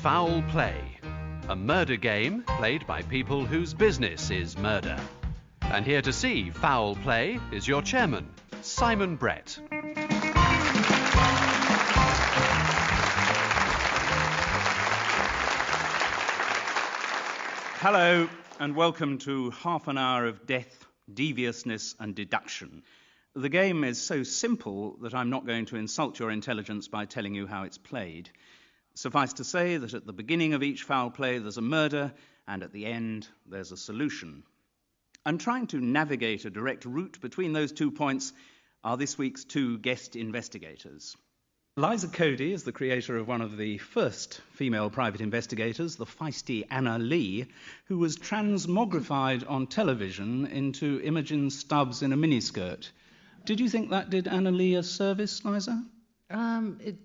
Foul Play, a murder game played by people whose business is murder. And here to see Foul Play is your chairman, Simon Brett. Hello, and welcome to half an hour of death, deviousness, and deduction. The game is so simple that I'm not going to insult your intelligence by telling you how it's played. Suffice to say that at the beginning of each foul play there's a murder, and at the end there's a solution. And trying to navigate a direct route between those 2 points are this week's two guest investigators. Liza Cody is the creator of one of the first female private investigators, the feisty Anna Lee, who was transmogrified on television into Imogen Stubbs in a miniskirt. Did you think that did Anna Lee a service, Liza? It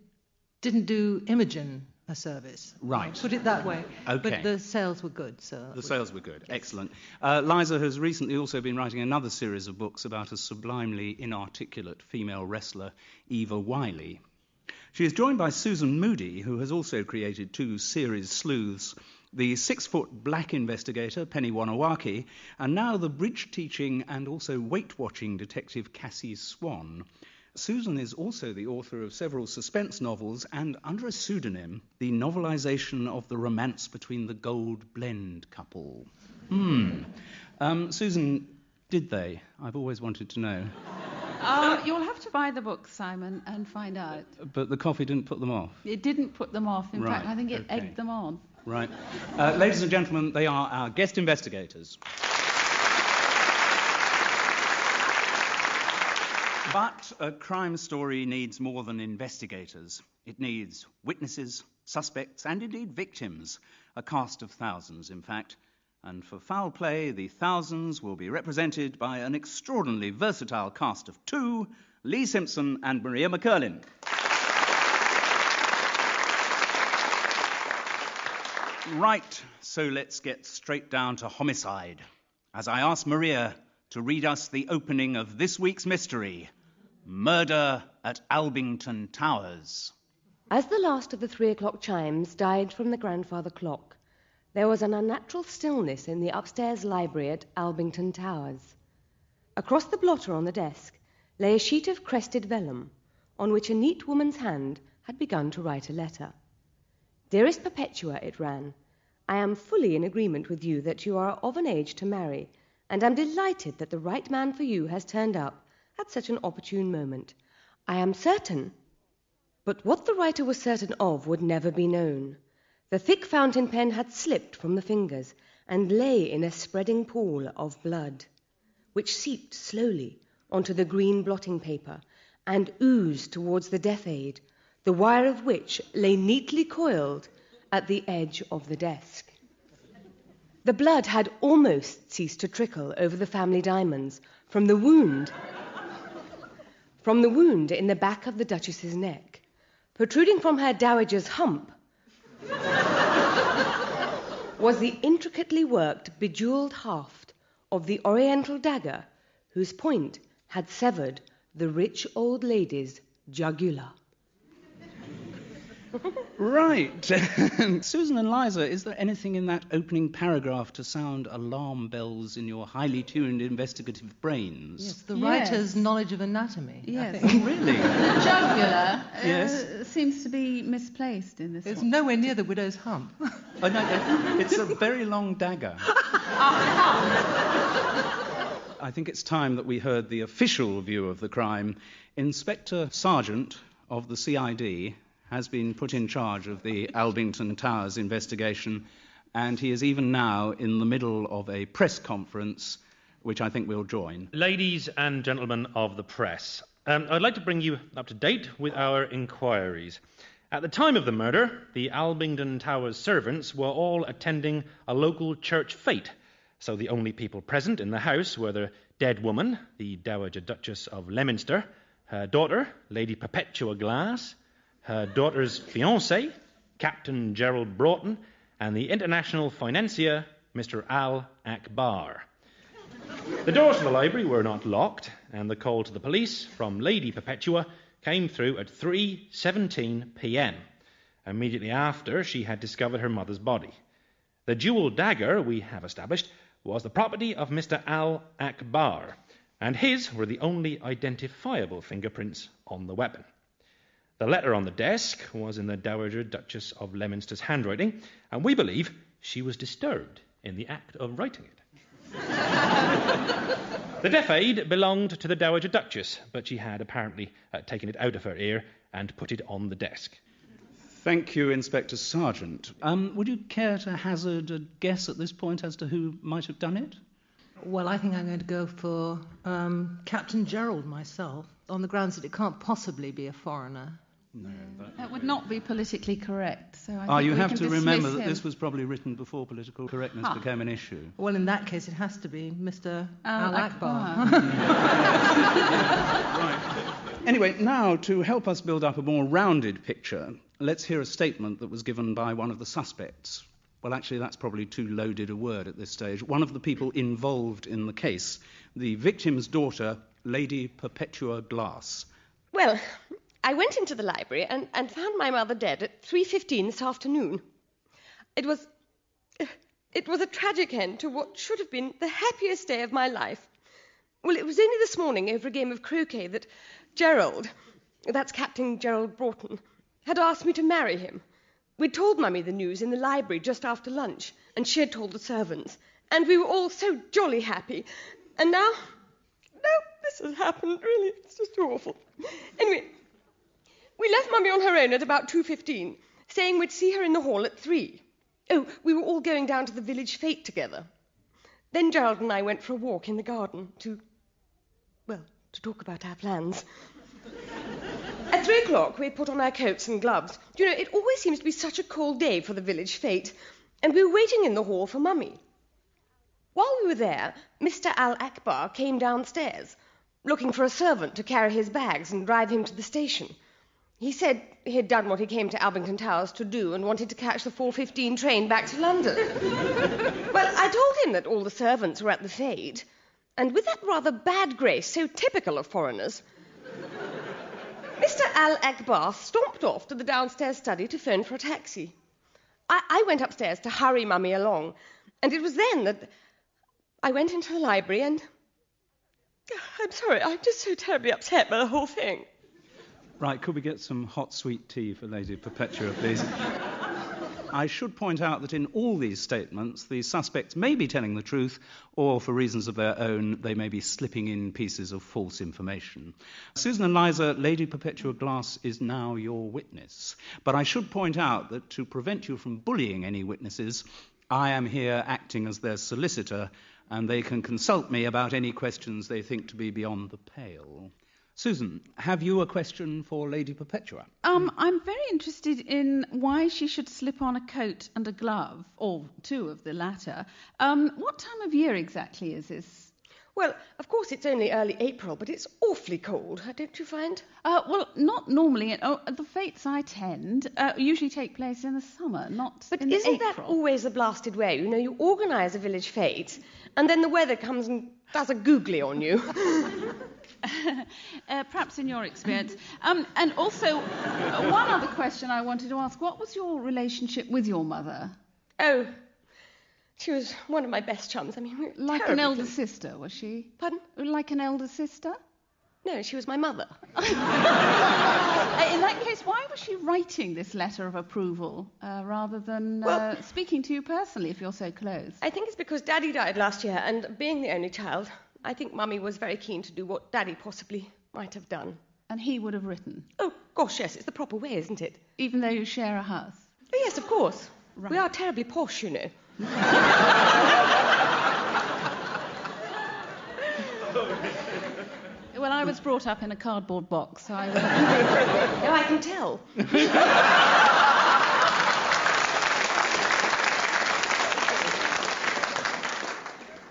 didn't do Imogen a service. Right. I'll put it that way. Okay. But the sales were good. So The sales were good. Yes. Excellent. Yes. Liza has recently also been writing another series of books about a sublimely inarticulate female wrestler, Eva Wiley. She is joined by Susan Moody, who has also created two series sleuths, the 6-foot black investigator, Penny Wanawaki, and now the bridge-teaching and also weight-watching detective Cassie Swan. Susan is also the author of several suspense novels and, under a pseudonym, the novelisation of the romance between the Gold Blend couple. Susan, did they? I've always wanted to know. You'll have to buy the book, Simon, and find out. But the coffee didn't put them off? It didn't put them off. In fact, I think it egged them on. Right. Ladies and gentlemen, they are our guest investigators. But a crime story needs more than investigators. It needs witnesses, suspects, and indeed victims. A cast of thousands, in fact. And for Foul Play, the thousands will be represented by an extraordinarily versatile cast of two, Lee Simpson and Maria McCurlin. Right, so let's get straight down to homicide, as I ask Maria to read us the opening of this week's mystery, Murder at Albington Towers. As the last of the 3 o'clock chimes died from the grandfather clock, there was an unnatural stillness in the upstairs library at Albington Towers. Across the blotter on the desk lay a sheet of crested vellum, on which a neat woman's hand had begun to write a letter. Dearest Perpetua, it ran, I am fully in agreement with you that you are of an age to marry, and am delighted that the right man for you has turned up at such an opportune moment. I am certain. But what the writer was certain of would never be known. The thick fountain pen had slipped from the fingers and lay in a spreading pool of blood, which seeped slowly onto the green blotting paper and oozed towards the death aid, the wire of which lay neatly coiled at the edge of the desk. The blood had almost ceased to trickle over the family diamonds from the wound in the back of the Duchess's neck. Protruding from her dowager's hump was the intricately worked, bejewelled haft of the oriental dagger whose point had severed the rich old lady's jugular. Right. Susan and Liza, is there anything in that opening paragraph to sound alarm bells in your highly tuned investigative brains? Yes, the writer's knowledge of anatomy. Yes. I think. Really? The jugular Yes. seems to be misplaced in this It's one. nowhere near the widow's hump. Oh, no, it's a very long dagger. I think it's time that we heard the official view of the crime. Inspector Sergeant of the CID has been put in charge of the Albington Towers investigation, and he is even now in the middle of a press conference, which I think we'll join. Ladies and gentlemen of the press, I'd like to bring you up to date with our inquiries. At the time of the murder, the Albington Towers servants were all attending a local church fete, so the only people present in the house were the dead woman, the Dowager Duchess of Leominster, her daughter, Lady Perpetua Glass, her daughter's fiancé, Captain Gerald Broughton, and the international financier, Mr. Al Akbar. The doors to the library were not locked, and the call to the police from Lady Perpetua came through at 3:17 p.m. Immediately after, she had discovered her mother's body. The jewelled dagger, we have established, was the property of Mr. Al-Akbar, and his were the only identifiable fingerprints on the weapon. The letter on the desk was in the Dowager Duchess of Leominster's handwriting, and we believe she was disturbed in the act of writing it. The deaf aid belonged to the Dowager Duchess, but she had apparently taken it out of her ear and put it on the desk. Thank you, Inspector Sergeant. Would you care to hazard a guess at this point as to who might have done it? Well, I think I'm going to go for Captain Gerald myself, on the grounds that it can't possibly be a foreigner. No. That would not be politically correct. So I think You we have can to remember dismiss that him. this was probably written before political correctness became an issue. Well, in that case, it has to be Mr. Al-Akbar. Right. Anyway, now to help us build up a more rounded picture, let's hear a statement that was given by one of the suspects. Well, actually, that's probably too loaded a word at this stage. One of the people involved in the case, the victim's daughter, Lady Perpetua Glass. Well, I went into the library and found my mother dead at 3:15 this afternoon. It was a tragic end to what should have been the happiest day of my life. Well, it was only this morning over a game of croquet that Gerald, that's Captain Gerald Broughton, had asked me to marry him. We'd told Mummy the news in the library just after lunch, and she had told the servants, and we were all so jolly happy. And now this has happened, really. It's just awful. Anyway, we left Mummy on her own at about 2:15, saying we'd see her in the hall at 3. Oh, we were all going down to the village fete together. Then Gerald and I went for a walk in the garden to talk about our plans. At 3 o'clock, we put on our coats and gloves. You know, it always seems to be such a cold day for the village fete, and we were waiting in the hall for Mummy. While we were there, Mr. Al-Akbar came downstairs, looking for a servant to carry his bags and drive him to the station. He said he had done what he came to Albington Towers to do and wanted to catch the 4:15 train back to London. Well, I told him that all the servants were at the fete, and with that rather bad grace so typical of foreigners, Mr. Al-Akbar stomped off to the downstairs study to phone for a taxi. I went upstairs to hurry Mummy along, and it was then that I went into the library and... I'm sorry, I'm just so terribly upset by the whole thing. Right, could we get some hot sweet tea for Lady Perpetua, please? I should point out that in all these statements, the suspects may be telling the truth, or for reasons of their own, they may be slipping in pieces of false information. Susan and Liza, Lady Perpetua Glass is now your witness. But I should point out that to prevent you from bullying any witnesses, I am here acting as their solicitor, and they can consult me about any questions they think to be beyond the pale. Susan, have you a question for Lady Perpetua? I'm very interested in why she should slip on a coat and a glove, or two of the latter. What time of year exactly is this? Well, of course it's only early April, but it's awfully cold, don't you find? Well, not normally. The fetes I attend usually take place in the summer, not But in isn't April. that always a blasted way? You know, you organise a village fete, and then the weather comes and does a googly on you. Perhaps in your experience. And also, one other question I wanted to ask. What was your relationship with your mother? Oh, she was one of my best chums. I mean, we were Like an terribly elder close. sister, was she? Pardon? Like an elder sister? No, she was my mother. In that case, why was she writing this letter of approval rather than speaking to you personally if you're so close? I think it's because Daddy died last year, and being the only child, I think Mummy was very keen to do what Daddy possibly might have done. And he would have written? Oh, gosh, yes, it's the proper way, isn't it? Even though you share a house? Oh, yes, of course. Right. We are terribly posh, you know. Well, I was brought up in a cardboard box, so I would... Oh, I can tell.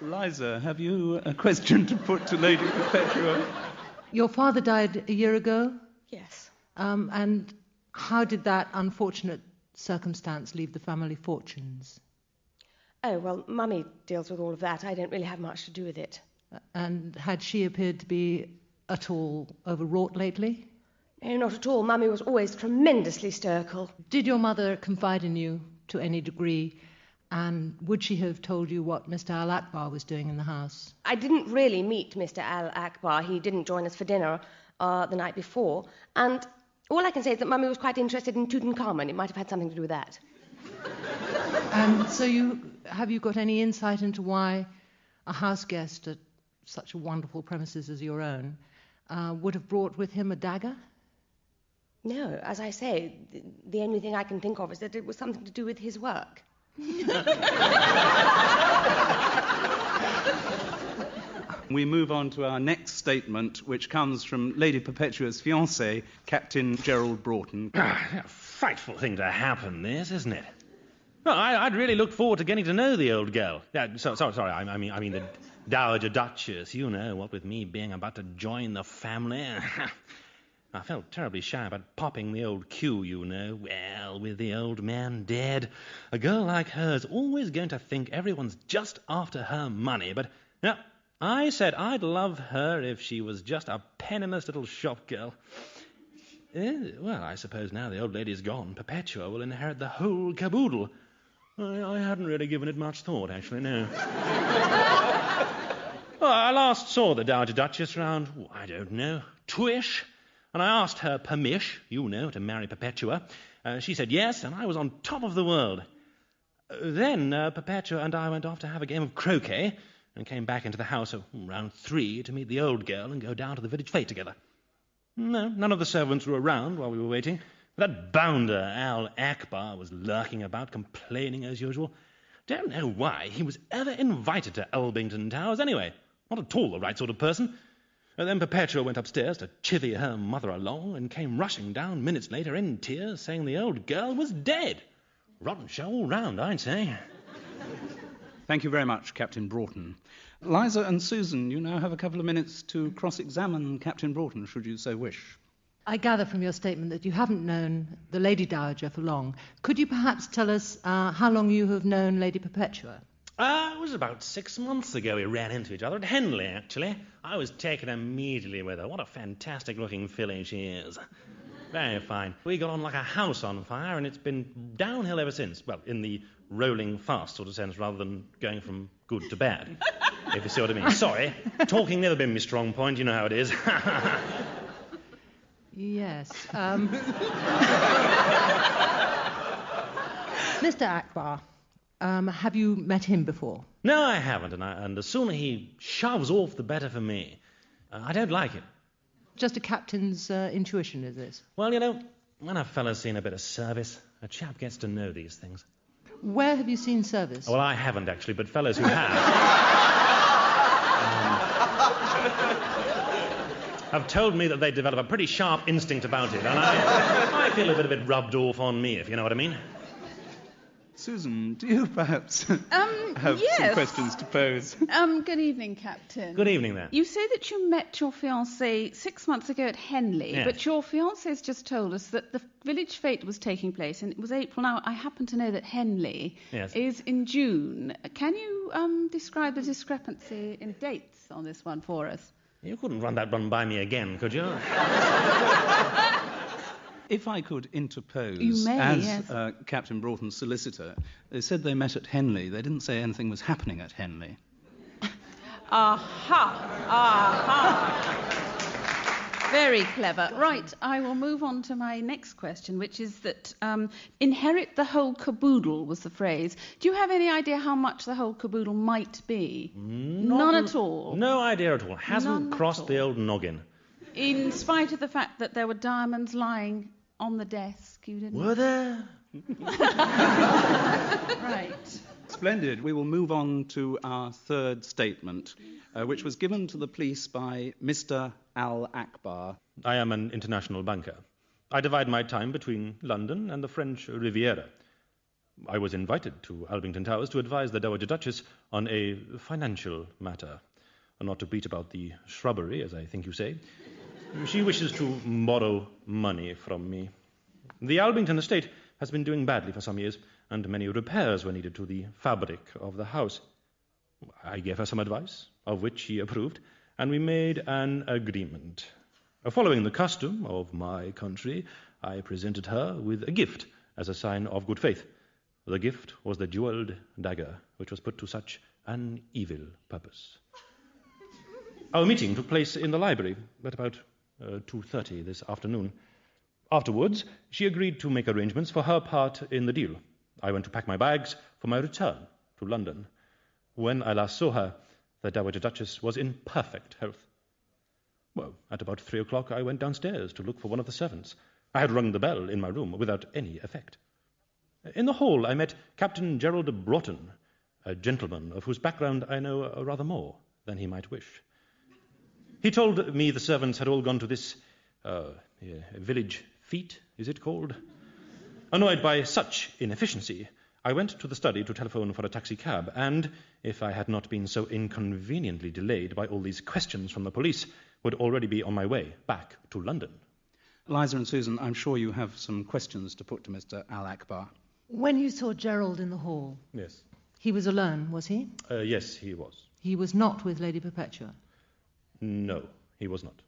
Liza, have you a question to put to Lady Perpetua? Your father died a year ago, Yes. and how did that unfortunate circumstance leave the family fortunes? Oh, well, Mummy deals with all of that. I don't really have much to do with it. And had she appeared to be at all overwrought lately? No, not at all. Mummy was always tremendously stoical. Did your mother confide in you to any degree? And would she have told you what Mr. Al-Akbar was doing in the house? I didn't really meet Mr. Al-Akbar. He didn't join us for dinner the night before. And all I can say is that Mummy was quite interested in Tutankhamun. It might have had something to do with that. So have you got any insight into why a house guest at such a wonderful premises as your own would have brought with him a dagger? No, as I say, the only thing I can think of is that it was something to do with his work. We move on to our next statement, which comes from Lady Perpetua's fiancé, Captain Gerald Broughton. A frightful thing to happen, this, isn't it? Well, I'd really looked forward to getting to know the old girl. Sorry, I mean the Dowager Duchess, you know, what with me being about to join the family. I felt terribly shy about popping the old Q, you know. Well, with the old man dead, a girl like her's always going to think everyone's just after her money. But, you know, I said I'd love her if she was just a penniless little shop girl. Well, I suppose now the old lady's gone, Perpetua will inherit the whole caboodle. I hadn't really given it much thought, actually, no. Well, I last saw the Dowager Duchess around, I don't know, 2-ish. And I asked her permission, you know, to marry Perpetua. She said yes, and I was on top of the world. Then Perpetua and I went off to have a game of croquet and came back into the house around 3 to meet the old girl and go down to the village fete together. No, none of the servants were around while we were waiting. That bounder, Al-Akbar, was lurking about, complaining as usual. Don't know why he was ever invited to Albington Towers anyway. Not at all the right sort of person. And then Perpetua went upstairs to chivvy her mother along and came rushing down minutes later in tears, saying the old girl was dead. Rotten show all round, I'd say. Thank you very much, Captain Broughton. Liza and Susan, you now have a couple of minutes to cross-examine Captain Broughton, should you so wish. I gather from your statement that you haven't known the Lady Dowager for long. Could you perhaps tell us how long you have known Lady Perpetua? It was about 6 months ago we ran into each other at Henley, actually. I was taken immediately with her. What a fantastic-looking filly she is. Very fine. We got on like a house on fire, and it's been downhill ever since. Well, in the rolling fast sort of sense, rather than going from good to bad, if you see what I mean. Sorry, talking never been my strong point. You know how it is. Yes. Mr. Akbar, have you met him before? No, I haven't, and the sooner he shoves off, the better for me. I don't like it. Just a captain's intuition, is this? Well, you know, when a fella's seen a bit of service, a chap gets to know these things. Where have you seen service? Well, I haven't, actually, but fellas who have told me that they develop a pretty sharp instinct about it, and I feel a bit rubbed off on me, if you know what I mean. Susan, do you perhaps have yes. some questions to pose? Good evening, Captain. Good evening, there. You say that you met your fiancé 6 months ago at Henley, Yes. but your fiancé has just told us that the village fete was taking place, and it was April. Now, I happen to know that Henley Yes. is in June. Can you describe the discrepancy in dates on this one for us? You couldn't run that one by me again, could you? If I could interpose, You may, as yes. Captain Broughton's solicitor, they said they met at Henley. They didn't say anything was happening at Henley. Aha! Very clever. Right, I will move on to my next question, which is that inherit the whole caboodle was the phrase. Do you have any idea how much the whole caboodle might be? None at all. No idea at all. Hasn't None at crossed all. the old noggin. In spite of the fact that there were diamonds lying on the desk, you didn't... Were there? Right. Splendid. We will move on to our third statement, which was given to the police by Mr. Al-Akbar. I am an international banker. I divide my time between London and the French Riviera. I was invited to Albington Towers to advise the Dowager Duchess on a financial matter. Not to beat about the shrubbery, as I think you say. She wishes to borrow money from me. The Albington estate has been doing badly for some years, and many repairs were needed to the fabric of the house. I gave her some advice, of which she approved, and we made an agreement. Following the custom of my country, I presented her with a gift as a sign of good faith. The gift was the jewelled dagger, which was put to such an evil purpose. Our meeting took place in the library at about 2:30 this afternoon. Afterwards, she agreed to make arrangements for her part in the deal. I went to pack my bags for my return to London. When I last saw her, the Dowager Duchess was in perfect health. Well, at about 3 o'clock, I went downstairs to look for one of the servants. I had rung the bell in my room without any effect. In the hall, I met Captain Gerald Broughton, a gentleman of whose background I know rather more than he might wish. He told me the servants had all gone to this village fete, is it called? Annoyed by such inefficiency, I went to the study to telephone for a taxicab, and, if I had not been so inconveniently delayed by all these questions from the police, would already be on my way back to London. Liza and Susan, I'm sure you have some questions to put to Mr. Al-Akbar. When you saw Gerald in the hall, Yes. he was alone, was he? Yes, he was. He was not with Lady Perpetua. No, he was not.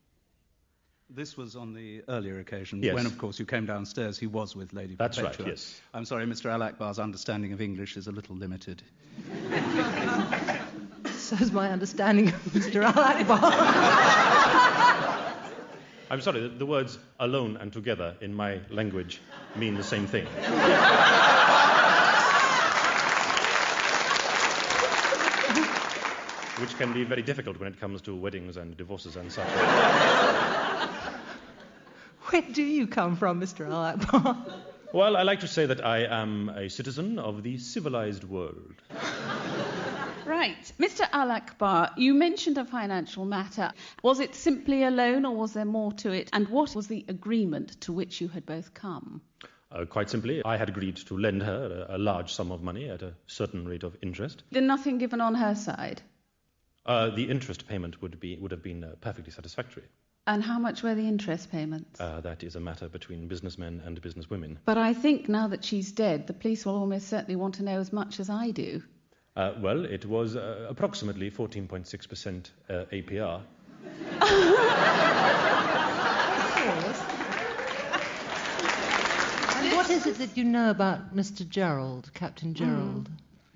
This was on the earlier occasion, Yes. when, of course, you came downstairs, he was with Lady That's Perpetua. right, yes. I'm sorry, Mr. Al-Akbar's understanding of English is a little limited. So's my understanding of Mr. Al-Akbar. I'm sorry, the words alone and together in my language mean the same thing. Which can be very difficult when it comes to weddings and divorces and such. Where do you come from, Mr. Al-Akbar? Well, I like to say that I am a citizen of the civilized world. Right. Mr. Al-Akbar, you mentioned a financial matter. Was it simply a loan or was there more to it? And what was the agreement to which you had both come? Quite simply, I had agreed to lend her a large sum of money at a certain rate of interest. Then nothing given on her side? The interest payment would have been perfectly satisfactory. And how much were the interest payments? That is a matter between businessmen and businesswomen. But I think now that she's dead, the police will almost certainly want to know as much as I do. Well, it was approximately 14.6% APR. And what is it that you know about Mr. Gerald, Captain Gerald?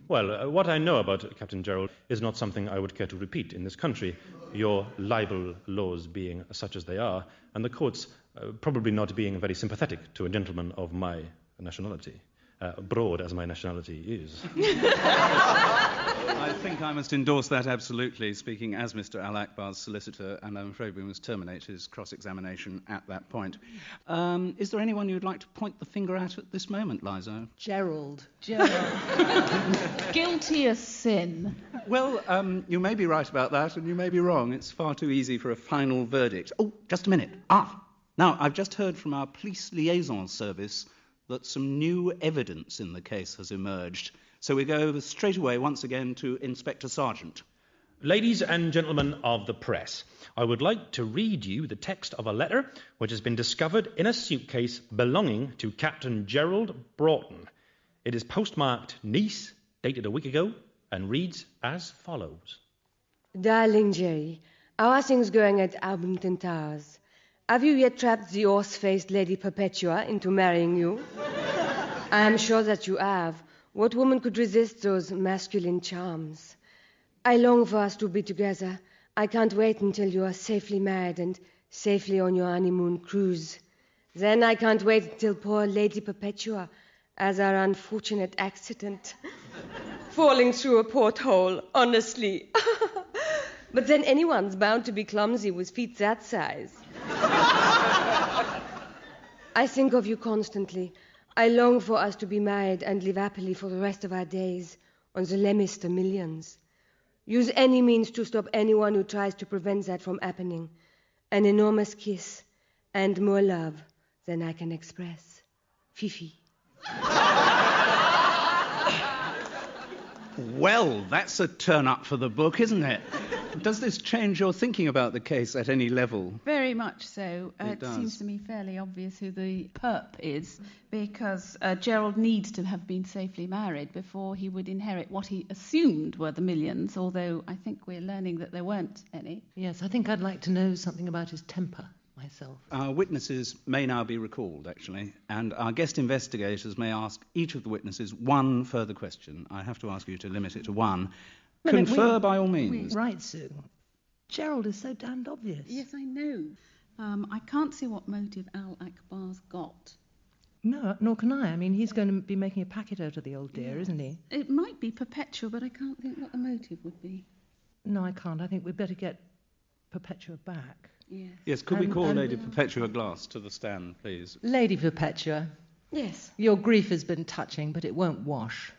Well, what I know about Captain Gerald is not something I would care to repeat in this country, your libel laws being such as they are, and the courts probably not being very sympathetic to a gentleman of my nationality. Broad as my nationality is. I think I must endorse that absolutely, speaking as Mr. Al-Akbar's solicitor, and I'm afraid we must terminate his cross-examination at that point. Is there anyone you'd like to point the finger at this moment, Liza? Gerald. Guilty as sin. Well, you may be right about that, and you may be wrong. It's far too easy for a final verdict. Oh, just a minute. Now, I've just heard from our police liaison service that some new evidence in the case has emerged. So we go straight away once again to Inspector Sergeant. Ladies and gentlemen of the press, I would like to read you the text of a letter which has been discovered in a suitcase belonging to Captain Gerald Broughton. It is postmarked Nice, dated a week ago, and reads as follows. Darling Jerry, how are things going at Albington Towers? Have you yet trapped the horse-faced Lady Perpetua into marrying you? I am sure that you have. What woman could resist those masculine charms? I long for us to be together. I can't wait until you are safely married and safely on your honeymoon cruise. Then I can't wait until poor Lady Perpetua has her unfortunate accident. Falling through a porthole, honestly. But then anyone's bound to be clumsy with feet that size. I think of you constantly. I long for us to be married and live happily for the rest of our days on the Leominster millions. Use any means to stop anyone who tries to prevent that from happening. An enormous kiss and more love than I can express. Fifi. Well, that's a turn-up for the book, isn't it? Does this change your thinking about the case at any level? Very much so. It does. Seems to me fairly obvious who the perp is, because Gerald needs to have been safely married before he would inherit what he assumed were the millions, although I think we're learning that there weren't any. Yes, I think I'd like to know something about his temper myself. Our witnesses may now be recalled, actually, and our guest investigators may ask each of the witnesses one further question. I have to ask you to limit it to one. Confer by all means. Right, Sue. Gerald is so damned obvious. Yes, I know. I can't see what motive Al Akbar's got. No, nor can I. I mean, he's going to be making a packet out of the old dear, isn't he? It might be Perpetua, but I can't think what the motive would be. No, I can't. I think we'd better get Perpetua back. Yes. Yes, could we call Lady Perpetua Glass to the stand, please? Lady Perpetua, Yes. your grief has been touching, but it won't wash.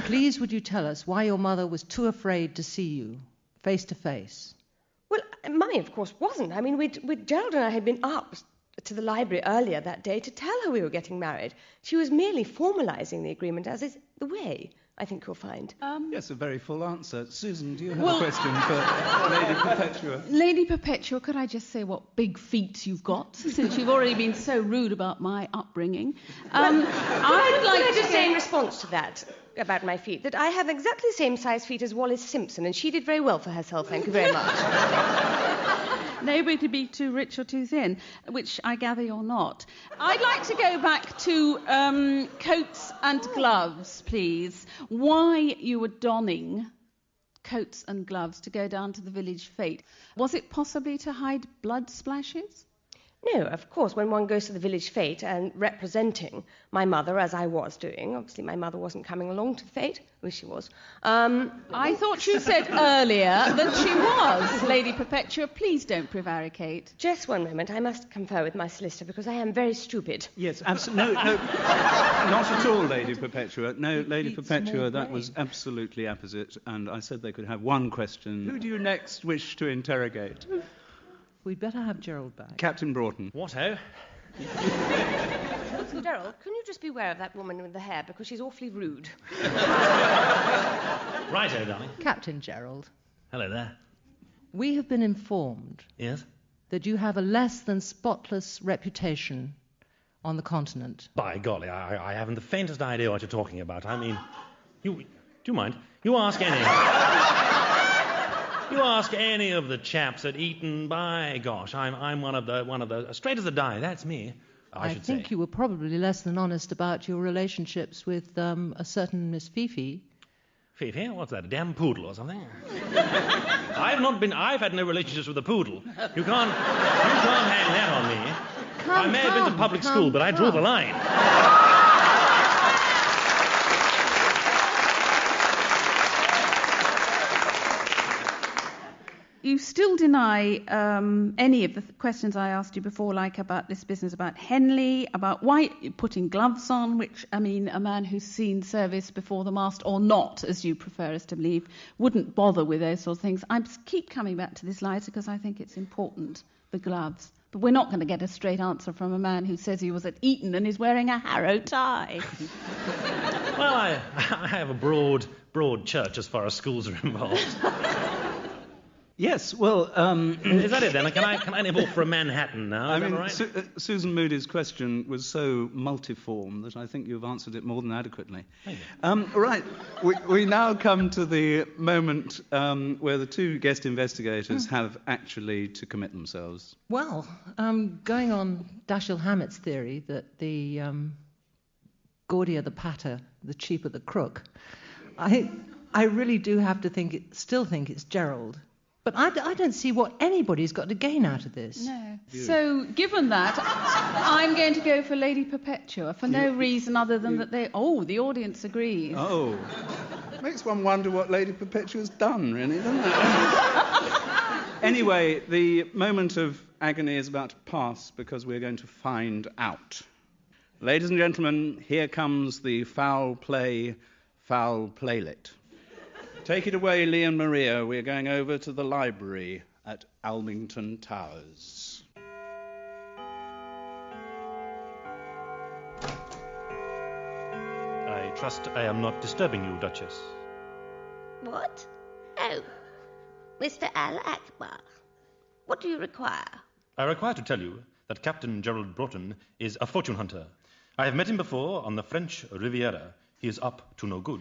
Please, would you tell us why your mother was too afraid to see you, face to face? Well, Mummy, of course, wasn't. I mean, Gerald and I had been up to the library earlier that day to tell her we were getting married. She was merely formalising the agreement, as is the way, I think you'll find. Yes, a very full answer. Susan, do you have a question for Lady Perpetua? Lady Perpetua, could I just say what big feet you've got, since you've already been so rude about my upbringing? I would like Can I to just say in response to that, about my feet, that I have exactly the same size feet as Wallis Simpson, and she did very well for herself, thank you very much. Nobody to be too rich or too thin, which I gather you're not. I'd like to go back to coats and gloves, please. Why you were donning coats and gloves to go down to the village fete. Was it possibly to hide blood splashes? No, of course, when one goes to the village fete and representing my mother, as I was doing, obviously my mother wasn't coming along to the fete, I wish she was. I thought you said earlier that she was. Lady Perpetua, please don't prevaricate. Just one moment, I must confer with my solicitor because I am very stupid. Yes, absolutely. No, not at all, Lady Perpetua. No, Lady beats Perpetua, more that brain. was absolutely apposite, and I said they could have one question. Who do you next wish to interrogate? We'd better have Gerald back. Captain Broughton. What ho? Gerald, can you just beware of that woman with the hair because she's awfully rude? Righto, darling. Captain Gerald, Hello there. we have been informed Yes? that you have a less than spotless reputation on the continent. By golly, I haven't the faintest idea what you're talking about. I mean, do you mind? You ask any of the chaps at Eton. By gosh, I'm one of the straight as a die. That's me. I should think say. you were probably less than honest about your relationships with a certain Miss Fifi. Fifi, what's that? A damn poodle or something? I've had no relationships with a poodle. You can't hang that on me. I may have been to public school, but I drew the line. You still deny any of the questions I asked you before, like about this business about Henley, about why you're putting gloves on, which, I mean, a man who's seen service before the mast, or not, as you prefer us to believe, wouldn't bother with those sort of things. I keep coming back to this lie because I think it's important, the gloves. But we're not going to get a straight answer from a man who says he was at Eton and is wearing a Harrow tie. Well, I have a broad church as far as schools are involved. Yes, well, Is that it then? Can I nibble for a Manhattan now? Is that all right? Susan Moody's question was so multiform that I think you've answered it more than adequately. Thank you. Right, we now come to the moment where the two guest investigators have actually to commit themselves. Well, going on Dashiell Hammett's theory that the gaudier the patter, the cheaper the crook, I really do have to still think it's Gerald. But I don't see what anybody's got to gain out of this. No. So, given that, I'm going to go for Lady Perpetua for no reason other than that the audience agrees. Oh, makes one wonder what Lady Perpetua's done, really, doesn't it? Anyway, the moment of agony is about to pass because we're going to find out. Ladies and gentlemen, here comes the foul playlet. Take it away, Lee and Maria. We're going over to the library at Albington Towers. I trust I am not disturbing you, Duchess. What? Oh, Mr. Al Akbar. What do you require? I require to tell you that Captain Gerald Broughton is a fortune hunter. I have met him before on the French Riviera. He is up to no good.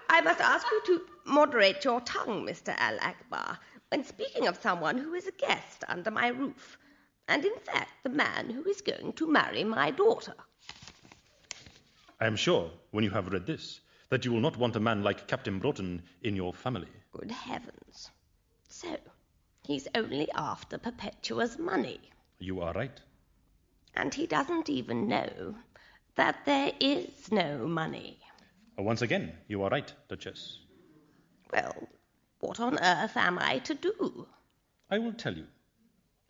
I must ask you to moderate your tongue, Mr. Al Akbar, when speaking of someone who is a guest under my roof. and in fact the man who is going to marry my daughter. I am sure, when you have read this, that you will not want a man like Captain Broughton in your family. Good heavens. So, he's only after Perpetua's money. You are right. And he doesn't even know that there is no money. Once again, you are right, Duchess. Well, what on earth am I to do? I will tell you.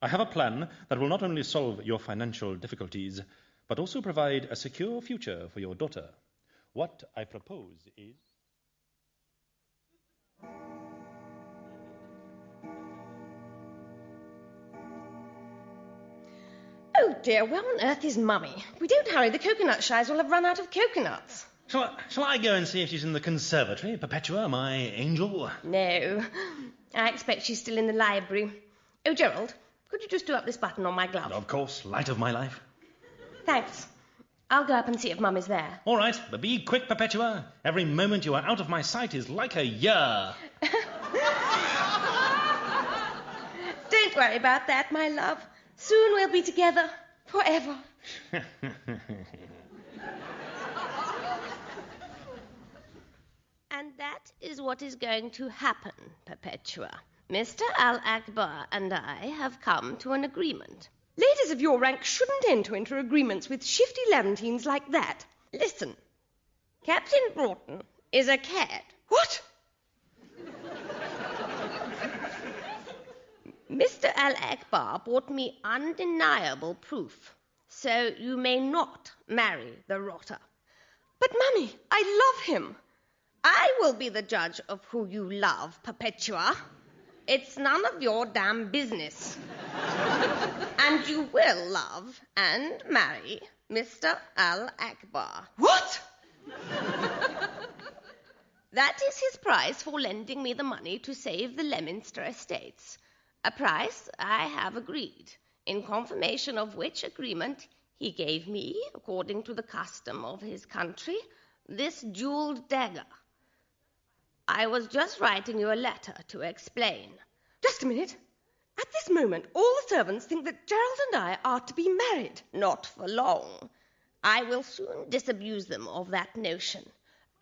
I have a plan that will not only solve your financial difficulties, but also provide a secure future for your daughter. What I propose is... Oh dear, where on earth is Mummy? If we don't hurry, the coconut shies will have run out of coconuts. Shall I go and see if she's in the conservatory, Perpetua, my angel? No, I expect she's still in the library. Oh, Gerald, could you just do up this button on my glove? Of course, light of my life. Thanks. I'll go up and see if Mummy's there. All right, but be quick, Perpetua. Every moment you are out of my sight is like a year. Don't worry about that, my love. Soon we'll be together forever. And that is what is going to happen, Perpetua. Mr. Al-Akbar and I have come to an agreement. Ladies of your rank shouldn't enter into agreements with shifty Levantines like that. Listen, Captain Broughton is a cad. What? Mr. Al-Akbar brought me undeniable proof, so you may not marry the rotter. But, Mummy, I love him. I will be the judge of who you love, Perpetua. It's none of your damn business. And you will love and marry Mr. Al-Akbar. What? That is his price for lending me the money to save the Leominster estates. A price I have agreed, in confirmation of which agreement he gave me, according to the custom of his country, this jeweled dagger. I was just writing you a letter to explain. Just a minute. At this moment, all the servants think that Gerald and I are to be married. Not for long. I will soon disabuse them of that notion.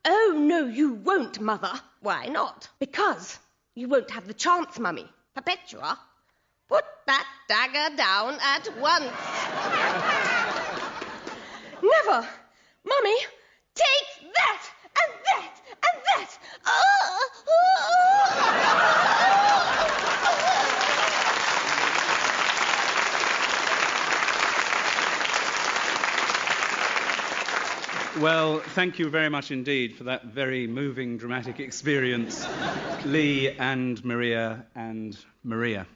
Oh, no, you won't, Mother. Why not? Because you won't have the chance, Mummy. Perpetua, put that dagger down at once. Never! Mummy, take that and that and that! Well, thank you very much indeed for that very moving, dramatic experience, Lee and Maria and Maria.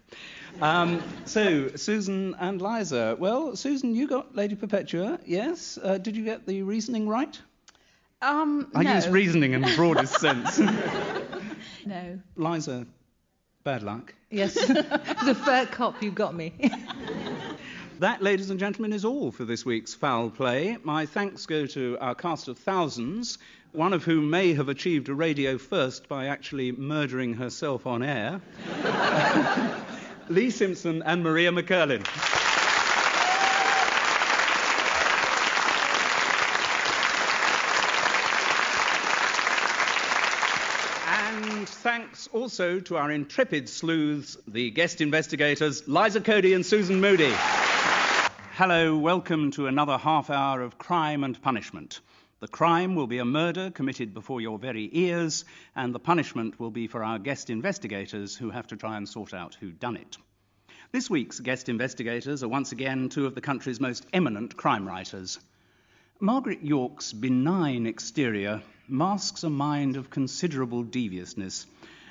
So, Susan and Liza. Well, Susan, you got Lady Perpetua, yes? Did you get the reasoning right? No. I use reasoning in the broadest sense. No. Liza, bad luck. Yes, the fair cop, you got me. That, ladies and gentlemen, is all for this week's Foul Play. My thanks go to our cast of thousands, one of whom may have achieved a radio first by actually murdering herself on air. Lee Simpson and Maria McCurlin. And thanks also to our intrepid sleuths, the guest investigators, Liza Cody and Susan Moody. Hello, welcome to another half hour of Crime and Punishment. The crime will be a murder committed before your very ears, and the punishment will be for our guest investigators who have to try and sort out who done it. This week's guest investigators are once again two of the country's most eminent crime writers. Margaret York's benign exterior masks a mind of considerable deviousness,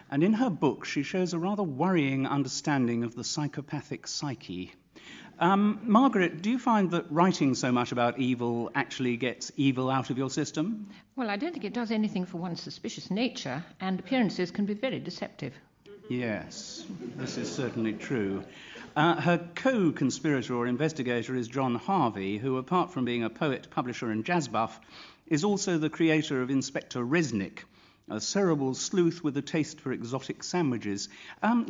and in her book she shows a rather worrying understanding of the psychopathic psyche. Margaret, do you find that writing so much about evil actually gets evil out of your system? Well, I don't think it does anything for one's suspicious nature, and appearances can be very deceptive. Yes, this is certainly true. Her co-conspirator or investigator is John Harvey, who, apart from being a poet, publisher and jazz buff, is also the creator of Inspector Resnick, a cerebral sleuth with a taste for exotic sandwiches.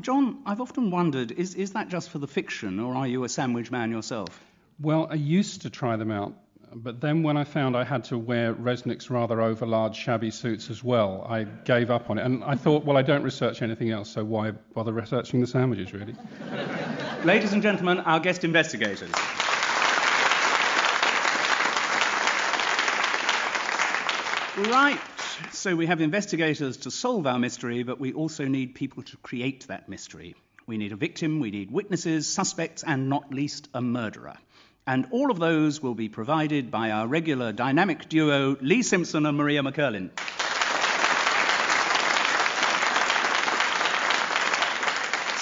John, I've often wondered, is that just for the fiction, or are you a sandwich man yourself? Well, I used to try them out, but then when I found I had to wear Resnick's rather overlarge shabby suits as well, I gave up on it. And I thought, well, I don't research anything else, so why bother researching the sandwiches, really? Ladies and gentlemen, our guest investigators. Right, so we have investigators to solve our mystery, but we also need people to create that mystery. We need a victim, we need witnesses, suspects, and not least a murderer. And all of those will be provided by our regular dynamic duo, Lee Simpson and Maria McCurlin.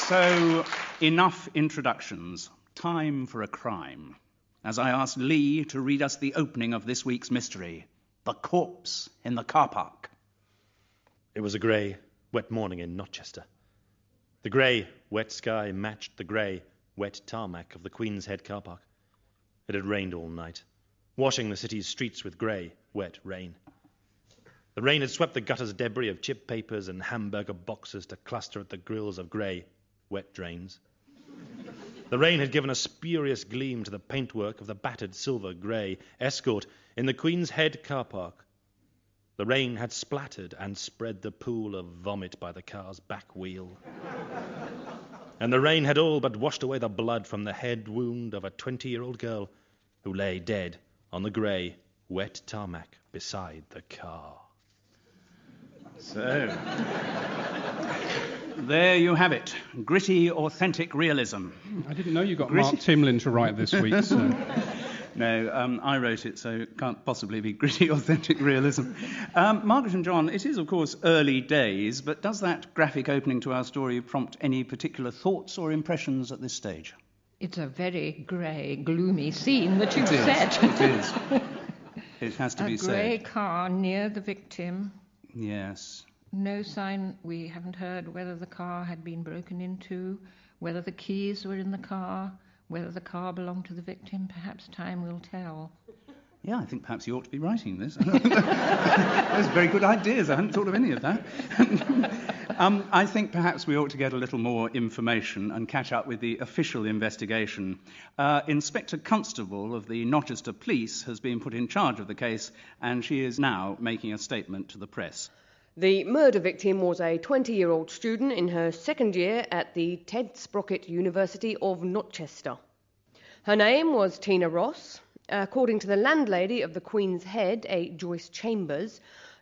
So, enough introductions. Time for a crime. As I asked Lee to read us the opening of this week's mystery. The corpse in the car park. It was a grey, wet morning in Notchester. The grey, wet sky matched the grey, wet tarmac of the Queen's Head car park. It had rained all night, washing the city's streets with grey, wet rain. The rain had swept the gutter's debris of chip papers and hamburger boxes to cluster at the grills of grey, wet drains. The rain had given a spurious gleam to the paintwork of the battered silver grey Escort in the Queen's Head car park. The rain had splattered and spread the pool of vomit by the car's back wheel. And the rain had all but washed away the blood from the head wound of a 20-year-old girl who lay dead on the grey, wet tarmac beside the car. So, there you have it. Gritty, authentic realism. I didn't know you got Mark Timlin to write this week, so... No, I wrote it, so it can't possibly be gritty, authentic realism. Margaret and John, it is, of course, early days, but does that graphic opening to our story prompt any particular thoughts or impressions at this stage? It's a very grey, gloomy scene that you've set. It is. It has to be said. A grey car near the victim. Yes. No sign, we haven't heard whether the car had been broken into, whether the keys were in the car, whether the car belonged to the victim. Perhaps time will tell. Yeah, I think perhaps you ought to be writing this. Those are very good ideas. I hadn't thought of any of that. I think perhaps we ought to get a little more information and catch up with the official investigation. Inspector Constable of the Notchester Police has been put in charge of the case, and she is now making a statement to the press. The murder victim was a 20-year-old student in her second year at the Ted Sprocket University of Notchester. Her name was Tina Ross. According to the landlady of the Queen's Head, a Joyce Chambers,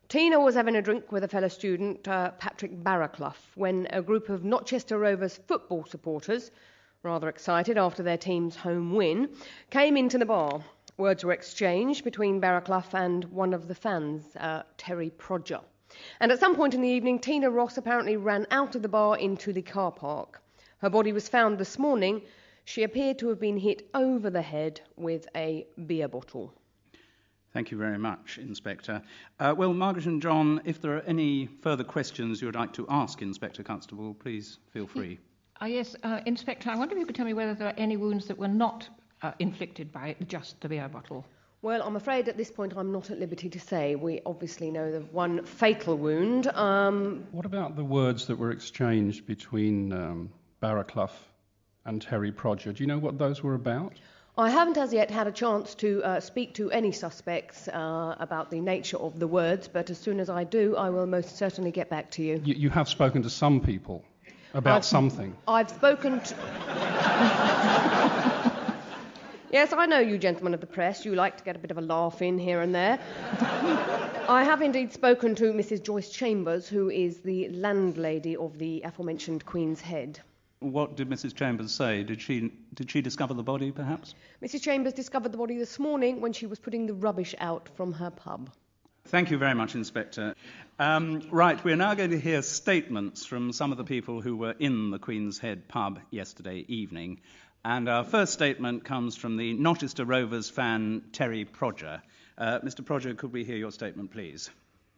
Tina was having a drink with a fellow student, Patrick Barraclough, when a group of Notchester Rovers football supporters, rather excited after their team's home win, came into the bar. Words were exchanged between Barraclough and one of the fans, Terry Prodger. And at some point in the evening, Tina Ross apparently ran out of the bar into the car park. Her body was found this morning. She appeared to have been hit over the head with a beer bottle. Thank you very much, Inspector. Well, Margaret and John, if there are any further questions you would like to ask Inspector Constable, please feel free. Yes, Inspector, I wonder if you could tell me whether there are any wounds that were not inflicted by just the beer bottle. Well, I'm afraid at this point I'm not at liberty to say. We obviously know the one fatal wound. What about the words that were exchanged between Barraclough and Terry Prodger? Do you know what those were about? I haven't as yet had a chance to speak to any suspects about the nature of the words, but as soon as I do, I will most certainly get back to you. You have spoken to some people about something? I've spoken to... Yes, I know you gentlemen of the press. You like to get a bit of a laugh in here and there. I have indeed spoken to Mrs. Joyce Chambers, who is the landlady of the aforementioned Queen's Head. What did Mrs. Chambers say? Did she discover the body, perhaps? Mrs. Chambers discovered the body this morning when she was putting the rubbish out from her pub. Thank you very much, Inspector. Right, we're now going to hear statements from some of the people who were in the Queen's Head pub yesterday evening. And our first statement comes from the Notchester Rovers fan, Terry Prodger. Mr. Prodger, could we hear your statement, please?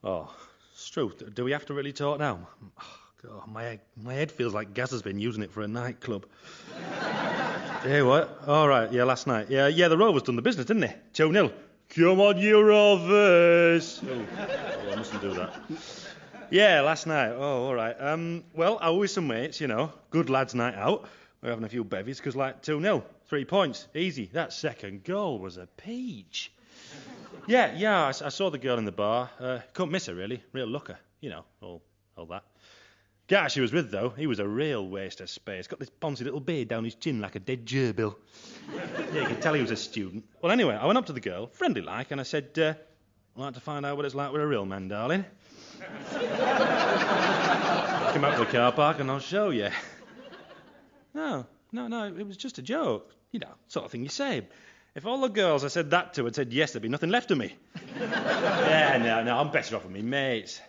Oh, Struth, do we have to really talk now? Oh, God, my head feels like Gaz has been using it for a nightclub. Hey, what? All right, yeah, last night. Yeah, the Rovers done the business, didn't they? 2-0. Come on, you Rovers! Oh, I mustn't do that. Yeah, last night. Oh, all right. Well, I was with some mates, good lads' night out. We're having a few bevies because, 2-0, 3 points, easy. That second goal was a peach. Yeah, I saw the girl in the bar. Couldn't miss her, really. Real looker, all that. Guy she was with, though, he was a real waste of space. Got this poncy little beard down his chin like a dead gerbil. Yeah, you could tell he was a student. Well, anyway, I went up to the girl, friendly like, and I said, I'd like to find out what it's like with a real man, darling. Come out to the car park and I'll show you. No, it was just a joke. Sort of thing you say. If all the girls I said that to had said yes, there'd be nothing left of me. Yeah, no, I'm better off with me mates.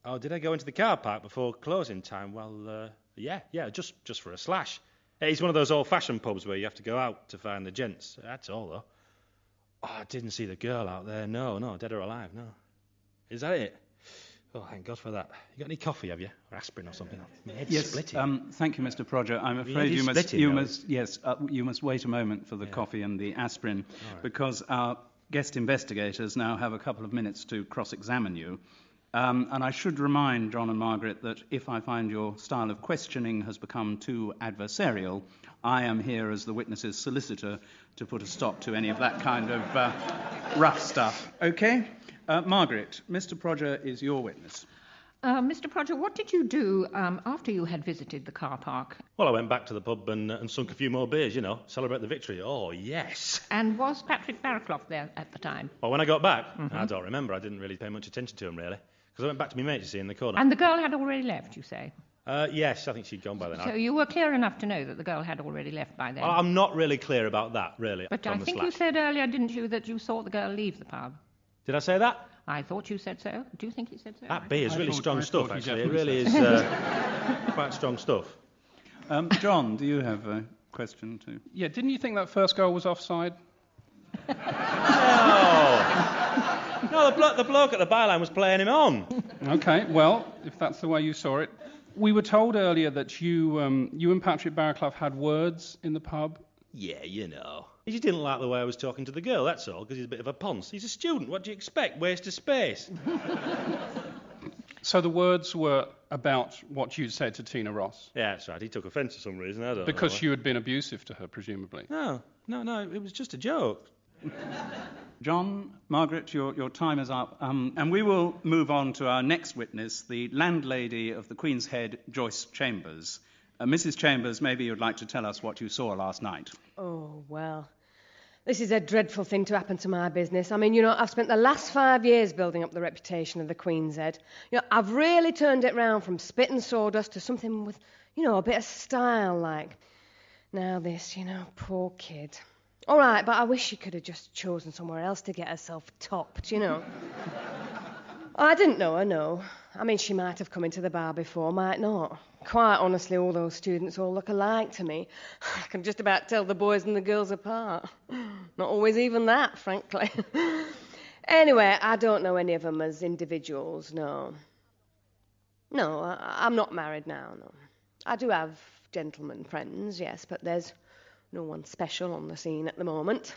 Oh, did I go into the car park before closing time? Well, yeah, just for a slash. It's one of those old-fashioned pubs where you have to go out to find the gents. That's all, though. Oh, I didn't see the girl out there. No, dead or alive, no. Is that it? Oh, thank God for that. You got any coffee, have you? Or aspirin or something? My head's Yes, splitting. thank you, Mr. Prodger. I'm afraid you must wait a moment for the coffee and the aspirin, because our guest investigators now have a couple of minutes to cross-examine you. And I should remind John and Margaret that if I find your style of questioning has become too adversarial, I am here as the witness's solicitor to put a stop to any of that kind of rough stuff. OK? Margaret, Mr. Prodger is your witness. Mr. Prodger, what did you do after you had visited the car park? Well, I went back to the pub and sunk a few more beers, celebrate the victory. Oh, yes. And was Patrick Barraclough there at the time? Well, when I got back, I don't remember. I didn't really pay much attention to him, really. Because I went back to my mate, in the corner. And the girl had already left, you say? Yes, I think she'd gone by then. So you were clear enough to know that the girl had already left by then? Well, I'm not really clear about that, really. But I think you said earlier, didn't you, that you saw the girl leave the pub? Did I say that? I thought you said so. Do you think you said so? That beer's really strong stuff, actually. It really is quite strong stuff. John, do you have a question too? Yeah, didn't you think that first goal was offside? No, the bloke at the byline was playing him on. OK, well, if that's the way you saw it. We were told earlier that you and Patrick Barraclough had words in the pub. Yeah, He just didn't like the way I was talking to the girl, that's all, because he's a bit of a ponce. He's a student, what do you expect? Waste of space. So the words were about what you'd said to Tina Ross? Yeah, that's right. He took offence for some reason, I don't know. Because you had been abusive to her, presumably? No, it was just a joke. John, Margaret, your time is up. And we will move on to our next witness, the landlady of the Queen's Head, Joyce Chambers. Mrs. Chambers, maybe you'd like to tell us what you saw last night. Oh, well, this is a dreadful thing to happen to my business. I mean, I've spent the last 5 years building up the reputation of the Queen's Head. I've really turned it round from spit and sawdust to something with, a bit of style, like. Now this, poor kid. All right, but I wish she could have just chosen somewhere else to get herself topped, I didn't know her, no. I mean, she might have come into the bar before, might not. Quite honestly, all those students all look alike to me. I can just about tell the boys and the girls apart. Not always even that, frankly. Anyway, I don't know any of them as individuals, no. No, I'm not married now, no. I do have gentlemen friends, yes, but there's no one special on the scene at the moment.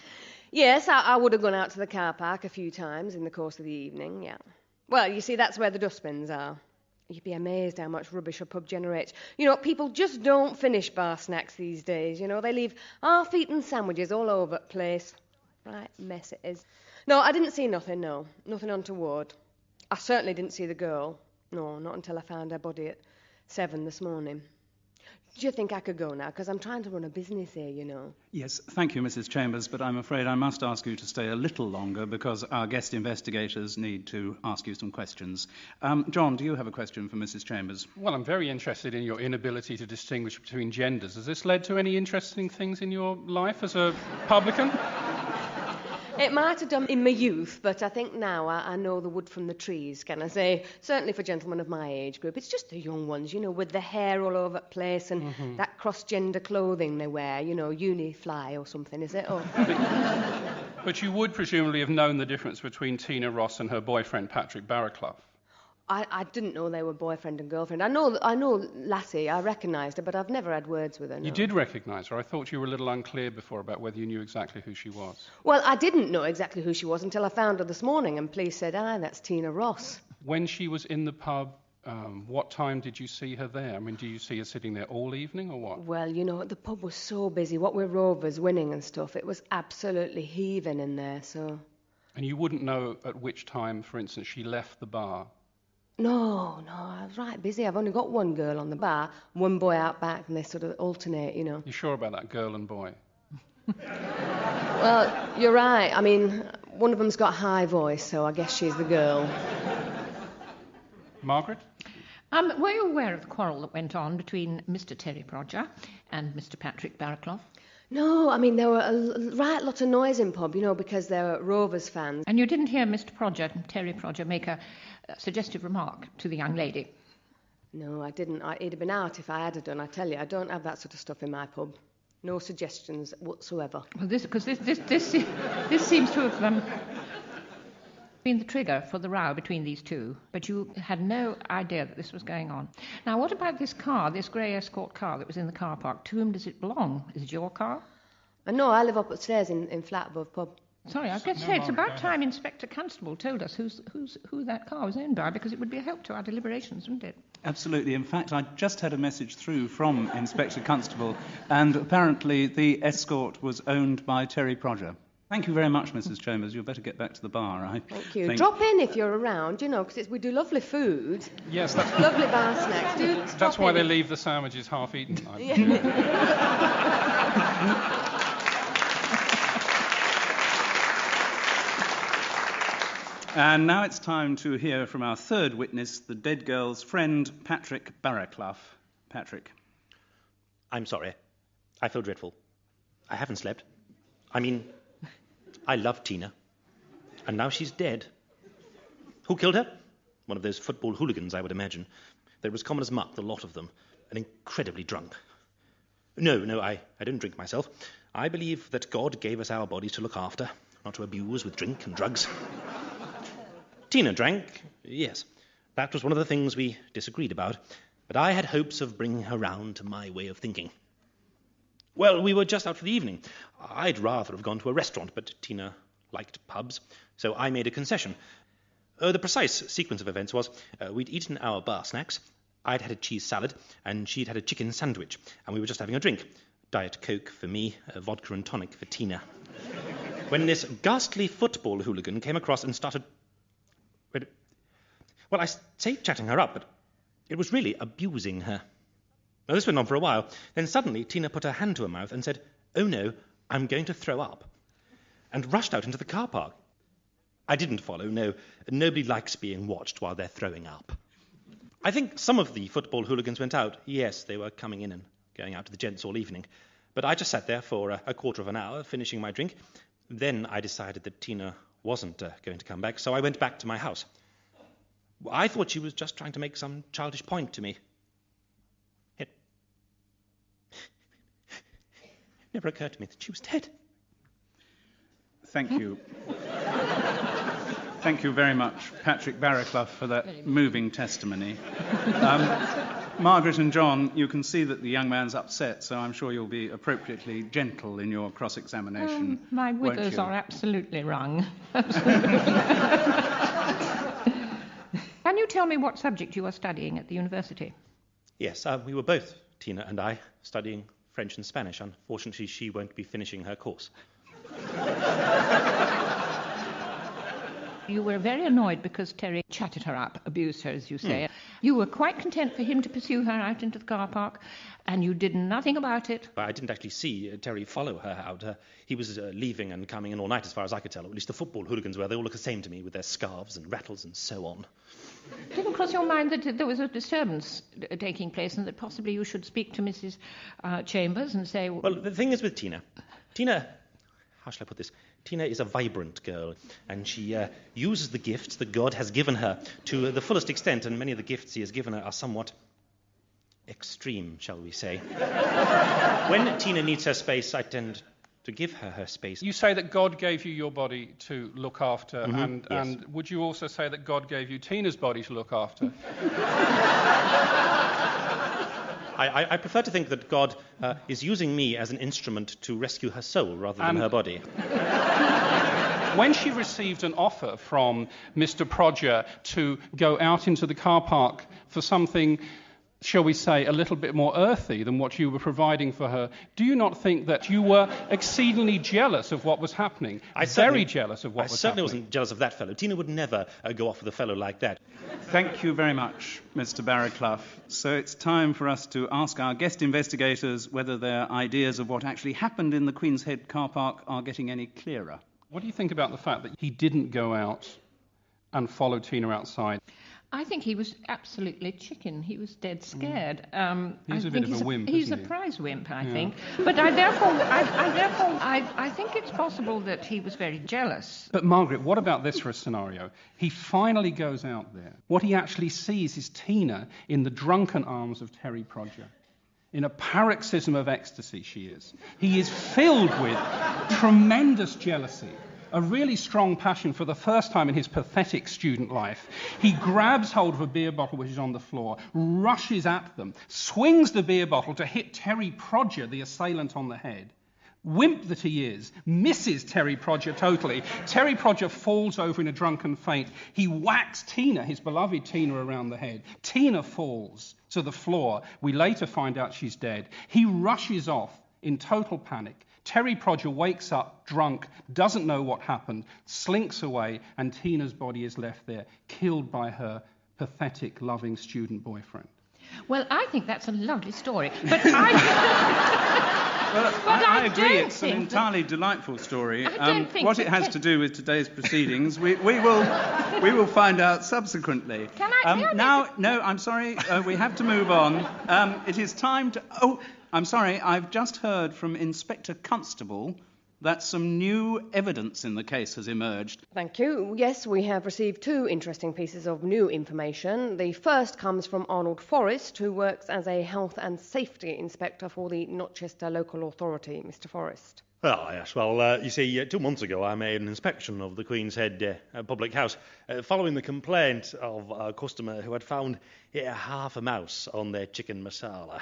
Yes, I would have gone out to the car park a few times in the course of the evening, yeah. Well, you see, that's where the dustbins are. You'd be amazed how much rubbish a pub generates. People just don't finish bar snacks these days, They leave half-eaten sandwiches all over the place. Right mess it is. No, I didn't see nothing, no. Nothing untoward. I certainly didn't see the girl. No, not until I found her body at 7 this morning. Do you think I could go now? Because I'm trying to run a business here, Yes, thank you, Mrs. Chambers, but I'm afraid I must ask you to stay a little longer because our guest investigators need to ask you some questions. John, do you have a question for Mrs. Chambers? Well, I'm very interested in your inability to distinguish between genders. Has this led to any interesting things in your life as a publican? It might have done in my youth, but I think now I know the wood from the trees, can I say? Certainly for gentlemen of my age group. It's just the young ones, with the hair all over the place and that cross-gender clothing they wear, Unifly or something, is it? Oh. But you would presumably have known the difference between Tina Ross and her boyfriend, Patrick Barraclough. I didn't know they were boyfriend and girlfriend. I know Lassie, I recognised her, but I've never had words with her, no. You did recognise her. I thought you were a little unclear before about whether you knew exactly who she was. Well, I didn't know exactly who she was until I found her this morning, and police said, aye, that's Tina Ross. When she was in the pub, what time did you see her there? I mean, do you see her sitting there all evening or what? Well, you know, the pub was so busy, what with Rovers winning and stuff, it was absolutely heaving in there, so... And you wouldn't know at which time, for instance, she left the bar? No, I was right busy. I've only got one girl on the bar, one boy out back, and they sort of alternate, you know. You sure about that, girl and boy? Well, you're right. I mean, one of them's got a high voice, so I guess she's the girl. Margaret? Were you aware of the quarrel that went on between Mr. Terry Prodger and Mr. Patrick Barraclough? No, I mean, there were a right lot of noise in pub, you know, because they were Rovers fans. And you didn't hear Mr. Prodger, Terry Prodger, make a suggestive remark to the young lady? No, I didn't. He'd have been out if I had done. I tell you, I don't have that sort of stuff in my pub. No suggestions whatsoever. Well, this seems to have been the trigger for the row between these two, but you had no idea that this was going on. Now, what about this car, this grey Escort car that was in the car park? To whom does it belong? Is it your car? No, I live up upstairs in flat above pub. Sorry, I was going to say, it's about time Inspector Constable told us who that car was owned by, because it would be a help to our deliberations, wouldn't it? Absolutely. In fact, I just had a message through from Inspector Constable, and apparently the Escort was owned by Terry Prodger. Thank you very much, Mrs. Chambers. You'd better get back to the bar, I Thank you. think. Drop in if you're around, you know, because we do lovely food. Yes, that's... Lovely bar snacks. That's why they leave the sandwiches half-eaten. And now it's time to hear from our third witness, the dead girl's friend, Patrick Barraclough. Patrick. I'm sorry. I feel dreadful. I haven't slept. I mean, I love Tina. And now she's dead. Who killed her? One of those football hooligans, I would imagine. They're as common as muck, the lot of them, and incredibly drunk. No, I don't drink myself. I believe that God gave us our bodies to look after, not to abuse with drink and drugs. Tina drank, yes. That was one of the things we disagreed about, but I had hopes of bringing her round to my way of thinking. Well, we were just out for the evening. I'd rather have gone to a restaurant, but Tina liked pubs, so I made a concession. The precise sequence of events was we'd eaten our bar snacks, I'd had a cheese salad, and she'd had a chicken sandwich, and we were just having a drink. Diet Coke for me, vodka and tonic for Tina. When this ghastly football hooligan came across and started... Well, I say chatting her up, but it was really abusing her. Now, this went on for a while. Then suddenly Tina put her hand to her mouth and said, "Oh no, I'm going to throw up," and rushed out into the car park. I didn't follow, no. Nobody likes being watched while they're throwing up. I think some of the football hooligans went out. Yes, they were coming in and going out to the gents all evening. But I just sat there for a quarter of an hour, finishing my drink. Then I decided that Tina wasn't going to come back, so I went back to my house. I thought she was just trying to make some childish point to me. It never occurred to me that she was dead. Thank you. Thank you very much, Patrick Barraclough, for that moving testimony. Margaret and John, you can see that the young man's upset, so I'm sure you'll be appropriately gentle in your cross-examination. My withers are absolutely wrung. Can you tell me what subject you are studying at the university? Yes, we were both, Tina and I, studying French and Spanish. Unfortunately, she won't be finishing her course. You were very annoyed because Terry chatted her up, abused her, as you say. You were quite content for him to pursue her out into the car park, and you did nothing about it. I didn't actually see Terry follow her out. He was leaving and coming in all night, as far as I could tell. At least the football hooligans were. They all look the same to me, with their scarves and rattles and so on. Didn't cross your mind that there was a disturbance taking place and that possibly you should speak to Mrs. Chambers and say... Well, the thing is with Tina, how shall I put this? Tina is a vibrant girl, and she uses the gifts that God has given her to the fullest extent, and many of the gifts he has given her are somewhat extreme, shall we say. When Tina needs her space, I tend to give her her space. You say that God gave you your body to look after, yes. And would you also say that God gave you Tina's body to look after? I prefer to think that God is using me as an instrument to rescue her soul rather than her body. when she received an offer from Mr. Prodger to go out into the car park for something, shall we say, a little bit more earthy than what you were providing for her, do you not think that you were exceedingly jealous of what was happening? Very jealous of what was happening. I certainly wasn't jealous of that fellow. Tina would never go off with a fellow like that. Thank you very much, Mr. Barraclough. So it's time for us to ask our guest investigators whether their ideas of what actually happened in the Queen's Head car park are getting any clearer. What do you think about the fact that he didn't go out and follow Tina outside? I think he was absolutely chicken. He was dead scared. He's a bit of a wimp, He's a prize wimp, I think. But I think it's possible that he was very jealous. But Margaret, what about this for a scenario? He finally goes out there. What he actually sees is Tina in the drunken arms of Terry Prodger. In a paroxysm of ecstasy, she is. He is filled with tremendous jealousy, a really strong passion for the first time in his pathetic student life. He grabs hold of a beer bottle which is on the floor, rushes at them, swings the beer bottle to hit Terry Prodger, the assailant, on the head. Wimp that he is, misses Terry Prodger totally. Terry Prodger falls over in a drunken faint. He whacks Tina, his beloved Tina, around the head. Tina falls to the floor. We later find out she's dead. He rushes off in total panic. Terry Prodger wakes up drunk, doesn't know what happened, slinks away, and Tina's body is left there, killed by her pathetic, loving student boyfriend. Well, I think that's a lovely story, but I agree, it's an entirely delightful story. What it has to do with today's proceedings, we will find out subsequently. Can I? No, I'm sorry, we have to move on. It is time to... Oh, I'm sorry, I've just heard from Inspector Constable that some new evidence in the case has emerged. Thank you. Yes, we have received two interesting pieces of new information. The first comes from Arnold Forrest, who works as a health and safety inspector for the Notchester Local Authority. Mr. Forrest. Oh, yes. Well, you see, 2 months ago I made an inspection of the Queen's Head public house, following the complaint of a customer who had found half a mouse on their chicken masala.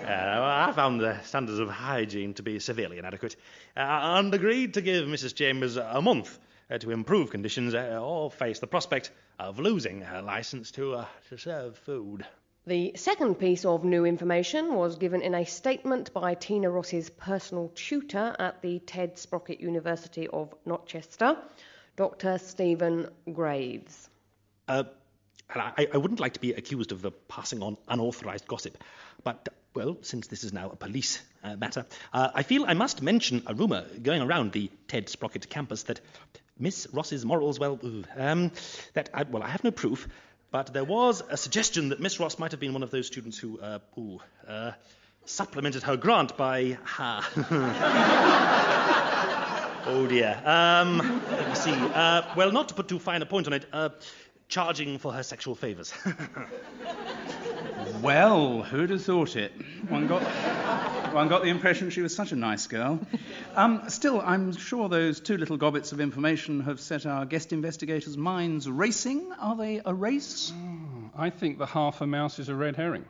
I found the standards of hygiene to be severely inadequate, and agreed to give Mrs. Chambers a month to improve conditions or face the prospect of losing her licence to serve food. The second piece of new information was given in a statement by Tina Ross's personal tutor at the Ted Sprocket University of Notchester, Dr. Stephen Graves. I wouldn't like to be accused of passing on unauthorised gossip, but, well, since this is now a police matter, I feel I must mention a rumour going around the Ted Sprocket campus that Miss Ross's morals, I have no proof, but there was a suggestion that Miss Ross might have been one of those students who, supplemented her grant by... Oh, dear. Let me see. Not to put too fine a point on it, charging for her sexual favours. Well, who'd have thought it? One got the impression she was such a nice girl. Still, I'm sure those two little gobbets of information have set our guest investigators' minds racing. Are they a race? I think the half a mouse is a red herring.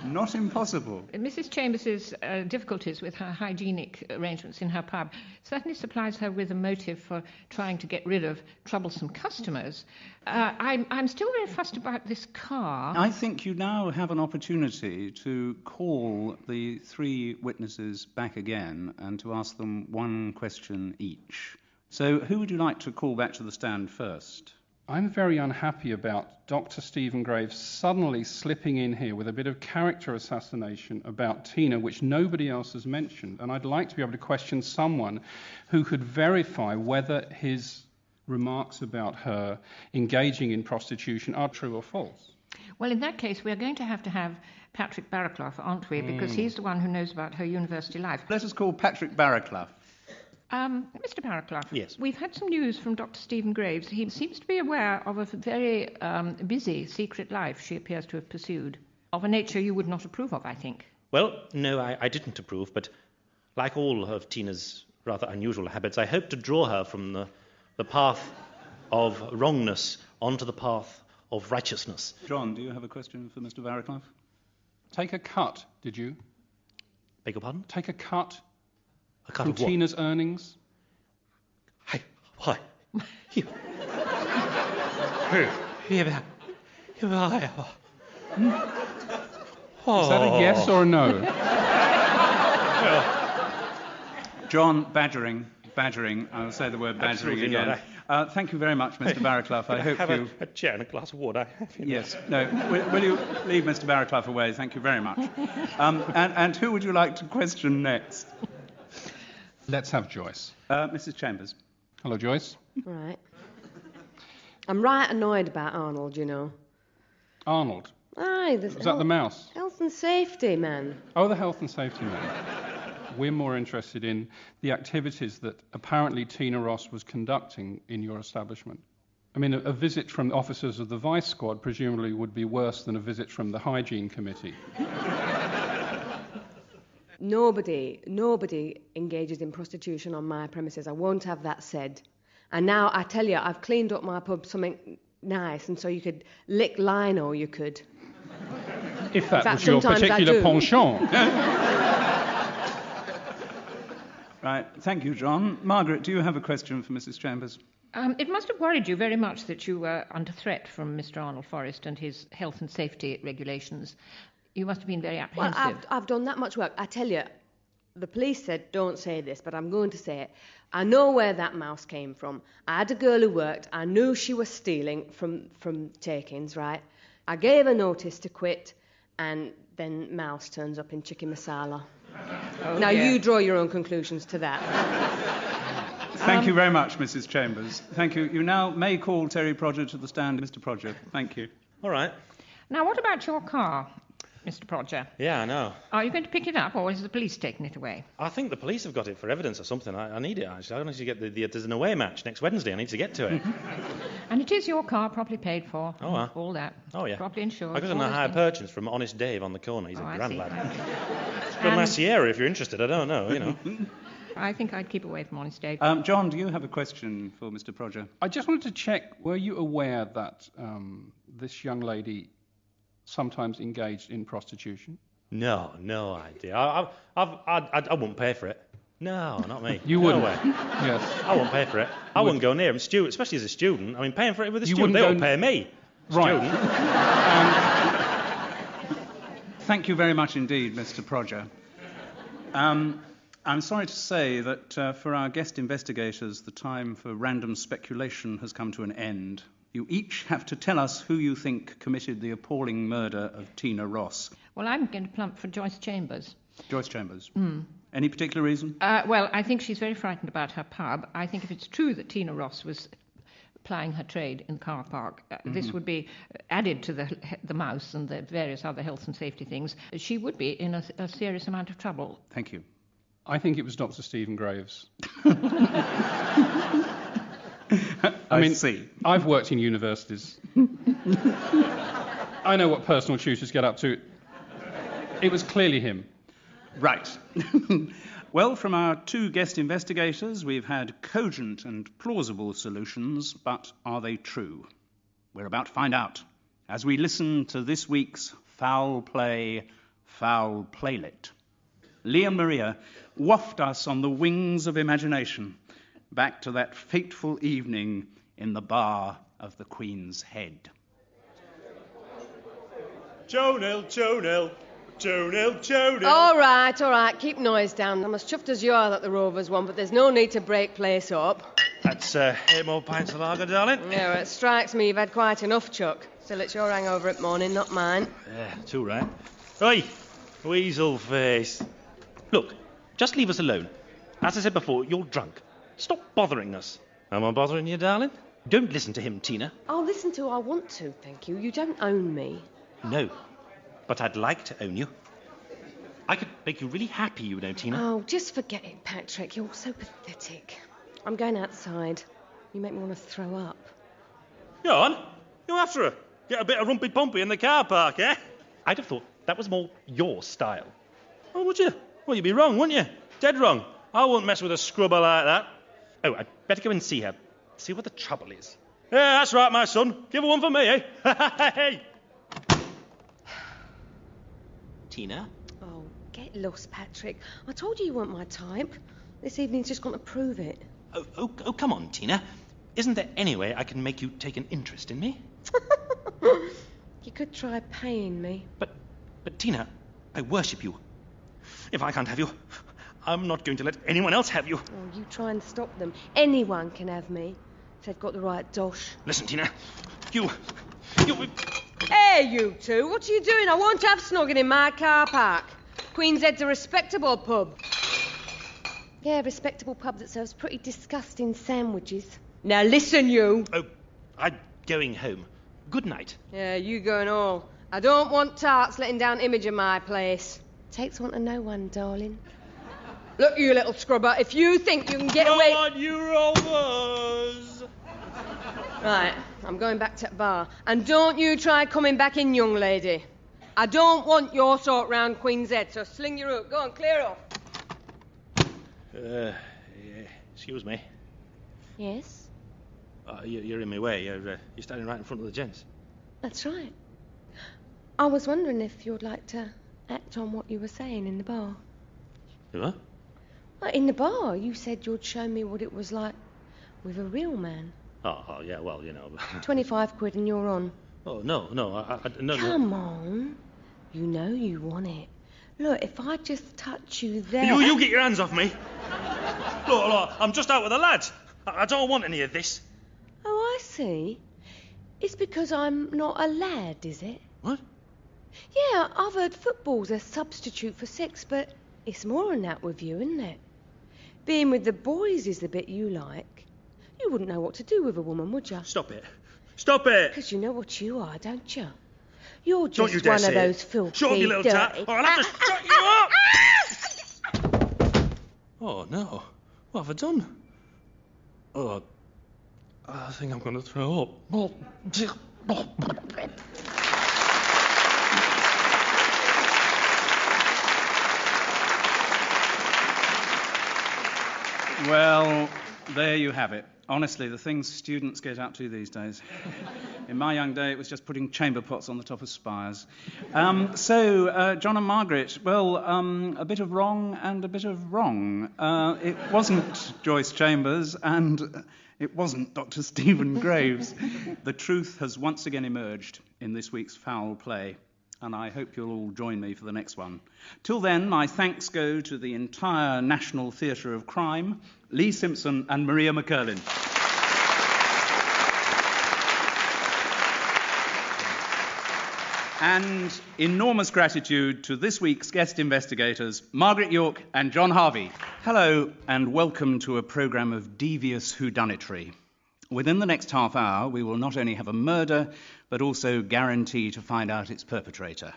Not impossible. Mrs. Chambers' difficulties with her hygienic arrangements in her pub certainly supplies her with a motive for trying to get rid of troublesome customers. I'm still very fussed about this car. I think you now have an opportunity to call the three witnesses back again and to ask them one question each. So who would you like to call back to the stand first? I'm very unhappy about Dr. Stephen Graves suddenly slipping in here with a bit of character assassination about Tina, which nobody else has mentioned. And I'd like to be able to question someone who could verify whether his remarks about her engaging in prostitution are true or false. Well, in that case, we're going to have Patrick Barraclough, aren't we? Because he's the one who knows about her university life. Let us call Patrick Barraclough. Mr. Barraclough, yes. We've had some news from Dr. Stephen Graves. He seems to be aware of a very busy secret life she appears to have pursued, of a nature you would not approve of, I think. Well, no, I didn't approve, but like all of Tina's rather unusual habits, I hope to draw her from the path of wrongness onto the path of righteousness. John, do you have a question for Mr. Barraclough? Take a cut, did you? Beg your pardon? Take a cut A cut from of what? Tina's earnings? Hey, why? You... Here I am. Is that a yes or a no? John, badgering. I'll say the word badgering Absolutely again. Thank you very much, Mr. Barraclough. I hope have you... a chair and a glass of water. Yes. No. Will you leave Mr. Barraclough away? Thank you very much. And who would you like to question next? Let's have Joyce. Mrs. Chambers. Hello, Joyce. Right. I'm right annoyed about Arnold, you know. Arnold. Aye, Was that the mouse? Health and safety, man. Oh, the health and safety man. We're more interested in the activities that apparently Tina Ross was conducting in your establishment. I mean, a visit from officers of the Vice Squad presumably would be worse than a visit from the Hygiene Committee. Nobody engages in prostitution on my premises. I won't have that said. And now, I tell you, I've cleaned up my pub something nice, and so you could lick Lino, you could. If that fact, was your sometimes I particular do. penchant. Right. Thank you, John. Margaret, do you have a question for Mrs. Chambers? It must have worried you very much that you were under threat from Mr. Arnold Forrest and his health and safety regulations. You must have been very apprehensive. Well, I've done that much work. I tell you, the police said, don't say this, but I'm going to say it. I know where that mouse came from. I had a girl who worked. I knew she was stealing from takings, right? I gave her notice to quit, and then mouse turns up in chicken masala. Oh, now, dear. you draw your own conclusions to that. Thank you very much, Mrs. Chambers. Thank you. You now may call Terry Prodger to the stand. Mr. Prodger, thank you. All right. Now, what about your car, Mr. Prodger? Yeah, I know. Are you going to pick it up, or is the police taking it away? I think the police have got it for evidence or something. I need it, actually. I need to get there's an away match next Wednesday. I need to get to it. And it is your car, properly paid for. Oh, huh? All that. Oh, yeah. Properly insured. I got it on all a those hire things. purchase from Honest Dave on the corner. He's Oh, a I grand see. lad. Thank you. It's got a nice Sierra if you're interested. I don't know, you know. I think I'd keep away from Honest Dave. John, do you have a question for Mr. Prodger? I just wanted to check, were you aware that this young lady sometimes engaged in prostitution? No idea. I wouldn't pay for it. No, not me. You No wouldn't? way. Yes. I wouldn't pay for it. I wouldn't go near him, especially as a student. I mean, paying for it with a You student, they wouldn't won't go pay me. Right. Student. Thank you very much indeed, Mr. Prodger. I'm sorry to say that for our guest investigators, the time for random speculation has come to an end. You each have to tell us who you think committed the appalling murder of Tina Ross. Well, I'm going to plump for Joyce Chambers. Joyce Chambers. Any particular reason? Well, I think she's very frightened about her pub. I think if it's true that Tina Ross was plying her trade in the car park, this would be added to the mouse and the various other health and safety things. She would be in a serious amount of trouble. Thank you. I think it was Dr. Stephen Graves. I mean, see. I've worked in universities. I know what personal tutors get up to. It was clearly him. Right. Well, from our two guest investigators, we've had cogent and plausible solutions, but are they true? We're about to find out as we listen to this week's Foul Play, Foul Playlet. Liam Maria, waft us on the wings of imagination back to that fateful evening in the bar of the Queen's Head. 2-0, 2-0. 2-0, 2-0. All right, keep noise down. I'm as chuffed as you are that the Rovers won, but there's no need to break place up. That's 8 more pints of lager, darling. Yeah, well, it strikes me you've had quite enough, Chuck. Still, it's your hangover at morning, not mine. Yeah, too right. Oi, weasel face. Look, just leave us alone. As I said before, you're drunk. Stop bothering us. Am I bothering you, darling? Don't listen to him, Tina. I'll listen to who I want to, thank you. You don't own me. No, but I'd like to own you. I could make you really happy, you know, Tina. Oh, just forget it, Patrick. You're so pathetic. I'm going outside. You make me want to throw up. Go on. Go after her. Get a bit of rumpy-pumpy in the car park, eh? I'd have thought that was more your style. Oh, would you? Well, you'd be wrong, wouldn't you? Dead wrong. I wouldn't mess with a scrubber like that. Oh, I'd better go and see her. See what the trouble is. Yeah, that's right, my son. Give her one for me, eh? Hey! Tina? Oh, Get lost, Patrick. I told you weren't my type. This evening's just gone to prove it. Oh, come on, Tina. Isn't there any way I can make you take an interest in me? You could try paying me. But Tina, I worship you. If I can't have you, I'm not going to let anyone else have you. Oh, you try and stop them. Anyone can have me, if they've got the right dosh. Listen, Tina, you... Hey, you two, what are you doing? I won't have snogging in my car park. Queen's Head's a respectable pub. Yeah, a respectable pub that serves pretty disgusting sandwiches. Now listen, you. Oh, I'm going home. Good night. Yeah, you go and all. I don't want tarts letting down image of my place. Takes one to know one, darling. Look, you little scrubber, if you think you can get away... Come on, you robbers! Right, I'm going back to the bar. And don't you try coming back in, young lady. I don't want your sort round Queen's Head, so sling your hook. Go on, clear off. Excuse me. Yes? You're in my way. You're standing right in front of the gents. That's right. I was wondering if you'd like to act on what you were saying in the bar. What? Well, in the bar, you said you'd show me what it was like with a real man. Oh, yeah, well, you know. 25 quid and you're on. Oh, no. No. Come on. You know you want it. Look, if I just touch you there... You get your hands off me. Look, I'm just out with the lads. I don't want any of this. Oh, I see. It's because I'm not a lad, is it? What? Yeah, I've heard football's a substitute for sex, but it's more than that with you, isn't it? Being with the boys is the bit you like. You wouldn't know what to do with a woman, would you? Stop it. Stop it. Because you know what you are, don't you? You're Don't just you dare one of say those it. filthy, Shut up, you little tat, dirty... or I'll have to shut you up! Oh, no. What have I done? Oh, I think I'm going to throw up. Well, there you have it. Honestly, the things students get up to these days. In my young day, it was just putting chamber pots on the top of spires. So, John and Margaret, well, a bit of wrong and a bit of wrong. It wasn't Joyce Chambers and it wasn't Dr. Stephen Graves. The truth has once again emerged in this week's Foul Play, and I hope you'll all join me for the next one. Till then, my thanks go to the entire National Theatre of Crime, Lee Simpson and Maria McCurlin. And enormous gratitude to this week's guest investigators, Margaret York and John Harvey. Hello, and welcome to a programme of devious whodunitry. Within the next half hour, we will not only have a murder, but also guarantee to find out its perpetrator.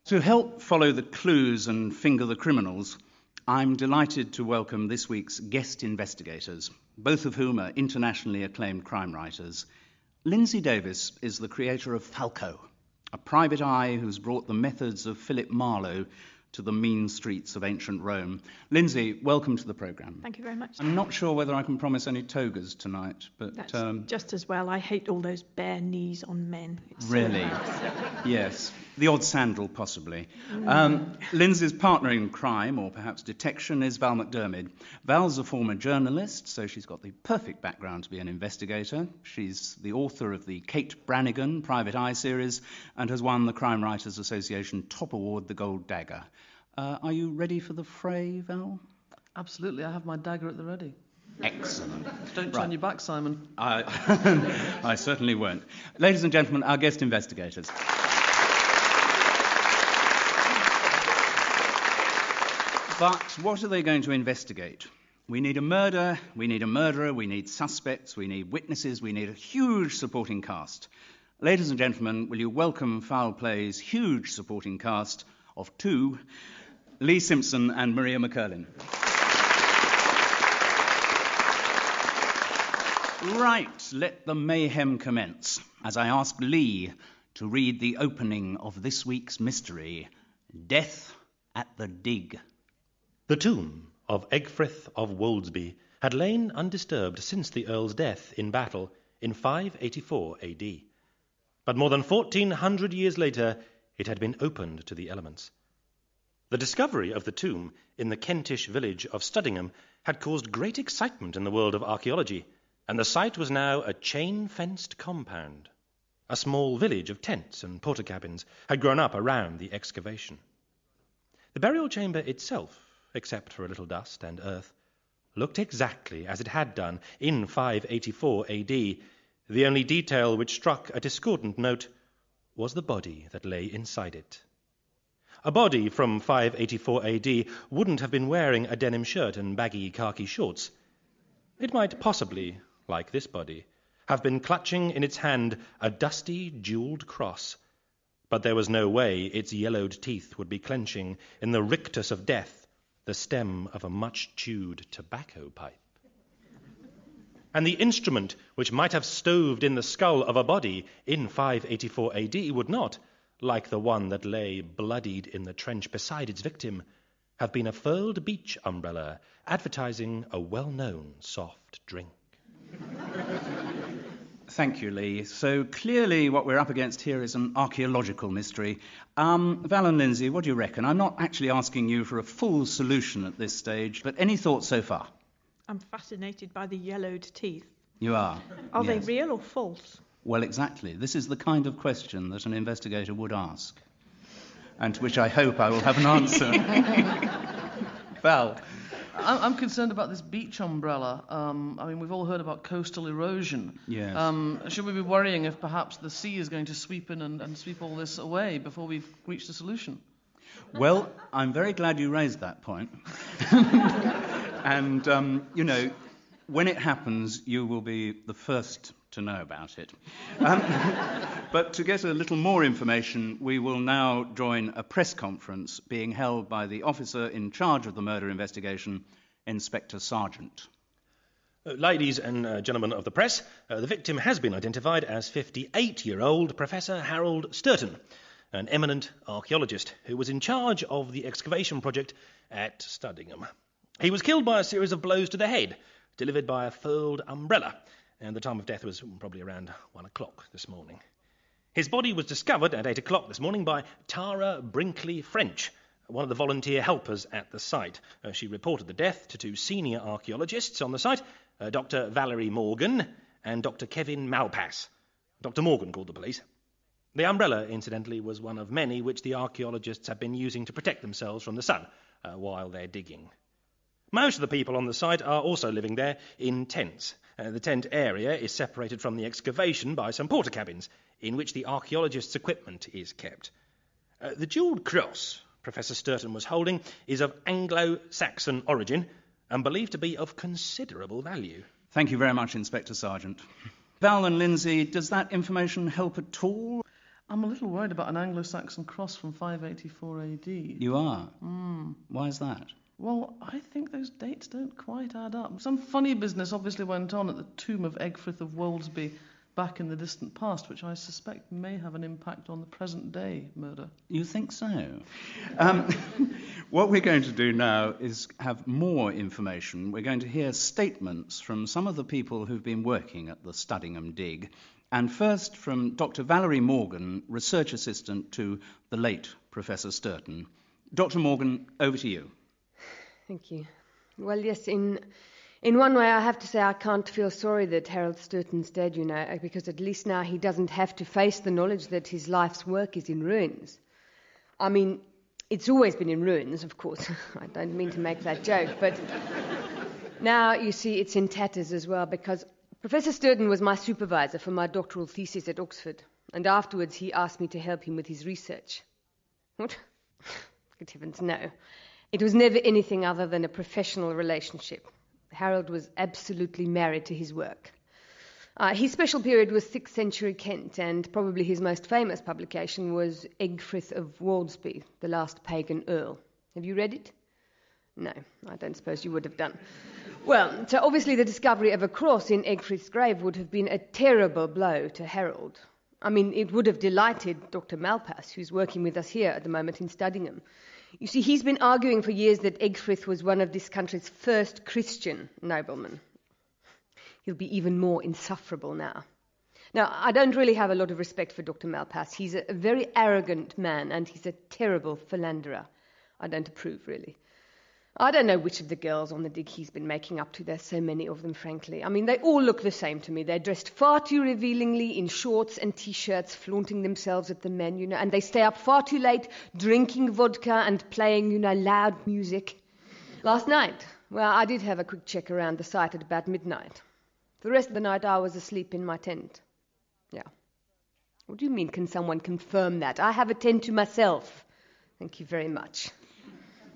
To help follow the clues and finger the criminals, I'm delighted to welcome this week's guest investigators, both of whom are internationally acclaimed crime writers. Lindsay Davis is the creator of Falco, a private eye who's brought the methods of Philip Marlowe to the mean streets of ancient Rome. Lindsay, welcome to the programme. Thank you very much. I'm not sure whether I can promise any togas tonight, but... That's just as well. I hate all those bare knees on men. It's really? So Yes. The odd sandal, possibly. Lindsay's partner in crime, or perhaps detection, is Val McDermid. Val's a former journalist, so she's got the perfect background to be an investigator. She's the author of the Kate Brannigan Private Eye series and has won the Crime Writers Association Top Award, the Gold Dagger. Are you ready for the fray, Val? Absolutely, I have my dagger at the ready. Excellent. Don't turn your back, Simon. I certainly won't. Ladies and gentlemen, our guest investigators. But what are they going to investigate? We need a murder, we need a murderer, we need suspects, we need witnesses, we need a huge supporting cast. Ladies and gentlemen, will you welcome Foul Play's huge supporting cast of two, Lee Simpson and Maria McCurlin. Right, let the mayhem commence, as I ask Lee to read the opening of this week's mystery, Death at the Dig. The tomb of Egfrith of Woldsby had lain undisturbed since the Earl's death in battle in 584 AD. But more than 1,400 years later, it had been opened to the elements. The discovery of the tomb in the Kentish village of Studdingham had caused great excitement in the world of archaeology, and the site was now a chain-fenced compound. A small village of tents and portakabins had grown up around the excavation. The burial chamber itself, except for a little dust and earth, looked exactly as it had done in 584 AD. The only detail which struck a discordant note was the body that lay inside it. A body from 584 AD wouldn't have been wearing a denim shirt and baggy khaki shorts. It might possibly, like this body, have been clutching in its hand a dusty, jewelled cross, but there was no way its yellowed teeth would be clenching in the rictus of death the stem of a much-chewed tobacco pipe. And the instrument which might have stoved in the skull of a body in 584 AD would not, like the one that lay bloodied in the trench beside its victim, have been a furled beach umbrella advertising a well-known soft drink. Thank you, Lee. So clearly what we're up against here is an archaeological mystery. Val and Lindsay, what do you reckon? I'm not actually asking you for a full solution at this stage, but any thoughts so far? I'm fascinated by the yellowed teeth. You are? Are Yes. they real or false? Well, exactly. This is the kind of question that an investigator would ask, and to which I hope I will have an answer. Val? I'm concerned about this beach umbrella. I mean, we've all heard about coastal erosion. Yes. Should we be worrying if perhaps the sea is going to sweep in and sweep all this away before we've reached a solution? Well, I'm very glad you raised that point. And, when it happens, you will be the first to know about it. But to get a little more information, we will now join a press conference being held by the officer in charge of the murder investigation, Inspector Sergeant. Ladies and gentlemen of the press, the victim has been identified as 58-year-old Professor Harold Sturton, an eminent archaeologist who was in charge of the excavation project at Studdingham. He was killed by a series of blows to the head, delivered by a furled umbrella, and the time of death was probably around 1 o'clock this morning. His body was discovered at 8 o'clock this morning by Tara Brinkley French, one of the volunteer helpers at the site. She reported the death to 2 senior archaeologists on the site, Dr. Valerie Morgan and Dr. Kevin Malpass. Dr. Morgan called the police. The umbrella, incidentally, was one of many which the archaeologists have been using to protect themselves from the sun while they're digging. Most of the people on the site are also living there in tents. The tent area is separated from the excavation by some portakabins, in which the archaeologists' equipment is kept. The jewelled cross Professor Sturton was holding is of Anglo-Saxon origin and believed to be of considerable value. Thank you very much, Inspector Sergeant. Val and Lindsay, does that information help at all? I'm a little worried about an Anglo-Saxon cross from 584 AD. You are? Why is that? Well, I think those dates don't quite add up. Some funny business obviously went on at the tomb of Egfrith of Woldsby back in the distant past, which I suspect may have an impact on the present-day murder. You think so? What we're going to do now is have more information. We're going to hear statements from some of the people who've been working at the Studdingham dig. And first from Dr. Valerie Morgan, research assistant to the late Professor Sturton. Dr. Morgan, over to you. Thank you. Well, yes, in one way I have to say I can't feel sorry that Harold Sturton's dead, because at least now he doesn't have to face the knowledge that his life's work is in ruins. I mean, it's always been in ruins, of course. I don't mean to make that joke, but now, you see, it's in tatters as well, because Professor Sturton was my supervisor for my doctoral thesis at Oxford, and afterwards he asked me to help him with his research. What? Good heavens, no. It was never anything other than a professional relationship. Harold was absolutely married to his work. His special period was 6th century Kent, and probably his most famous publication was Egfrith of Woldsby, the last pagan earl. Have you read it? No, I don't suppose you would have done. Well, so obviously the discovery of a cross in Egfrith's grave would have been a terrible blow to Harold. I mean, it would have delighted Dr. Malpass, who's working with us here at the moment in Studdingham. You see, he's been arguing for years that Egfrith was one of this country's first Christian noblemen. He'll be even more insufferable now. Now, I don't really have a lot of respect for Dr. Malpass. He's a very arrogant man, and he's a terrible philanderer. I don't approve, really. I don't know which of the girls on the dig he's been making up to. There's so many of them, frankly. I mean, they all look the same to me. They're dressed far too revealingly in shorts and T-shirts, flaunting themselves at the men, and they stay up far too late, drinking vodka and playing, loud music. Last night, well, I did have a quick check around the site at about midnight. The rest of the night I was asleep in my tent. Yeah. What do you mean, can someone confirm that? I have a tent to myself. Thank you very much.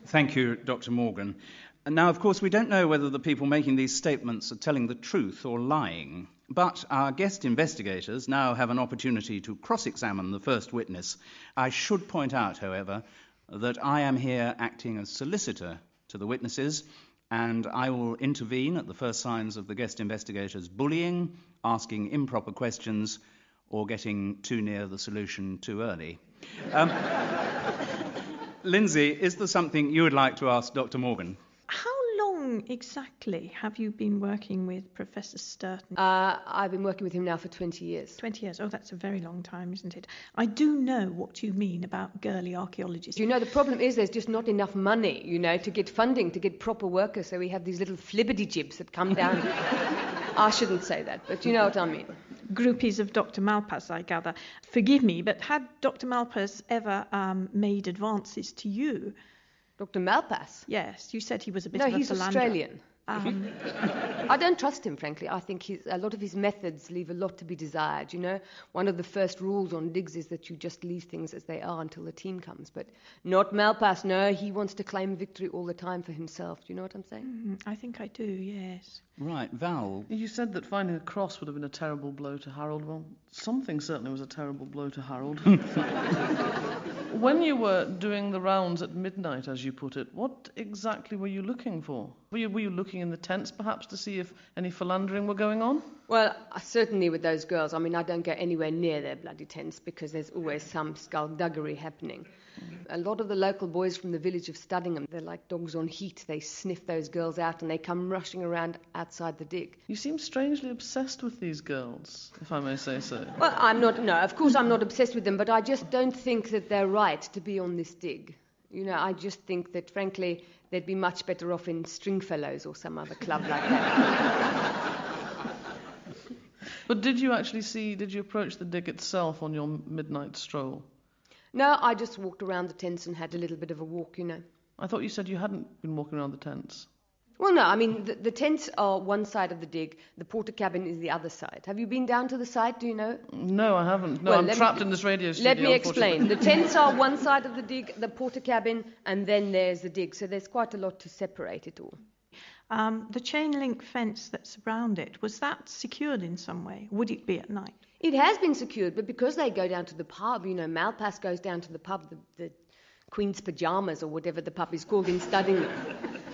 Thank you, Dr. Morgan. And now, of course, we don't know whether the people making these statements are telling the truth or lying, but our guest investigators now have an opportunity to cross-examine the first witness. I should point out, however, that I am here acting as solicitor to the witnesses, and I will intervene at the first signs of the guest investigators bullying, asking improper questions, or getting too near the solution too early. Lindsay, is there something you would like to ask Dr. Morgan? How long exactly have you been working with Professor Sturton? I've been working with him now for 20 years. 20 years. Oh, that's a very long time, isn't it? I do know what you mean about girly archaeologists. The problem is there's just not enough money, to get funding, to get proper workers, so we have these little flibberty-jibs that come down. I shouldn't say that, but you know what I mean. Groupies of Dr. Malpas, I gather. Forgive me, but had Dr. Malpas ever made advances to you? Dr. Malpas? Yes, you said he was a bit of a philanderer. No, he's Australian. I don't trust him, frankly. I think a lot of his methods leave a lot to be desired, One of the first rules on digs is that you just leave things as they are until the team comes. But not Malpas, no. He wants to claim victory all the time for himself. Do you know what I'm saying? I think I do, yes. Right, Val. You said that finding the cross would have been a terrible blow to Harold. Well, something certainly was a terrible blow to Harold. When you were doing the rounds at midnight, as you put it, what exactly were you looking for? Were you looking in the tents, perhaps, to see if any philandering were going on? Well, certainly with those girls. I mean, I don't go anywhere near their bloody tents because there's always some skullduggery happening. A lot of the local boys from the village of Studdingham, they're like dogs on heat. They sniff those girls out and they come rushing around outside the dig. You seem strangely obsessed with these girls, if I may say so. Well, of course I'm not obsessed with them, but I just don't think that they're right to be on this dig. I just think that, frankly, they'd be much better off in Stringfellows or some other club like that. But did you approach the dig itself on your midnight stroll? No, I just walked around the tents and had a little bit of a walk, I thought you said you hadn't been walking around the tents. Well, no, I mean, the tents are one side of the dig, the porter cabin is the other side. Have you been down to the site, do you know? No, I haven't. No, well, I'm trapped in this radio studio. Let me explain. The tents are one side of the dig, the porter cabin, and then there's the dig, so there's quite a lot to separate it all. The chain link fence that's around it, was that secured in some way? Would it be at night? It has been secured, but because they go down to the pub, Malpas goes down to the pub, the Queen's Pyjamas or whatever the pub is called in Studdingham.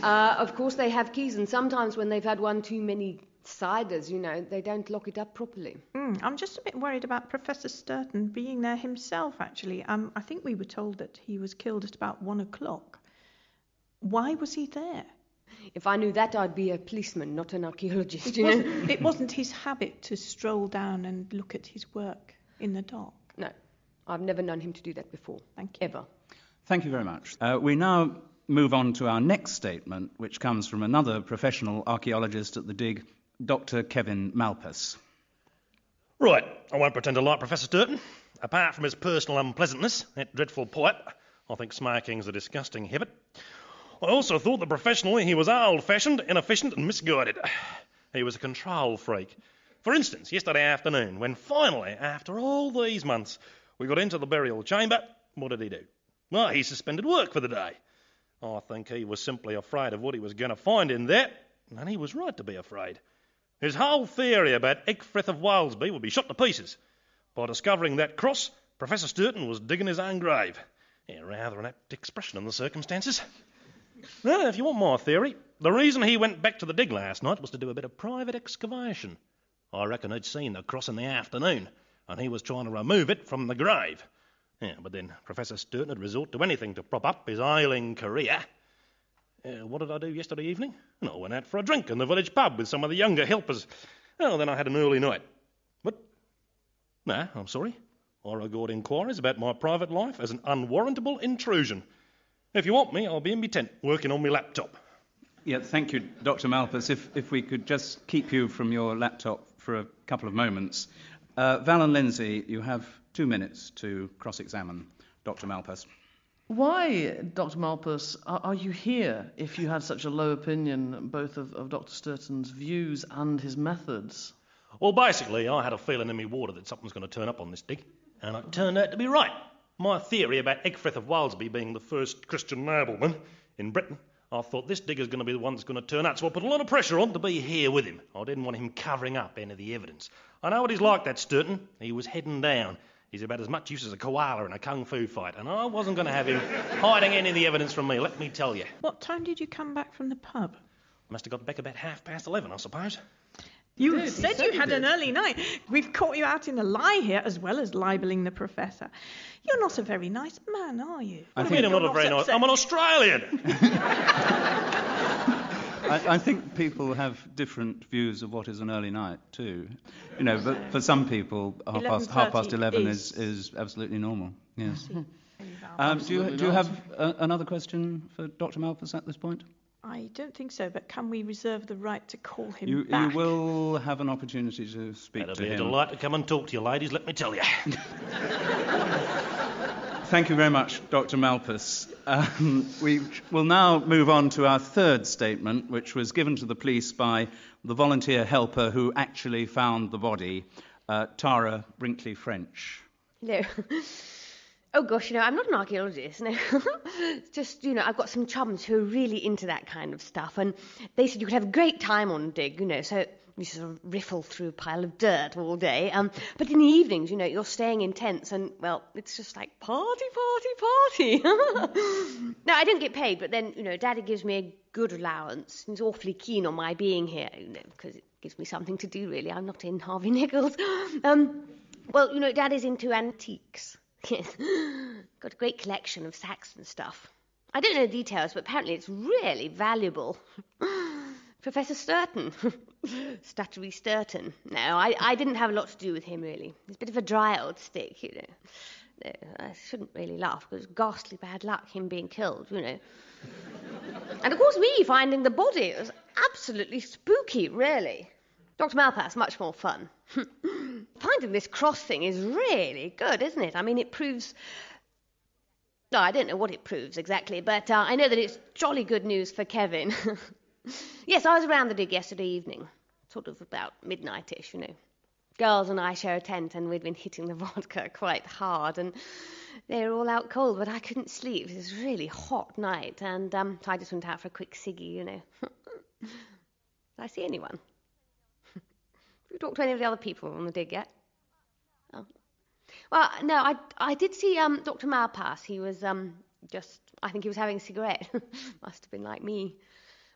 Of course they have keys, and sometimes when they've had one too many ciders, they don't lock it up properly. I'm just a bit worried about Professor Sturton being there himself, actually. I think we were told that he was killed at about 1 o'clock. Why was he there? If I knew that, I'd be a policeman, not an archaeologist, It wasn't his habit to stroll down and look at his work in the dark? No, I've never known him to do that before. Thank you. Ever. Thank you very much. We now move on to our next statement, which comes from another professional archaeologist at the dig, Dr. Kevin Malpas. Right, I won't pretend to like Professor Sturton. Apart from his personal unpleasantness, that dreadful pipe, I think smoking's a disgusting habit. I also thought that professionally he was old-fashioned, inefficient and misguided. He was a control freak. For instance, yesterday afternoon, when finally, after all these months, we got into the burial chamber, what did he do? Well, he suspended work for the day. I think he was simply afraid of what he was going to find in there, and he was right to be afraid. His whole theory about Egfrith of Walesby would be shot to pieces. By discovering that cross, Professor Sturton was digging his own grave. Yeah, rather an apt expression in the circumstances. Now, if you want my theory, the reason he went back to the dig last night was to do a bit of private excavation. I reckon he'd seen the cross in the afternoon, and he was trying to remove it from the grave. Yeah, but then Professor Sturton would resort to anything to prop up his ailing career. What did I do yesterday evening? I went out for a drink in the village pub with some of the younger helpers. Then I had an early night. What? No, I'm sorry. I regard inquiries about my private life as an unwarrantable intrusion. If you want me, I'll be in my tent, working on my laptop. Yeah, thank you, Dr. Malpas. If we could just keep you from your laptop for a couple of moments. Val and Lindsay, you have 2 minutes to cross-examine Dr. Malpas. Why, Dr. Malpas, are you here if you had such a low opinion both of Dr. Sturton's views and his methods? Well, basically, I had a feeling in me water that something was going to turn up on this dig, and it turned out to be right. My theory about Egfrith of Walsby being the first Christian nobleman in Britain, I thought this digger's going to be the one that's going to turn up, so I put a lot of pressure on to be here with him. I didn't want him covering up any of the evidence. I know what he's like, that Sturton. He was heading down. He's about as much use as a koala in a kung fu fight, and I wasn't going to have him hiding any of the evidence from me, let me tell you. What time did you come back from the pub? Must have got back about 11:30, I suppose. You said you had an early night. We've caught you out in a lie here, as well as libelling the professor. You're not a very nice man, are you? What do you mean I'm not a very nice? I'm an Australian. I think people have different views of what is an early night too. You know, but for some people, half past 11 is absolutely normal. Yes. Do you have another question for Dr. Malpas at this point? I don't think so, but can we reserve the right to call him back? You will have an opportunity to speak to him. It'll be a delight to come and talk to you, ladies, let me tell you. Thank you very much, Dr. Malpas. We will now move on to our third statement, which was given to the police by the volunteer helper who actually found the body, Tara Brinkley French. Hello. Oh, gosh, I'm not an archaeologist, no. It's just, I've got some chums who are really into that kind of stuff, and they said you could have a great time on dig, so you sort of riffle through a pile of dirt all day. But in the evenings, you're staying in tents, and, well, it's just like party, party, party. No, I don't get paid, but then, Daddy gives me a good allowance. He's awfully keen on my being here, because it gives me something to do, really. I'm not in Harvey Nichols. Well, Daddy's into antiques. Yes, got a great collection of Saxon stuff. I don't know the details, but apparently it's really valuable. Professor Sturton. Stuttery Sturton. No, I didn't have a lot to do with him, really. He's a bit of a dry old stick, No, I shouldn't really laugh, because it's ghastly bad luck, him being killed, And of course me finding the body. It was absolutely spooky, really. Dr. Malpas, much more fun. Finding this cross thing is really good, isn't it? I mean, it proves... No, I don't know what it proves exactly, but I know that it's jolly good news for Kevin. Yes, I was around the dig yesterday evening, sort of about midnight-ish, Girls and I share a tent, and we'd been hitting the vodka quite hard, and they were all out cold, but I couldn't sleep. It was a really hot night, and so I just went out for a quick ciggy, Did I see anyone? Have you talked to any of the other people on the dig yet? Oh. Well, no, I did see Dr. Malpas. He was I think he was having a cigarette. Must have been like me.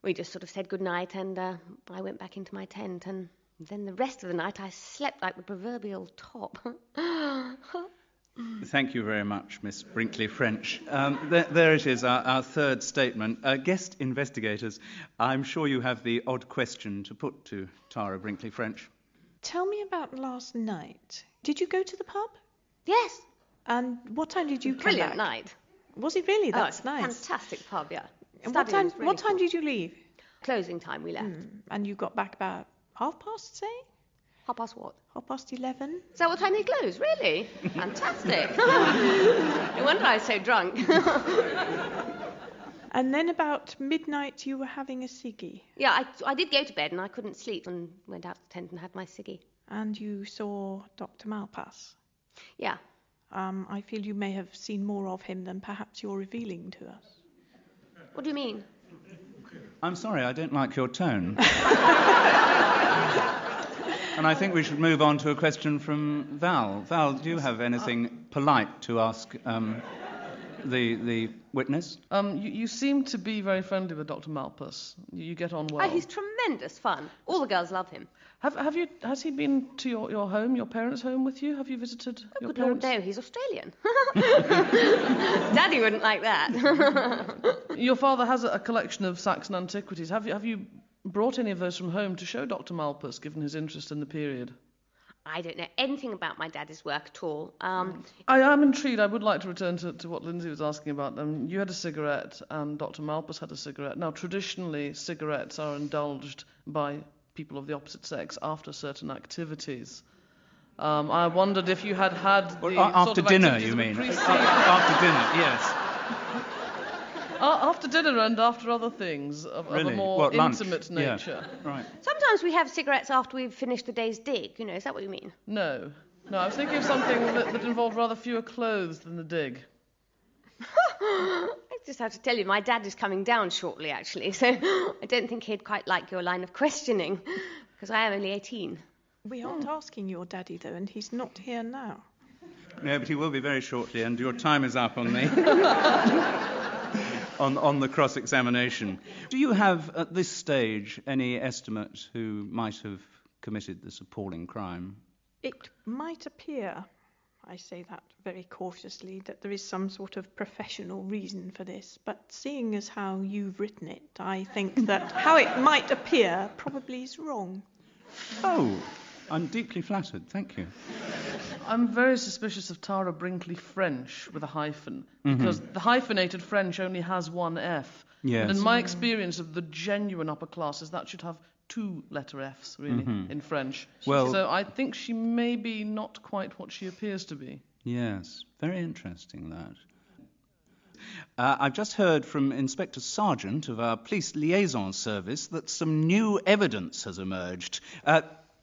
We just sort of said goodnight, and I went back into my tent, and then the rest of the night I slept like the proverbial top. Thank you very much, Miss Brinkley French. There it is, our third statement. Guest investigators, I'm sure you have the odd question to put to Tara Brinkley French. Tell me about last night. Did you go to the pub? Yes. And what time did you come Brilliant back? night. Was it really? That's nice. Fantastic pub, yeah. And what time did you leave? Closing time we left. And you got back about 11:30, say? 11:30 what? 11:30. Is that what time they close? Really? Fantastic. No wonder I was so drunk. And then about midnight you were having a ciggy. Yeah, I did go to bed and I couldn't sleep and went out to the tent and had my ciggy. And you saw Dr. Malpas? Yeah. I feel you may have seen more of him than perhaps you're revealing to us. What do you mean? I'm sorry, I don't like your tone. And I think we should move on to a question from Val. Val, do you have anything polite to ask the witness? You seem to be very friendly with Dr. Malpas. You get on well. Oh, he's tremendous fun. All the girls love him. Has he been to your home, your parents' home with you? Have you visited your parents? Lord, no, he's Australian. Daddy wouldn't like that. Your father has a collection of Saxon antiquities. Have you brought any of those from home to show Dr. Malpas, given his interest in the period? I don't know anything about my daddy's work at all. I am intrigued. I would like to return to what Lindsay was asking about. You had a cigarette and Dr. Malpas had a cigarette. Now, traditionally, cigarettes are indulged by people of the opposite sex after certain activities. I wondered if you had the after dinner, you mean? After dinner, yes. After dinner and after other things of a more intimate nature. Yeah. Right. Sometimes we have cigarettes after we've finished the day's dig, you know, is that what you mean? No, I was thinking of something that involved rather fewer clothes than the dig. I just have to tell you, my dad is coming down shortly, actually, so I don't think he'd quite like your line of questioning, because I am only 18. We aren't asking your daddy, though, and he's not here now. No, but he will be very shortly, and your time is up on the... on the cross-examination. Do you have, at this stage, any estimate who might have committed this appalling crime? It might appear, I say that very cautiously, that there is some sort of professional reason for this, but seeing as how you've written it, I think that how it might appear probably is wrong. Oh, I'm deeply flattered, thank you. I'm very suspicious of Tara Brinkley French with a hyphen, because the hyphenated French only has one F. Yes. And in my experience of the genuine upper classes, that should have 2 letter Fs, really, in French. Well, so I think she may be not quite what she appears to be. Yes, very interesting, that. I've just heard from Inspector Sargent of our Police Liaison Service that some new evidence has emerged.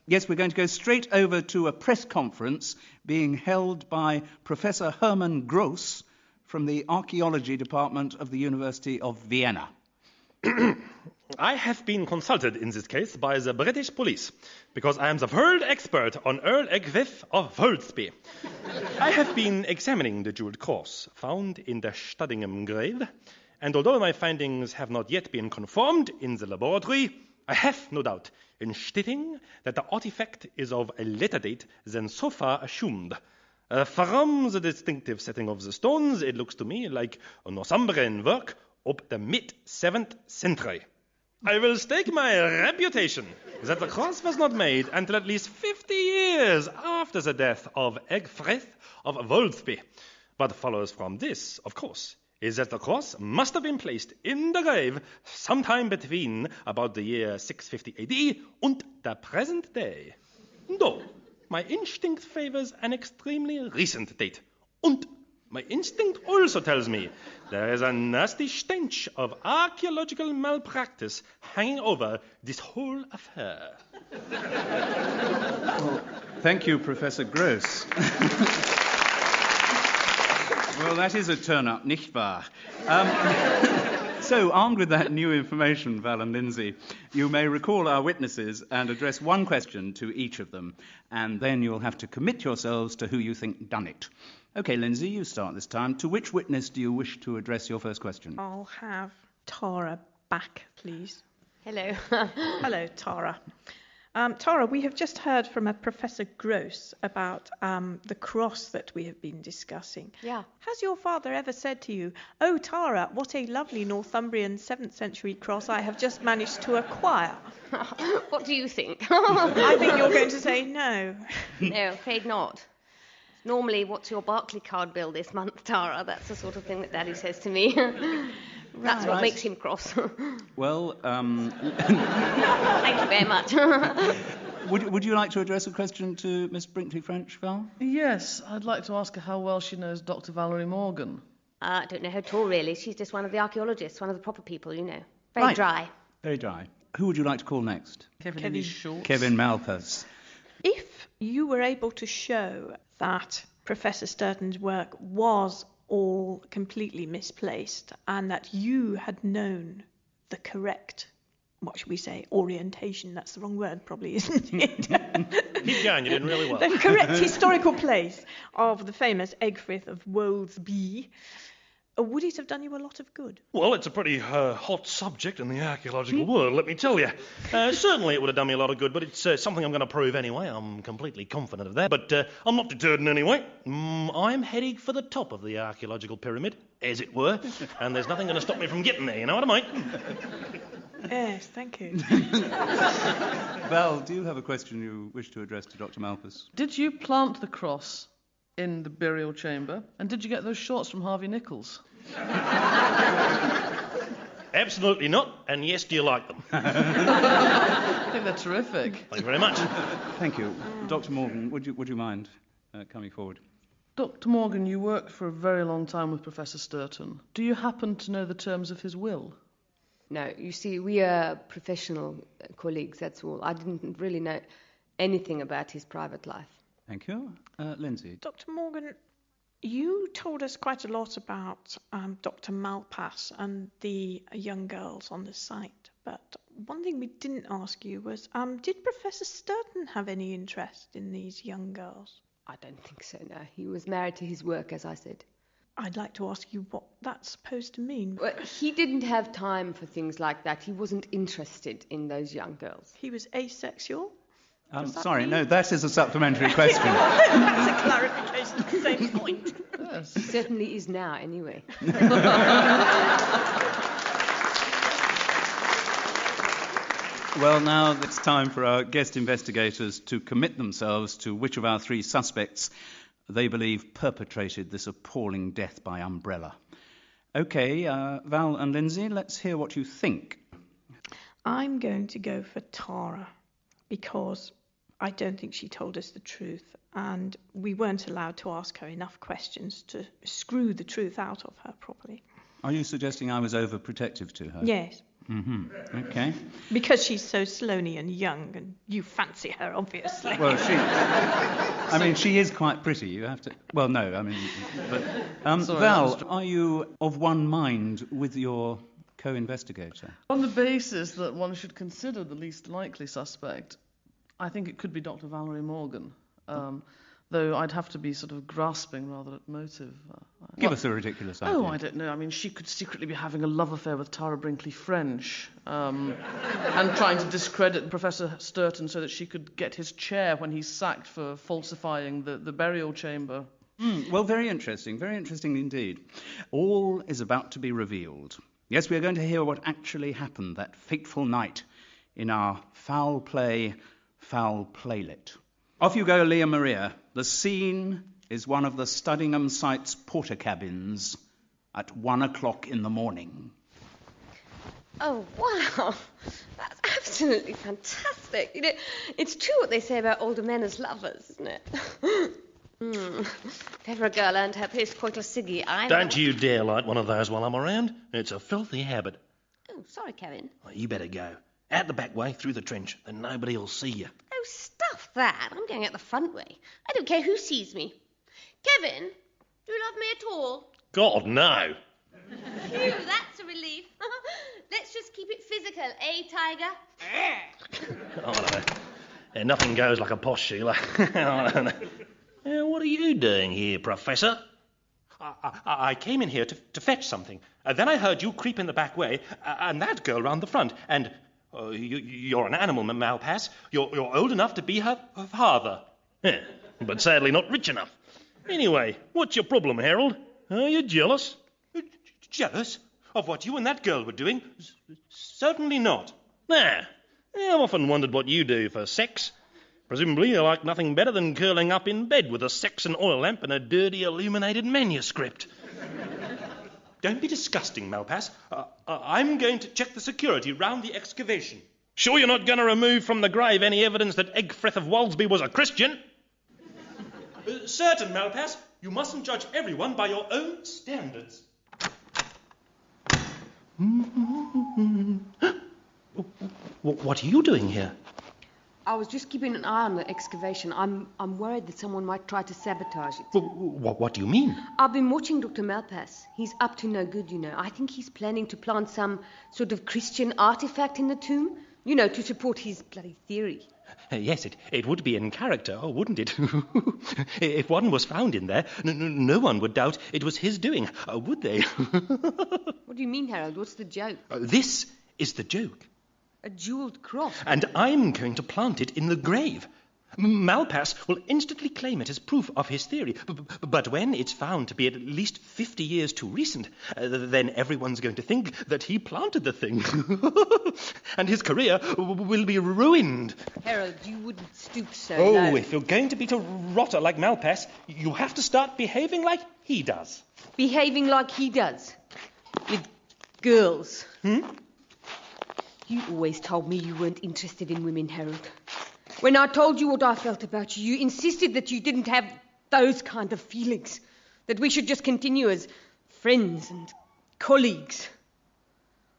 Yes, we're going to go straight over to a press conference being held by Professor Hermann Gross from the Archaeology Department of the University of Vienna. I have been consulted in this case by the British police because I am the world expert on Earl Egwyth of Woldsby. I have been examining the jeweled cross found in the Studdingham grave, and although my findings have not yet been confirmed in the laboratory, I have no doubt in stating that the artifact is of a later date than so far assumed. From the distinctive setting of the stones, it looks to me like a Northumbrian work of the mid-7th century. I will stake my reputation that the cross was not made until at least 50 years after the death of Egfrith of Woldsby. What follows from this, of course, is that the cross must have been placed in the grave sometime between about the year 650 AD and the present day. Though my instinct favors an extremely recent date, and my instinct also tells me there is a nasty stench of archaeological malpractice hanging over this whole affair. Well, thank you, Professor Gross. Well, that is a turn-up, nicht wahr? So, armed with that new information, Val and Lindsay, you may recall our witnesses and address one question to each of them, and then you'll have to commit yourselves to who you think done it. OK, Lindsay, you start this time. To which witness do you wish to address your first question? I'll have Tara back, please. Hello. Hello, Tara. Tara, we have just heard from a Professor Gross about the cross that we have been discussing. Yeah. Has your father ever said to you, "Oh, Tara, what a lovely Northumbrian 7th century cross I have just managed to acquire"? What do you think? I think you're going to say no. No, afraid not. Normally, what's your Barclay card bill this month, Tara? That's the sort of thing that Daddy says to me. That's what makes him cross. Well, Thank you very much. Would you like to address a question to Miss Brinkley French, Val? Yes, I'd like to ask her how well she knows Dr. Valerie Morgan. I don't know her at all, really. She's just one of the archaeologists, one of the proper people, you know. Very dry. Very dry. Who would you like to call next? Kevin Short. Kevin Malpas. If you were able to show that Professor Sturton's work was all completely misplaced and that you had known the correct, what should we say, orientation, that's the wrong word probably, isn't it? Keep going, you did really well. The correct historical place of the famous Egfrith of Woldsby, Would it have done you a lot of good? Well, it's a pretty hot subject in the archaeological world, let me tell you. Certainly it would have done me a lot of good, but it's something I'm going to prove anyway. I'm completely confident of that. But I'm not deterred in any way. I'm heading for the top of the archaeological pyramid, as it were, and there's nothing going to stop me from getting there, you know what I mean? Yes, thank you. Val, do you have a question you wish to address to Dr. Malpass? Did you plant the cross in the burial chamber? And did you get those shots from Harvey Nichols? Absolutely not, and yes, do you like them? I think they're terrific. Thank you very much. Thank you. Dr. Morgan, would you mind coming forward? Dr. Morgan, you worked for a very long time with Professor Sturton. Do you happen to know the terms of his will? No, you see, we are professional colleagues, that's all. I didn't really know anything about his private life. Thank you. Lindsay? Dr. Morgan, you told us quite a lot about Dr. Malpass and the young girls on the site, but one thing we didn't ask you was, did Professor Sturton have any interest in these young girls? I don't think so, no. He was married to his work, as I said. I'd like to ask you what that's supposed to mean. Well, he didn't have time for things like that. He wasn't interested in those young girls. He was asexual? Sorry, no, that is a supplementary question. That's a clarification of the same point. Yes. He certainly is now, anyway. Well, now it's time for our guest investigators to commit themselves to which of our three suspects they believe perpetrated this appalling death by umbrella. OK, Val and Lindsay, let's hear what you think. I'm going to go for Tara, because I don't think she told us the truth, and we weren't allowed to ask her enough questions to screw the truth out of her properly. Are you suggesting I was overprotective to her? Yes. Mm-hmm. OK. Because she's so slony and young, and you fancy her, obviously. Well, she is quite pretty, you have to... Well, no, I mean... But, Sorry, Val, are you of one mind with your co-investigator? On the basis that one should consider the least likely suspect, I think it could be Dr. Valerie Morgan, though I'd have to be sort of grasping rather at motive. Give us a ridiculous idea. Oh, I don't know. I mean, she could secretly be having a love affair with Tara Brinkley French and trying to discredit Professor Sturton so that she could get his chair when he's sacked for falsifying the burial chamber. Well, very interesting indeed. All is about to be revealed. Yes, we are going to hear what actually happened that fateful night in our foul play, foul playlet. Off you go, Leah Maria. The scene is one of the Studdingham site's porter cabins at 1 o'clock in the morning. Oh, wow. That's absolutely fantastic. You know, it's true what they say about older men as lovers, isn't it? If ever a girl earned her postcoital ciggy, Don't you dare light one of those while I'm around. It's a filthy habit. Oh, sorry, Kevin. Well, you better go. Out the back way, through the trench, then nobody will see you. Oh, stuff that. I'm going out the front way. I don't care who sees me. Kevin, do you love me at all? God, no. Phew, that's a relief. Let's just keep it physical, eh, Tiger? I don't know. Yeah, nothing goes like a posh Sheila. I don't know. What are you doing here, Professor? I came in here to fetch something. Then I heard you creep in the back way, and that girl round the front. And you're an animal, Malpass. You're old enough to be her father. Yeah, but sadly not rich enough. Anyway, what's your problem, Harold? Are you jealous? Jealous? Of what you and that girl were doing? Certainly not. I've often wondered what you do for sex. Presumably you like nothing better than curling up in bed with a Saxon oil lamp and a dirty illuminated manuscript. Don't be disgusting, Malpass. I'm going to check the security round the excavation. Sure you're not going to remove from the grave any evidence that Egfrith of Walsby was a Christian? Certain, Malpass. You mustn't judge everyone by your own standards. What are you doing here? I was just keeping an eye on the excavation. I'm worried that someone might try to sabotage it. What do you mean? I've been watching Dr. Malpass. He's up to no good, you know. I think he's planning to plant some sort of Christian artifact in the tomb. You know, to support his bloody theory. Yes, it would be in character, wouldn't it? If one was found in there, no one would doubt it was his doing, would they? What do you mean, Harold? What's the joke? This is the joke. A jewelled cross? And I'm going to plant it in the grave. Malpass will instantly claim it as proof of his theory. But when it's found to be at least 50 years too recent, then everyone's going to think that he planted the thing. And his career will be ruined. Harold, you wouldn't stoop so low. low. If you're going to beat a rotter like Malpass, you have to start behaving like he does. Behaving like he does? With girls? You always told me you weren't interested in women, Harold. When I told you what I felt about you, you insisted that you didn't have those kind of feelings, that we should just continue as friends and colleagues.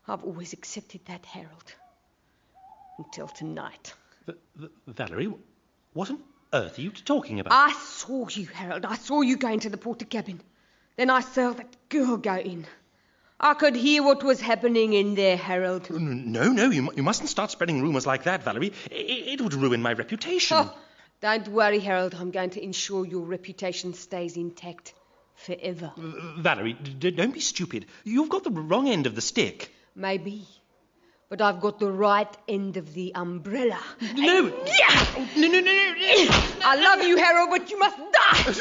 I've always accepted that, Harold. Until tonight. Valerie, what on earth are you talking about? I saw you, Harold. I saw you go into the porter cabin. Then I saw that girl go in. I could hear what was happening in there, Harold. No, you mustn't start spreading rumours like that, Valerie. It would ruin my reputation. Oh, don't worry, Harold. I'm going to ensure your reputation stays intact forever. Valerie, don't be stupid. You've got the wrong end of the stick. Maybe. But I've got the right end of the umbrella. No. No. I love you, Harold, but you must die.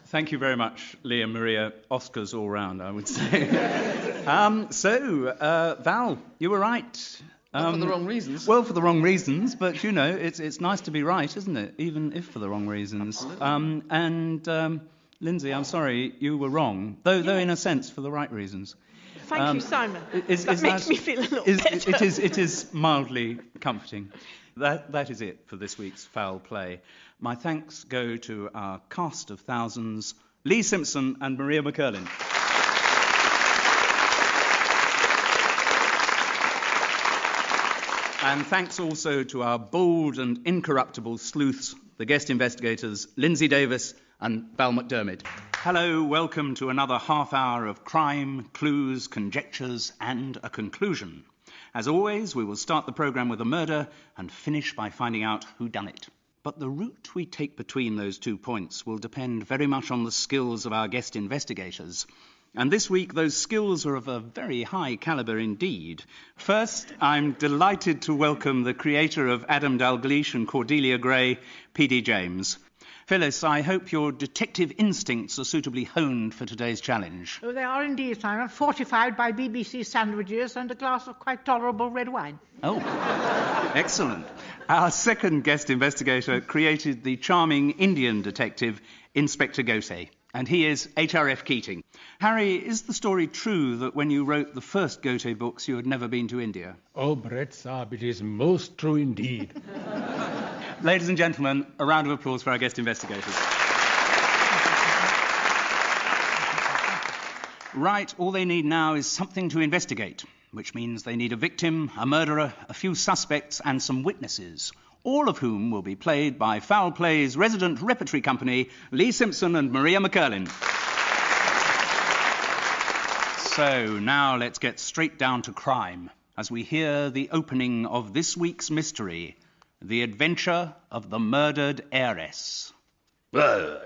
Thank you very much, Lee and Maria. Oscars all round, I would say. Val, you were right. For the wrong reasons. Well, for the wrong reasons, but, you know, it's nice to be right, isn't it? Even if for the wrong reasons. Lindsay, I'm sorry, you were wrong, though in a sense for the right reasons. Thank you, Simon. That makes me feel a little better. It is mildly comforting. That is it for this week's Foul Play. My thanks go to our cast of thousands, Lee Simpson and Maria McCurlin. And thanks also to our bold and incorruptible sleuths, the guest investigators, Lindsay Davis and Val McDermid. Hello, welcome to another half hour of crime, clues, conjectures and a conclusion. As always, we will start the programme with a murder and finish by finding out who done it. But the route we take between those 2 points will depend very much on the skills of our guest investigators. And this week, those skills are of a very high calibre indeed. First, I'm delighted to welcome the creator of Adam Dalgleish and Cordelia Gray, P.D. James. Phyllis, I hope your detective instincts are suitably honed for today's challenge. Oh, they are indeed, Simon, fortified by BBC sandwiches and a glass of quite tolerable red wine. Oh, excellent. Our second guest investigator created the charming Indian detective, Inspector Gose, and he is HRF Keating. Harry, is the story true that when you wrote the first Gose books you had never been to India? Oh, Brett Saab, it is most true indeed. Ladies and gentlemen, a round of applause for our guest investigators. Right, all they need now is something to investigate, which means they need a victim, a murderer, a few suspects and some witnesses, all of whom will be played by Foul Play's resident repertory company, Lee Simpson and Maria McCurlin. So now let's get straight down to crime as we hear the opening of this week's mystery, The Adventure of the Murdered Heiress. Well,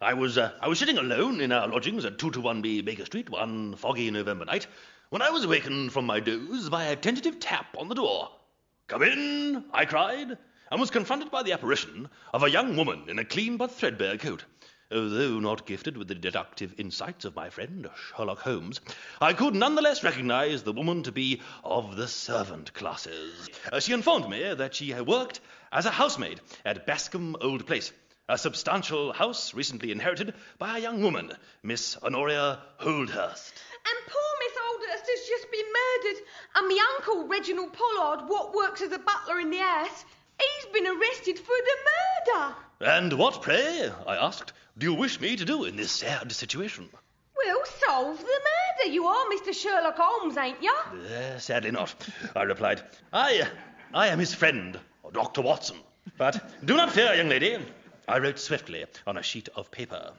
I was sitting alone in our lodgings at 221B Baker Street one foggy November night when I was awakened from my doze by a tentative tap on the door. "Come in," I cried, and was confronted by the apparition of a young woman in a clean but threadbare coat. Although not gifted with the deductive insights of my friend Sherlock Holmes, I could nonetheless recognize the woman to be of the servant classes. She informed me that she had worked as a housemaid at Bascombe Old Place, a substantial house recently inherited by a young woman, Miss Honoria Holdhurst. And poor Miss Holdhurst has just been murdered, and my uncle, Reginald Pollard, what works as a butler in the house, he's been arrested for the murder. And what, pray, I asked, do you wish me to do in this sad situation? Well, solve the murder. You are Mr. Sherlock Holmes, ain't you? Sadly not, I replied. I am his friend, Dr. Watson. But do not fear, young lady. I wrote swiftly on a sheet of paper.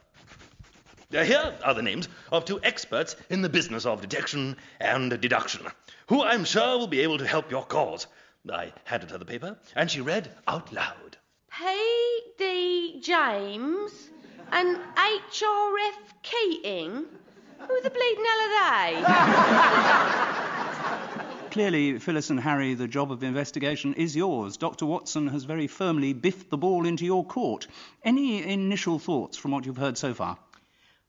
Here are the names of 2 experts in the business of detection and deduction, who I'm sure will be able to help your cause. I handed her the paper, and she read out loud. P.D. James and H.R.F. Keating? Who the bleeding hell are they? Clearly, Phyllis and Harry, the job of investigation is yours. Dr. Watson has very firmly biffed the ball into your court. Any initial thoughts from what you've heard so far?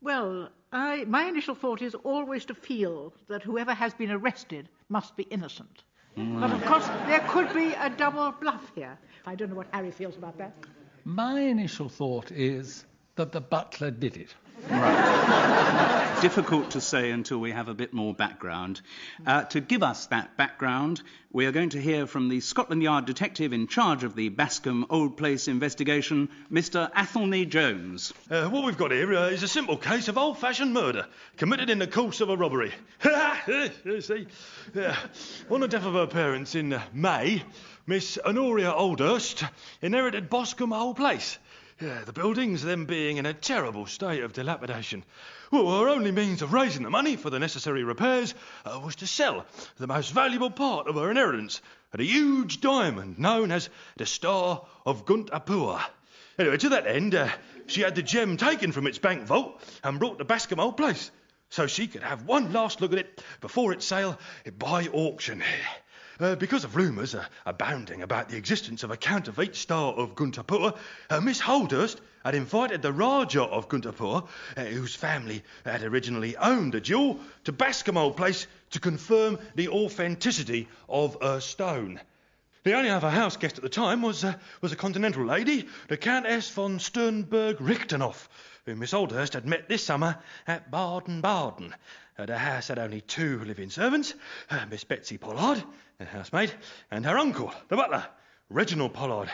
Well, my initial thought is always to feel that whoever has been arrested must be innocent. But of course, there could be a double bluff here. I don't know what Harry feels about that. My initial thought is that the butler did it. Right. Difficult to say until we have a bit more background. To give us that background, we are going to hear from the Scotland Yard detective in charge of the Bascombe Old Place investigation, Mr. Athelney Jones. What we've got here is a simple case of old-fashioned murder committed in the course of a robbery. You see, on the death of her parents in May, Miss Honoria Oldhurst inherited Bascombe Old Place. The buildings, them being in a terrible state of dilapidation. Well, her only means of raising the money for the necessary repairs was to sell the most valuable part of her inheritance at a huge diamond known as the Star of Guntapur. Anyway, to that end, she had the gem taken from its bank vault and brought to Bascombe Old Place so she could have one last look at it before its sale by auction. Because of rumours abounding about the existence of a counterfeit Star of Guntapur, Miss Holdhurst had invited the Rajah of Guntapur, whose family had originally owned the jewel, to Bascombe Old Place to confirm the authenticity of her stone. The only other house guest at the time was a continental lady, the Countess von Sternberg-Richtenhof, who Miss Holdhurst had met this summer at Baden-Baden. The house had only 2 living servants, Miss Betsy Pollard, the housemaid, and her uncle, the butler, Reginald Pollard.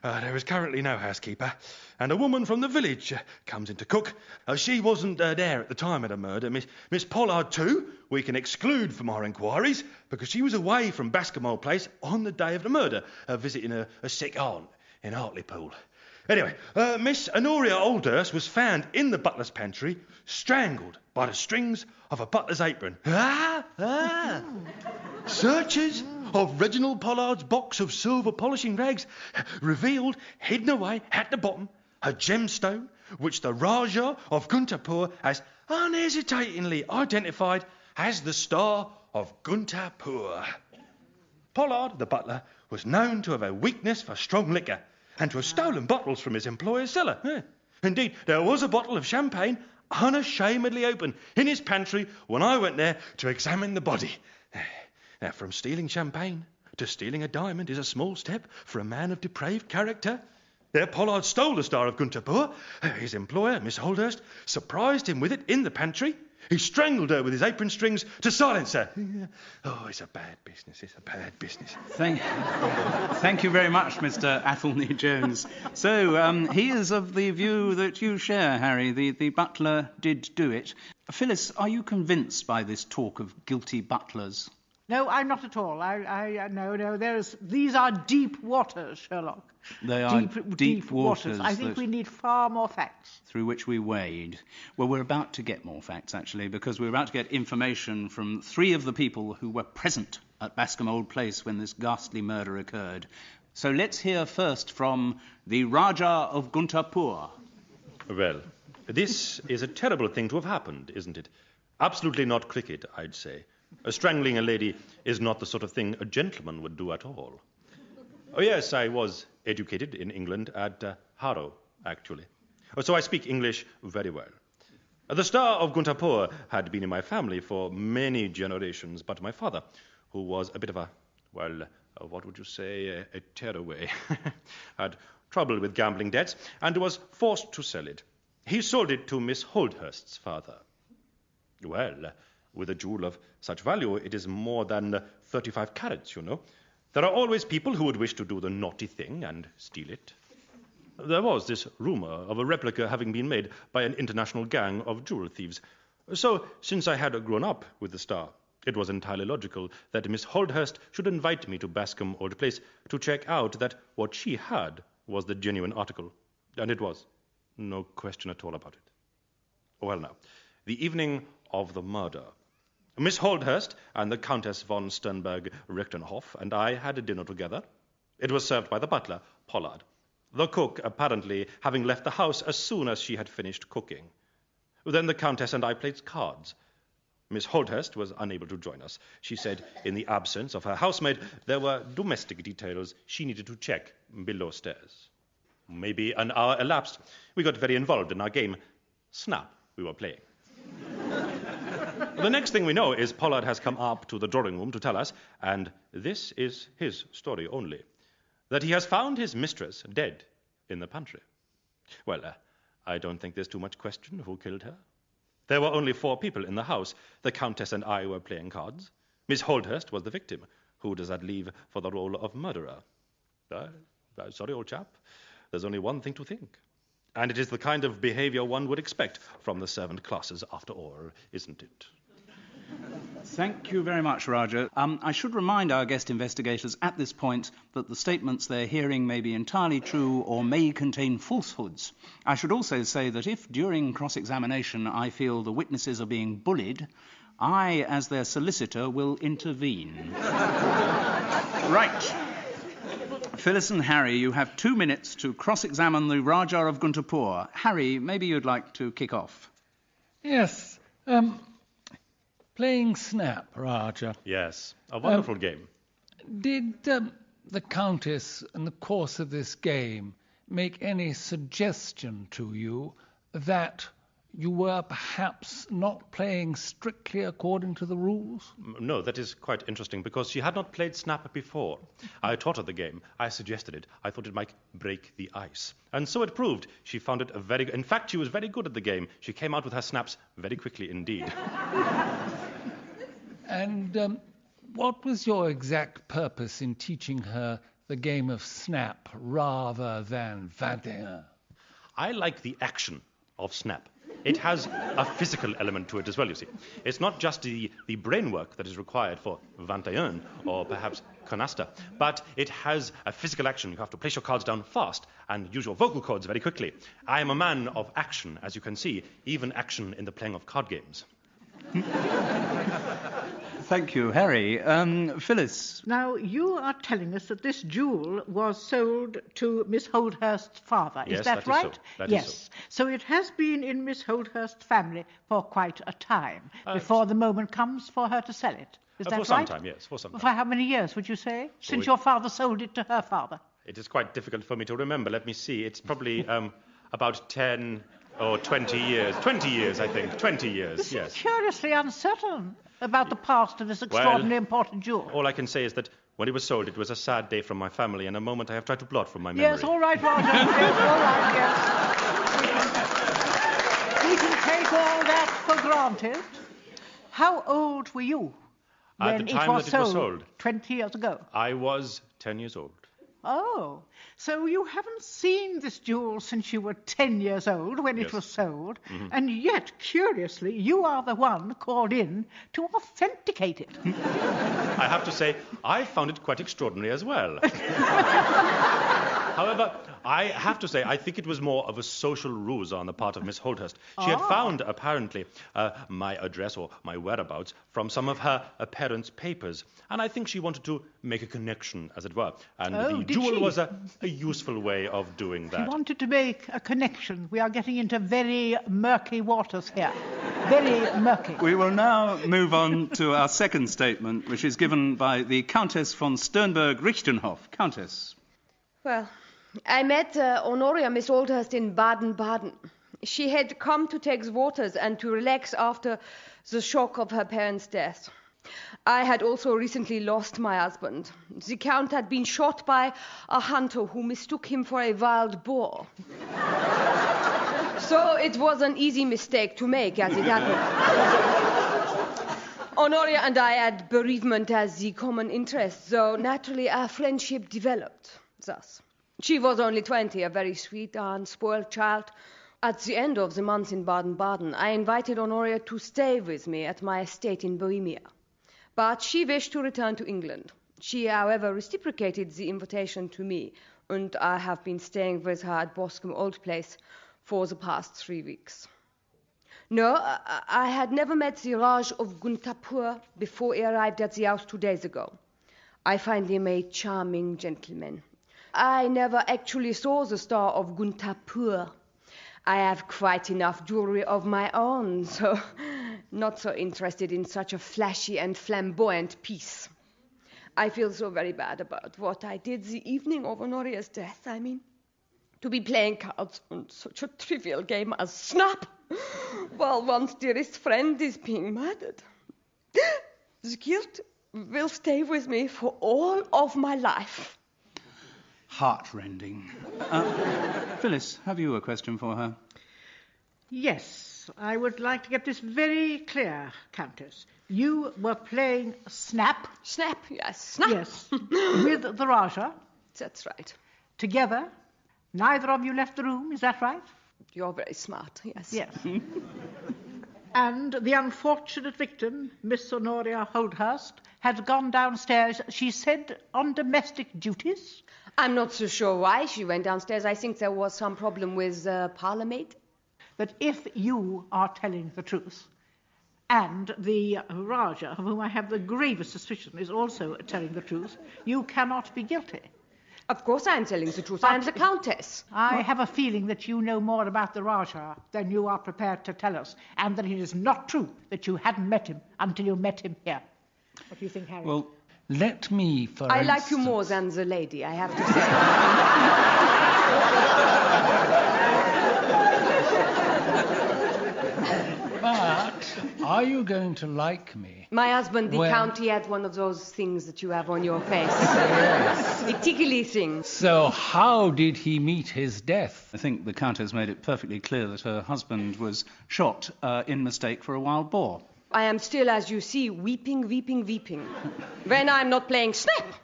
There is currently no housekeeper, and a woman from the village comes in to cook. She wasn't there at the time of the murder. Miss Pollard, too, we can exclude from our inquiries because she was away from Bascombe Old Place on the day of the murder, visiting a sick aunt in Hartlepool. Anyway, Miss Honoria Oldhurst was found in the butler's pantry, strangled by the strings of a butler's apron. Searches of Reginald Pollard's box of silver polishing rags revealed, hidden away at the bottom, a gemstone which the Rajah of Guntapur has unhesitatingly identified as the Star of Guntapur. Pollard, the butler, was known to have a weakness for strong liquor and to have stolen bottles from his employer's cellar. Indeed, there was a bottle of champagne unashamedly open in his pantry when I went there to examine the body. Now, from stealing champagne to stealing a diamond is a small step for a man of depraved character. Pollard stole the Star of Guntapur. His employer, Miss Holdhurst, surprised him with it in the pantry. He strangled her with his apron strings to silence her. Oh, it's a bad business. It's a bad business. Thank you very much, Mr. Athelney Jones. So, he is of the view that you share, Harry. The butler did do it. Phyllis, are you convinced by this talk of guilty butlers? No, I'm not at all. No. These are deep waters, Sherlock. They are deep waters. I think we need far more facts. Through which we wade. Well, we're about to get more facts, actually, because we're about to get information from 3 of the people who were present at Bascombe Old Place when this ghastly murder occurred. So let's hear first from the Rajah of Guntapur. Well, this is a terrible thing to have happened, isn't it? Absolutely not cricket, I'd say. Strangling a lady is not the sort of thing a gentleman would do at all. Oh, yes, I was educated in England at Harrow, actually. So I speak English very well. The Star of Guntapur had been in my family for many generations, but my father, who was a bit of a, what would you say, a tearaway, had trouble with gambling debts and was forced to sell it. He sold it to Miss Holdhurst's father. Well, with a jewel of such value, it is more than 35 carats, you know. There are always people who would wish to do the naughty thing and steal it. There was this rumour of a replica having been made by an international gang of jewel thieves. So, since I had grown up with the Star, it was entirely logical that Miss Holdhurst should invite me to Bascombe Old Place to check out that what she had was the genuine article. And it was. No question at all about it. Well, now, the evening of the murder. Miss Holdhurst and the Countess von Sternberg-Richtenhof and I had a dinner together. It was served by the butler, Pollard, the cook apparently having left the house as soon as she had finished cooking. Then the Countess and I played cards. Miss Holdhurst was unable to join us. She said in the absence of her housemaid there were domestic details she needed to check below stairs. Maybe an hour elapsed. We got very involved in our game. Snap we were playing. The next thing we know is Pollard has come up to the drawing room to tell us, and this is his story only, that he has found his mistress dead in the pantry. Well, I don't think there's too much question who killed her. There were only 4 people in the house. The Countess and I were playing cards. Miss Holdhurst was the victim. Who does that leave for the role of murderer? Sorry, old chap. There's only one thing to think. And it is the kind of behavior one would expect from the servant classes, after all, isn't it? Thank you very much, Raja. I should remind our guest investigators at this point that the statements they're hearing may be entirely true or may contain falsehoods. I should also say that if, during cross-examination, I feel the witnesses are being bullied, I, as their solicitor, will intervene. Right. Phyllis and Harry, you have 2 minutes to cross-examine the Raja of Guntupur. Harry, maybe you'd like to kick off. Yes. Playing Snap, Raja. Yes, a wonderful game. Did the Countess, in the course of this game, make any suggestion to you that you were perhaps not playing strictly according to the rules? No, that is quite interesting, because she had not played Snap before. I taught her the game. I suggested it. I thought it might break the ice. And so it proved. She found it in fact, she was very good at the game. She came out with her snaps very quickly indeed. And what was your exact purpose in teaching her the game of Snap rather than 21? I like the action of Snap. It has a physical element to it as well, you see. It's not just the brain work that is required for 21 or perhaps canasta, but it has a physical action. You have to place your cards down fast and use your vocal cords very quickly. I am a man of action, as you can see, even action in the playing of card games. Thank you, Harry. Phyllis. Now, you are telling us that this jewel was sold to Miss Holdhurst's father. Yes, is that is right? So. That yes. is so it has been in Miss Holdhurst's family for quite a time before the moment comes for her to sell it. Is that for right? some time, yes, for some time. For how many years, would you say, since your father sold it to her father? It is quite difficult for me to remember. Let me see. It's probably about 10 or 20 years. 20 years, I think. 20 years, yes. Curiously uncertain about the past of this extraordinarily important jewel. All I can say is that when it was sold, it was a sad day from my family and a moment I have tried to blot from my memory. Yes, all right, Roger. Yes, all right, yes. We can take all that for granted. How old were you when the time it was that it was sold? 20 years ago. I was 10 years old. Oh, so you haven't seen this jewel since you were 10 years old when it was sold, and yet, curiously, you are the one called in to authenticate it. I have to say, I found it quite extraordinary as well. However, I have to say, I think it was more of a social ruse on the part of Miss Holdhurst. She had found, apparently, my address or my whereabouts from some of her parents' papers, and I think she wanted to make a connection, as it were. And the jewel was a useful way of doing that. She wanted to make a connection. We are getting into very murky waters here. Very murky. We will now move on to our second statement, which is given by the Countess von Sternberg-Richtenhof. Countess. Well, I met Honoria Miss Holdhurst in Baden-Baden. She had come to take the waters and to relax after the shock of her parents' death. I had also recently lost my husband. The Count had been shot by a hunter who mistook him for a wild boar. So it was an easy mistake to make, as it happened. Honoria and I had bereavement as the common interest, so naturally our friendship developed thus. She was only 20, a very sweet and spoiled child. At the end of the month in Baden-Baden, I invited Honoria to stay with me at my estate in Bohemia. But she wished to return to England. She, however, reciprocated the invitation to me, and I have been staying with her at Boscombe Old Place for the past 3 weeks. No, I had never met the Raj of Guntapur before he arrived at the house 2 days ago. I find him a charming gentleman. I never actually saw the Star of Guntapur. I have quite enough jewelry of my own, so not so interested in such a flashy and flamboyant piece. I feel so very bad about what I did the evening of Honoria's death, I mean. To be playing cards on such a trivial game as Snap, while one's dearest friend is being murdered. The guilt will stay with me for all of my life. Heartrending. Phyllis, have you a question for her? Yes, I would like to get this very clear, Countess. You were playing Snap? Snap, yes. Snap. Yes. With the Raja? That's right. Together? Neither of you left the room, is that right? You're very smart, yes. Yes. And the unfortunate victim, Miss Honoria Holdhurst, had gone downstairs, she said, on domestic duties? I'm not so sure why she went downstairs. I think there was some problem with parlourmaid. But if you are telling the truth, and the Raja, of whom I have the gravest suspicion, is also telling the truth, you cannot be guilty. Of course I'm telling the truth. I'm the Countess. I have a feeling that you know more about the Raja than you are prepared to tell us, and that it is not true that you hadn't met him until you met him here. What do you think, Harry? Well, let me, for I like you more than the lady, I have to say. But are you going to like me? My husband, the Count, he had one of those things that you have on your face. Yes. A tickly thing. So how did he meet his death? I think the Countess made it perfectly clear that her husband was shot in mistake for a wild boar. I am still, as you see, weeping, weeping, weeping. When I'm not playing Snap.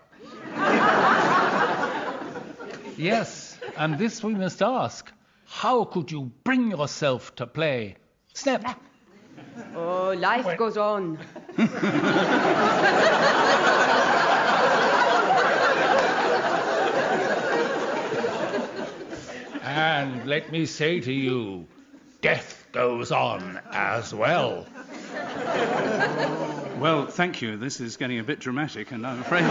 Yes, and this we must ask. How could you bring yourself to play Snap? Oh, life goes on. And let me say to you, death goes on as well. Well, thank you. This is getting a bit dramatic, and I'm afraid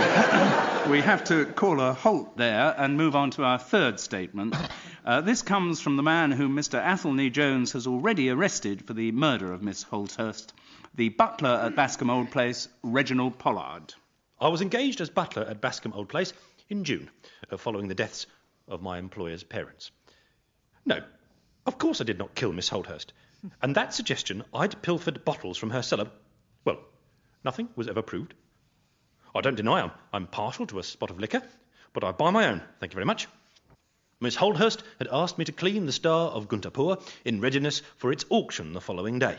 we have to call a halt there and move on to our third statement. This comes from the man whom Mr. Athelney Jones has already arrested for the murder of Miss Holdhurst, the butler at Bascombe Old Place, Reginald Pollard. I was engaged as butler at Bascombe Old Place in June, following the deaths of my employer's parents. No, of course I did not kill Miss Holdhurst. And that suggestion I'd pilfered bottles from her cellar, well, nothing was ever proved. I don't deny I'm partial to a spot of liquor, but I buy my own, thank you very much. Miss Holdhurst had asked me to clean the Star of Guntapur in readiness for its auction the following day.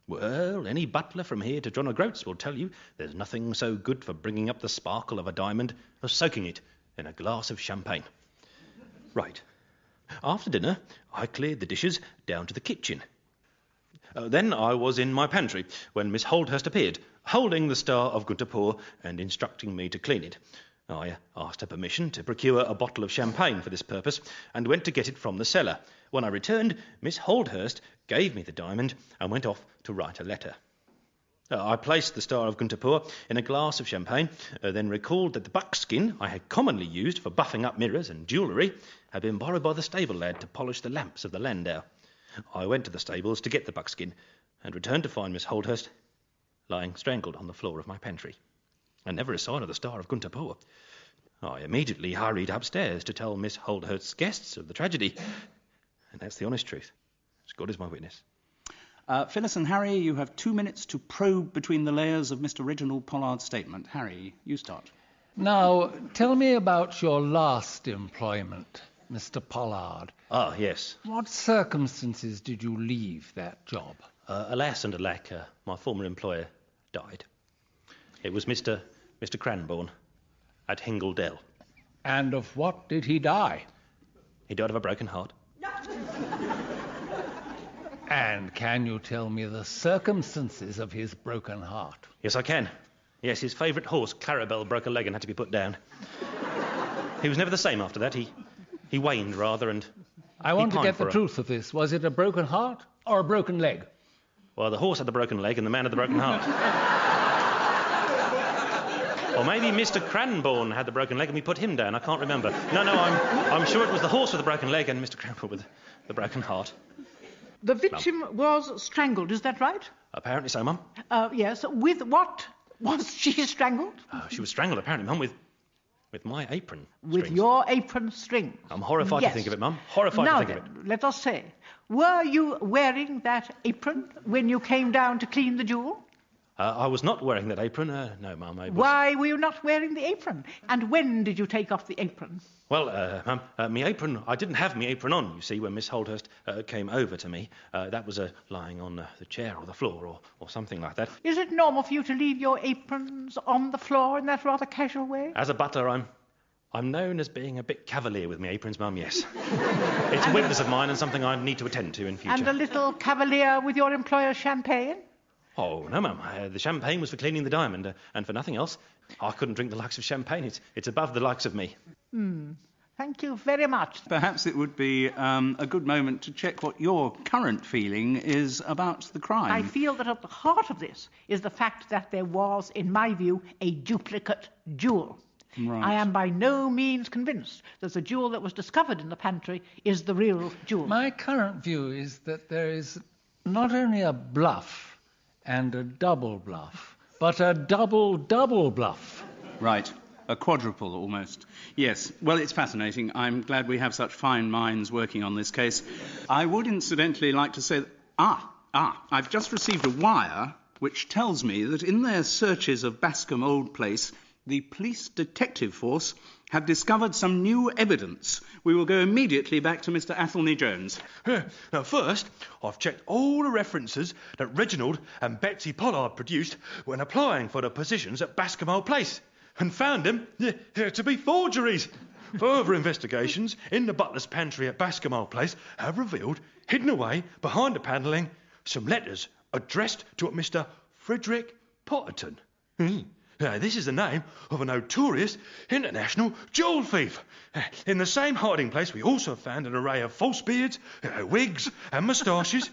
Well, any butler from here to John O'Groats will tell you there's nothing so good for bringing up the sparkle of a diamond as soaking it in a glass of champagne. Right. After dinner, I cleared the dishes down to the kitchen. Then I was in my pantry when Miss Holdhurst appeared, holding the Star of Guntapur and instructing me to clean it. I asked her permission to procure a bottle of champagne for this purpose and went to get it from the cellar. When I returned, Miss Holdhurst gave me the diamond and went off to write a letter. I placed the Star of Guntapur in a glass of champagne, then recalled that the buckskin I had commonly used for buffing up mirrors and jewellery had been borrowed by the stable lad to polish the lamps of the landau. I went to the stables to get the buckskin and returned to find Miss Holdhurst lying strangled on the floor of my pantry, and never a sign of the Star of Guntapur. I immediately hurried upstairs to tell Miss Holdhurst's guests of the tragedy, and that's the honest truth, as God is my witness. Phyllis and Harry, you have 2 minutes to probe between the layers of Mr. Reginald Pollard's statement. Harry, you start. Now, tell me about your last employment, Mr. Pollard. Ah, yes. What circumstances did you leave that job? Alas and alack, my former employer died. It was Mr. Cranbourne at Hingle Dell. And of what did he die? He died of a broken heart. And can you tell me the circumstances of his broken heart? Yes, I can. Yes, his favourite horse, Clarabelle, broke a leg and had to be put down. He was never the same after that. He waned rather, and I want to get the truth of this. Was it a broken heart or a broken leg? Well, the horse had the broken leg and the man had the broken heart. Or maybe Mr. Cranbourne had the broken leg and we put him down. I can't remember. No, I'm sure it was the horse with the broken leg and Mr. Cranbourne with the broken heart. The victim was strangled, is that right? Apparently so, Mum. Yes. With what was she strangled? She was strangled, apparently, Mum, with my apron With strings. your apron strings. I'm horrified Yes. to think of it, Mum. Horrified now to think then, of it. let us say, were you wearing that apron when you came down to clean the jewel? I was not wearing that apron. No, Mum. Why were you not wearing the apron? And when did you take off the apron? Well, Mum, me apron, I didn't have me apron on, you see, when Miss Holdhurst came over to me. That was lying on the chair or the floor or something like that. Is it normal for you to leave your aprons on the floor in that rather casual way? As a butler, I'm known as being a bit cavalier with me aprons, Mum, yes. It's a weakness of mine and something I need to attend to in future. And a little cavalier with your employer's champagne? Oh, no, Mum. The champagne was for cleaning the diamond and for nothing else. I couldn't drink the likes of champagne. It's above the likes of me. Thank you very much. Perhaps it would be a good moment to check what your current feeling is about the crime. I feel that at the heart of this is the fact that there was, in my view, a duplicate jewel. Right. I am by no means convinced that the jewel that was discovered in the pantry is the real jewel. My current view is that there is not only a bluff and a double bluff, but a double bluff. Right. A quadruple, almost. Yes. Well, it's fascinating. I'm glad we have such fine minds working on this case. I would incidentally like to say that... I've just received a wire which tells me that in their searches of Bascombe Old Place, the police detective force have discovered some new evidence. We will go immediately back to Mr. Athelney Jones. Now, first, I've checked all the references that Reginald and Betsy Pollard produced when applying for the positions at Bascombe Old Place, and found them to be forgeries. Further investigations in the butler's pantry at Bascombe Old Place have revealed, hidden away behind the panelling, some letters addressed to a Mr. Frederick Potterton. Now, this is the name of a notorious international jewel thief. In the same hiding place, we also found an array of false beards, wigs and moustaches.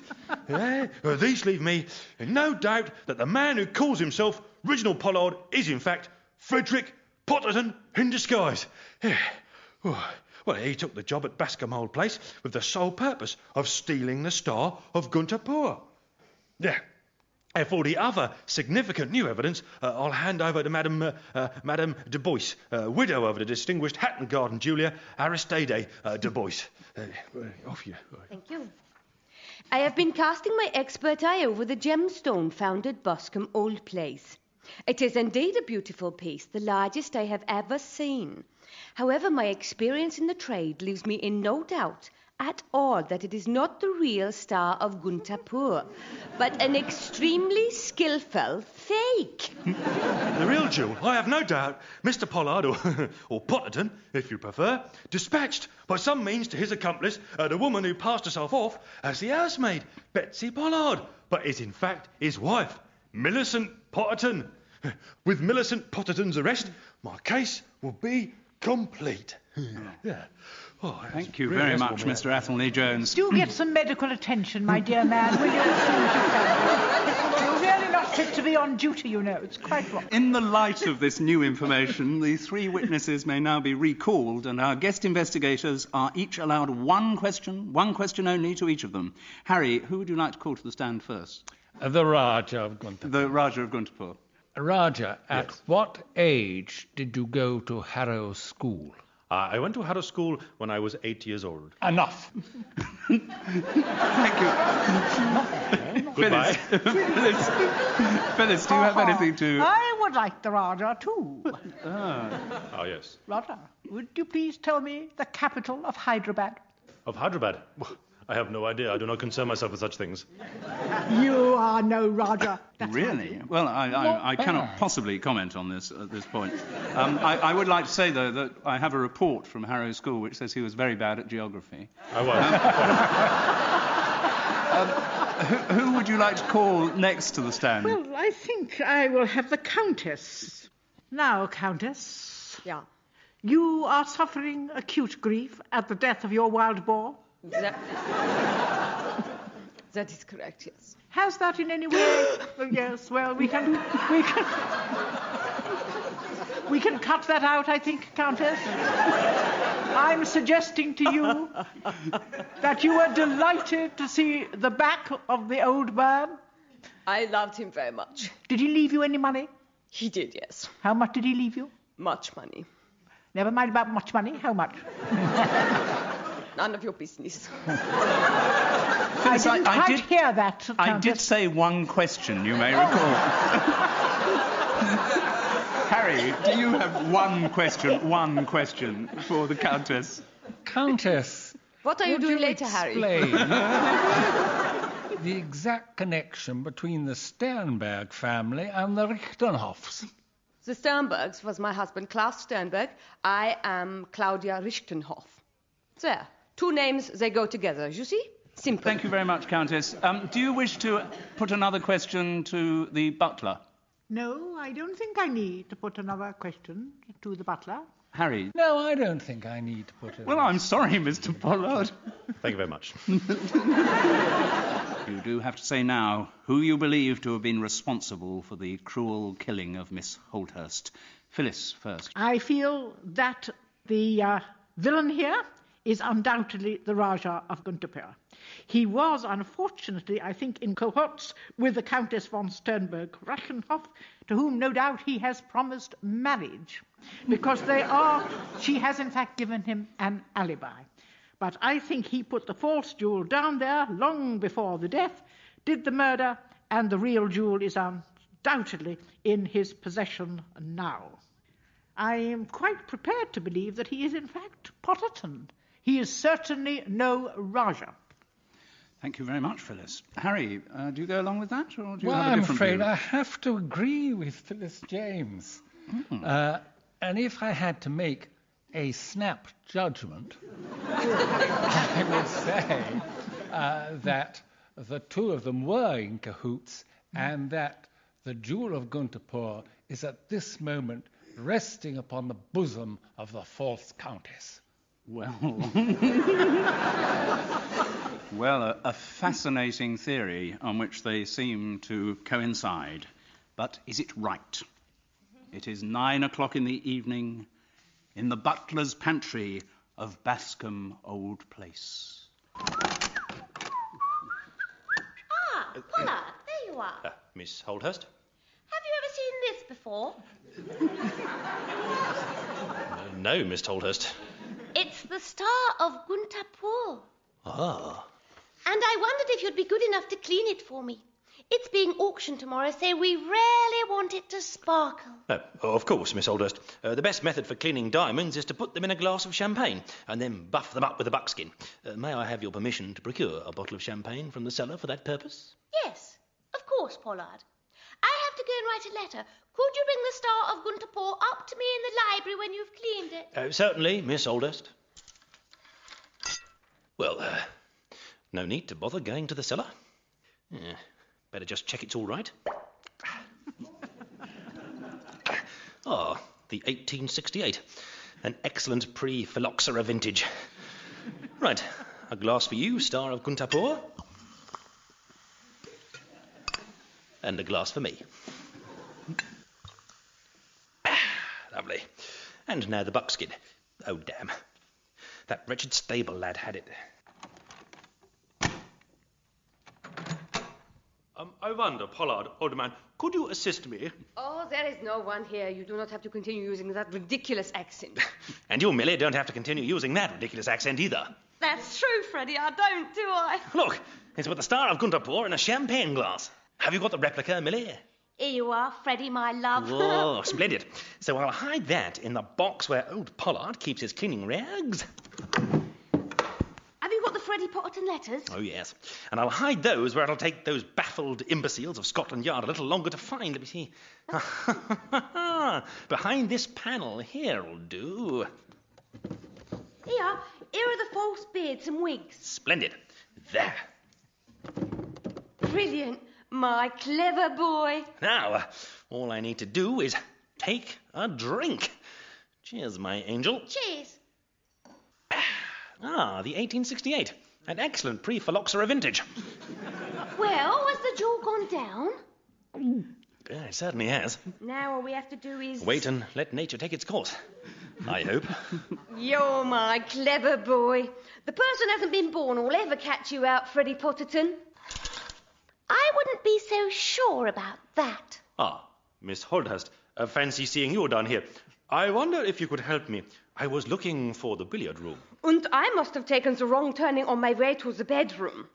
These leave me in no doubt that the man who calls himself Reginald Pollard is, in fact, Frederick Potterton in disguise. Well, he took the job at Bascombe Old Place with the sole purpose of stealing the Star of Gunterpoor. For the other significant new evidence, I'll hand over to Madame de Boyce, widow of the distinguished Hatton Garden Julia Aristide de Boyce. Off you. Thank you. I have been casting my expert eye over the gemstone found at Bascombe Old Place. It is indeed a beautiful piece, the largest I have ever seen. However, my experience in the trade leaves me in no doubt at all that it is not the real Star of Gunterpoor, but an extremely skillful fake. The real jewel, I have no doubt, Mr. Pollard, or Potterton, if you prefer, dispatched by some means to his accomplice, the woman who passed herself off as the housemaid, Betsy Pollard, but is in fact his wife, Millicent Potterton. With Millicent Potterton's arrest, my case will be complete. Thank you very much, Mr. Athelney Jones. Do get some medical attention, my dear man, will you, as soon as you can? You're really not fit to be on duty, you know. It's quite wrong. In the light of this new information, the three witnesses may now be recalled, and our guest investigators are each allowed one question only to each of them. Harry, who would you like to call to the stand first? The Rajah of Gunterpoor. The Rajah of Gunterpoor. Rajah, at what age did you go to Harrow School? I went to Harrow School when I was 8 years old. Enough. Thank you. Goodbye. Phyllis, do you have anything to... I would like the Rajah too. Oh, yes. Rajah, would you please tell me the capital of Hyderabad? Of Hyderabad? I have no idea. I do not concern myself with such things. You are no Rajah. Really? Well, I cannot possibly comment on this at this point. I would like to say, though, that I have a report from Harrow School which says he was very bad at geography. I was. Who would you like to call next to the stand? Well, I think I will have the Countess. Now, Countess. Yeah. You are suffering acute grief at the death of your wild boar? That is correct, yes. Has that in any way... yes, well, we can cut that out, I think, Countess. I'm suggesting to you that you were delighted to see the back of the old man. I loved him very much. Did he leave you any money? He did, yes. How much did he leave you? Much money. Never mind about much money. How much? None of your business. I didn't quite hear that, Countess. I did say one question, you may recall. Harry, do you have one question for the Countess? Countess. What are you doing later, Harry? Explain the exact connection between the Sternberg family and the Richtenhoffs. The Sternbergs was my husband, Klaus Sternberg. I am Claudia Richtenhoff. There. 2 names, they go together, you see? Simple. Thank you very much, Countess. Do you wish to put another question to the butler? No, I don't think I need to put another question to the butler. Harry? No, I don't think I need to put it. Well, I'm sorry, Mr. Pollard. Thank you very much. You do have to say now who you believe to have been responsible for the cruel killing of Miss Holdhurst. Phyllis first. I feel that the villain here is undoubtedly the Rajah of Gunterpur. He was, unfortunately, I think, in cohorts with the Countess von Sternberg-Reichenhoff, to whom, no doubt, he has promised marriage, because she has, in fact, given him an alibi. But I think he put the false jewel down there long before the death, did the murder, and the real jewel is undoubtedly in his possession now. I am quite prepared to believe that he is, in fact, Potterton. He is certainly no Rajah. Thank you very much, Phyllis. Harry, do you go along with that, or do you well, have a different I'm afraid view? I have to agree with Phyllis James. And if I had to make a snap judgment, I would say that the 2 of them were in cahoots, and that the jewel of Gunterpur is at this moment resting upon the bosom of the false countess. Well, well, a fascinating theory on which they seem to coincide. But is it right? It is 9 o'clock in the evening in the butler's pantry of Bascombe Old Place. Pollard, there you are. Miss Holdhurst? Have you ever seen this before? No, Miss Holdhurst. It's the Star of Gunterpur. Ah. And I wondered if you'd be good enough to clean it for me. It's being auctioned tomorrow, so we really want it to sparkle. No, of course, Miss Holdhurst. The best method for cleaning diamonds is to put them in a glass of champagne and then buff them up with a buckskin. May I have your permission to procure a bottle of champagne from the cellar for that purpose? Yes, of course, Pollard. I have to go and write a letter. Could you bring the Star of Gunterpur up to me in the library when you've cleaned it? Certainly, Miss Holdhurst. Well, no need to bother going to the cellar. Better just check it's all right. The 1868. An excellent pre-phylloxera vintage. Right, a glass for you, Star of Gunterpur. And a glass for me. Lovely. And now the buckskin. Oh, damn. That wretched stable lad had it. I wonder, Pollard, old man, could you assist me? Oh, there is no one here. You do not have to continue using that ridiculous accent. And you, Millie, don't have to continue using that ridiculous accent either. That's true, Freddie. I don't, do I? Look, it's with the Star of Gunterpur in a champagne glass. Have you got the replica, Millie? Here you are, Freddie, my love. Oh, splendid. So I'll hide that in the box where old Pollard keeps his cleaning rags. Have you got the Freddie Potterton letters? Oh, yes. And I'll hide those where it'll take those baffled imbeciles of Scotland Yard a little longer to find. Let me see. Behind this panel here'll do. Here are the false beards and wigs. Splendid. There. Brilliant. My clever boy. Now, all I need to do is take a drink. Cheers, my angel. Cheers. Ah, the 1868. An excellent pre-phylloxera vintage. Well, has the jaw gone down? Yeah, it certainly has. Now all we have to do is... Wait and let nature take its course. I hope. You're my clever boy. The person hasn't been born who'll ever catch you out, Freddie Potterton. I wouldn't be so sure about that. Ah, Miss Holdhurst, fancy seeing you down here. I wonder if you could help me. I was looking for the billiard room. And I must have taken the wrong turning on my way to the bedroom.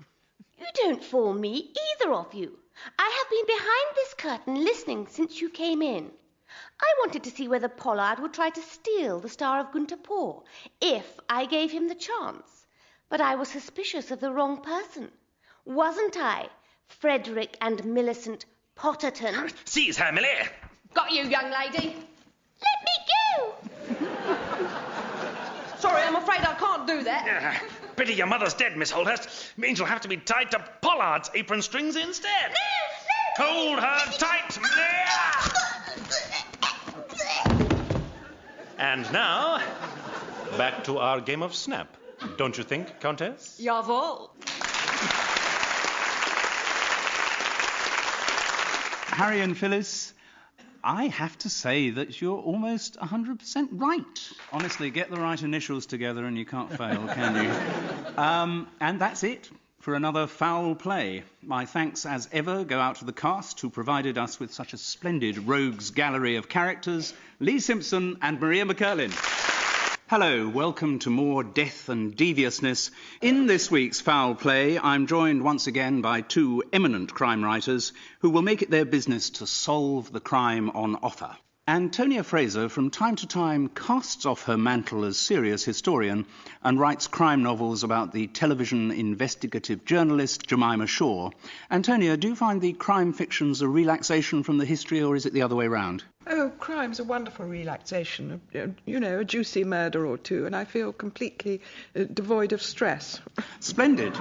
You don't fool me, either of you. I have been behind this curtain listening since you came in. I wanted to see whether Pollard would try to steal the Star of Gunterpore if I gave him the chance. But I was suspicious of the wrong person. Wasn't I, Frederick and Millicent Potterton? Seize her, Millie! Got you, young lady. Let me go! Sorry, I'm afraid I can't do that. Pity your mother's dead, Miss Holdhurst. Means you'll have to be tied to Pollard's apron strings instead. No! Hold her tight, Millie! And now, back to our game of snap. Don't you think, Countess? Jawohl. Harry and Phyllis, I have to say that you're almost 100% right. Honestly, get the right initials together and you can't fail, can you? And that's it for another foul play. My thanks, as ever, go out to the cast who provided us with such a splendid rogues gallery of characters, Lee Simpson and Maria McCurlin. Hello, welcome to more death and deviousness. In this week's foul play, I'm joined once again by two eminent crime writers who will make it their business to solve the crime on offer. Antonia Fraser, from time to time, casts off her mantle as serious historian and writes crime novels about the television investigative journalist Jemima Shaw. Antonia, do you find the crime fictions a relaxation from the history, or is it the other way round? Oh, crime's a wonderful relaxation. You know, a juicy murder or two, and I feel completely devoid of stress. Splendid.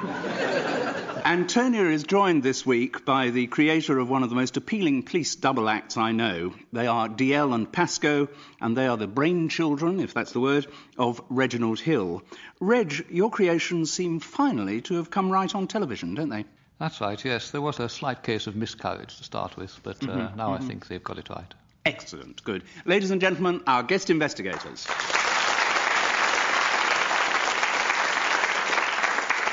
Antonia is joined this week by the creator of one of the most appealing police double acts I know. They are DL and Pascoe, and they are the brainchildren, if that's the word, of Reginald Hill. Reg, your creations seem finally to have come right on television, don't they? That's right, yes. There was a slight case of miscarriage to start with, but now I think they've got it right. Excellent, good. Ladies and gentlemen, our guest investigators.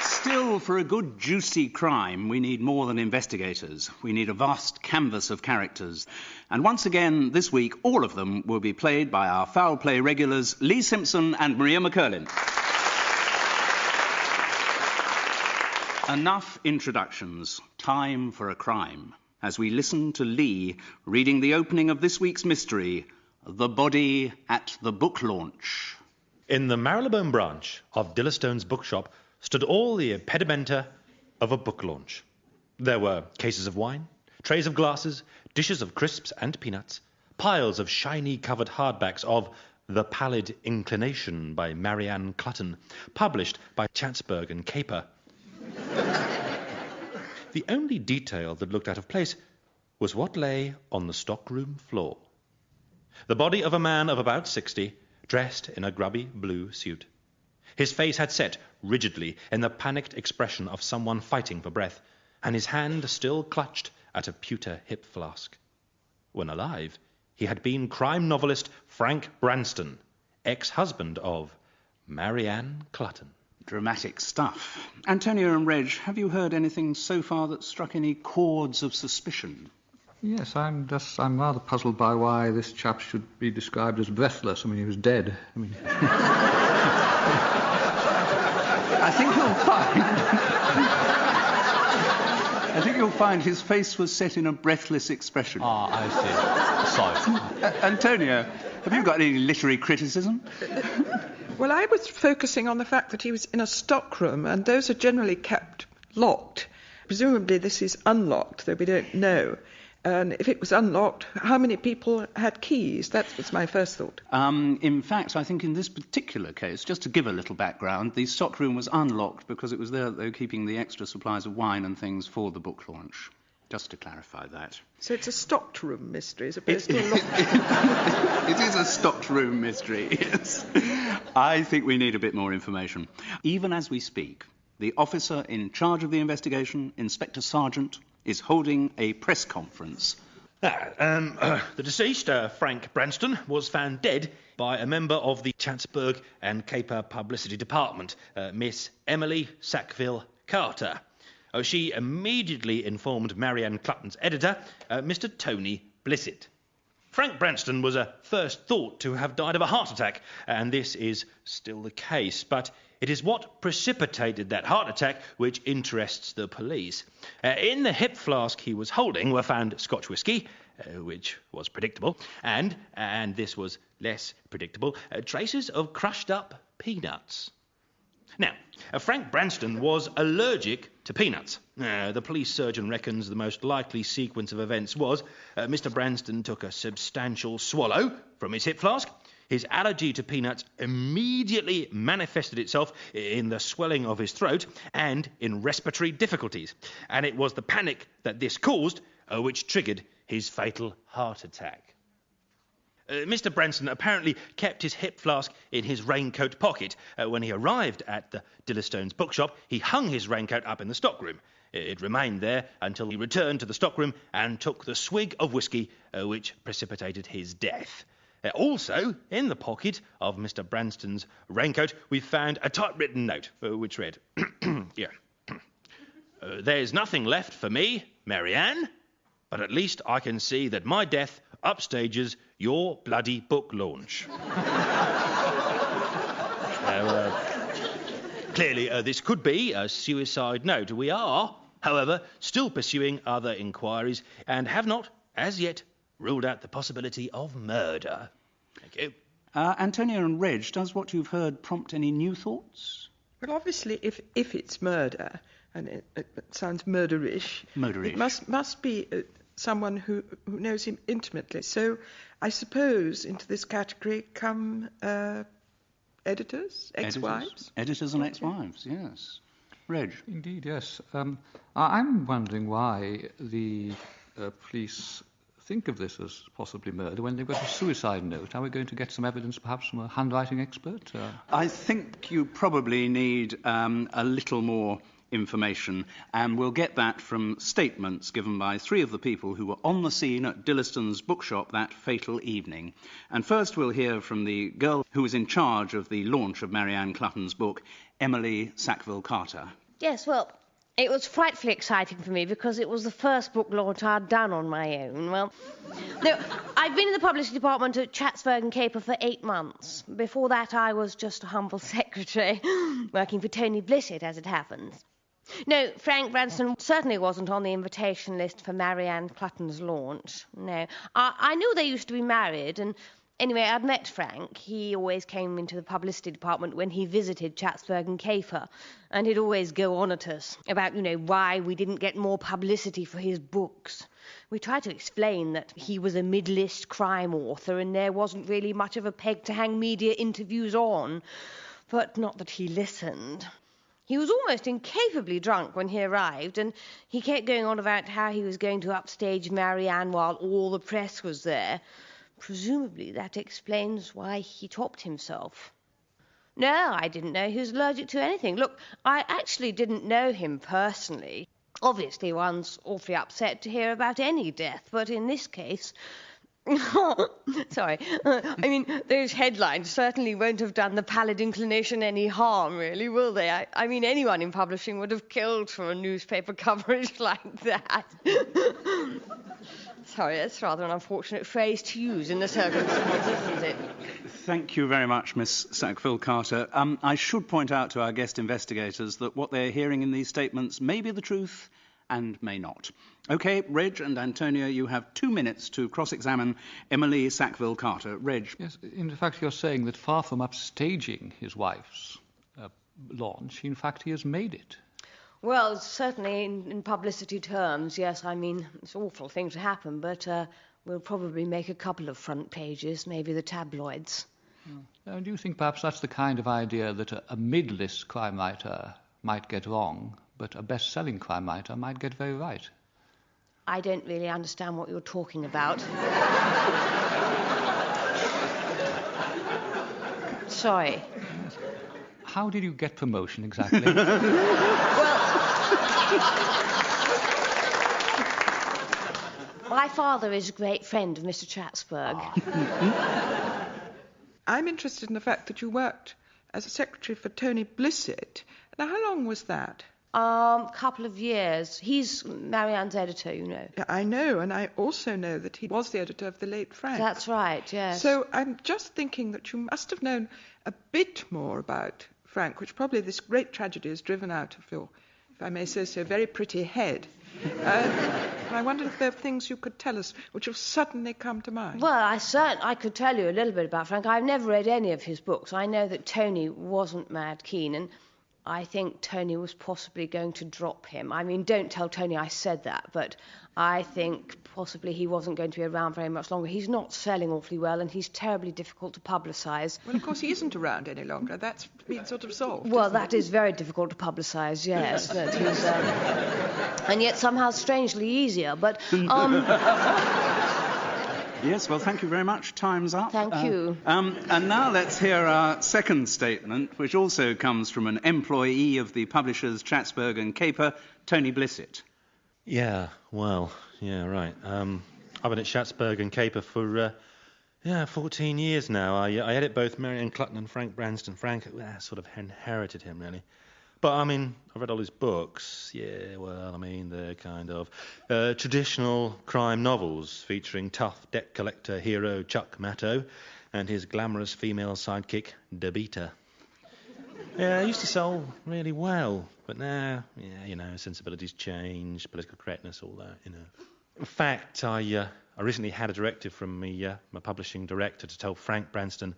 Still, for a good, juicy crime, we need more than investigators. We need a vast canvas of characters. And once again, this week, all of them will be played by our foul play regulars, Lee Simpson and Maria McCurlin. Enough introductions. Time for a crime. As we listen to Lee reading the opening of this week's mystery, The Body at the Book Launch. In the Marylebone branch of Dillerstone's bookshop stood all the impedimenta of a book launch. There were cases of wine, trays of glasses, dishes of crisps and peanuts, piles of shiny covered hardbacks of The Pallid Inclination by Marianne Clutton, published by Chatsburg and Caper. The only detail that looked out of place was what lay on the stockroom floor. The body of a man of about 60, dressed in a grubby blue suit. His face had set rigidly in the panicked expression of someone fighting for breath, and his hand still clutched at a pewter hip flask. When alive, he had been crime novelist Frank Branston, ex-husband of Marianne Clutton. Dramatic stuff. Antonia and Reg, have you heard anything so far that struck any chords of suspicion? Yes, I'm rather puzzled by why this chap should be described as breathless. I mean, he was dead. I mean... I think you'll find his face was set in a breathless expression. Ah, I see. Sorry. Antonia, have you got any literary criticism? Well, I was focusing on the fact that he was in a stockroom, and those are generally kept locked. Presumably this is unlocked, though we don't know. And if it was unlocked, how many people had keys? That was my first thought. In fact, I think in this particular case, just to give a little background, the stockroom was unlocked because it was there that they were keeping the extra supplies of wine and things for the book launch. just to clarify that. So it's a stocked room mystery as opposed to a locked It is a stocked room mystery, yes. I think we need a bit more information. Even as we speak, the officer in charge of the investigation, Inspector Sergeant, is holding a press conference. The deceased, Frank Branston, was found dead by a member of the Chatsburg and Caper Publicity Department, Miss Emily Sackville Carter. She immediately informed Marianne Clutton's editor, Mr. Tony Blissett. Frank Branston was first thought to have died of a heart attack, and this is still the case, but it is what precipitated that heart attack which interests the police. In the hip flask he was holding were found Scotch whisky, which was predictable, and this was less predictable, traces of crushed up peanuts. Now, Frank Branston was allergic to peanuts. The police surgeon reckons the most likely sequence of events was Mr. Branston took a substantial swallow from his hip flask. His allergy to peanuts immediately manifested itself in the swelling of his throat and in respiratory difficulties. And it was the panic that this caused which triggered his fatal heart attack. Mr. Branston apparently kept his hip flask in his raincoat pocket. When he arrived at the Dillerstones bookshop, he hung his raincoat up in the stockroom. It remained there until he returned to the stockroom and took the swig of whisky which precipitated his death. Also, in the pocket of Mr. Branston's raincoat, we found a typewritten note which read, "There's nothing left for me, Marianne, but at least I can see that my death upstages your bloody book launch." Clearly, this could be a suicide note. We are, however, still pursuing other inquiries and have not, as yet, ruled out the possibility of murder. Thank you. Antonia and Reg, does what you've heard prompt any new thoughts? Well, obviously, if it's murder, and it sounds murderish, it must be someone who knows him intimately. So I suppose into this category come editors, ex-wives? Editors and ex-wives, yes. Reg? Indeed, yes. I'm wondering why the police think of this as possibly murder when they've got a suicide note. Are we going to get some evidence perhaps from a handwriting expert? I think you probably need a little more information, and we'll get that from statements given by 3 of the people who were on the scene at Dillerstone's bookshop that fatal evening. And first we'll hear from the girl who was in charge of the launch of Marianne Clutton's book, Emily Sackville Carter. Yes, well, it was frightfully exciting for me because it was the first book launch I'd done on my own. Well, no, I'd been in the publicity department at Chatsworth and Caper for 8 months. Before that, I was just a humble secretary, working for Tony Blissett, as it happens. No, Frank Branston certainly wasn't on the invitation list for Marianne Clutton's launch. No. I knew they used to be married, and anyway, I'd met Frank. He always came into the publicity department when he visited Chatsworth and Caper, and he'd always go on at us about, why we didn't get more publicity for his books. We tried to explain that he was a mid-list crime author and there wasn't really much of a peg to hang media interviews on, but not that he listened. He was almost incapably drunk when he arrived, and he kept going on about how he was going to upstage Marianne while all the press was there. Presumably that explains why he topped himself. No, I didn't know he was allergic to anything. Look, I actually didn't know him personally. Obviously, one's awfully upset to hear about any death, but in this case... Sorry. Those headlines certainly won't have done the pallid inclination any harm, really, will they? I mean, anyone in publishing would have killed for a newspaper coverage like that. Sorry, that's rather an unfortunate phrase to use in the circumstances, isn't it? Thank you very much, Miss Sackville Carter. I should point out to our guest investigators that what they're hearing in these statements may be the truth and may not. OK, Reg and Antonia, you have 2 minutes to cross-examine Emily Sackville Carter. Reg? Yes, in fact, you're saying that far from upstaging his wife's launch, in fact, he has made it. Well, certainly in publicity terms, yes. I mean, it's an awful thing to happen, but we'll probably make a couple of front pages, maybe the tabloids. Do you think perhaps that's the kind of idea that a mid-list crime writer might get wrong, but a best-selling crime writer might get very right? I don't really understand what you're talking about. Sorry. How did you get promotion exactly? My father is a great friend of Mr. Chatsburg. I'm interested in the fact that you worked as a secretary for Tony Blissett. Now, how long was that? Couple of years. He's Marianne's editor, you know. Yeah, I know, and I also know that he was the editor of the late Frank. That's right, yes. So I'm just thinking that you must have known a bit more about Frank, which probably this great tragedy has driven out of your, if I may say so, very pretty head. And I wondered if there are things you could tell us which have suddenly come to mind. Well, I could tell you a little bit about Frank. I've never read any of his books. I know that Tony wasn't mad keen, and I think Tony was possibly going to drop him. I mean, don't tell Tony I said that, but I think possibly he wasn't going to be around very much longer. He's not selling awfully well, and he's terribly difficult to publicise. Well, of course, he isn't around any longer. That's been sort of solved. Well, that is very difficult to publicise, yes. That he's, and yet somehow strangely easier. But Yes, well, thank you very much. Time's up. Thank you. And now let's hear our second statement, which also comes from an employee of the publishers Chatsburg and Caper, Tony Blissett. Yeah, well, yeah, right. I've been at Chatsburg and Caper for 14 years now. I edit both Marianne Clutton and Frank Branston. Frank sort of inherited him, really. But, I mean, I've read all his books. Yeah, well, I mean, they're kind of traditional crime novels featuring tough debt collector hero Chuck Matto and his glamorous female sidekick, Debita. Yeah, I used to sell really well, but now, yeah, you know, sensibilities change, political correctness, all that, you know. In fact, I recently had a directive from my publishing director to tell Frank Branston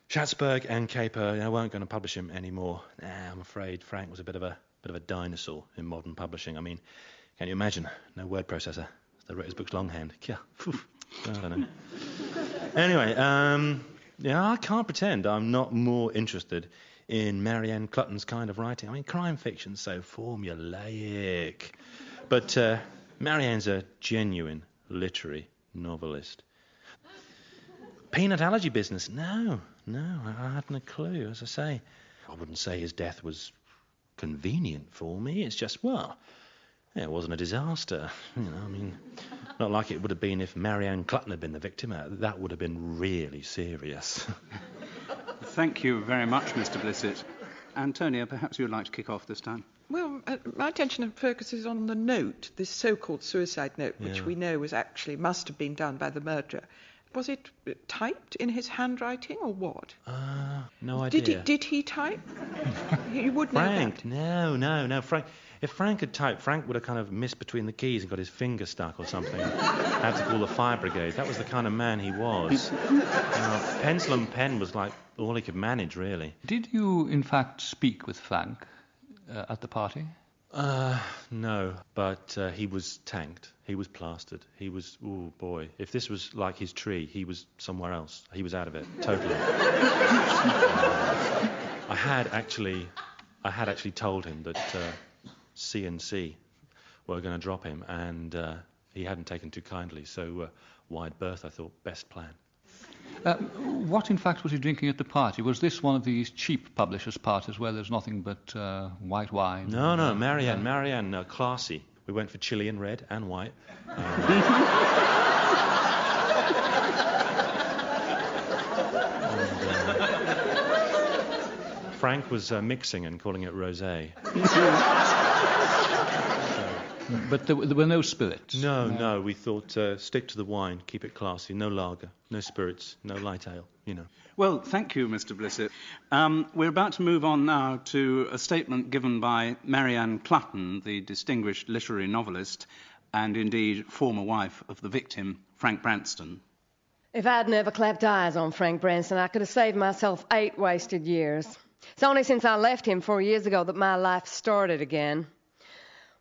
Chatsburg and Caper weren't going to publish him anymore. I'm afraid Frank was a bit of a dinosaur in modern publishing. I mean, can you imagine? No word processor. They wrote his books longhand. Yeah, I don't know. Anyway, I can't pretend I'm not more interested in Marianne Clutton's kind of writing. I mean, crime fiction's so formulaic. But Marianne's a genuine literary novelist. Peanut allergy business? No, I hadn't a clue, as I say. I wouldn't say his death was convenient for me. It's just, it wasn't a disaster. You know, I mean, not like it would have been if Marianne Clutton had been the victim. That would have been really serious. Thank you very much, Mr. Blissett. Antonia, perhaps you would like to kick off this time. Well, my attention focuses on the note, this so-called suicide note, which we know must have been done by the murderer. Was it typed in his handwriting or what? No idea. Did he type? You would know Frank, that. No. Frank. If Frank had typed, Frank would have kind of missed between the keys and got his finger stuck or something. Had to call the fire brigade. That was the kind of man he was. Pencil and pen was like all he could manage, really. Did you, in fact, speak with Frank at the party? No, but he was tanked. He was plastered. He was, oh boy, if this was like his tree, he was somewhere else. He was out of it, totally. I had actually told him that CNC were going to drop him, and he hadn't taken too kindly, so wide berth, I thought, best plan. What, in fact, was he drinking at the party? Was this one of these cheap publishers' parties where there's nothing but white wine? No, Marianne, classy. We went for Chilean red and white. Frank was mixing and calling it rosé. But there were no spirits? No. We thought stick to the wine, keep it classy. No lager, no spirits, no light ale, you know. Well, thank you, Mr. Blissett. We're about to move on now to a statement given by Marianne Clutton, the distinguished literary novelist and indeed former wife of the victim, Frank Branston. If I'd never clapped eyes on Frank Branston, I could have saved myself 8 wasted years. It's only since I left him 4 years ago that my life started again.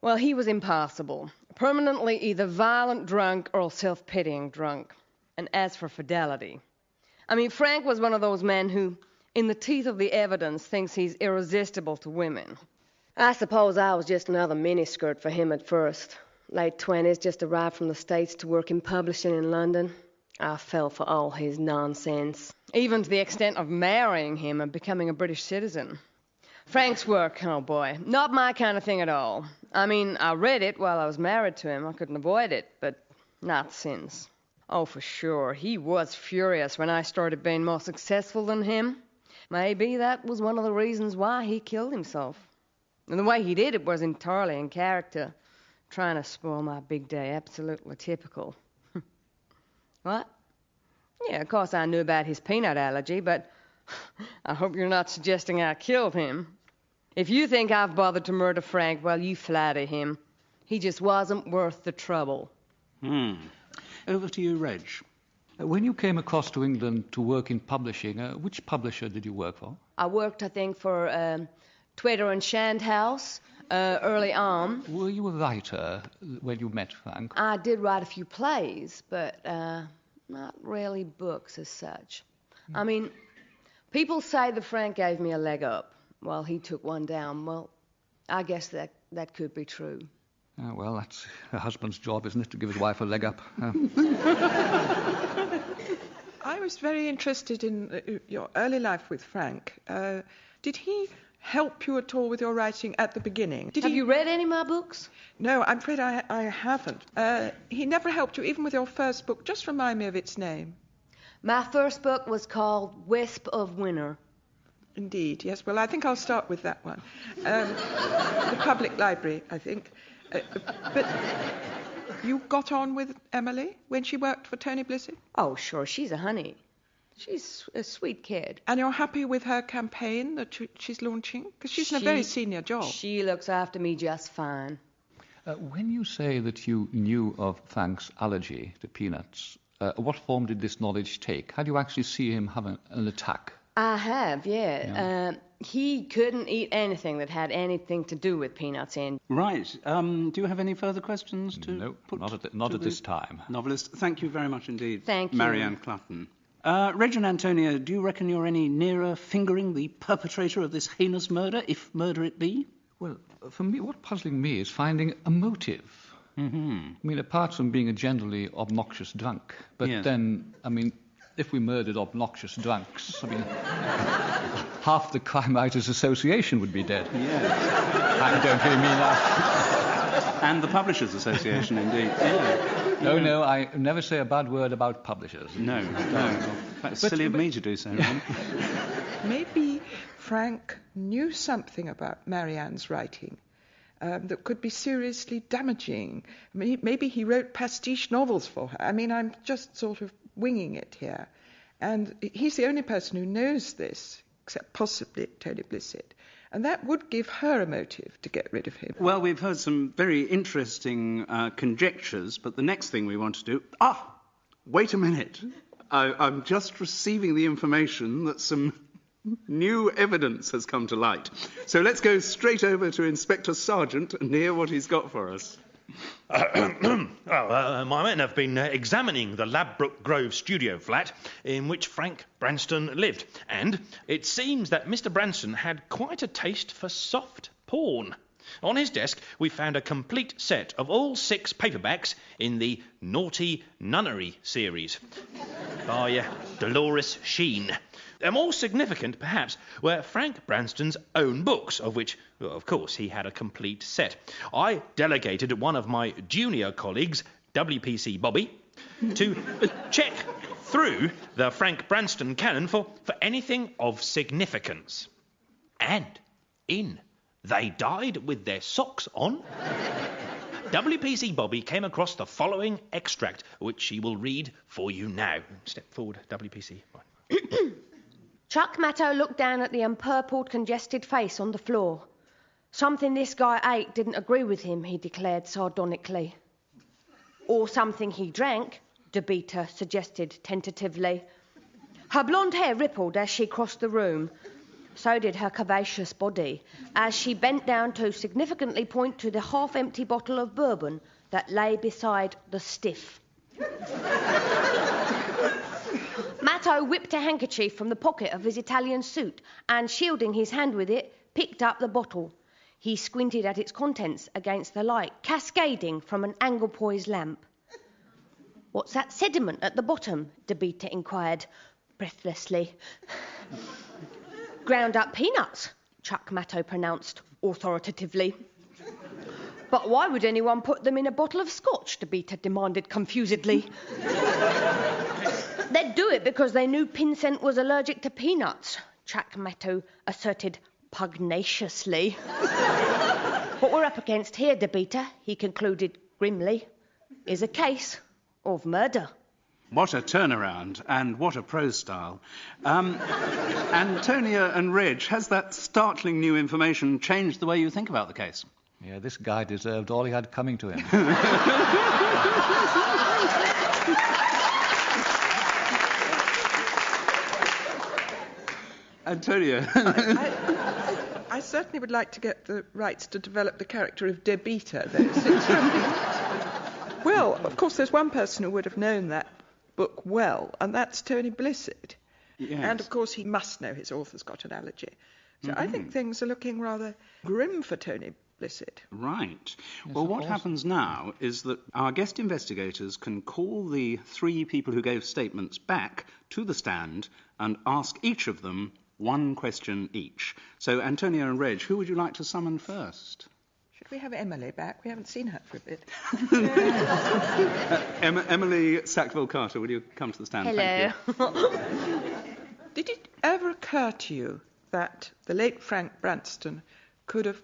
Well, he was impossible. Permanently either violent drunk or self-pitying drunk. And as for fidelity, Frank was one of those men who, in the teeth of the evidence, thinks he's irresistible to women. I suppose I was just another miniskirt for him at first. Late 20s, just arrived from the States to work in publishing in London. I fell for all his nonsense, even to the extent of marrying him and becoming a British citizen. Frank's work, oh boy, not my kind of thing at all. I mean, I read it while I was married to him. I couldn't avoid it, but not since. Oh, for sure, he was furious when I started being more successful than him. Maybe that was one of the reasons why he killed himself. And the way he did it was entirely in character. Trying to spoil my big day, absolutely typical. What? Yeah, of course I knew about his peanut allergy, but I hope you're not suggesting I killed him. If you think I've bothered to murder Frank, well, you flatter him. He just wasn't worth the trouble. Over to you, Reg. When you came across to England to work in publishing, which publisher did you work for? I worked, I think, for Twitter and Shandhouse early on. Were you a writer when you met Frank? I did write a few plays, but not really books as such. I mean, people say that Frank gave me a leg up while he took one down. Well, I guess that could be true. Well, that's a husband's job, isn't it, to give his wife a leg up? I was very interested in your early life with Frank. Did he help you at all with your writing at the beginning? Have you read any of my books? No, I'm afraid I haven't. He never helped you, even with your first book. Just remind me of its name. My first book was called Wisp of Winter. Indeed, yes. Well, I think I'll start with that one. The Public Library, I think. But you got on with Emily when she worked for Tony Blissett? Oh, sure. She's a honey. She's a sweet kid. And you're happy with her campaign that she's launching? Because she's in a very senior job. She looks after me just fine. When you say that you knew of Frank's allergy to peanuts, what form did this knowledge take? How do you actually see him have an attack? I have, yeah. He couldn't eat anything that had anything to do with peanuts in. Right. Do you have any further questions to put? Not at this time. Novelist, thank you very much indeed. Thank you. Marianne Clutton. Reg and Antonia, do you reckon you're any nearer fingering the perpetrator of this heinous murder, if murder it be? Well, for me, what's puzzling me is finding a motive. Mm-hmm. I mean, apart from being a generally obnoxious drunk, but then, I mean, if we murdered obnoxious drunks, I mean, half the Crime Writers Association would be dead. Yeah. I don't really mean that. And the Publishers Association, indeed. Yeah. No, I never say a bad word about publishers. No. That's silly of me to do so. Right? Maybe Frank knew something about Marianne's writing that could be seriously damaging. I mean, maybe he wrote pastiche novels for her. I mean, I'm just sort of winging it here. And he's the only person who knows this, except possibly Tony Blissett. And that would give her a motive to get rid of him. Well, we've heard some very interesting conjectures, but the next thing we want to do... Wait a minute. I'm just receiving the information that some new evidence has come to light. So let's go straight over to Inspector Sergeant and hear what he's got for us. My men have been examining the Labbrook Grove studio flat in which Frank Branston lived, and it seems that Mr. Branston had quite a taste for soft porn. On his desk, we found a complete set of all 6 paperbacks in the Naughty Nunnery series by Dolores Sheen. More significant, perhaps, were Frank Branston's own books, of which, well, of course, he had a complete set. I delegated one of my junior colleagues, WPC Bobby, to check through the Frank Branston canon for anything of significance. And in They Died with Their Socks On, WPC Bobby came across the following extract, which he will read for you now. Step forward, WPC. Chuck Matto looked down at the empurpled, congested face on the floor. Something this guy ate didn't agree with him, he declared sardonically. Or something he drank, DeBita suggested tentatively. Her blonde hair rippled as she crossed the room. So did her curvaceous body, as she bent down to significantly point to the half-empty bottle of bourbon that lay beside the stiff. Matto whipped a handkerchief from the pocket of his Italian suit and, shielding his hand with it, picked up the bottle. He squinted at its contents against the light, cascading from an angle-poised lamp. "What's that sediment at the bottom?" De Beater inquired, breathlessly. "Ground-up peanuts," Chuck Matto pronounced authoritatively. "But why would anyone put them in a bottle of scotch?" De Beater demanded confusedly. "They'd do it because they knew Pinsent was allergic to peanuts," Chuck Matto asserted pugnaciously. "What we're up against here, De Beater," he concluded grimly, "is a case of murder." What a turnaround, and what a prose style. Antonia and Reg, has that startling new information changed the way you think about the case? Yeah, this guy deserved all he had coming to him. Antonia. I certainly would like to get the rights to develop the character of De Beater, though. Well, of course, there's one person who would have known that book well, and that's Tony Blissett. Yes. And, of course, he must know his author's got an allergy. So I think things are looking rather grim for Tony Blissett. Right. Well, what happens now is that our guest investigators can call the 3 people who gave statements back to the stand and ask each of them one question each. So, Antonia and Reg, who would you like to summon first? Should we have Emily back? We haven't seen her for a bit. Emily Sackville-Carter, will you come to the stand? Hello. Thank you. Did it ever occur to you that the late Frank Branston could have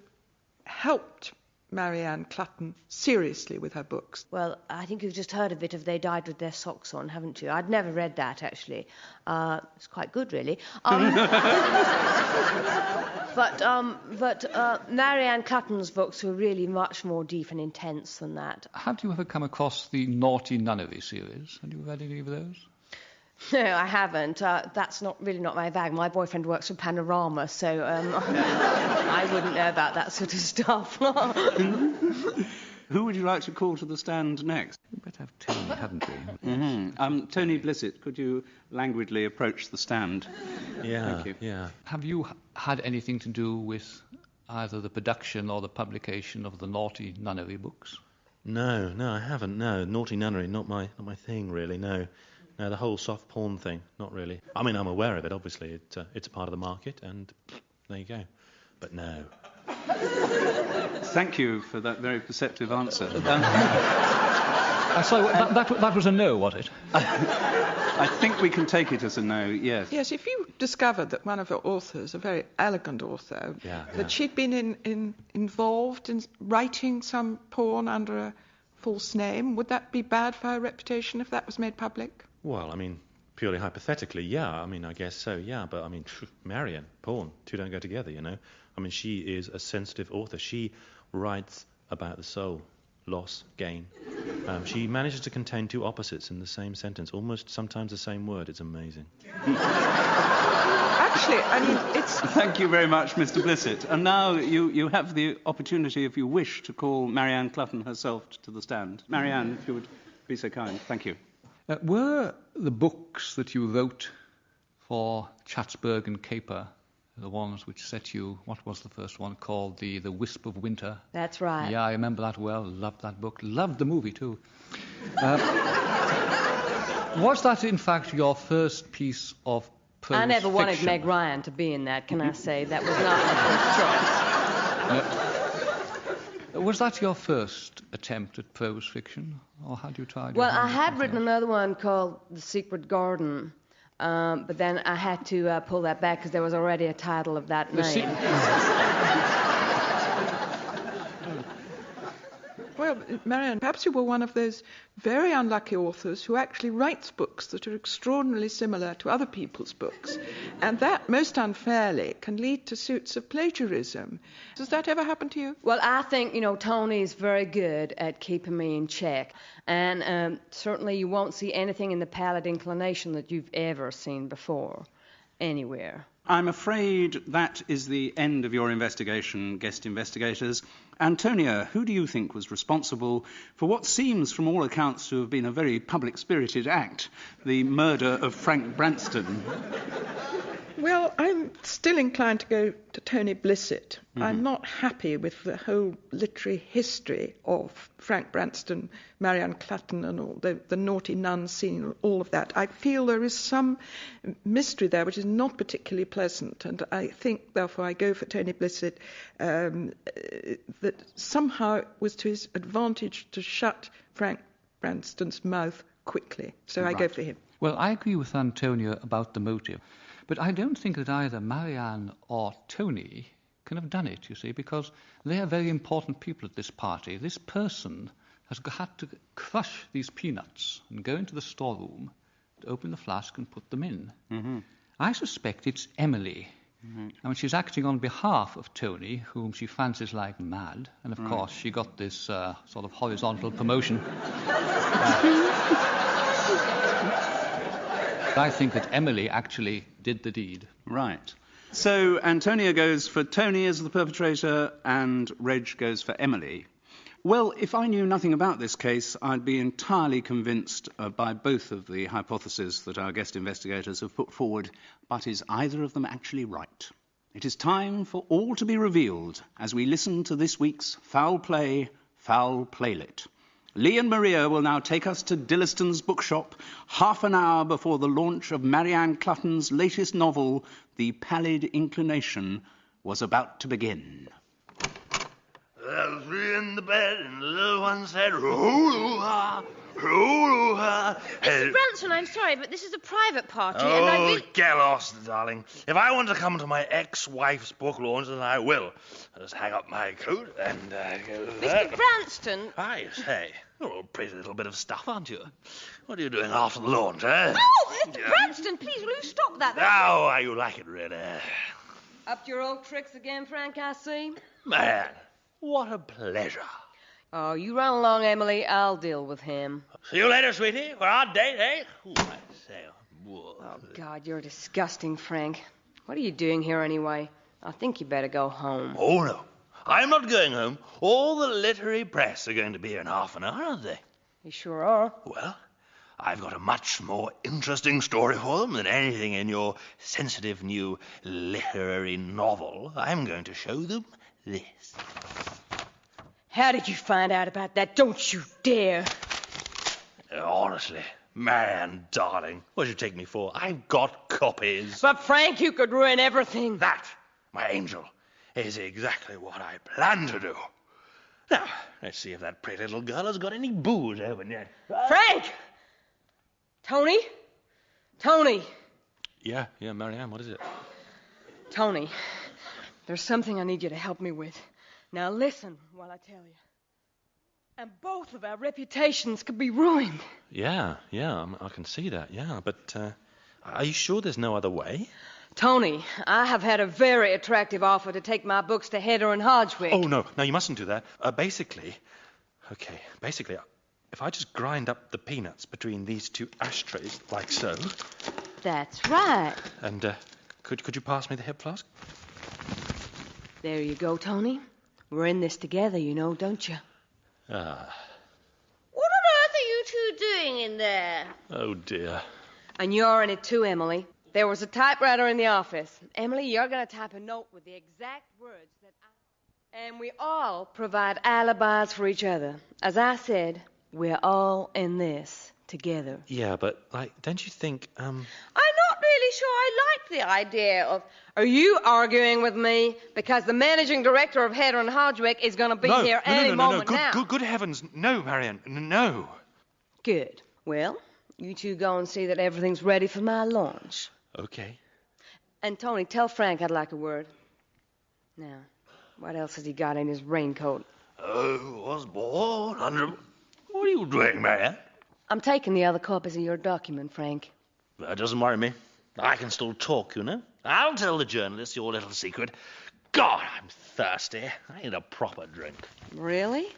helped Marianne Clutton seriously with her books? Well, I think you've just heard of it, If They Died With Their Socks On, haven't you? I'd never read that, actually. It's quite good, really. But Marianne Clutton's books were really much more deep and intense than that. Have you ever come across the Naughty Nunnery series? Have you read any of those? No, I haven't. That's not my bag. My boyfriend works for Panorama, so I wouldn't know about that sort of stuff. Who would you like to call to the stand next? We better have Tony, hadn't we? Tony Blissett, could you languidly approach the stand? Yeah, Thank you. yeah. Have you had anything to do with either the production or the publication of the Naughty Nunnery books? No, I haven't. No, Naughty Nunnery, not my thing, really. No, the whole soft porn thing, not really. I mean, I'm aware of it. Obviously, it's a part of the market, and there you go. But no. Thank you for that very perceptive answer. So that was a no, was it? I think we can take it as a no, yes. Yes, if you discovered that one of your authors, a very elegant author, that she'd been involved in writing some porn under a false name, would that be bad for her reputation if that was made public? Well, I mean, purely hypothetically, yeah. I mean, I guess so, yeah. But, I mean, Marianne, porn, two don't go together, you know. I mean, she is a sensitive author. She writes about the soul, loss, gain. She manages to contain 2 opposites in the same sentence, almost sometimes the same word. It's amazing. Actually, I mean, it's... Thank you very much, Mr. Blissett. And now you have the opportunity, if you wish, to call Marianne Clutton herself to the stand. Marianne, if you would be so kind. Thank you. Were the books that you wrote for Chatsburg and Caper the ones which set you, what was the first one called, the Wisp of Winter? That's right. Yeah, I remember that well. Loved that book. Loved the movie too. Was that in fact your first piece of prose I never wanted fiction? Meg Ryan to be in that, can I say? That was not my first choice. Was that your first attempt at prose fiction, or had you tried? Well, I had written another one called The Secret Garden. But then I had to pull that back because there was already a title of that name. Well, Marianne, perhaps you were one of those very unlucky authors who actually writes books that are extraordinarily similar to other people's books. And that, most unfairly, can lead to suits of plagiarism. Does that ever happen to you? Well, I think, Tony is very good at keeping me in check. And certainly you won't see anything in the Pallid Inclination that you've ever seen before, anywhere. I'm afraid that is the end of your investigation, guest investigators. Antonia, who do you think was responsible for what seems, from all accounts, to have been a very public-spirited act, the murder of Frank Branston? Well, I'm still inclined to go to Tony Blissett. Mm-hmm. I'm not happy with the whole literary history of Frank Branston, Marianne Clutton, and all the naughty nun scene, all of that. I feel there is some mystery there which is not particularly pleasant, and I think, therefore, I go for Tony Blissett, that somehow it was to his advantage to shut Frank Branston's mouth quickly. So I go for him. Well, I agree with Antonia about the motive, but I don't think that either Marianne or Tony can have done it, you see, because they are very important people at this party. This person has had to crush these peanuts and go into the storeroom to open the flask and put them in. Mm-hmm. I suspect it's Emily. Mm-hmm. I mean, she's acting on behalf of Tony, whom she fancies like mad, and of course she got this sort of horizontal promotion. I think that Emily actually did the deed. Right. So Antonia goes for Tony as the perpetrator and Reg goes for Emily. Well, if I knew nothing about this case, I'd be entirely convinced by both of the hypotheses that our guest investigators have put forward, but is either of them actually right? It is time for all to be revealed as we listen to this week's Foul Play, Foul Playlet. Lee and Maria will now take us to Dilliston's bookshop, half an hour before the launch of Marianne Clutton's latest novel, The Pallid Inclination, was about to begin. There were three in the bed, and the little one said, "Hoo-ha, hoo-ha." Mr. Branson, I'm sorry, but this is a private party, and I Oh, really... get lost, darling. If I want to come to my ex-wife's book launch, then I will. I'll just hang up my coat and go there. Mr. Branston... I say, you're a pretty little bit of stuff, aren't you? What are you doing after the launch, eh? Oh, Mr. Branston, please, will you stop that? How are you like it, really? Up to your old tricks again, Frank, I see? Man, what a pleasure. Oh, you run along, Emily. I'll deal with him. See you later, sweetie, for our date, eh? Ooh, I say, whoa. Oh, God, you're disgusting, Frank. What are you doing here anyway? I think you better go home. Oh, no. I'm not going home. All the literary press are going to be here in half an hour, aren't they? You sure are. Well, I've got a much more interesting story for them than anything in your sensitive new literary novel. I'm going to show them this. How did you find out about that? Don't you dare. Honestly, man, darling, what should you take me for? I've got copies. But, Frank, you could ruin everything. That, my angel, is exactly what I plan to do. Now, let's see if that pretty little girl has got any booze open yet. Frank! Tony? Tony! Yeah, Marianne, what is it? Tony, there's something I need you to help me with. Now listen while I tell you. And both of our reputations could be ruined. Yeah, I can see that, yeah. But are you sure there's no other way? Tony, I have had a very attractive offer to take my books to Heder and Hodgwick. Oh, no, you mustn't do that. Basically, if I just grind up the peanuts between these two ashtrays, like so. That's right. And could you pass me the hip flask? There you go, Tony. We're in this together, you know, don't you? Ah. What on earth are you two doing in there? Oh, dear. And you're in it too, Emily. There was a typewriter in the office. Emily, you're going to type a note with the exact words that I... And we all provide alibis for each other. As I said, we're all in this together. Yeah, but, don't you think, I'm not really sure I like the idea of... Are you arguing with me? Because the managing director of Heder and Hodgwick is going to be here any moment now. Good heavens. No, Marianne. No. Good. Well, you two go and see that everything's ready for my launch. Okay. And, Tony, tell Frank I'd like a word. Now, what else has he got in his raincoat? Was born under... What are you doing, Marianne? I'm taking the other copies of your document, Frank. That doesn't worry me. I can still talk, you know. I'll tell the journalists your little secret. God, I'm thirsty. I need a proper drink. Really?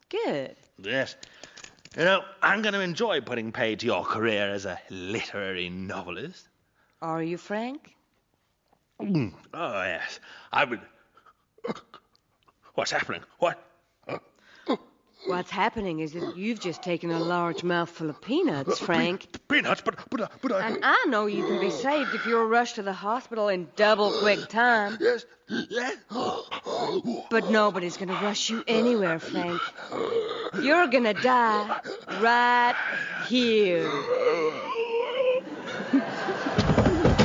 Good. Yes. You know, I'm going to enjoy putting paid to your career as a literary novelist. Are you, Frank? Oh, yes. I would... What's happening? What? What's happening is that you've just taken a large mouthful of peanuts, Frank. Peanuts? But I... And I know you can be saved if you're rushed to the hospital in double quick time. Yes, yes. But nobody's going to rush you anywhere, Frank. You're going to die right here.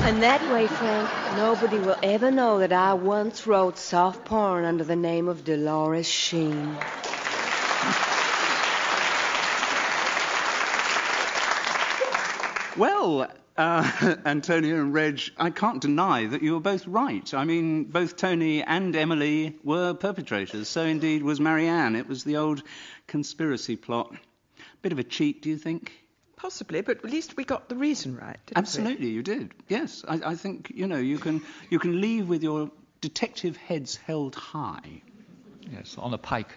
And that way, Frank, nobody will ever know that I once wrote soft porn under the name of Dolores Sheen. Well, Antonia and Reg, I can't deny that you were both right. I mean, both Tony and Emily were perpetrators. So indeed was Marianne. It was the old conspiracy plot. Bit of a cheat, do you think? Possibly, but at least we got the reason right, didn't Absolutely, you did. Yes, I think, you can leave with your detective heads held high. Yes, on a pike.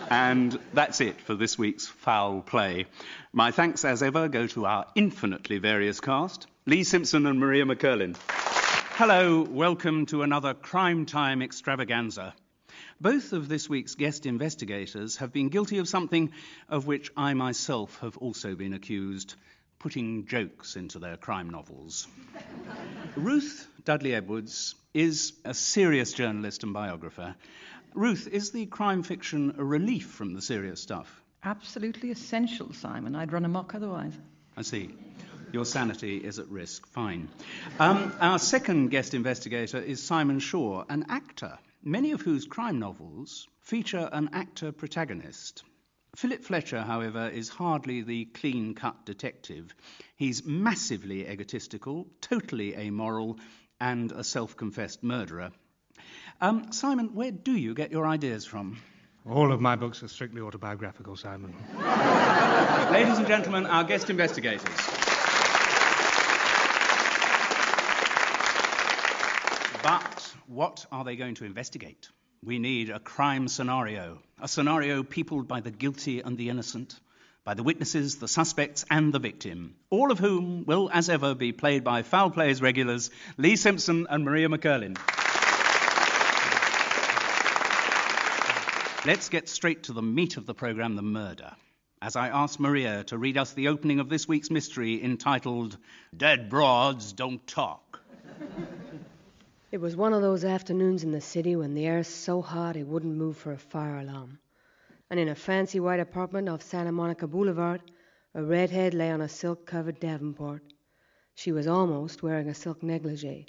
And that's it for this week's Foul Play. My thanks, as ever, go to our infinitely various cast, Lee Simpson and Maria McCurlin. Hello, welcome to another Crime Time extravaganza. Both of this week's guest investigators have been guilty of something of which I myself have also been accused, putting jokes into their crime novels. Ruth Dudley Edwards is a serious journalist and biographer. Ruth, is the crime fiction a relief from the serious stuff? Absolutely essential, Simon. I'd run amok otherwise. I see. Your sanity is at risk. Fine. Our second guest investigator is Simon Shaw, an actor, many of whose crime novels feature an actor protagonist. Philip Fletcher, however, is hardly the clean-cut detective. He's massively egotistical, totally amoral, and a self-confessed murderer. Simon, where do you get your ideas from? All of my books are strictly autobiographical, Simon. Ladies and gentlemen, our guest investigators. But what are they going to investigate? We need a crime scenario, a scenario peopled by the guilty and the innocent, by the witnesses, the suspects, and the victim, all of whom will, as ever, be played by Foul Play's regulars, Lee Simpson and Maria McCurlin. Let's get straight to the meat of the programme, the murder, as I ask Maria to read us the opening of this week's mystery entitled Dead Broads Don't Talk. It was one of those afternoons in the city when the air's so hot it wouldn't move for a fire alarm. And in a fancy white apartment off Santa Monica Boulevard, a redhead lay on a silk-covered davenport. She was almost wearing a silk negligee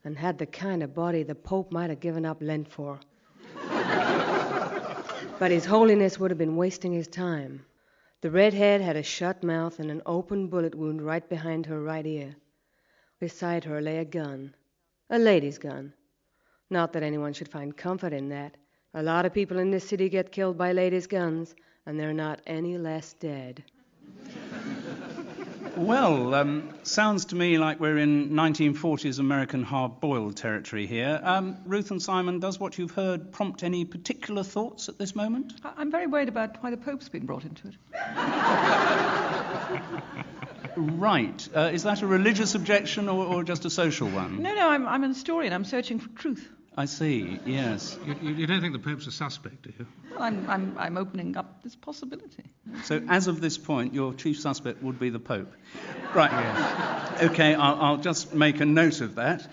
and had the kind of body the Pope might have given up Lent for. But His Holiness would have been wasting his time. The redhead had a shut mouth and an open bullet wound right behind her right ear. Beside her lay a gun. A lady's gun. Not that anyone should find comfort in that. A lot of people in this city get killed by ladies' guns, and they're not any less dead. Well, sounds to me like we're in 1940s American hard-boiled territory here. Ruth and Simon, does what you've heard prompt any particular thoughts at this moment? I'm very worried about why the Pope's been brought into it. Right. Is that a religious objection or just a social one? No, I'm an historian. I'm searching for truth. I see, yes. You don't think the Pope's a suspect, do you? Well, I'm opening up this possibility. So, as of this point, your chief suspect would be the Pope. Right. Yes. OK, I'll just make a note of that.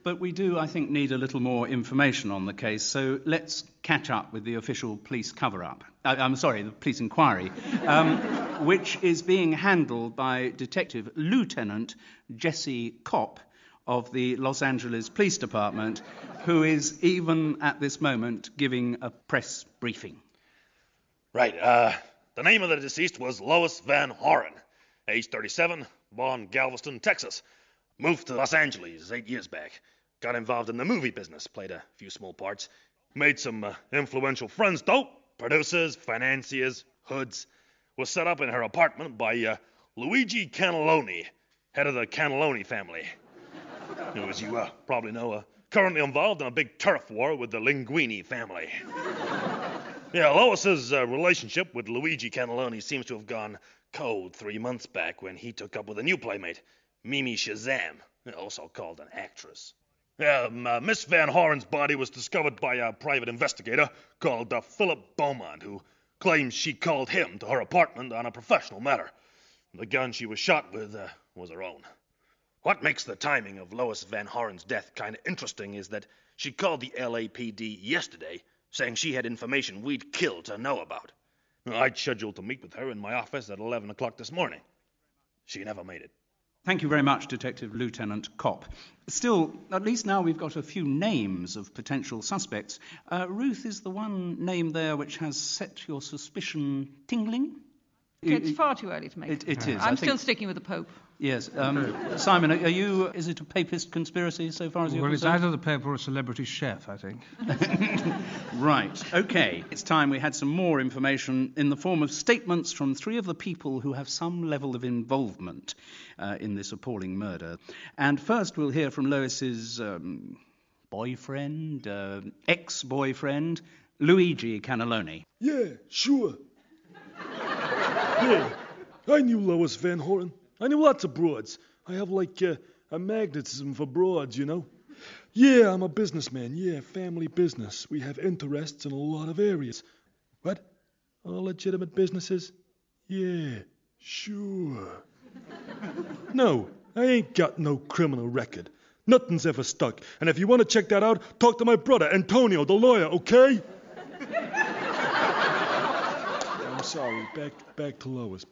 But we do, I think, need a little more information on the case, so let's catch up with the official police cover-up. The police inquiry, which is being handled by Detective Lieutenant Jesse Kopp of the Los Angeles Police Department, who is, even at this moment, giving a press briefing. Right, the name of the deceased was Lois Van Horen, age 37, born Galveston, Texas. Moved to Los Angeles 8 years back. Got involved in the movie business, played a few small parts. Made some influential friends, though. Producers, financiers, hoods. Was set up in her apartment by Luigi Cannelloni, head of the Cannelloni family. Who, as you probably know, currently involved in a big turf war with the Linguini family. Yeah, Lois's relationship with Luigi Cannelloni seems to have gone cold 3 months back when he took up with a new playmate, Mimi Shazam, also called an actress. Miss Van Horen's body was discovered by a private investigator called Philip Beaumont, who claims she called him to her apartment on a professional matter. The gun she was shot with was her own. What makes the timing of Lois Van Horen's death kind of interesting is that she called the LAPD yesterday, saying she had information we'd killed to know about. I'd scheduled to meet with her in my office at 11 o'clock this morning. She never made it. Thank you very much, Detective Lieutenant Kopp. Still, at least now we've got a few names of potential suspects. Ruth is the one name there which has set your suspicion tingling? It's far too early to make it. It is. I'm still sticking with the Pope. Yes. Simon, are you... Is it a papist conspiracy so far as you're Well, it's concerned? either the Pope or a celebrity chef, I think. Right. OK. It's time we had some more information in the form of statements from 3 of the people who have some level of involvement in this appalling murder. And first we'll hear from Lois's boyfriend, ex-boyfriend, Luigi Cannelloni. Yeah, sure. Yeah, I knew Lois Van Horen. I knew lots of broads. I have like a magnetism for broads, you know. Yeah, I'm a businessman. Yeah, family business. We have interests in a lot of areas. What? All legitimate businesses? Yeah, sure. No, I ain't got no criminal record. Nothing's ever stuck. And if you want to check that out, talk to my brother, Antonio, the lawyer, okay? Sorry, back to Lois.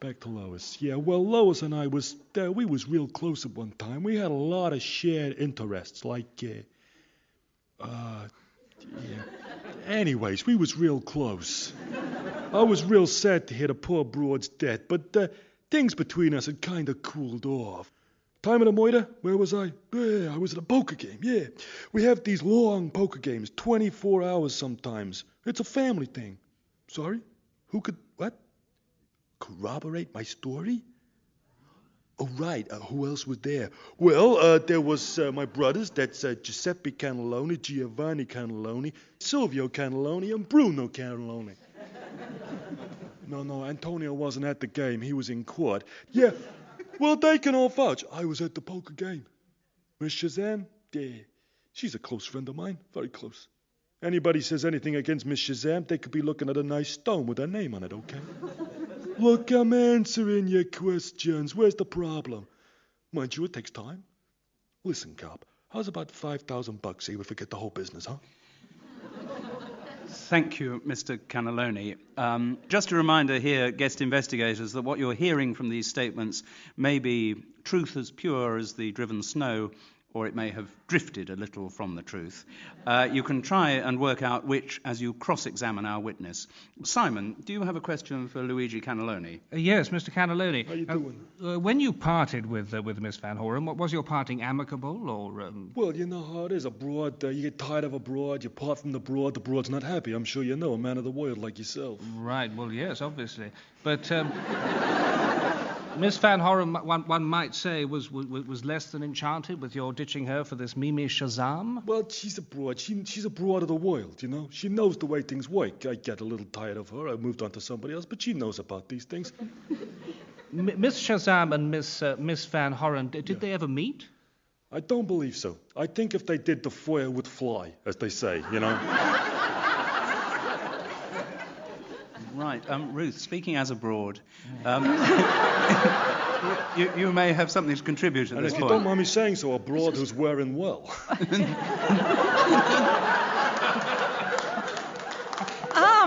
Yeah, well, Lois and I we was real close at one time. We had a lot of shared interests, like, yeah. Anyways, we was real close. I was real sad to hear the poor broad's dead, but things between us had kind of cooled off. Time of the murder, where was I? Yeah, I was at a poker game, yeah. We have these long poker games, 24 hours sometimes. It's a family thing. Sorry? Who could, what? Corroborate my story? Oh, right. Who else was there? Well, there was my brothers. That's Giuseppe Cannelloni, Giovanni Cannelloni, Silvio Cannelloni, and Bruno Cannelloni. No, Antonio wasn't at the game. He was in court. Yeah, well, they can all vouch. I was at the poker game. Miss Shazam? Yeah, she's a close friend of mine. Very close. Anybody says anything against Miss Shazam, they could be looking at a nice stone with her name on it, okay? Look, I'm answering your questions. Where's the problem? Mind you, it takes time. Listen, cop, how's about $5,000 here if we forget the whole business, huh? Thank you, Mr. Cannelloni. Just a reminder here, guest investigators, that what you're hearing from these statements may be truth as pure as the driven snow, or it may have drifted a little from the truth. You can try and work out which as you cross-examine our witness. Simon, do you have a question for Luigi Cannelloni? Yes, Mr. Cannelloni. How you doing? When you parted with Miss Van Horen, was your parting amicable, or... Well, you know how it is. A broad, you get tired of a broad, you part from the broad's not happy. I'm sure you know, a man of the world like yourself. Right, well, yes, obviously. But... Miss Van Horen, one might say, was less than enchanted with your ditching her for this Mimi Shazam? Well, she's a broad. She's a broad of the world, you know. She knows the way things work. I get a little tired of her. I moved on to somebody else, but she knows about these things. Miss Shazam and Miss Van Horen, did they ever meet? I don't believe so. I think if they did, the fire would fly, as they say, you know. Right. Ruth, speaking as a broad, you may have something to contribute at this point. And if you don't mind me saying so, a broad who's wearing well.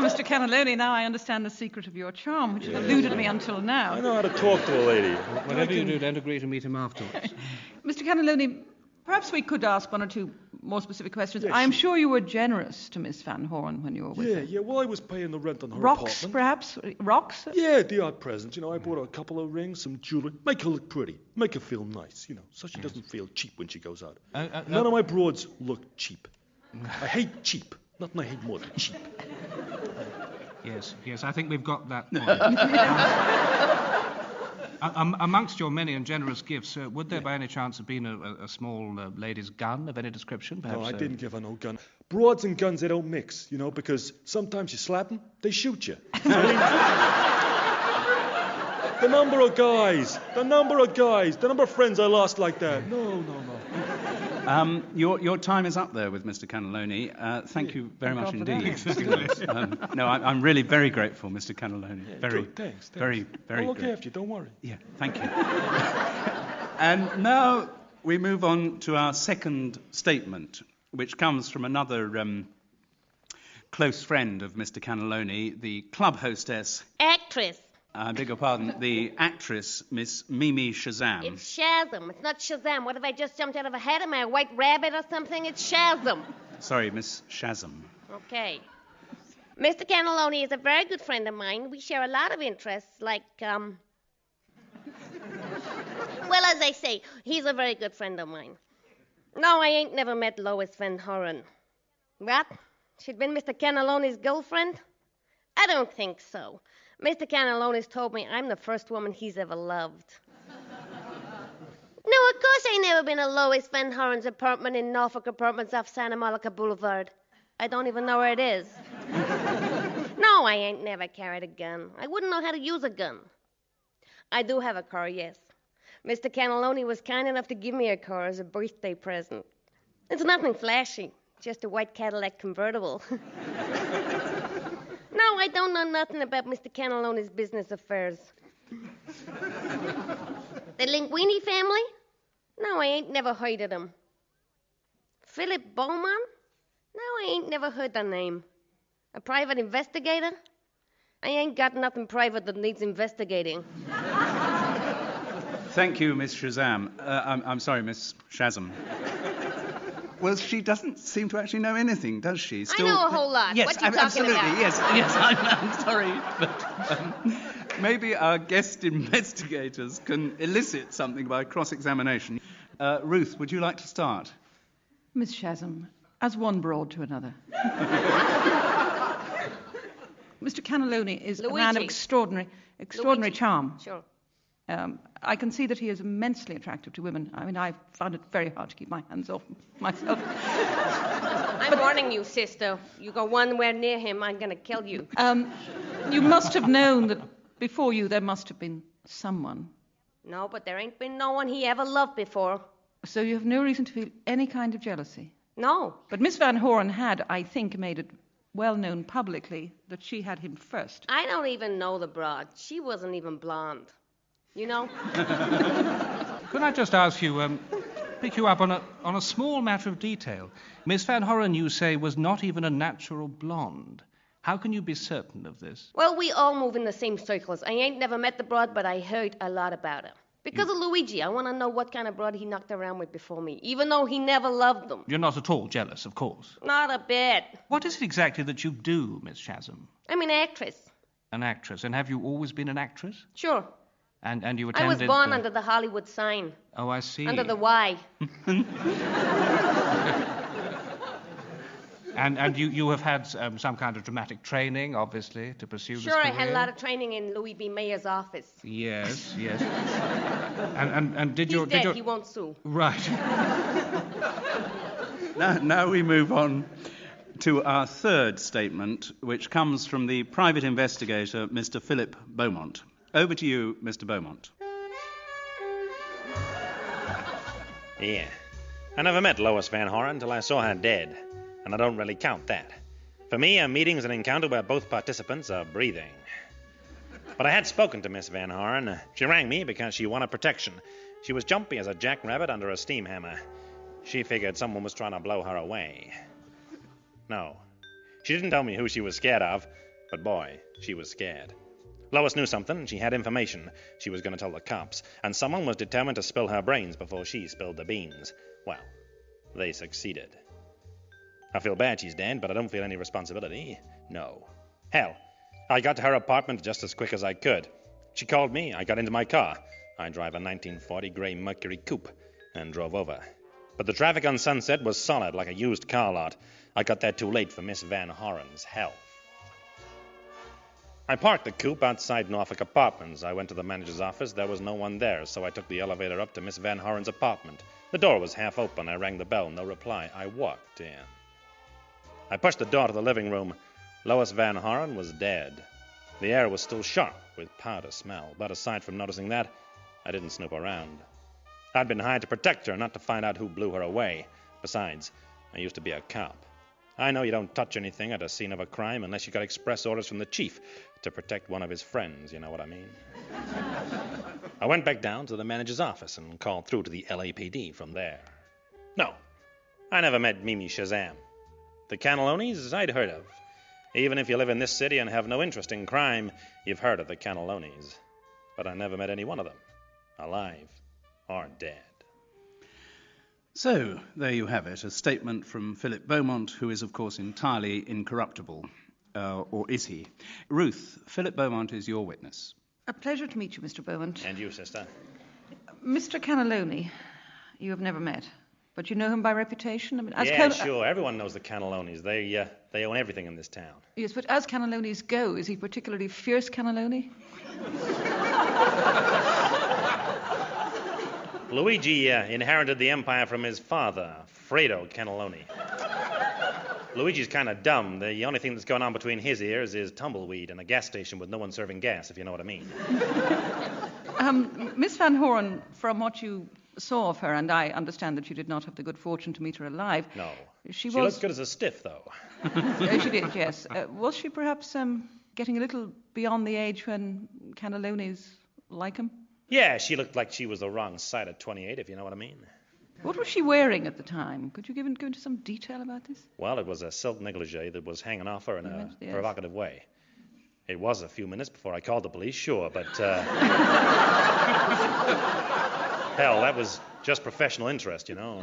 Mr. Cannelloni, now I understand the secret of your charm, which has eluded me until now. I know how to talk to a lady. Whatever you do, don't agree to meet him afterwards. Mr. Cannelloni, perhaps we could ask one or two more specific questions. Yes, I am sure you were generous to Miss Van Horen when you were with her. Yeah, well, I was paying the rent on her Rocks, apartment. perhaps? Rocks? Yeah, the odd presents. You know, I bought her a couple of rings, some jewelry. Make her look pretty. Make her feel nice, you know, so she doesn't feel cheap when she goes out. None of my broads look cheap. I hate cheap. Nothing I hate more than cheap. Yes, I think we've got that point. Amongst your many and generous gifts, would there by any chance have been a small lady's gun of any description? Perhaps, no, I didn't give her no gun. Broads and guns, they don't mix, you know, because sometimes you slap them, they shoot you. The number of friends I lost like that. No. Your time is up there with Mr. Cannelloni. Thank you very much indeed. No, I'm really very grateful, Mr. Cannelloni. Yeah, very, good, thanks. very, very I'll look grateful. after you, don't worry. Yeah, thank you. And now we move on to our second statement, which comes from another close friend of Mr. Cannelloni, the club hostess. Actress. I beg your pardon, the actress, Miss Mimi Shazam. It's Shazam. It's not Shazam. What if I just jumped out of a hat? Am I a white rabbit or something? It's Shazam. Sorry, Miss Shazam. Okay. Mr. Cannelloni is a very good friend of mine. We share a lot of interests, like, well, as I say, he's a very good friend of mine. No, I ain't never met Lois Van Horen. What? She'd been Mr. Cannelloni's girlfriend? I don't think so. Mr. Cannelloni's told me I'm the first woman he's ever loved. No, of course I never been to Lois Van Horen's apartment in Norfolk Apartments off Santa Monica Boulevard. I don't even know where it is. No, I ain't never carried a gun. I wouldn't know how to use a gun. I do have a car, yes. Mr. Cannelloni was kind enough to give me a car as a birthday present. It's nothing flashy, just a white Cadillac convertible. No, I don't know nothing about Mr. Cannelloni's business affairs. The Linguini family? No, I ain't never heard of them. Philip Beaumont? No, I ain't never heard the name. A private investigator? I ain't got nothing private that needs investigating. Thank you, Miss Shazam. I'm sorry, Miss Shazam. Well, she doesn't seem to actually know anything, does she? I know a whole lot. Yes, what you talking absolutely. about? Yes, I'm sorry, but maybe our guest investigators can elicit something by cross-examination. Ruth, would you like to start? Miss Shazam, as one broad to another. Mr. Cannelloni is a man of extraordinary charm. Sure. I can see that he is immensely attractive to women. I mean, I found it very hard to keep my hands off myself. I'm warning you, sister. You go one where near him, I'm going to kill you. You must have known that before you there must have been someone. No, but there ain't been no one he ever loved before. So you have no reason to feel any kind of jealousy? No. But Miss Van Horen had, I think, made it well known publicly that she had him first. I don't even know the broad. She wasn't even blonde. You know? Could I just ask you, pick you up on a small matter of detail? Miss Van Horen, you say, was not even a natural blonde. How can you be certain of this? Well, we all move in the same circles. I ain't never met the broad, but I heard a lot about her. Because of Luigi, I want to know what kind of broad he knocked around with before me, even though he never loved them. You're not at all jealous, of course. Not a bit. What is it exactly that you do, Miss Shazam? I'm an actress. An actress. And have you always been an actress? Sure. And you I attended... was born under the Hollywood sign. Oh, I see. Under the Y. And you have had some kind of dramatic training, obviously, to pursue this career? Sure, I had a lot of training in Louis B. Mayer's office. Yes. And did you... He's dead, he won't sue. Right. Now we move on to our third statement, which comes from the private investigator, Mr. Philip Beaumont. Over to you, Mr. Beaumont. Yeah. I never met Lois Van Horen until I saw her dead, and I don't really count that. For me, a meeting's an encounter where both participants are breathing. But I had spoken to Miss Van Horen. She rang me because she wanted protection. She was jumpy as a jackrabbit under a steam hammer. She figured someone was trying to blow her away. No. She didn't tell me who she was scared of, but boy, she was scared. Lois knew something. She had information. She was going to tell the cops. And someone was determined to spill her brains before she spilled the beans. Well, they succeeded. I feel bad she's dead, but I don't feel any responsibility. No. Hell, I got to her apartment just as quick as I could. She called me. I got into my car. I drive a 1940 gray Mercury coupe and drove over. But the traffic on Sunset was solid like a used car lot. I got there too late for Miss Van Horen's help. I parked the coupe outside Norfolk Apartments. I went to the manager's office. There was no one there, so I took the elevator up to Miss Van Horen's apartment. The door was half open. I rang the bell. No reply. I walked in. I pushed the door to the living room. Lois Van Horen was dead. The air was still sharp with powder smell, but aside from noticing that, I didn't snoop around. I'd been hired to protect her, not to find out who blew her away. Besides, I used to be a cop. I know you don't touch anything at a scene of a crime unless you got express orders from the chief to protect one of his friends, you know what I mean? I went back down to the manager's office and called through to the LAPD from there. No, I never met Mimi Shazam. The Cannellonis I'd heard of. Even if you live in this city and have no interest in crime, you've heard of the Cannellonis. But I never met any one of them, alive or dead. So, there you have it, a statement from Philip Beaumont, who is, of course, entirely incorruptible. Or is he? Ruth, Philip Beaumont is your witness. A pleasure to meet you, Mr. Beaumont. And you, sister. Mr. Cannelloni, you have never met, but you know him by reputation? I mean, Sure. Everyone knows the Cannellonis. They own everything in this town. Yes, but as Cannellonis go, is he particularly fierce Cannelloni? Luigi inherited the empire from his father, Fredo Cannelloni. Luigi's kind of dumb. The only thing that's going on between his ears is tumbleweed and a gas station with no one serving gas, if you know what I mean. Miss Van Horen, from what you saw of her, and I understand that you did not have the good fortune to meet her alive. No. She looks good as a stiff, though. She did, yes. Was she perhaps getting a little beyond the age when Cannellonis like him? Yeah, she looked like she was the wrong side of 28, if you know what I mean. What was she wearing at the time? Could you go into some detail about this? Well, it was a silk negligee that was hanging off her in a provocative way. It was a few minutes before I called the police, sure, but... hell, that was just professional interest, you know.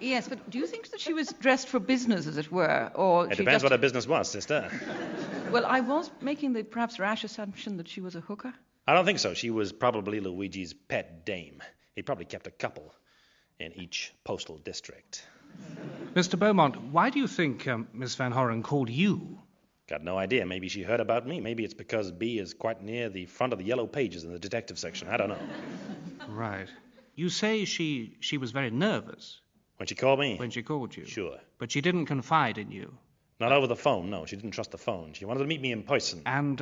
Yes, but do you think that she was dressed for business, as it were, or... It depends what her business was, sister. Well, I was making the perhaps rash assumption that she was a hooker. I don't think so. She was probably Luigi's pet dame. He probably kept a couple in each postal district. Mr. Beaumont, why do you think Miss Van Horen called you? Got no idea. Maybe she heard about me. Maybe it's because B is quite near the front of the yellow pages in the detective section. I don't know. Right. You say she was very nervous. When she called me? When she called you. Sure. But she didn't confide in you. Not over the phone, no. She didn't trust the phone. She wanted to meet me in person. And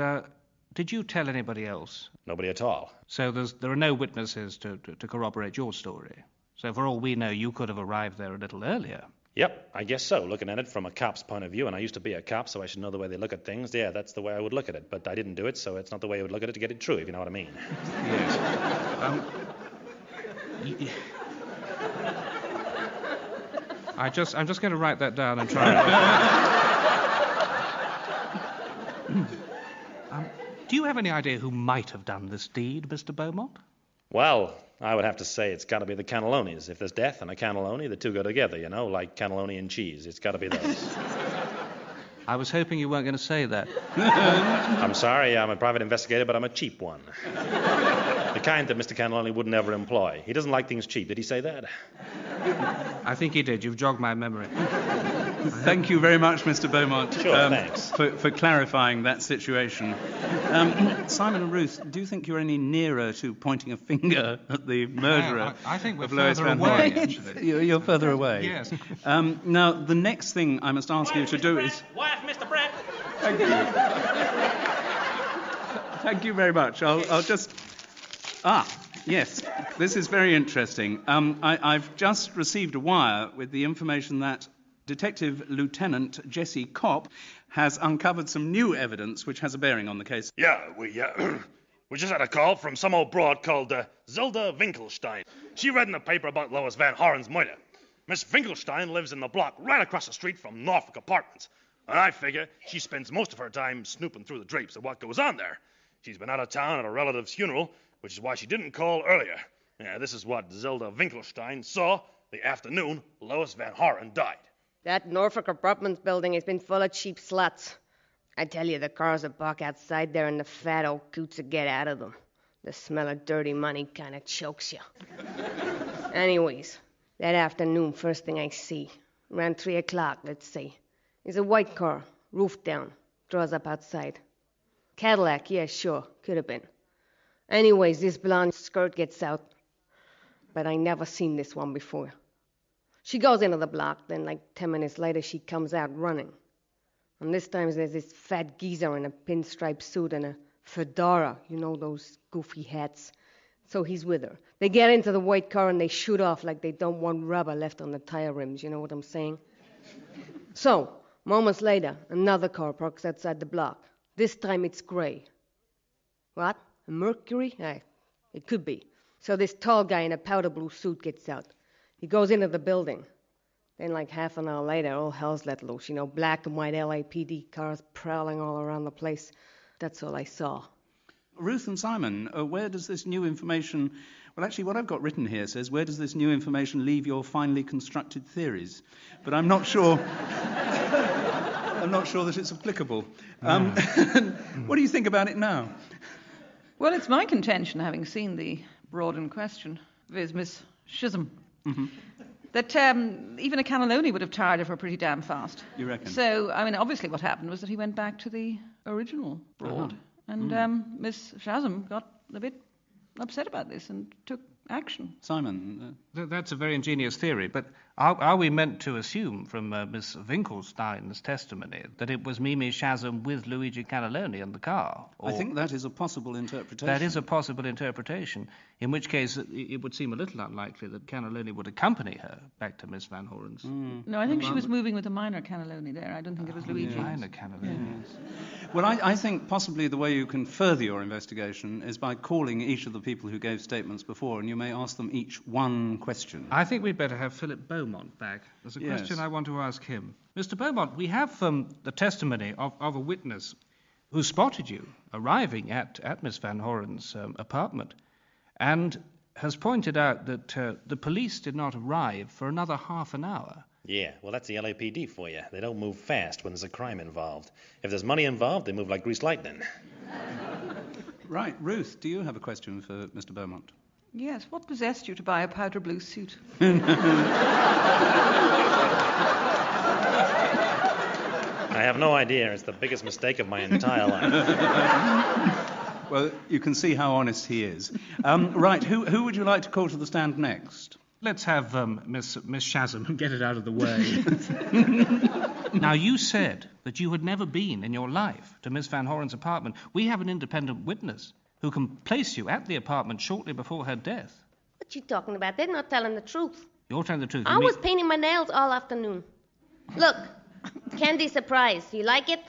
did you tell anybody else? Nobody at all. So there are no witnesses to corroborate your story. So for all we know, you could have arrived there a little earlier. Yep, I guess so, looking at it from a cop's point of view, and I used to be a cop, so I should know the way they look at things. Yeah, that's the way I would look at it, but I didn't do it, so it's not the way I would look at it to get it true, if you know what I mean. Yes. I'm just going to write that down and try do you have any idea who might have done this deed, Mr. Beaumont? Well, I would have to say it's got to be the Cannellonis. If there's death and a cannelloni, the two go together, you know, like cannelloni and cheese. It's got to be those. I was hoping you weren't going to say that. I'm sorry, I'm a private investigator, but I'm a cheap one. The kind that Mr. Cannelloni would never employ. He doesn't like things cheap. Did he say that? I think he did. You've jogged my memory. Thank you very much, Mr. Beaumont, Sure, thanks. for clarifying that situation. Simon and Ruth, do you think you're any nearer to pointing a finger at the murderer? I think we're of Lois further Van away, Horen? actually. You're further away. Yes. Now, the next thing I must ask you to do is... Wife, Mr. Brett. Thank you. Thank you very much. I'll just... yes, this is very interesting. I've just received a wire with the information that Detective Lieutenant Jesse Kopp has uncovered some new evidence which has a bearing on the case. Yeah, we just had a call from some old broad called Zelda Winkelstein. She read in the paper about Lois Van Horen's murder. Miss Winkelstein lives in the block right across the street from Norfolk Apartments. And I figure she spends most of her time snooping through the drapes of what goes on there. She's been out of town at a relative's funeral, which is why she didn't call earlier. Yeah, this is what Zelda Winkelstein saw the afternoon Lois Van Horen died. That Norfolk Apartments building has been full of cheap sluts. I tell you, the cars that park outside there and the fat old coots that get out of them. The smell of dirty money kind of chokes you. Anyways, that afternoon, first thing I see, around 3 o'clock, let's say, is a white car, roof down, draws up outside. Cadillac, yeah, sure, could have been. Anyways, this blonde skirt gets out. But I never seen this one before. She goes into the block, then like 10 minutes later she comes out running. And this time there's this fat geezer in a pinstripe suit and a fedora, you know, those goofy hats. So he's with her. They get into the white car and they shoot off like they don't want rubber left on the tire rims, you know what I'm saying? So, moments later, another car parks outside the block. This time it's grey. What? A Mercury? It could be. So this tall guy in a powder blue suit gets out. He goes into the building. Then like half an hour later, all hell's let loose. You know, black and white LAPD cars prowling all around the place. That's all I saw. Ruth and Simon, where does this new information... Well, actually, what I've got written here says, where does this new information leave your finely constructed theories? But I'm not sure... I'm not sure that it's applicable. What do you think about it now? Well, it's my contention, having seen the broad in question, viz. Miss Chisholm, that even a cannelloni would have tired of her pretty damn fast. You reckon? So, I mean, obviously what happened was that he went back to the original broad. And Miss Chisholm got a bit upset about this and took action. Simon? That's a very ingenious theory, but are we meant to assume from Miss Winkelstein's testimony that it was Mimi Chisholm with Luigi Cannelloni in the car? I think that is a possible interpretation. That is a possible interpretation, in which case it would seem a little unlikely that Cannelloni would accompany her back to Miss Van Horen's. No, I think she was moving with a minor cannelloni there. I don't think it was Luigi. Minor cannelloni. Yes. Well, I think possibly the way you can further your investigation is by calling each of the people who gave statements before, and you may ask them each one question. I think we'd better have Philip Beaumont back. There's a question I want to ask him. Mr. Beaumont, we have the testimony of a witness who spotted you arriving at Miss Van Horen's apartment and has pointed out that the police did not arrive for another half an hour. Yeah, well, that's the LAPD for you. They don't move fast when there's a crime involved. If there's money involved, they move like greased lightning. Right. Ruth, do you have a question for Mr. Beaumont? Yes, what possessed you to buy a powder blue suit? I have no idea. It's the biggest mistake of my entire life. Well, you can see how honest he is. Right, who would you like to call to the stand next? Let's have Miss Chisholm and get it out of the way. Now, you said that you had never been in your life to Miss Van Horen's apartment. We have an independent witness who can place you at the apartment shortly before her death. What you talking about? They're not telling the truth. You're telling the truth. I was painting my nails all afternoon. Look, candy surprise. Do you like it?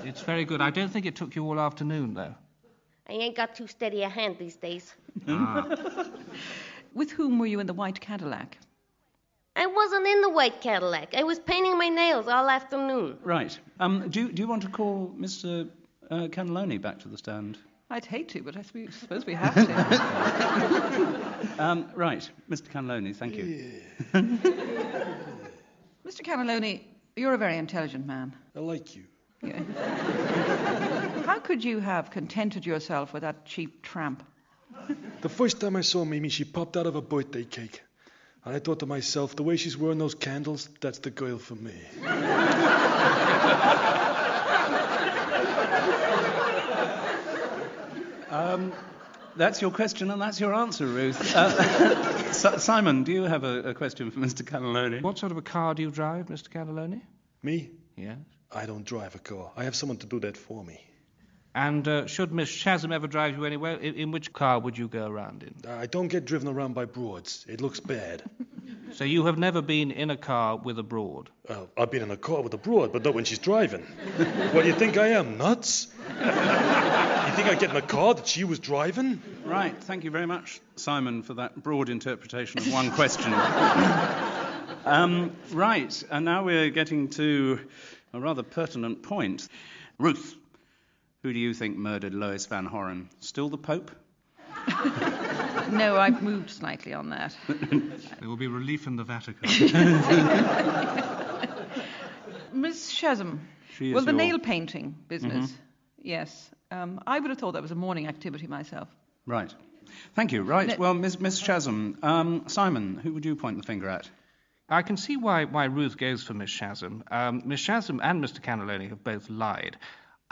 It's very good. I don't think it took you all afternoon, though. I ain't got too steady a hand these days. With whom were you in the white Cadillac? I wasn't in the white Cadillac. I was painting my nails all afternoon. Right. Do you want to call Mr. Cannelloni back to the stand? I'd hate to, but I suppose we have to. Right. Mr. Cannelloni, thank you. Mr. Cannelloni, you're a very intelligent man. I like you. Yeah. How could you have contented yourself with that cheap tramp? The first time I saw Mimi, she popped out of a birthday cake. And I thought to myself, the way she's wearing those candles, that's the girl for me. That's your question and that's your answer, Ruth. Simon, do you have a question for Mr. Cannelloni? What sort of a car do you drive, Mr. Cannelloni? Me? Yes. I don't drive a car. I have someone to do that for me. And should Miss Chisholm ever drive you anywhere, in which car would you go around in? I don't get driven around by broads. It looks bad. So you have never been in a car with a broad? I've been in a car with a broad, but not when she's driving. What do you think I am, nuts? You think I'd get in a car that she was driving? Right, thank you very much, Simon, for that broad interpretation of one question. Right, and now we're getting to a rather pertinent point. Ruth, who do you think murdered Lois Van Horen? Still the Pope? No, I've moved slightly on that. There will be relief in the Vatican. Miss Chisholm. Well, the nail painting business. Yes. I would have thought that was a morning activity myself. Right. Thank you. Right. Well, Miss Chisholm, Simon, who would you point the finger at? I can see why Ruth goes for Miss Chisholm. Miss Chisholm and Mr. Cannelloni have both lied.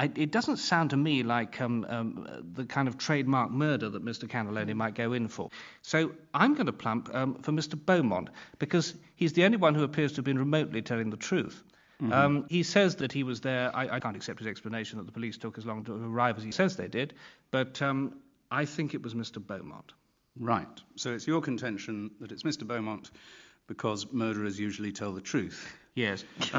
It doesn't sound to me like the kind of trademark murder that Mr. Cannelloni might go in for. So I'm going to plump for Mr. Beaumont, because he's the only one who appears to have been remotely telling the truth. Mm-hmm. He says that he was there. I can't accept his explanation that the police took as long to arrive as he says they did, but I think it was Mr. Beaumont. Right. So it's your contention that it's Mr. Beaumont because murderers usually tell the truth. Yes. Which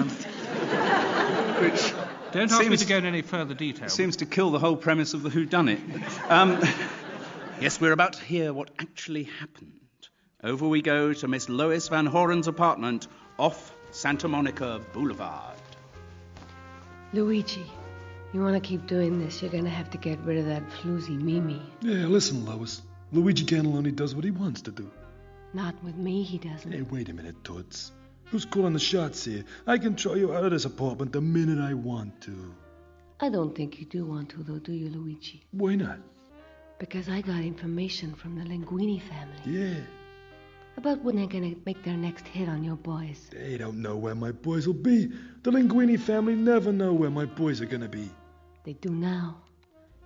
don't ask me to go into any further detail. Seems to kill the whole premise of the whodunit. Yes, we're about to hear what actually happened. Over we go to Miss Lois Van Horen's apartment off Santa Monica Boulevard. Luigi, you want to keep doing this, you're going to have to get rid of that floozy Mimi. Yeah, listen, Lois. Luigi Cannelloni does what he wants to do. Not with me, he doesn't. Hey, wait a minute, Toots. Who's calling the shots here? I can throw you out of this apartment the minute I want to. I don't think you do want to, though, do you, Luigi? Why not? Because I got information from the Linguini family. Yeah. About when they're going to make their next hit on your boys. They don't know where my boys will be. The Linguini family never know where my boys are going to be. They do now.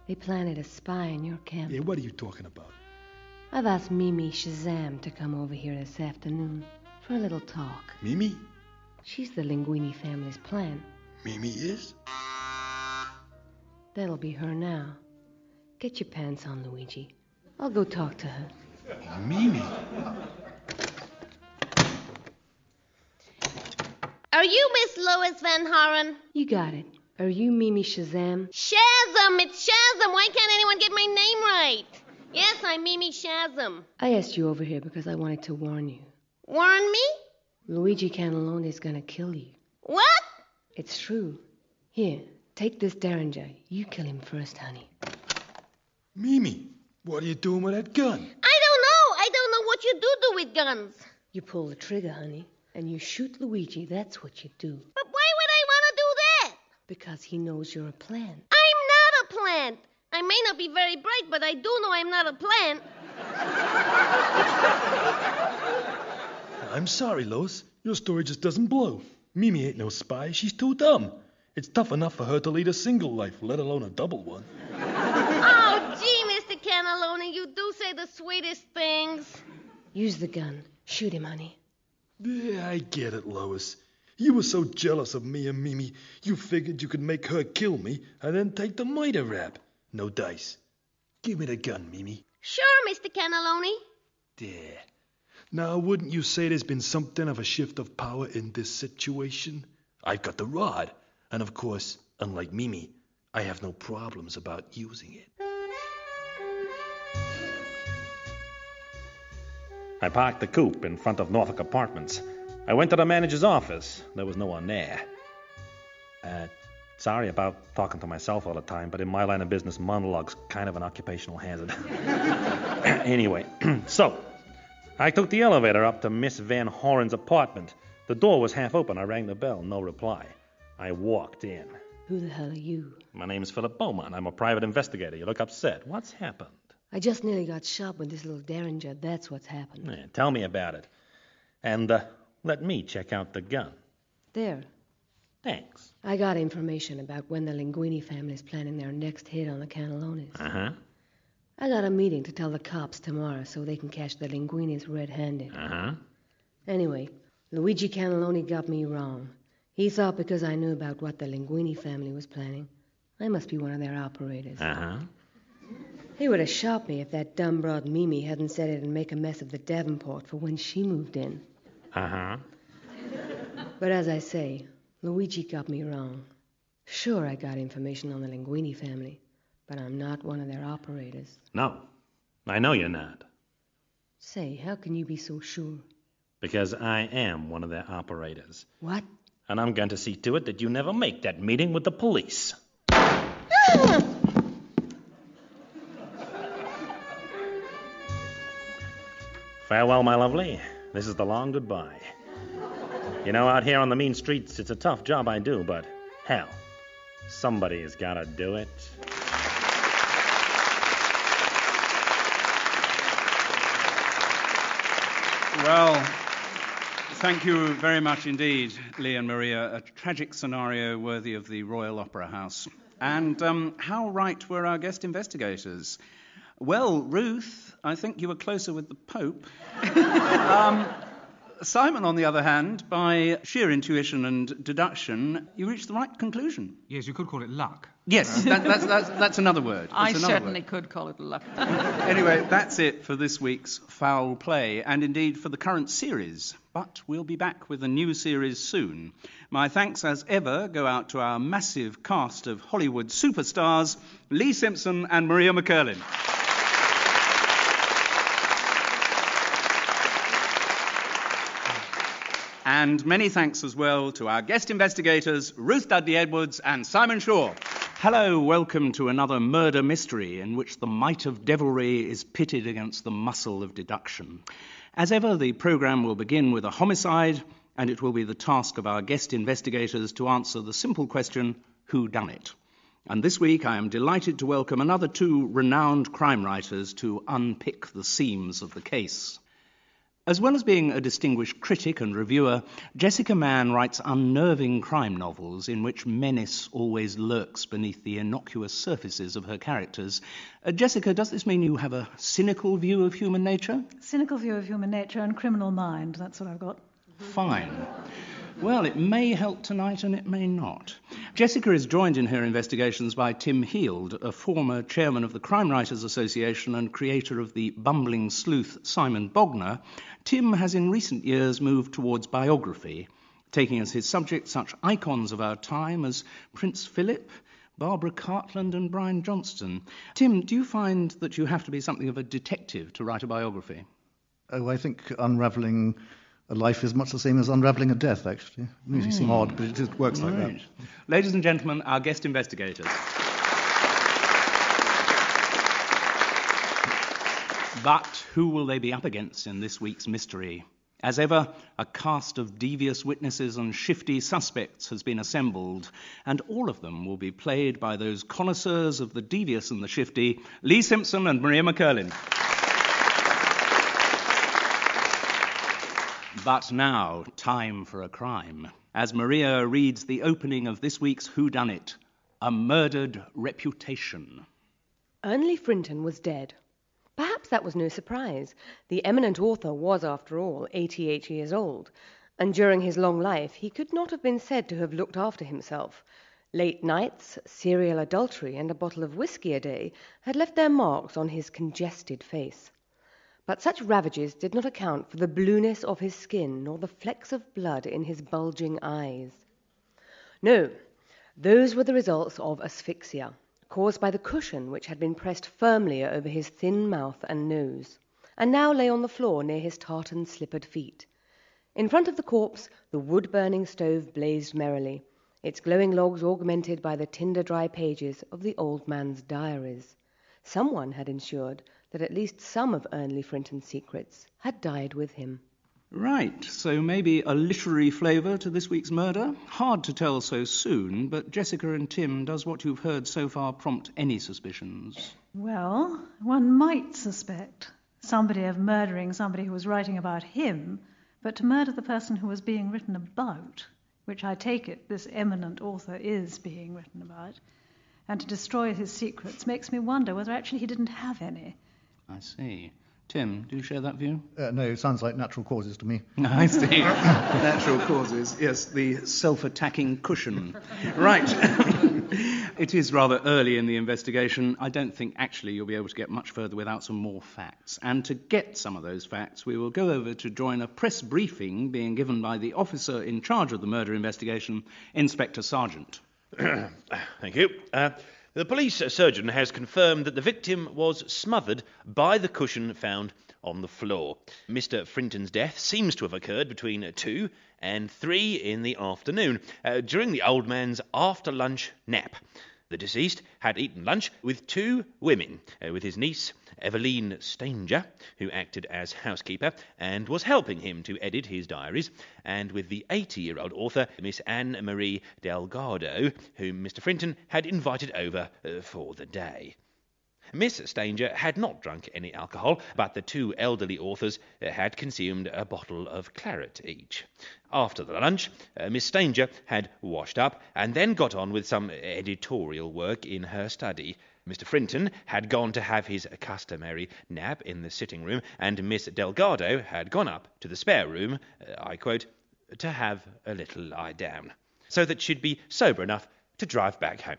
They planted a spy in your camp. Yeah, what are you talking about? I've asked Mimi Shazam to come over here this afternoon for a little talk. Mimi? She's the Linguini family's plan. Mimi is? That'll be her now. Get your pants on, Luigi. I'll go talk to her. Mimi? Are you Miss Lois Van Horen? You got it. Are you Mimi Shazam? Shazam! It's Shazam! Why can't anyone get my name right? Yes, I'm Mimi Shazam. I asked you over here because I wanted to warn you. Warn me? Luigi Cannelloni is gonna kill you. What? It's true. Here, take this Derringer. You kill him first, honey. Mimi, what are you doing with that gun? I don't know. I don't know what you do with guns. You pull the trigger, honey, and you shoot Luigi. That's what you do. But why would I want to do that? Because he knows you're a plant. I'm not a plant. I may not be very bright, but I do know I'm not a plant. I'm sorry, Lois. Your story just doesn't blow. Mimi ain't no spy. She's too dumb. It's tough enough for her to lead a single life, let alone a double one. Oh, gee, Mr. Cannelloni, you do say the sweetest things. Use the gun. Shoot him, honey. Yeah, I get it, Lois. You were so jealous of me and Mimi, you figured you could make her kill me and then take the murder rap. No dice. Give me the gun, Mimi. Sure, Mr. Cannelloni. There. Now, wouldn't you say there's been something of a shift of power in this situation? I've got the rod. And of course, unlike Mimi, I have no problems about using it. I parked the coupe in front of Norfolk Apartments. I went to the manager's office. There was no one there. Sorry about talking to myself all the time, but in my line of business, monologue's kind of an occupational hazard. Anyway, so I took the elevator up to Miss Van Horen's apartment. The door was half open. I rang the bell. No reply. I walked in. Who the hell are you? My name's Philip Beaumont. I'm a private investigator. You look upset. What's happened? I just nearly got shot with this little Derringer. That's what's happened. Yeah, tell me about it. And let me check out the gun. There. Thanks. I got information about when the Linguini family's planning their next hit on the Cannellonis. Uh-huh. I got a meeting to tell the cops tomorrow so they can catch the Linguinis red-handed. Uh-huh. Anyway, Luigi Cannelloni got me wrong. He thought because I knew about what the Linguini family was planning, I must be one of their operators. Uh-huh. He would have shot me if that dumb broad Mimi hadn't said it'd make a mess of the Davenport for when she moved in. Uh-huh. But as I say, Luigi got me wrong. Sure, I got information on the Linguini family, but I'm not one of their operators. No, I know you're not. Say, how can you be so sure? Because I am one of their operators. What? And I'm going to see to it that you never make that meeting with the police. Farewell, my lovely. This is the long goodbye. You know, out here on the mean streets, it's a tough job I do, but hell, somebody's got to do it. Well, thank you very much indeed, Lee and Maria. A tragic scenario worthy of the Royal Opera House. And how right were our guest investigators? Well, Ruth, I think you were closer with the Pope. Simon, on the other hand, by sheer intuition and deduction, you reached the right conclusion. Yes, you could call it luck. Yes, that's another word. I That's another certainly word. could call it luck. Anyway, that's it for this week's Foul Play, and indeed for the current series. But we'll be back with a new series soon. My thanks, as ever, go out to our massive cast of Hollywood superstars, Lee Simpson and Maria McCurlin. And many thanks as well to our guest investigators, Ruth Dudley Edwards and Simon Shaw. Hello, welcome to another murder mystery in which the might of devilry is pitted against the muscle of deduction. As ever, the programme will begin with a homicide, and it will be the task of our guest investigators to answer the simple question, who done it? And this week I am delighted to welcome another two renowned crime writers to unpick the seams of the case. As well as being a distinguished critic and reviewer, Jessica Mann writes unnerving crime novels in which menace always lurks beneath the innocuous surfaces of her characters. Jessica, does this mean you have a cynical view of human nature? Cynical view of human nature and criminal mind, that's what I've got. Fine. Well, it may help tonight and it may not. Jessica is joined in her investigations by Tim Heald, a former chairman of the Crime Writers Association and creator of the bumbling sleuth Simon Bogner. Tim has in recent years moved towards biography, taking as his subject such icons of our time as Prince Philip, Barbara Cartland and Brian Johnston. Tim, do you find that you have to be something of a detective to write a biography? Oh, I think unravelling a life is much the same as unravelling a death, actually. It makes you seem odd, but it just works like that. Ladies and gentlemen, our guest investigators. But who will they be up against in this week's mystery? As ever, a cast of devious witnesses and shifty suspects has been assembled, and all of them will be played by those connoisseurs of the devious and the shifty, Lee Simpson and Maria McCurlin. But now, time for a crime. As Maria reads the opening of this week's Whodunit, A Murdered Reputation. Ernley Frinton was dead. Perhaps that was no surprise. The eminent author was, after all, 88 years old, and during his long life he could not have been said to have looked after himself. Late nights, serial adultery, and a bottle of whisky a day had left their marks on his congested face. But such ravages did not account for the blueness of his skin nor the flecks of blood in his bulging eyes. No, those were the results of asphyxia, caused by the cushion which had been pressed firmly over his thin mouth and nose, and now lay on the floor near his tartan slippered feet. In front of the corpse, the wood-burning stove blazed merrily, its glowing logs augmented by the tinder-dry pages of the old man's diaries. Someone had ensured that at least some of Ernley Frinton's secrets had died with him. Right, so maybe a literary flavour to this week's murder? Hard to tell so soon, but Jessica and Tim, does what you've heard so far prompt any suspicions? Well, one might suspect somebody of murdering somebody who was writing about him, but to murder the person who was being written about, which I take it this eminent author is being written about, and to destroy his secrets makes me wonder whether actually he didn't have any. I see. Tim, do you share that view? No, it sounds like natural causes to me. I see. Natural causes, yes, the self-attacking cushion. Right. It is rather early in the investigation. I don't think actually you'll be able to get much further without some more facts. And to get some of those facts, we will go over to join a press briefing being given by the officer in charge of the murder investigation, Inspector Sergeant. Thank you. The police surgeon has confirmed that the victim was smothered by the cushion found on the floor. Mr. Frinton's death seems to have occurred between 2 and 3 in the afternoon, during the old man's after-lunch nap. The deceased had eaten lunch with 2 women, with his niece, Eveline Stanger, who acted as housekeeper and was helping him to edit his diaries, and with the 80-year-old author, Miss Anne-Marie Delgado, whom Mr. Frinton had invited over for the day. Miss Stanger had not drunk any alcohol, but the 2 elderly authors had consumed a bottle of claret each. After the lunch, Miss Stanger had washed up and then got on with some editorial work in her study. Mr. Frinton had gone to have his customary nap in the sitting room, and Miss Delgado had gone up to the spare room, I quote, to have a little lie down, so that she'd be sober enough to drive back home.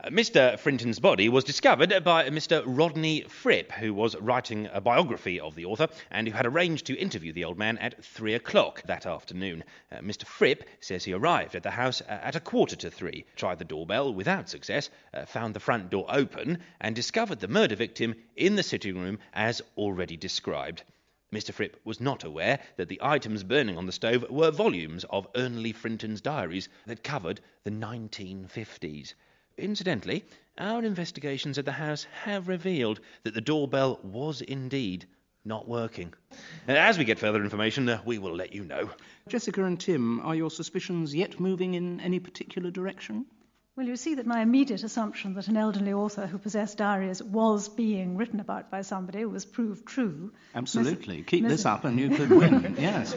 Mr. Frinton's body was discovered by Mr. Rodney Fripp, who was writing a biography of the author and who had arranged to interview the old man at 3 o'clock that afternoon. Mr. Fripp says he arrived at the house at 2:45, tried the doorbell without success, found the front door open, and discovered the murder victim in the sitting room as already described. Mr. Fripp was not aware that the items burning on the stove were volumes of Ernley Frinton's diaries that covered the 1950s. Incidentally, our investigations at the house have revealed that the doorbell was indeed not working. As we get further information, we will let you know. Jessica and Tim, are your suspicions yet moving in any particular direction? Well, you see that my immediate assumption that an elderly author who possessed diaries was being written about by somebody was proved true. Absolutely. Keep this up and you could win. Yes.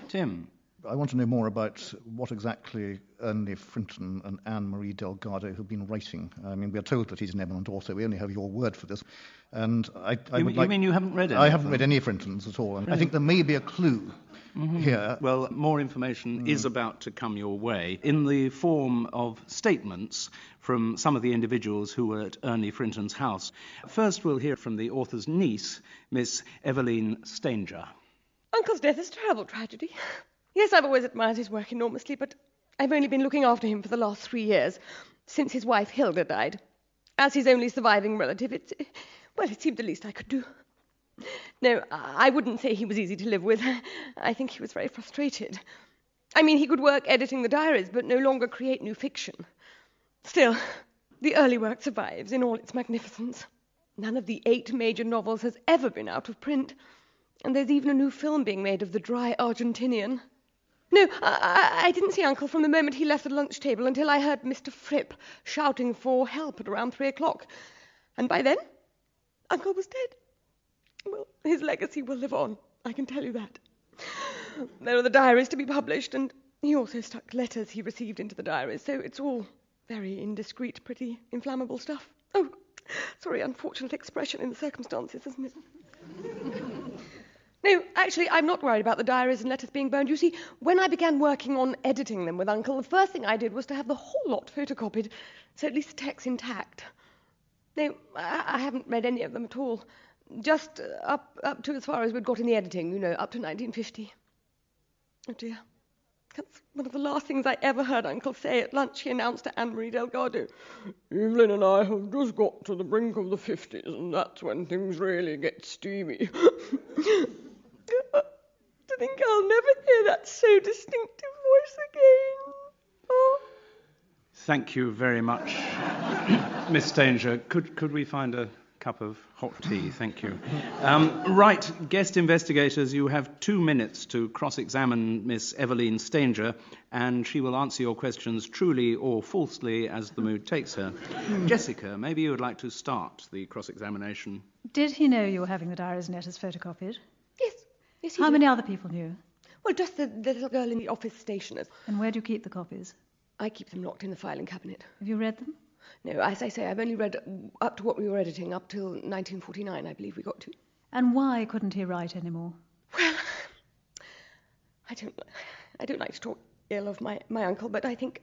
Tim? I want to know more about what exactly Ernley Frinton and Anne-Marie Delgado have been writing. I mean, we are told that he's an eminent author. We only have your word for this. And You mean you haven't read any? I haven't read any Frintons at all. And I think there may be a clue here. Well, more information is about to come your way in the form of statements from some of the individuals who were at Ernley Frinton's house. First, we'll hear from the author's niece, Miss Eveline Stanger. Uncle's death is a terrible tragedy. Yes, I've always admired his work enormously, but I've only been looking after him for the last 3 years, since his wife Hilda died. As his only surviving relative, it seemed the least I could do. No, I wouldn't say he was easy to live with. I think he was very frustrated. I mean, he could work editing the diaries, but no longer create new fiction. Still, the early work survives in all its magnificence. None of the 8 major novels has ever been out of print, and there's even a new film being made of The Dry Argentinian. No, I didn't see Uncle from the moment he left the lunch table until I heard Mr. Fripp shouting for help at around 3 o'clock. And by then, Uncle was dead. Well, his legacy will live on, I can tell you that. There are the diaries to be published, and he also stuck letters he received into the diaries, so it's all very indiscreet, pretty inflammable stuff. Oh, sorry, unfortunate expression in the circumstances, isn't it? No, actually, I'm not worried about the diaries and letters being burned. You see, when I began working on editing them with Uncle, the first thing I did was to have the whole lot photocopied, so at least the text's intact. No, I haven't read any of them at all. Just up to as far as we'd got in the editing, up to 1950. Oh, dear. That's one of the last things I ever heard Uncle say at lunch. He announced to Anne-Marie Delgado, "Evelyn and I have just got to the brink of the 50s, and that's when things really get steamy." To think I'll never hear that so distinctive voice again. Oh. Thank you very much, Miss Stanger. Could we find a cup of hot tea? Thank you. Right, guest investigators, you have 2 minutes to cross-examine Miss Eveline Stanger, and she will answer your questions truly or falsely as the mood takes her. Jessica, maybe you would like to start the cross-examination. Did he know you were having the diaries and letters photocopied? Yes, How many other people knew? Well, just the little girl in the office stationers. And where do you keep the copies? I keep them locked in the filing cabinet. Have you read them? No, as I say, I've only read up to what we were editing, up till 1949, I believe we got to. And why couldn't he write any more? Well, I don't like to talk ill of my uncle, but I think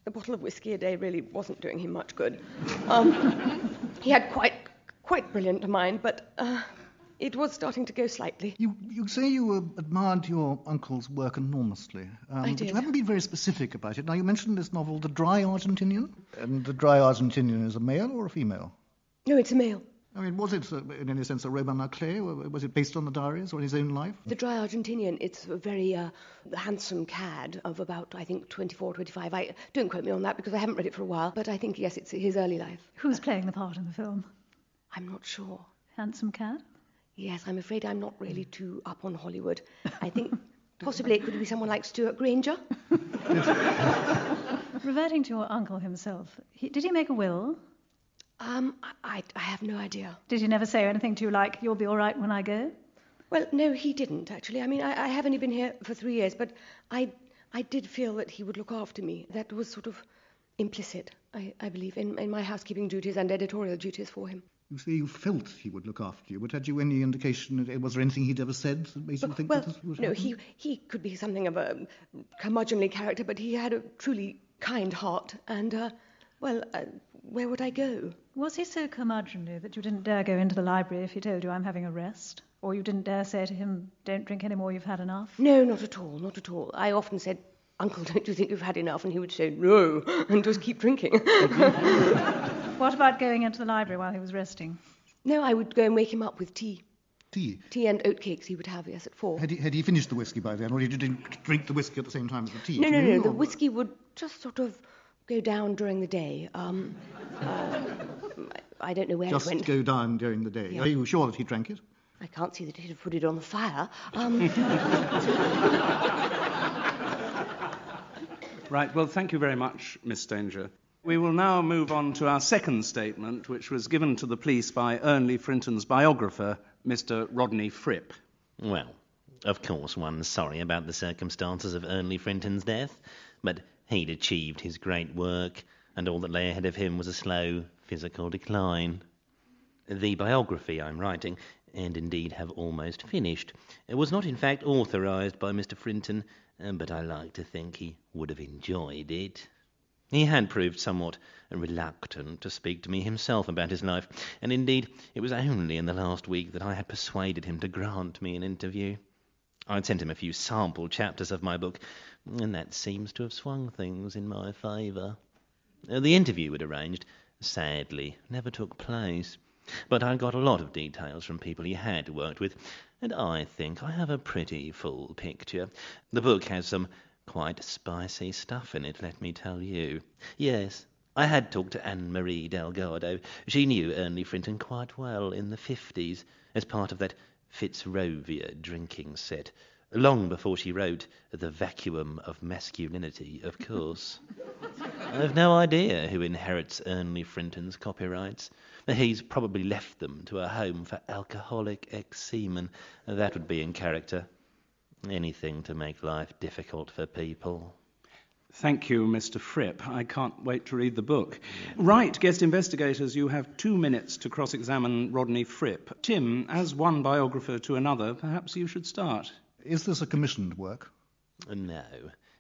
the bottle of whiskey a day really wasn't doing him much good. He had quite brilliant mind, but it was starting to go slightly. You say you admired your uncle's work enormously. I did. But you haven't been very specific about it. Now, you mentioned this novel, The Dry Argentinian. And The Dry Argentinian is a male or a female? No, it's a male. I mean, was it, in any sense, a roman à clef? Was it based on the diaries or his own life? The Dry Argentinian, it's a very handsome cad of about, I think, 24, 25. Don't quote me on that because I haven't read it for a while, but I think, yes, it's his early life. Who's playing the part in the film? I'm not sure. Handsome cad? Yes, I'm afraid I'm not really too up on Hollywood. I think possibly it could be someone like Stuart Granger. Reverting to your uncle himself, did he make a will? I have no idea. Did he never say anything to you like, "You'll be all right when I go"? Well, no, he didn't, actually. I mean, I have only been here for 3 years, but I did feel that he would look after me. That was sort of Implicit, I believe, in my housekeeping duties and editorial duties for him. You say you felt he would look after you, but had you any indication, was there anything he'd ever said that made you think that this would no, happen? he could be something of a curmudgeonly character, but he had a truly kind heart, and, where would I go? Was he so curmudgeonly that you didn't dare go into the library if he told you I'm having a rest? Or you didn't dare say to him, don't drink any more, you've had enough? No, not at all, not at all. I often said, Uncle, don't you think you've had enough? And he would say, no, and just keep drinking. What about going into the library while he was resting? No, I would go and wake him up with tea. Tea? Tea and oatcakes he would have, yes, at 4. Had he finished the whiskey by then, or did you drink the whiskey at the same time as the tea? No, the whiskey would just sort of go down during the day. I don't know where Just it went. go down during the day. Yeah. Are you sure that he drank it? I can't see that he'd have put it on the fire. Right, well, thank you very much, Miss Stanger. We will now move on to our second statement, which was given to the police by Ernley Frinton's biographer, Mr. Rodney Fripp. Well, of course one's sorry about the circumstances of Ernley Frinton's death, but he'd achieved his great work, and all that lay ahead of him was a slow physical decline. The biography I'm writing, and indeed have almost finished, was not in fact authorised by Mr. Frinton, but I like to think he would have enjoyed it. He had proved somewhat reluctant to speak to me himself about his life, and indeed it was only in the last week that I had persuaded him to grant me an interview. I'd sent him a few sample chapters of my book, and that seems to have swung things in my favour. The interview we'd arranged, sadly, never took place, but I got a lot of details from people he had worked with, and I think I have a pretty full picture. The book has some quite spicy stuff in it, let me tell you. Yes, I had talked to Anne-Marie Delgado. She knew Ernley Frinton quite well in the 50s, as part of that Fitzrovia drinking set, long before she wrote The Vacuum of Masculinity, of course. I've no idea who inherits Ernley Frinton's copyrights. He's probably left them to a home for alcoholic ex-seamen. That would be in character. Anything to make life difficult for people. Thank you, Mr. Fripp. I can't wait to read the book. Right, guest investigators, you have 2 minutes to cross-examine Rodney Fripp. Tim, as one biographer to another, perhaps you should start. Is this a commissioned work? No.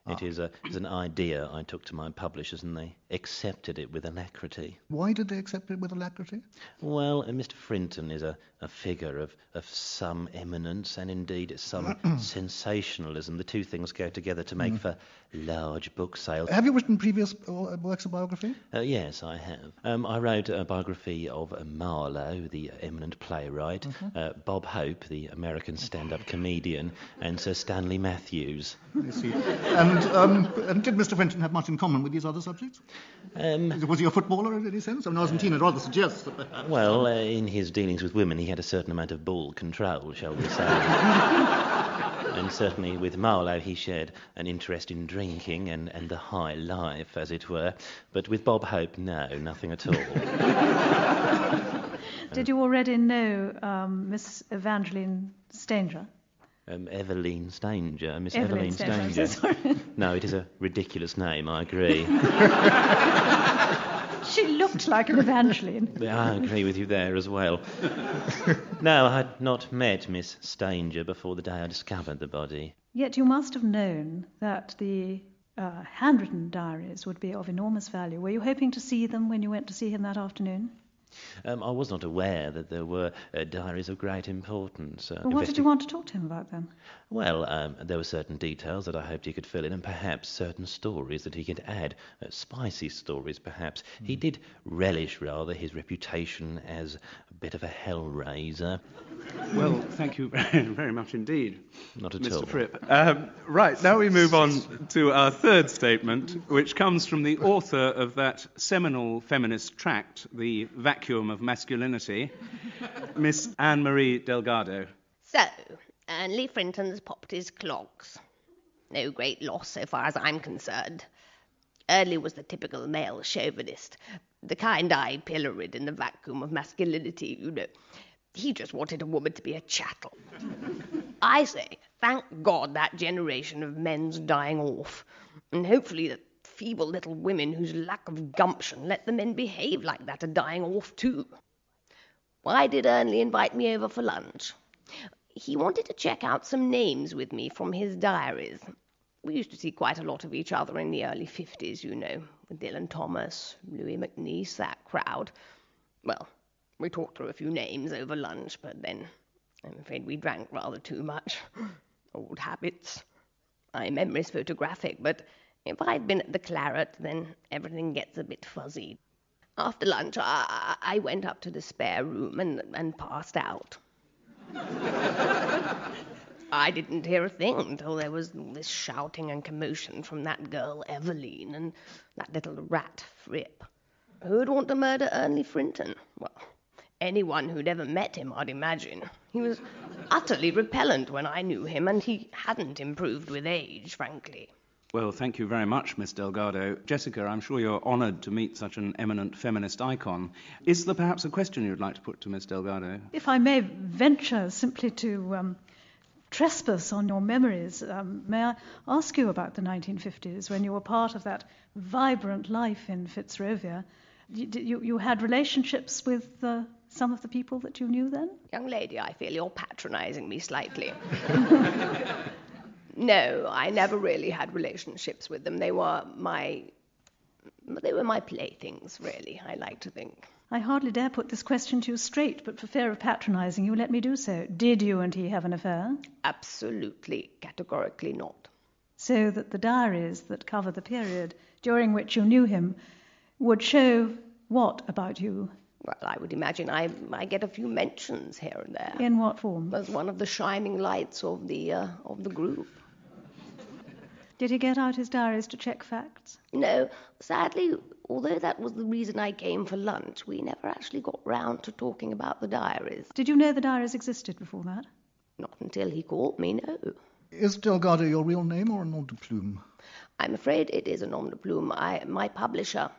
It is an idea I took to my publishers, and they accepted it with alacrity. Why did they accept it with alacrity? Well, Mr. Frinton is a figure of some eminence and indeed some sensationalism. The two things go together to make for large book sales. Have you written previous works of biography? Yes, I have. I wrote a biography of Marlowe, the eminent playwright, Bob Hope, the American stand-up comedian, and Sir Stanley Matthews. I see. And did Mr. Frinton have much in common with these other subjects? Was he a footballer in any sense? I mean, Argentina rather suggests that. Well, in his dealings with women, he had a certain amount of ball control, shall we say. And certainly with Marlowe, he shared an interest in drinking and the high life, as it were. But with Bob Hope, no, nothing at all. Did you already know Miss Evangeline Stanger? Eveline Stanger, Miss Eveline Stanger. Sorry. No, it is a ridiculous name, I agree. She looked like an Evangeline. I agree with you there as well. No, I had not met Miss Stanger before the day I discovered the body. Yet you must have known that the handwritten diaries would be of enormous value. Were you hoping to see them when you went to see him that afternoon? I was not aware that there were diaries of great importance. Well, what did you want to talk to him about then? Well, there were certain details that I hoped he could fill in, and perhaps certain stories that he could add. Spicy stories, perhaps. He did relish, rather, his reputation as a bit of a hellraiser. Well, thank you very much indeed, Not at Mr. all. Fripp. Right, now we move on to our third statement, which comes from the author of that seminal feminist tract, The Vacuum of Masculinity, Miss Anne-Marie Delgado. So, Ernley Frinton's popped his clogs. No great loss so far as I'm concerned. Ernley was the typical male chauvinist, the kind I pilloried in The Vacuum of Masculinity, you know. He just wanted a woman to be a chattel. I say, thank God that generation of men's dying off, and hopefully the feeble little women whose lack of gumption let the men behave like that are dying off too. Why did Ernley invite me over for lunch? He wanted to check out some names with me from his diaries. We used to see quite a lot of each other in the early 50s, you know, with Dylan Thomas, Louis MacNeice, that crowd. Well, we talked through a few names over lunch, but then I'm afraid we drank rather too much. Old habits. My memory's photographic, but if I've been at the Claret, then everything gets a bit fuzzy. After lunch, I went up to the spare room and passed out. I didn't hear a thing until there was all this shouting and commotion from that girl Eveline and that little rat Fripp. Who'd want to murder Ernley Frinton? Well, anyone who'd ever met him, I'd imagine. He was utterly repellent when I knew him, and he hadn't improved with age, frankly. Well, thank you very much, Miss Delgado. Jessica, I'm sure you're honoured to meet such an eminent feminist icon. Is there perhaps a question you'd like to put to Miss Delgado? If I may venture simply to trespass on your memories, may I ask you about the 1950s, when you were part of that vibrant life in Fitzrovia? You had relationships with some of the people that you knew then? Young lady, I feel you're patronising me slightly. No, I never really had relationships with them. They were my playthings, really, I like to think. I hardly dare put this question to you straight, but for fear of patronising you, let me do so. Did you and he have an affair? Absolutely, categorically not. So that the diaries that cover the period during which you knew him would show what about you? Well, I would imagine I get a few mentions here and there. In what form? As one of the shining lights of the group. Did he get out his diaries to check facts? No, sadly, although that was the reason I came for lunch, we never actually got round to talking about the diaries. Did you know the diaries existed before that? Not until he called me, no. Is Delgado your real name or a nom de plume? I'm afraid it is a nom de plume. My publisher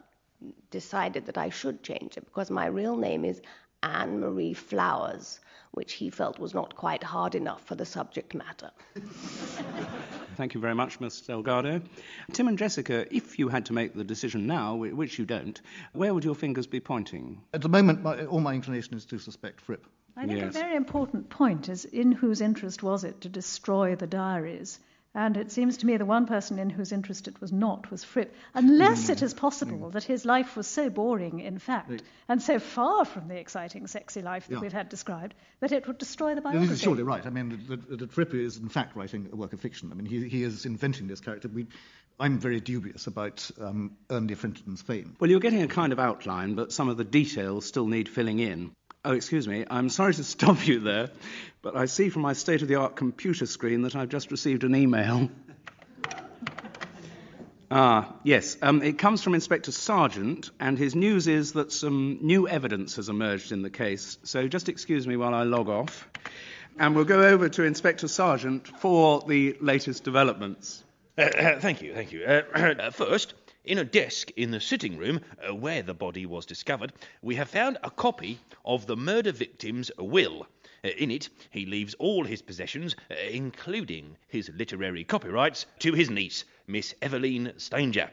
decided that I should change it because my real name is Anne-Marie Flowers, which he felt was not quite hard enough for the subject matter. Thank you very much, Miss Delgado. Tim and Jessica, if you had to make the decision now, which you don't, where would your fingers be pointing? At the moment, all my inclination is to suspect Fripp. I think a very important point is in whose interest was it to destroy the diaries? And it seems to me the one person in whose interest it was not was Fripp, unless it is possible that his life was so boring, in fact, and so far from the exciting, sexy life that we've had described, that it would destroy the biography. This is surely right. I mean, that Fripp is, in fact, writing a work of fiction. I mean, he is inventing this character. I'm very dubious about Ernley Frinton's fame. Well, you're getting a kind of outline, but some of the details still need filling in. Oh, excuse me, I'm sorry to stop you there, but I see from my state-of-the-art computer screen that I've just received an email. Yes, it comes from Inspector Sargent, and his news is that some new evidence has emerged in the case, so just excuse me while I log off, and we'll go over to Inspector Sargent for the latest developments. Thank you. First, in a desk in the sitting room where the body was discovered, we have found a copy of the murder victim's will. In it, he leaves all his possessions, including his literary copyrights, to his niece, Miss Eveline Stanger.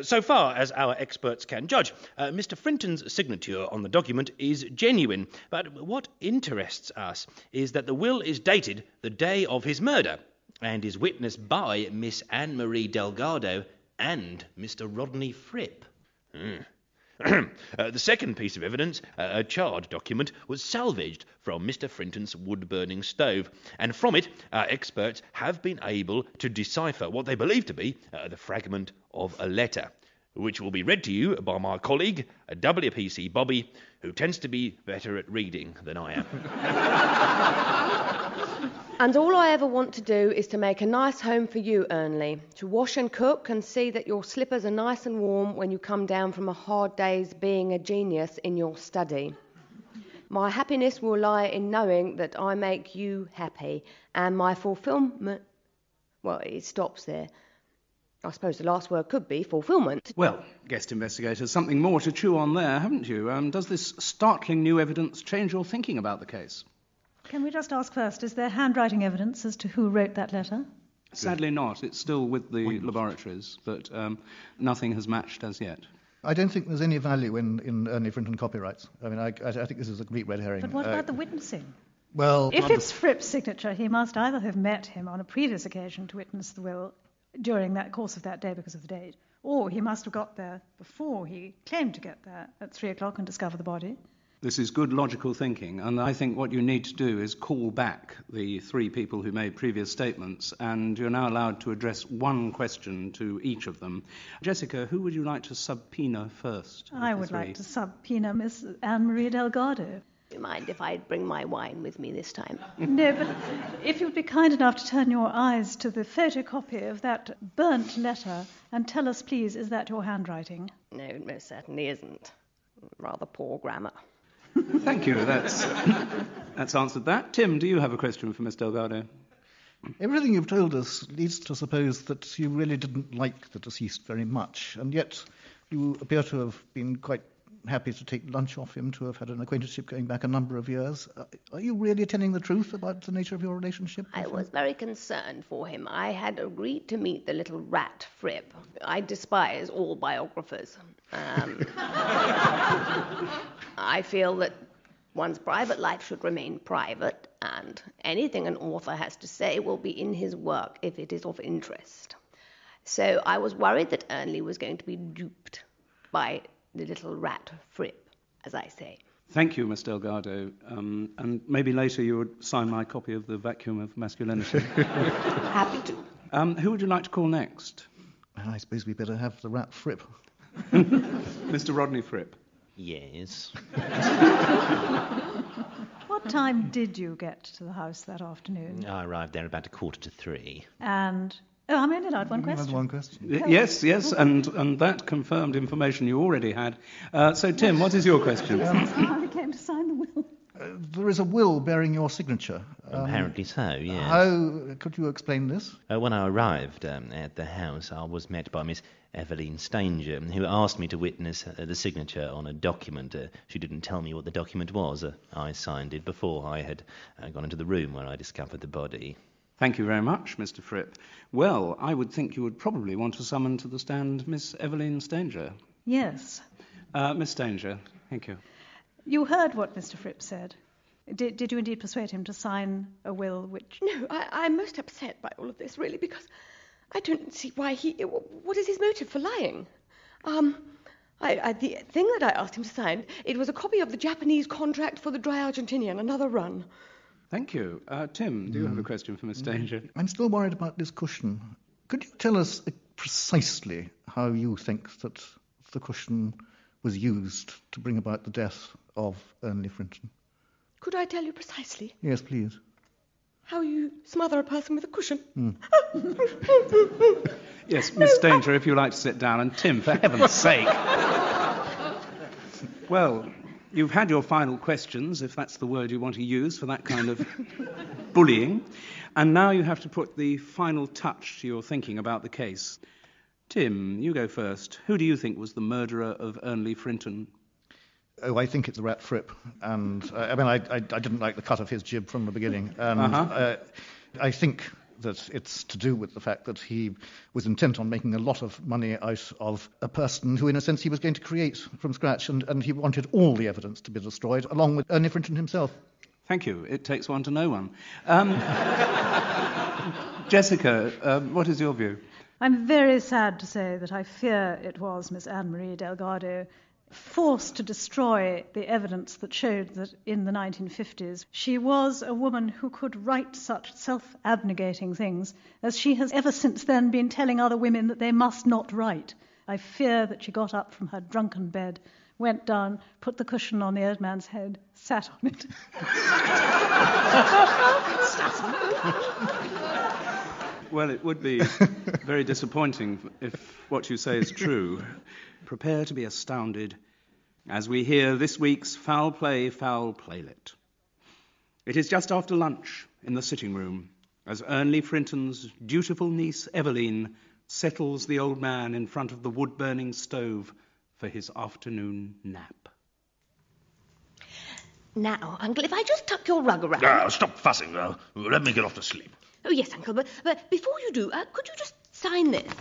So far as our experts can judge, Mr. Frinton's signature on the document is genuine, but what interests us is that the will is dated the day of his murder and is witnessed by Miss Anne-Marie Delgado and Mr. Rodney Fripp. The second piece of evidence, a charred document, was salvaged from Mr. Frinton's wood-burning stove, and from it our experts have been able to decipher what they believe to be the fragment of a letter, which will be read to you by my colleague, WPC Bobby, who tends to be better at reading than I am. And all I ever want to do is to make a nice home for you, Ernley, to wash and cook and see that your slippers are nice and warm when you come down from a hard day's being a genius in your study. My happiness will lie in knowing that I make you happy, and my fulfilment... Well, it stops there. I suppose the last word could be fulfilment. Well, guest investigators, something more to chew on there, haven't you? Does this startling new evidence change your thinking about the case? Can we just ask first, is there handwriting evidence as to who wrote that letter? Sadly not. It's still with the laboratories, but nothing has matched as yet. I don't think there's any value in Ernie Frinton copyrights. I mean, I think this is a complete red herring. But what about the witnessing? Well, if it's Fripp's signature, he must either have met him on a previous occasion to witness the will during that course of that day because of the date, or he must have got there before he claimed to get there at 3 o'clock and discover the body. This is good logical thinking, and I think what you need to do is call back the 3 people who made previous statements, and you're now allowed to address one question to each of them. Jessica, who would you like to subpoena first? I would like to subpoena Miss Anne-Marie Delgado. Do you mind if I bring my wine with me this time? No, but if you'd be kind enough to turn your eyes to the photocopy of that burnt letter and tell us, please, is that your handwriting? No, it most certainly isn't. Rather poor grammar. Thank you. That's answered that. Tim, do you have a question for Miss Delgado? Everything you've told us leads to suppose that you really didn't like the deceased very much, and yet you appear to have been quite happy to take lunch off him, to have had an acquaintanceship going back a number of years. Are you really telling the truth about the nature of your relationship? I was very concerned for him. I had agreed to meet the little rat, Fripp. I despise all biographers. I feel that one's private life should remain private, and anything an author has to say will be in his work if it is of interest. So I was worried that Ernley was going to be duped by the little rat Fripp, as I say. Thank you, Miss Delgado. And maybe later you would sign my copy of The Vacuum of Masculinity. Happy to. Who would you like to call next? I suppose we better have the rat Fripp. Mr. Rodney Fripp. Yes. What time did you get to the house that afternoon? I arrived there about 2:45. And... Oh, I'm only allowed one question. One question. Yes, and that confirmed information you already had. So, Tim, what is your question? How he came to sign the will. There is a will bearing your signature. Apparently so, yes. How could you explain this? When I arrived at the house, I was met by Miss Evelyn Stanger, who asked me to witness the signature on a document. She didn't tell me what the document was. I signed it before I had gone into the room where I discovered the body. Thank you very much, Mr. Fripp. Well, I would think you would probably want to summon to the stand Miss Evelyn Stanger. Yes. Miss Stanger, thank you. You heard what Mr. Fripp said. Did you indeed persuade him to sign a will which... No, I'm most upset by all of this, really, because I don't see why what is his motive for lying? The thing that I asked him to sign, it was a copy of the Japanese contract for the Dry Argentinian, another run. Thank you. Tim, do you have a question for Miss Stanger? I'm still worried about this cushion. Could you tell us precisely how you think that the cushion was used to bring about the death of Ernley Frinton? Could I tell you precisely? Yes, please. How you smother a person with a cushion? Yes, Miss Stanger, if you'd like to sit down. And Tim, for heaven's sake. Well... You've had your final questions, if that's the word you want to use for that kind of bullying. And now you have to put the final touch to your thinking about the case. Tim, you go first. Who do you think was the murderer of Ernley Frinton? Oh, I think it's the rat Fripp. And, I didn't like the cut of his jib from the beginning. And I think that it's to do with the fact that he was intent on making a lot of money out of a person who, in a sense, he was going to create from scratch, and he wanted all the evidence to be destroyed, along with Ernley Frinton himself. Thank you. It takes one to know one. Jessica, what is your view? I'm very sad to say that I fear it was Miss Anne-Marie Delgado forced to destroy the evidence that showed that in the 1950s she was a woman who could write such self-abnegating things as she has ever since then been telling other women that they must not write. I fear that she got up from her drunken bed, went down, put the cushion on the old man's head, sat on it. Well, it would be very disappointing if what you say is true. Prepare to be astounded as we hear this week's Foul Play, Foul Playlet. It is just after lunch in the sitting room as Ernley Frinton's dutiful niece Evelyn settles the old man in front of the wood-burning stove for his afternoon nap. Now, Uncle, if I just tuck your rug around... Stop fussing, girl. Let me get off to sleep. Oh, yes, Uncle, but before you do, could you just sign this?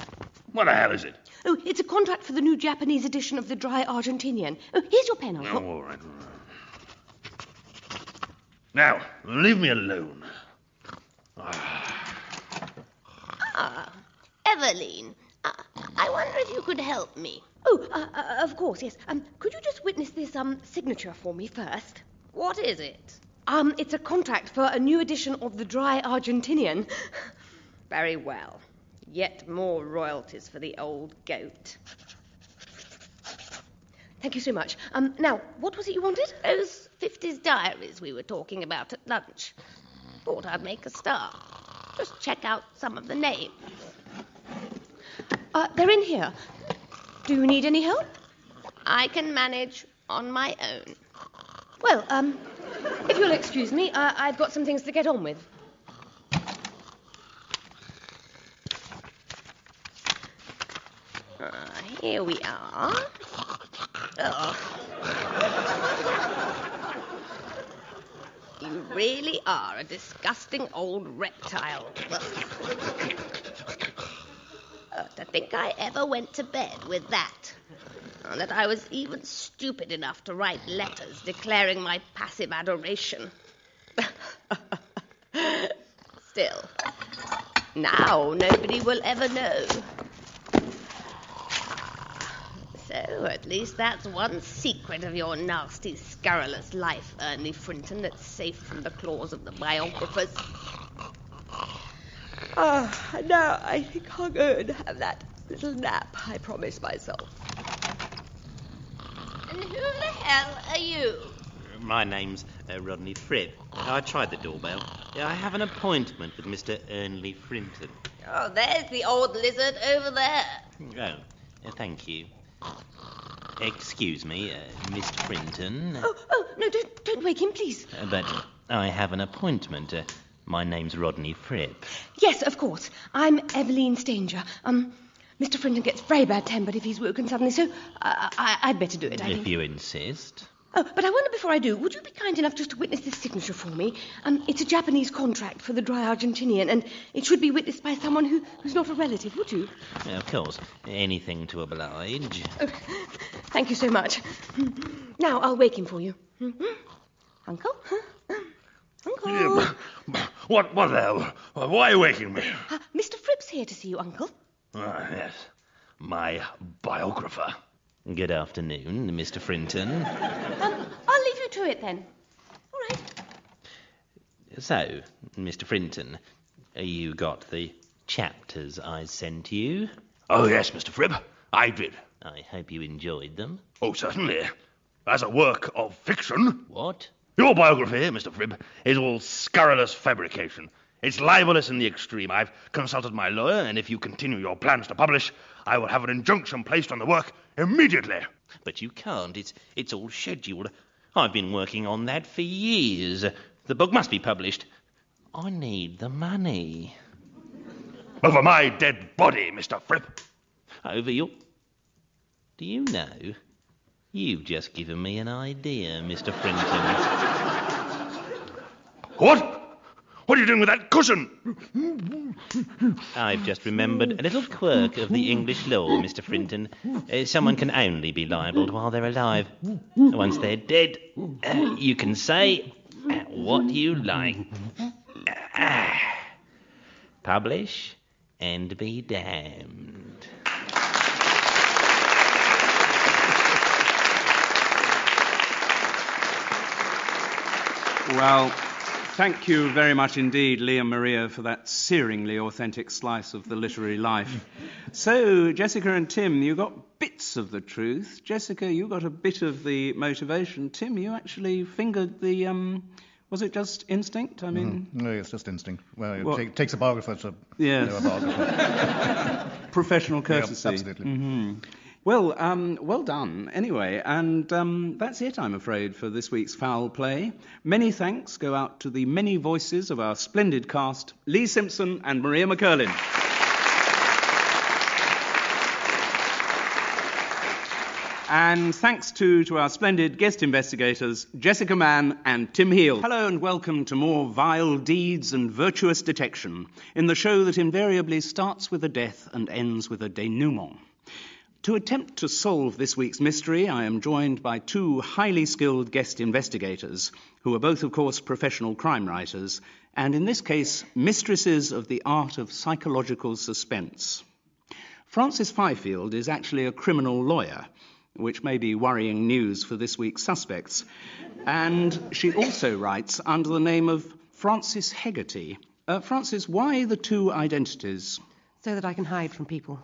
What the hell is it? Oh, it's a contract for the new Japanese edition of the Dry Argentinian. Oh, here's your pen, Uncle. Oh, all right. Now, leave me alone. Eveline, I wonder if you could help me. Oh, of course, yes. Could you just witness this signature for me first? What is it? It's a contract for a new edition of the Dry Argentinian. Very well. Yet more royalties for the old goat. Thank you so much. Now, what was it you wanted? Those 50s diaries we were talking about at lunch. Thought I'd make a start. Just check out some of the names. They're in here. Do you need any help? I can manage on my own. Well, if you'll excuse me, I've got some things to get on with. Here we are. Oh. You really are a disgusting old reptile. To think I ever went to bed with that. And that I was even stupid enough to write letters declaring my passive adoration. Still, now nobody will ever know. So, at least that's one secret of your nasty, scurrilous life, Ernley Frinton, that's safe from the claws of the biographers. Now I think I'll go and have that little nap I promised myself. And who the hell are you? My name's Rodney Fripp. I tried the doorbell. I have an appointment with Mr. Ernley Frinton. Oh, there's the old lizard over there. Oh, thank you. Excuse me, Mr. Frinton. Oh, no, don't wake him, please. But I have an appointment. My name's Rodney Fripp. Yes, of course. I'm Eveline Stanger. Mr. Frinton gets very bad tempered if he's woken suddenly, so I'd better do it, I think. If you insist. Oh, but I wonder before I do, would you be kind enough just to witness this signature for me? It's a Japanese contract for the Dry Argentinian, and it should be witnessed by someone who's not a relative, would you? Of course. Anything to oblige. Oh, thank you so much. Now, I'll wake him for you. Uncle? Uncle? What the hell? Why are you waking me? Mr. Fripp's here to see you, Uncle. Yes. My biographer. Good afternoon, Mr. Frinton. I'll leave you to it then. All right. So, Mr. Frinton, you got the chapters I sent you? Oh, yes, Mr. Fripp, I did. I hope you enjoyed them. Oh, certainly. As a work of fiction. What? Your biography, Mr. Fripp, is all scurrilous fabrication. It's libelous in the extreme. I've consulted my lawyer, and if you continue your plans to publish, I will have an injunction placed on the work immediately. But you can't. It's all scheduled. I've been working on that for years. The book must be published. I need the money. Over my dead body, Mr. Fripp. Over your... Do you know? You've just given me an idea, Mr. Frinton. What? What are you doing with that cushion? I've just remembered a little quirk of the English law, Mr. Frinton. Someone can only be libelled while they're alive. Once they're dead, you can say what you like. Publish and be damned. Well, thank you very much indeed, Liam Maria, for that searingly authentic slice of the literary life. So, Jessica and Tim, you got bits of the truth. Jessica, you got a bit of the motivation. Tim, you actually fingered the... was it just instinct? I mean... No, it's just instinct. Well, it takes a biographer to know a biographer. Professional courtesy. Yeah, absolutely. Mm-hmm. Well, well done, anyway. And that's it, I'm afraid, for this week's Foul Play. Many thanks go out to the many voices of our splendid cast, Lee Simpson and Maria McCurlin. And thanks to our splendid guest investigators, Jessica Mann and Tim Heal. Hello and welcome to more vile deeds and virtuous detection in the show that invariably starts with a death and ends with a denouement. To attempt to solve this week's mystery, I am joined by two highly skilled guest investigators, who are both, of course, professional crime writers, and in this case, mistresses of the art of psychological suspense. Frances Fifield is actually a criminal lawyer, which may be worrying news for this week's suspects. And she also writes under the name of Frances Hegarty. Frances, why the two identities? So that I can hide from people.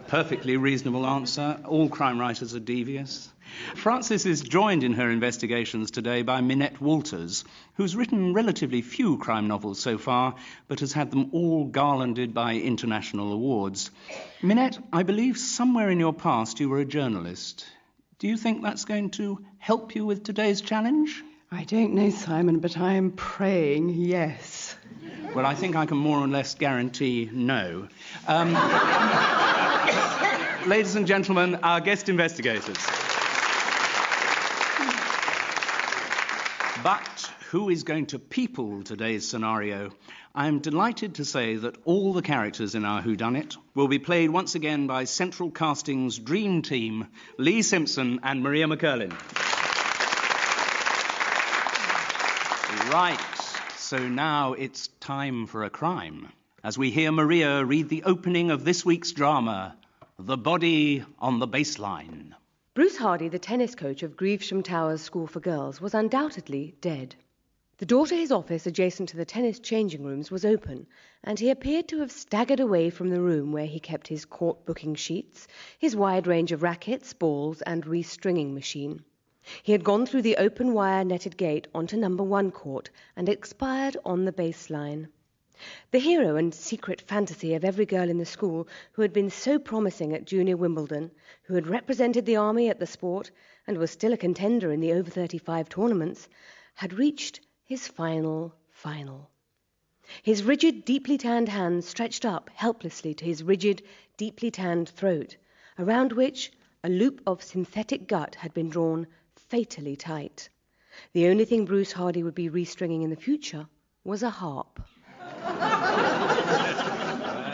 Perfectly reasonable answer. All crime writers are devious. Frances is joined in her investigations today by Minette Walters, who's written relatively few crime novels so far, but has had them all garlanded by international awards. Minette, I believe somewhere in your past you were a journalist. Do you think that's going to help you with today's challenge? I don't know, Simon, but I am praying yes. Well, I think I can more or less guarantee no. Ladies and gentlemen, our guest investigators. But who is going to people today's scenario? I'm delighted to say that all the characters in our whodunit will be played once again by Central Casting's dream team, Lee Simpson and Maria McCurlin. Right, so now it's time for a crime, as we hear Maria read the opening of this week's drama, The Body on the Baseline. Bruce Hardy, the tennis coach of Gravesham Towers School for Girls, was undoubtedly dead. The door to his office adjacent to the tennis changing rooms was open, and he appeared to have staggered away from the room where he kept his court booking sheets, his wide range of rackets, balls, and restringing machine. He had gone through the open wire netted gate onto number 1 court and expired on the baseline. The hero and secret fantasy of every girl in the school who had been so promising at Junior Wimbledon, who had represented the army at the sport and was still a contender in the over 35 tournaments, had reached his final. His rigid, deeply tanned hands stretched up helplessly to his rigid, deeply tanned throat, around which a loop of synthetic gut had been drawn fatally tight. The only thing Bruce Hardy would be restringing in the future was a harp.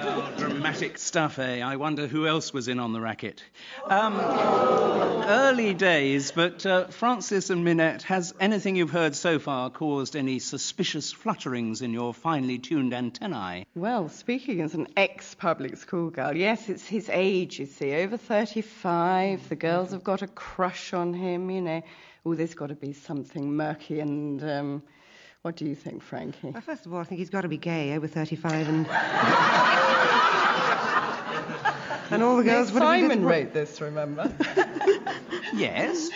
Well, dramatic stuff, eh? I wonder who else was in on the racket. Early days, but Frances and Minette, has anything you've heard so far caused any suspicious flutterings in your finely tuned antennae? Well, speaking as an ex-public school girl, yes, it's his age, you see, over 35. The girls have got a crush on him, you know. Oh, there's got to be something murky and... what do you think, Frankie? Well, first of all, I think he's got to be gay, over 35, and... and all the girls would have been... Simon wrote this, remember? Yes.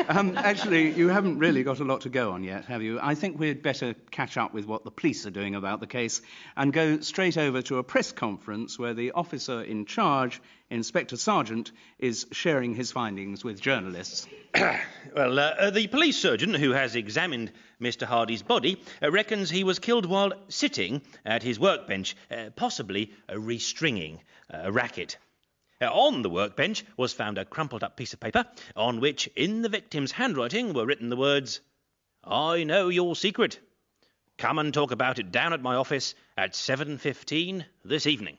Actually, you haven't really got a lot to go on yet, have you? I think we'd better catch up with what the police are doing about the case and go straight over to a press conference where the officer in charge, Inspector Sergeant, is sharing his findings with journalists. Well, the police surgeon who has examined Mr. Hardy's body reckons he was killed while sitting at his workbench, possibly restringing a racket. On the workbench was found a crumpled-up piece of paper on which, in the victim's handwriting, were written the words, "I know your secret. Come and talk about it down at my office at 7:15 this evening."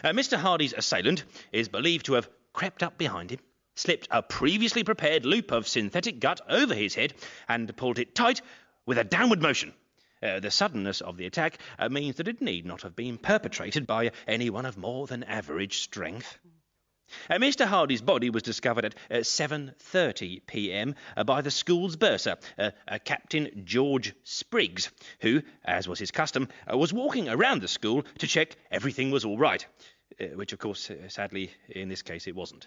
Mr. Hardy's assailant is believed to have crept up behind him, slipped a previously prepared loop of synthetic gut over his head, and pulled it tight with a downward motion. The suddenness of the attack means that it need not have been perpetrated by anyone of more than average strength. Mr. Hardy's body was discovered at 7:30 p.m. By the school's bursar, Captain George Spriggs, who, as was his custom, was walking around the school to check everything was all right, which, of course, sadly, in this case, it wasn't.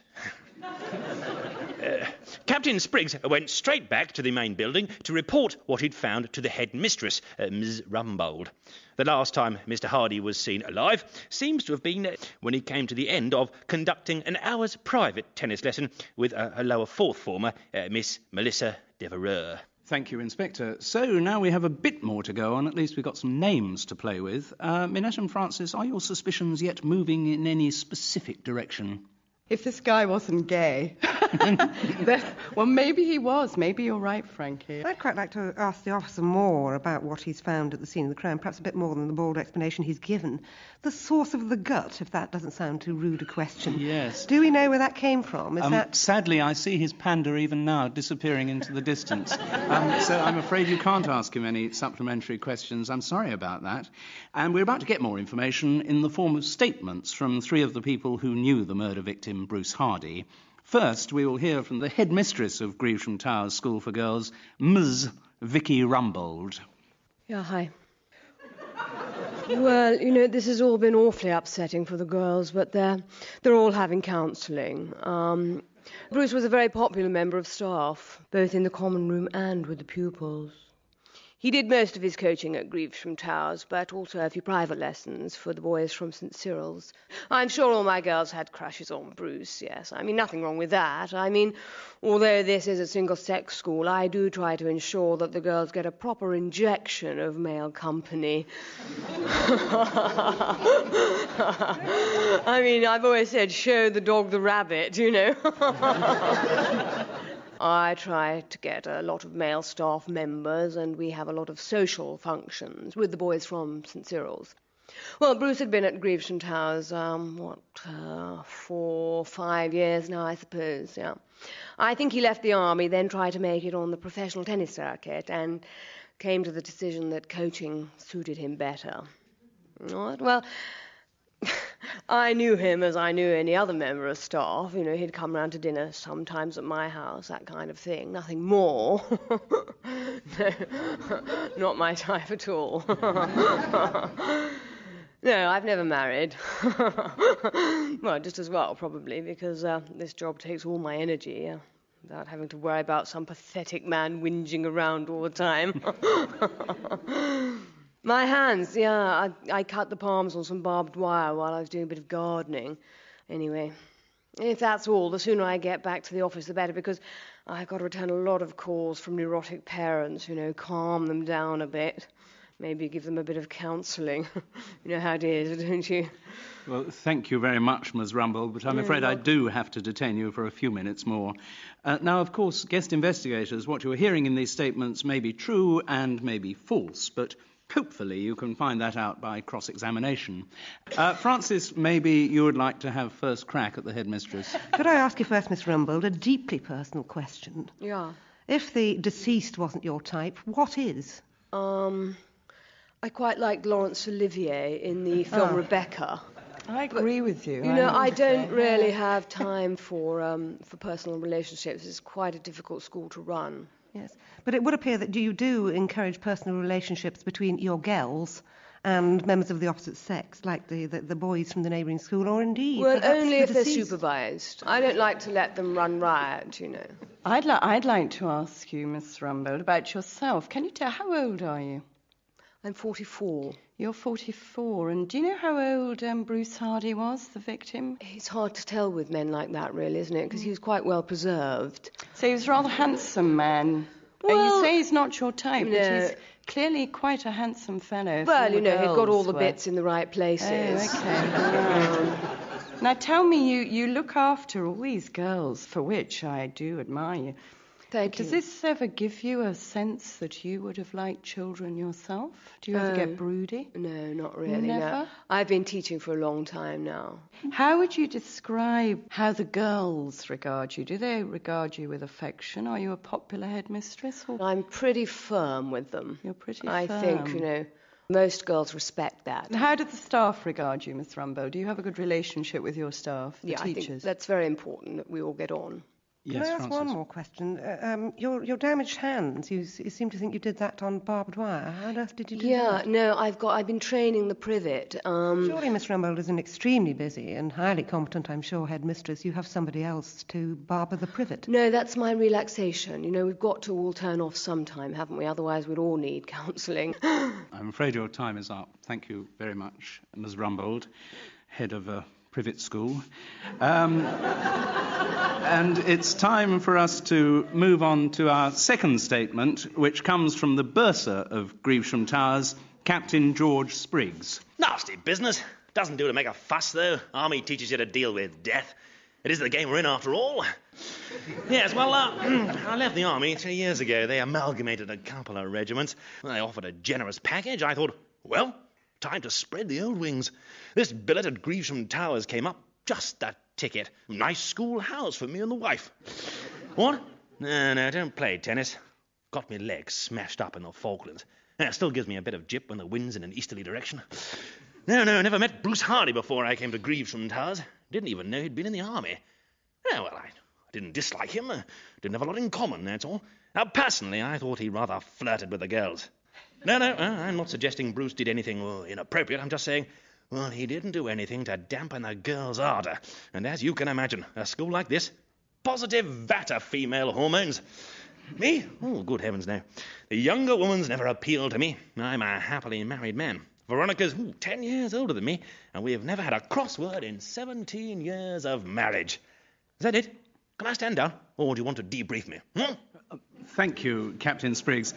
Captain Spriggs went straight back to the main building to report what he'd found to the head mistress, Ms. Rumbold. The last time Mr. Hardy was seen alive seems to have been when he came to the end of conducting an hour's private tennis lesson with a lower fourth former, Miss Melissa Devereux. Thank you, Inspector. So now we have a bit more to go on. At least we've got some names to play with. Minette and Francis, are your suspicions yet moving in any specific direction? If this guy wasn't gay, well, maybe he was. Maybe you're right, Frankie. I'd quite like to ask the officer more about what he's found at the scene of the crime, perhaps a bit more than the bald explanation he's given. The source of the gut, if that doesn't sound too rude a question. Yes. Do we know where that came from? Sadly, I see his panda even now disappearing into the distance. So I'm afraid you can't ask him any supplementary questions. I'm sorry about that. And we're about to get more information in the form of statements from 3 of the people who knew the murder victim, Bruce Hardy. First, we will hear from the headmistress of Grevesham Towers School for Girls, Ms. Vicky Rumbold. Yeah, hi. Well, this has all been awfully upsetting for the girls, but they're all having counselling. Bruce was a very popular member of staff, both in the common room and with the pupils. He did most of his coaching at Grevesham Towers, but also a few private lessons for the boys from St. Cyril's. I'm sure all my girls had crushes on Bruce, yes. Nothing wrong with that. Although this is a single-sex school, I do try to ensure that the girls get a proper injection of male company. I've always said, show the dog the rabbit, I try to get a lot of male staff members, and we have a lot of social functions with the boys from St. Cyril's. Well, Bruce had been at Grevesham Towers, 4 or 5 years now, I suppose, yeah. I think he left the army, then tried to make it on the professional tennis circuit, and came to the decision that coaching suited him better. Well, I knew him as I knew any other member of staff. He'd come round to dinner sometimes at my house, that kind of thing. Nothing more. No, not my type at all. No, I've never married. Well, just as well, probably, because this job takes all my energy, without having to worry about some pathetic man whinging around all the time. My hands, I cut the palms on some barbed wire while I was doing a bit of gardening. Anyway, if that's all, the sooner I get back to the office, the better, because I've got to return a lot of calls from neurotic parents, calm them down a bit. Maybe give them a bit of counselling. You know how it is, don't you? Well, thank you very much, Ms. Rumbold, but I'm afraid I do have to detain you for a few minutes more. Now, of course, guest investigators, what you're hearing in these statements may be true and may be false, but hopefully you can find that out by cross-examination. Francis, maybe you would like to have first crack at the headmistress. Could I ask you first, Miss Rumbold, a deeply personal question? Yeah. If the deceased wasn't your type, what is? I quite liked Laurence Olivier in the film Rebecca. I agree with you. I don't really have time for personal relationships. It's quite a difficult school to run. Yes, but it would appear that you do encourage personal relationships between your girls and members of the opposite sex, like the boys from the neighbouring school, or indeed... Well, only if they're supervised. I don't like to let them run riot, I'd like to ask you, Miss Rumbold, about yourself. Can you tell, how old are you? I'm 44. You're 44, and do you know how old Bruce Hardy was, the victim? It's hard to tell with men like that, really, isn't it? Because he was quite well preserved. So he was a rather handsome man. Well, you say he's not your type, no. but he's clearly quite a handsome fellow. Well, he'd got all the bits in the right places. Oh, okay. Now tell me, you look after all these girls, for which I do admire you. Thank you. Does this ever give you a sense that you would have liked children yourself? Do you ever get broody? No, not really. Never? No. I've been teaching for a long time now. How would you describe how the girls regard you? Do they regard you with affection? Are you a popular headmistress? Or... I'm pretty firm with them. You're pretty firm. I think, most girls respect that. And how do the staff regard you, Miss Rumbold? Do you have a good relationship with your staff, the teachers? I think that's very important, that we all get on. Can I ask one more question? Your damaged hands, you seem to think you did that on barbed wire. How on earth did you do that? No, I've been training the privet. Surely Miss Rumbold is an extremely busy and highly competent, I'm sure, headmistress. You have somebody else to barber the privet. No, that's my relaxation. We've got to all turn off sometime, haven't we? Otherwise we'd all need counselling. I'm afraid your time is up. Thank you very much, Ms. Rumbold, head of Privet School. And it's time for us to move on to our second statement, which comes from the bursar of Gravesham Towers, Captain George Spriggs. Nasty business. Doesn't do to make a fuss, though. Army teaches you to deal with death. It is the game we're in, after all. Yes, well, I left the Army 3 years ago. They amalgamated a couple of regiments. They offered a generous package. I thought, well, time to spread the old wings. This billet at Gravesham Towers came up. Just the ticket. Nice schoolhouse for me and the wife. What? No, don't play tennis. Got me legs smashed up in the Falklands. It still gives me a bit of jip when the wind's in an easterly direction. No, never met Bruce Hardy before I came to Gravesham Towers. Didn't even know he'd been in the Army. Well, I didn't dislike him. Didn't have a lot in common, that's all. Now, personally, I thought he rather flirted with the girls. No, I'm not suggesting Bruce did anything inappropriate. I'm just saying, well, he didn't do anything to dampen the girls' ardour. And as you can imagine, a school like this, positive vat of female hormones. Me? Oh, good heavens, no. The younger woman's never appealed to me. I'm a happily married man. Veronica's 10 years older than me, and we have never had a crossword in 17 years of marriage. Is that it? Can I stand down, or do you want to debrief me? Thank you, Captain Spriggs.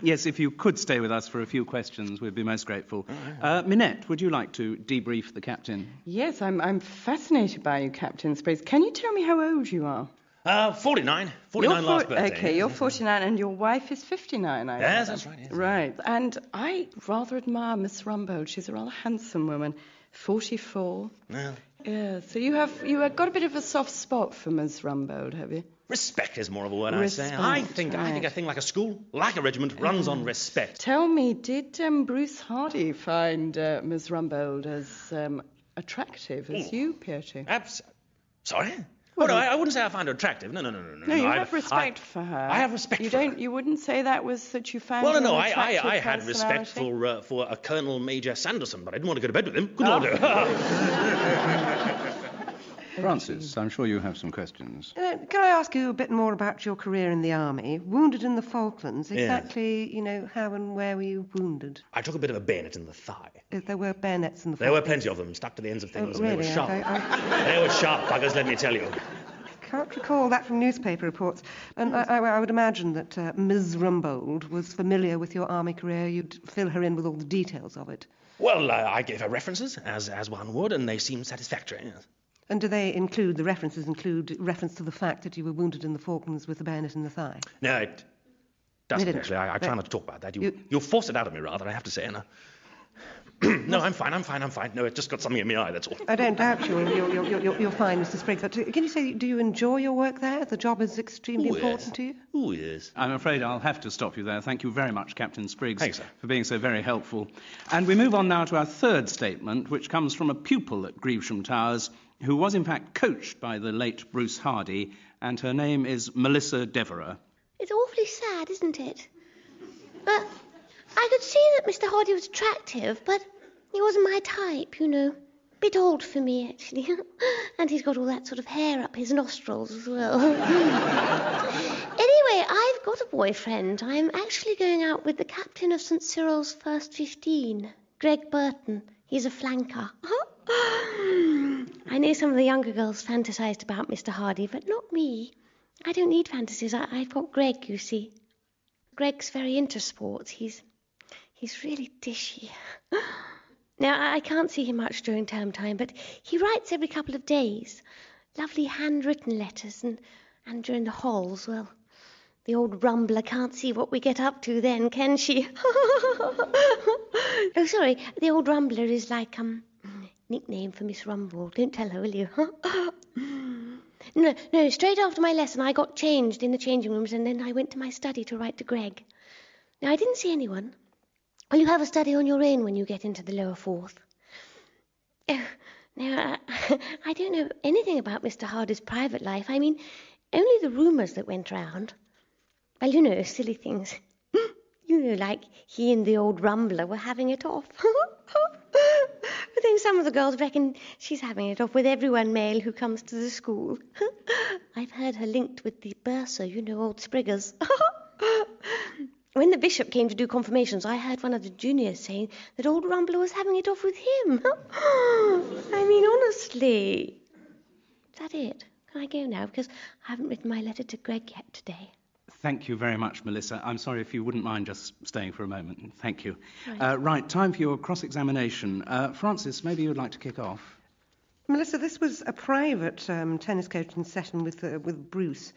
Yes, if you could stay with us for a few questions, we'd be most grateful. Minette, would you like to debrief the captain? Yes, I'm fascinated by you, Captain Spriggs. Can you tell me how old you are? 49. 49 last birthday. Okay, you're 49 and your wife is 59, I Yes, that's right. Yes. Right. And I rather admire Miss Rumbold. She's a rather handsome woman. 44. Well, Yeah, so you have got a bit of a soft spot for Miss Rumbold, have you? respect is more of a word, Respect, I say. I think right. a thing like a school, like a regiment, runs on respect. Tell me, did Bruce Hardy find Miss Rumbold as attractive as you appear to? Sorry? Well, no, I wouldn't say I find her attractive. No. No, you have respect for her. I have respect for her. You wouldn't say that was that you found Well, her no, an I attractive had respect personality? for a Colonel Major Sanderson, but I didn't want to go to bed with him. Good Lord. Francis, I'm sure you have some questions. Can I ask you a bit more about your career in the Army? Wounded in the Falklands, Yes. exactly, how and where were you wounded? I took a bit of a bayonet in the thigh. There were bayonets in the There were Falklands. plenty of them, stuck to the ends of things, Oh, and they were really? sharp. They were sharp buggers, let me tell you. Can't recall that from newspaper reports. And I would imagine that Ms. Rumbold was familiar with your Army career. You'd fill her in with all the details of it. Well, I gave her references, as one would, and they seemed satisfactory. Yes. And do they include reference to the fact that you were wounded in the Falklands with a bayonet in the thigh? No, it doesn't, didn't. actually. I try not to talk about that. You forced it out of me, rather, I have to say. No, no, I'm fine. No, it just got something in my eye, that's all. I don't doubt you're fine, Mr. Spriggs. But can you say, do you enjoy your work there? The job is extremely important to you? Oh, yes. I'm afraid I'll have to stop you there. Thank you very much, Captain Spriggs, Thanks, sir. for being so very helpful. And we move on now to our third statement, which comes from a pupil at Gravesham Towers, who was in fact coached by the late Bruce Hardy, and her name is Melissa Devereux. It's awfully sad, isn't it? But I could see that Mr. Hardy was attractive, but he wasn't my type, Bit old for me, actually. And he's got all that sort of hair up his nostrils as well. Anyway, I've got a boyfriend. I'm actually going out with the captain of St. Cyril's First 15, Greg Burton. He's a flanker. I know some of the younger girls fantasized about Mr. Hardy, but not me. I don't need fantasies. I've got Greg, you see. Greg's very into sports. He's really dishy. Now, I can't see him much during term time, but he writes every couple of days. Lovely handwritten letters, and during the halls, well, the old rumbler can't see what we get up to then, can she? Oh, sorry, the old rumbler is like, nickname for Miss Rumbold. Don't tell her, will you? No, straight after my lesson I got changed in the changing rooms, and then I went to my study to write to Greg. Now, I didn't see anyone. Well, you have a study on your own when you get into the lower fourth. Oh, now, I don't know anything about Mr. Hardy's private life. I mean, only the rumours that went round. Well, silly things. Like he and the old rumbler were having it off. But then some of the girls reckon she's having it off with everyone male who comes to the school. I've heard her linked with the bursar, old Spriggers. When the bishop came to do confirmations, I heard one of the juniors saying that old Rumbler was having it off with him. I mean, honestly. Is that it? Can I go now? Because I haven't written my letter to Greg yet today. Thank you very much, Melissa. I'm sorry if you wouldn't mind just staying for a moment. Thank you. Right. Right, time for your cross-examination. Francis, maybe you would like to kick off. Melissa, this was a private tennis coaching session with Bruce.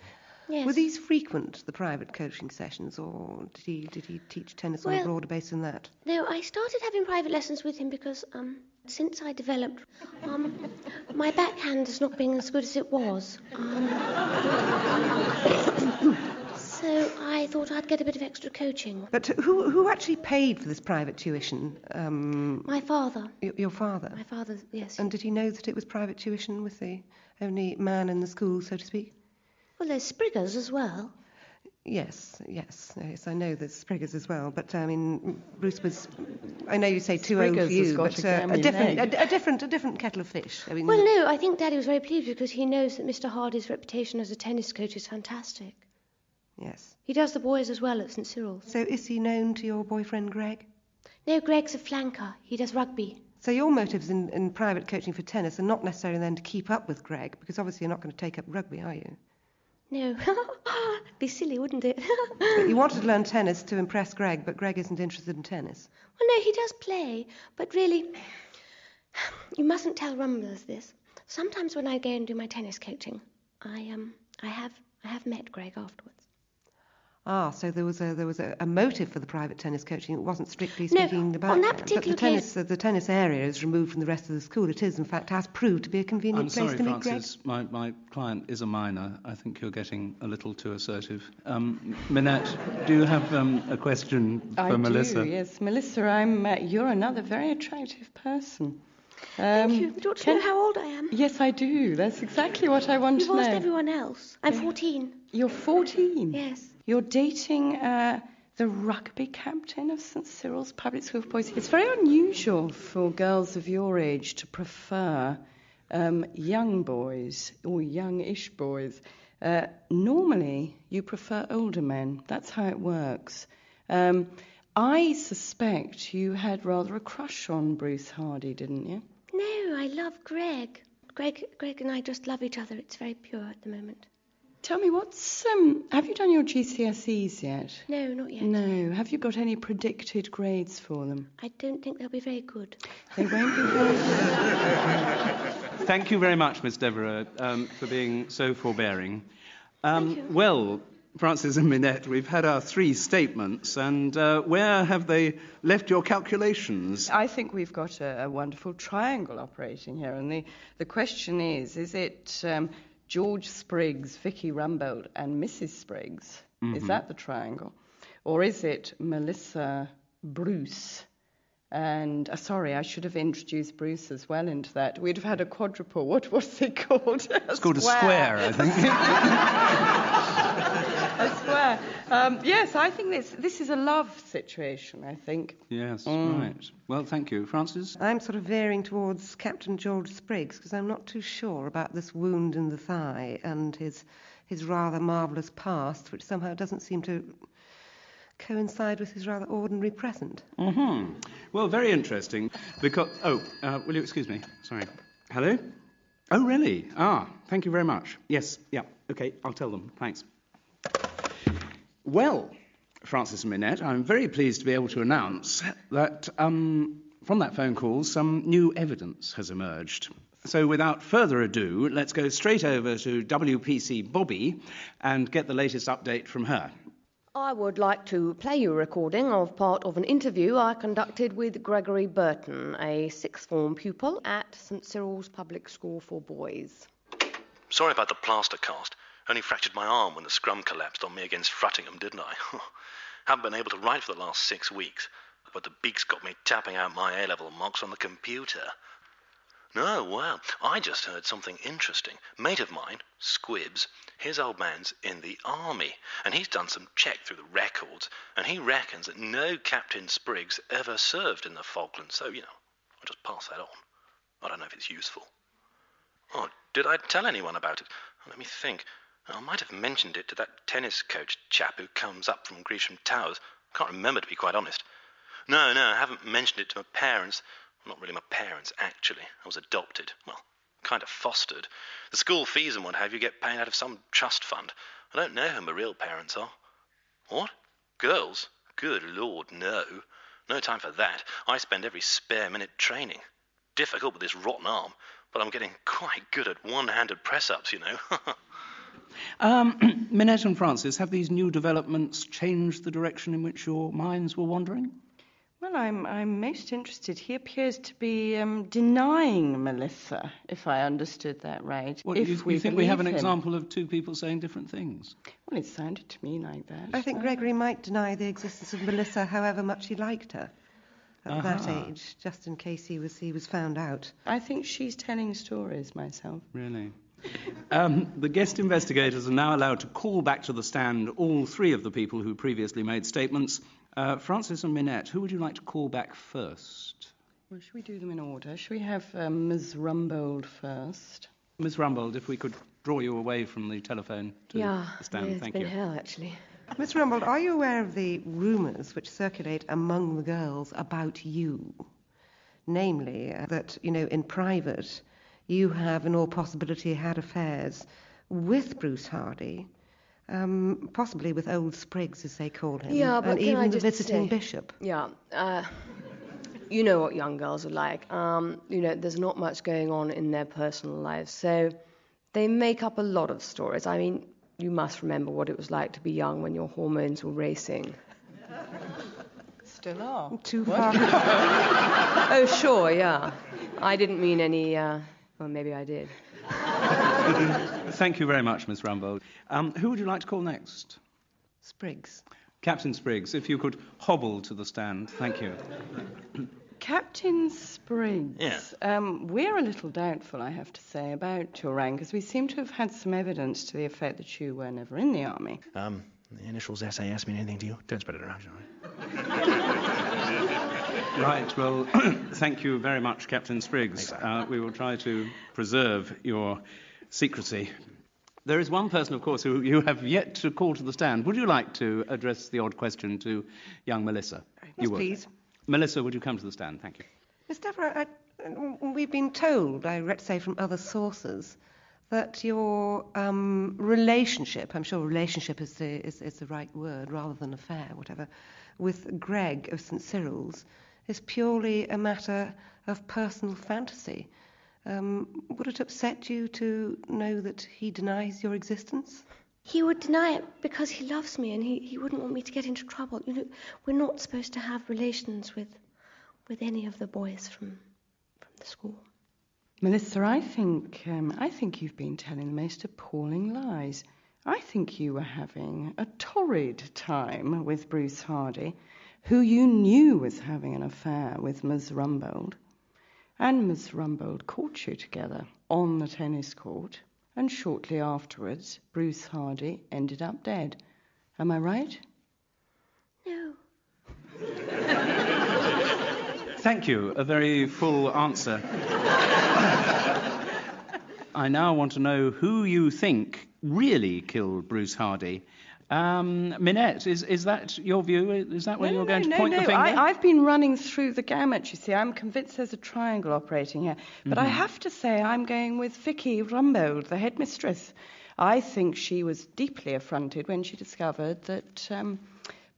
Yes. Were these frequent, the private coaching sessions, or did he teach tennis on a broader base than that? No, I started having private lessons with him because since I developed, my backhand has not been as good as it was. So I thought I'd get a bit of extra coaching. But who actually paid for this private tuition? My father. Your father? My father, yes. And did he know that it was private tuition with the only man in the school, so to speak? Well, there's Spriggers as well. Yes, I know there's Spriggers as well, but I mean, Bruce was. I know you say too old for you, but a different kettle of fish. I mean, well, no, I think Daddy was very pleased because he knows that Mr. Hardy's reputation as a tennis coach is fantastic. Yes. He does the boys as well at St. Cyril's. So is he known to your boyfriend Greg? No, Greg's a flanker. He does rugby. So your motives in private coaching for tennis are not necessarily then to keep up with Greg, because obviously you're not going to take up rugby, are you? No. It'd be silly, wouldn't it? But you wanted to learn tennis to impress Greg, but Greg isn't interested in tennis. Well, no, he does play, but really, you mustn't tell Rumblers this. Sometimes when I go and do my tennis coaching, I have met Greg afterwards. Ah, so there was a motive for the private tennis coaching. It wasn't strictly speaking about on that particular case. The tennis area is removed from the rest of the school. It is, in fact, has proved to be a convenient place to meet Greg. I'm sorry, Francis. My client is a minor. I think you're getting a little too assertive. Minette, do you have a question for Melissa? I do, yes. Melissa, you're another very attractive person. Thank you. Do you want to know how old I am? Yes, I do. That's exactly what I want to know. You've asked everyone else. I'm 14. You're 14? Yes. You're dating the rugby captain of St. Cyril's Public School for Boys. It's very unusual for girls of your age to prefer young boys or youngish boys. Normally, you prefer older men. That's how it works. I suspect you had rather a crush on Bruce Hardy, didn't you? No, I love Greg. Greg and I just love each other. It's very pure at the moment. Tell me, have you done your GCSEs yet? No, not yet. No. Have you got any predicted grades for them? I don't think they'll be very good. They won't be very good. Thank you very much, Miss Devereux, for being so forbearing. Thank you. Well, Francis and Minette, we've had our 3 statements, and where have they left your calculations? I think we've got a wonderful triangle operating here, and the question is it George Spriggs, Vicky Rumbold, and Mrs. Spriggs? Mm-hmm. Is that the triangle? Or is it Melissa, Bruce, and... sorry, I should have introduced Bruce as well into that. We'd have had a quadruple. What's it called? It's called a square, I think. A square. Yes, I think this is a love situation, I think. Yes, right. Well, thank you. Francis? I'm sort of veering towards Captain George Spriggs because I'm not too sure about this wound in the thigh and his rather marvellous past, which somehow doesn't seem to coincide with his rather ordinary present. Mm-hmm. Well, very interesting. Because... will you excuse me? Sorry. Hello? Oh, really? Thank you very much. Yes, yeah, OK, I'll tell them. Thanks. Well, Francis and Minette, I'm very pleased to be able to announce that from that phone call, some new evidence has emerged. So without further ado, let's go straight over to WPC Bobby and get the latest update from her. I would like to play you a recording of part of an interview I conducted with Gregory Burton, a sixth form pupil at St. Cyril's Public School for Boys. Sorry about the plaster cast. Only fractured my arm when the scrum collapsed on me against Fruttingham, didn't I? Haven't been able to write for the last 6 weeks, but the beaks got me tapping out my A-level marks on the computer. No, well, I just heard something interesting. Mate of mine, Squibs, his old man's in the army, and he's done some check through the records, and he reckons that no Captain Spriggs ever served in the Falklands, so, I'll just pass that on. I don't know if it's useful. Oh, did I tell anyone about it? Let me think. I might have mentioned it to that tennis coach chap who comes up from Gresham Towers. Can't remember, to be quite honest. No, I haven't mentioned it to my parents. Well, not really my parents, actually. I was adopted. Well, kind of fostered. The school fees and what have you get paid out of some trust fund. I don't know who my real parents are. What? Girls? Good Lord, no. No time for that. I spend every spare minute training. Difficult with this rotten arm, but I'm getting quite good at one-handed press-ups, you know. Minette and Francis, have these new developments changed the direction in which your minds were wandering? Well, I'm most interested. He appears to be denying Melissa, if I understood that right. Well, you think we have an example of two people saying different things? Well, it sounded to me like that. I think Gregory might deny the existence of Melissa, however much he liked her at that age, just in case he was found out. I think she's telling stories myself. Really? The guest investigators are now allowed to call back to the stand all three of the people who previously made statements. Francis and Minette, who would you like to call back first? Well, should we do them in order? Should we have Ms. Rumbold first? Ms. Rumbold, if we could draw you away from the telephone to the stand. Thank you. It's been hell, actually. Miss Rumbold, are you aware of the rumours which circulate among the girls about you? Namely, that, in private, you have in all possibility had affairs with Bruce Hardy, possibly with old Spriggs, as they call him, yeah, but and even the visiting bishop. Yeah, you know what young girls are like. There's not much going on in their personal lives, so they make up a lot of stories. I mean, you must remember what it was like to be young when your hormones were racing. Still are. Too far. Oh, sure, yeah. I didn't mean any... Well, maybe I did. Thank you very much, Miss Rumbold. Who would you like to call next? Spriggs. Captain Spriggs, if you could hobble to the stand. Thank you. Captain Spriggs. Yes. We're a little doubtful, I have to say, about your rank, because we seem to have had some evidence to the effect that you were never in the army. The initials SAS mean anything to you? Don't spread it around, you know. Right, well, thank you very much, Captain Spriggs. We will try to preserve your secrecy. There is one person, of course, who you have yet to call to the stand. Would you like to address the odd question to young Melissa? Yes, please. Melissa, would you come to the stand? Thank you. Miss Deborah, we've been told, I regret to say from other sources, that your relationship, I'm sure relationship is the right word rather than affair, whatever, with Greg of St. Cyril's is purely a matter of personal fantasy. Would it upset you to know that he denies your existence? He would deny it because he loves me and he wouldn't want me to get into trouble. We're not supposed to have relations with any of the boys from the school. Melissa, I think you've been telling the most appalling lies. I think you were having a torrid time with Bruce Hardy, who you knew was having an affair with Ms. Rumbold. And Ms. Rumbold caught you together on the tennis court, and shortly afterwards, Bruce Hardy ended up dead. Am I right? No. Thank you. A very full answer. I now want to know who you think really killed Bruce Hardy. Minette, is that your view? Is that where you're going to point the finger? I've been running through the gamut, you see. I'm convinced there's a triangle operating here. But I have to say I'm going with Vicky Rumbold, the headmistress. I think she was deeply affronted when she discovered that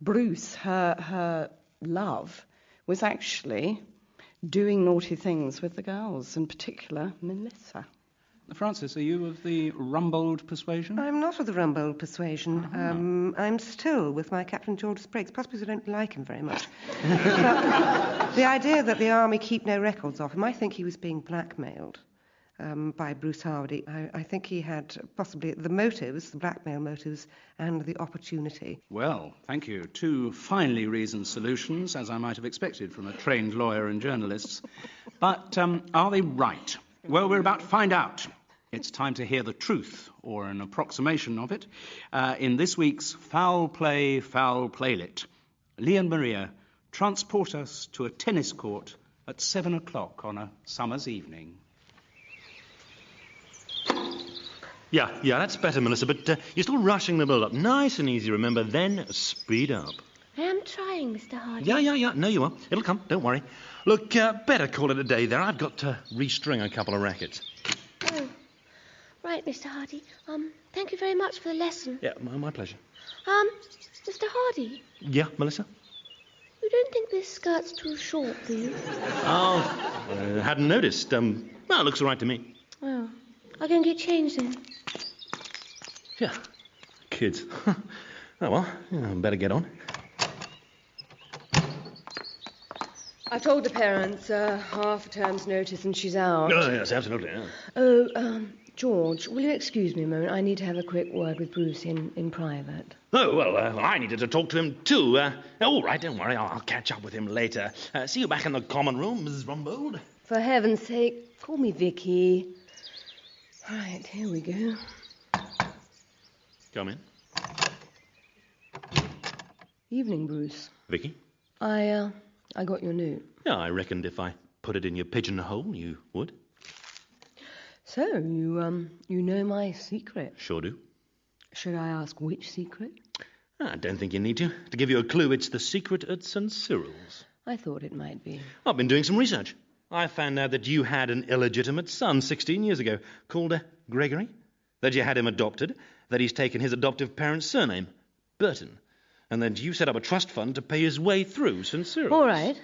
Bruce, her love, was actually doing naughty things with the girls, in particular Melissa. Francis, are you of the Rumbold persuasion? I'm not of the Rumbold persuasion. I'm still with my Captain George Spriggs, possibly because I don't like him very much. But the idea that the army keep no records of him, I think he was being blackmailed by Bruce Hardy. I think he had possibly the motives, the blackmail motives, and the opportunity. Well, thank you. Two finely reasoned solutions, as I might have expected from a trained lawyer and journalists. But are they right? Well, we're about to find out. It's time to hear the truth, or an approximation of it, in this week's Foul Play, Foul Playlet. Lee and Maria, transport us to a tennis court at 7 o'clock on a summer's evening. Yeah, that's better, Melissa, but you're still rushing the build-up. Nice and easy, remember, then speed up. I am I'm trying, Mr. Hardy. Yeah. No, you are. It'll come. Don't worry. Look, better call it a day there. I've got to restring a couple of rackets. Oh, right, Mr. Hardy. Thank you very much for the lesson. Yeah, my pleasure. Mr. Hardy, Yeah, Melissa? you don't think this skirt's too short, do you? Oh, hadn't noticed. Well, it looks all right to me. Oh, I'll go and get changed then. Yeah, kids. Oh, well, better get on. I told the parents half a term's notice and she's out. Oh, yes, absolutely. Yeah. Oh, George, will you excuse me a moment? I need to have a quick word with Bruce in private. Oh, well, I needed to talk to him too. All right, don't worry. I'll catch up with him later. See you back in the common room, Mrs. Rumbold. For heaven's sake, call me Vicky. Right, here we go. Come in. Evening, Bruce. Vicky? I got your note. Yeah, I reckoned if I put it in your pigeonhole, you would. So, you know my secret. Sure do. Should I ask which secret? I don't think you need to. To give you a clue, it's the secret at St. Cyril's. I thought it might be. I've been doing some research. I found out that you had an illegitimate son 16 years ago called Gregory, that you had him adopted, that he's taken his adoptive parents' surname, Burton, and that you set up a trust fund to pay his way through St. Cyril's. All right.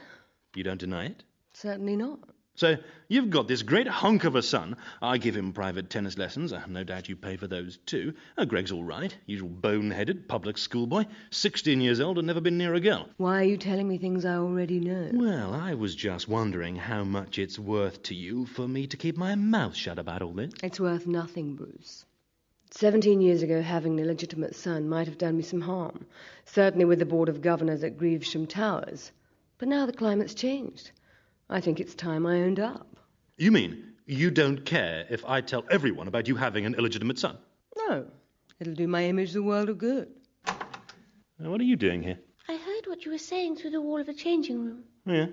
You don't deny it? Certainly not. So you've got this great hunk of a son. I give him private tennis lessons. No doubt you pay for those too. Greg's all right. Usual boneheaded public schoolboy. 16 years old and never been near a girl. Why are you telling me things I already know? Well, I was just wondering how much it's worth to you for me to keep my mouth shut about all this. It's worth nothing, Bruce. 17 years ago, having an illegitimate son might have done me some harm. Certainly with the Board of Governors at Gravesham Towers. But now the climate's changed. I think it's time I owned up. You mean you don't care if I tell everyone about you having an illegitimate son? No. It'll do my image the world of good. Now, what are you doing here? I heard what you were saying through the wall of the changing room. Yeah?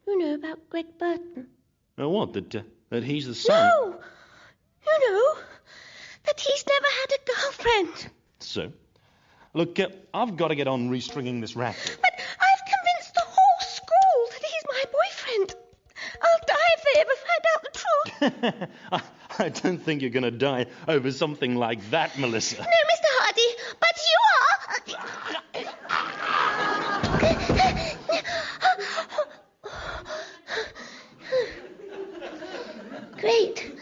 You know about Greg Burton. Oh, what? That he's the son? No! You know that he's never had a girlfriend. So? Look, I've got to get on restringing this racket. But I've convinced the whole school that he's my boyfriend. I'll die if they ever find out the truth. I don't think you're going to die over something like that, Melissa. No, Mr. Hardy, but you are. Great.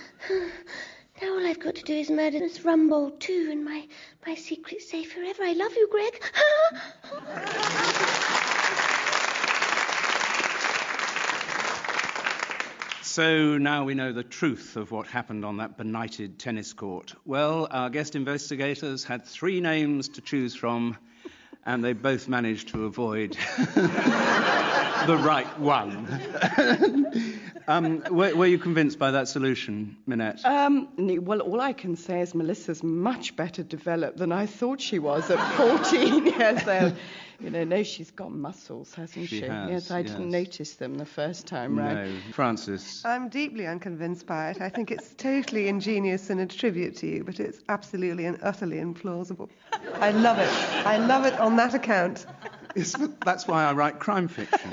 Now all I've got to do is murder Miss Rumbold too, and my secret's safe forever. I love you, Greg. So now we know the truth of what happened on that benighted tennis court. Well, our guest investigators had 3 names to choose from, and they both managed to avoid the right one. Were you convinced by that solution, Minette? Well, all I can say is Melissa's much better developed than I thought she was at 14 years old. No, she's got muscles, hasn't she? Has, yes, I didn't notice them the first time round. No. Francis? I'm deeply unconvinced by it. I think it's totally ingenious and a tribute to you, but it's absolutely and utterly implausible. I love it. I love it on that account. That's why I write crime fiction.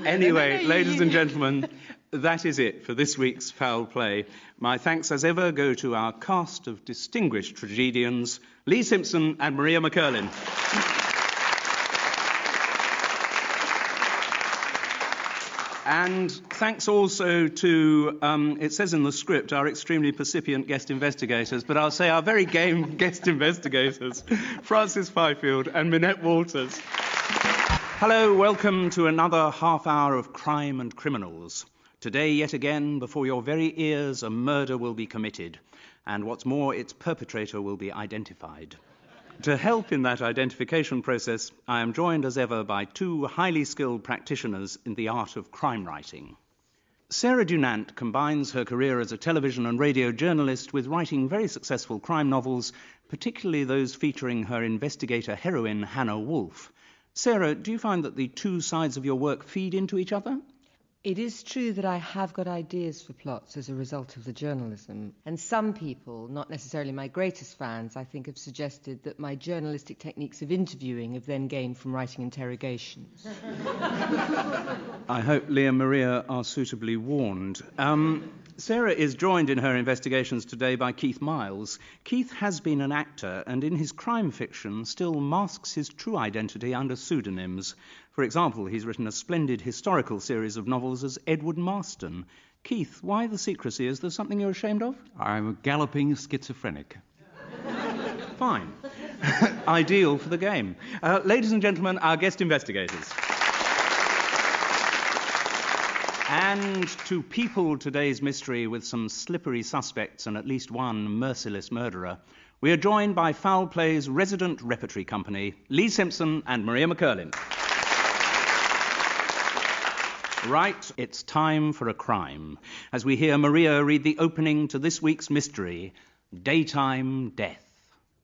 Anyway, ladies and gentlemen, that is it for this week's Foul Play. My thanks as ever go to our cast of distinguished tragedians, Lee Simpson and Maria McCurlin. And thanks also to, it says in the script, our extremely percipient guest investigators, but I'll say our very game guest investigators, Francis Fifield and Minette Walters. Hello, welcome to another half hour of Crime and Criminals. Today, yet again, before your very ears, a murder will be committed. And what's more, its perpetrator will be identified. To help in that identification process, I am joined as ever by 2 highly skilled practitioners in the art of crime writing. Sarah Dunant combines her career as a television and radio journalist with writing very successful crime novels, particularly those featuring her investigator heroine, Hannah Wolfe. Sarah, do you find that the 2 sides of your work feed into each other? It is true that I have got ideas for plots as a result of the journalism, and some people, not necessarily my greatest fans, I think have suggested that my journalistic techniques of interviewing have then gained from writing interrogations. I hope Leah and Maria are suitably warned. Sarah is joined in her investigations today by Keith Miles. Keith has been an actor and in his crime fiction still masks his true identity under pseudonyms. For example, he's written a splendid historical series of novels as Edward Marston. Keith, why the secrecy? Is there something you're ashamed of? I'm a galloping schizophrenic. Fine. Ideal for the game. Ladies and gentlemen, our guest investigators. And to people today's mystery with some slippery suspects and at least one merciless murderer, we are joined by Foul Play's resident repertory company, Lee Simpson and Maria McCurlin. Right, it's time for a crime, as we hear Maria read the opening to this week's mystery, Daytime Death.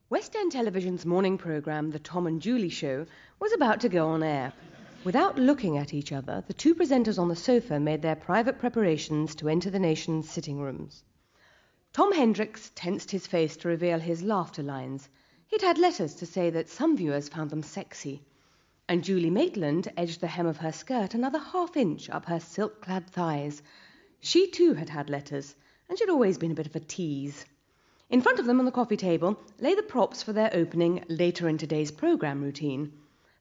West End Television's morning programme, The Tom and Julie Show, was about to go on air. Without looking at each other, the two presenters on the sofa made their private preparations to enter the nation's sitting rooms. Tom Hendricks tensed his face to reveal his laughter lines. He'd had letters to say that some viewers found them sexy. And Julie Maitland edged the hem of her skirt another half-inch up her silk-clad thighs. She too had had letters, and she'd always been a bit of a tease. In front of them on the coffee table lay the props for their opening later in today's programme routine.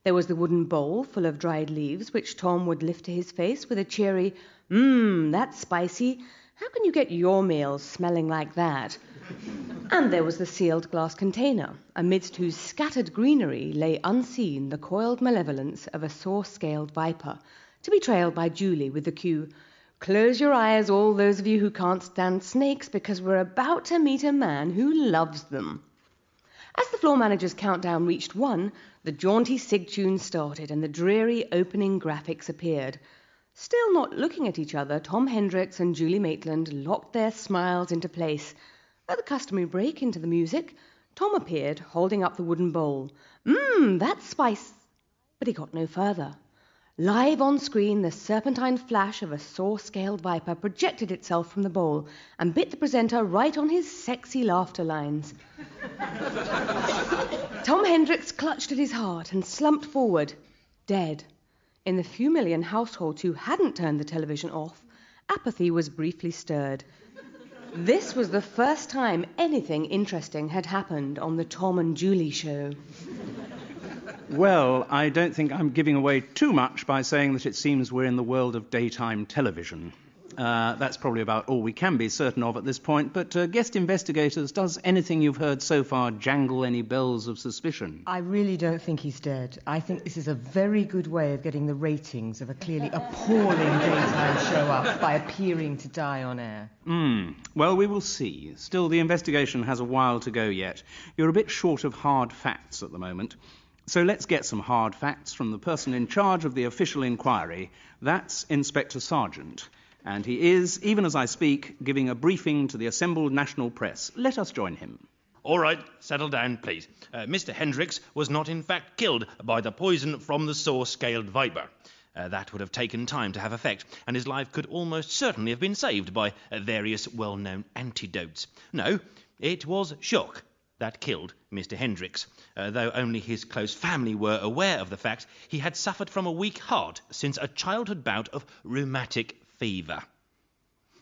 There was the wooden bowl full of dried leaves, which Tom would lift to his face with a cheery, that's spicy. How can you get your meals smelling like that? And there was the sealed glass container, amidst whose scattered greenery lay unseen the coiled malevolence of a saw-scaled viper, to be trailed by Julie with the cue, "Close your eyes, all those of you who can't stand snakes, because we're about to meet a man who loves them." As the floor manager's countdown reached 1, the jaunty sig tune started and the dreary opening graphics appeared. Still not looking at each other, Tom Hendricks and Julie Maitland locked their smiles into place. At the customary break into the music, Tom appeared, holding up the wooden bowl. That's spice. But he got no further. Live on screen, the serpentine flash of a saw-scaled viper projected itself from the bowl and bit the presenter right on his sexy laughter lines. Tom Hendricks clutched at his heart and slumped forward, dead. In the few million households who hadn't turned the television off, apathy was briefly stirred. This was the first time anything interesting had happened on the Tom and Julie Show. Well, I don't think I'm giving away too much by saying that it seems we're in the world of daytime television. That's probably about all we can be certain of at this point, but guest investigators, does anything you've heard so far jangle any bells of suspicion? I really don't think he's dead. I think this is a very good way of getting the ratings of a clearly appalling daytime show up by appearing to die on air. Well, we will see. Still, the investigation has a while to go yet. You're a bit short of hard facts at the moment. So let's get some hard facts from the person in charge of the official inquiry. That's Inspector Sergeant. And he is, even as I speak, giving a briefing to the assembled national press. Let us join him. All right, settle down, please. Mr. Hendricks was not in fact killed by the poison from the saw-scaled viper. That would have taken time to have effect, and his life could almost certainly have been saved by various well-known antidotes. No, it was shock that killed Mr. Hendricks, though only his close family were aware of the fact he had suffered from a weak heart since a childhood bout of rheumatic fever.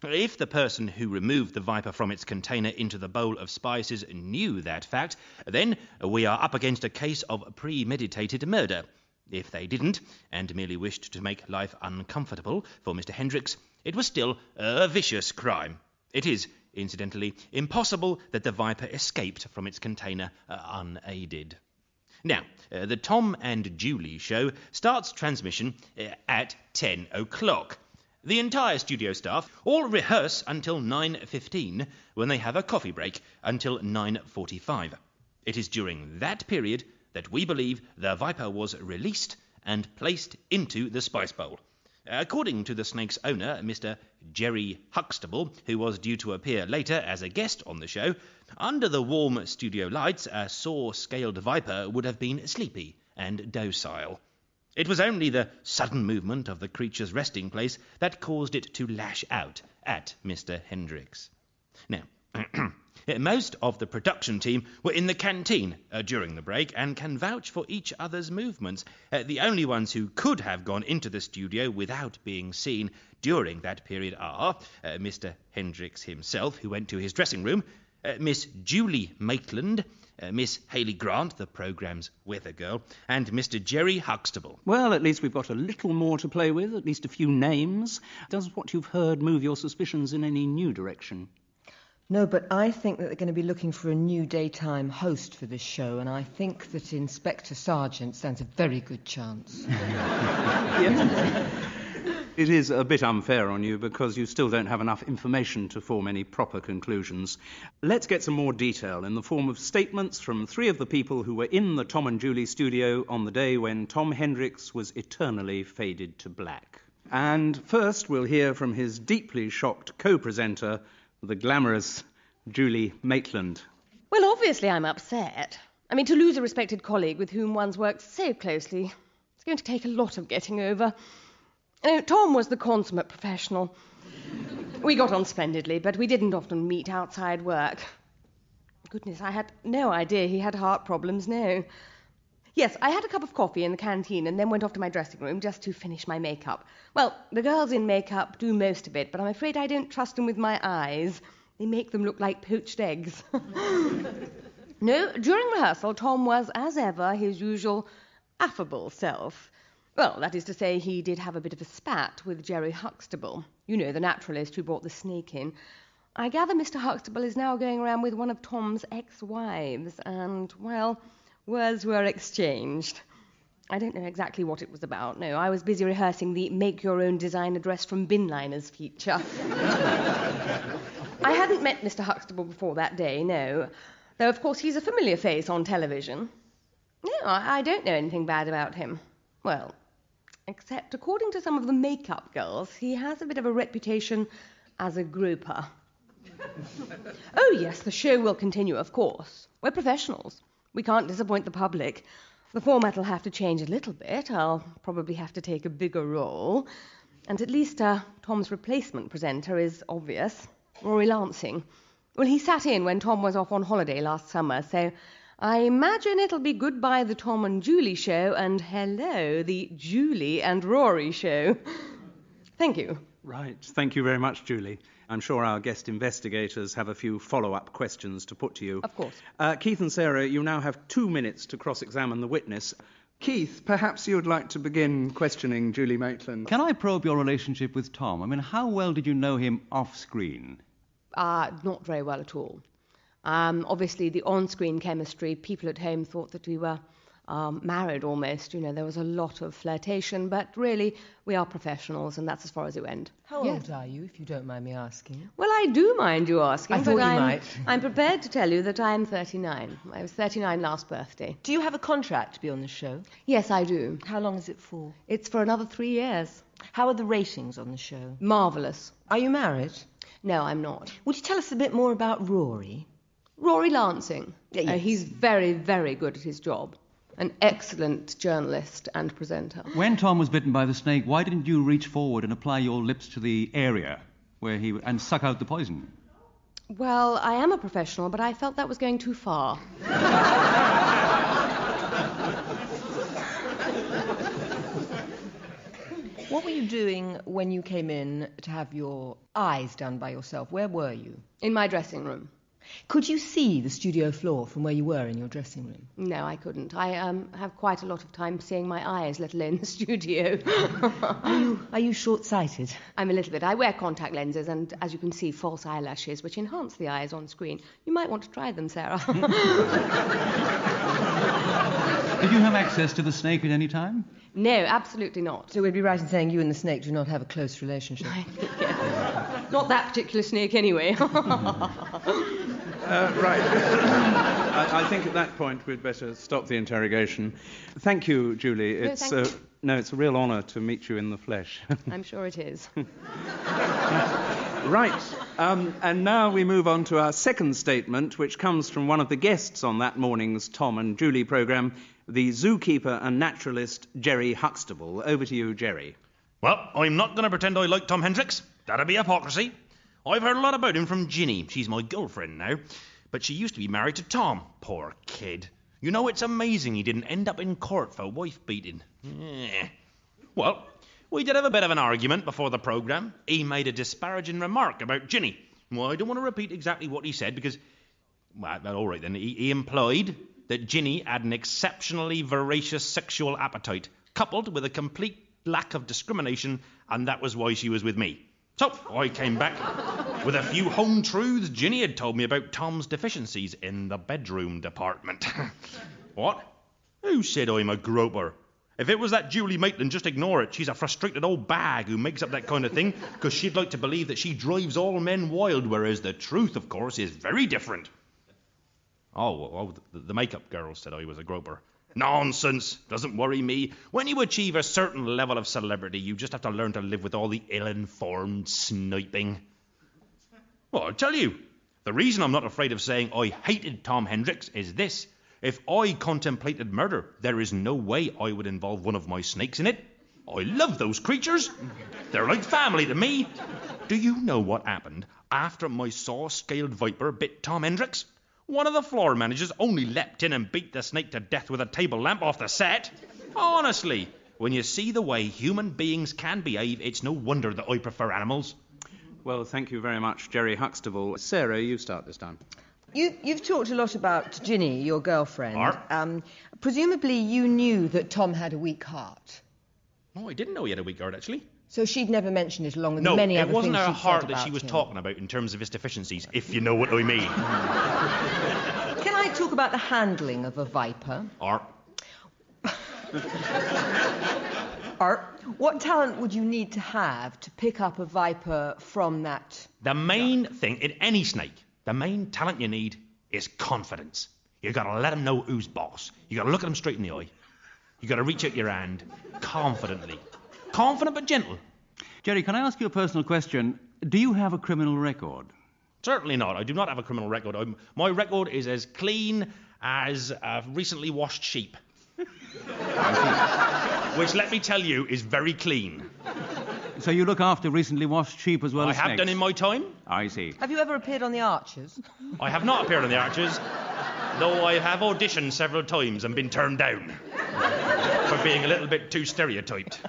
If the person who removed the viper from its container into the bowl of spices knew that fact, then we are up against a case of premeditated murder. If they didn't, and merely wished to make life uncomfortable for Mr. Hendricks, it was still a vicious crime. It is, incidentally, impossible that the viper escaped from its container unaided. Now, the Tom and Julie Show starts transmission at 10 o'clock. The entire studio staff all rehearse until 9:15, when they have a coffee break until 9:45. It is during that period that we believe the viper was released and placed into the spice bowl. According to the snake's owner, Mr. Jerry Huxtable, who was due to appear later as a guest on the show, under the warm studio lights, a saw-scaled viper would have been sleepy and docile. It was only the sudden movement of the creature's resting place that caused it to lash out at Mr. Hendricks. Now, most of the production team were in the canteen during the break and can vouch for each other's movements. The only ones who could have gone into the studio without being seen during that period are Mr. Hendricks himself, who went to his dressing room, Miss Julie Maitland, Miss Hayley Grant, the programme's weather girl, and Mr. Jerry Huxtable. Well, at least we've got a little more to play with, at least a few names. Does what you've heard move your suspicions in any new direction? No, but I think that they're going to be looking for a new daytime host for this show, and I think that Inspector Sargent stands a very good chance. It is a bit unfair on you because you still don't have enough information to form any proper conclusions. Let's get some more detail in the form of statements from 3 of the people who were in the Tom and Julie studio on the day when Tom Hendricks was eternally faded to black. And first we'll hear from his deeply shocked co-presenter, the glamorous Julie Maitland. Well, obviously I'm upset. I mean, to lose a respected colleague with whom one's worked so closely, it's going to take a lot of getting over. Tom was the consummate professional. We got on splendidly, but we didn't often meet outside work. Goodness, I had no idea he had heart problems, no. Yes, I had a cup of coffee in the canteen and then went off to my dressing room just to finish my makeup. Well, the girls in makeup do most of it, but I'm afraid I don't trust them with my eyes. They make them look like poached eggs. No, during rehearsal, Tom was, as ever, his usual affable self. Well, that is to say, he did have a bit of a spat with Jerry Huxtable. You know, the naturalist who brought the snake in. I gather Mr. Huxtable is now going around with one of Tom's ex-wives, and, well, words were exchanged. I don't know exactly what it was about. No, I was busy rehearsing the make-your-own-design address from Binliners feature. I hadn't met Mr. Huxtable before that day, no. Though, of course, he's a familiar face on television. No, I don't know anything bad about him. Well, except according to some of the makeup girls, he has a bit of a reputation as a groper. Oh, yes, the show will continue, of course. We're professionals. We can't disappoint the public. The format will have to change a little bit. I'll probably have to take a bigger role. And at least Tom's replacement presenter is obvious. Rory Lansing. Well, he sat in when Tom was off on holiday last summer, so I imagine it'll be goodbye the Tom and Julie show and hello the Julie and Rory show. Thank you. Right. Thank you very much, Julie. I'm sure our guest investigators have a few follow-up questions to put to you. Of course. Keith and Sarah, you now have 2 minutes to cross-examine the witness. Keith, perhaps you would like to begin questioning Julie Maitland. Can I probe your relationship with Tom? I mean, how well did you know him off-screen? Not very well at all. Obviously, the on-screen chemistry, people at home thought that we were married almost. You know, there was a lot of flirtation, but really, we are professionals, and that's as far as it went. How old are you, if you don't mind me asking? Well, I do mind you asking. I thought you might. I'm prepared to tell you that I'm 39. I was 39 last birthday. Do you have a contract to be on the show? Yes, I do. How long is it for? It's for another 3 years. How are the ratings on the show? Marvellous. Are you married? No, I'm not. Would you tell us a bit more about Rory? Rory Lansing. Yes. He's very, very good at his job. An excellent journalist and presenter. When Tom was bitten by the snake, why didn't you reach forward and apply your lips to the area and suck out the poison? Well, I am a professional, but I felt that was going too far. What were you doing when you came in to have your eyes done by yourself? Where were you? In my dressing room. Could you see the studio floor from where you were in your dressing room? No, I couldn't. I have quite a lot of time seeing my eyes, let alone the studio. Are you short-sighted? I'm a little bit. I wear contact lenses and, as you can see, false eyelashes, which enhance the eyes on screen. You might want to try them, Sarah. Did you have access to the snake at any time? No, absolutely not. So we'd be right in saying you and the snake do not have a close relationship. I think, yes. Not that particular snake, anyway. Right. I think at that point we'd better stop the interrogation. Thank you, Julie. It's a real honour to meet you in the flesh. I'm sure it is. Right. And now we move on to our second statement, which comes from one of the guests on that morning's Tom and Julie programme, the zookeeper and naturalist Jerry Huxtable. Over to you, Jerry. Well, I'm not going to pretend I like Tom Hendricks. That'd be hypocrisy. I've heard a lot about him from Ginny. She's my girlfriend now. But she used to be married to Tom. Poor kid. You know, it's amazing he didn't end up in court for wife beating. Well, we did have a bit of an argument before the programme. He made a disparaging remark about Ginny. Well, I don't want to repeat exactly what he said because... Well, all right then. He implied that Ginny had an exceptionally voracious sexual appetite, coupled with a complete lack of discrimination, and that was why she was with me. So I came back with a few home truths Ginny had told me about Tom's deficiencies in the bedroom department. What? Who said I'm a groper? If it was that Julie Maitland, just ignore it. She's a frustrated old bag who makes up that kind of thing because she'd like to believe that she drives all men wild, whereas the truth, of course, is very different. The makeup girl said I was a groper. Nonsense. Doesn't worry me. When you achieve a certain level of celebrity, you just have to learn to live with all the ill-informed sniping. Well, I'll tell you. The reason I'm not afraid of saying I hated Tom Hendricks is this. If I contemplated murder, there is no way I would involve one of my snakes in it. I love those creatures. They're like family to me. Do you know what happened after my saw-scaled viper bit Tom Hendricks? One of the floor managers only leapt in and beat the snake to death with a table lamp off the set. Honestly, when you see the way human beings can behave, it's no wonder that I prefer animals. Well, thank you very much, Jerry Huxtable. Sarah, you start this time. You've talked a lot about Ginny, your girlfriend. Presumably you knew that Tom had a weak heart. No, I didn't know he had a weak heart, actually. So she'd never mentioned it along with the many other things she'd said about him. No, it wasn't her heart that she was talking about in terms of his deficiencies, if you know what I mean. Can I talk about the handling of a viper? Art, what talent would you need to have to pick up a viper from that? The main thing in any snake, the main talent you need is confidence. You got to let them know who's boss. You got to look at them straight in the eye. You got to reach out your hand confidently. Confident but gentle. Jerry, can I ask you a personal question? Do you have a criminal record? Certainly not. I do not have a criminal record. My record is as clean as a recently washed sheep. Which, let me tell you, is very clean. So you look after recently washed sheep as well as snakes? I have done in my time. I see. Have you ever appeared on The Archers? I have not appeared on The Archers, though I have auditioned several times and been turned down for being a little bit too stereotyped.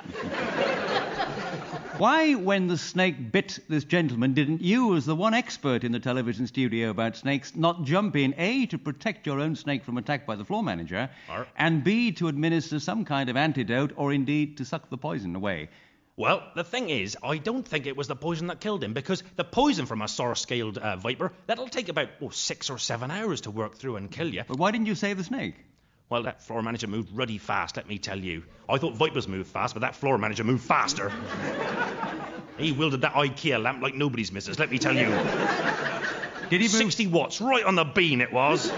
Why, when the snake bit this gentleman, didn't you, as the one expert in the television studio about snakes, not jump in, A, to protect your own snake from attack by the floor manager, and B, to administer some kind of antidote, or indeed to suck the poison away? Well, the thing is, I don't think it was the poison that killed him, because the poison from a saw-scaled viper, that'll take about 6 or 7 hours to work through and kill you. But why didn't you save the snake? Well, that floor manager moved ruddy fast, let me tell you. I thought vipers moved fast, but that floor manager moved faster. He wielded that IKEA lamp like nobody's missus, let me tell you. Did he move? 60 watts, right on the bean it was.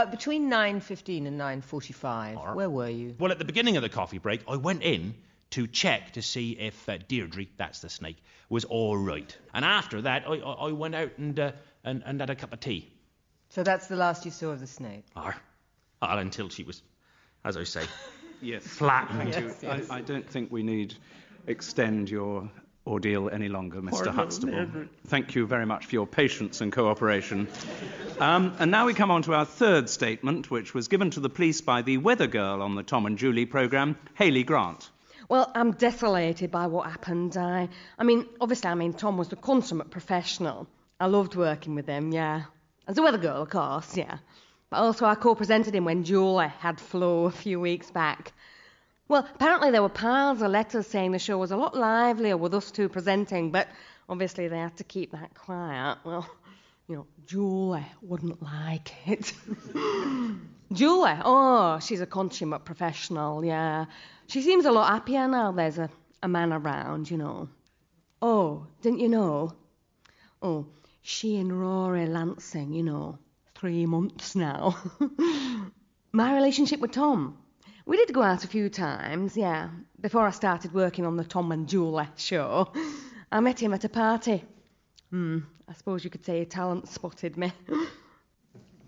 Between 9:15 and 9:45, where were you? Well, at the beginning of the coffee break, I went in to check to see if Deirdre, that's the snake, was all right. And after that, I went out and had a cup of tea. So that's the last you saw of the snake? Until she was, as I say, yes, flattened. Yes. I don't think we need extend your ordeal any longer, Mr. Huxtable. Thank you very much for your patience and cooperation. And now we come on to our third statement, which was given to the police by the weather girl on the Tom and Julie programme, Hayley Grant. Well, I'm desolated by what happened. Obviously, Tom was the consummate professional. I loved working with him, yeah. As a weather girl, of course, yeah. But also I co-presented him when Julie had Flo a few weeks back. Well, apparently there were piles of letters saying the show was a lot livelier with us two presenting, but obviously they had to keep that quiet. Well, Julie wouldn't like it. Julie, she's a consummate professional, yeah. She seems a lot happier now there's a man around, Oh, didn't you know? Oh, she and Rory Lansing, 3 months now. My relationship with Tom. We did go out a few times, yeah, before I started working on the Tom and Julie show. I met him at a party. I suppose you could say he talent spotted me.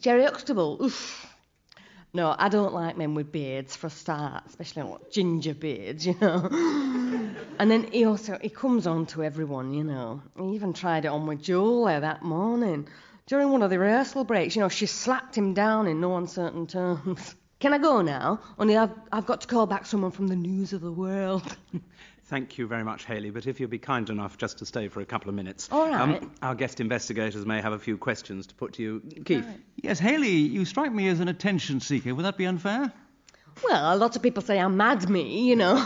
Jerry Huxtable, oof. No, I don't like men with beards for a start, especially like ginger beards, you know. And then he comes on to everyone, you know. He even tried it on with Julia that morning. During one of the rehearsal breaks, you know, she slapped him down in no uncertain terms. Can I go now? Only I've got to call back someone from the News of the World. Thank you very much, Hayley, but if you'll be kind enough just to stay for a couple of minutes. All right. Our guest investigators may have a few questions to put to you. Keith? Right. Yes, Hayley, you strike me as an attention seeker. Would that be unfair? Well, a lot of people say I'm mad me, you know.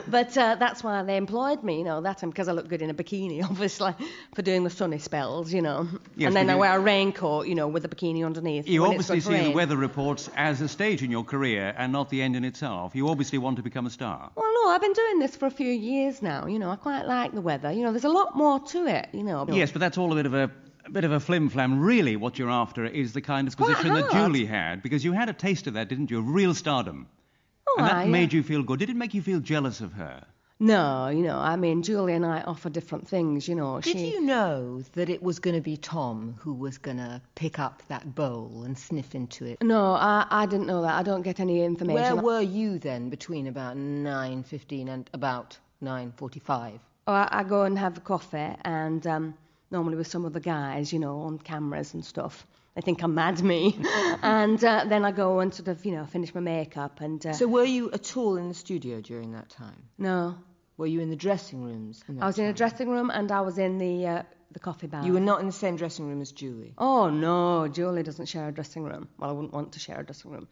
But that's why they employed me, you know, because I look good in a bikini, obviously, for doing the sunny spells, you know. Yes, and then I wear a raincoat, you know, with a bikini underneath. You when obviously it's going to see the rain. weather reports as a stage in your career and not the end in itself. You obviously want to become a star. Well, no, I've been doing this for a few years now, you know. I quite like the weather. You know, there's a lot more to it, you know. Yes, but that's all a bit of a flim-flam. Really, what you're after is the kind of quite position that hard. Julie had, because you had a taste of that, didn't you? Real stardom. Oh, And that yeah. made you feel good. Did it make you feel jealous of her? No, you know, I mean, Julie and I offer different things, you know. Did you know that it was going to be Tom who was going to pick up that bowl and sniff into it? No, I didn't know that. I don't get any information. Where were you then between about 9:15 and about 9:45? Oh, I go and have a coffee, and normally with some of the guys, you know, on cameras and stuff. They think I'm mad me. And then I go and sort of, you know, finish my makeup and... So were you at all in the studio during that time? No. Were you in the dressing rooms? I was in a dressing room and I was in the coffee bar. You were not in the same dressing room as Julie? Oh, no. Julie doesn't share a dressing room. Well, I wouldn't want to share a dressing room.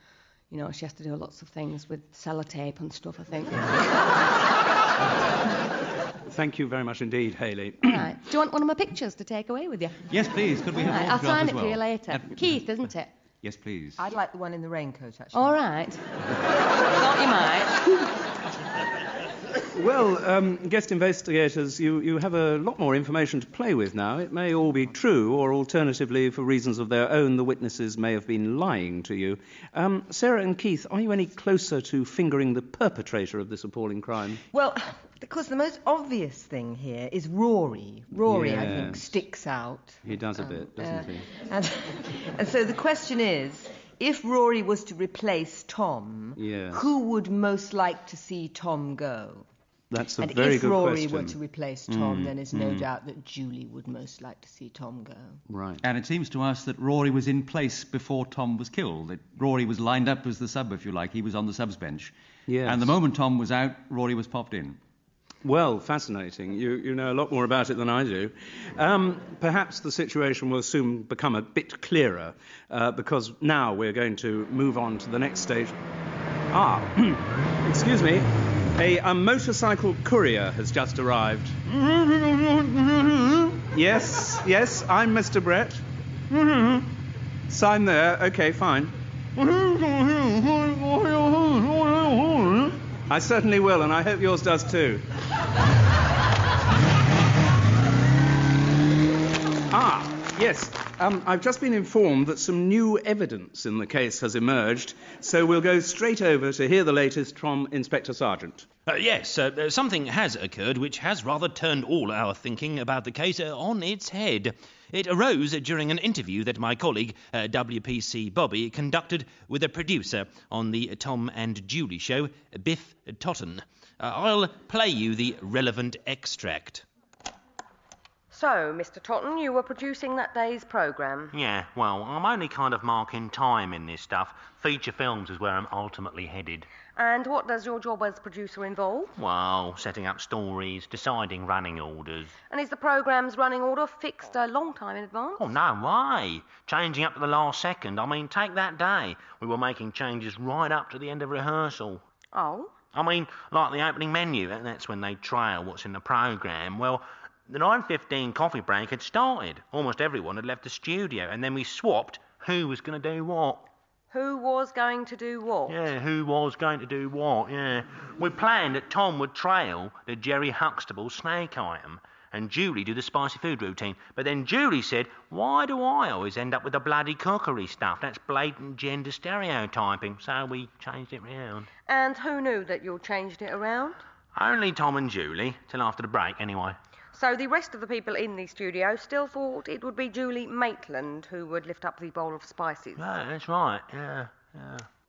You know, she has to do lots of things with sellotape and stuff, I think. Thank you very much indeed, Hayley. Right. Do you want one of my pictures to take away with you? Yes, please. Could we have Right, an I'll autograph sign as it for you well? later. Keith, isn't it? Yes, please. I'd like the one in the raincoat, actually. All right. Thought you might. Well, guest investigators, you have a lot more information to play with now. It may all be true, or alternatively, for reasons of their own, the witnesses may have been lying to you. Sarah and Keith, are you any closer to fingering the perpetrator of this appalling crime? Well, because the most obvious thing here is Rory. Rory, I think, Yes. sticks out. He does a bit, doesn't he? And so the question is, if Rory was to replace Tom, Yes. who would most like to see Tom go? That's a And very if good Rory question. were to replace Tom, then there's no doubt that Julie would most like to see Tom go. Right. And it seems to us that Rory was in place before Tom was killed. That Rory was lined up as the sub, if you like. He was on the subs bench. Yes. And the moment Tom was out, Rory was popped in. Well, fascinating. You know a lot more about it than I do. Perhaps the situation will soon become a bit clearer, because now we're going to move on to the next stage. Excuse me. A motorcycle courier has just arrived. Yes, I'm Mr. Brett. Sign there. Okay, fine. I certainly will, and I hope yours does too. Yes. I've just been informed that some new evidence in the case has emerged, so we'll go straight over to hear the latest from Inspector Sergeant. Yes, something has occurred which has rather turned all our thinking about the case on its head. It arose during an interview that my colleague, WPC Bobby, conducted with a producer on the Tom and Julie show, Biff Totten. I'll play you the relevant extract. So, Mr. Totten, you were producing that day's programme. Yeah, well, I'm only kind of marking time in this stuff. Feature films is where I'm ultimately headed. And what does your job as producer involve? Well, setting up stories, deciding running orders. And is the programme's running order fixed a long time in advance? Oh, no way. Changing up to the last second. I mean, take that day. We were making changes right up to the end of rehearsal. Oh? I mean, like the opening menu, that's when they trail what's in the programme. Well, the 9:15 coffee break had started. Almost everyone had left the studio, and then we swapped who was going to do what. Who was going to do what? Yeah, who was going to do what, yeah. We planned that Tom would trail the Jerry Huxtable snake item and Julie do the spicy food routine. But then Julie said, why do I always end up with the bloody cookery stuff? That's blatant gender stereotyping. So we changed it round. And who knew that you changed it around? Only Tom and Julie, till after the break anyway. So the rest of the people in the studio still thought it would be Julie Maitland who would lift up the bowl of spices? Yeah, that's right, yeah.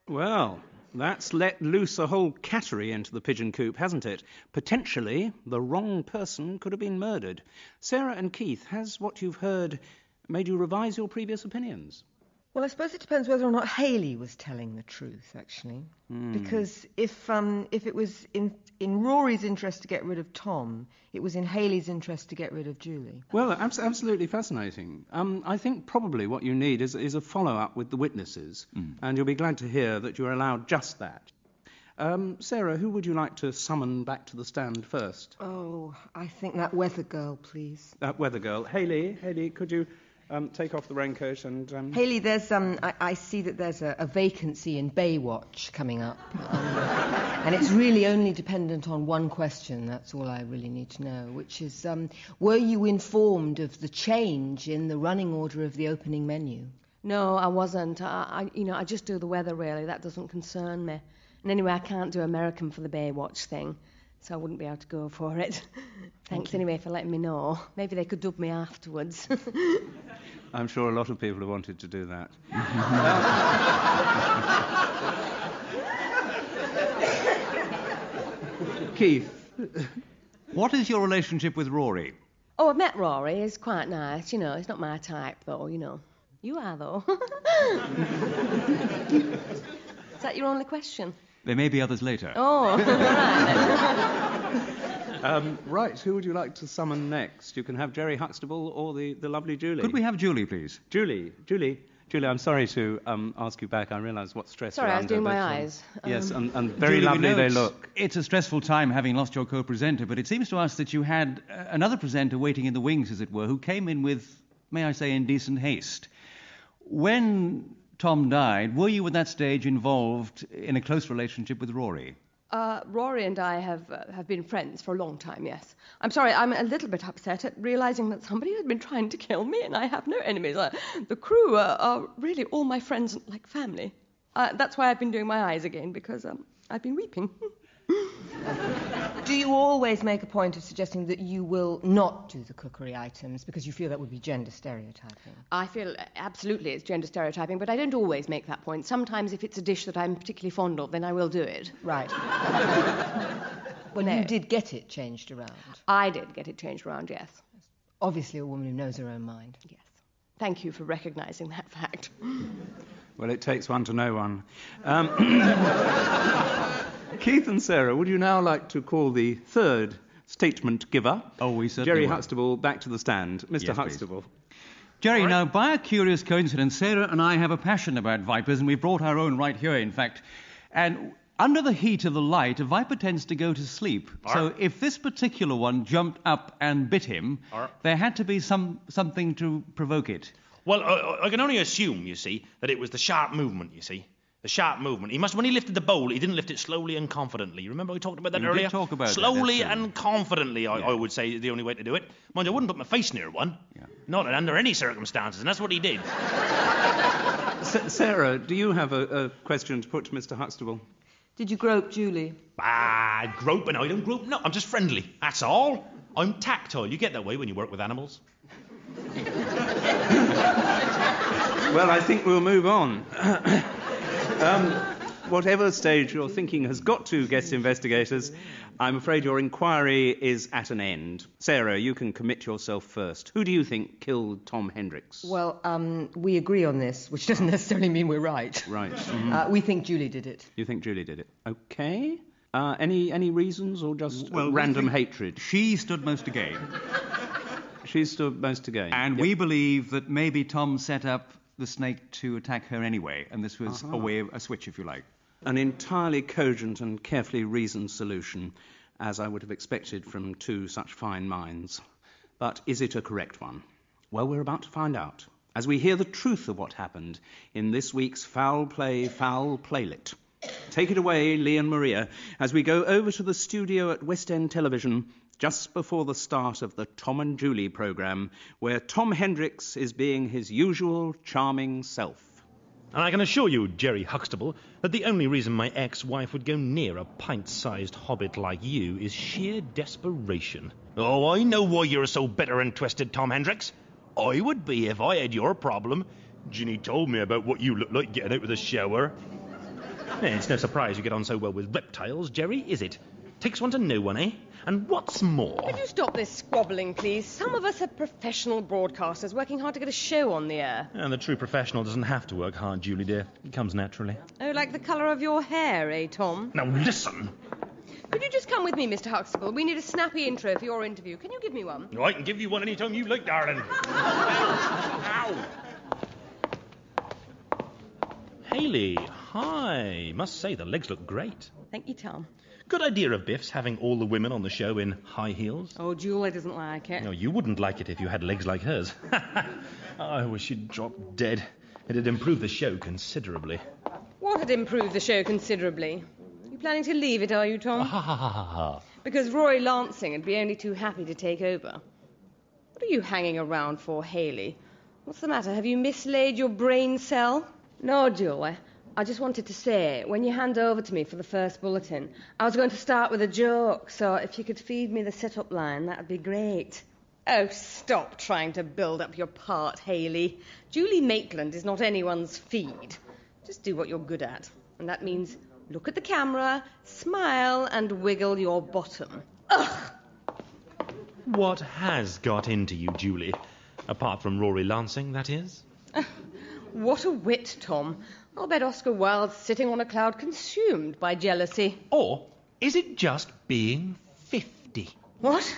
Well, that's let loose a whole cattery into the pigeon coop, hasn't it? Potentially, the wrong person could have been murdered. Sarah and Keith, has what you've heard made you revise your previous opinions? Well, I suppose it depends whether or not Haley was telling the truth, actually. Because if it was in Rory's interest to get rid of Tom, it was in Haley's interest to get rid of Julie. Well, absolutely fascinating. I think probably what you need is a follow-up with the witnesses, and you'll be glad to hear that you're allowed just that. Sarah, who would you like to summon back to the stand first? Oh, I think that weather girl, please. That weather girl. Haley, could you take off the raincoat and... Haley, there's I see that there's a vacancy in Baywatch coming up. And it's really only dependent on one question, that's all I really need to know, which is, were you informed of the change in the running order of the opening menu? No, I wasn't. I just do the weather, really. That doesn't concern me. And anyway, I can't do American for the Baywatch thing, so I wouldn't be able to go for it. Thanks anyway for letting me know. Maybe they could dub me afterwards. I'm sure a lot of people have wanted to do that. Keith, what is your relationship with Rory? Oh, I've met Rory. He's quite nice. He's not my type, though, You are, though. Is that your only question? There may be others later. Oh, all right then. Right, who would you like to summon next? You can have Jerry Huxtable or the lovely Julie. Could we have Julie, please? Julie, I'm sorry to ask you back. I realise what stress you're under. Sorry, I was doing my eyes. Yes, and very Julie, lovely they look. It's a stressful time having lost your co-presenter, but it seems to us that you had another presenter waiting in the wings, as it were, who came in with, may I say, indecent haste. When Tom died, were you at that stage involved in a close relationship with Rory? Rory and I have been friends for a long time, yes. I'm sorry, I'm a little bit upset at realising that somebody has been trying to kill me and I have no enemies. The crew are really all my friends like family. That's why I've been doing my eyes again, because I've been weeping. Do you always make a point of suggesting that you will not do the cookery items because you feel that would be gender stereotyping? I feel absolutely it's gender stereotyping, but I don't always make that point. Sometimes if it's a dish that I'm particularly fond of, then I will do it. Right. Well, you did get it changed around. I did get it changed around, yes. Obviously a woman who knows her own mind. Yes. Thank you for recognising that fact. Well, it takes one to know one. Keith and Sarah, would you now like to call the third statement giver? Oh, we certainly Jerry would. Huxtable back to the stand. Mr. Yes, Huxtable. Please. Jerry, now, by a curious coincidence, Sarah and I have a passion about vipers, and we've brought our own right here, in fact. And under the heat of the light, a viper tends to go to sleep. So if this particular one jumped up and bit him, there had to be something to provoke it. Well, I can only assume, you see, that it was the sharp movement, you see. The sharp movement. When he lifted the bowl, he didn't lift it slowly and confidently. Remember we talked about that earlier? We did talk about slowly that. and confidently, I would say, is the only way to do it. Mind you, I wouldn't put my face near one. Yeah. Not under any circumstances, and that's what he did. Sarah, do you have a question to put to Mr. Huxtable? Did you grope Julie? Groping? I don't grope. No, I'm just friendly. That's all. I'm tactile. You get that way when you work with animals. Well, I think we'll move on. Whatever stage your thinking has got to, guest investigators, I'm afraid your inquiry is at an end. Sarah, you can commit yourself first. Who do you think killed Tom Hendricks? Well, we agree on this, which doesn't necessarily mean we're right. Right. Mm-hmm. We think Julie did it. You think Julie did it? Okay. Any reasons or just random hatred? She stood most to gain. She stood most to gain. And we believe that maybe Tom set up the snake to attack her anyway, and this was a switch, if you like. An entirely cogent and carefully reasoned solution, as I would have expected from two such fine minds. But is it a correct one? Well, we're about to find out, as we hear the truth of what happened in this week's Foul Play, Foul Playlet. Take it away, Lee and Maria, as we go over to the studio at West End Television just before the start of the Tom and Julie programme, where Tom Hendricks is being his usual charming self. And I can assure you, Jerry Huxtable, that the only reason my ex-wife would go near a pint-sized hobbit like you is sheer desperation. Oh, I know why you're so bitter and twisted, Tom Hendricks. I would be if I had your problem. Ginny told me about what you look like getting out of the shower. It's no surprise you get on so well with reptiles, Jerry, is it? Takes one to know one, eh? And what's more... Could you stop this squabbling, please? Some of us are professional broadcasters working hard to get a show on the air. And the true professional doesn't have to work hard, Julie, dear. It comes naturally. Oh, like the colour of your hair, eh, Tom? Now, listen! Could you just come with me, Mr. Huxtable? We need a snappy intro for your interview. Can you give me one? Oh, I can give you one any time you like, darling. Ow! Hayley, hi. Must say, the legs look great. Thank you, Tom. Good idea of Biff's having all the women on the show in high heels. Oh, Julie doesn't like it. No, you wouldn't like it if you had legs like hers. I wish she'd drop dead. It'd improve the show considerably. What would improve the show considerably? You planning to leave it, are you, Tom? Because Rory Lansing would be only too happy to take over. What are you hanging around for, Hayley? What's the matter? Have you mislaid your brain cell? No, Julie. I just wanted to say, when you hand over to me for the first bulletin, I was going to start with a joke, so if you could feed me the set-up line, that'd be great. Oh, stop trying to build up your part, Hayley. Julie Maitland is not anyone's feed. Just do what you're good at, and that means look at the camera, smile, and wiggle your bottom. Ugh! What has got into you, Julie? Apart from Rory Lansing, that is? What a wit, Tom. I'll bet Oscar Wilde's sitting on a cloud consumed by jealousy. Or is it just being 50? What?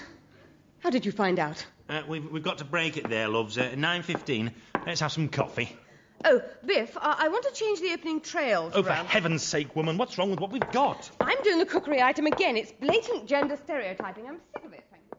How did you find out? We've got to break it there, loves. 9:15. Let's have some coffee. Oh, Biff, I want to change the opening trails Oh, for around. heaven's sake, woman, what's wrong with what we've got? I'm doing the cookery item again. It's blatant gender stereotyping. I'm sick of it. Thank you.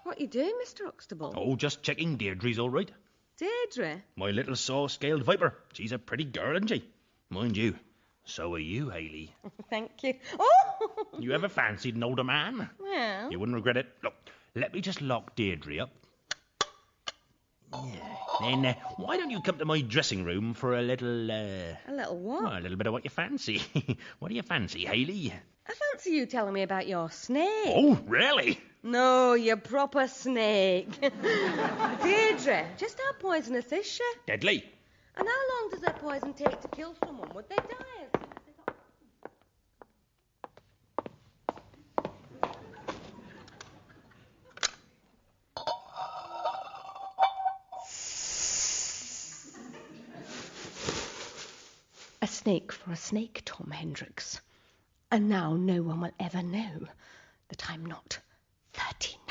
What are you doing, Mr. Huxtable? Oh, just checking Deirdre's all right. Deirdre? My little saw-scaled viper. She's a pretty girl, isn't she? Mind you, so are you, Hayley. Thank you. Oh! You ever fancied an older man? Well... You wouldn't regret it. Look, let me just lock Deirdre up. Then why don't you come to my dressing room for a little... A little what? Well, a little bit of what you fancy. What do you fancy, Hayley? I fancy you telling me about your snake. Oh, really? No, you proper snake. Deirdre, just how poisonous is she? Deadly. And how long does that poison take to kill someone? Would they die as soon as they got... A snake for a snake, Tom Hendricks. And now no one will ever know that I'm not 39.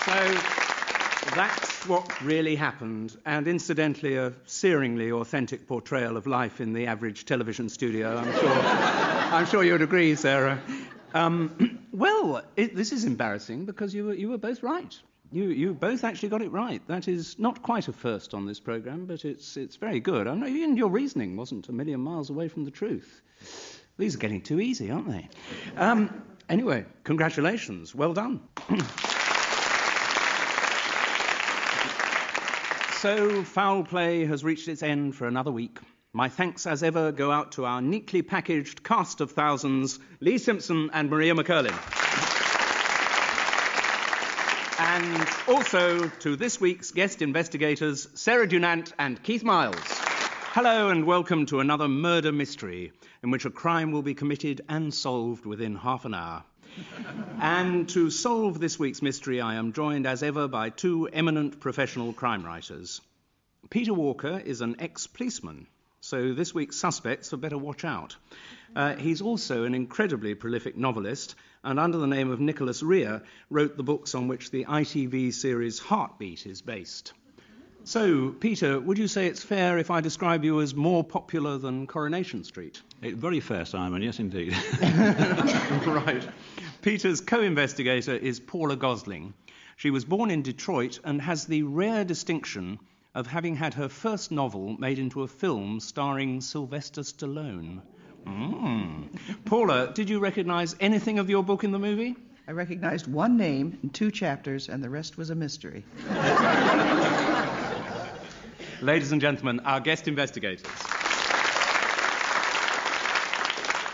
So that's what really happened, and incidentally a searingly authentic portrayal of life in the average television studio, I'm sure you'd agree, Sarah. Well, this is embarrassing because you were both right. You both actually got it right. That is not quite a first on this programme, but it's very good. I know even your reasoning wasn't a million miles away from the truth. These are getting too easy, aren't they? Anyway, congratulations. Well done. So, Foul Play has reached its end for another week. My thanks, as ever, go out to our neatly packaged cast of thousands, Lee Simpson and Maria McCurlin. And also to this week's guest investigators, Sarah Dunant and Keith Miles. Hello and welcome to another murder mystery in which a crime will be committed and solved within half an hour. And to solve this week's mystery, I am joined as ever by two eminent professional crime writers. Peter Walker is an ex-policeman, so this week's suspects had better watch out. He's also an incredibly prolific novelist, and under the name of Nicholas Rea, wrote the books on which the ITV series Heartbeat is based. So, Peter, would you say it's fair if I describe you as more popular than Coronation Street? Very fair, Simon, yes indeed. Right. Peter's co-investigator is Paula Gosling. She was born in Detroit and has the rare distinction of having had her first novel made into a film starring Sylvester Stallone. Paula, did you recognise anything of your book in the movie? I recognised one name in 2 chapters, and the rest was a mystery. Ladies and gentlemen, our guest investigators.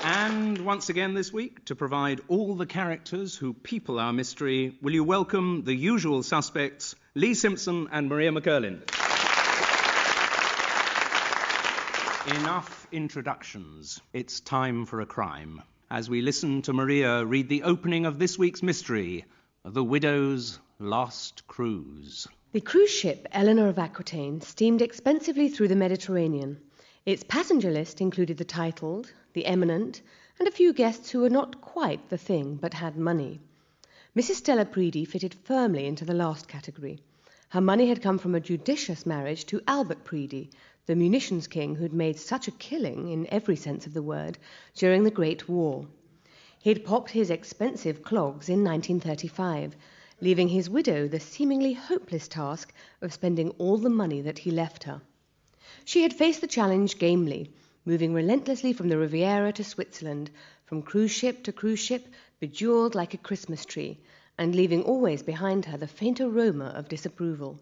And once again this week, to provide all the characters who people our mystery, will you welcome the usual suspects, Lee Simpson and Maria McErlin. Enough introductions. It's time for a crime. As we listen to Maria read the opening of this week's mystery, The Widow's Last Cruise. The cruise ship Eleanor of Aquitaine steamed expensively through the Mediterranean. Its passenger list included the titled, the eminent, and a few guests who were not quite the thing but had money. Mrs. Stella Preedy fitted firmly into the last category. Her money had come from a judicious marriage to Albert Preedy, the munitions king who'd made such a killing, in every sense of the word, during the Great War. He'd popped his expensive clogs in 1935, leaving his widow the seemingly hopeless task of spending all the money that he left her. She had faced the challenge gamely, moving relentlessly from the Riviera to Switzerland, from cruise ship to cruise ship, bejeweled like a Christmas tree, and leaving always behind her the faint aroma of disapproval.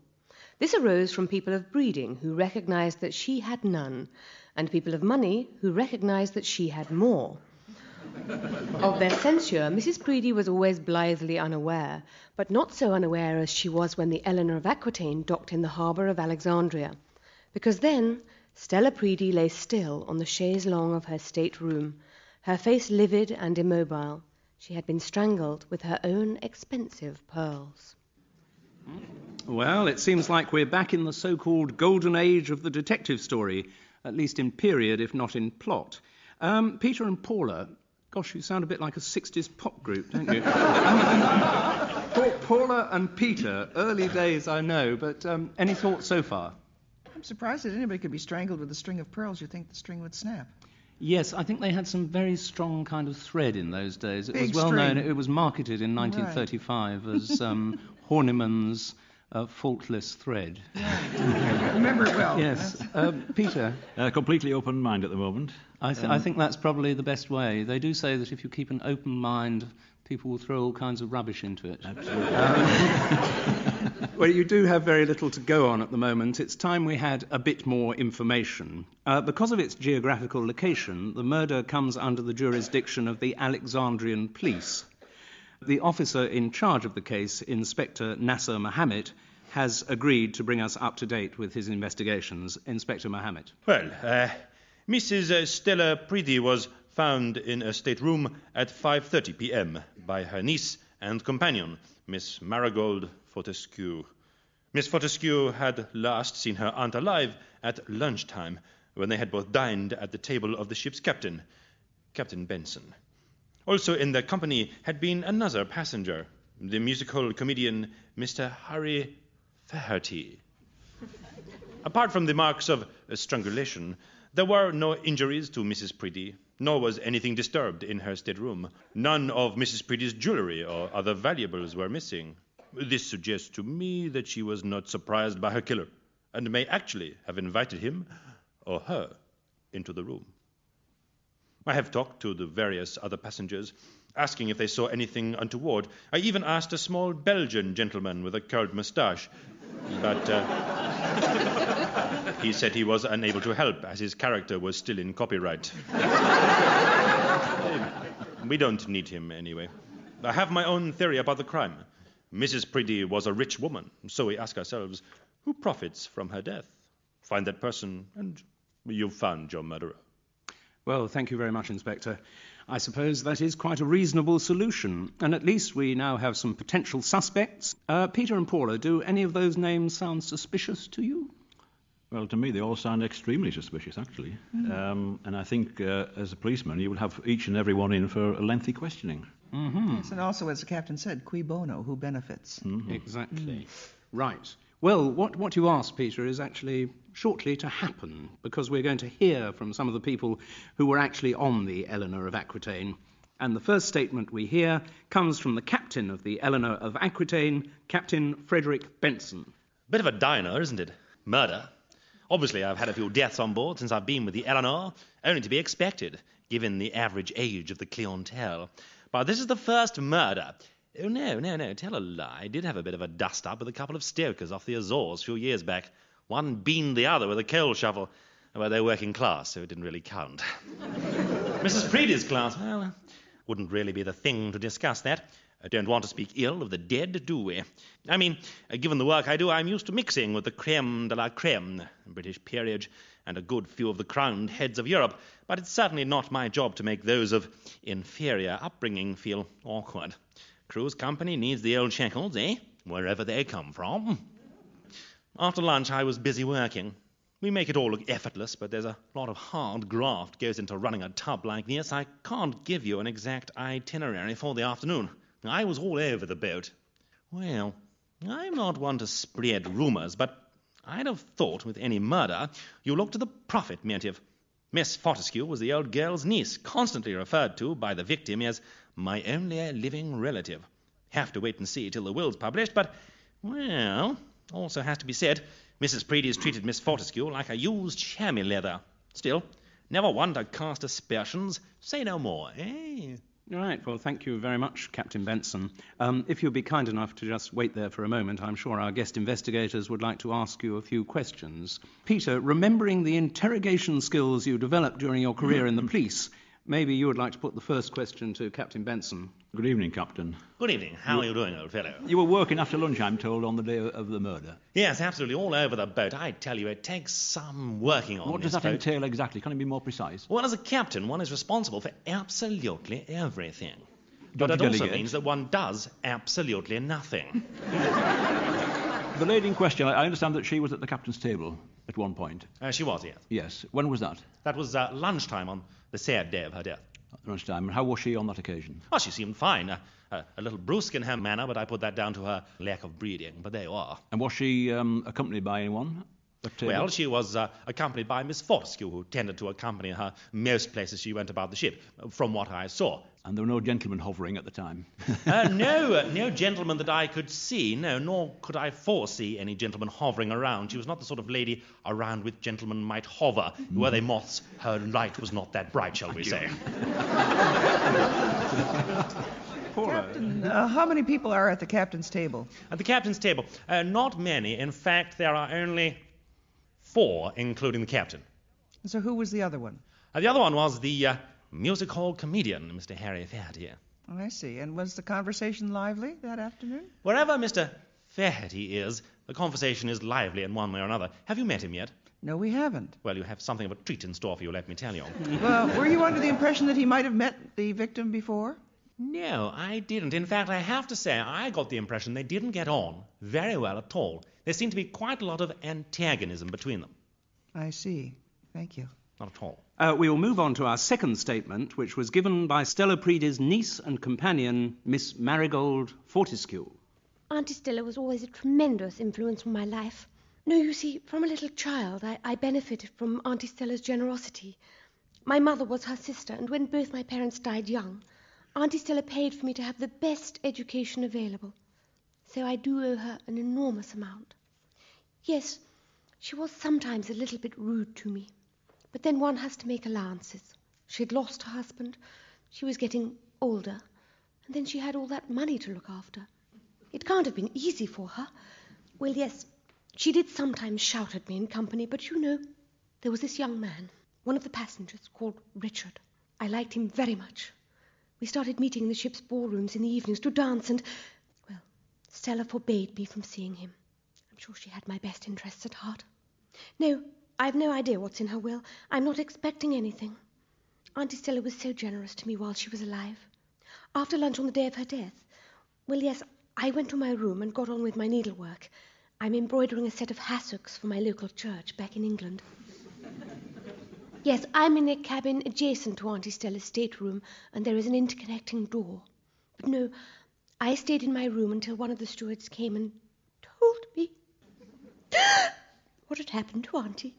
This arose from people of breeding who recognized that she had none, and people of money who recognized that she had more. Of their censure, Mrs. Preedy was always blithely unaware, but not so unaware as she was when the Eleanor of Aquitaine docked in the harbour of Alexandria, because then Stella Preedy lay still on the chaise longue of her stateroom, her face livid and immobile. She had been strangled with her own expensive pearls. Well, it seems like we're back in the so-called golden age of the detective story, at least in period, if not in plot. Peter and Paula, gosh, you sound a bit like a 60s pop group, don't you? Paula and Peter, early days, I know, but any thoughts so far? I'm surprised that anybody could be strangled with a string of pearls. You'd think the string would snap. Yes, I think they had some very strong kind of thread in those days. It Big was well string. known. It was marketed in 1935 as Horniman's faultless thread. Remember it well. Yes. Peter? Completely open mind at the moment. I think that's probably the best way. They do say that if you keep an open mind, people will throw all kinds of rubbish into it. Absolutely. Well, you do have very little to go on at the moment. It's time we had a bit more information. Because of its geographical location, the murder comes under the jurisdiction of the Alexandrian police. The officer in charge of the case, Inspector Nasser Mohammed, has agreed to bring us up to date with his investigations. Inspector Mohammed. Well, Mrs. Stella Preedy was found in a stateroom at 5:30 p.m. by her niece and companion, Miss Marigold Fortescue. Miss Fortescue had last seen her aunt alive at lunchtime, when they had both dined at the table of the ship's captain, Captain Benson. Also in their company had been another passenger, the musical comedian Mr. Harry Faherty. Apart from the marks of strangulation, there were no injuries to Mrs. Preedy, nor was anything disturbed in her stateroom. None of Mrs. Preedy's jewelry or other valuables were missing. This suggests to me that she was not surprised by her killer, and may actually have invited him or her into the room. I have talked to the various other passengers, asking if they saw anything untoward. I even asked a small Belgian gentleman with a curled moustache, but he said he was unable to help, as his character was still in copyright. We don't need him anyway. I have my own theory about the crime. Mrs. Preedy was a rich woman, so we ask ourselves, who profits from her death? Find that person, and you've found your murderer. Well, thank you very much, Inspector. I suppose that is quite a reasonable solution, and at least we now have some potential suspects. Peter and Paula, do any of those names sound suspicious to you? Well, to me, they all sound extremely suspicious, actually. And I think, as a policeman, you will have each and every one in for a lengthy questioning. Mm-hmm. Yes, and also, as the captain said, cui bono, who benefits? Mm-hmm. Exactly. Right. Well, what you asked, Peter, is actually shortly to happen, because we're going to hear from some of the people who were actually on the Eleanor of Aquitaine. And the first statement we hear comes from the captain of the Eleanor of Aquitaine, Captain Frederick Benson. Bit of a diner, isn't it? Murder. Obviously, I've had a few deaths on board since I've been with the Eleanor, only to be expected, given the average age of the clientele. But this is the first murder. Oh, no, tell a lie. I did have a bit of a dust-up with a couple of stokers off the Azores a few years back. One beaned the other with a coal shovel. Well, they're working class, so it didn't really count. Mrs. Preedy's class, well, wouldn't really be the thing to discuss that. I don't want to speak ill of the dead, do we? I mean, given the work I do, I'm used to mixing with the creme de la creme, the British peerage, and a good few of the crowned heads of Europe, but it's certainly not my job to make those of inferior upbringing feel awkward. Crew's company needs the old shekels, wherever they come from. After lunch, I was busy working. We make it all look effortless, but there's a lot of hard graft goes into running a tub like this. I can't give you an exact itinerary for the afternoon. I was all over the boat. Well, I'm not one to spread rumours, but I'd have thought with any murder you look to the profit motive. Miss Fortescue was the old girl's niece, constantly referred to by the victim as my only living relative. Have to wait and see till the will's published, but, well, also has to be said, Mrs. Preedy's treated Miss Fortescue like a used chamois leather. Still, never one to cast aspersions. Say no more, Right, well, thank you very much, Captain Benson. If you'd be kind enough to just wait there for a moment, I'm sure our guest investigators would like to ask you a few questions. Peter, remembering the interrogation skills you developed during your career in the police, maybe you would like to put the first question to Captain Benson. Good evening, Captain. Good evening. How are you doing, old fellow? You were working after lunch, I'm told, on the day of the murder. Yes, absolutely, all over the boat. I tell you, it takes some working on What does this that boat. entail exactly? Can you be more precise? Well, as a captain, one is responsible for absolutely everything. Don't But you it also delegate? means that one does absolutely nothing. The lady in question, I understand that she was at the captain's table at one point. She was, yes. Yes. When was that? That was lunchtime on the sad day of her death. Lunchtime. How was she on that occasion? Oh, she seemed fine. A little brusque in her manner, but I put that down to her lack of breeding. But there you are. And was she accompanied by anyone? Well, she was accompanied by Miss Fortescue, who tended to accompany her most places she went about the ship, from what I saw. And there were no gentlemen hovering at the time? No gentleman that I could see, no, nor could I foresee any gentleman hovering around. She was not the sort of lady around which gentlemen might hover. Were they moths, her light was not that bright, shall we say. Captain, how many people are at the captain's table? At the captain's table? Not many. In fact, there are only 4, including the captain. So who was the other one? The other one was the music hall comedian, Mr. Harry Faherty. Oh, I see. And was the conversation lively that afternoon? Wherever Mr. Faherty is, the conversation is lively in one way or another. Have you met him yet? No, we haven't. Well, you have something of a treat in store for you, let me tell you. Well, were you under the impression that he might have met the victim before? No, I didn't. In fact, I have to say, I got the impression they didn't get on very well at all. There seemed to be quite a lot of antagonism between them. I see. Thank you. Not at all. We will move on to our second statement, which was given by Stella Preedy's niece and companion, Miss Marigold Fortescue. Auntie Stella was always a tremendous influence on my life. No, you see, from a little child, I benefited from Auntie Stella's generosity. My mother was her sister, and when both my parents died young, Auntie Stella paid for me to have the best education available. So I do owe her an enormous amount. Yes, she was sometimes a little bit rude to me. But then one has to make allowances. She had lost her husband. She was getting older. And then she had all that money to look after. It can't have been easy for her. Well, yes, she did sometimes shout at me in company, but you know, there was this young man, one of the passengers, called Richard. I liked him very much. We started meeting in the ship's ballrooms in the evenings to dance and, well, Stella forbade me from seeing him. I'm sure she had my best interests at heart. No, I've no idea what's in her will. I'm not expecting anything. Auntie Stella was so generous to me while she was alive. After lunch on the day of her death, well, yes, I went to my room and got on with my needlework. I'm embroidering a set of hassocks for my local church back in England. Yes, I'm in a cabin adjacent to Auntie Stella's stateroom, and there is an interconnecting door. But no, I stayed in my room until one of the stewards came and told me what had happened to Auntie.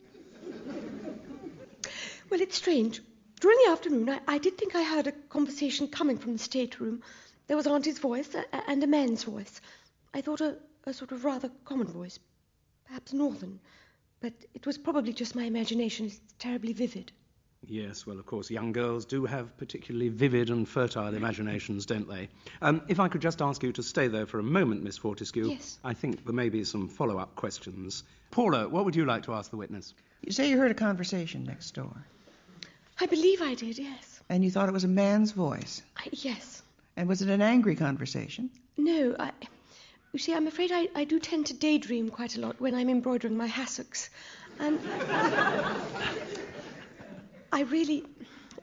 Well, it's strange. During the afternoon, I did think I heard a conversation coming from the stateroom. There was Auntie's voice and a man's voice. I thought a sort of rather common voice, perhaps northern. But it was probably just my imagination. It's terribly vivid. Yes, well, of course, young girls do have particularly vivid and fertile imaginations, don't they? If I could just ask you to stay there for a moment, Miss Fortescue. Yes. I think there may be some follow-up questions. Paula, what would you like to ask the witness? You say you heard a conversation next door. I believe I did, yes. And you thought it was a man's voice? Yes. And was it an angry conversation? No, you see, I'm afraid I do tend to daydream quite a lot when I'm embroidering my hassocks. And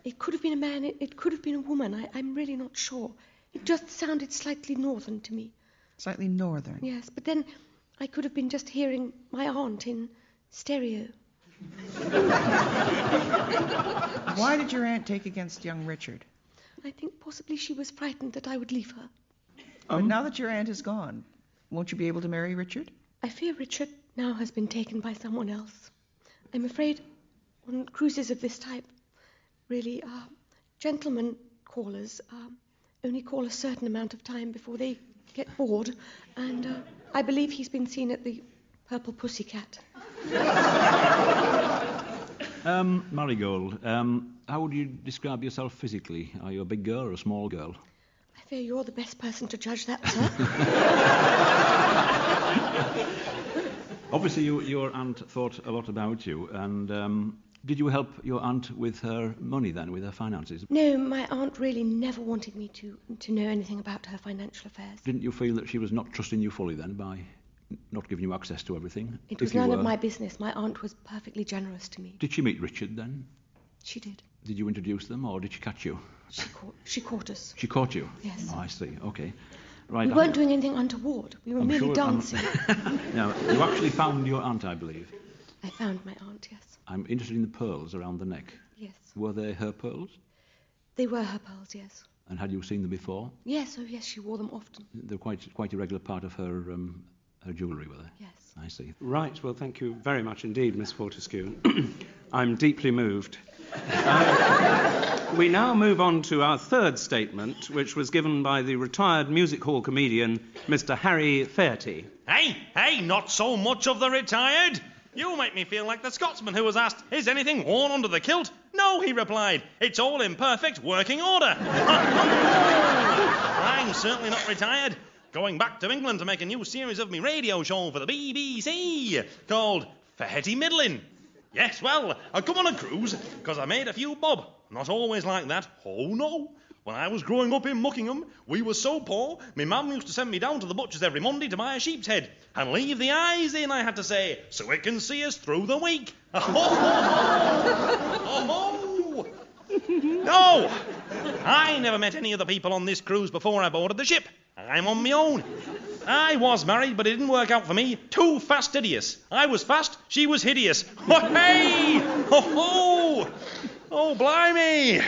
it could have been a man, it could have been a woman. I'm really not sure. It just sounded slightly northern to me. Slightly northern? Yes, but then I could have been just hearing my aunt in stereo. Why did your aunt take against young Richard? I think possibly she was frightened that I would leave her. But now that your aunt is gone, won't you be able to marry Richard? I fear Richard now has been taken by someone else. I'm afraid on cruises of this type, really, gentlemen callers only call a certain amount of time before they get bored, and I believe he's been seen at the Purple Pussycat. Marigold, how would you describe yourself physically? Are you a big girl or a small girl? I fear you're the best person to judge that, sir. Obviously, your aunt thought a lot about you, and did you help your aunt with her money then, with her finances? No, my aunt really never wanted me to know anything about her financial affairs. Didn't you feel that she was not trusting you fully then by not giving you access to everything? It was none of my business. My aunt was perfectly generous to me. Did she meet Richard then? She did. Did you introduce them, or did she catch you? She caught us. She caught you? Yes. Oh, I see. Okay. Right. We weren't doing anything untoward. We were merely dancing. Now, you actually found your aunt, I believe. I found my aunt, yes. I'm interested in the pearls around the neck. Yes. Were they her pearls? They were her pearls, yes. And had you seen them before? Yes, oh yes, she wore them often. They're quite a regular part of her jewellery, were they? Yes. I see. Right, well, thank you very much indeed, Miss Fortescue. I'm deeply moved. We now move on to our third statement, which was given by the retired music hall comedian, Mr. Harry Fairty. Hey, not so much of the retired. You make me feel like the Scotsman who was asked, is anything worn under the kilt? No, he replied, it's all in perfect working order. I'm certainly not retired. Going back to England to make a new series of me radio show for the BBC called Fairty Middlin'. Yes, well, I come on a cruise because I made a few bob. Not always like that. Oh, no. When I was growing up in Muckingham, we were so poor, my mum used to send me down to the butcher's every Monday to buy a sheep's head and leave the eyes in, I had to say, so it can see us through the week. No! I never met any of the people on this cruise before I boarded the ship. I'm on my own. I was married, but it didn't work out for me. Too fastidious. I was fast, she was hideous. Oh, hey! Oh, blimey!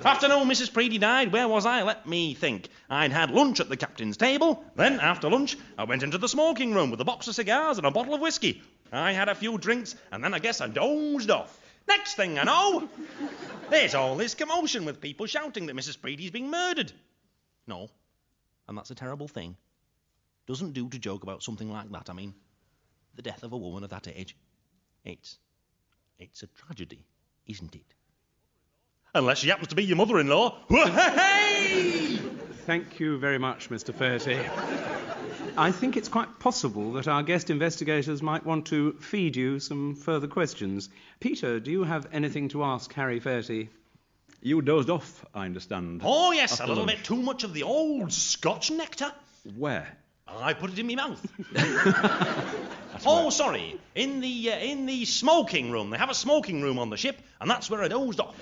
Afternoon, Mrs. Preedy died. Where was I? Let me think. I'd had lunch at the captain's table. Then, after lunch, I went into the smoking room with a box of cigars and a bottle of whiskey. I had a few drinks, and then I guess I dozed off. Next thing I know, there's all this commotion with people shouting that Mrs. Preedy's being murdered. No, and that's a terrible thing. Doesn't do to joke about something like that. I mean, the death of a woman of that age. It's a tragedy, isn't it? Unless she happens to be your mother-in-law. Hey! Thank you very much, Mr. Fairty. I think it's quite possible that our guest investigators might want to feed you some further questions. Peter, do you have anything to ask Harry Fairty? You dozed off, I understand. Oh, yes, a little bit too much of the old Scotch nectar. Where? I put it in my mouth. Sorry. In the smoking room. They have a smoking room on the ship, and that's where I dozed off.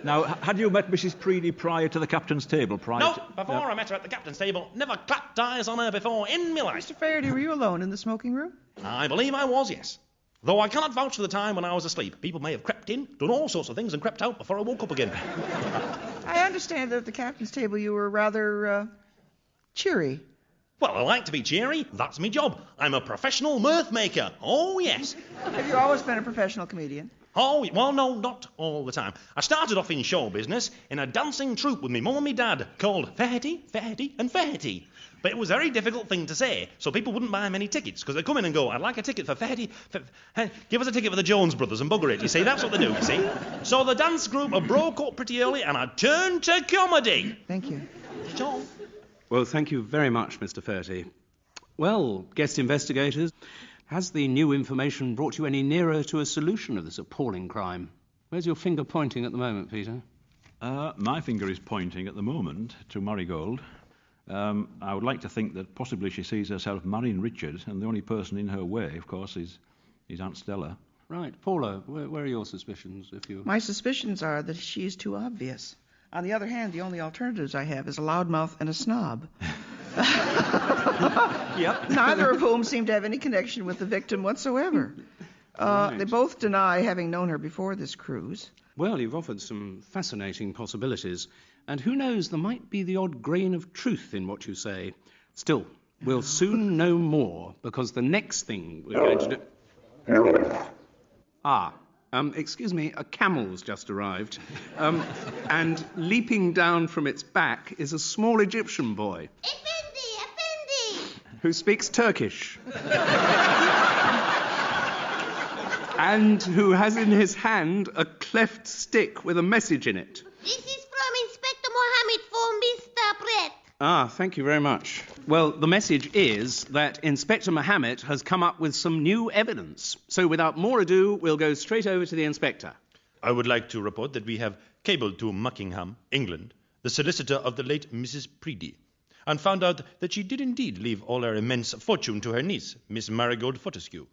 Now, had you met Mrs. Preedy prior to the captain's table? Before I met her at the captain's table. Never clapped eyes on her before in my life. Mr. Fairty, were you alone in the smoking room? I believe I was, yes. Though I cannot vouch for the time when I was asleep. People may have crept in, done all sorts of things, and crept out before I woke up again. I understand that at the captain's table you were rather cheery. Well, I like to be cheery. That's my job. I'm a professional mirth maker. Oh, yes. Have you always been a professional comedian? Oh, well, no, not all the time. I started off in show business in a dancing troupe with me mum and me dad called Fairty, Fairty and Fairty. But it was a very difficult thing to say, so people wouldn't buy many tickets because they'd come in and go, I'd like a ticket for Fairty. Give us a ticket for the Jones Brothers and bugger it, you see. That's what they do, you see. So the dance group broke up pretty early and I turned to comedy. Thank you. John. Well, thank you very much, Mr. Fairty. Well, guest investigators, has the new information brought you any nearer to a solution of this appalling crime? Where's your finger pointing at the moment, Peter? My finger is pointing at the moment to Marigold. I would like to think that possibly she sees herself marrying Richard, and the only person in her way, of course, is Aunt Stella. Right. Paula, where are your suspicions? My suspicions are that she is too obvious. On the other hand, the only alternatives I have is a loudmouth and a snob. Yep. Neither of whom seem to have any connection with the victim whatsoever. Right. They both deny having known her before this cruise. Well, you've offered some fascinating possibilities, and who knows, there might be the odd grain of truth in what you say. Still, we'll soon know more, because the next thing we're going to do... excuse me, a camel's just arrived. And leaping down from its back is a small Egyptian boy. Effendi! Who speaks Turkish. And who has in his hand a cleft stick with a message in it. This is from Inspector Mohammed for Mr. Brett. Thank you very much. Well, the message is that Inspector Mohammed has come up with some new evidence. So without more ado, we'll go straight over to the inspector. I would like to report that we have cabled to Muckingham, England, the solicitor of the late Mrs. Preedy, and found out that she did indeed leave all her immense fortune to her niece, Miss Marigold Fortescue.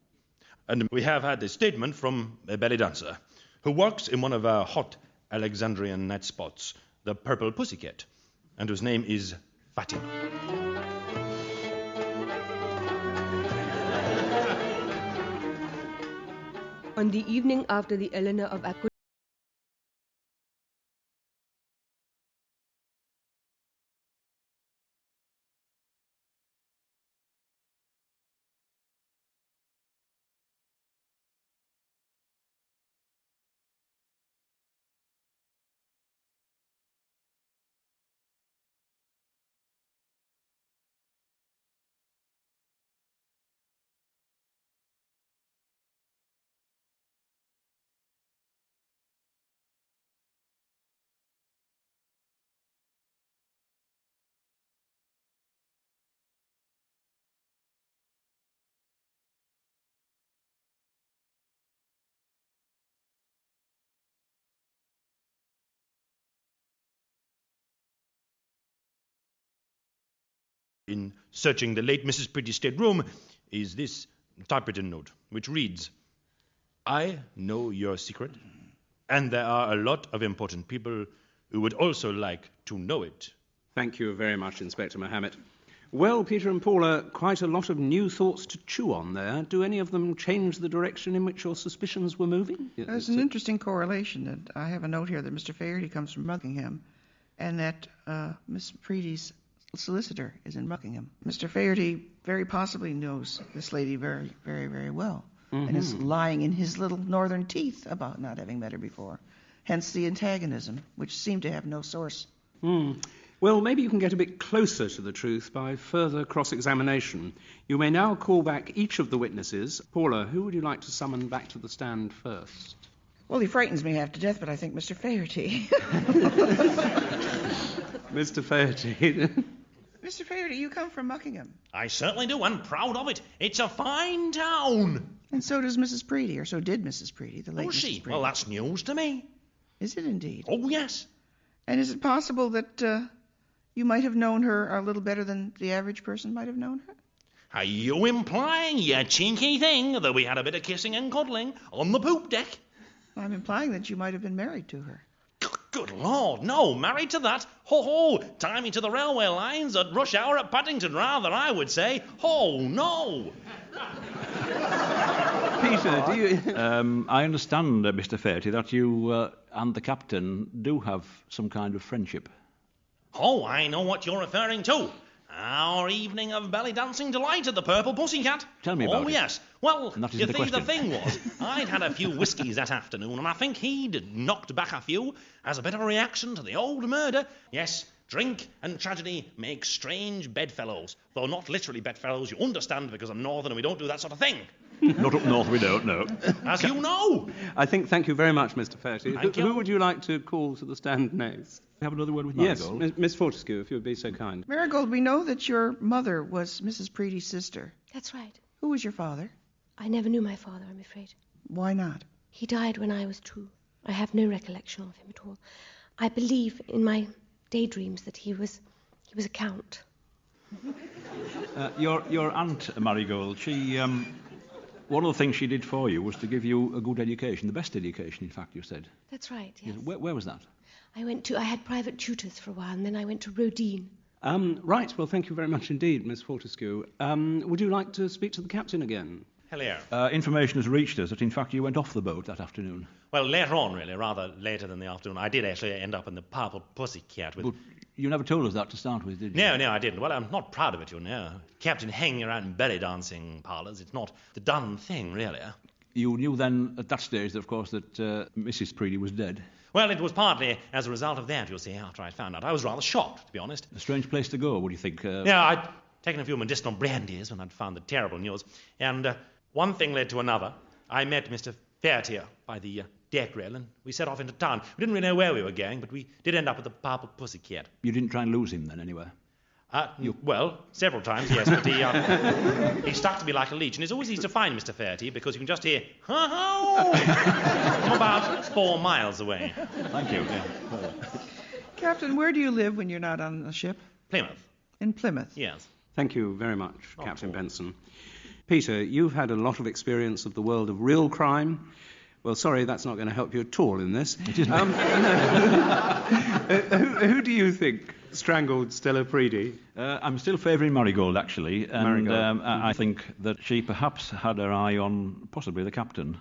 And we have had a statement from a belly dancer who works in one of our hot Alexandrian night spots, the Purple Pussycat, and whose name is Fatima. On the evening after the Eleanor of Aquitaine in searching the late Mrs. Preedy's stateroom is this typewritten note, which reads, I know your secret, and there are a lot of important people who would also like to know it. Thank you very much, Inspector Mohammed. Well, Peter and Paula, quite a lot of new thoughts to chew on there. Do any of them change the direction in which your suspicions were moving? There's an interesting correlation. And I have a note here that Mr. Faherty comes from Buckingham, and that Miss Preedy's solicitor is in Buckingham. Mr. Faherty very possibly knows this lady very, very, very well, and is lying in his little northern teeth about not having met her before. Hence the antagonism, which seemed to have no source. Well, maybe you can get a bit closer to the truth by further cross-examination. You may now call back each of the witnesses. Paula, who would you like to summon back to the stand first? Well, he frightens me half to death, but I think Mr. Faherty. Mr. Faherty. Mr. Faherty, you come from Buckingham. I certainly do, and proud of it. It's a fine town. And so does Mrs. Preedy, or so did Mrs. Preedy, the late Does she? Mrs. Preedy. Well, that's news to me. Is it indeed? Oh, yes. And is it possible that you might have known her a little better than the average person might have known her? Are you implying, you chinky thing, that we had a bit of kissing and cuddling on the poop deck? I'm implying that you might have been married to her. Good Lord, no, married to that? Ho, tie me to the railway lines at rush hour at Paddington, rather, I would say. Oh, no. Peter, do you... I understand, Mr. Faherty, that you and the captain do have some kind of friendship. Oh, I know what you're referring to. Our evening of belly dancing delight at the Purple Pussycat. Tell me about it. Oh, yes. Well, And that you isn't see, the the thing was, I'd had a few whiskies that afternoon, and I think he'd knocked back a few as a bit of a reaction to the old murder. Yes, drink and tragedy make strange bedfellows. Though not literally bedfellows, you understand, because I'm northern and we don't do that sort of thing. Not up north, we don't, no. As you know. Thank you very much, Mr. Faherty. Thank you. Who would you like to call to the stand next? Have another word with Marigold? Yes, Miss Fortescue, if you would be so kind. Marigold, we know that your mother was Mrs. Preedy's sister. That's right. Who was your father? I never knew my father, I'm afraid. Why not? He died when I was 2. I have no recollection of him at all. I believe in my daydreams that he was a count. Your aunt, Marigold, she... one of the things she did for you was to give you a good education, the best education, in fact, you said. That's right, yes. Where was that? I had private tutors for a while, and then I went to Rodin. Right, well, thank you very much indeed, Miss Fortescue. Would you like to speak to the captain again? Hello. Information has reached us that, in fact, you went off the boat that afternoon. Well, later on, really, rather later than the afternoon. I did actually end up in the Purple Pussycat with... But you never told us that to start with, did you? No, I didn't. Well, I'm not proud of it, you know. Captain hanging around in belly dancing parlours, it's not the done thing, really. You knew then, at that stage, of course, that Mrs. Preedy was dead. Well, it was partly as a result of that, you see, after I'd found out. I was rather shocked, to be honest. A strange place to go, would you think? Yeah, I'd taken a few medicinal brandies when I'd found the terrible news. And one thing led to another. I met Mr. Fairtier by the deck rail, and we set off into town. We didn't really know where we were going, but we did end up at the Purple Pussycat. You didn't try and lose him then, anywhere? Well, several times, yes, but he stuck to me like a leech, and it's always easy to find Mr. Fairty because you can just hear, "Ha-ho!" from about 4 miles away. Thank you. Yeah. Captain, where do you live when you're not on the ship? Plymouth. In Plymouth? Yes. Thank you very much, Captain Benson. Peter, you've had a lot of experience of the world of real crime. Well, sorry, that's not going to help you at all in this. It isn't. Who do you think strangled Stella Preedy? I'm still favouring Marigold, actually. And I think that she perhaps had her eye on possibly the captain,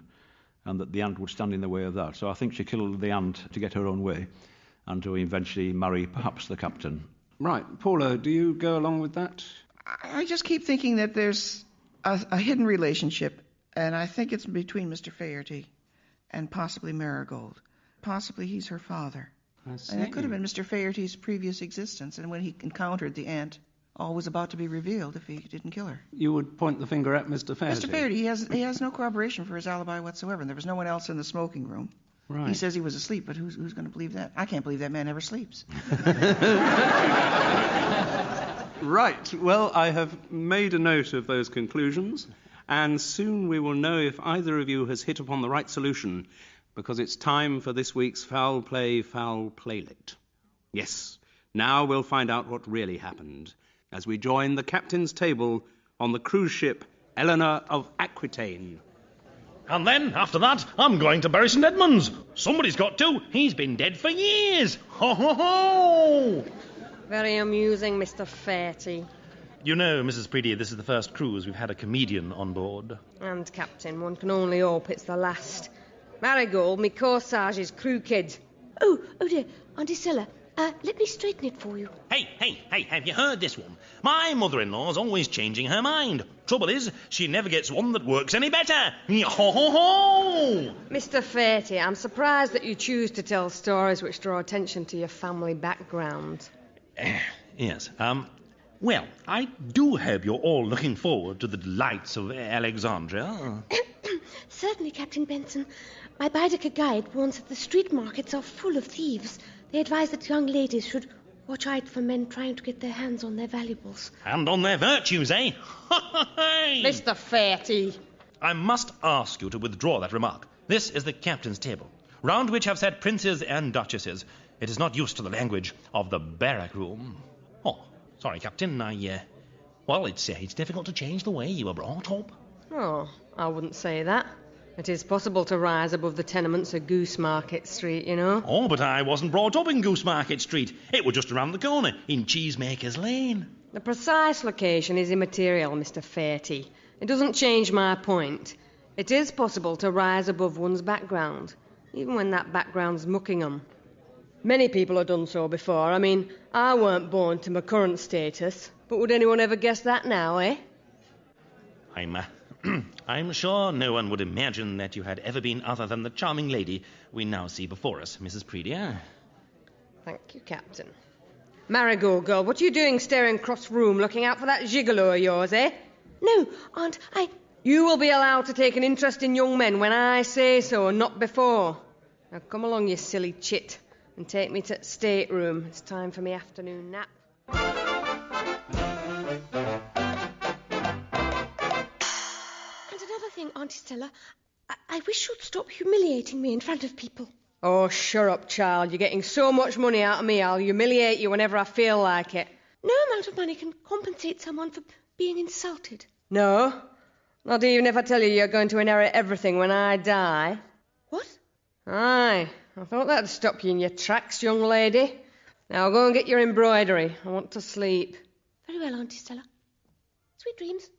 and that the aunt would stand in the way of that. So I think she killed the aunt to get her own way, and to eventually marry perhaps the captain. Right. Paula, do you go along with that? I just keep thinking that there's a hidden relationship, and I think it's between Mr. Faherty and possibly Marigold. Possibly he's her father. And it could have been Mr. Faherty's previous existence, and when he encountered the aunt, all was about to be revealed if he didn't kill her. You would point the finger at Mr. Faherty? Mr. Faherty, he has no corroboration for his alibi whatsoever, and there was no one else in the smoking room. Right. He says he was asleep, but who's going to believe that? I can't believe that man ever sleeps. Right. Well, I have made a note of those conclusions, and soon we will know if either of you has hit upon the right solution, because it's time for this week's Foul Play, Foul Playlet. Yes, now we'll find out what really happened as we join the captain's table on the cruise ship Eleanor of Aquitaine. And then, after that, I'm going to Bury St. Edmunds. Somebody's got to. He's been dead for years. Ho, ho, ho! Very amusing, Mr. Faherty. You know, Mrs. Preedy, this is the first cruise we've had a comedian on board. And, Captain, one can only hope it's the last. Marigold, me corsage's crew kid. Oh dear, Auntie Stella, let me straighten it for you. Hey, have you heard this one? My mother-in-law's always changing her mind. Trouble is, she never gets one that works any better. Ho, ho, ho! Mr. Faherty, I'm surprised that you choose to tell stories which draw attention to your family background. Yes, well, I do hope you're all looking forward to the delights of Alexandria. Certainly, Captain Benson. My Baedeker guide warns that the street markets are full of thieves. They advise that young ladies should watch out for men trying to get their hands on their valuables. And on their virtues, eh? Mr. Faherty. I must ask you to withdraw that remark. This is the captain's table, round which have sat princes and duchesses. It is not used to the language of the barrack room. Oh, sorry, Captain, well, it's difficult to change the way you were brought up. Oh, I wouldn't say that. It is possible to rise above the tenements of Goose Market Street, you know. Oh, but I wasn't brought up in Goose Market Street. It was just around the corner, in Cheesemaker's Lane. The precise location is immaterial, Mr. Faherty. It doesn't change my point. It is possible to rise above one's background, even when that background's Muckingham. Many people have done so before. I mean, I weren't born to my current status, but would anyone ever guess that now, eh? I'm sure no one would imagine that you had ever been other than the charming lady we now see before us, Mrs. Preedy. Thank you, Captain. Marigold, girl, what are you doing staring across room looking out for that gigolo of yours, eh? No, Aunt, You will be allowed to take an interest in young men when I say so, and not before. Now come along, you silly chit, and take me to the stateroom. It's time for me afternoon nap. Auntie Stella, I wish you'd stop humiliating me in front of people. Oh, shut up, child. You're getting so much money out of me, I'll humiliate you whenever I feel like it. No amount of money can compensate someone for being insulted. No? Not even if I tell you you're going to inherit everything when I die. What? Aye. I thought that'd stop you in your tracks, young lady. Now go and get your embroidery. I want to sleep. Very well, Auntie Stella. Sweet dreams.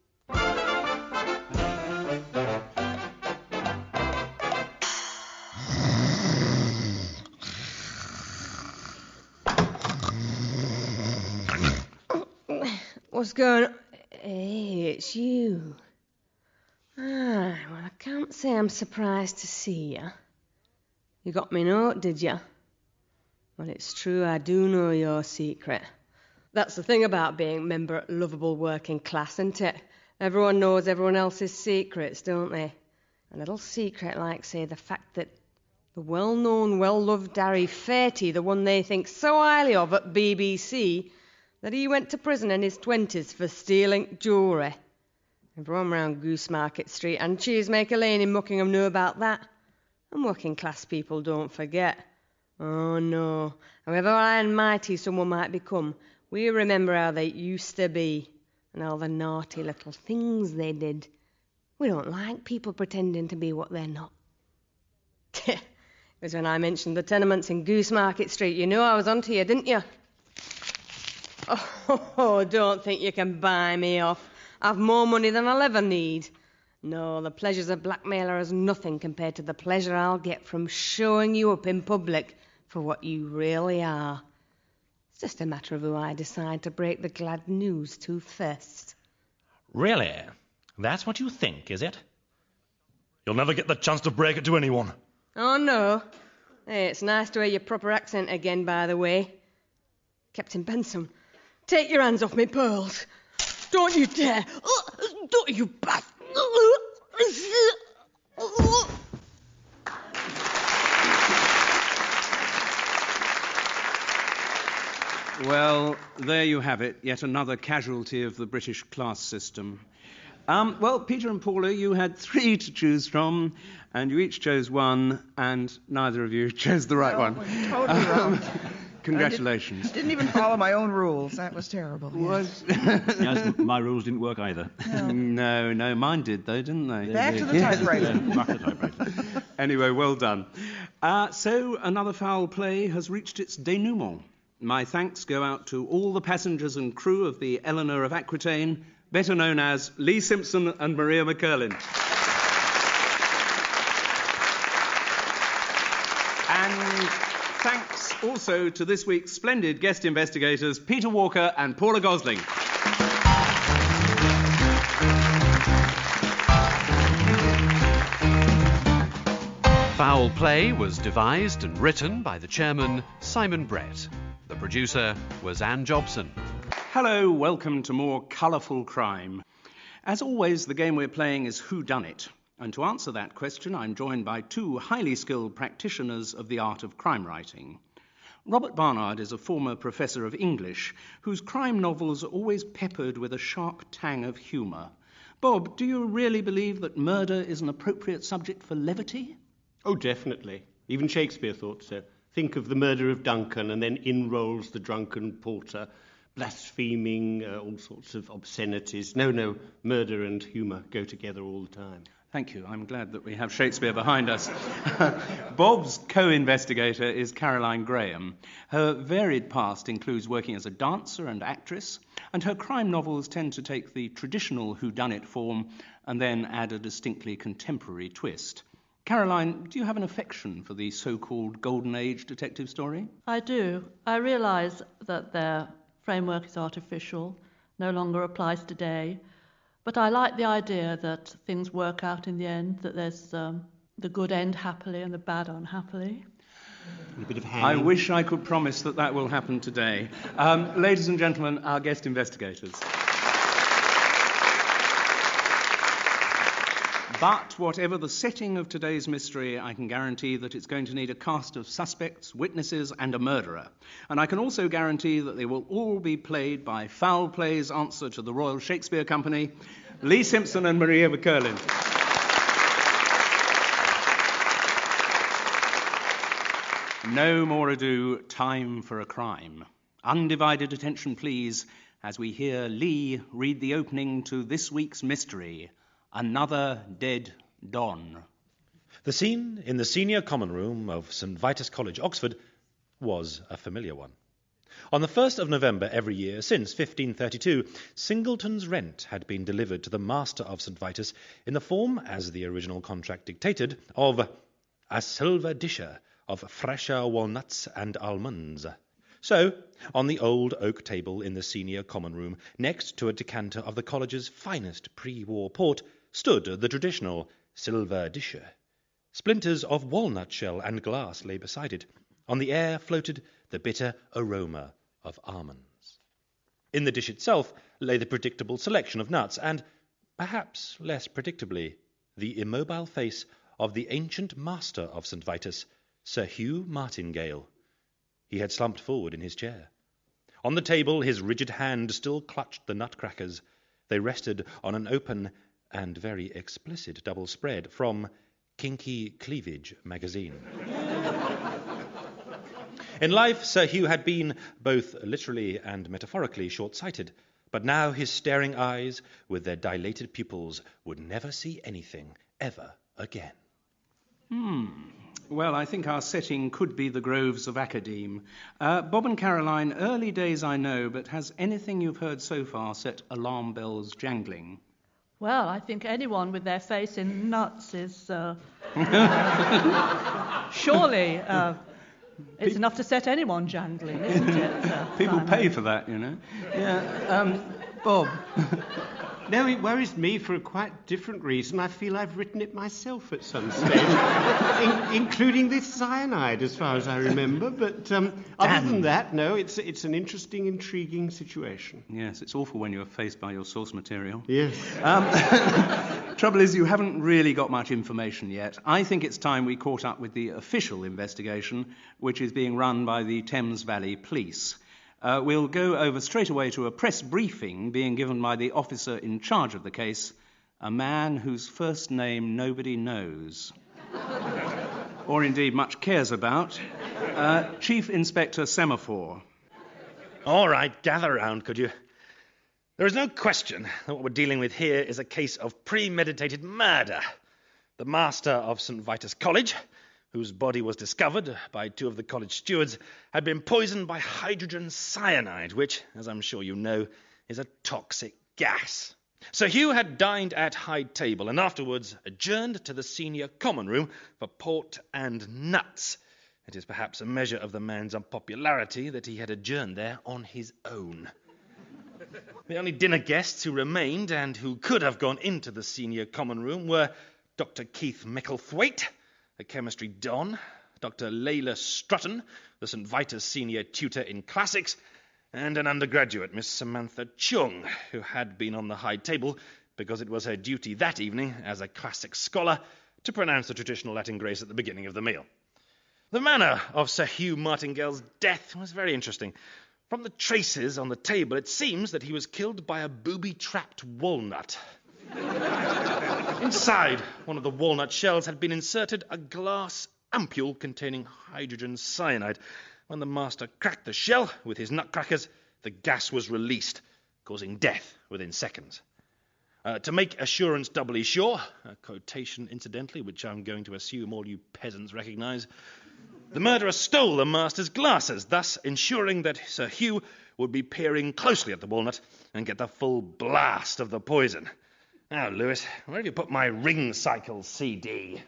What's going on? Hey, it's you. Well, I can't say I'm surprised to see you. You got me note, did you? Well, it's true, I do know your secret. That's the thing about being member of lovable working class, isn't it? Everyone knows everyone else's secrets, don't they? A little secret like, say, the fact that the well-known, well-loved Harry Fairty, the one they think so highly of at BBC, that he went to prison in his 20s for stealing jewellery. Everyone round Goose Market Street and Cheesemaker Lane in Muckingham knew about that. And working class people don't forget. Oh no, however high and mighty someone might become, we remember how they used to be and all the naughty little things they did. We don't like people pretending to be what they're not. It was when I mentioned the tenements in Goose Market Street. You knew I was onto you, didn't you? Oh, don't think you can buy me off. I've more money than I'll ever need. No, the pleasures of blackmail are as nothing compared to the pleasure I'll get from showing you up in public for what you really are. It's just a matter of who I decide to break the glad news to first. Really? That's what you think, is it? You'll never get the chance to break it to anyone. Oh, no. Hey, it's nice to hear your proper accent again, by the way. Captain Benson, take your hands off me pearls. Don't you dare. Don't you bastard. Well, there you have it, yet another casualty of the British class system. Well, Peter and Paula, you had 3 to choose from, and you each chose one, and neither of you chose the right one. Totally wrong. Congratulations. Didn't even follow my own rules. That was terrible. Yes. Yes, my rules didn't work either. No, mine did, though, didn't they? Back to the typewriter. Back to the typewriter. Anyway, well done. So another foul play has reached its denouement. My thanks go out to all the passengers and crew of the Eleanor of Aquitaine, better known as Lee Simpson and Maria McCurlin. And thanks also to this week's splendid guest investigators, Peter Walker and Paula Gosling. Foul Play was devised and written by the chairman, Simon Brett. The producer was Anne Jobson. Hello, welcome to more colourful crime. As always, the game we're playing is Who Done It? And to answer that question, I'm joined by 2 highly skilled practitioners of the art of crime writing. Robert Barnard is a former professor of English whose crime novels are always peppered with a sharp tang of humour. Bob, do you really believe that murder is an appropriate subject for levity? Oh, definitely. Even Shakespeare thought so. Think of the murder of Duncan, and then in rolls the drunken porter, blaspheming, all sorts of obscenities. No, murder and humour go together all the time. Thank you. I'm glad that we have Shakespeare behind us. Bob's co-investigator is Caroline Graham. Her varied past includes working as a dancer and actress, and her crime novels tend to take the traditional whodunit form and then add a distinctly contemporary twist. Caroline, do you have an affection for the so-called Golden Age detective story? I do. I realise that their framework is artificial, no longer applies today, but I like the idea that things work out in the end, that there's the good end happily and the bad unhappily. A bit of I wish I could promise that that will happen today. Ladies and gentlemen, our guest investigators. But whatever the setting of today's mystery, I can guarantee that it's going to need a cast of suspects, witnesses, and a murderer. And I can also guarantee that they will all be played by Foul Play's answer to the Royal Shakespeare Company, Lee Simpson and Maria McCurlin. No more ado, time for a crime. Undivided attention, please, as we hear Lee read the opening to this week's mystery, Another Dead Don. The scene in the senior common room of St. Vitus College, Oxford, was a familiar one. On the 1st of November every year since 1532, Singleton's rent had been delivered to the master of St. Vitus in the form, as the original contract dictated, of a silver disher of fresher walnuts and almonds. So, on the old oak table in the senior common room, next to a decanter of the college's finest pre-war port, stood the traditional silver disher. Splinters of walnut shell and glass lay beside it. On the air floated the bitter aroma of almonds. In the dish itself lay the predictable selection of nuts, and, perhaps less predictably, the immobile face of the ancient master of St. Vitus, Sir Hugh Martingale. He had slumped forward in his chair. On the table his rigid hand still clutched the nutcrackers. They rested on an open and very explicit double spread from Kinky Cleavage magazine. In life, Sir Hugh had been both literally and metaphorically short-sighted, but now his staring eyes, with their dilated pupils, would never see anything ever again. Well, I think our setting could be the groves of Academe. Bob and Caroline, early days I know, but has anything you've heard so far set alarm bells jangling? Well, I think anyone with their face in nuts is surely it's enough to set anyone jangling, isn't it? People pay for that, you know. Yeah. Bob. No, it worries me for a quite different reason. I feel I've written it myself at some stage, including this cyanide, as far as I remember. But other than that, no, it's an interesting, intriguing situation. Yes, it's awful when you're faced by your source material. Yes. Trouble is, you haven't really got much information yet. I think it's time we caught up with the official investigation, which is being run by the Thames Valley Police. We'll go over straight away to a press briefing being given by the officer in charge of the case, a man whose first name nobody knows, or indeed much cares about, Chief Inspector Semaphore. All right, gather round, could you? There is no question that what we're dealing with here is a case of premeditated murder. The master of St. Vitus College, whose body was discovered by two of the college stewards, had been poisoned by hydrogen cyanide, which, as I'm sure you know, is a toxic gas. Sir Hugh had dined at Hyde Table and afterwards adjourned to the senior common room for port and nuts. It is perhaps a measure of the man's unpopularity that he had adjourned there on his own. The only dinner guests who remained and who could have gone into the senior common room were Dr. Keith Micklethwaite, the chemistry don, Dr. Layla Strutton, the St. Vitus senior tutor in classics, and an undergraduate, Miss Samantha Chung, who had been on the Hyde Table because it was her duty that evening as a classics scholar to pronounce the traditional Latin grace at the beginning of the meal. The manner of Sir Hugh Martingale's death was very interesting. From the traces on the table, it seems that he was killed by a booby-trapped walnut. Inside one of the walnut shells had been inserted a glass ampule containing hydrogen cyanide. When the master cracked the shell with his nutcrackers, the gas was released, causing death within seconds. To make assurance doubly sure, a quotation incidentally which I'm going to assume all you peasants recognise, the murderer stole the master's glasses, thus ensuring that Sir Hugh would be peering closely at the walnut and get the full blast of the poison. Now, Lewis, where have you put my Ring Cycle CD?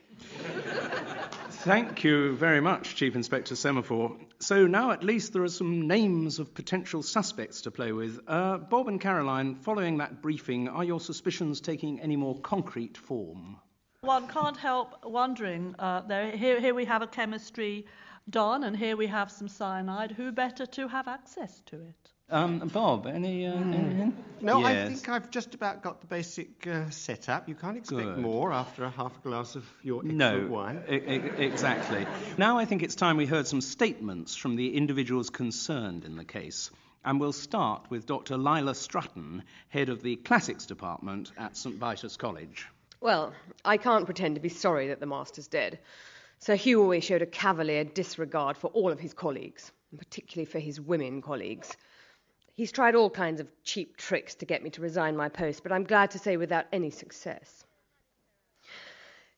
Thank you very much, Chief Inspector Semaphore. So now at least there are some names of potential suspects to play with. Bob and Caroline, following that briefing, are your suspicions taking any more concrete form? One can't help wondering, here we have a chemistry don, and here we have some cyanide. Who better to have access to it? Bob, any... No, yes. I think I've just about got the basic setup. You can't expect more after a half a glass of your excellent wine. Exactly. Now I think it's time we heard some statements from the individuals concerned in the case. And we'll start with Dr. Lila Strutton, head of the Classics Department at St. Vitus College. Well, I can't pretend to be sorry that the master's dead. Sir Hugh always showed a cavalier disregard for all of his colleagues, and particularly for his women colleagues. He's tried all kinds of cheap tricks to get me to resign my post, but I'm glad to say without any success.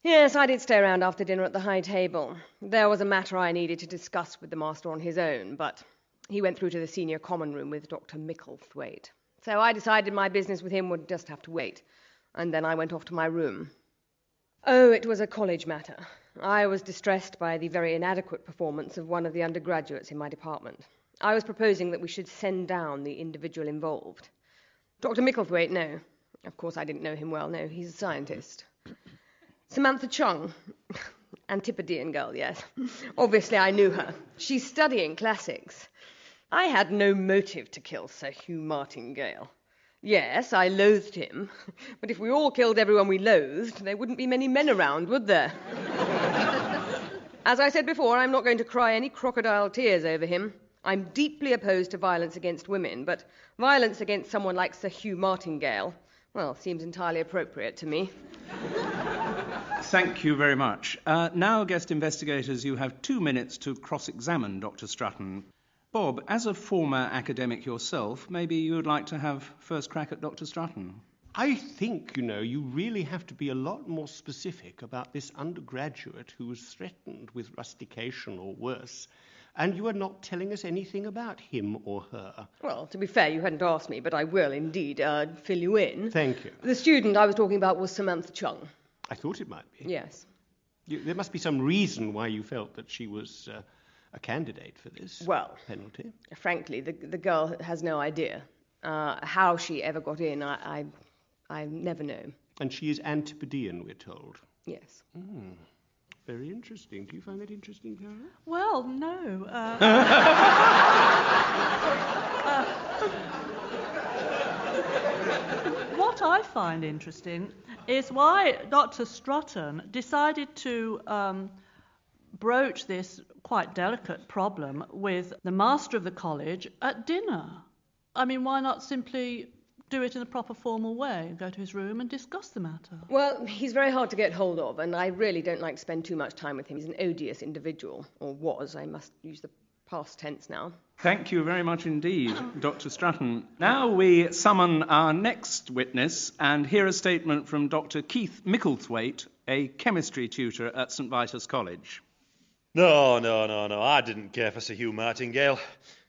Yes, I did stay around after dinner at the high table. There was a matter I needed to discuss with the master on his own, but he went through to the senior common room with Dr. Micklethwaite. So I decided my business with him would just have to wait, and then I went off to my room. Oh, it was a college matter. I was distressed by the very inadequate performance of one of the undergraduates in my department. I was proposing that we should send down the individual involved. Dr. Micklethwaite, no. Of course, I didn't know him well, no. He's a scientist. Samantha Chung. Antipodean girl, yes. Obviously, I knew her. She's studying classics. I had no motive to kill Sir Hugh Martingale. Yes, I loathed him, but if we all killed everyone we loathed, there wouldn't be many men around, would there? As I said before, I'm not going to cry any crocodile tears over him. I'm deeply opposed to violence against women, but violence against someone like Sir Hugh Martingale, well, seems entirely appropriate to me. Thank you very much. Now, guest investigators, you have 2 minutes to cross-examine Dr. Strutton. Bob, as a former academic yourself, maybe you would like to have first crack at Dr. Strutton. I think, you really have to be a lot more specific about this undergraduate who was threatened with rustication or worse, and you are not telling us anything about him or her. Well, to be fair, you hadn't asked me, but I will indeed fill you in. Thank you. The student I was talking about was Samantha Chung. I thought it might be. Yes. There must be some reason why you felt that she was a candidate for this penalty. Frankly, the girl has no idea. How she ever got in, I never know. And she is Antipodean, we're told. Yes. Very interesting. Do you find that interesting, Clara? Well, no. What I find interesting is why Dr. Strutton decided to broach this quite delicate problem with the master of the college at dinner. I mean, why not simply do it in a proper formal way, go to his room and discuss the matter? Well, he's very hard to get hold of, and I really don't like to spend too much time with him. He's an odious individual, or was. I must use the past tense now. Thank you very much indeed, Dr. Strutton. Now we summon our next witness and hear a statement from Dr. Keith Micklethwaite, a chemistry tutor at St. Vitus College. No, I didn't care for Sir Hugh Martingale.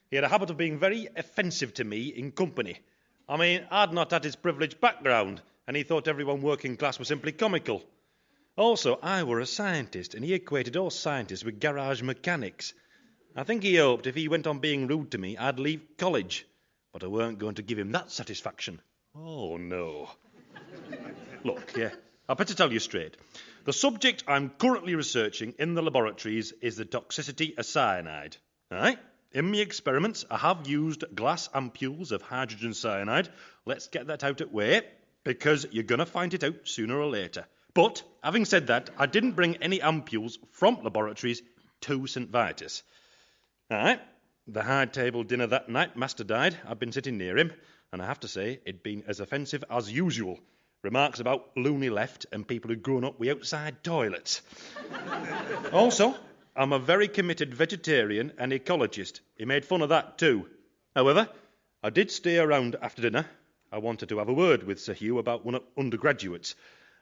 He had a habit of being very offensive to me in company. I mean, I'd not had his privileged background, and he thought everyone working class was simply comical. Also, I were a scientist, and he equated all scientists with garage mechanics. I think he hoped if he went on being rude to me, I'd leave college. But I weren't going to give him that satisfaction. Oh, no. Look, I'd better tell you straight. The subject I'm currently researching in the laboratories is the toxicity of cyanide. Right? In my experiments, I have used glass ampules of hydrogen cyanide. Let's get that out of the way, because you're going to find it out sooner or later. But, having said that, I didn't bring any ampules from laboratories to St. Vitus. All right, the high table dinner that night, Master died. I'd been sitting near him, and I have to say, it'd been as offensive as usual. Remarks about loony left and people who'd grown up with outside toilets. Also, I'm a very committed vegetarian and ecologist. He made fun of that too. However, I did stay around after dinner. I wanted to have a word with Sir Hugh about one of undergraduates.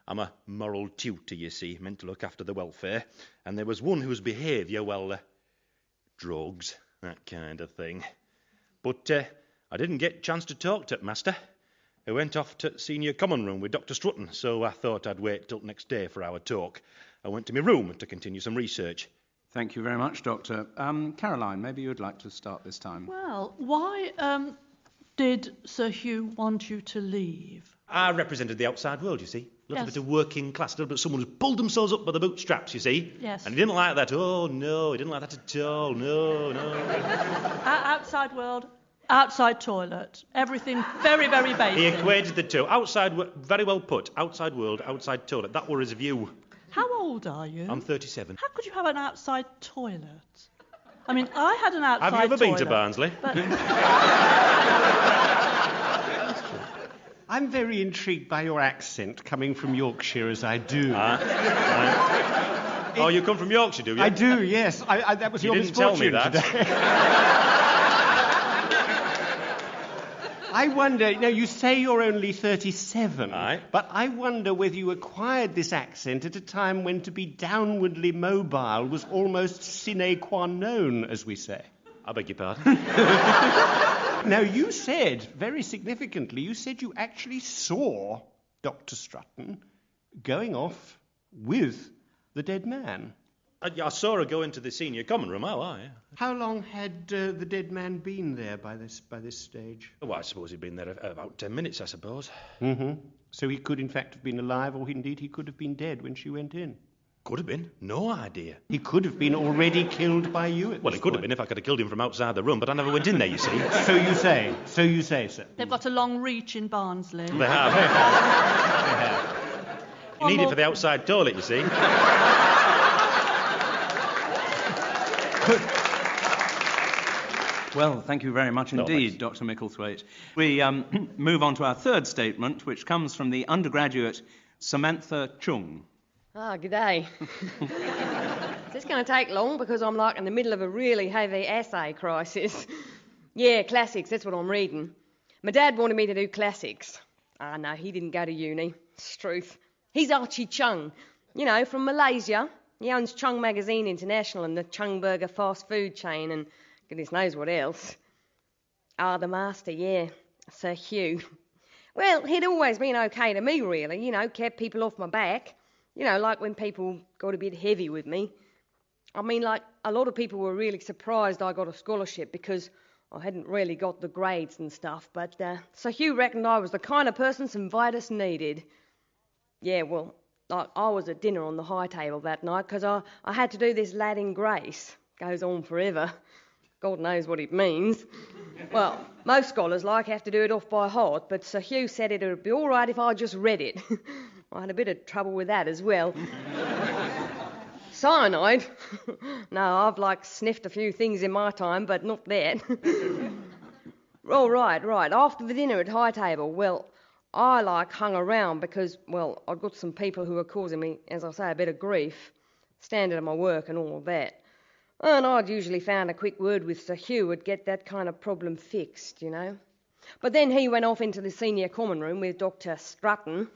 I'm a moral tutor, you see, meant to look after the welfare. And there was one whose behaviour, drugs, that kind of thing. But I didn't get a chance to talk to Master. He went off to senior common room with Dr. Strutton, so I thought I'd wait till next day for our talk. I went to my room to continue some research. Thank you very much, Doctor. Caroline, maybe you'd like to start this time. Well, why did Sir Hugh want you to leave? I represented the outside world, you see. A little bit of working class, a little bit of someone who's pulled themselves up by the bootstraps, you see. Yes. And he didn't like that. Oh, no, he didn't like that at all. No. Outside world, outside toilet. Everything very, very basic. He equated the two. Outside, very well put. Outside world, outside toilet. That were his view. How old are you? I'm 37. How could you have an outside toilet? I mean, I had an outside toilet. Have you ever been to Barnsley? I'm very intrigued by your accent, coming from Yorkshire as I do. Oh, you come from Yorkshire, do you? I do, yes. That was You your didn't tell me misfortune that. today. I wonder, now you say you're only 37, but I wonder whether you acquired this accent at a time when to be downwardly mobile was almost sine qua non, as we say. I beg your pardon? Now, you said, very significantly, you said you actually saw Dr. Strutton going off with the dead man. I saw her go into the senior common room, yeah. How long had the dead man been there by this stage? Well, I suppose he'd been there about 10 minutes, I suppose. Mm-hmm. So he could, in fact, have been alive, or indeed he could have been dead when she went in. Could have been. No idea. He could have been already killed by you at Well, this it could have point. been if I could have killed him from outside the room, but I never went in there, you see. So you say, sir. They've got a long reach in Barnsley. They have. You need it for the outside toilet, you see. Well, thank you very much indeed, Dr. Micklethwaite. We move on to our third statement, which comes from the undergraduate Samantha Chung. Ah, g'day. Is this going to take long? Because I'm like in the middle of a really heavy essay crisis. Yeah, classics, that's what I'm reading. My dad wanted me to do classics. Ah, no, he didn't go to uni. It's truth. He's Archie Chung, you know, from Malaysia. He owns Chung Magazine International and the Chung Burger fast food chain and goodness knows what else. Ah, the master, yeah, Sir Hugh. Well, he'd always been okay to me, really, you know, kept people off my back. You know, like when people got a bit heavy with me. I mean, like, a lot of people were really surprised I got a scholarship because I hadn't really got the grades and stuff, but Sir Hugh reckoned I was the kind of person St Vitus needed. Yeah, well, I was at dinner on the high table that night because I had to do this Latin grace. Goes on forever. God knows what it means. Well, most scholars have to do it off by heart, but Sir Hugh said it would be all right if I just read it. I had a bit of trouble with that as well. Cyanide? No, I've sniffed a few things in my time, but not that. Oh, right. After the dinner at high table, well, I hung around because, well, I'd got some people who were causing me, as I say, a bit of grief, standing at my work and all of that. And I'd usually found a quick word with Sir Hugh would get that kind of problem fixed, you know. But then he went off into the senior common room with Dr. Strutton,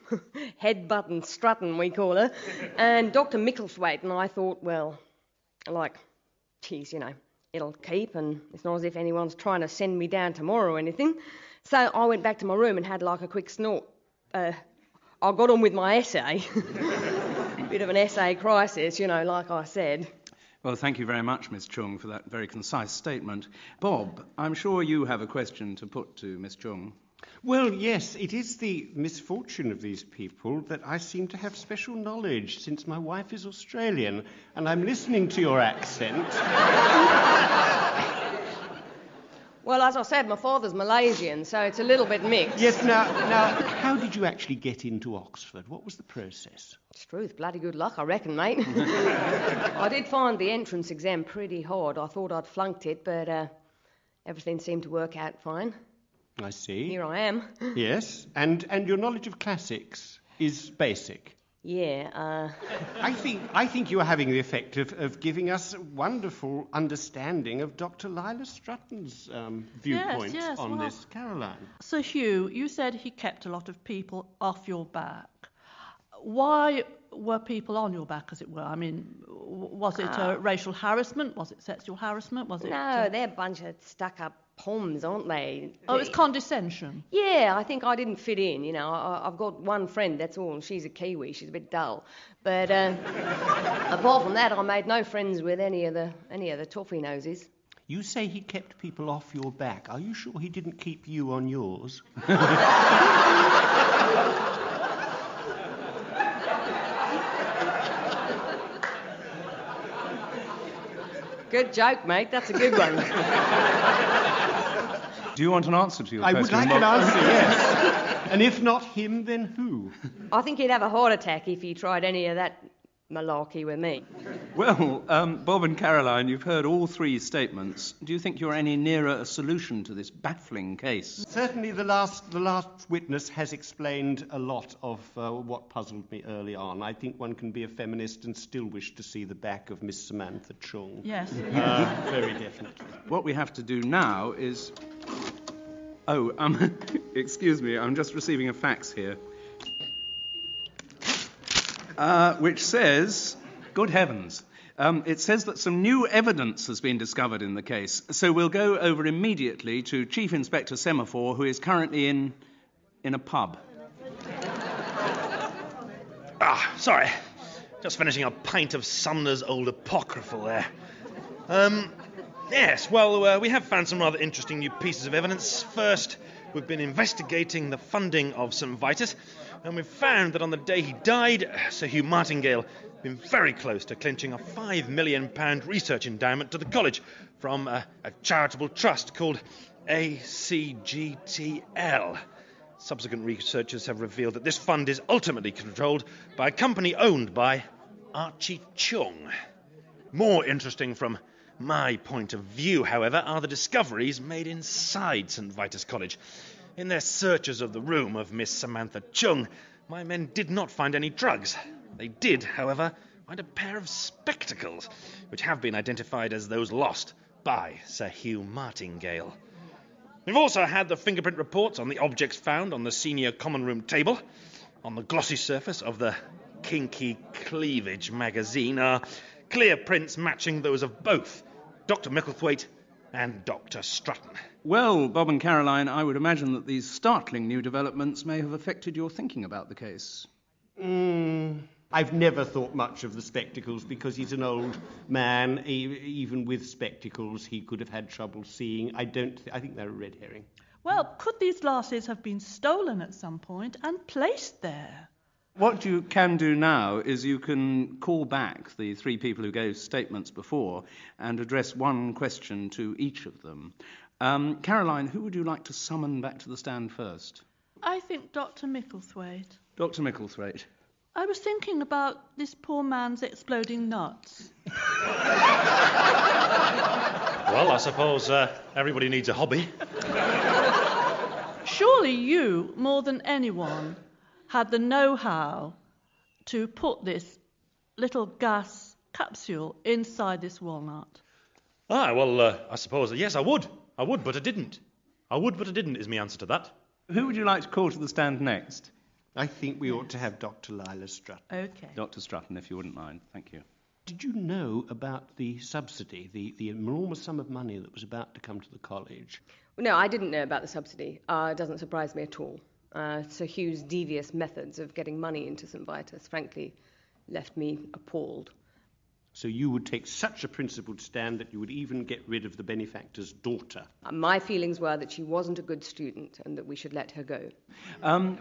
Head-Button Strutton we call her, and Dr. Micklethwaite, and I thought, well, geez, you know, it'll keep, and it's not as if anyone's trying to send me down tomorrow or anything. So I went back to my room and had a quick snort. I got on with my essay. Bit of an essay crisis, you know, like I said. Well, thank you very much, Miss Chung, for that very concise statement. Bob, I'm sure you have a question to put to Miss Chung. Well, yes, it is the misfortune of these people that I seem to have special knowledge since my wife is Australian and I'm listening to your accent. Well, as I said, my father's Malaysian, so it's a little bit mixed. Yes, now, how did you actually get into Oxford? What was the process? It's truth, bloody good luck, I reckon, mate. I did find the entrance exam pretty hard. I thought I'd flunked it, but everything seemed to work out fine. I see. Here I am. Yes, and your knowledge of classics is basic. Yeah, I think you are having the effect of giving us a wonderful understanding of Dr. Lila Strutton's viewpoint on this, Caroline. So, Hugh, you said he kept a lot of people off your back. Why were people on your back, as it were? I mean, was it racial harassment? Was it sexual harassment? Was it? No, they're a bunch of stuck-up poms, aren't they? Oh, it's condescension. Yeah, I think I didn't fit in, you know. I've got one friend, that's all, and she's a Kiwi. She's a bit dull. But apart from that, I made no friends with any of the toffee noses. You say he kept people off your back. Are you sure he didn't keep you on yours? Good joke, mate. That's a good one. Do you want an answer to your question? I would like Bob? an answer, yes. And if not him, then who? I think he'd have a heart attack if he tried any of that malarkey with me. Well, Bob and Caroline, you've heard all three statements. Do you think you're any nearer a solution to this baffling case? Certainly the last witness has explained a lot of what puzzled me early on. I think one can be a feminist and still wish to see the back of Miss Samantha Chung. Yes. Very definitely. What we have to do now is... Oh, excuse me, I'm just receiving a fax here. Which says... Good heavens. It says that some new evidence has been discovered in the case, so we'll go over immediately to Chief Inspector Semaphore, who is currently in a pub. Sorry. Just finishing a pint of Sumner's Old Apocryphal there. Yes, well, we have found some rather interesting new pieces of evidence. First, we've been investigating the funding of St Vitus, and we've found that on the day he died, Sir Hugh Martingale had been very close to clinching a £5 million research endowment to the college from a charitable trust called ACGTL. Subsequent researchers have revealed that this fund is ultimately controlled by a company owned by Archie Chung. More interesting from my point of view, however, are the discoveries made inside St Vitus College. In their searches of the room of Miss Samantha Chung, my men did not find any drugs. They did, however, find a pair of spectacles, which have been identified as those lost by Sir Hugh Martingale. We've also had the fingerprint reports on the objects found on the senior common room table. On the glossy surface of the Kinky Cleavage magazine are clear prints matching those of both Dr. Micklethwaite and Dr. Strutton. Well, Bob and Caroline, I would imagine that these startling new developments may have affected your thinking about the case. I've never thought much of the spectacles because he's an old man. Even with spectacles, he could have had trouble seeing. I think they're a red herring. Well, could these glasses have been stolen at some point and placed there? What you can do now is you can call back the three people who gave statements before and address one question to each of them. Caroline, who would you like to summon back to the stand first? I think Dr. Micklethwaite. Dr. Micklethwaite. I was thinking about this poor man's exploding nuts. Well, I suppose everybody needs a hobby. Surely you, more than anyone, had the know-how to put this little gas capsule inside this walnut. Well, I suppose, yes, I would. I would, but I didn't. I would, but I didn't is my answer to that. Who would you like to call to the stand next? I think we ought to have Dr. Lila Strutton. Okay. Dr. Strutton, if you wouldn't mind. Thank you. Did you know about the subsidy, the enormous sum of money that was about to come to the college? No, I didn't know about the subsidy. It doesn't surprise me at all. Sir Hugh's devious methods of getting money into St Vitus, frankly, left me appalled. So you would take such a principled stand that you would even get rid of the benefactor's daughter? My feelings were that she wasn't a good student and that we should let her go.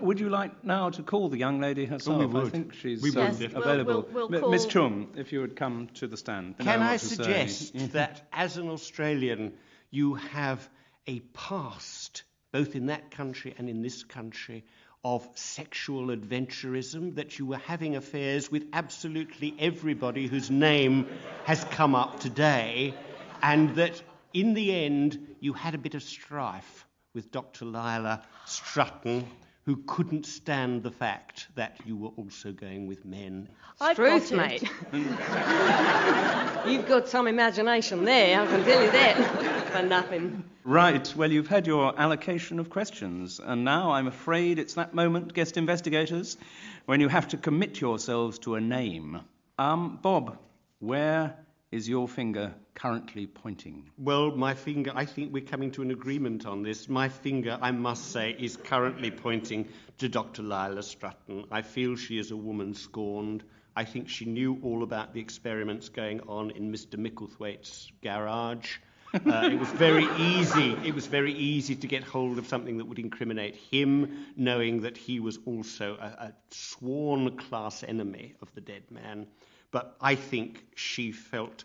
Would you like now to call the young lady herself? We would. I think she's Yes, available. we'll call... Miss Chung, if you would come to the stand. Can I suggest that as an Australian you have a past, both in that country and in this country, of sexual adventurism, that you were having affairs with absolutely everybody whose name has come up today, and that in the end you had a bit of strife with Dr. Lila Strutton, who couldn't stand the fact that you were also going with men. Truth, mate. You've got some imagination there, I can tell you that, for nothing. Right, well, you've had your allocation of questions, and now I'm afraid it's that moment, guest investigators, when you have to commit yourselves to a name. Bob, where is your finger currently pointing? Well, my finger, I think we're coming to an agreement on this. My finger, I must say, is currently pointing to Dr. Lila Strutton. I feel she is a woman scorned. I think she knew all about the experiments going on in Mr. Micklethwaite's garage. It was very easy to get hold of something that would incriminate him, knowing that he was also a sworn class enemy of the dead man. But I think she felt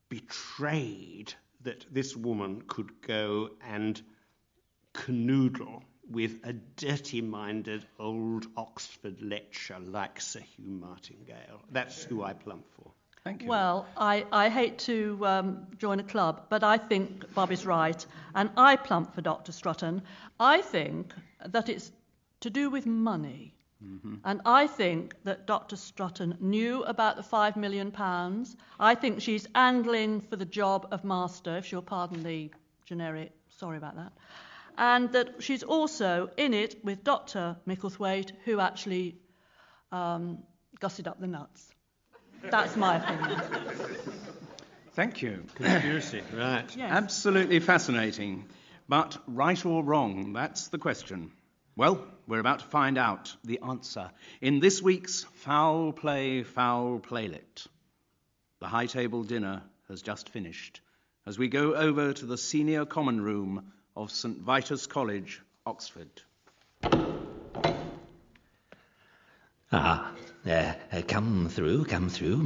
betrayed that this woman could go and canoodle with a dirty-minded old Oxford lecturer like Sir Hugh Martingale. That's who I plump for. Thank you. Well, I hate to join a club, but I think Bob is right, and I plump for Dr. Strutton. I think that it's to do with money. Mm-hmm. And I think that Dr. Strutton knew about the £5 million. I think she's angling for the job of master, if you'll pardon the generic, sorry about that. And that she's also in it with Dr. Micklethwaite, who actually gussied up the nuts. That's my opinion. Thank you. Conspiracy, right. Yes. Absolutely fascinating. But right or wrong, that's the question. Well, we're about to find out the answer in this week's Foul Play, Foul Playlet. The high table dinner has just finished as we go over to the senior common room of St. Vitus College, Oxford. Come through,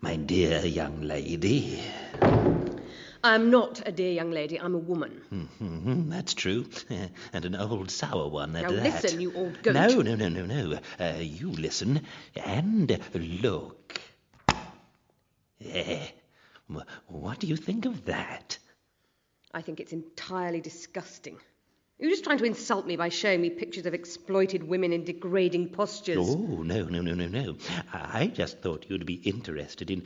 my dear young lady. I'm not a dear young lady, I'm a woman. Mm-hmm, that's true. And an old sour one at Now that. listen, you old goat. No. You listen and look. What do you think of that? I think it's entirely disgusting. You're just trying to insult me by showing me pictures of exploited women in degrading postures. Oh, no. I just thought you'd be interested in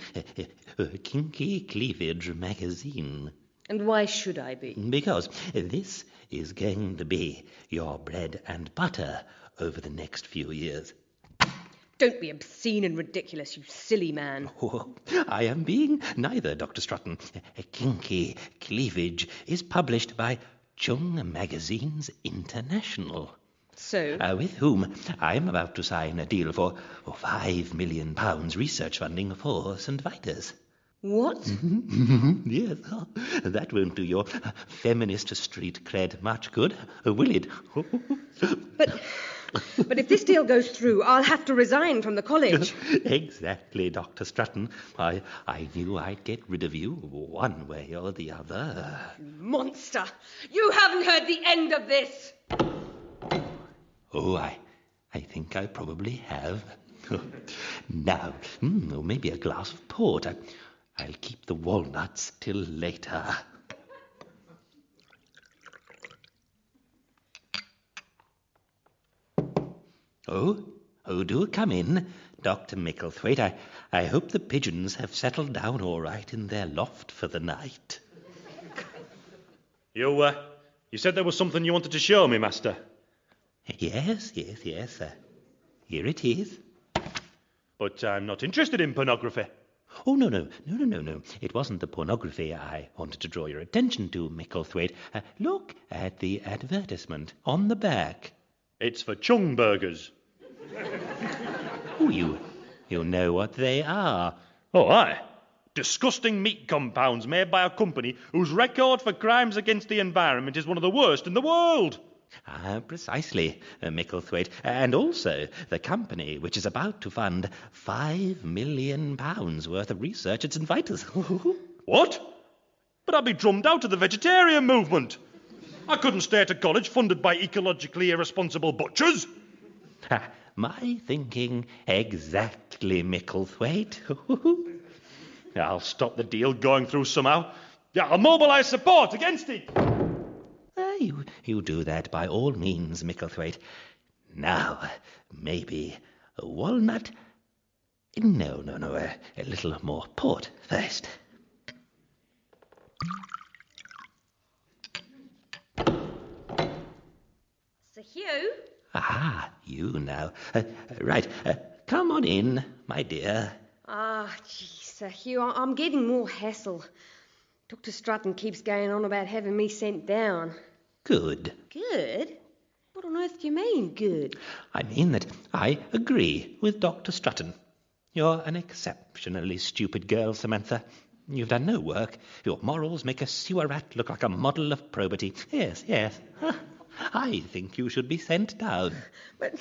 Kinky Cleavage magazine. And why should I be? Because this is going to be your bread and butter over the next few years. Don't be obscene and ridiculous, you silly man. Oh, I am being neither, Dr. Strutton. Kinky Cleavage is published by Chung Magazines International. So? With whom I'm about to sign a deal for £5 million research funding for St. Vitus. What? Yes, that won't do your feminist street cred much good, will it? But if this deal goes through, I'll have to resign from the college. Exactly, Dr. Strutton. I knew I'd get rid of you one way or the other. Monster! You haven't heard the end of this! Oh, I think I probably have. Now, maybe a glass of port. I'll keep the walnuts till later. Oh, do come in, Dr. Micklethwaite. I hope the pigeons have settled down all right in their loft for the night. You said there was something you wanted to show me, Master. Yes. Here it is. But I'm not interested in pornography. Oh, no. It wasn't the pornography I wanted to draw your attention to, Micklethwaite. Look at the advertisement on the back. It's for Chung burgers. Oh, you know what they are. Oh, aye. Disgusting meat compounds made by a company whose record for crimes against the environment is one of the worst in the world. Precisely, Micklethwaite. And also the company which is about to fund £5 million worth of research at St. Vitus. What? But I'd be drummed out of the vegetarian movement. I couldn't stay at a college funded by ecologically irresponsible butchers. My thinking exactly, Micklethwaite. I'll stop the deal going through somehow. Yeah, I'll mobilise support against it. You do that by all means, Micklethwaite. Now, maybe a walnut? No, a little more port first. Sir Hugh? You now. Right, come on in, my dear. Sir Hugh, I'm getting more hassle. Dr. Strutton keeps going on about having me sent down. Good. Good? What on earth do you mean, good? I mean that I agree with Dr. Strutton. You're an exceptionally stupid girl, Samantha. You've done no work. Your morals make a sewer rat look like a model of probity. Yes. I think you should be sent down. But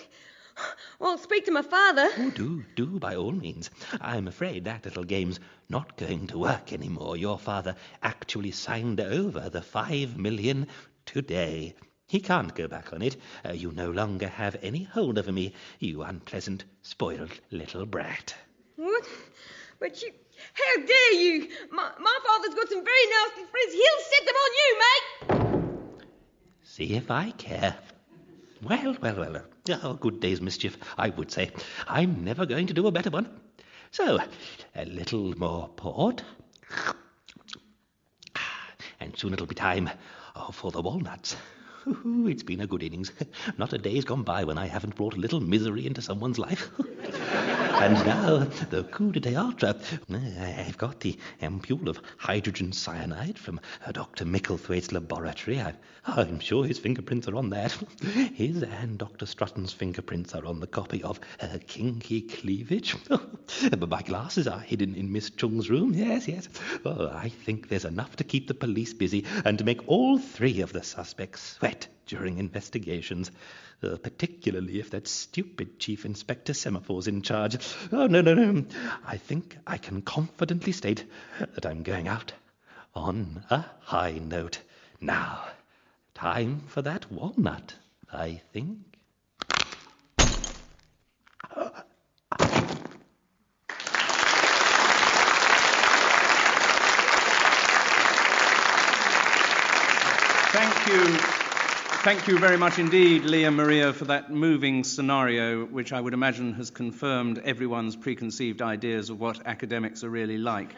I'll speak to my father. Oh, do, by all means. I'm afraid that little game's not going to work anymore. Your father actually signed over the £5 million today. He can't go back on it. You no longer have any hold over me, you unpleasant, spoiled little brat. What? But you... How dare you? My father's got some very nasty friends. He'll set them on you, mate. See if I care. Well. Oh, good day's mischief, I would say. I'm never going to do a better one. So, a little more port. And soon it'll be time for the walnuts. It's been a good innings. Not a day's gone by when I haven't brought a little misery into someone's life. And now, the coup de théâtre. I've got the ampule of hydrogen cyanide from Dr. Micklethwaite's laboratory. I'm sure his fingerprints are on that. His and Dr. Strutton's fingerprints are on the copy of Kinky Cleavage. But my glasses are hidden in Miss Chung's room. Yes. Oh, I think there's enough to keep the police busy and to make all three of the suspects sweat during investigations. Particularly if that stupid Chief Inspector Semaphore's in charge. Oh, no. I think I can confidently state that I'm going out on a high note. Now, time for that walnut, I think. Thank you very much indeed, Leah Maria, for that moving scenario, which I would imagine has confirmed everyone's preconceived ideas of what academics are really like.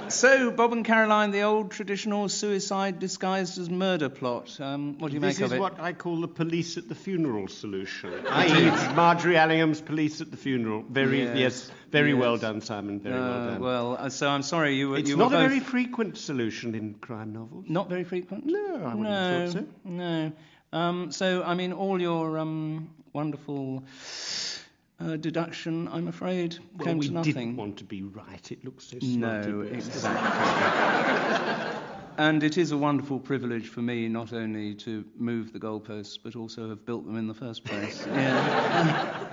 So, Bob and Caroline, the old traditional suicide disguised as murder plot. What do you make of it? This is what I call the police at the funeral solution. I.e. Marjorie Allingham's police at the funeral. Very well done, Simon. Very well done. Well, so I'm sorry you were... It's you not were a both... very frequent solution in crime novels. Not very frequent? No, I wouldn't have thought so. No. So, I mean, all your wonderful deduction, I'm afraid, came to nothing. We didn't want to be right. It looks so smart. No, exactly. And it is a wonderful privilege for me not only to move the goalposts, but also have built them in the first place. Yeah.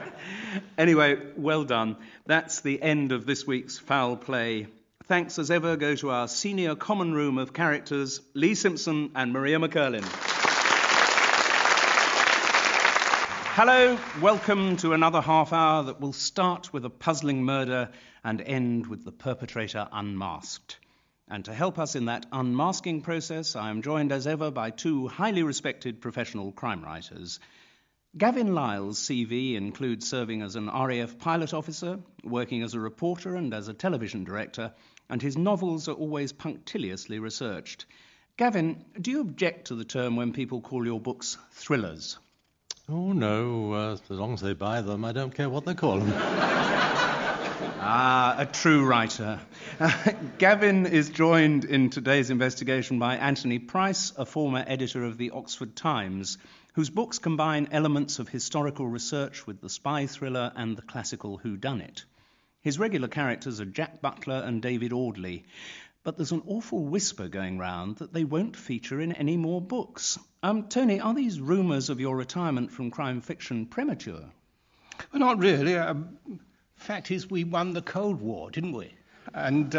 Anyway, well done. That's the end of this week's Foul Play. Thanks as ever go to our senior common room of characters, Lee Simpson and Maria McCurlin. Hello, welcome to another half hour that will start with a puzzling murder and end with the perpetrator unmasked. And to help us in that unmasking process, I am joined as ever by two highly respected professional crime writers. Gavin Lyle's CV includes serving as an RAF pilot officer, working as a reporter and as a television director, and his novels are always punctiliously researched. Gavin, do you object to the term when people call your books thrillers? Oh, no. As long as they buy them, I don't care what they call them. A true writer. Gavin is joined in today's investigation by Anthony Price, a former editor of the Oxford Times, whose books combine elements of historical research with the spy thriller and the classical whodunit. His regular characters are Jack Butler and David Audley, but there's an awful whisper going round that they won't feature in any more books. Tony, are these rumours of your retirement from crime fiction premature? Well, not really. Fact is, we won the Cold War, didn't we? And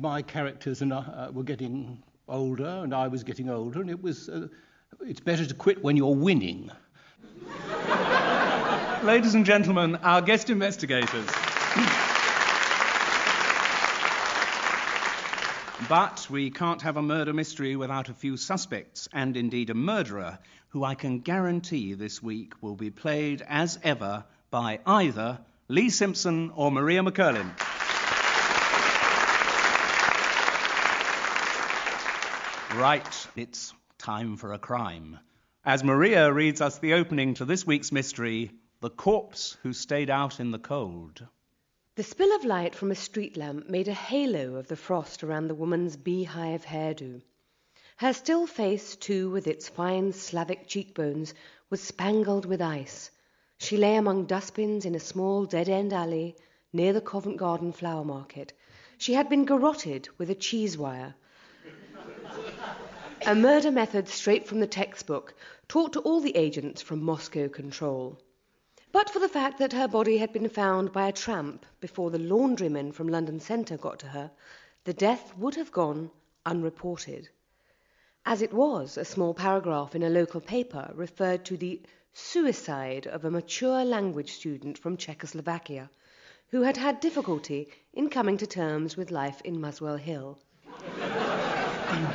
my characters and I were getting older, and I was getting older, and it's better to quit when you're winning. Ladies and gentlemen, our guest investigators. But we can't have a murder mystery without a few suspects, and indeed a murderer, who I can guarantee this week will be played as ever by either Lee Simpson or Maria McCurlin. Right, it's time for a crime. As Maria reads us the opening to this week's mystery, The Corpse Who Stayed Out in the Cold. The spill of light from a street lamp made a halo of the frost around the woman's beehive hairdo. Her still face, too, with its fine Slavic cheekbones, was spangled with ice. She lay among dustbins in a small dead-end alley near the Covent Garden Flower Market. She had been garroted with a cheese wire. A murder method straight from the textbook, taught to all the agents from Moscow Control. But for the fact that her body had been found by a tramp before the laundryman from London Centre got to her, the death would have gone unreported. As it was, a small paragraph in a local paper referred to the suicide of a mature language student from Czechoslovakia who had had difficulty in coming to terms with life in Muswell Hill.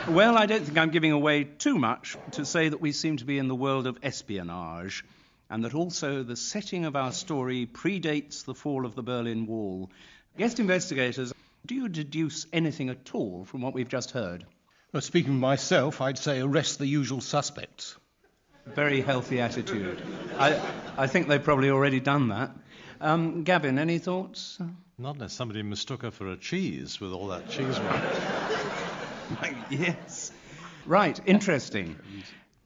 Well, I don't think I'm giving away too much to say that we seem to be in the world of espionage, and that also the setting of our story predates the fall of the Berlin Wall. Guest investigators, do you deduce anything at all from what we've just heard? Well, speaking for myself, I'd say arrest the usual suspects. Very healthy attitude. I think they've probably already done that. Gavin, any thoughts? Not unless somebody mistook her for a cheese with all that cheese on. Yes. Right, interesting.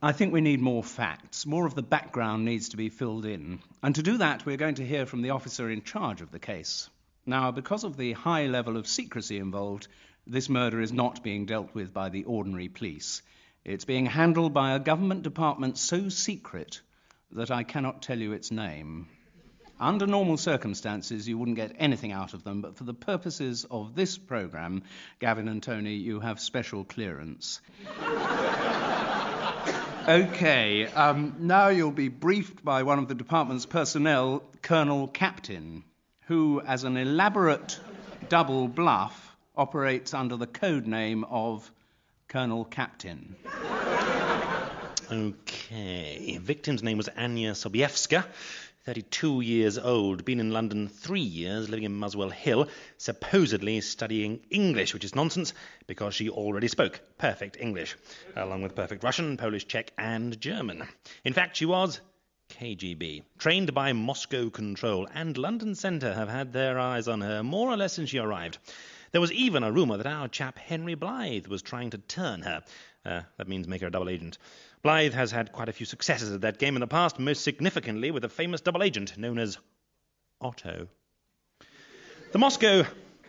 I think we need more facts. More of the background needs to be filled in. And to do that, we're going to hear from the officer in charge of the case. Now, because of the high level of secrecy involved, this murder is not being dealt with by the ordinary police. It's being handled by a government department so secret that I cannot tell you its name. Under normal circumstances, you wouldn't get anything out of them, but for the purposes of this programme, Gavin and Tony, you have special clearance. OK, now you'll be briefed by one of the department's personnel, Colonel Captain, who, as an elaborate double bluff, operates under the code name of Colonel Captain. OK. Victim's name was Anya Sobiewska, 32 years old, been in London 3 years, living in Muswell Hill, supposedly studying English, which is nonsense because she already spoke perfect English, along with perfect Russian, Polish, Czech and German. In fact, she was KGB, trained by Moscow Control, and London Centre have had their eyes on her more or less since she arrived. There was even a rumour that our chap Henry Blythe was trying to turn her. That means make her a double agent. Blythe has had quite a few successes at that game in the past, most significantly with a famous double agent known as Otto. The Moscow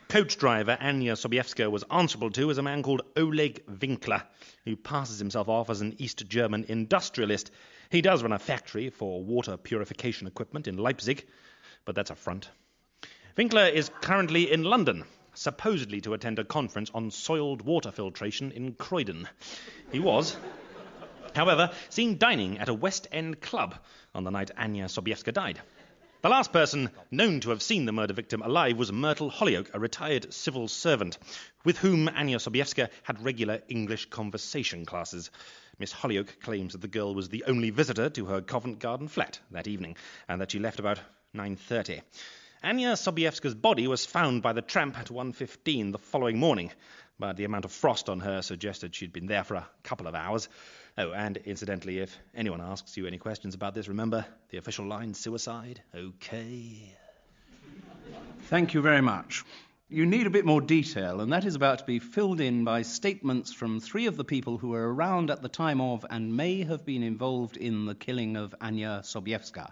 coach driver Anya Sobiewska was answerable to is a man called Oleg Winkler, who passes himself off as an East German industrialist. He does run a factory for water purification equipment in Leipzig, but that's a front. Winkler is currently in London, supposedly to attend a conference on soiled water filtration in Croydon. He was, however, seen dining at a West End club on the night Anya Sobiewska died. The last person known to have seen the murder victim alive was Myrtle Hollyoak, a retired civil servant, with whom Anya Sobiewska had regular English conversation classes. Miss Hollyoak claims that the girl was the only visitor to her Covent Garden flat that evening, and that she left about 9:30. Anya Sobiewska's body was found by the tramp at 1:15 the following morning, but the amount of frost on her suggested she'd been there for a couple of hours. Oh, and incidentally, if anyone asks you any questions about this, remember the official line, suicide, OK. Thank you very much. You need a bit more detail, and that is about to be filled in by statements from 3 of the people who were around at the time of and may have been involved in the killing of Anya Sobiewska.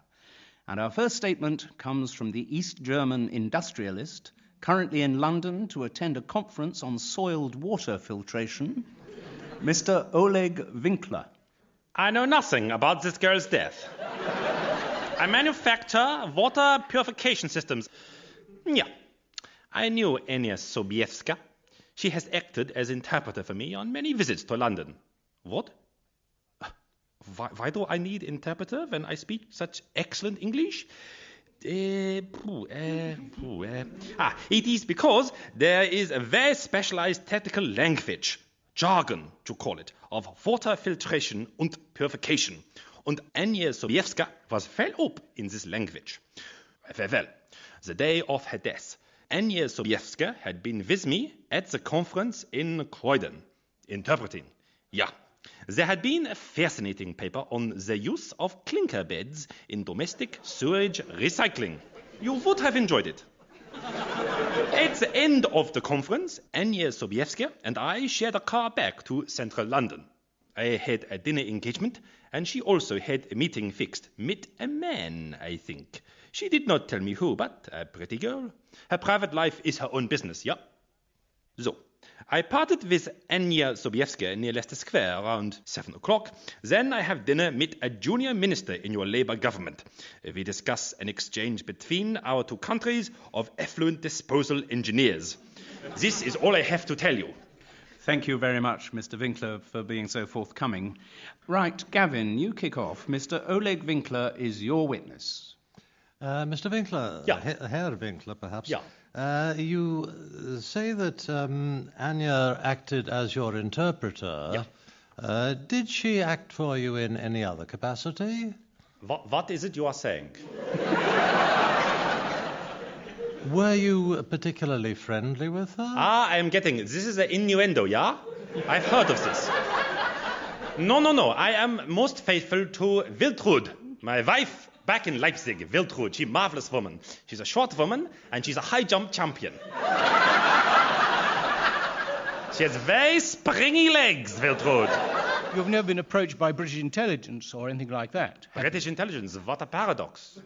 And our first statement comes from the East German industrialist, currently in London to attend a conference on soiled water filtration, Mr. Oleg Winkler. I know nothing about this girl's death. I manufacture water purification systems. Yeah, I knew Anya Sobiewska. She has acted as interpreter for me on many visits to London. What? Why do I need interpreter when I speak such excellent English? It is because there is a very specialized technical language, jargon to call it, of water filtration and purification. And Anya Sobiewska was well up in this language. Well, the day of her death, Anya Sobiewska had been with me at the conference in Croydon, interpreting. Yeah. There had been a fascinating paper on the use of clinker beds in domestic sewage recycling. You would have enjoyed it. At the end of the conference, Anya Sobiewska and I shared a car back to central London. I had a dinner engagement, and she also had a meeting fixed. Met a man, I think. She did not tell me who, but a pretty girl. Her private life is her own business, yeah? So, I parted with Anya Sobiewska near Leicester Square around 7 o'clock. Then I have dinner with a junior minister in your Labour government. We discuss an exchange between our 2 countries of effluent disposal engineers. This is all I have to tell you. Thank you very much, Mr. Winkler, for being so forthcoming. Right, Gavin, you kick off. Mr. Oleg Winkler is your witness. Mr. Winkler, Herr Winkler, perhaps. Yeah. You say that Anya acted as your interpreter. Yeah. Did she act for you in any other capacity? What is it you are saying? Were you particularly friendly with her? I am getting it. This is an innuendo, yeah? I've heard of this. No. I am most faithful to Wiltrud, my wife back in Leipzig. Wiltrud, she's a marvelous woman. She's a short woman, and she's a high jump champion. She has very springy legs, Wiltrud. You've never been approached by British intelligence or anything like that? British intelligence, what a paradox.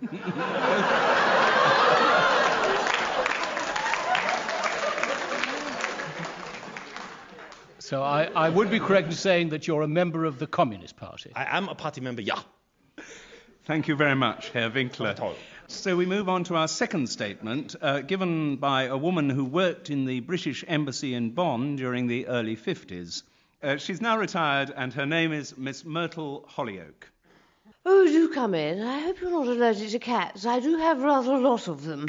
So I would be correct in saying that you're a member of the Communist Party. I am a party member, yeah. Thank you very much, Herr Winkler. So we move on to our second statement, given by a woman who worked in the British Embassy in Bonn during the early 50s. She's now retired, and her name is Miss Myrtle Hollyoake. Oh, do come in. I hope you're not allergic to cats. I do have rather a lot of them.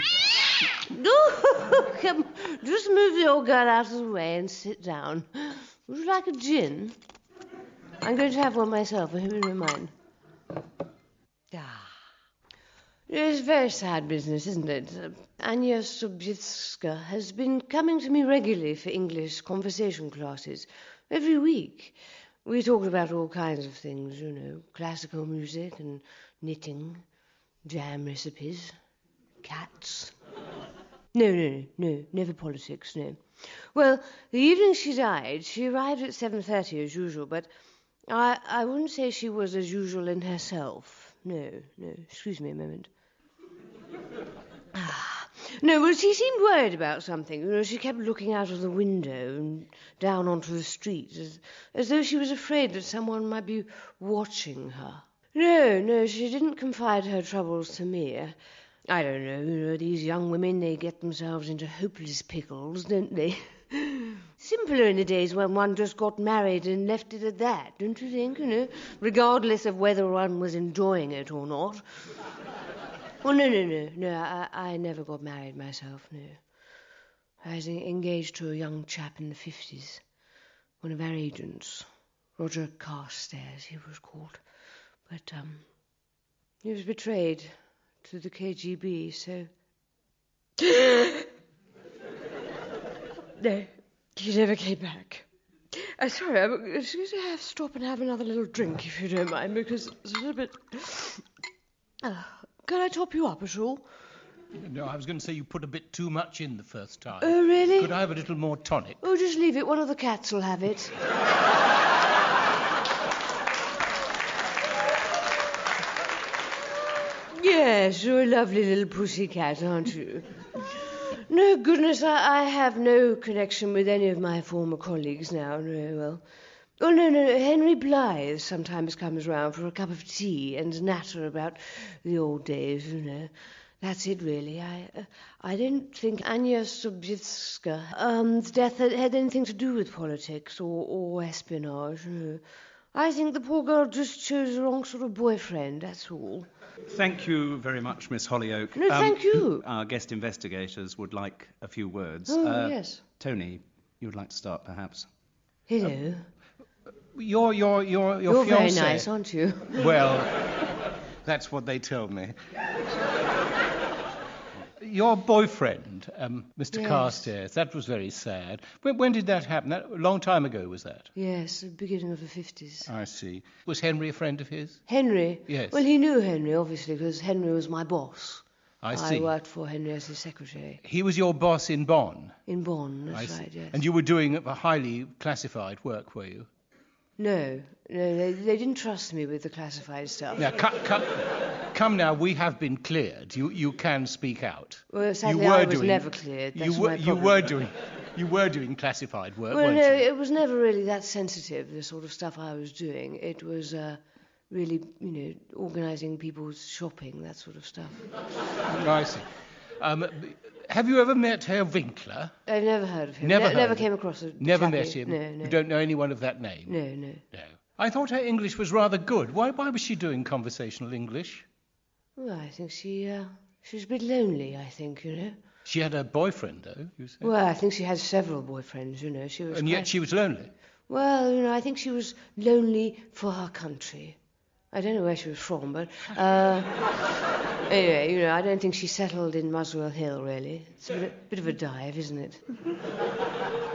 Come, just move the old girl out of the way and sit down. Would you like a gin? I'm going to have one myself. I hope you don't mind. It's a very sad business, isn't it? Anya Sobieska has been coming to me regularly for English conversation classes. Every week. We talked about all kinds of things, you know, classical music and knitting, jam recipes, cats. No, never politics, no. Well, the evening she died, she arrived at 7:30 as usual, but I wouldn't say she was as usual in herself. No, excuse me a moment. No, well, she seemed worried about something. You know, she kept looking out of the window and down onto the street, as though she was afraid that someone might be watching her. No, she didn't confide her troubles to me. I don't know, you know, these young women, they get themselves into hopeless pickles, don't they? Simpler in the days when one just got married and left it at that, don't you think, you know, regardless of whether one was enjoying it or not. Oh, no, I never got married myself, no. I was engaged to a young chap in the 50s, one of our agents, Roger Carstairs, he was called. But, he was betrayed to the KGB, so... No, he never came back. Sorry, I'm going to have to stop and have another little drink, if you don't mind, because it's a little bit... Can I top you up at all? No, I was going to say you put a bit too much in the first time. Oh, really? Could I have a little more tonic? Oh, just leave it. One of the cats will have it. Yes, you're a lovely little pussy cat, aren't you? No, goodness, I have no connection with any of my former colleagues now, no, well... Oh, no, Henry Blythe sometimes comes round for a cup of tea and natter about the old days, you know. That's it, really. I don't think Anya Sobieska's death had anything to do with politics or espionage, no. I think the poor girl just chose the wrong sort of boyfriend, that's all. Thank you very much, Miss Hollyoake. No, thank you. Our guest investigators would like a few words. Oh, yes. Tony, you would like to start, perhaps? Hello. Your You're fiancé. very nice, aren't you? Well, that's what they told me. Your boyfriend, Mr. Yes. Carstairs, that was very sad. When did that happen? A long time ago, was that? Yes, the beginning of the 50s. I see. Was Henry a friend of his? Henry? Yes. Well, he knew Henry, obviously, because Henry was my boss. I see. I worked for Henry as his secretary. He was your boss in Bonn? In Bonn, I that's see. right, yes. And you were doing a highly classified work, were you? No, they didn't trust me with the classified stuff. Now, come now, we have been cleared. You can speak out. Well, sadly, I was never cleared. That's my problem. You were doing classified work, well, weren't no, you? it was never really that sensitive, the sort of stuff I was doing. It was really, organising people's shopping, that sort of stuff. I see. Have you ever met Herr Winkler? I've never heard of him. Never heard never of came him. across a Never chappie. met him? No, no. You don't know anyone of that name? No, no. No. I thought her English was rather good. Why was she doing conversational English? Well, I think she was a bit lonely, I think, you know. She had a boyfriend, though, you said? Well, I think she had several boyfriends, you know. She was And yet she was lonely? Well, you know, I think she was lonely for her country. I don't know where she was from, but anyway, you know, I don't think she settled in Muswell Hill, really. It's a bit of a dive, isn't it?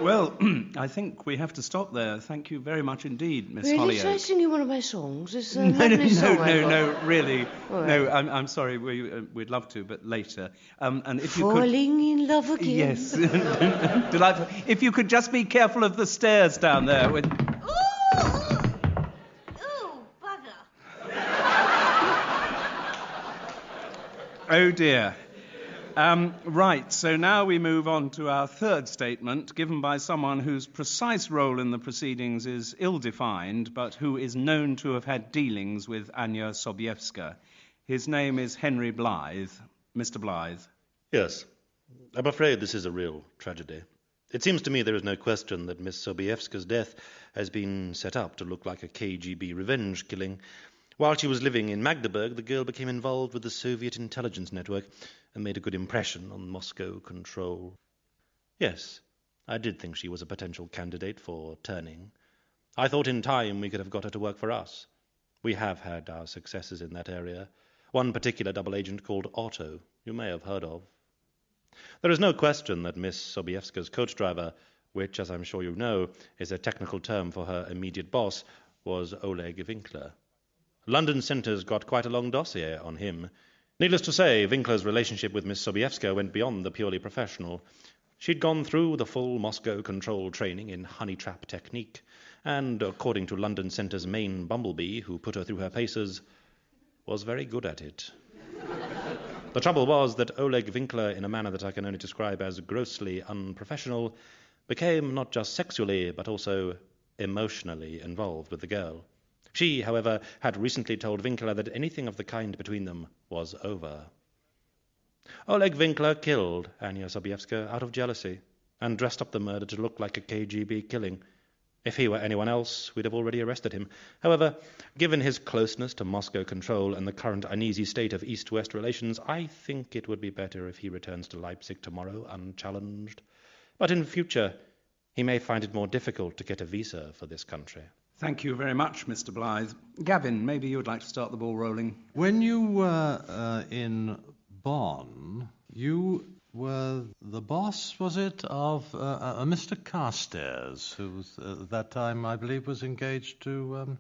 Well, I think we have to stop there. Thank you very much indeed, Miss Really? Hollyoak. Should I sing you one of my songs? It's a No, lovely song I've got. no, really. All right. No, I'm sorry. We'd love to, but later. And if you could... Falling in love again. Yes. Delightful. If you could just be careful of the stairs down there with... Oh, dear. Right, so now we move on to our third statement, given by someone whose precise role in the proceedings is ill-defined, but who is known to have had dealings with Anya Sobiewska. His name is Henry Blythe. Mr. Blythe. Yes. I'm afraid this is a real tragedy. It seems to me there is no question that Miss Sobiewska's death has been set up to look like a KGB revenge killing. While she was living in Magdeburg, the girl became involved with the Soviet intelligence network and made a good impression on Moscow control. Yes, I did think she was a potential candidate for turning. I thought in time we could have got her to work for us. We have had our successes in that area. One particular double agent called Otto, you may have heard of. There is no question that Miss Sobiewska's coach driver, which, as I'm sure you know, is a technical term for her immediate boss, was Oleg Winkler. London Centre's got quite a long dossier on him. Needless to say, Winkler's relationship with Miss Sobiewska went beyond the purely professional. She'd gone through the full Moscow control training in honey trap technique, and, according to London Centre's main bumblebee, who put her through her paces, was very good at it. The trouble was that Oleg Winkler, in a manner that I can only describe as grossly unprofessional, became not just sexually, but also emotionally involved with the girl. She, however, had recently told Winkler that anything of the kind between them was over. Oleg Winkler killed Anya Sobiewska out of jealousy and dressed up the murder to look like a KGB killing. If he were anyone else, we'd have already arrested him. However, given his closeness to Moscow control and the current uneasy state of East-West relations, I think it would be better if he returns to Leipzig tomorrow unchallenged. But in future, he may find it more difficult to get a visa for this country. Thank you very much, Mr. Blythe. Gavin, maybe you would like to start the ball rolling. When you were in Bonn, you were the boss, was it, of a Mr. Carstairs, who at that time, I believe, was engaged to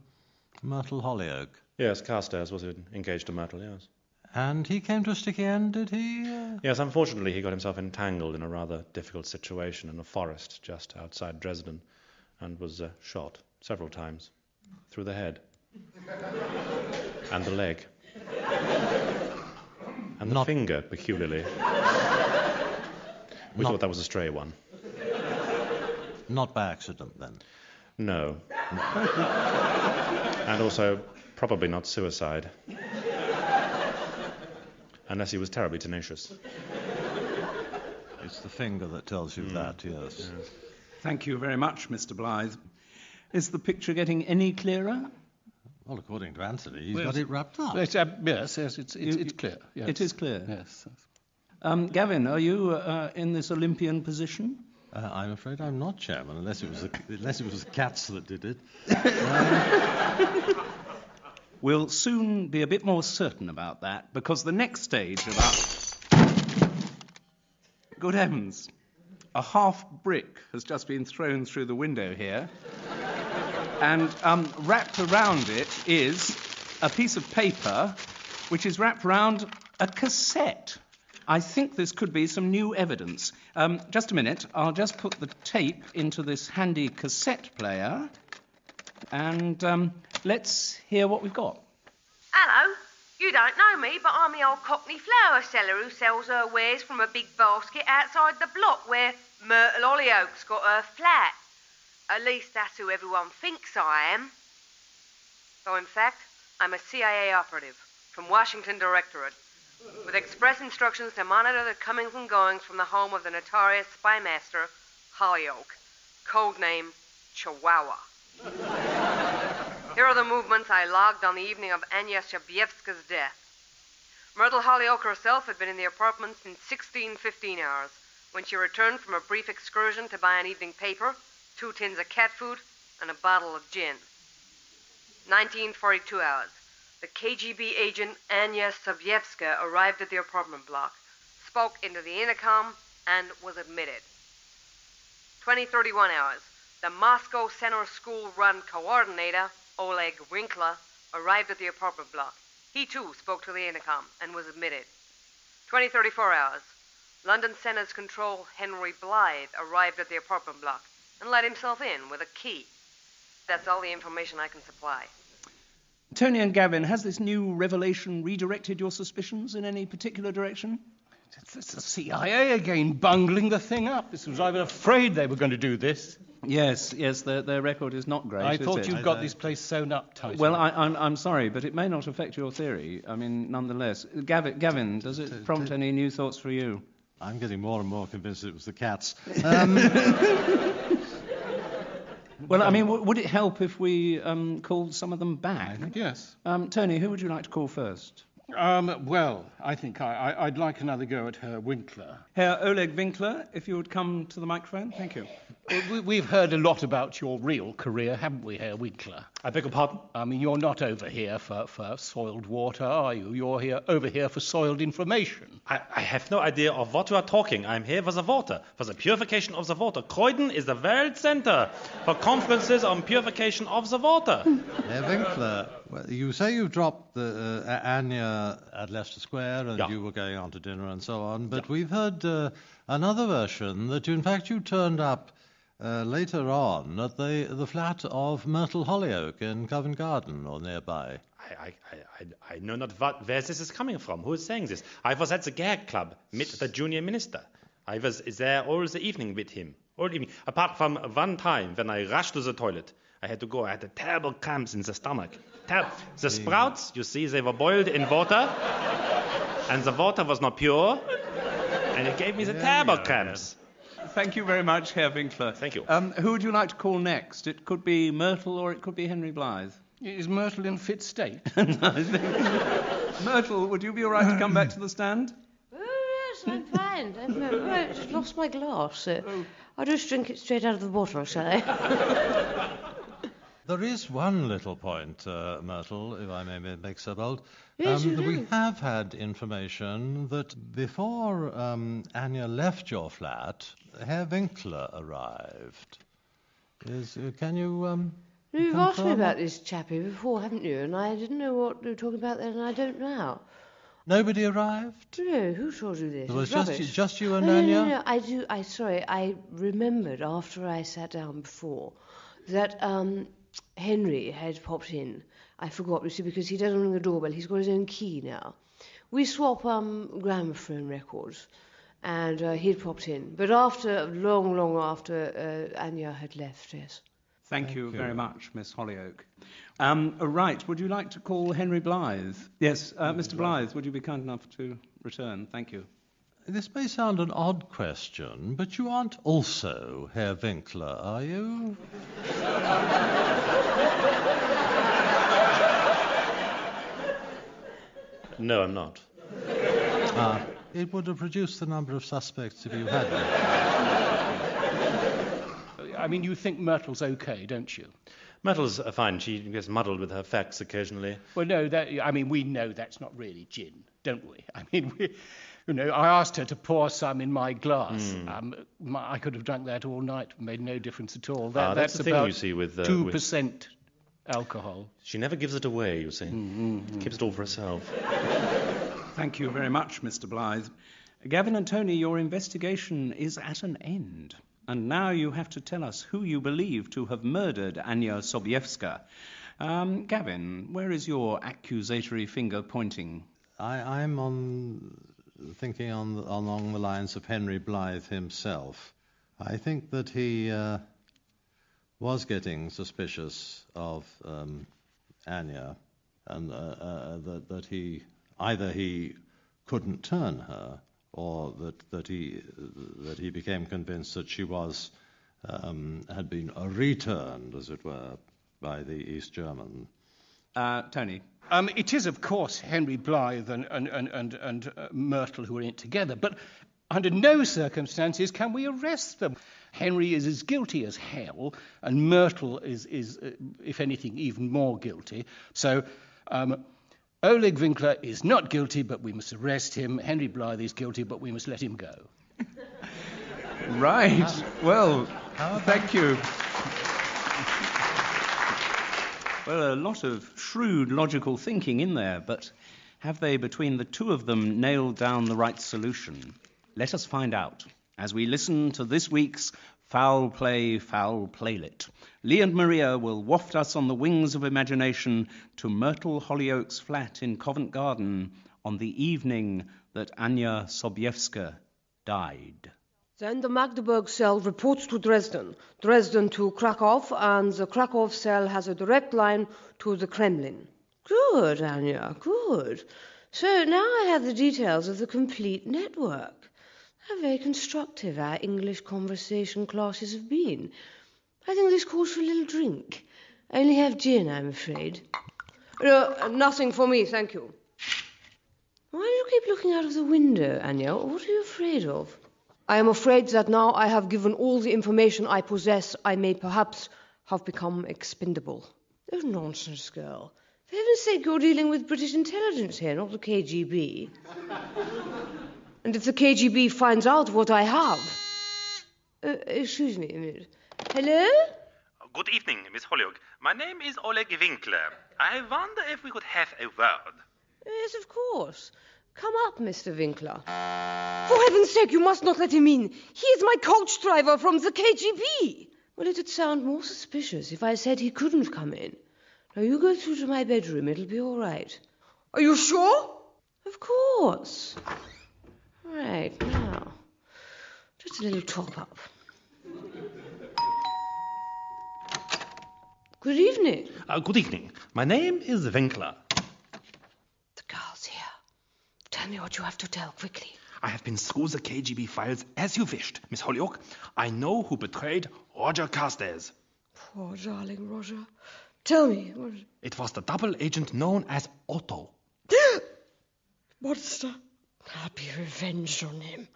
Myrtle Hollyoak. Yes, Carstairs was engaged to Myrtle, yes. And he came to a sticky end, did he? Yes, unfortunately, he got himself entangled in a rather difficult situation in a forest just outside Dresden and was shot several times through the head and the leg and the finger, peculiarly. We thought that was a stray one. Not by accident, then? No. And also, probably not suicide. Unless he was terribly tenacious. It's the finger that tells you that, yes. Thank you very much, Mr. Blythe. Is the picture getting any clearer? Well, according to Anthony, he's got it wrapped up. Yes, it's clear. Yes. It is clear? Yes. Gavin, are you in this Olympian position? I'm afraid I'm not, Chairman, unless it was the cats that did it. We'll soon be a bit more certain about that, because the next stage of our... Good heavens. A half brick has just been thrown through the window here. And wrapped around it is a piece of paper which is wrapped around a cassette. I think this could be some new evidence. Just a minute. I'll just put the tape into this handy cassette player. And let's hear what we've got. Hello. You don't know me, but I'm the old Cockney flower seller who sells her wares from a big basket outside the block where Myrtle Hollyoak's got her flat. At least that's who everyone thinks I am. Though in fact, I'm a CIA operative from Washington Directorate. with express instructions to monitor the comings and goings from the home of the notorious spy master, Hollyoak, codename Chihuahua. Here are the movements I logged on the evening of Anya Sobievska's death. Myrtle Hollyoak herself had been in the apartment since 16:15 hours, when she returned from a brief excursion to buy an evening paper, 2 tins of cat food, and a bottle of gin. 19:42 hours. The KGB agent Anya Sobievska arrived at the apartment block, spoke into the intercom, and was admitted. 20:31 hours. The Moscow Center School run coordinator, Oleg Winkler, arrived at the apartment block. He, too, spoke to the intercom and was admitted. 20:34 hours. London Center's control, Henry Blythe, arrived at the apartment block and let himself in with a key. That's all the information I can supply. Tony and Gavin, has this new revelation redirected your suspicions in any particular direction? It's the CIA again, bungling the thing up. I was afraid they were going to do this. Yes, their record is not great. I thought you'd got this place sewn up tight. Well, I'm sorry, but it may not affect your theory. I mean, nonetheless. Gavin, does it prompt any new thoughts for you? I'm getting more and more convinced it was the cats. Well, I mean, would it help if we called some of them back? Yes. Tony, who would you like to call first? Well, I think I'd like another go at Herr Winkler. Herr Oleg Winkler, if you would come to the microphone. Thank you. We've heard a lot about your real career, haven't we, Herr Winkler? I beg your pardon? I mean, you're not over here for soiled water, are you? You're over here for soiled information. I have no idea of what you are talking. I'm here for the water, for the purification of the water. Croydon is the world center for conferences on purification of the water. Herr Winkler, well, you say you dropped Anya at Leicester Square and you were going on to dinner and so on, but we've heard another version that you turned up later on at the flat of Myrtle Hollyoak in Covent Garden or nearby. I know not where this is coming from. Who is saying this? I was at the Gag Club, met the junior minister. I was there all the evening with him. All evening. Apart from one time when I rushed to the toilet. I had to go. I had a terrible cramps in the stomach. The sprouts, you see, they were boiled in water. And the water was not pure. And it gave me the terrible cramps. Thank you very much, Herr Winkler. Thank you. Who would you like to call next? It could be Myrtle or it could be Henry Blythe. Is Myrtle in fit state? Myrtle, would you be all right to come back to the stand? Oh, yes, I'm fine. I just lost my glass. I'll just drink it straight out of the bottle, shall I? There is one little point, Myrtle, if I may make so bold. Yes, we have had information that before Anya left your flat, Herr Winkler arrived. Can you You've asked me confirm about this chappie before, haven't you? And I didn't know what you were talking about then, and I don't now. Nobody arrived? No, who told you this? It was It's just you and rubbish. Anya? No, I remembered after I sat down before that Henry had popped in. I forgot, you see, because he doesn't ring the doorbell. He's got his own key now. We swap gramophone records, and he'd popped in. But long after Anya had left, yes. Thank you very much, Miss Hollyoak. Right, would you like to call Henry Blythe? Yes, Mr. Blythe, would you be kind enough to return? Thank you. This may sound an odd question, but you aren't also Herr Winkler, are you? No, I'm not. It would have reduced the number of suspects if you had been. I mean, you think Myrtle's okay, don't you? Myrtle's fine. She gets muddled with her facts occasionally. Well, no, we know that's not really gin, don't we? I mean, I asked her to pour some in my glass. I could have drunk that all night. Made no difference at all. That's the thing about you see with 2% alcohol. She never gives it away, you see. Keeps it all for herself. Thank you very much, Mr. Blythe. Gavin and Tony, your investigation is at an end. And now you have to tell us who you believe to have murdered Anya Sobievska. Gavin, where is your accusatory finger pointing? I'm thinking along the lines of Henry Blythe himself. I think that he was getting suspicious of Anya, and that he couldn't turn her, or that he became convinced that she was had been returned, as it were, by the East German. Tony. It is, of course, Henry Blythe and Myrtle who are in it together, but under no circumstances can we arrest them. Henry is as guilty as hell, and Myrtle is if anything, even more guilty. So Oleg Winkler is not guilty, but we must arrest him. Henry Blythe is guilty, but we must let him go. Right. Well, thank you. Well, a lot of shrewd, logical thinking in there, but have they, between the two of them, nailed down the right solution? Let us find out as we listen to this week's Foul Play, Foul Playlet. Lee and Maria will waft us on the wings of imagination to Myrtle Hollyoak's flat in Covent Garden on the evening that Anya Sobiewska died. Then the Magdeburg cell reports to Dresden, Dresden to Krakow, and the Krakow cell has a direct line to the Kremlin. Good, Anya, good. So now I have the details of the complete network. How very constructive our English conversation classes have been. I think this calls for a little drink. I only have gin, I'm afraid. No, nothing for me, thank you. Why do you keep looking out of the window, Anya? What are you afraid of? I am afraid that now I have given all the information I possess, I may perhaps have become expendable. Oh, nonsense, girl. For heaven's sake, you're dealing with British intelligence here, not the KGB. And if the KGB finds out what I have... excuse me a minute. Hello? Good evening, Miss Holyoke. My name is Oleg Winkler. I wonder if we could have a word. Yes, of course. Come up, Mr. Winkler. For heaven's sake, you must not let him in. He is my coach driver from the KGB. Well, it'd sound more suspicious if I said he couldn't come in. Now, you go through to my bedroom. It'll be all right. Are you sure? Of course. Right, now, just a little top-up. Good evening. Good evening. My name is Winkler. Tell me what you have to tell, quickly. I have been through the KGB files as you wished, Miss Holyoke. I know who betrayed Roger Carstairs. Poor darling Roger. Tell me. It was the double agent known as Otto. Monster. I'll be revenged on him.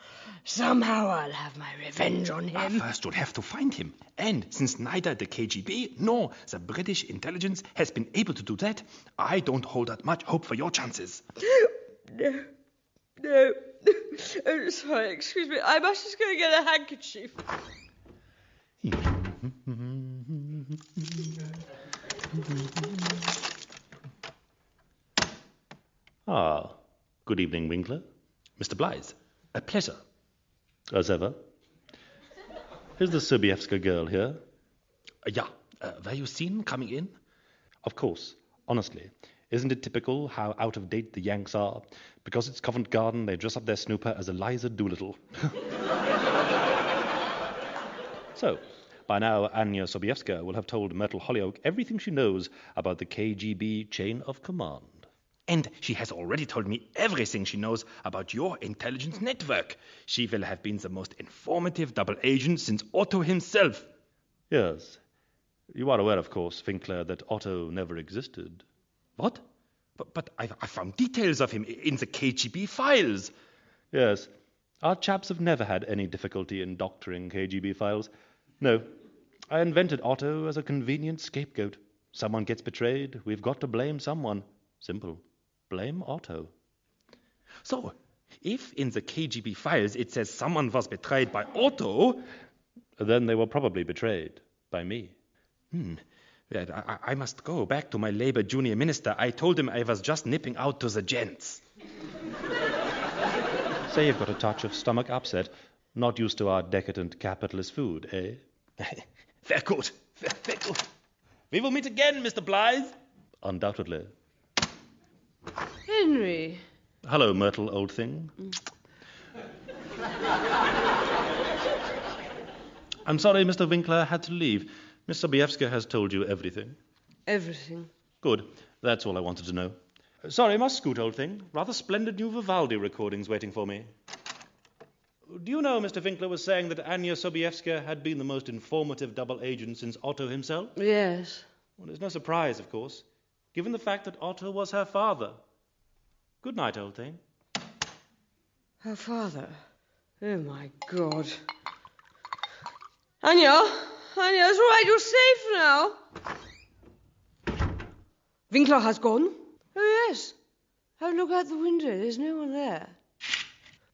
Somehow I'll have my revenge on him. First you'll have to find him. And since neither the KGB nor the British intelligence has been able to do that, I don't hold out much hope for your chances. No. Oh, sorry, excuse me. I must just go and get a handkerchief. Ah, good evening, Winkler. Mr. Blythe, a pleasure. As ever. Is the Sobiewska girl here? Yeah. Were you seen coming in? Of course. Honestly. Isn't it typical how out of date the Yanks are? Because it's Covent Garden, they dress up their snooper as Eliza Doolittle. So, by now, Anya Sobiewska will have told Myrtle Hollyoake everything she knows about the KGB chain of command. And she has already told me everything she knows about your intelligence network. She will have been the most informative double agent since Otto himself. Yes. You are aware, of course, Winkler, that Otto never existed. What? But I found details of him in the KGB files. Yes. Our chaps have never had any difficulty in doctoring KGB files. No. I invented Otto as a convenient scapegoat. Someone gets betrayed, we've got to blame someone. Simple. Blame Otto. So, if in the KGB files it says someone was betrayed by Otto... Then they were probably betrayed by me. I must go back to my Labour junior minister. I told him I was just nipping out to the gents. Say you've got a touch of stomach upset. Not used to our decadent capitalist food, eh? Very good. Very good. We will meet again, Mr. Blythe. Undoubtedly. Henry. Hello, Myrtle, old thing. I'm sorry Mr. Winkler had to leave. Miss Sobiewska has told you everything. Everything. Good. That's all I wanted to know. Sorry, must scoot, old thing. Rather splendid new Vivaldi recordings waiting for me. Do you know Mr. Winkler was saying that Anya Sobiewska had been the most informative double agent since Otto himself? Yes. Well, it's no surprise, of course, given the fact that Otto was her father. Good night, old thing. Her father? Oh, my God. Anya, it's all right, you're safe now. Winkler has gone? Oh, yes. Have a look out the window. There's no one there.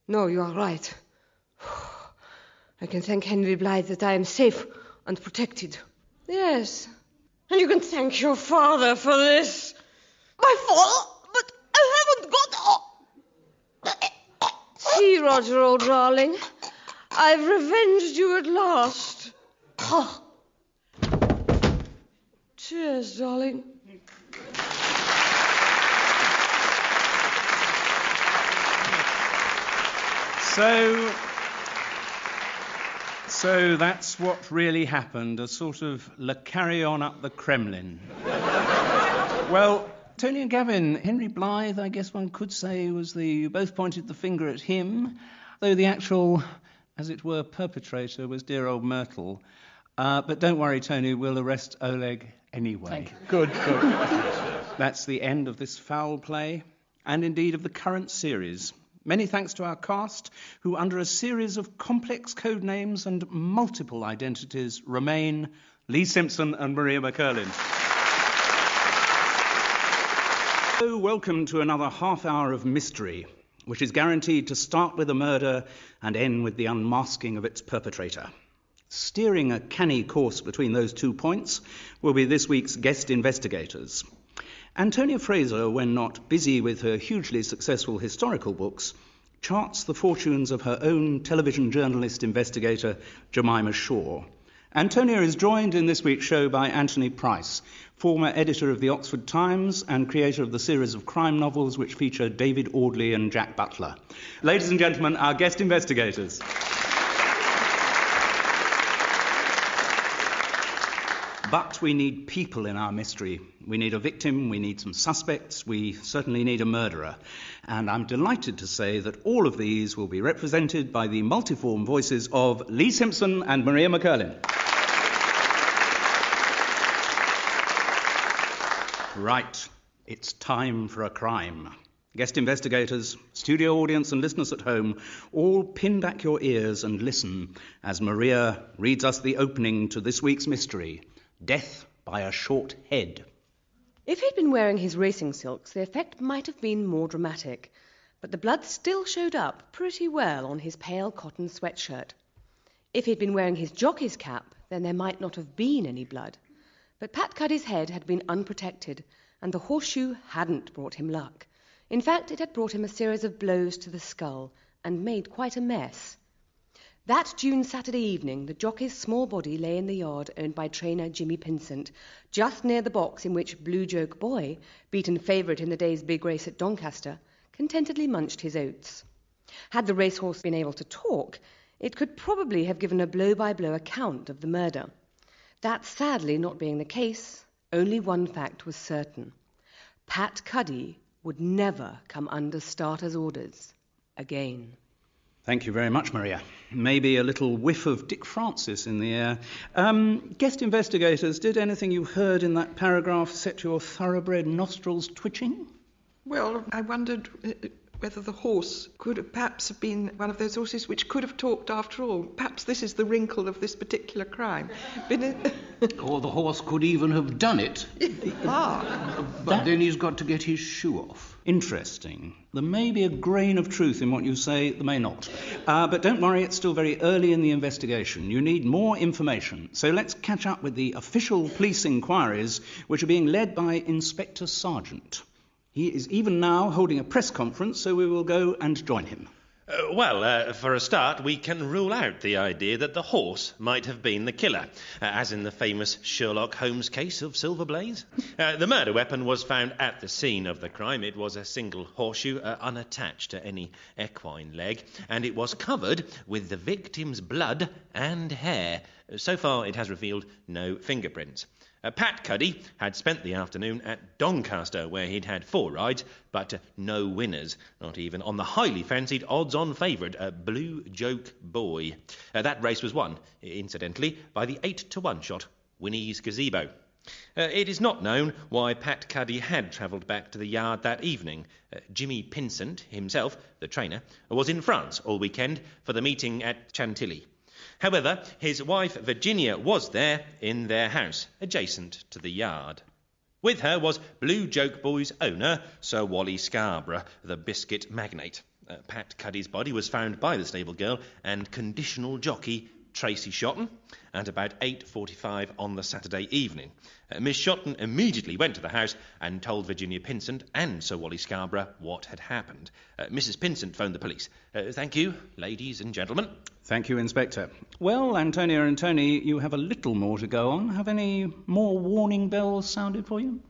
No, you are right. I can thank Henry Blythe that I am safe and protected. Yes. And you can thank your father for this. My father? But I haven't got... See, Roger, old darling, I've revenged you at last. Cheers, darling. So that's what really happened, a sort of Le Carillon up the Kremlin. Well, Tony and Gavin, Henry Blythe, I guess one could say, you both pointed the finger at him, though the actual, as it were, perpetrator was dear old Myrtle. But don't worry, Tony, we'll arrest Oleg anyway. Thank you. Good. That's the end of this foul play, and indeed of the current series. Many thanks to our cast, who under a series of complex code names and multiple identities remain Lee Simpson and Maria McCurlin. So welcome to another half hour of mystery, which is guaranteed to start with a murder and end with the unmasking of its perpetrator. Steering a canny course between those 2 points will be this week's guest investigators. Antonia Fraser, when not busy with her hugely successful historical books, charts the fortunes of her own television journalist investigator, Jemima Shaw. Antonia is joined in this week's show by Anthony Price, former editor of the Oxford Times and creator of the series of crime novels which feature David Audley and Jack Butler. Ladies and gentlemen, our guest investigators. But we need people in our mystery. We need a victim, we need some suspects, we certainly need a murderer. And I'm delighted to say that all of these will be represented by the multiform voices of Lee Simpson and Maria McCurlin. Right, it's time for a crime. Guest investigators, studio audience and listeners at home, all pin back your ears and listen as Maria reads us the opening to this week's mystery. Death by a short head. If he'd been wearing his racing silks, the effect might have been more dramatic, but the blood still showed up pretty well on his pale cotton sweatshirt. If he'd been wearing his jockey's cap, then there might not have been any blood. But Pat Cuddy's head had been unprotected, and the horseshoe hadn't brought him luck. In fact, it had brought him a series of blows to the skull, and made quite a mess. That June Saturday evening, the jockey's small body lay in the yard owned by trainer Jimmy Pinsent, just near the box in which Blue Joke Boy, beaten favourite in the day's big race at Doncaster, contentedly munched his oats. Had the racehorse been able to talk, it could probably have given a blow-by-blow account of the murder. That sadly not being the case, only one fact was certain. Pat Cuddy would never come under starter's orders again. Thank you very much, Maria. Maybe a little whiff of Dick Francis in the air. Guest investigators, did anything you heard in that paragraph set your thoroughbred nostrils twitching? Well, I wondered whether the horse could have perhaps have been one of those horses which could have talked after all. Perhaps this is the wrinkle of this particular crime. Or the horse could even have done it. But then he's got to get his shoe off. Interesting. There may be a grain of truth in what you say, there may not. But don't worry, it's still very early in the investigation. You need more information. So let's catch up with the official police inquiries, which are being led by Inspector Sargent. He is even now holding a press conference, so we will go and join him. For a start, we can rule out the idea that the horse might have been the killer, as in the famous Sherlock Holmes case of Silver Blaze. The murder weapon was found at the scene of the crime. It was a single horseshoe, unattached to any equine leg, and it was covered with the victim's blood and hair. So far, it has revealed no fingerprints. Pat Cuddy had spent the afternoon at Doncaster, where he'd had 4 rides, but no winners, not even on the highly fancied odds-on favourite, Blue Joke Boy. That race was won, incidentally, by the 8-to-1 shot, Winnie's Gazebo. It is not known why Pat Cuddy had travelled back to the yard that evening. Jimmy Pinsent, himself, the trainer, was in France all weekend for the meeting at Chantilly. However, his wife Virginia was there in their house, adjacent to the yard. With her was Blue Joke Boy's owner, Sir Wally Scarborough, the biscuit magnate. Pat Cuddy's body was found by the stable girl and conditional jockey Tracy Shotton at about 8:45 on the Saturday evening. Miss Shotton immediately went to the house and told Virginia Pinsent and Sir Wally Scarborough what had happened. Mrs. Pinsent phoned the police. Thank you, ladies and gentlemen. Thank you, Inspector. Well, Antonia and Tony, you have a little more to go on. Have any more warning bells sounded for you?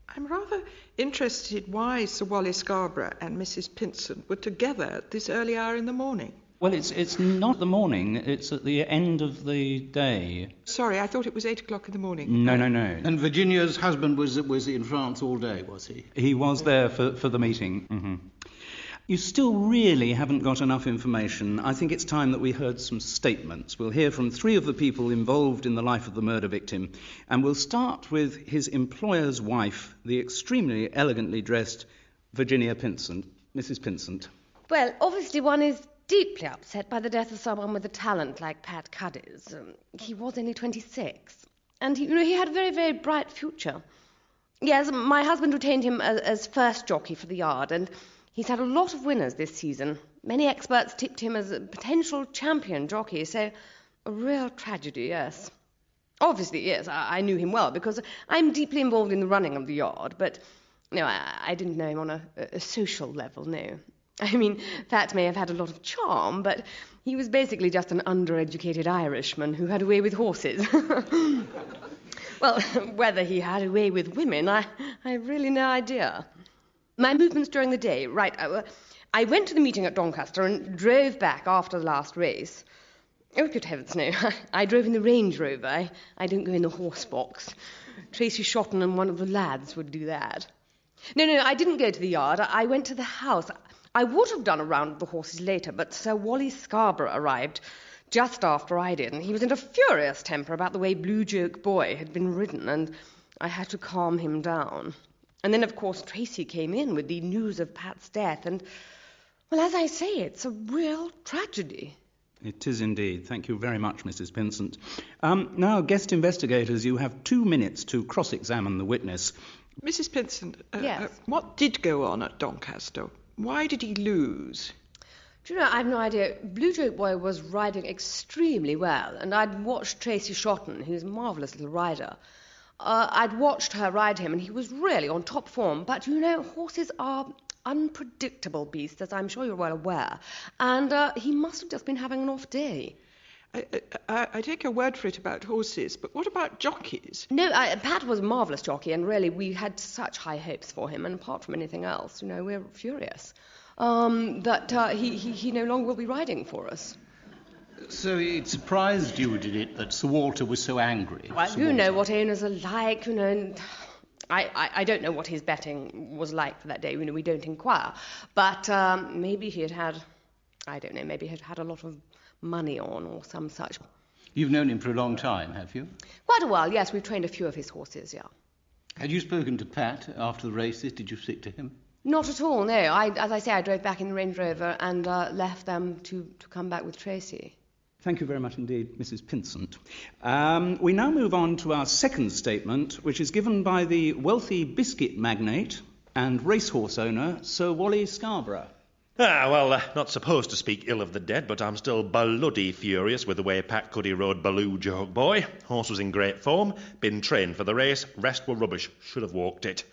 I'm rather interested why Sir Wally Scarborough and Mrs. Pinsent were together at this early hour in the morning. Well, it's not the morning, it's at the end of the day. Sorry, I thought it was 8 o'clock in the morning. No. And Virginia's husband was in France all day, was he? He was there for the meeting. Mm-hmm. You still really haven't got enough information. I think it's time that we heard some statements. We'll hear from 3 of the people involved in the life of the murder victim, and we'll start with his employer's wife, the extremely elegantly dressed Virginia Pinsent. Mrs. Pinsent. Well, obviously one is deeply upset by the death of someone with a talent like Pat Cuddy's. He was only 26, and he had a very, very bright future. Yes, my husband retained him as first jockey for the yard, and he's had a lot of winners this season. Many experts tipped him as a potential champion jockey, so a real tragedy, yes. Obviously, yes, I knew him well because I'm deeply involved in the running of the yard, but no, I didn't know him on a social level, no. I mean, Pat may have had a lot of charm, but he was basically just an undereducated Irishman who had a way with horses. Well, whether he had a way with women, I have really no idea. My movements during the day, right, I went to the meeting at Doncaster and drove back after the last race. Oh, good heavens, no. I drove in the Range Rover. I don't go in the horse box. Tracy Shotton and one of the lads would do that. No, I didn't go to the yard. I went to the house. I would have done a round of the horses later, but Sir Wally Scarborough arrived just after I did, and he was in a furious temper about the way Blue Joke Boy had been ridden, and I had to calm him down. And then, of course, Tracy came in with the news of Pat's death, and, well, as I say, it's a real tragedy. It is indeed. Thank you very much, Mrs. Pinsent. Now, guest investigators, you have 2 minutes to cross-examine the witness. Mrs. Pinsent, yes. What did go on at Doncaster? Why did he lose? Do you know, I've no idea. Blue Joke Boy was riding extremely well, and I'd watched Tracy Shotton, who's a marvellous little rider. I'd watched her ride him, and he was really on top form. But, you know, horses are unpredictable beasts, as I'm sure you're well aware. And he must have just been having an off day. I take your word for it about horses, but what about jockeys? No, Pat was a marvellous jockey, and really we had such high hopes for him, and apart from anything else, you know, we're furious that he no longer will be riding for us. So it surprised you, did it, that Sir Walter was so angry? Well, you know what owners are like, you know, and I don't know what his betting was like for that day, you know, we don't inquire, but maybe he had I don't know, maybe he had a lot of money on or some such. You've known him for a long time, have you? Quite a while, yes. We've trained a few of his horses, yeah. Had you spoken to Pat after the races? Did you speak to him? Not at all, no. As I say, I drove back in the Range Rover and left them to come back with Tracy. Thank you very much indeed, Mrs. Pinsent. We now move on to our second statement, which is given by the wealthy biscuit magnate and racehorse owner, Sir Wally Scarborough. Not supposed to speak ill of the dead, but I'm still bloody furious with the way Pat Cuddy rode Blue Joke Boy. Horse was in great form, been trained for the race, rest were rubbish, should have walked it.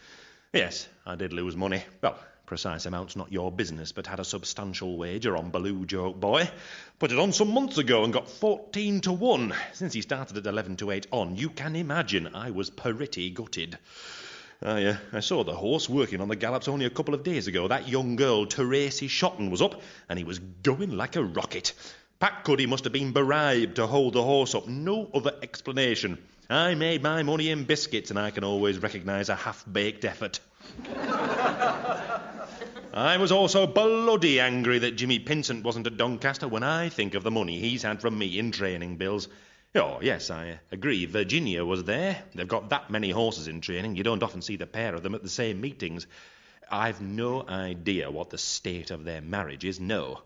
Yes, I did lose money. Well, precise amount's not your business, but had a substantial wager on Blue Joke Boy. Put it on some months ago and got 14-1. Since he started at 11-8 on, you can imagine I was pretty gutted. I saw the horse working on the gallops only a couple of days ago. That young girl, Tracy Shotton, was up, and he was going like a rocket. Pat Cuddy must have been bribed to hold the horse up. No other explanation. I made my money in biscuits, and I can always recognise a half-baked effort. I was also bloody angry that Jimmy Pinsent wasn't at Doncaster when I think of the money he's had from me in training bills. Oh, yes, I agree. Virginia was there. They've got that many horses in training. You don't often see the pair of them at the same meetings. I've no idea what the state of their marriage is, no.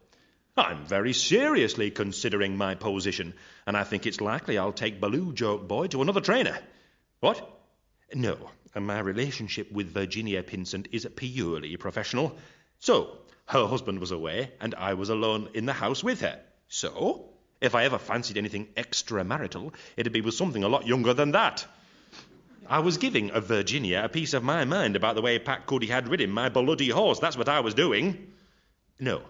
I'm very seriously considering my position, and I think it's likely I'll take Blue Joke Boy to another trainer. What? No, my relationship with Virginia Pinsent is purely professional. So, her husband was away, and I was alone in the house with her. So, if I ever fancied anything extramarital, it'd be with something a lot younger than that. I was giving Virginia a piece of my mind about the way Pat Cuddy had ridden my bloody horse. That's what I was doing. No,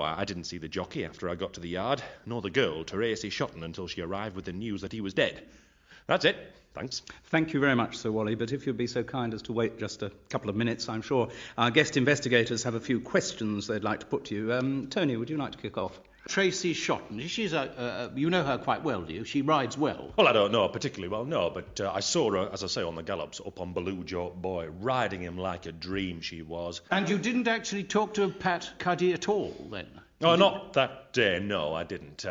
I didn't see the jockey after I got to the yard, nor the girl, Tracy Shotton, until she arrived with the news that he was dead. That's it. Thanks. Thank you very much, Sir Wally, but if you'd be so kind as to wait just a couple of minutes, I'm sure our guest investigators have a few questions they'd like to put to you. Tony, would you like to kick off? Tracy Shotton, she's you know her quite well, do you? She rides well. Well, I don't know particularly well, no, but I saw her, as I say, on the gallops up on Blue Joke Boy, riding him like a dream she was. And you didn't actually talk to Pat Cuddy at all, then? Not that day, no, I didn't.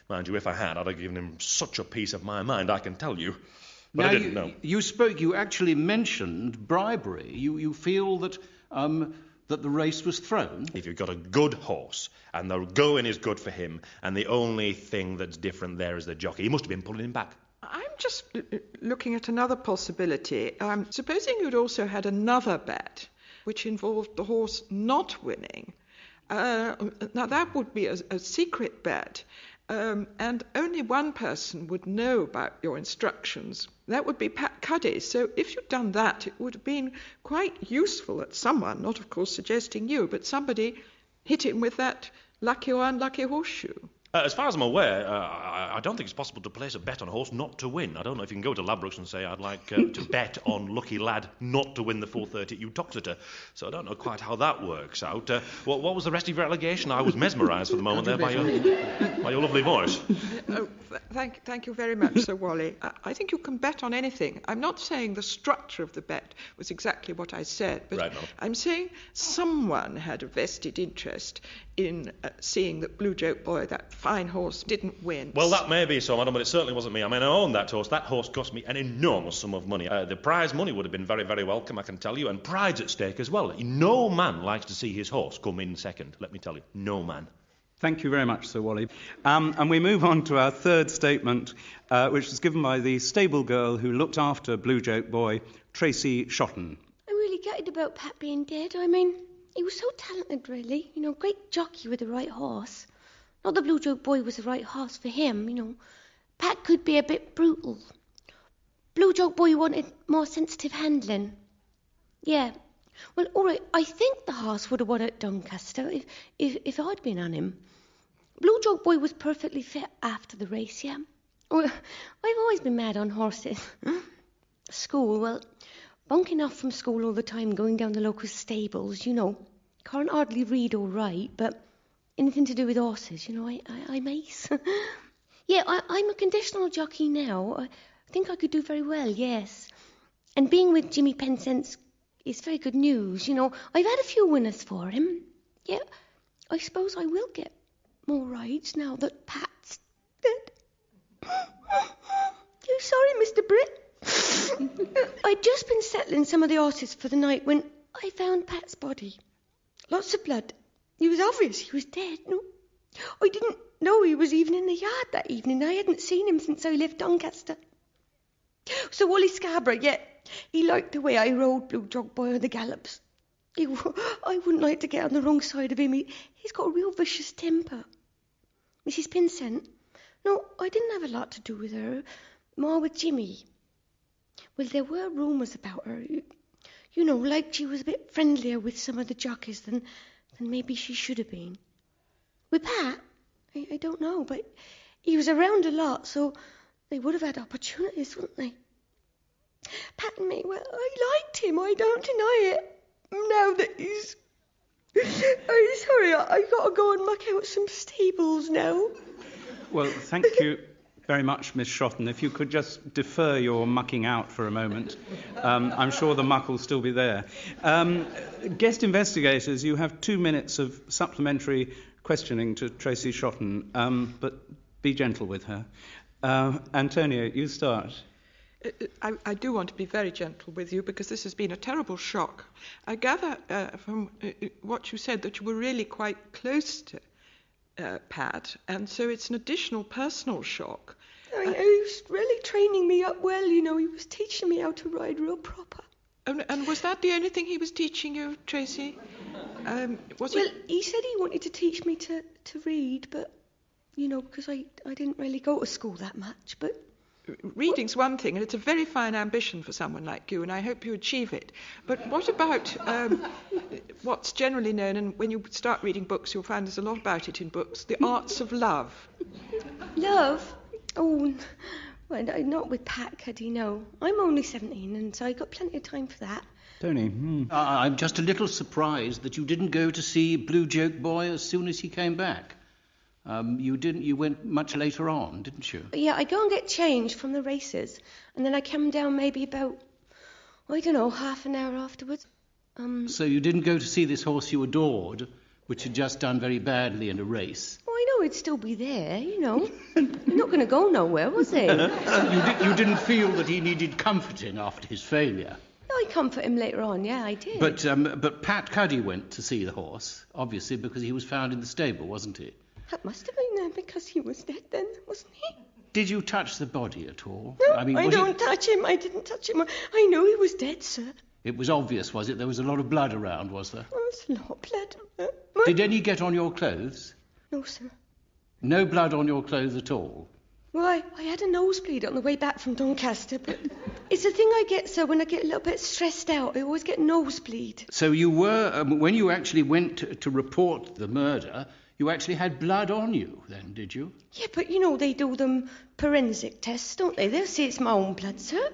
Mind you, if I had, I'd have given him such a piece of my mind, I can tell you. But now, I didn't know. You actually mentioned bribery. You feel that that the race was thrown? If you've got a good horse, and the going is good for him, and the only thing that's different there is the jockey, he must have been pulling him back. I'm just looking at another possibility. Supposing you'd also had another bet, which involved the horse not winning. Now, that would be a secret bet, and only one person would know about your instructions. That would be Pat Cuddy. So if you'd done that, it would have been quite useful that someone, not of course suggesting you, but somebody hit him with that lucky or unlucky horseshoe. As far as I'm aware, I don't think it's possible to place a bet on a horse not to win. I don't know if you can go to Ladbrokes and say, I'd like to bet on Lucky Lad not to win the 4:30 at Uttoxeter. So I don't know quite how that works out. What was the rest of your allegation? I was mesmerised for the moment there by your lovely voice. Thank you very much, Sir Wally. I think you can bet on anything. I'm not saying the structure of the bet was exactly what I said, but right, no. I'm saying someone had a vested interest in seeing that Blue Joke Boy, that fine horse, didn't win. Well, that may be so, madam, but it certainly wasn't me. I mean, I owned that horse. That horse cost me an enormous sum of money. The prize money would have been very, very welcome, I can tell you, and pride's at stake as well. No man likes to see his horse come in second, let me tell you. No man. Thank you very much, Sir Wally. And we move on to our third statement, which was given by the stable girl who looked after Blue Joke Boy, Tracy Shotton. I'm really gutted about Pat being dead. I mean, he was so talented, really. You know, great jockey with the right horse. Not the Blue Joke Boy was the right horse for him, you know. Pat could be a bit brutal. Blue Joke Boy wanted more sensitive handling. Yeah. Well, all right, I think the horse would have won at Doncaster if I'd been on him. Blue Joke Boy was perfectly fit after the race, yeah. Well, I've always been mad on horses. School, well, bunking off from school all the time, going down the local stables, you know. Can't hardly read or write, but anything to do with horses, you know, I'm ace. Yeah, I'm a conditional jockey now. I think I could do very well, yes. And being with Jimmy Pinsent is very good news, you know. I've had a few winners for him. Yeah, I suppose I will get more rides now that Pat's dead. You sorry, Mr. Britt? I'd just been settling some of the horses for the night when I found Pat's body. Lots of blood. It was obvious he was dead, no? I didn't know he was even in the yard that evening. I hadn't seen him since I left Doncaster. So Wally Scarborough, yeah, he liked the way I rode Blue Joke Boy on the gallops. I wouldn't like to get on the wrong side of him. He's got a real vicious temper. Mrs. Pinsent? No, I didn't have a lot to do with her. More with Jimmy. Well, there were rumours about her. You know, like she was a bit friendlier with some of the jockeys than maybe she should have been. With Pat? I don't know, but he was around a lot, so they would have had opportunities, wouldn't they? Pat and me, well, I liked him, I don't deny it. Now that he's I'm sorry, I've got to go and muck out some stables now. Well, thank you very much, Miss Shotton. If you could just defer your mucking out for a moment. I'm sure the muck will still be there. Guest investigators, you have 2 minutes of supplementary questioning to Tracy Shotton, but be gentle with her. Antonio, you start. I do want to be very gentle with you because this has been a terrible shock. I gather from what you said that you were really quite close to Pat, and so it's an additional personal shock. He was really training me up well, you know. He was teaching me how to ride real proper. And was that the only thing he was teaching you, Tracy? He said he wanted to teach me to read, but, you know, because I didn't really go to school that much, but... Reading's one thing, and it's a very fine ambition for someone like you, and I hope you achieve it. But what about what's generally known, and when you start reading books, you'll find there's a lot about it in books, the arts of love? Love? Oh, well, not with Pat Cuddy, no. I'm only 17, and so I got plenty of time for that. Tony? I'm just a little surprised that you didn't go to see Blue Joke Boy as soon as he came back. You went much later on, didn't you? Yeah, I go and get changed from the races, and then I come down maybe about, I don't know, half an hour afterwards. So you didn't go to see this horse you adored, which had just done very badly in a race? Oh, I know he'd still be there, you know. He's not going to go nowhere, was he? You didn't feel that he needed comforting after his failure? I comfort him later on, yeah, I did. But Pat Cuddy went to see the horse, obviously because he was found in the stable, wasn't he? That must have been there because he was dead then, wasn't he? Did you touch the body at all? No, I don't touch him. I didn't touch him. I know he was dead, sir. It was obvious, was it? There was a lot of blood around, was there? Oh, there's a lot of blood. Did any get on your clothes? No, sir. No blood on your clothes at all? Well, I had a nosebleed on the way back from Doncaster, but it's the thing I get, sir, when I get a little bit stressed out. I always get nosebleed. So you were, when you actually went to report the murder, you actually had blood on you then, did you? Yeah, but you know, they do them forensic tests, don't they? They'll say it's my own blood, sir.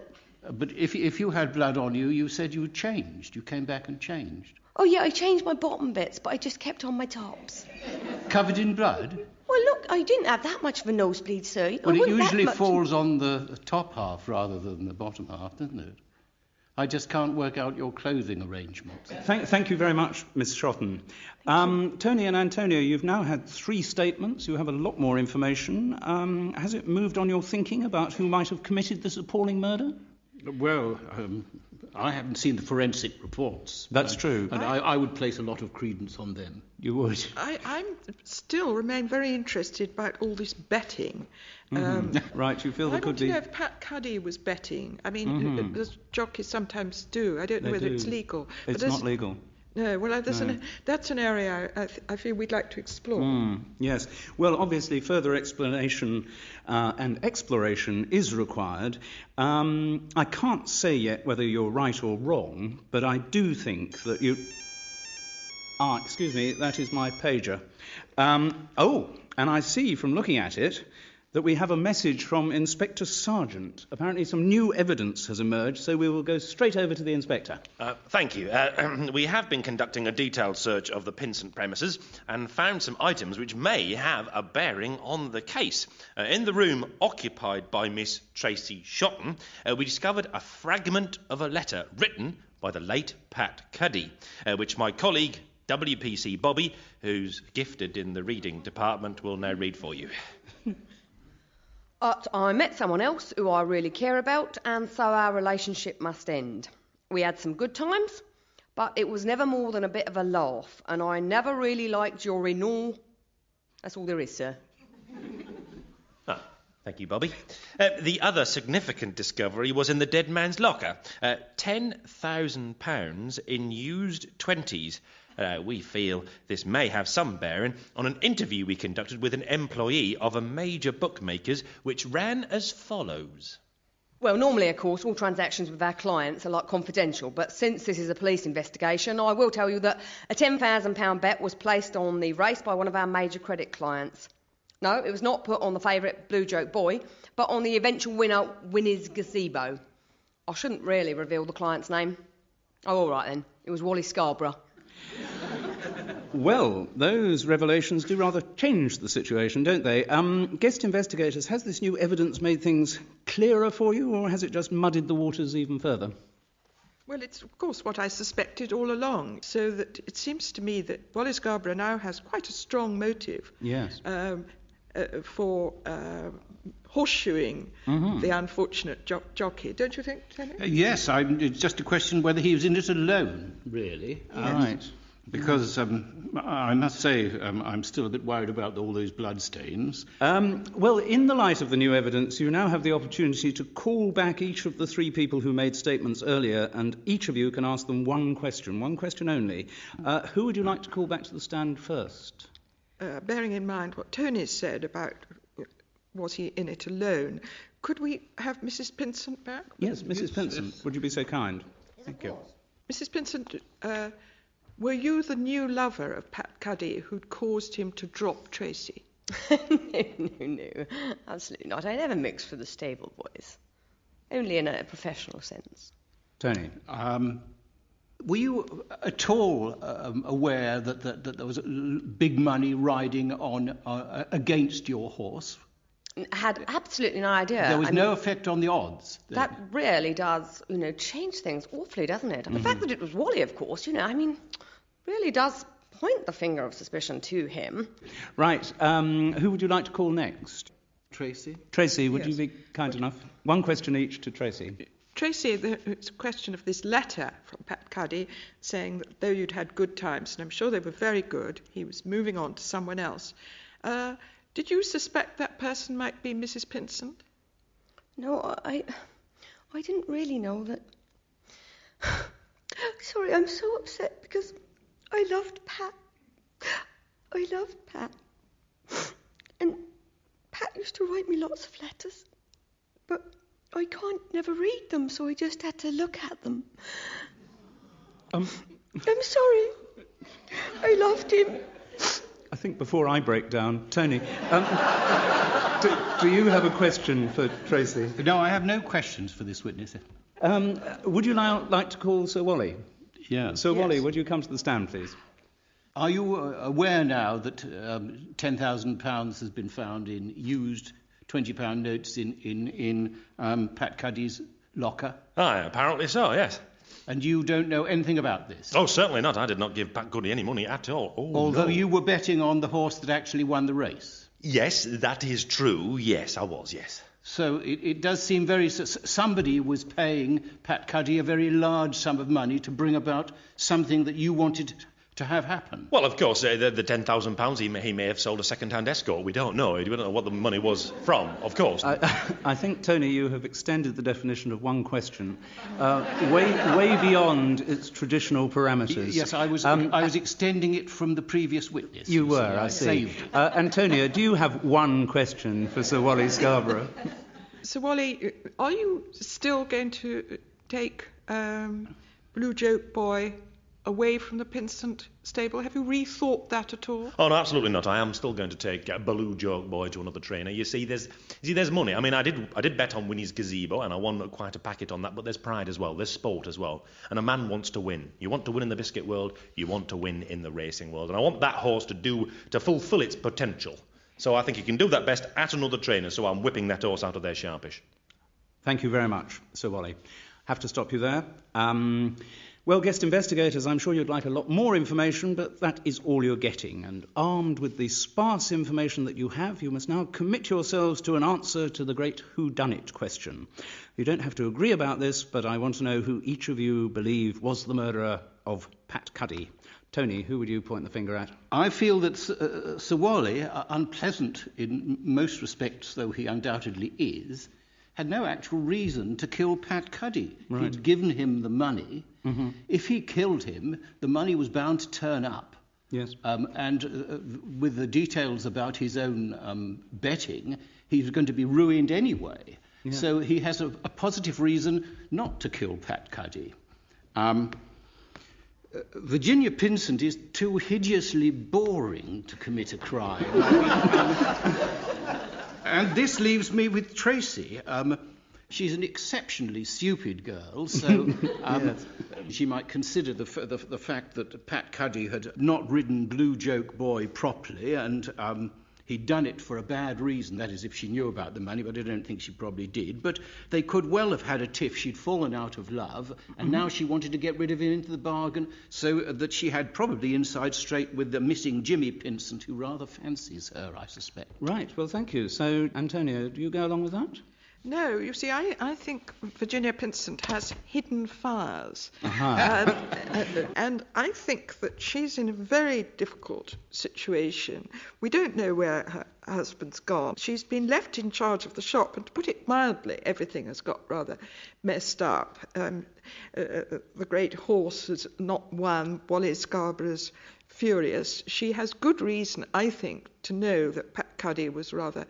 But if you had blood on you, you said you changed. You came back and changed. Oh, yeah, I changed my bottom bits, but I just kept on my tops. Covered in blood? Well, look, I didn't have that much of a nosebleed, sir. Well, it usually falls on the top half rather than the bottom half, doesn't it? I just can't work out your clothing arrangements. Thank you very much, Miss Shotton. Tony and Antonio, you've now had 3 statements. You have a lot more information. Has it moved on your thinking about who might have committed this appalling murder? Well, I haven't seen the forensic reports. That's true. And I would place a lot of credence on them. You would? I still remain very interested about all this betting. Right, you feel there could be... I want to know if Pat Cuddy was betting. I mean, as jockeys sometimes do. I don't know whether it's legal. It's not legal. No, well, that's an area I feel we'd like to explore. Yes. Well, obviously, further explanation and exploration is required. I can't say yet whether you're right or wrong, but I do think that you... excuse me, that is my pager. And I see from looking at it that we have a message from Inspector Sargent. Apparently some new evidence has emerged, so we will go straight over to the Inspector. Thank you. We have been conducting a detailed search of the Pinsent premises and found some items which may have a bearing on the case. In the room occupied by Miss Tracy Shotton, we discovered a fragment of a letter written by the late Pat Cuddy, which my colleague WPC Bobby, who's gifted in the reading department, will now read for you. I met someone else who I really care about, and so our relationship must end. We had some good times, but it was never more than a bit of a laugh, and I never really liked your Renault. That's all there is, sir. Thank you, Bobby. The other significant discovery was in the dead man's locker. £10,000 in used 20s. We feel this may have some bearing on an interview we conducted with an employee of a major bookmaker's, which ran as follows. Well, normally, of course, all transactions with our clients are like confidential, but since this is a police investigation, I will tell you that a £10,000 bet was placed on the race by one of our major credit clients. No, it was not put on the favourite Blue Joke Boy, but on the eventual winner, Winnie's Gazebo. I shouldn't really reveal the client's name. Oh, all right then. It was Wally Scarborough. Well, those revelations do rather change the situation, don't they? Guest investigators, has this new evidence made things clearer for you, or has it just muddied the waters even further? Well, it's of course what I suspected all along, so that it seems to me that Wally Scarborough now has quite a strong motive. Yes. For horseshoeing the unfortunate jockey, don't you think, Tony? Yes, it's just a question whether he was in it alone, really. Yes. Right. Because I must say I'm still a bit worried about all those bloodstains. Well, in the light of the new evidence, you now have the opportunity to call back each of the three people who made statements earlier, and each of you can ask them one question only. Who would you like to call back to the stand first? Bearing in mind what Tony said about was he in it alone, could we have Mrs. Pinsent back? Yes, Mrs. Pinsent. Would you be so kind? Thank you. Mrs. Pinsent, were you the new lover of Pat Cuddy who'd caused him to drop Tracy? No, absolutely not. I never mixed with the stable boys. Only in a professional sense. Tony? Were you at all aware that there was big money riding on against your horse? Had absolutely no idea. There was no effect on the odds. That really does, change things awfully, doesn't it? And the fact that it was Wally, of course, really does point the finger of suspicion to him. Right. Who would you like to call next? Tracy. Tracy, would you be kind enough? One question each to Tracy. Tracy, it's a question of this letter from Pat Cuddy saying that though you'd had good times, and I'm sure they were very good, he was moving on to someone else. Did you suspect that person might be Mrs. Pinsent? No, I didn't really know that. Sorry, I'm so upset because I loved Pat. And Pat used to write me lots of letters. But I can't never read them, so I just had to look at them. I'm sorry. I loved him. I think before I break down, Tony, do you have a question for Tracy? No, I have no questions for this witness. Would you now like to call Sir Wally? Yeah. Sir Wally, would you come to the stand, please? Are you aware now that £10,000 has been found in used £20 notes in Pat Cuddy's locker? Aye, apparently so, yes. And you don't know anything about this? Oh, certainly not. I did not give Pat Cuddy any money at all. Although you were betting on the horse that actually won the race? Yes, that is true. Yes, I was, yes. So it does seem somebody was paying Pat Cuddy a very large sum of money to bring about something that you wanted to have happen. Well, of course, the £10,000 he may have sold a second-hand escort. We don't know. We don't know what the money was from, of course. I think, Tony, you have extended the definition of one question way beyond its traditional parameters. Yes, I was extending it from the previous witness. You were, I see. Saved it. Antonia, do you have one question for Sir Wally Scarborough? Sir Wally, are you still going to take Blue Joke Boy away from the Pinsent stable? Have you rethought that at all? Oh, no, absolutely not. I am still going to take Baloo Joke Boy to another trainer. You see, there's money. I mean, I did bet on Winnie's Gazebo, and I won quite a packet on that, but there's pride as well. There's sport as well. And a man wants to win. You want to win in the biscuit world, you want to win in the racing world. And I want that horse to fulfil its potential. So I think you can do that best at another trainer, so I'm whipping that horse out of there sharpish. Thank you very much, Sir Wally. Have to stop you there. Well, guest investigators, I'm sure you'd like a lot more information, but that is all you're getting. And armed with the sparse information that you have, you must now commit yourselves to an answer to the great whodunit question. You don't have to agree about this, but I want to know who each of you believe was the murderer of Pat Cuddy. Tony, who would you point the finger at? I feel that Sir Wally, unpleasant in most respects, though he undoubtedly is, had no actual reason to kill Pat Cuddy. Right. He'd given him the money. Mm-hmm. If he killed him, the money was bound to turn up. Yes. And with the details about his own betting, he was going to be ruined anyway. Yeah. So he has a positive reason not to kill Pat Cuddy. Virginia Pinsent is too hideously boring to commit a crime. And this leaves me with Tracy. She's an exceptionally stupid girl, so yes. She might consider the fact that Pat Cuddy had not ridden Blue Joke Boy properly, and he'd done it for a bad reason, that is, if she knew about the money, but I don't think she probably did. But they could well have had a tiff. She'd fallen out of love, and now she wanted to get rid of him into the bargain, so that she had probably inside straight with the missing Jimmy Pinsent, who rather fancies her, I suspect. Right, well, thank you. So, Antonio, do you go along with that? No, you see, I think Virginia Pinsent has hidden fires. And I think that she's in a very difficult situation. We don't know where her husband's gone. She's been left in charge of the shop, and to put it mildly, everything has got rather messed up. The great horse has not won. Wally Scarborough's furious. She has good reason, I think, to know that Pat Cuddy was rather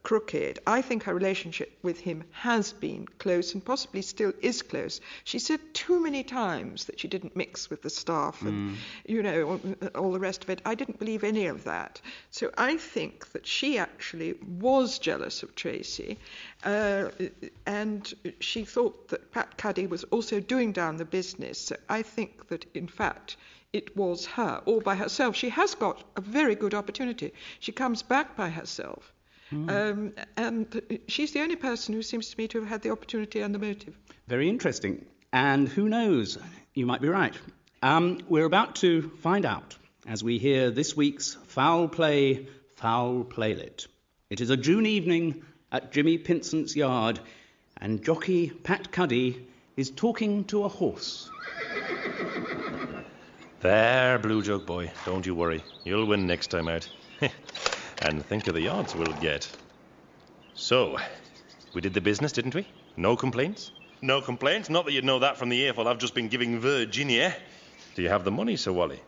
crooked. I think her relationship with him has been close and possibly still is close. She said too many times that she didn't mix with the staff and, you know, all the rest of it. I didn't believe any of that. So I think that she actually was jealous of Tracy, and she thought that Pat Cuddy was also doing down the business. So I think that, in fact, it was her, all by herself. She has got a very good opportunity. She comes back by herself. And she's the only person who seems to me to have had the opportunity and the motive. Very interesting. And who knows, you might be right. We're about to find out as we hear this week's Foul Play, Foul Playlet. It is a June evening at Jimmy Pinsent's yard, and jockey Pat Cuddy is talking to a horse. There, Blue Joke Boy, don't you worry. You'll win next time out. And think of the odds we'll get. So, we did the business, didn't we? No complaints? No complaints? Not that you'd know that from the earful I've just been giving Virginia. Do you have the money, Sir Wally?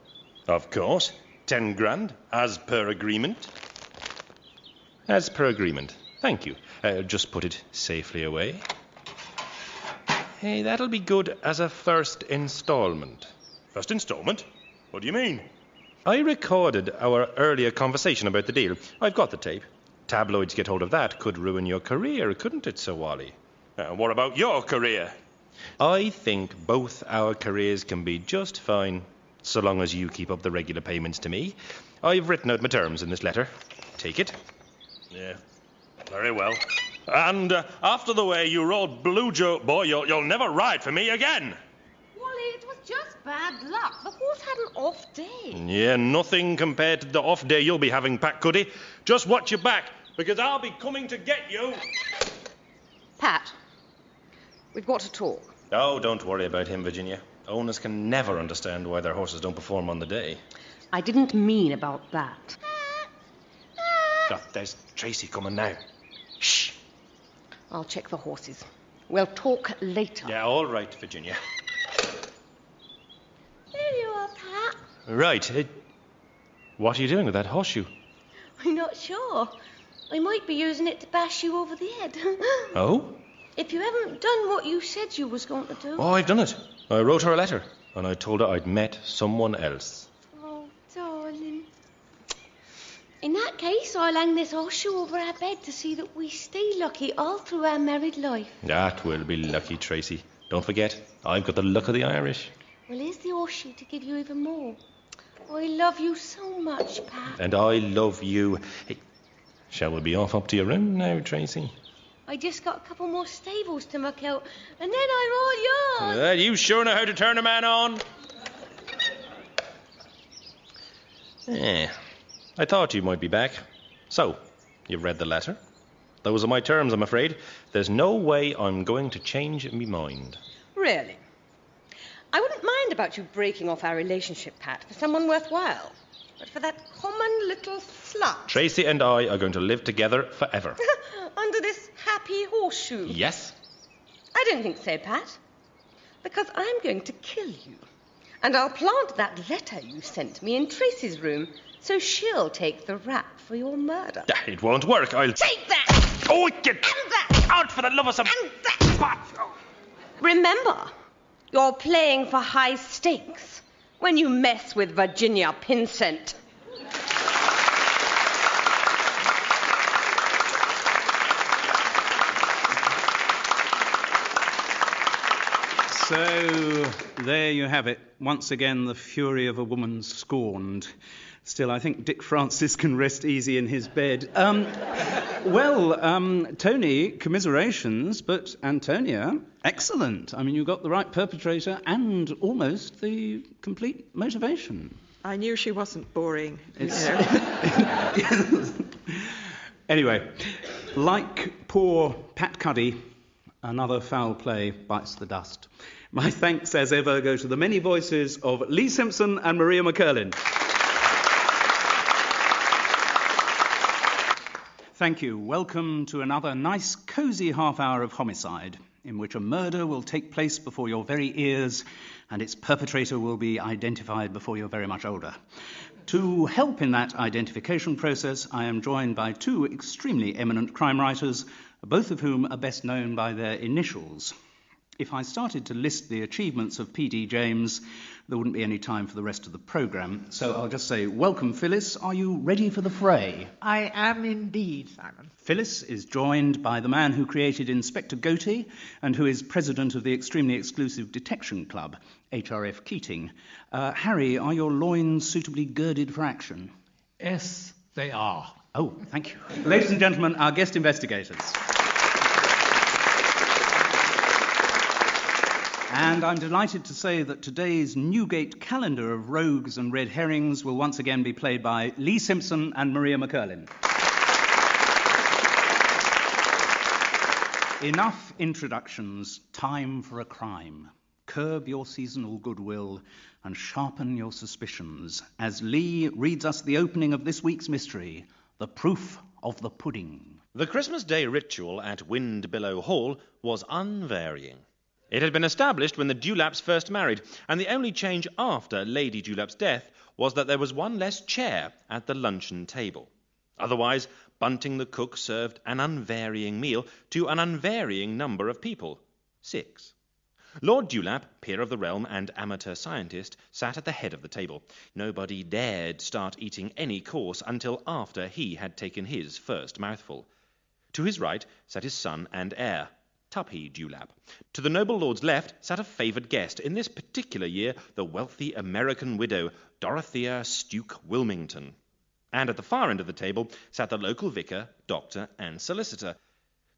Of course. 10 grand, as per agreement. As per agreement. Thank you. Just put it safely away. Hey, that'll be good as a first instalment. First instalment? What do you mean? I recorded our earlier conversation about the deal. I've got the tape. Tabloids get hold of that. Could ruin your career, couldn't it, Sir Wally? What about your career? I think both our careers can be just fine, so long as you keep up the regular payments to me. I've written out my terms in this letter. Take it. Yeah, very well. And after the way you rode Blue Joke Boy, you'll never ride for me again. Just bad luck. The horse had an off day. Yeah, nothing compared to the off day you'll be having, Pat Cuddy. Just watch your back, because I'll be coming to get you. Pat, we've got to talk. Oh, don't worry about him, Virginia. Owners can never understand why their horses don't perform on the day. I didn't mean about that. Oh, there's Tracy coming now. Shh. I'll check the horses. We'll talk later. Yeah, all right, Virginia. There you are, Pat. Right. What are you doing with that horseshoe? I'm not sure. I might be using it to bash you over the head. Oh? If you haven't done what you said you was going to do. Oh, I've done it. I wrote her a letter, and I told her I'd met someone else. Oh, darling. In that case, I'll hang this horseshoe over our bed to see that we stay lucky all through our married life. That will be lucky, Tracy. Don't forget, I've got the luck of the Irish. Well, here's the horseshoe to give you even more. I love you so much, Pat. And I love you. Hey, shall we be off up to your room now, Tracy? I just got a couple more stables to muck out, and then I'm all yours. You sure know how to turn a man on. I thought you might be back. So, you've read the letter? Those are my terms, I'm afraid. There's no way I'm going to change me mind. Really? I wouldn't mind about you breaking off our relationship, Pat, for someone worthwhile. But for that common little slut... Tracy and I are going to live together forever. Under this happy horseshoe. Yes? I don't think so, Pat. Because I'm going to kill you. And I'll plant that letter you sent me in Tracy's room, so she'll take the rap for your murder. It won't work. I'll... Take that! Oh, get out for the love of some... And that! Remember, you're playing for high stakes when you mess with Virginia Pinsent. So, Well, there you have it. Once again, the fury of a woman scorned. Still, I think Dick Francis can rest easy in his bed. Tony, commiserations, but Antonia, excellent. I mean, you got the right perpetrator and almost the complete motivation. I knew she wasn't boring. Anyway, like poor Pat Cuddy, another foul play bites the dust. My thanks, as ever, go to the many voices of Lee Simpson and Maria McCurlin. Thank you. Welcome to another nice, cosy half hour of homicide, in which a murder will take place before your very ears and its perpetrator will be identified before you're very much older. To help in that identification process, I am joined by two extremely eminent crime writers, both of whom are best known by their initials. If I started to list the achievements of P.D. James, there wouldn't be any time for the rest of the programme. So I'll just say, welcome, Phyllis. Are you ready for the fray? I am indeed, Simon. Phyllis is joined by the man who created Inspector Goatee and who is president of the extremely exclusive Detection Club, HRF Keating. Harry, are your loins suitably girded for action? Yes, they are. Oh, thank you. Ladies and gentlemen, our guest investigators. And I'm delighted to say that today's Newgate calendar of rogues and red herrings will once again be played by Lee Simpson and Maria McCurlin. Enough introductions. Time for a crime. Curb your seasonal goodwill and sharpen your suspicions as Lee reads us the opening of this week's mystery, The Proof of the Pudding. The Christmas Day ritual at Windbillow Hall was unvarying. It had been established when the Dewlaps first married, and the only change after Lady Dewlap's death was that there was one less chair at the luncheon table. Otherwise, Bunting the cook served an unvarying meal to an unvarying number of people, 6. Lord Dewlap, peer of the realm and amateur scientist, sat at the head of the table. Nobody dared start eating any course until after he had taken his first mouthful. To his right sat his son and heir, Tuppy Dewlap. To the noble lord's left sat a favoured guest, in this particular year the wealthy American widow, Dorothea Stuke Wilmington. And at the far end of the table sat the local vicar, doctor and solicitor.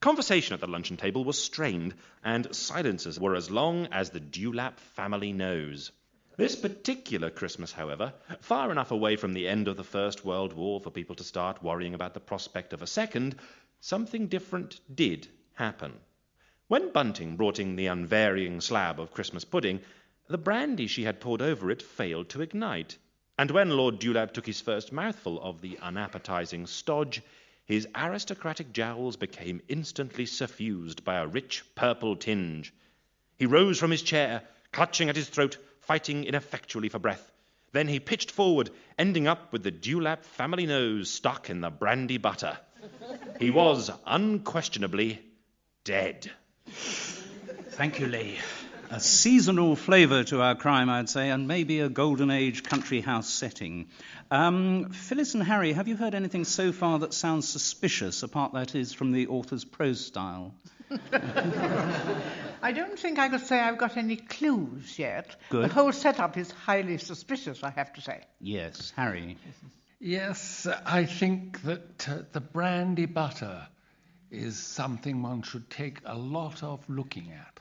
Conversation at the luncheon table was strained, and silences were as long as the Dewlap family nose. This particular Christmas, however, far enough away from the end of the First World War for people to start worrying about the prospect of a second, something different did happen. When Bunting brought in the unvarying slab of Christmas pudding, the brandy she had poured over it failed to ignite. And when Lord Dewlap took his first mouthful of the unappetizing stodge, his aristocratic jowls became instantly suffused by a rich purple tinge. He rose from his chair, clutching at his throat, fighting ineffectually for breath. Then he pitched forward, ending up with the Dewlap family nose stuck in the brandy butter. He was unquestionably dead. Thank you, Lee. A seasonal flavour to our crime, I'd say, and maybe a golden age country house setting. Phyllis and Harry, have you heard anything so far that sounds suspicious, apart, that is, from the author's prose style? I don't think I could say I've got any clues yet. Good. The whole setup is highly suspicious, I have to say. Yes, Harry. Yes, I think that the brandy butter is something one should take a lot of looking at.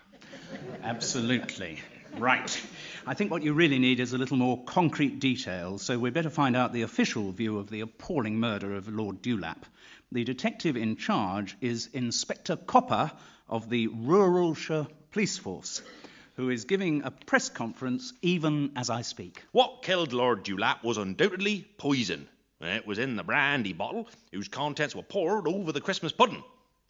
Absolutely. Right. I think what you really need is a little more concrete detail, so we'd better find out the official view of the appalling murder of Lord Dewlap. The detective in charge is Inspector Copper of the Ruralshire Police Force, who is giving a press conference even as I speak. What killed Lord Dewlap was undoubtedly poison. It was in the brandy bottle, whose contents were poured over the Christmas pudding.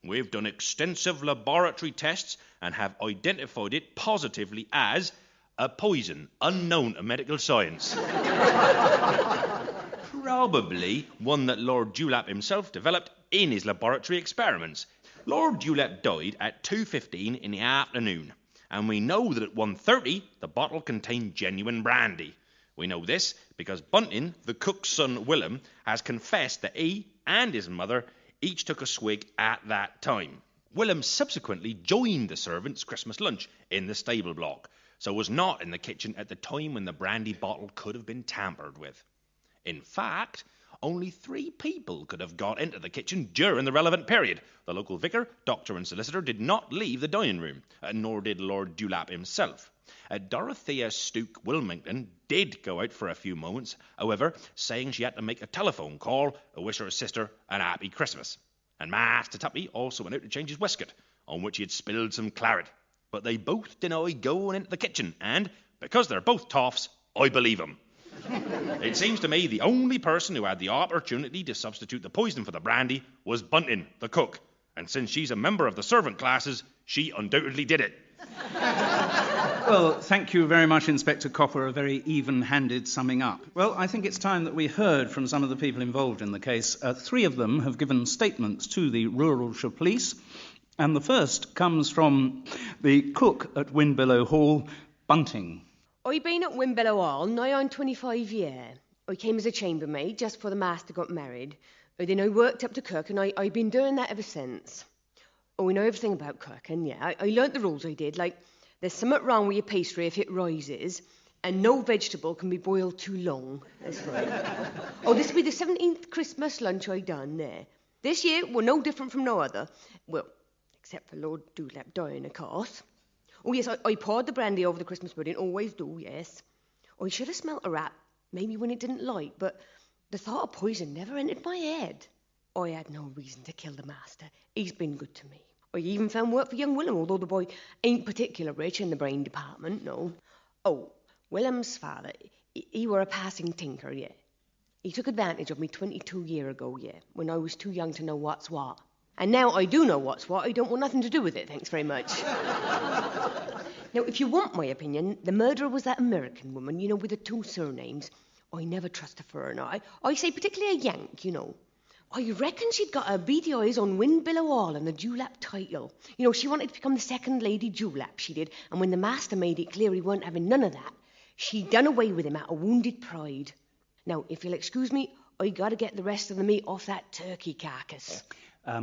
We've done extensive laboratory tests and have identified it positively as a poison unknown to medical science. Probably one that Lord Dewlap himself developed in his laboratory experiments. Lord Dewlap died at 2:15 in the afternoon, and we know that at 1:30 the bottle contained genuine brandy. We know this because Bunting, the cook's son Willem, has confessed that he and his mother each took a swig at that time. Willem subsequently joined the servants' Christmas lunch in the stable block, so was not in the kitchen at the time when the brandy bottle could have been tampered with. In fact, only 3 people could have got into the kitchen during the relevant period. The local vicar, doctor and solicitor did not leave the dining room, nor did Lord Dewlap himself. Dorothea Stooke Wilmington did go out for a few moments, however, saying she had to make a telephone call to wish her sister an happy Christmas. And Master Tuppy also went out to change his waistcoat, on which he had spilled some claret. But they both denied going into the kitchen, and, because they're both toffs, I believe them. It seems to me the only person who had the opportunity to substitute the poison for the brandy was Bunting, the cook. And since she's a member of the servant classes, she undoubtedly did it. Well, thank you very much, Inspector Copper, a very even-handed summing up. Well, I think it's time that we heard from some of the people involved in the case. 3 of them have given statements to the Ruralshire Police, and the first comes from the cook at Windbillow Hall, Bunting. I've been at Windbillow Hall nigh on 25 years. I came as a chambermaid just before the master got married. Then I worked up to cook, and I've been doing that ever since. Oh, I know everything about cooking, yeah. I learnt the rules, I did, like there's something wrong with your pastry if it rises, and no vegetable can be boiled too long. That's right. Oh, this will be the 17th Christmas lunch I done there. This year were no different from no other. Well, except for Lord Dewlap dying, of course. Oh, yes, I poured the brandy over the Christmas pudding, always do, yes. I should have smelt a rat, maybe when it didn't light, but the thought of poison never entered my head. I had no reason to kill the master. He's been good to me. I even found work for young Willem, although the boy ain't particular rich in the brain department, no. Oh, Willem's father, he were a passing tinker, yeah. He took advantage of me 22 years ago, yeah, when I was too young to know what's what. And now I do know what's what, I don't want nothing to do with it, thanks very much. Now, if you want my opinion, the murderer was that American woman, you know, with the 2 surnames. I never trust a foreigner. I say particularly a Yank, you know. I reckon she'd got her beady eyes on Windbillow Hall and the Dewlap title. You know, she wanted to become the second Lady Dewlap, she did, and when the master made it clear he weren't having none of that, she done away with him out of wounded pride. Now, if you'll excuse me, I gotta get the rest of the meat off that turkey carcass.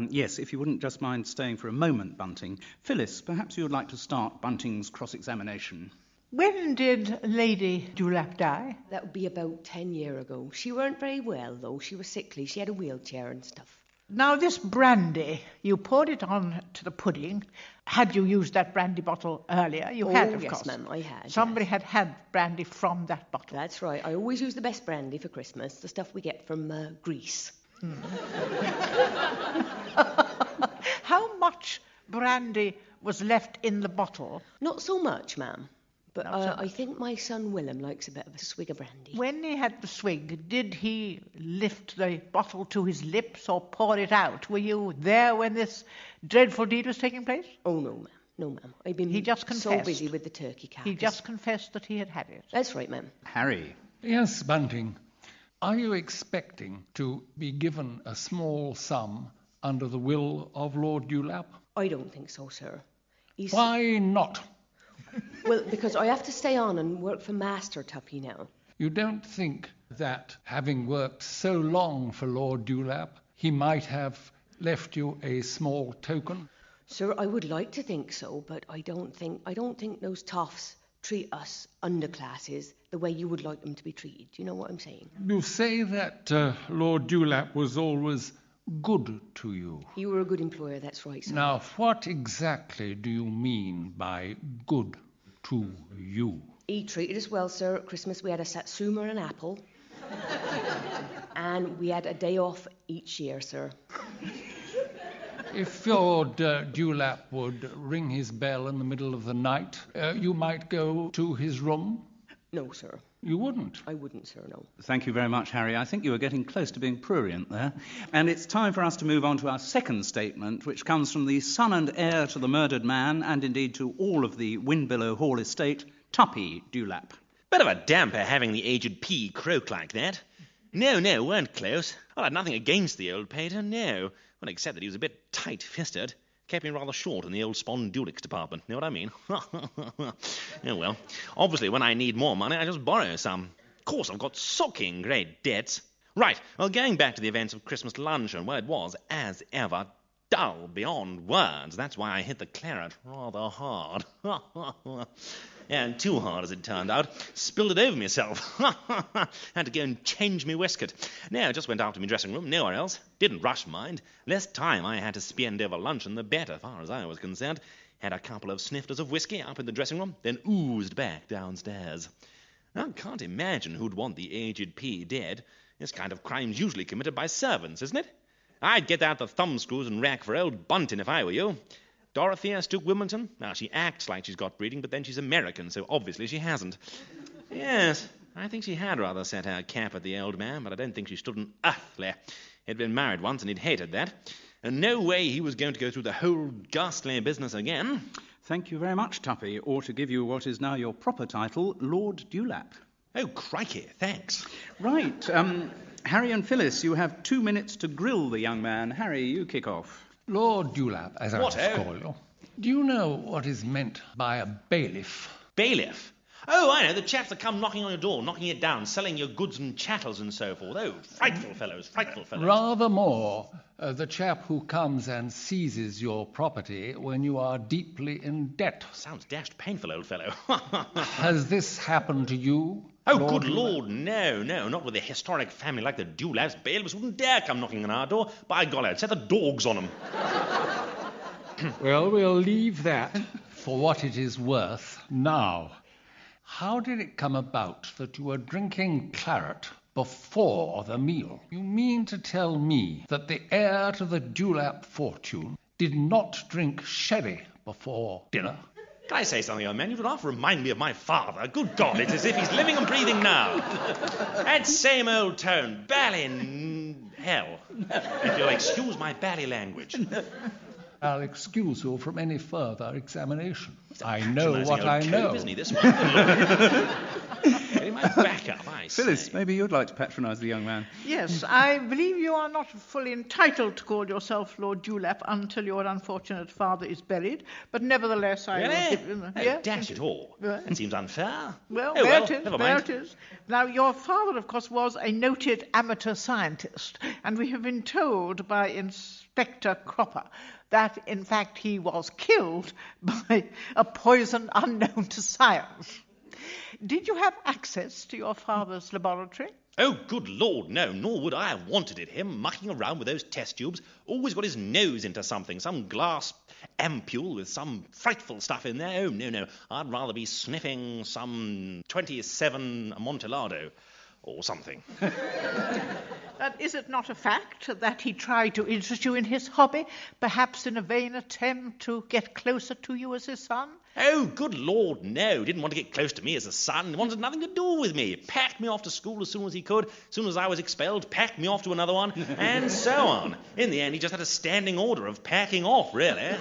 Yes, if you wouldn't just mind staying for a moment, Bunting. Phyllis, perhaps you would like to start Bunting's cross-examination. When did Lady Dewlap die? That would be about 10 years ago. She weren't very well, though. She was sickly. She had a wheelchair and stuff. Now, this brandy, you poured it on to the pudding. Had you used that brandy bottle earlier? You had, of course. Yes, ma'am, I had. Somebody had brandy from that bottle. That's right. I always use the best brandy for Christmas, the stuff we get from Greece. How much brandy was left in the bottle? Not so much, ma'am. But I think my son Willem likes a bit of a swig of brandy. When he had the swig, did he lift the bottle to his lips or pour it out? Were you there when this dreadful deed was taking place? Oh, no, ma'am. No, ma'am. I've been so busy with the turkey carcass. He just confessed that he had had it. That's right, ma'am. Harry. Yes, Bunting. Are you expecting to be given a small sum under the will of Lord Dewlap? I don't think so, sir. Why not? Well, because I have to stay on and work for Master Tuppy now. You don't think that, having worked so long for Lord Dewlap, he might have left you a small token? Sir, I would like to think so, but I don't think those toffs treat us underclasses the way you would like them to be treated. Do you know what I'm saying? You say that Lord Dewlap was always good to you. You were a good employer, that's right, sir. Now, what exactly do you mean by good to you? He treated us well, sir. At Christmas we had a satsuma and an apple. And we had a day off each year, sir. If Lord Dewlap would ring his bell in the middle of the night, you might go to his room? No, sir. You wouldn't? I wouldn't, sir, no. Thank you very much, Harry. I think you were getting close to being prurient there. And it's time for us to move on to our second statement, which comes from the son and heir to the murdered man, and indeed to all of the Windbillow Hall estate, Tuppy Dewlap. Bit of a damper having the aged P croak like that. No, weren't close. I had nothing against the old pater, no. Well, except that he was a bit tight-fisted. Kept me rather short in the old Spondulix department. Know what I mean? Oh, well. Obviously, when I need more money, I just borrow some. Of course, I've got socking great debts. Right, well, going back to the events of Christmas luncheon, well, it was, as ever, dull beyond words. That's why I hit the claret rather hard. And too hard, as it turned out. Spilled it over myself. Had to go and change me waistcoat. No, just went out to my dressing room, nowhere else. Didn't rush, mind. Less time I had to spend over luncheon, the better, as far as I was concerned. Had a couple of snifters of whiskey up in the dressing room, then oozed back downstairs. I can't imagine who'd want the aged P dead. This kind of crime's usually committed by servants, isn't it? I'd get out the thumbscrews and rack for old Bunting if I were you. Dorothea Stuke Wilmington? Now, she acts like she's got breeding, but then she's American, so obviously she hasn't. Yes, I think she had rather set her cap at the old man, but I don't think she stood an earthly. He'd been married once, and he'd hated that. And no way he was going to go through the whole ghastly business again. Thank you very much, Tuppy, or to give you what is now your proper title, Lord Dewlap. Oh, crikey, thanks. Right, Harry and Phyllis, you have 2 minutes to grill the young man. Harry, you kick off. Lord Dewlap, as I must call you, do you know what is meant by a bailiff? Bailiff? Oh, I know, the chaps that come knocking on your door, knocking it down, selling your goods and chattels and so forth. Oh, frightful fellows, frightful fellows. Rather more, the chap who comes and seizes your property when you are deeply in debt. Sounds dashed painful, old fellow. Has this happened to you? Oh, Lord good Lord, no, not with a historic family like the Dewlaps. Bailiffs wouldn't dare come knocking on our door. By golly, I'd set the dogs on them. Well, we'll leave that for what it is worth now. How did it come about that you were drinking claret before the meal? You mean to tell me that the heir to the Dewlap fortune did not drink sherry before dinner? Can I say something, young man? You don't half remind me of my father. Good God, it's as if he's living and breathing now. That same old tone, bally in hell. If you'll excuse my bally language. I'll excuse you from any further examination. I know what I know. Isn't he, this one? Getting my back up, I say. Phyllis, maybe you'd like to patronise the young man. Yes, I believe you are not fully entitled to call yourself Lord Dewlap until your unfortunate father is buried, but nevertheless I will give him... Dash it all. That seems unfair. Well, never mind. There it is. Now, your father, of course, was a noted amateur scientist, and we have been told by Inspector Cropper that, in fact, he was killed by a poison unknown to science. Did you have access to your father's laboratory? Oh, good Lord, no, nor would I have wanted it. Him mucking around with those test tubes, always got his nose into something, some glass ampule with some frightful stuff in there. Oh, no, I'd rather be sniffing some 27 Amontillado or something. Is it not a fact that he tried to interest you in his hobby, perhaps in a vain attempt to get closer to you as his son? Oh, good Lord, no. Didn't want to get close to me as a son. Wanted nothing to do with me. Packed me off to school as soon as he could. As soon as I was expelled, packed me off to another one, and so on. In the end, he just had a standing order of packing off, really.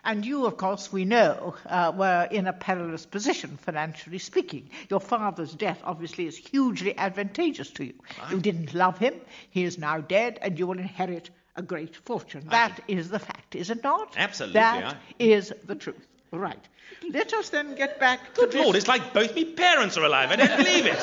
And you, of course, we know, were in a perilous position, financially speaking. Your father's death, obviously, is hugely advantageous to you. Right. You didn't love him. He is now dead, and you will inherit a great fortune. That is the fact, is it not? Absolutely. That is the truth. Right. Let us then get back to Good Lord, it's like both me parents are alive. I don't believe it.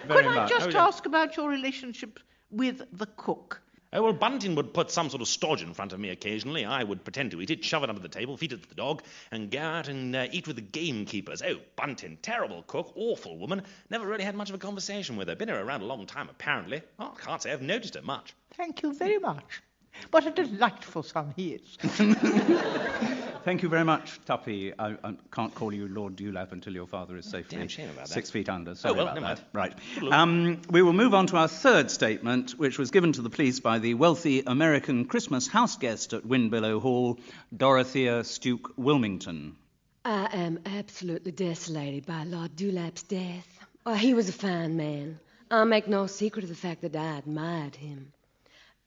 Could I just ask about your relationship with the cook? Oh, well, Bunting would put some sort of stodge in front of me occasionally. I would pretend to eat it, shove it under the table, feed it to the dog, and go out and eat with the gamekeepers. Oh, Bunting, terrible cook, awful woman. Never really had much of a conversation with her. Been here around a long time, apparently. Oh, I can't say I've noticed her much. Thank you very much. What a delightful son he is. Thank you very much, Tuppy. I can't call you Lord Dewlap until your father is safely Damn shame about that. 6 feet under. Sorry about never that. mind. Right. We will move on to our third statement, which was given to the police by the wealthy American Christmas house guest at Windbillow Hall, Dorothea Stuke Wilmington. I am absolutely desolated by Lord Dewlap's death. Well, he was a fine man. I'll make no secret of the fact that I admired him.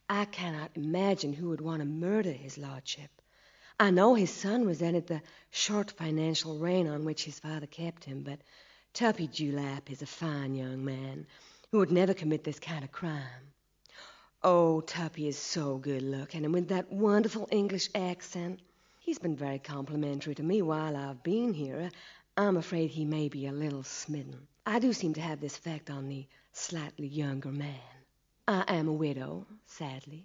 I cannot imagine who would want to murder his lordship. I know his son was in at the short financial reign on which his father kept him, but Tuppy Dewlap is a fine young man who would never commit this kind of crime. Oh, Tuppy is so good-looking, and with that wonderful English accent. He's been very complimentary to me while I've been here. I'm afraid he may be a little smitten. I do seem to have this effect on the slightly younger man. I am a widow, sadly.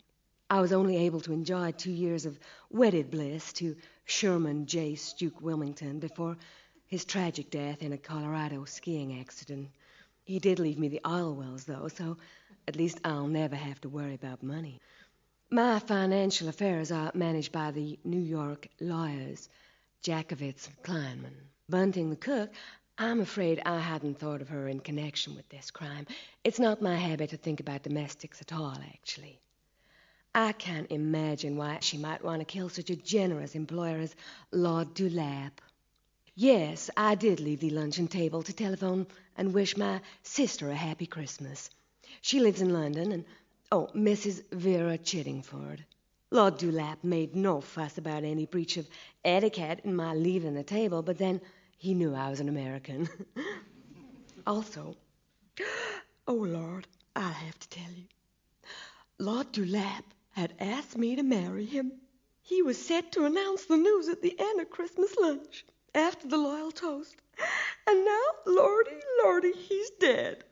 I was only able to enjoy 2 years of wedded bliss to Sherman J. Stuke Wilmington before his tragic death in a Colorado skiing accident. He did leave me the oil wells, though, so at least I'll never have to worry about money. My financial affairs are managed by the New York lawyers, Jakovitz and Kleinman. Bunting the cook, I'm afraid I hadn't thought of her in connection with this crime. It's not my habit to think about domestics at all, actually. I can't imagine why she might want to kill such a generous employer as Lord Dewlap. Yes, I did leave the luncheon table to telephone and wish my sister a happy Christmas. She lives in London, and, Mrs. Vera Chiddingford. Lord Dewlap made no fuss about any breach of etiquette in my leaving the table, but then he knew I was an American. Also, oh, Lord, I have to tell you, Lord Dewlap had asked me to marry him. He was set to announce the news at the end of Christmas lunch, after the loyal toast. And now, Lordy, he's dead.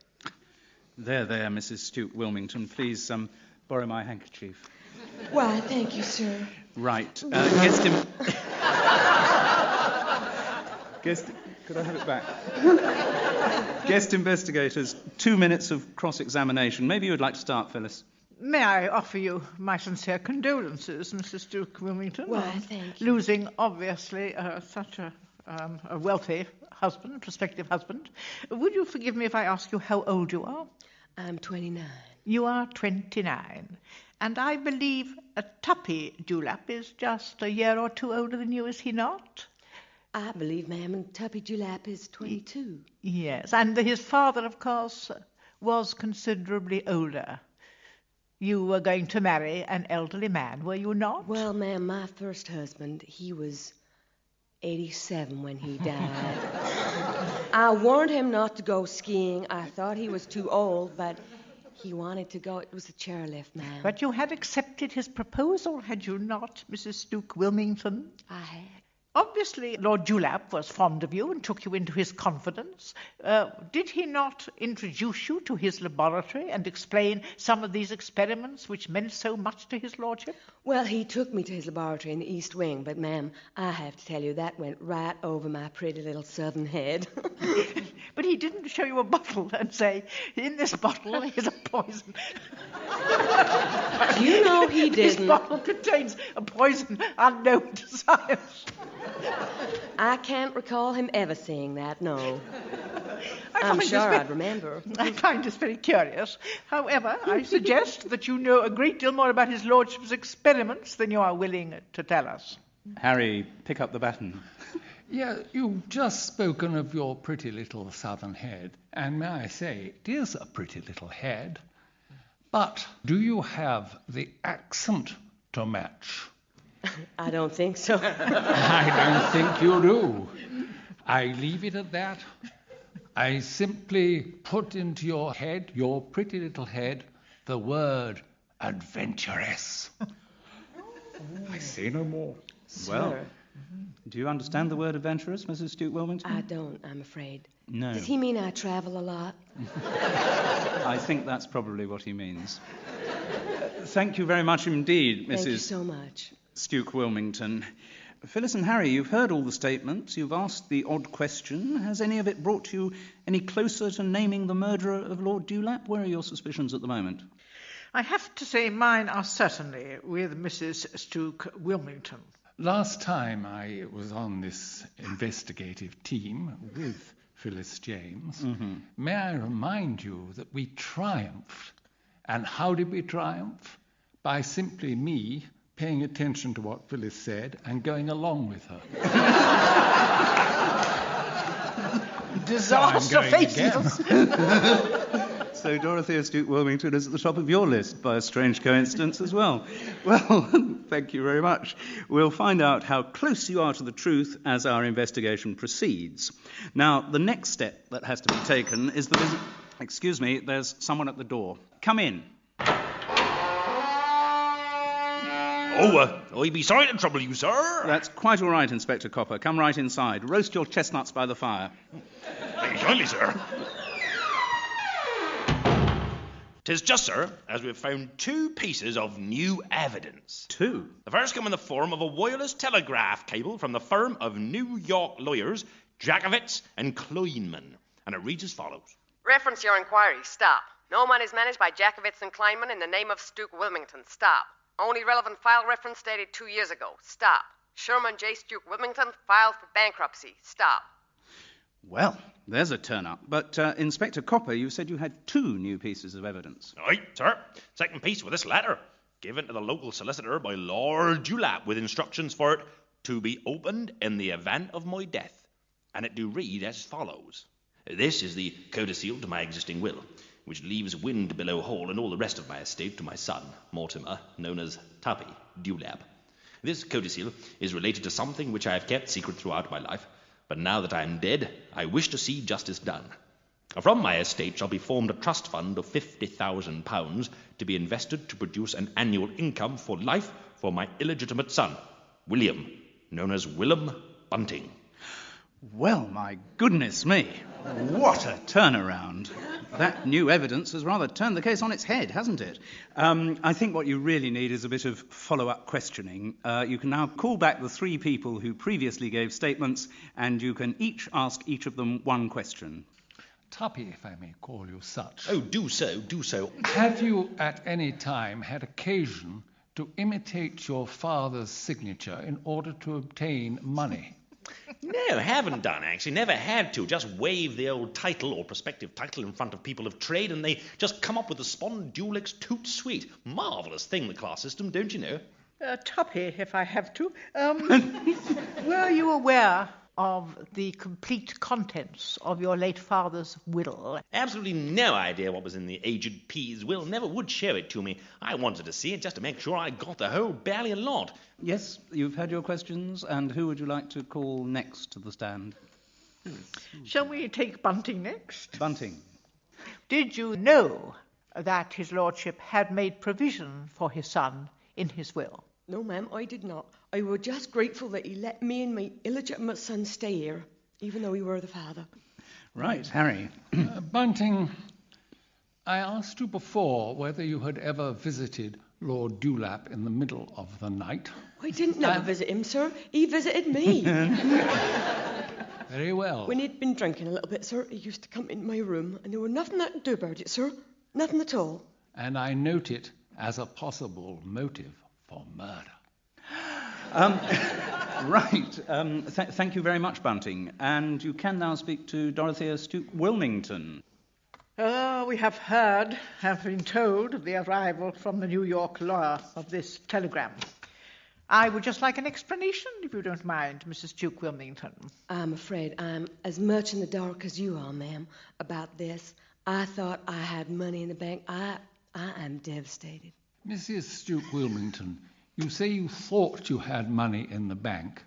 There, Mrs. Stuke Wilmington. Please, borrow my handkerchief. Why, thank you, sir. Right. Could I have it back? Guest investigators, 2 minutes of cross-examination. Maybe you would like to start, Phyllis. May I offer you my sincere condolences, Mrs. Duke Wilmington, Why, on thank you. losing, obviously, such a wealthy husband, prospective husband. Would you forgive me if I ask you how old you are? I'm 29. You are 29. And I believe Tuppy Dewlap is just a year or two older than you, is he not? I believe, ma'am, and Tuppy Dewlap is 22. Yes, and his father, of course, was considerably older. You were going to marry an elderly man, were you not? Well, ma'am, my first husband, he was 87 when he died. I warned him not to go skiing. I thought he was too old, but he wanted to go. It was a chairlift, ma'am. But you had accepted his proposal, had you not, Mrs. Duke Wilmington? I had. Obviously, Lord Dewlap was fond of you and took you into his confidence. Did he not introduce you to his laboratory and explain some of these experiments which meant so much to his lordship? Well, he took me to his laboratory in the East Wing, but, ma'am, I have to tell you, that went right over my pretty little southern head. But he didn't show you a bottle and say, in this bottle is a poison. You know he didn't. This bottle contains a poison unknown to science. I can't recall him ever saying that, no. I'm sure I'd remember. I find this very curious. However, I suggest that you know a great deal more about his lordship's experiments than you are willing to tell us. Harry, pick up the baton. Yeah, you've just spoken of your pretty little southern head, and may I say, it is a pretty little head. But do you have the accent to match? I don't think so. I don't think you do. I leave it at that. I simply put into your head, your pretty little head, the word adventuress. I say no more. Well, do you understand the word adventurous, Mrs. Stuke Wilmington? I don't, I'm afraid. No. Does he mean I travel a lot? I think that's probably what he means. Thank you very much indeed, Mrs. Thank you so much. Stuke Wilmington. Phyllis and Harry, you've heard all the statements, you've asked the odd question. Has any of it brought you any closer to naming the murderer of Lord Dewlap? Where are your suspicions at the moment? I have to say mine are certainly with Mrs. Stuke Wilmington. Last time I was on this investigative team with Phyllis James, may I remind you that we triumphed. And how did we triumph? By simply me paying attention to what Phyllis said and going along with her. Disaster faces. So Dorothea Stuke Wilmington is at the top of your list by a strange coincidence as well. Well, thank you very much. We'll find out how close you are to the truth as our investigation proceeds. Now, the next step that has to be taken is the visit... Excuse me, there's someone at the door. Come in. I'll be sorry to trouble you, sir. That's quite all right, Inspector Copper. Come right inside. Roast your chestnuts by the fire. Thank you kindly, sir. 'Tis just, sir, as we've found 2 pieces of new evidence. 2? The first come in the form of a wireless telegraph cable from the firm of New York lawyers Jakovitz and Kleinman, and it reads as follows. Reference your inquiry. Stop. No man is managed by Jakovitz and Kleinman in the name of Stuke Wilmington. Stop. Only relevant file reference dated 2 years ago. Stop. Sherman J. Stuke Wilmington filed for bankruptcy. Stop. Well, there's a turn-up. But, Inspector Copper, you said you had 2 new pieces of evidence. Right, sir. Second piece with this letter, given to the local solicitor by Lord Dewlap with instructions for it to be opened in the event of my death. And it do read as follows. This is the codicil to my existing will, which leaves Windbillow Hall and all the rest of my estate to my son, Mortimer, known as Tuppy Dewlap. This codicil is related to something which I have kept secret throughout my life, but now that I am dead, I wish to see justice done. From my estate shall be formed a trust fund of £50,000 to be invested to produce an annual income for life for my illegitimate son, William, known as Willem Bunting. Well, my goodness me, what a turnaround. That new evidence has rather turned the case on its head, hasn't it? I think what you really need is a bit of follow-up questioning. You can now call back the 3 people who previously gave statements, and you can each ask each of them 1 question. Tuppy, if I may call you such. Oh, do so, do so. Have you at any time had occasion to imitate your father's signature in order to obtain money? No, haven't done, actually. Never had to. Just wave the old title or prospective title in front of people of trade, and they just come up with the Spondulix Toot Suite. Marvellous thing, the class system, don't you know? Tuppy, if I have to. Were you aware of the complete contents of your late father's will? Absolutely no idea what was in the aged P's will. Never would show it to me. I wanted to see it just to make sure I got the whole bally lot. Yes, you've had your questions, and who would you like to call next to the stand? Shall we take Bunting next? Bunting. Did you know that his lordship had made provision for his son in his will? No, ma'am, I did not. I was just grateful that he let me and my illegitimate son stay here, even though we were the father. Right, Harry. Bunting, I asked you before whether you had ever visited Lord Dewlap in the middle of the night. I didn't never visit him, sir. He visited me. Very well. When he'd been drinking a little bit, sir, he used to come into my room, and there was nothing I could do about it, sir. Nothing at all. And I note it as a possible motive for murder. Right. Thank you very much, Bunting. And you can now speak to Dorothea Stuke Wilmington. We have been told of the arrival from the New York lawyer of this telegram. I would just like an explanation, if you don't mind, Mrs. Stuke Wilmington. I'm afraid I'm as much in the dark as you are, ma'am, about this. I thought I had money in the bank. I am devastated. Mrs. Stuke Wilmington, you say you thought you had money in the bank.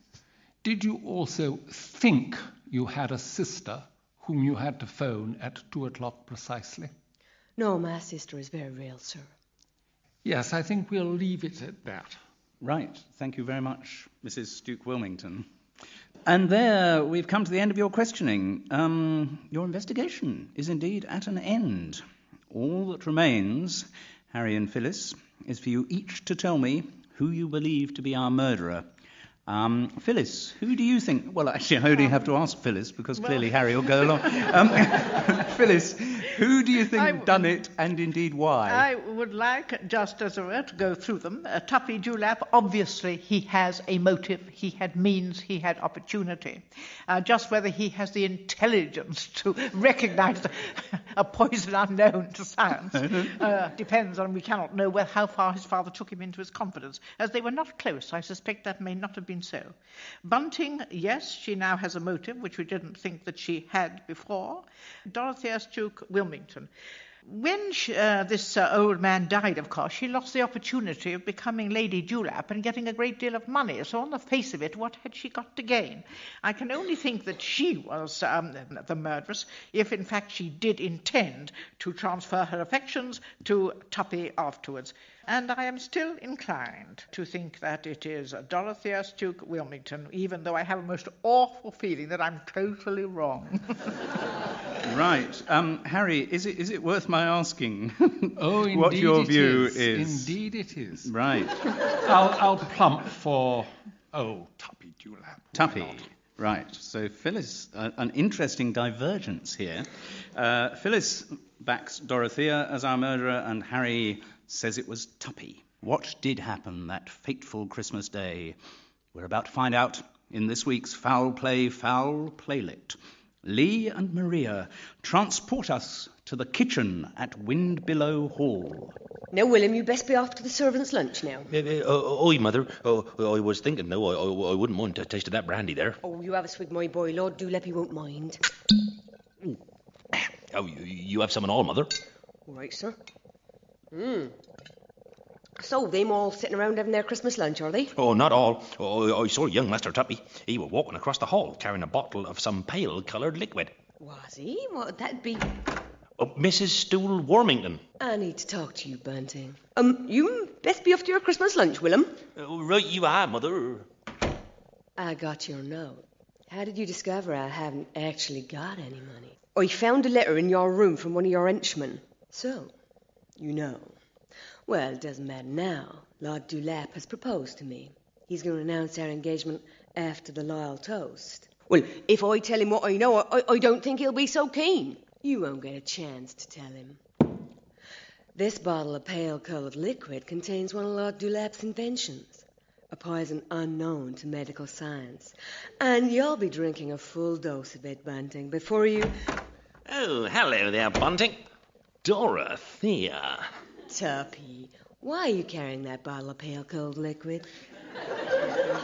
Did you also think you had a sister whom you had to phone at 2 o'clock precisely? No, my sister is very real, sir. Yes, I think we'll leave it at that. Right. Thank you very much, Mrs. Stuke Wilmington. And there we've come to the end of your questioning. Your investigation is indeed at an end. All that remains, Harry and Phyllis, is for you each to tell me who you believe to be our murderer. Phyllis, who do you think... Well, actually, I only have to ask Phyllis, because clearly Harry will go along. Phyllis, who do you think done it, and indeed why? I would like, just as a way, to go through them. Tuppy Dewlap, obviously he has a motive, he had means, he had opportunity. Just whether he has the intelligence to recognise a poison unknown to science depends on, we cannot know how far his father took him into his confidence. As they were not close, I suspect that may not have been so. Bunting, yes, she now has a motive, which we didn't think that she had before. Dorothea Stuke Wilmington. When this old man died, of course, she lost the opportunity of becoming Lady Dewlap and getting a great deal of money. So on the face of it, what had she got to gain? I can only think that she was the murderess if, in fact, she did intend to transfer her affections to Tuppy afterwards. And I am still inclined to think that it is Dorothea Stuke Wilmington, even though I have a most awful feeling that I'm totally wrong. Right. Harry, is it worth my by asking Oh, indeed what your view is. Indeed it is. Right. I'll plump for, Tuppy Dewlap. Tuppy. Right. So Phyllis, an interesting divergence here. Phyllis backs Dorothea as our murderer, and Harry says it was Tuppy. What did happen that fateful Christmas day? We're about to find out in this week's Foul Play, Foul Playlet. Lee and Maria transport us to the kitchen at Windbillow Hall. Now, William, you best be off to the servants' lunch now. Oi, Mother. I was thinking, though, I wouldn't mind a taste of that brandy there. Oh, you have a swig, my boy. Lord Dewlap, he won't mind. Oh, you have some and all, Mother? All right, sir. So, them all sitting around having their Christmas lunch, are they? Oh, not all. I saw young Master Tuppy. He was walking across the hall carrying a bottle of some pale-coloured liquid. Was he? What'd that be? Mrs. Stool Warmington. I need to talk to you, Bunting. You best be off to your Christmas lunch, Willem. Right you are, Mother. I got your note. How did you discover I haven't actually got any money? I found a letter in your room from one of your henchmen. So, you know. Well, it doesn't matter now. Lord Dewlap has proposed to me. He's going to announce our engagement after the loyal toast. Well, if I tell him what I know, I don't think he'll be so keen. You won't get a chance to tell him. This bottle of pale-coloured liquid contains one of Lord Dewlap's inventions, a poison unknown to medical science. And you'll be drinking a full dose of it, Bunting, before you... Oh, hello there, Bunting. Dorothea. Tuppy, why are you carrying that bottle of pale-coloured liquid?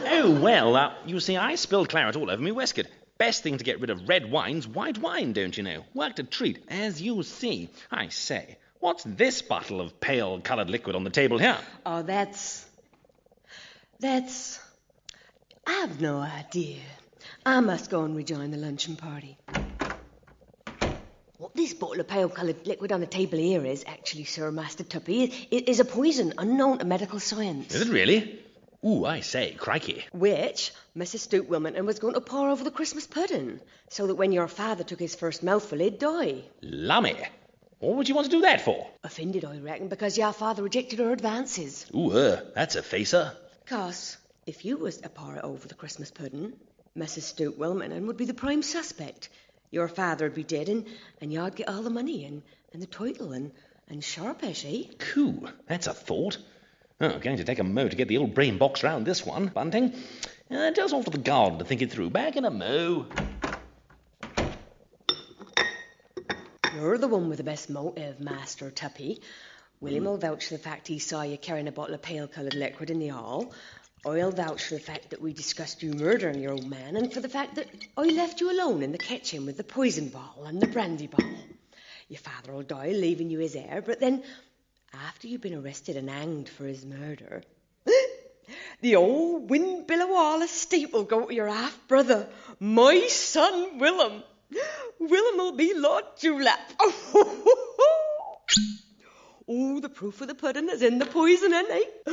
Oh, well, you see, I spilled claret all over me waistcoat. Best thing to get rid of red wine's white wine, don't you know? Worked a treat, as you see. I say, what's this bottle of pale-coloured liquid on the table here? Oh, that's... I've no idea. I must go and rejoin the luncheon party. What this bottle of pale-coloured liquid on the table here is, actually, Sir Master Tuppy, is a poison unknown to medical science. Is it really? Ooh, I say, crikey. Which Mrs. Stoot Wilmington was going to pour over the Christmas pudding, so that when your father took his first mouthful, he'd die. Lummy. What would you want to do that for? Offended, I reckon, because your father rejected her advances. Ooh, that's a facer. 'Cause if you was to pour it over the Christmas pudding, Mrs. Stoot Wilmington would be the prime suspect. Your father'd be dead, and you'd get all the money, and the title, and Sharpish, eh? Cool. That's a thought. Oh, going to take a mo to get the old brain box round this one, Bunting. Just off to the garden to think it through. Back in a mo. You're the one with the best motive, Master Tuppy. William will vouch for the fact he saw you carrying a bottle of pale-coloured liquid in the hall. I'll vouch for the fact that we discussed you murdering your old man, and for the fact that I left you alone in the kitchen with the poison bottle and the brandy bottle. Your father will die, leaving you his heir, but then, after you've been arrested and hanged for his murder, the old Windbillow Hall estate will go to your half-brother, my son Willem. Willem will be Lord Dewlap. Oh, the proof of the pudding is in the poison, isn't it?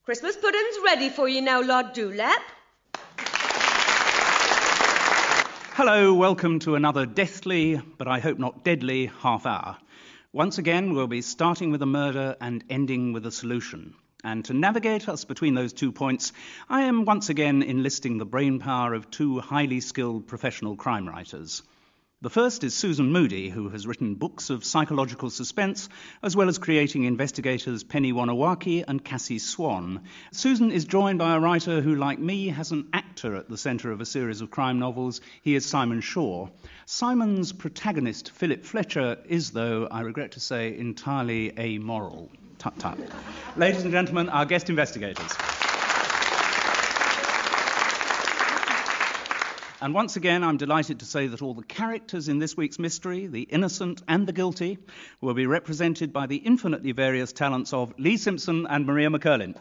Christmas pudding's ready for you now, Lord Dewlap. Hello, welcome to another deathly, but I hope not deadly, half hour. Once again, we'll be starting with a murder and ending with a solution. And to navigate us between those 2 points, I am once again enlisting the brainpower of 2 highly skilled professional crime writers. The first is Susan Moody, who has written books of psychological suspense, as well as creating investigators Penny Wanawaki and Cassie Swan. Susan is joined by a writer who, like me, has an actor at the centre of a series of crime novels. He is Simon Shaw. Simon's protagonist, Philip Fletcher, is, though, I regret to say, entirely amoral. Tut-tut. Ladies and gentlemen, our guest investigators. And once again, I'm delighted to say that all the characters in this week's mystery, the innocent and the guilty, will be represented by the infinitely various talents of Lee Simpson and Maria McCurlin.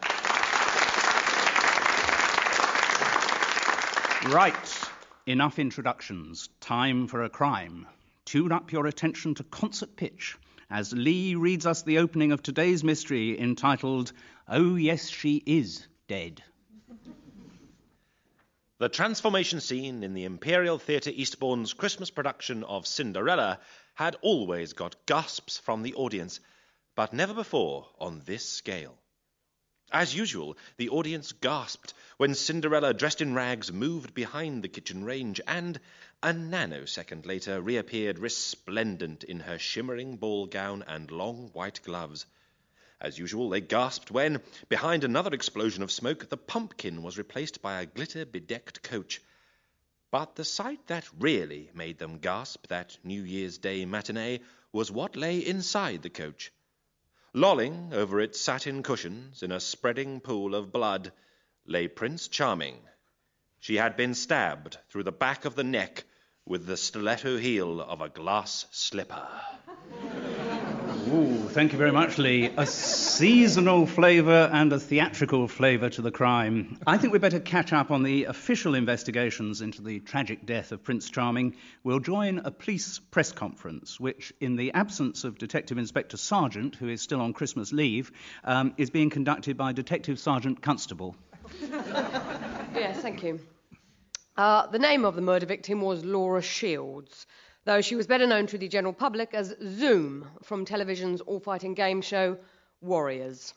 Right, enough introductions. Time for a crime. Tune up your attention to concert pitch as Lee reads us the opening of today's mystery entitled, Oh Yes, She Is Dead. The transformation scene in the Imperial Theatre Eastbourne's Christmas production of Cinderella had always got gasps from the audience, but never before on this scale. As usual, the audience gasped when Cinderella, dressed in rags, moved behind the kitchen range and, a nanosecond later, reappeared resplendent in her shimmering ball gown and long white gloves. As usual, they gasped when, behind another explosion of smoke, the pumpkin was replaced by a glitter-bedecked coach. But the sight that really made them gasp that New Year's Day matinee was what lay inside the coach. Lolling over its satin cushions in a spreading pool of blood lay Prince Charming. She had been stabbed through the back of the neck with the stiletto heel of a glass slipper. Ooh, thank you very much, Lee. A seasonal flavour and a theatrical flavour to the crime. I think we'd better catch up on the official investigations into the tragic death of Prince Charming. We'll join a police press conference, which, in the absence of Detective Inspector Sargent, who is still on Christmas leave, is being conducted by Detective Sergeant Constable. Yes, thank you. The name of the murder victim was Laura Shields, though she was better known to the general public as Zoom from television's all-fighting game show Warriors.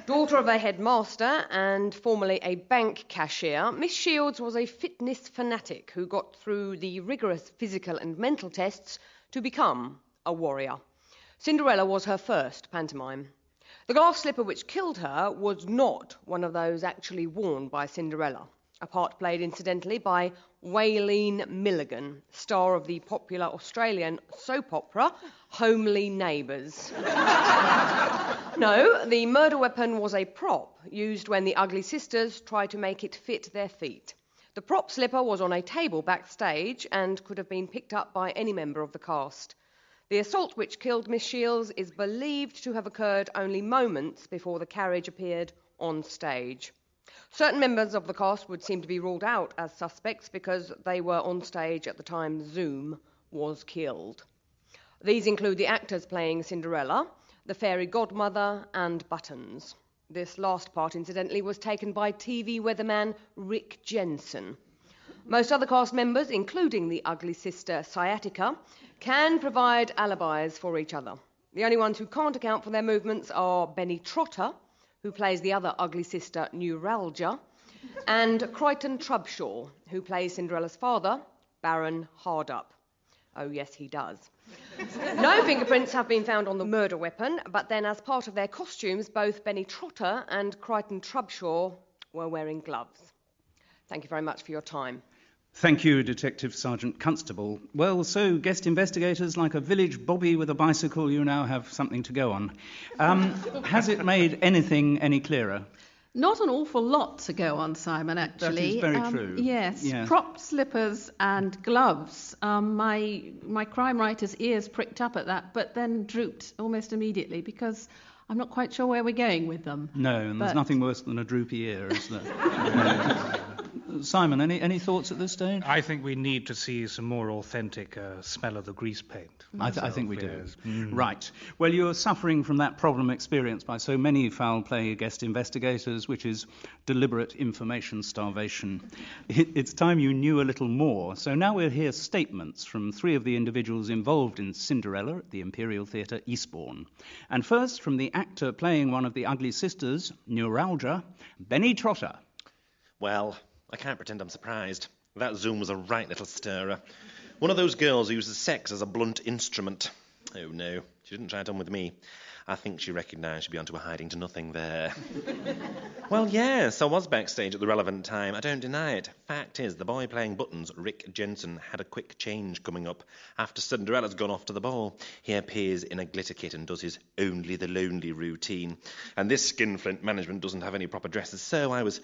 Daughter of a headmaster and formerly a bank cashier, Miss Shields was a fitness fanatic who got through the rigorous physical and mental tests to become a warrior. Cinderella was her first pantomime. The glass slipper which killed her was not one of those actually worn by Cinderella, a part played incidentally by Waylene Milligan, star of the popular Australian soap opera Homely Neighbours. No, the murder weapon was a prop used when the Ugly Sisters tried to make it fit their feet. The prop slipper was on a table backstage and could have been picked up by any member of the cast. The assault which killed Miss Shields is believed to have occurred only moments before the carriage appeared on stage. Certain members of the cast would seem to be ruled out as suspects because they were on stage at the time Zoom was killed. These include the actors playing Cinderella, the fairy godmother, and Buttons. This last part, incidentally, was taken by TV weatherman Rick Jensen. Most other cast members, including the ugly sister Sciatica, can provide alibis for each other. The only ones who can't account for their movements are Benny Trotter, who plays the other ugly sister Neuralgia, and Crichton Trubshaw, who plays Cinderella's father, Baron Hardup. Oh, yes, he does. No fingerprints have been found on the murder weapon, but then as part of their costumes, both Benny Trotter and Crichton Trubshaw were wearing gloves. Thank you very much for your time. Thank you, Detective Sergeant Constable. Well, so, guest investigators, like a village bobby with a bicycle, you now have something to go on. Has it made anything any clearer? Not an awful lot to go on, Simon, actually. That is very true. Yes, Yeah. Prop slippers and gloves. My crime writer's ears pricked up at that, but then drooped almost immediately because I'm not quite sure where we're going with them. No, and there's nothing worse than a droopy ear, is there? Simon, any thoughts at this stage? I think we need to see some more authentic smell of the grease paint. I think we do. Yes. Mm. Right. Well, you're suffering from that problem experienced by so many foul play guest investigators, which is deliberate information starvation. It's time you knew a little more. So now we'll hear statements from three of the individuals involved in Cinderella at the Imperial Theatre, Eastbourne. And first, from the actor playing one of the ugly sisters, Neuralgia, Benny Trotter. Well, I can't pretend I'm surprised. That Zoom was a right little stirrer. One of those girls who uses sex as a blunt instrument. Oh, no, she didn't try it on with me. I think she recognised she'd be onto a hiding to nothing there. Well, yes, I was backstage at the relevant time. I don't deny it. Fact is, the boy playing Buttons, Rick Jensen, had a quick change coming up. After Cinderella's gone off to the ball, he appears in a glitter kit and does his Only the Lonely routine. And this skinflint management doesn't have any proper dresses, so I was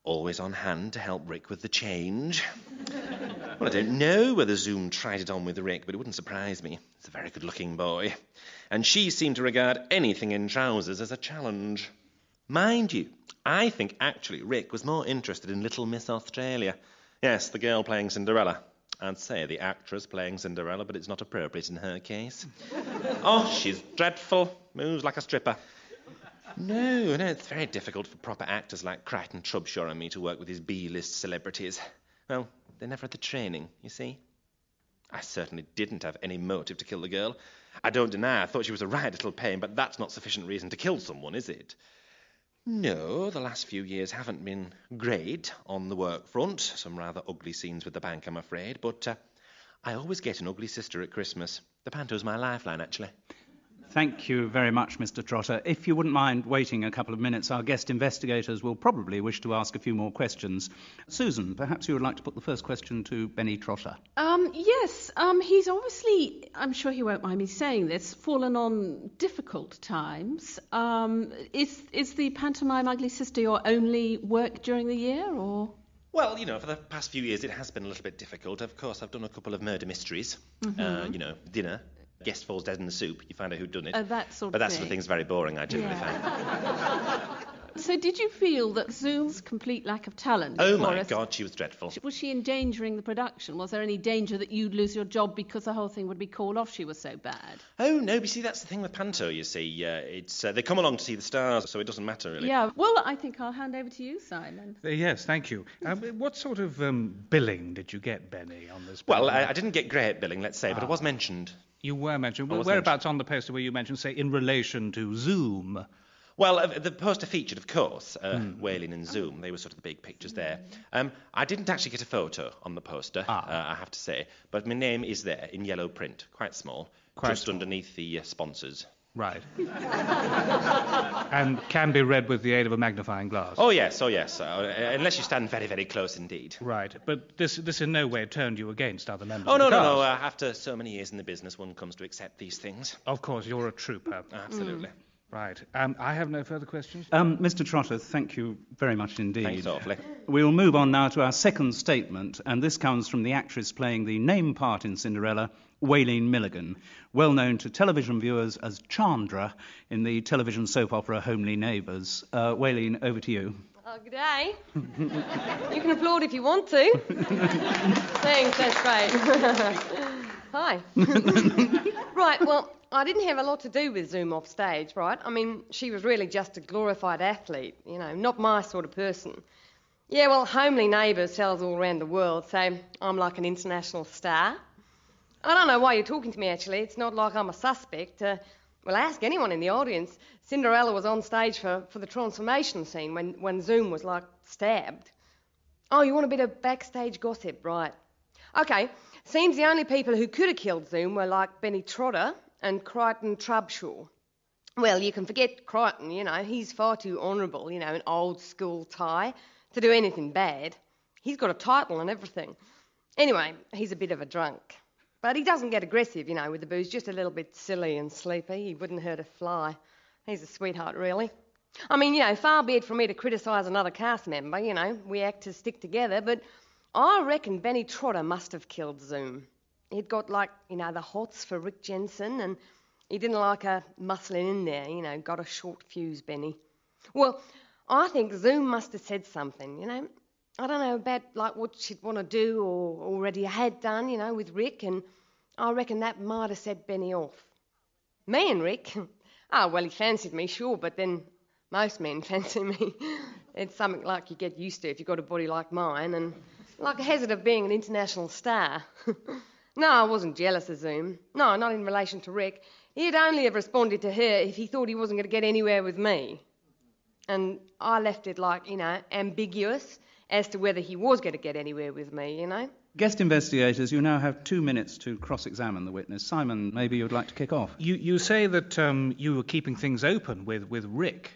always on hand to help Rick with the change. Well, I don't know whether Zoom tried it on with Rick, but it wouldn't surprise me. He's a very good-looking boy. And she seemed to regard anything in trousers as a challenge. Mind you, I think actually Rick was more interested in Little Miss Australia. Yes, the girl playing Cinderella. I'd say the actress playing Cinderella, but it's not appropriate in her case. Oh, she's dreadful. Moves like a stripper. No, it's very difficult for proper actors like Crichton Trubshaw and me to work with these B-list celebrities. Well, they never had the training, you see. I certainly didn't have any motive to kill the girl. I don't deny I thought she was a right little pain, but that's not sufficient reason to kill someone, is it? No, the last few years haven't been great on the work front. Some rather ugly scenes with the bank, I'm afraid, but I always get an ugly sister at Christmas. The panto's my lifeline, actually. Thank you very much, Mr. Trotter. If you wouldn't mind waiting a couple of minutes, our guest investigators will probably wish to ask a few more questions. Susan, perhaps you would like to put the first question to Benny Trotter. Yes, he's obviously, I'm sure he won't mind me saying this, fallen on difficult times. Is the pantomime Ugly Sister your only work during the year, or...? Well, for the past few years it has been a little bit difficult. Of course, I've done a couple of murder mysteries. Dinner. Guest falls dead in the soup. You find out who'd done it. That sort of But that thing. sort of thing's very boring, I generally find. So did you feel that Zoom's complete lack of talent... Oh, my God, she was dreadful. Was she endangering the production? Was there any danger that you'd lose your job because the whole thing would be called off? She was so bad. Oh, no, but you see, that's the thing with panto, you see. It's they come along to see the stars, so it doesn't matter, really. Yeah, well, I think I'll hand over to you, Simon. Yes, thank you. What sort of billing did you get, Benny, on this? Well, I didn't get great billing, let's say, but it was mentioned. You were mentioned. Whereabouts on the poster were you mentioned, say, in relation to Zoom? Well, the poster featured, of course, Wailing and Zoom. They were sort of the big pictures there. I didn't actually get a photo on the poster, I have to say, but my name is there in yellow print, quite small, just underneath the sponsors. Right. And can be read with the aid of a magnifying glass. Oh, yes. Unless you stand very, very close indeed. Right. But this in no way turned you against other members of the the cast. no. After so many years in the business, one comes to accept these things. Of course, you're a trooper. Absolutely. Right. I have no further questions. Mr. Trotter, thank you very much indeed. Thanks awfully. We'll move on now to our second statement, and this comes from the actress playing the name part in Cinderella, Waileen Milligan, well known to television viewers as Chandra in the television soap opera Homely Neighbours. Waileen, over to you. Oh, good day. You can applaud if you want to. Thanks, that's great. Hi. Right, well, I didn't have a lot to do with Zoom off stage, right? I mean, she was really just a glorified athlete, not my sort of person. Yeah, well, Homely Neighbours sells all around the world, so I'm like an international star. I don't know why you're talking to me, actually. It's not like I'm a suspect. Well, ask anyone in the audience. Cinderella was on stage for the transformation scene when Zoom was, stabbed. Oh, you want a bit of backstage gossip, right? OK, seems the only people who could have killed Zoom were, Benny Trotter and Crichton Trubshaw. Well, you can forget Crichton, he's far too honourable, an old-school tie, to do anything bad. He's got a title and everything. Anyway, he's a bit of a drunk. But he doesn't get aggressive, with the booze, just a little bit silly and sleepy. He wouldn't hurt a fly. He's a sweetheart, really. I mean, far be it from me to criticise another cast member, we actors stick together, but I reckon Benny Trotter must have killed Zoom. He'd got, the hots for Rick Jensen, and he didn't like her muscling in there, got a short fuse, Benny. Well, I think Zoom must have said something, I don't know about, what she'd want to do or already had done, with Rick, and I reckon that might have set Benny off. Me and Rick? Oh, well, he fancied me, sure, but then most men fancy me. It's something like you get used to if you've got a body like mine, and like a hazard of being an international star. No, I wasn't jealous of Zoom. No, not in relation to Rick. He'd only have responded to her if he thought he wasn't going to get anywhere with me. And I left it, ambiguous as to whether he was going to get anywhere with me, Guest investigators, you now have 2 minutes to cross-examine the witness. Simon, maybe you'd like to kick off. You say that you were keeping things open with Rick.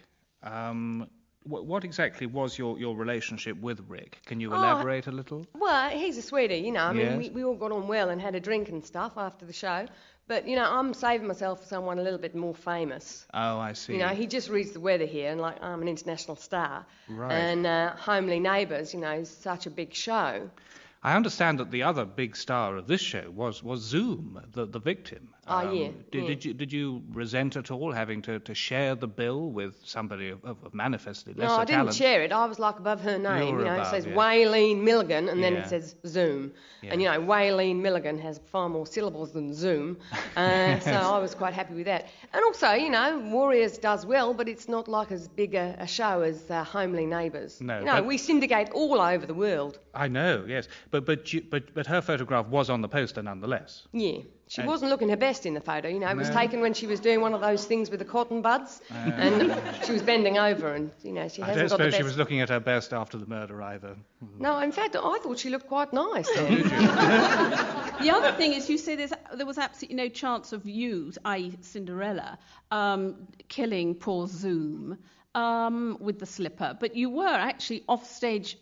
What exactly was your relationship with Rick? Can you elaborate a little? Well, he's a sweetie, I mean, Yes. we all got on well and had a drink and stuff after the show. But, I'm saving myself for someone a little bit more famous. Oh, I see. He just reads the weather here, and, I'm an international star. Right. And Homely Neighbours, is such a big show. I understand that the other big star of this show was Zoom, the victim. Yeah. Did you resent at all having to share the bill with somebody of manifestly lesser No, I didn't talent? share it. I was like above her name. You're It above, says yeah. Waylene Milligan, and then Yeah. it says Zoom. Yeah. And Waylene Milligan has far more syllables than Zoom, so I was quite happy with that. And also, Warriors does well, but it's not like as big a show as Homely Neighbours. No, but- we syndicate all over the world. I know, yes, but her photograph was on the poster nonetheless. Yeah. She And- wasn't looking her best in the photo, It was No. taken when she was doing one of those things with the cotton buds, and she was bending over, and she I hasn't don't got the suppose best. she was looking at her best after the murder either. No, in fact, I thought she looked quite nice. The other thing is, you say there was absolutely no chance of you, i.e. Cinderella, killing poor Zoom with the slipper, but you were actually off stage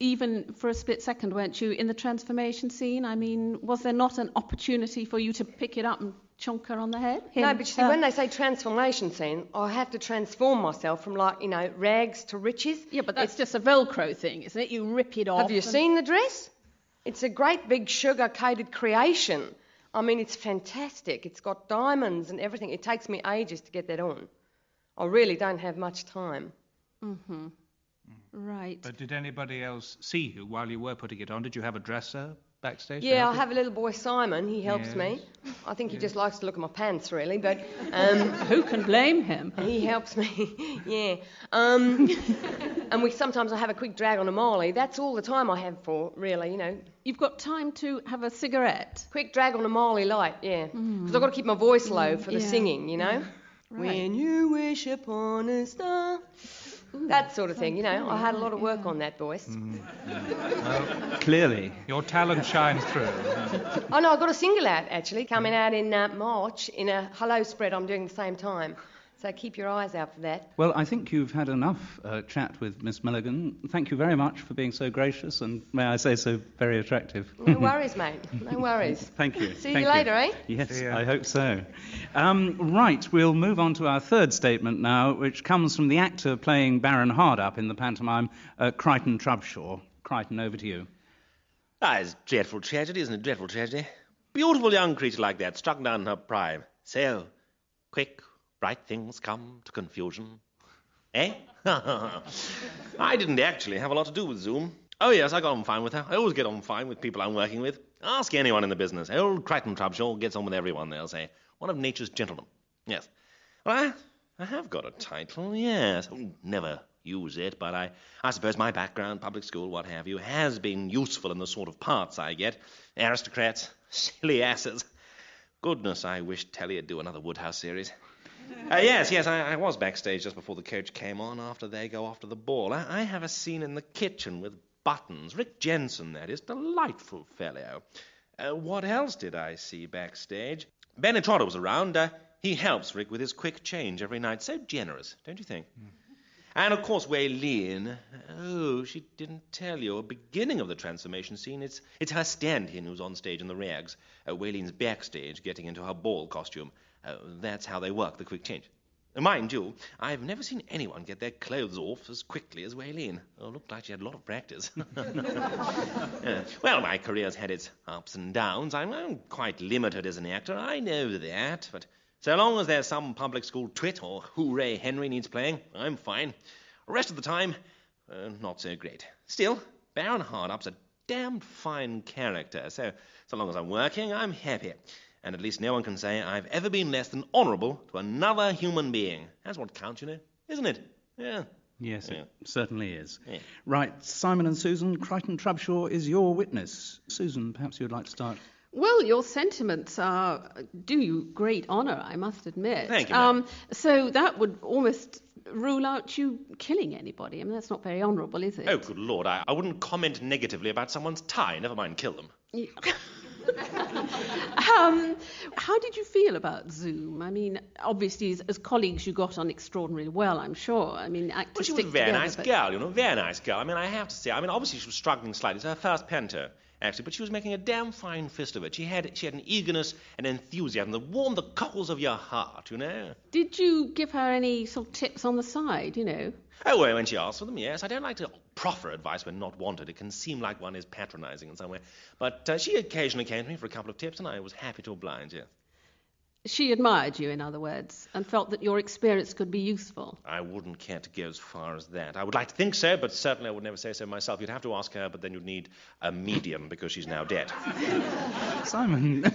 even for a split second, weren't you, in the transformation scene? I mean, was there not an opportunity for you to pick it up and chonk her on the head? No, but you see, when they say transformation scene, I have to transform myself from, rags to riches. Yeah, but that's just a Velcro thing, isn't it? You rip it off. Have you seen the dress? It's a great big sugar-coated creation. I mean, it's fantastic. It's got diamonds and everything. It takes me ages to get that on. I really don't have much time. Mm-hmm. Right. But did anybody else see you while you were putting it on? Did you have a dresser backstage? to Yeah, help I you? have a little boy, Simon. He helps me. I think he just likes to look at my pants, really, but... Who can blame him? He helps me, yeah. And sometimes I have a quick drag on a Molly. That's all the time I have for, really, You've got time to have a cigarette? Quick drag on a Molly light, yeah. Because I've got to keep my voice low for the yeah. singing, Right. When you wish upon a star... That sort of thing, I had a lot of work on that voice. Well, Clearly. your talent shines through. Oh, no, I've got a single out, actually, coming out in March in a hello spread I'm doing at the same time. So keep your eyes out for that. Well, I think you've had enough chat with Miss Milligan. Thank you very much for being so gracious and, may I say so, very attractive. No worries, mate. No worries. Thank you. See Thank you later, eh? Yes, See ya. I hope so. Right, we'll move on to our third statement now, which comes from the actor playing Baron Hardup in the pantomime, Crichton Trubshaw. Crichton, over to you. It's dreadful tragedy, isn't it? Dreadful tragedy. Beautiful young creature like that, struck down in her prime. So, quick, bright things come to confusion. Eh? I didn't actually have a lot to do with Zoom. Oh, yes, I got on fine with her. I always get on fine with people I'm working with. Ask anyone in the business. Old Crichton Trubshaw gets on with everyone, they'll say. One of nature's gentlemen. Yes. Well, I have got a title, yes. Never use it, but I suppose my background, public school, what have you, has been useful in the sort of parts I get. Aristocrats, silly asses. Goodness, I wish Telly would do another Woodhouse series. Yes, I was backstage just before the coach came on, after they go off to the ball. I have a scene in the kitchen with Buttons. Rick Jensen, that is. Delightful fellow. What else did I see backstage? Benny Trotter was around. He helps Rick with his quick change every night. So generous, don't you think? And, of course, Waylene. Oh, she didn't tell you. At the beginning of the transformation scene, it's her stand-in who's on stage in the rags. Waylene's backstage getting into her ball costume. That's how they work the quick change. Mind you, I've never seen anyone get their clothes off as quickly as Waylene. Looked like she had a lot of practice. Well, my career's had its ups and downs. I'm quite limited as an actor. I know that, but so long as there's some public school twit or Hooray Henry needs playing, I'm fine. The rest of the time, not so great. Still, Baron Hardup's a damned fine character, so long as I'm working, I'm happy. And at least no one can say I've ever been less than honourable to another human being. That's what counts, isn't it? Yeah. Yes, Yeah. it certainly is. Yeah. Right, Simon and Susan, Crichton Trubshaw is your witness. Susan, perhaps you'd like to start. Well, your sentiments do you great honour, I must admit. Thank you, ma'am. So that would almost rule out you killing anybody. I mean, that's not very honourable, is it? Oh, good Lord, I wouldn't comment negatively about someone's tie, never mind kill them. How did you feel about Zoom? I mean, obviously, as colleagues, you got on extraordinarily well, I'm sure. I mean, actors Well, she was stick a very together, nice but- girl, very nice girl. I mean, I have to say, obviously she was struggling slightly. It's her first panto. actually, but she was making a damn fine fist of it. She had an eagerness and enthusiasm that warmed the cockles of your heart, you know. Did you give her any sort of tips on the side, you know? Oh, well, when she asked for them, yes. I don't like to proffer advice when not wanted. It can seem like one is patronising in some way. But she occasionally came to me for a couple of tips, and I was happy to oblige, yes. She admired you, in other words, and felt that your experience could be useful. I wouldn't care to go as far as that. I would like to think so, but certainly I would never say so myself. You'd have to ask her, but then you'd need a medium because she's now dead. Simon,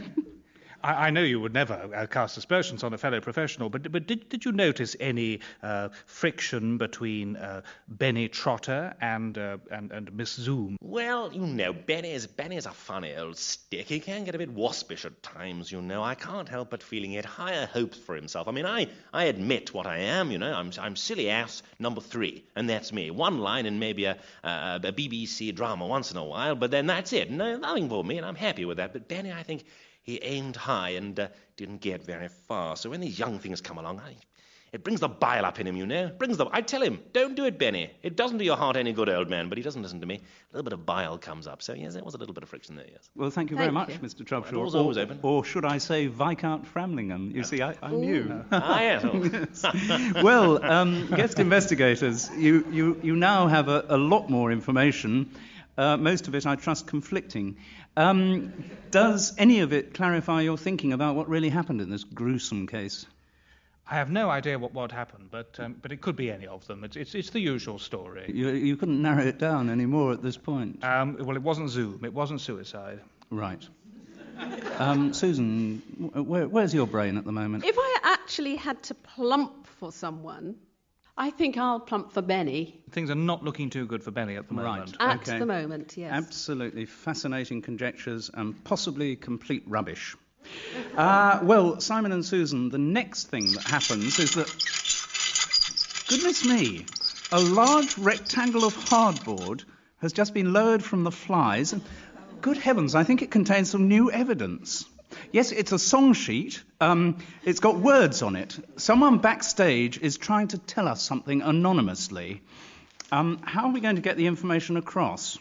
I know you would never cast aspersions on a fellow professional, but did you notice any friction between Benny Trotter and Miss Zoom? Well, you know, Benny's a funny old stick. He can get a bit waspish at times, you know. I can't help but feeling he had higher hopes for himself. I mean, I admit what I am, you know. I'm silly ass number 3, and that's me. One line and maybe a BBC drama once in a while, but then that's it. No, nothing for me, and I'm happy with that. But Benny, I think he aimed high and didn't get very far. So when these young things come along, it brings the bile up in him, you know. I tell him, don't do it, Benny. It doesn't do your heart any good, old man. But he doesn't listen to me. A little bit of bile comes up. So, yes, there was a little bit of friction there, yes. Well, thank you very much, Mr. Trubshaw. The door's always open. Or should I say Viscount Framlingham? You see, I'm new. Yes. Well, guest investigators, you now have a lot more information. Most of it, I trust, conflicting. Does any of it clarify your thinking about what really happened in this gruesome case? I have no idea what happened, but it could be any of them. It's the usual story. You couldn't narrow it down any more at this point. Well, it wasn't Zoom. It wasn't suicide. Right. Susan, where's your brain at the moment? If I actually had to plump for someone, I think I'll plump for Benny. Things are not looking too good for Benny at the moment. At the moment, yes. Absolutely fascinating conjectures and possibly complete rubbish. Well, Simon and Susan, the next thing that happens is that, goodness me, a large rectangle of hardboard has just been lowered from the flies, and good heavens, I think it contains some new evidence. Yes, it's a song sheet. It's got words on it. Someone backstage is trying to tell us something anonymously. How are we going to get the information across?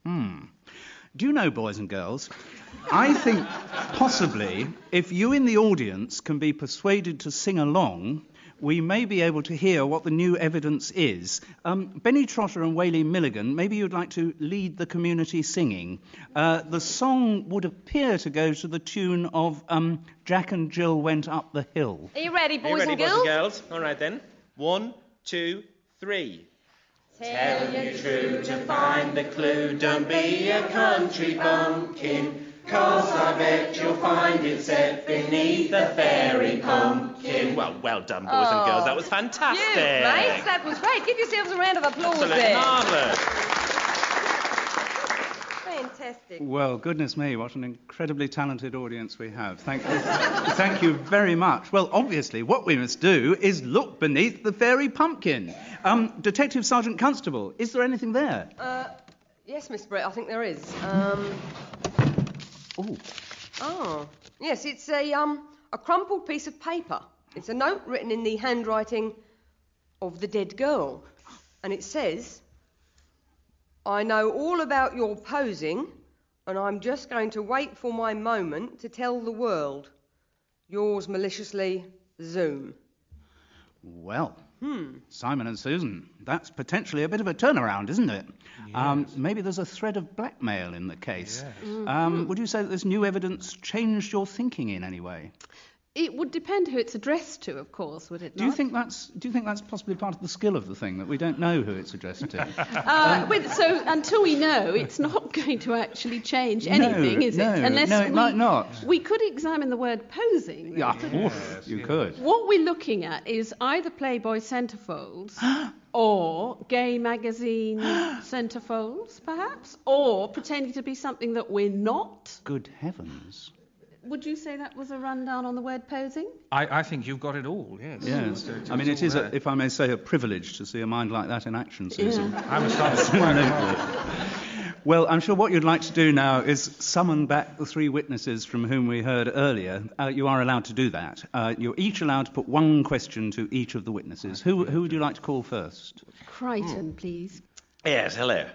Do you know, boys and girls, I think possibly if you in the audience can be persuaded to sing along, we may be able to hear what the new evidence is. Benny Trotter and Whaley Milligan, maybe you'd like to lead the community singing. The song would appear to go to the tune of Jack and Jill Went Up the Hill. Are you ready, boys and girls? Boys and girls? All right, then. 1, 2, 3. Tell you true to find the clue, don't be a country bumpkin. 'Cause I bet you'll find it set beneath the fairy pumpkin. Well done, boys and girls. That was fantastic. You, mate. That was great. Give yourselves a round of applause Absolutely there. marvellous. Fantastic. Well, goodness me, what an incredibly talented audience we have. Thank you. Thank you very much. Well, obviously, what we must do is look beneath the fairy pumpkin. Detective Sergeant Constable, is there anything there? Yes, Mr. Brett, I think there is. Oh, yes, it's a crumpled piece of paper. It's a note written in the handwriting of the dead girl. And it says, I know all about your posing, and I'm just going to wait for my moment to tell the world. Yours maliciously, Zoom. Well, Simon and Susan, that's potentially a bit of a turnaround, isn't it? Yes. Maybe there's a thread of blackmail in the case. Yes. Would you say that this new evidence changed your thinking in any way? It would depend who it's addressed to, of course, would it not? Do you think that's possibly part of the skill of the thing, that we don't know who it's addressed to? So until we know, it's not going to actually change anything, is it? Unless it might not. We could examine the word posing. Yeah, you could. What we're looking at is either Playboy centerfolds or gay magazine centerfolds, perhaps, or pretending to be something that we're not. Good heavens. Would you say that was a rundown on the word posing? I think you've got it all, yes. Yes. I mean, it is, if I may say, a privilege to see a mind like that in action, Susan. Yeah. I'm astonished. Well, I'm sure what you'd like to do now is summon back the 3 witnesses from whom we heard earlier. You are allowed to do that. You're each allowed to put 1 question to each of the witnesses. Who would you like to call first? Crichton, please. Yes, hello.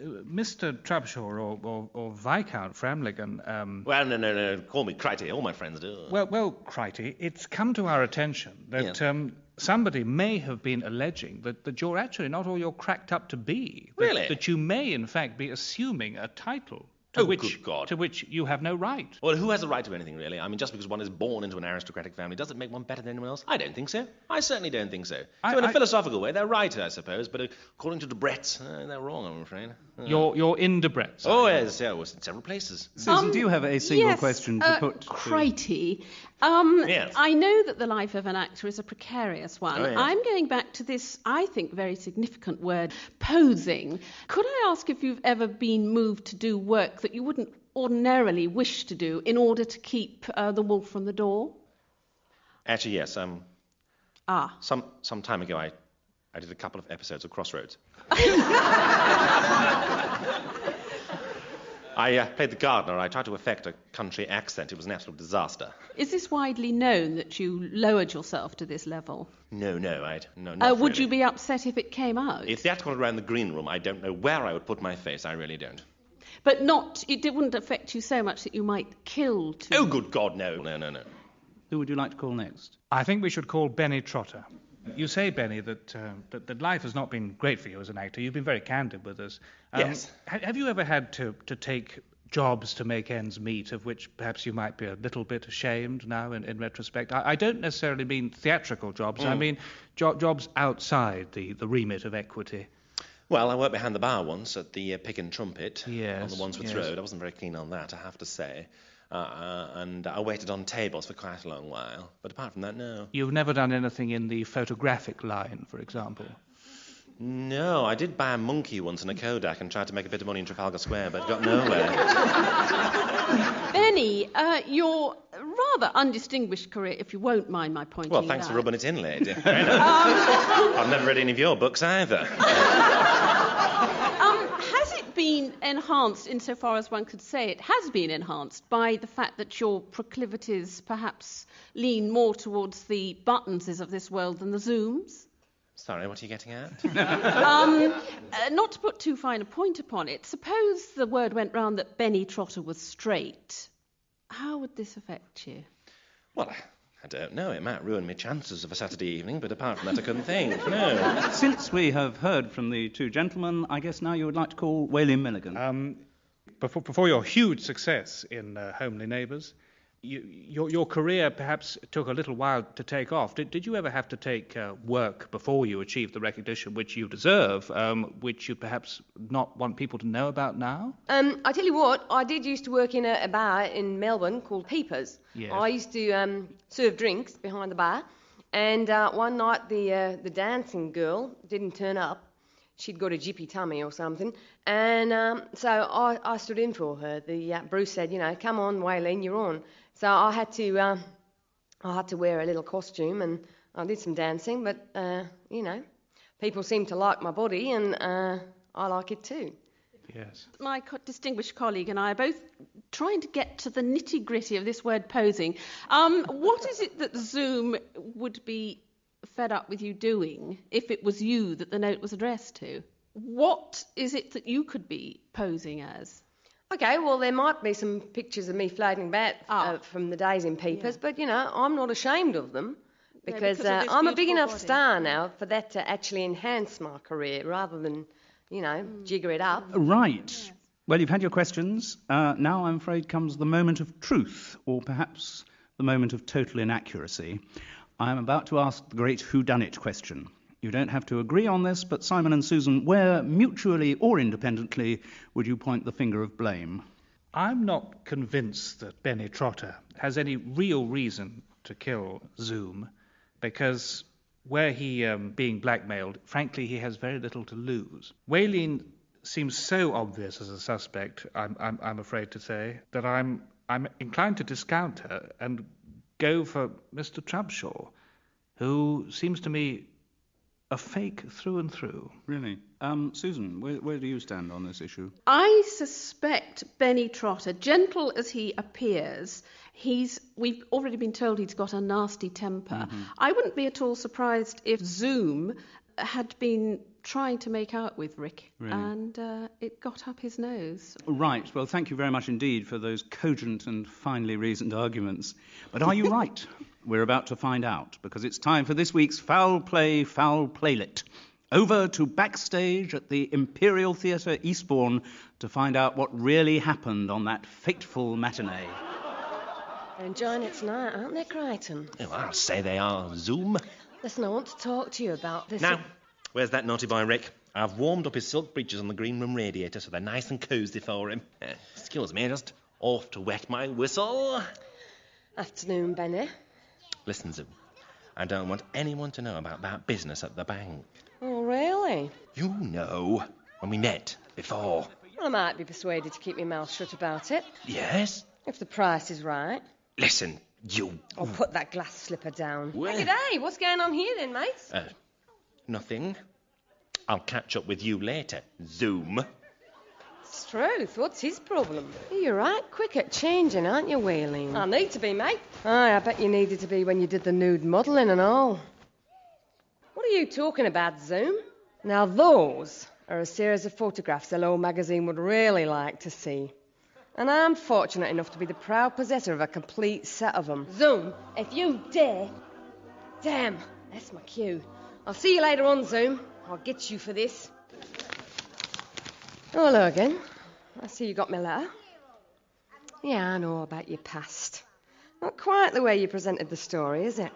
Mr. Trubshaw or Viscount Framlingham... Well, no. Call me Crichton. All my friends do. Well, Crichton, it's come to our attention that somebody may have been alleging that you're actually not all you're cracked up to be. Really? That you may, in fact, be assuming a title good God. To which you have no right. Well, who has a right to anything, really? I mean, just because one is born into an aristocratic family, does it make one better than anyone else? I don't think so. I certainly don't think so. So in a philosophical way, they're right, I suppose, but according to Debrett's, they're wrong, I'm afraid. You're in Debrett's? Oh, yes, I was in several places. Susan, do you have a single question to put? Crichton. Yes. I know that the life of an actor is a precarious one. Oh, yes. I'm going back to this, I think, very significant word, posing. Could I ask if you've ever been moved to do work that you wouldn't ordinarily wish to do in order to keep the wolf from the door? Actually, yes. Some time ago, I did a couple of episodes of Crossroads. I played the gardener. I tried to affect a country accent. It was an absolute disaster. Is this widely known that you lowered yourself to this level? No, not would really. you be upset if it came out? If that got around the green room, I don't know where I would put my face. I really don't. But it wouldn't affect you so much that you might kill two. Oh, good God, no. Who would you like to call next? I think we should call Benny Trotter. You say, Benny, that life has not been great for you as an actor. You've been very candid with us. Yes. Have you ever had to take jobs to make ends meet, of which perhaps you might be a little bit ashamed now in retrospect? I don't necessarily mean theatrical jobs. I mean jobs outside the remit of equity. Well, I worked behind the bar once at the Pig and Trumpet on the Wandsworth yes. Road. I wasn't very keen on that, I have to say. And I waited on tables for quite a long while. But apart from that, no. You've never done anything in the photographic line, for example? No, I did buy a monkey once in a Kodak and tried to make a bit of money in Trafalgar Square, but got nowhere. Benny, your rather undistinguished career, if you won't mind my pointing Well, thanks that. for rubbing it in, lady. I've never read any of your books either. Has it been enhanced, insofar as one could say it has been enhanced, by the fact that your proclivities perhaps lean more towards the Buttonses of this world than the Zooms? Sorry, what are you getting at? Not to put too fine a point upon it, suppose the word went round that Benny Trotter was straight. How would this affect you? Well, I don't know. It might ruin my chances of a Saturday evening, but apart from that, I couldn't think. No. Since we have heard from the two gentlemen, I guess now you would like to call Whalen Milligan. Before your huge success in Homely Neighbours, your career perhaps took a little while to take off. Did you ever have to take work before you achieved the recognition which you deserve, which you perhaps not want people to know about now? I tell you what, I did used to work in a bar in Melbourne called Peepers. Yes. I used to serve drinks behind the bar, and one night the dancing girl didn't turn up. She'd got a jippy tummy or something, and so I stood in for her. Bruce said, come on, Waylene, you're on. So I had to wear a little costume, and I did some dancing, but people seem to like my body, and I like it too. Yes. My distinguished colleague and I are both trying to get to the nitty-gritty of this word posing. What is it that Zoom would be fed up with you doing if it was you that the note was addressed to? What is it that you could be posing as? Okay, well, there might be some pictures of me floating about from the days in Peepers, but, I'm not ashamed of them because I'm a big enough star now for that to actually enhance my career rather than, jigger it up. Right. Yes. Well, you've had your questions. Now, I'm afraid, comes the moment of truth, or perhaps the moment of total inaccuracy. I'm about to ask the great whodunit question. You don't have to agree on this, but Simon and Susan, where, mutually or independently, would you point the finger of blame? I'm not convinced that Benny Trotter has any real reason to kill Zoom, because were he being blackmailed, frankly, he has very little to lose. Waylene seems so obvious as a suspect, I'm afraid to say, that I'm inclined to discount her and go for Mr. Trubshaw, who seems to me a fake through and through. Really? Susan, where do you stand on this issue? I suspect Benny Trotter, gentle as he appears, we've already been told he's got a nasty temper. Mm-hmm. I wouldn't be at all surprised if Zoom had been trying to make out with Rick, Really? and it got up his nose. Right. Well, thank you very much indeed for those cogent and finely reasoned arguments. But are you right? We're about to find out, because it's time for this week's Foul Playlet. Over to backstage at the Imperial Theatre, Eastbourne, to find out what really happened on that fateful matinee. They're enjoying it tonight, aren't they, Crichton? Oh, I'll say they are, Zoom. Listen, I want to talk to you about this. Now, where's that naughty boy, Rick? I've warmed up his silk breeches on the green room radiator so they're nice and cosy for him. Excuse me, just off to wet my whistle. Afternoon, Benny. Listen, Zoom, I don't want anyone to know about that business at the bank. Oh, really? You know, when we met before. Well, I might be persuaded to keep my mouth shut about it. Yes? If the price is right. Listen, you... Or put that glass slipper down. Where? Hey, g'day. What's going on here then, mate? Nothing. I'll catch up with you later, Zoom. Struth, what's his problem? You're right quick at changing, aren't you, Wheeling? I need to be, mate. Aye, I bet you needed to be when you did the nude modelling and all. What are you talking about, Zoom? Now, those are a series of photographs the Hello magazine would really like to see. And I'm fortunate enough to be the proud possessor of a complete set of them. Zoom, if you dare... Damn, that's my cue. I'll see you later on, Zoom. I'll get you for this. Oh, hello again. I see you got my letter. Yeah, I know about your past. Not quite the way you presented the story, is it?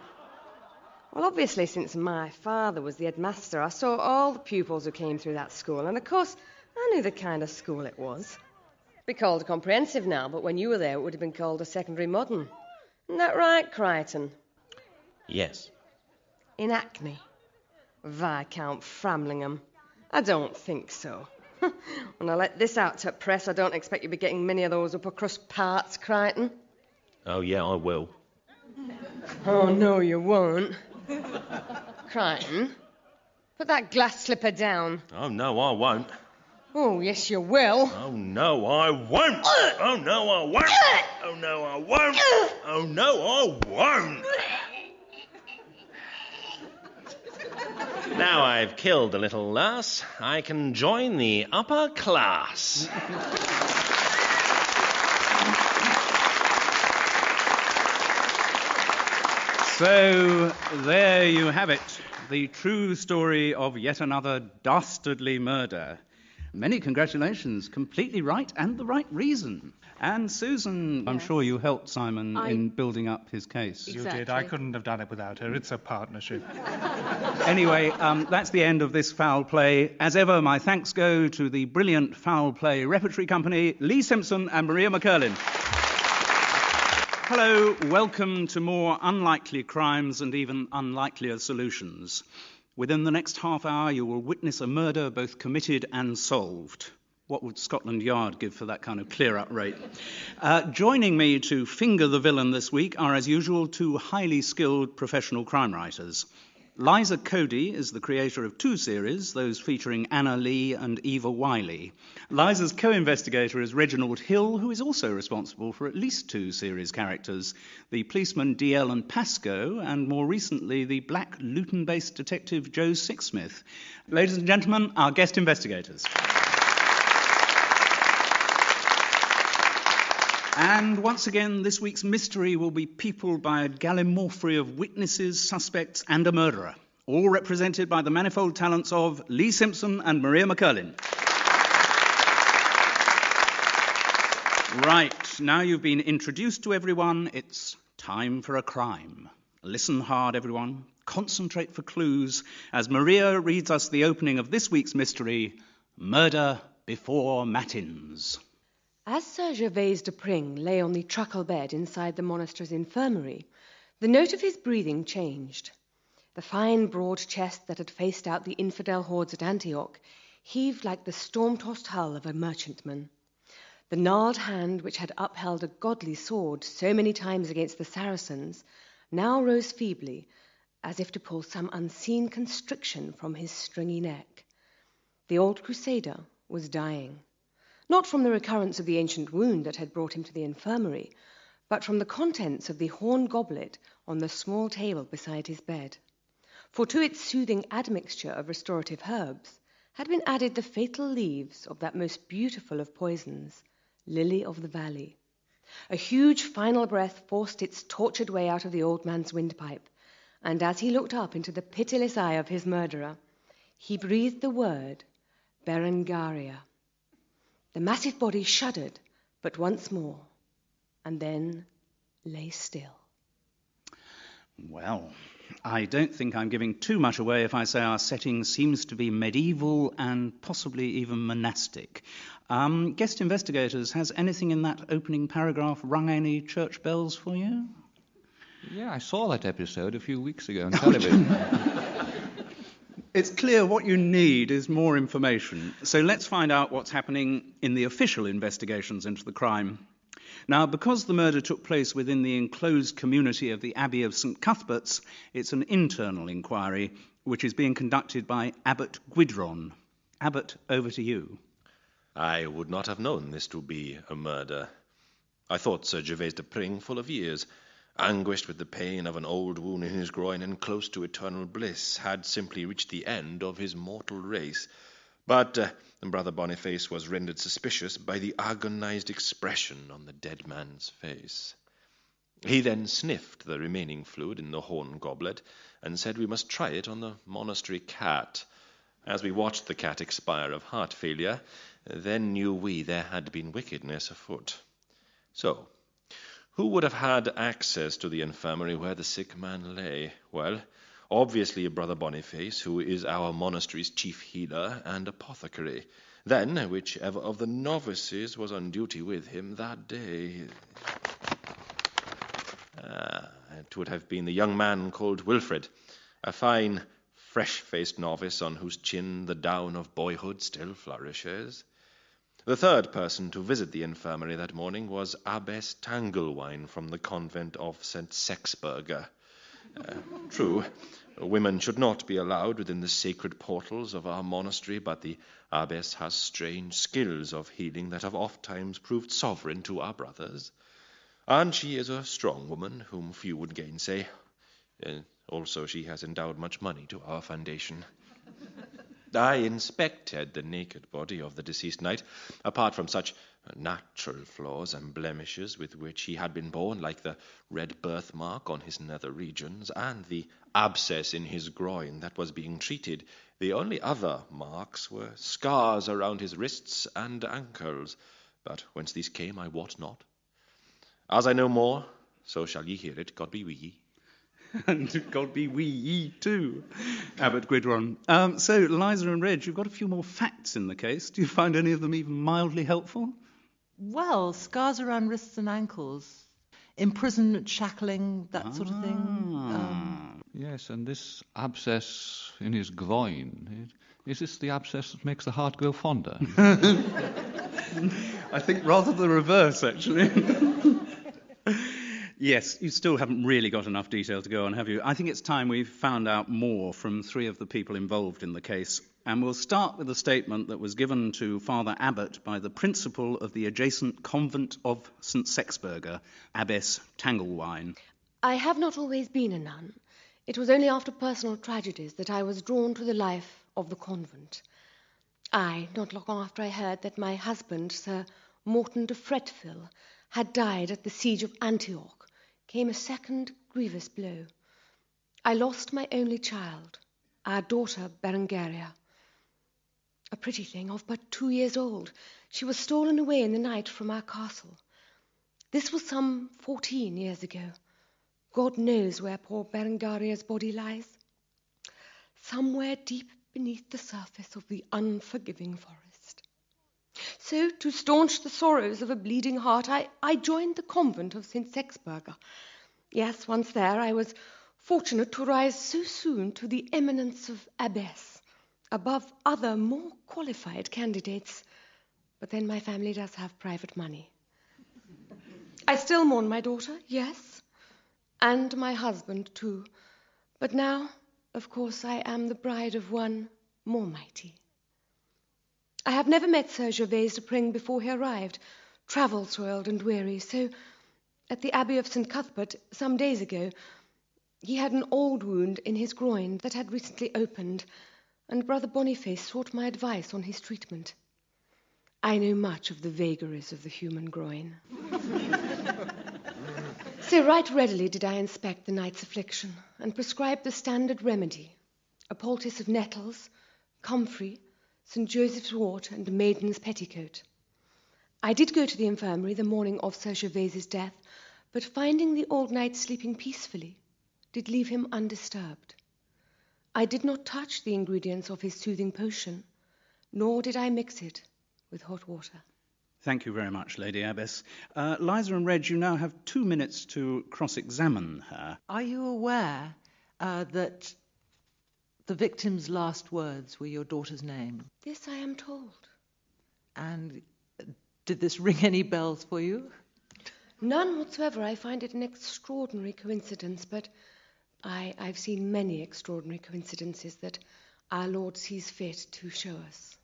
Well, obviously, since my father was the headmaster, I saw all the pupils who came through that school, and of course, I knew the kind of school it was. Be called a comprehensive now, but when you were there, it would have been called a secondary modern. Isn't that right, Crichton? Yes. In Hackney? Viscount Framlingham? I don't think so. When I let this out to press, I don't expect you'll be getting many of those upper crust parts, Crichton. Oh, yeah, I will. Oh, no, you won't. Crichton, put that glass slipper down. Oh, no, I won't. Oh, yes, you will. Oh, no, I won't. Oh, no, I won't. Oh, no, I won't. Oh, no, I won't. Now I've killed the little lass, I can join the upper class. So, there you have it. The true story of yet another dastardly murder. Many congratulations. Completely right and the right reason. And Susan, I'm sure you helped Simon in building up his case. You did. I couldn't have done it without her. It's a partnership. Anyway, that's the end of this foul play. As ever, my thanks go to the brilliant foul play repertory company, Lee Simpson and Maria McCurlin. Hello, welcome to more unlikely crimes and even unlikelier solutions. Within the next half hour, you will witness a murder both committed and solved. What would Scotland Yard give for that kind of clear-up rate? Joining me to finger the villain this week are, as usual, two highly skilled professional crime writers. Liza Cody is the creator of two series, those featuring Anna Lee and Eva Wiley. Liza's co-investigator is Reginald Hill, who is also responsible for at least two series characters, the policeman D.L. and Pascoe, and more recently the black Luton-based detective Joe Sixsmith. Ladies and gentlemen, our guest investigators. And once again, this week's mystery will be peopled by a gallimaufry of witnesses, suspects, and a murderer, all represented by the manifold talents of Lee Simpson and Maria McCurlin. Right, now you've been introduced to everyone, it's time for a crime. Listen hard, everyone. Concentrate for clues as Maria reads us the opening of this week's mystery, Murder Before Matins. As Sir Gervais de Pring lay on the truckle bed inside the monastery's infirmary, the note of his breathing changed. The fine, broad chest that had faced out the infidel hordes at Antioch heaved like the storm-tossed hull of a merchantman. The gnarled hand which had upheld a godly sword so many times against the Saracens now rose feebly, as if to pull some unseen constriction from his stringy neck. The old crusader was dying. Not from the recurrence of the ancient wound that had brought him to the infirmary, but from the contents of the horn goblet on the small table beside his bed. For to its soothing admixture of restorative herbs, had been added the fatal leaves of that most beautiful of poisons, lily of the valley. A huge final breath forced its tortured way out of the old man's windpipe, and as he looked up into the pitiless eye of his murderer, he breathed the word, Berengaria. The massive body shuddered, but once more, and then lay still. Well, I don't think I'm giving too much away if I say our setting seems to be medieval and possibly even monastic. Guest investigators, has anything in that opening paragraph rung any church bells for you? Yeah, I saw that episode a few weeks ago on television. It's clear what you need is more information. So let's find out what's happening in the official investigations into the crime. Now, because the murder took place within the enclosed community of the Abbey of St. Cuthbert's, it's an internal inquiry which is being conducted by Abbot Gwydron. Abbot, over to you. I would not have known this to be a murder. I thought Sir Gervase de Pring full of years, anguished with the pain of an old wound in his groin and close to eternal bliss, had simply reached the end of his mortal race. But Brother Boniface was rendered suspicious by the agonized expression on the dead man's face. He then sniffed the remaining fluid in the horn goblet and said we must try it on the monastery cat. As we watched the cat expire of heart failure, then knew we there had been wickedness afoot. So, who would have had access to the infirmary where the sick man lay? Well, obviously Brother Boniface, who is our monastery's chief healer and apothecary. Then, whichever of the novices was on duty with him that day. It would have been the young man called Wilfred, a fine, fresh-faced novice on whose chin the down of boyhood still flourishes. The third person to visit the infirmary that morning was Abbess Tanglewine from the convent of St. Sexburger. True, women should not be allowed within the sacred portals of our monastery, but the abbess has strange skills of healing that have oft-times proved sovereign to our brothers. And she is a strong woman whom few would gainsay. Also, she has endowed much money to our foundation. I inspected the naked body of the deceased knight. Apart from such natural flaws and blemishes with which he had been born, like the red birthmark on his nether regions and the abscess in his groin that was being treated, the only other marks were scars around his wrists and ankles. But whence these came I wot not. As I know more, so shall ye hear it, God be with ye. And God be we ye too, Abbot Gwydron. So, Liza and Reg, you've got a few more facts in the case. Do you find any of them even mildly helpful? Well, scars around wrists and ankles, imprisonment, shackling, that sort of thing. Yes, and this abscess in his groin, is this the abscess that makes the heart grow fonder? I think rather the reverse, actually. Yes, you still haven't really got enough detail to go on, have you? I think it's time we found out more from three of the people involved in the case. And we'll start with a statement that was given to Father Abbot by the principal of the adjacent convent of St. Sexburger, Abbess Tanglewine. I have not always been a nun. It was only after personal tragedies that I was drawn to the life of the convent. Not long after I heard that my husband, Sir Morton de Freteville, had died at the siege of Antioch, came a second grievous blow. I lost my only child, our daughter Berengaria. A pretty thing of but 2 years old. She was stolen away in the night from our castle. This was some 14 years ago. God knows where poor Berengaria's body lies. Somewhere deep beneath the surface of the unforgiving forest. So, to staunch the sorrows of a bleeding heart, I joined the convent of St. Sexburger. Yes, once there, I was fortunate to rise so soon to the eminence of abbess, above other more qualified candidates. But then my family does have private money. I still mourn my daughter, yes, and my husband too. But now, of course, I am the bride of one more mighty. I have never met Sir Gervase de Pring before he arrived, travel-soiled and weary, so at the Abbey of St. Cuthbert some days ago, he had an old wound in his groin that had recently opened. and Brother Boniface sought my advice on his treatment. I know much of the vagaries of the human groin. So right readily did I inspect the knight's affliction, and prescribe the standard remedy, a poultice of nettles, comfrey, St. Joseph's wort, and a maiden's petticoat. I did go to the infirmary the morning of Sir Gervaise's death, but finding the old knight sleeping peacefully, did leave him undisturbed. I did not touch the ingredients of his soothing potion, nor did I mix it with hot water. Thank you very much, Lady Abbess. Liza and Reg, you now have 2 minutes to cross-examine her. Are you aware that the victim's last words were your daughter's name? This I am told. And did this ring any bells for you? None whatsoever. I find it an extraordinary coincidence, but I've seen many extraordinary coincidences that our Lord sees fit to show us.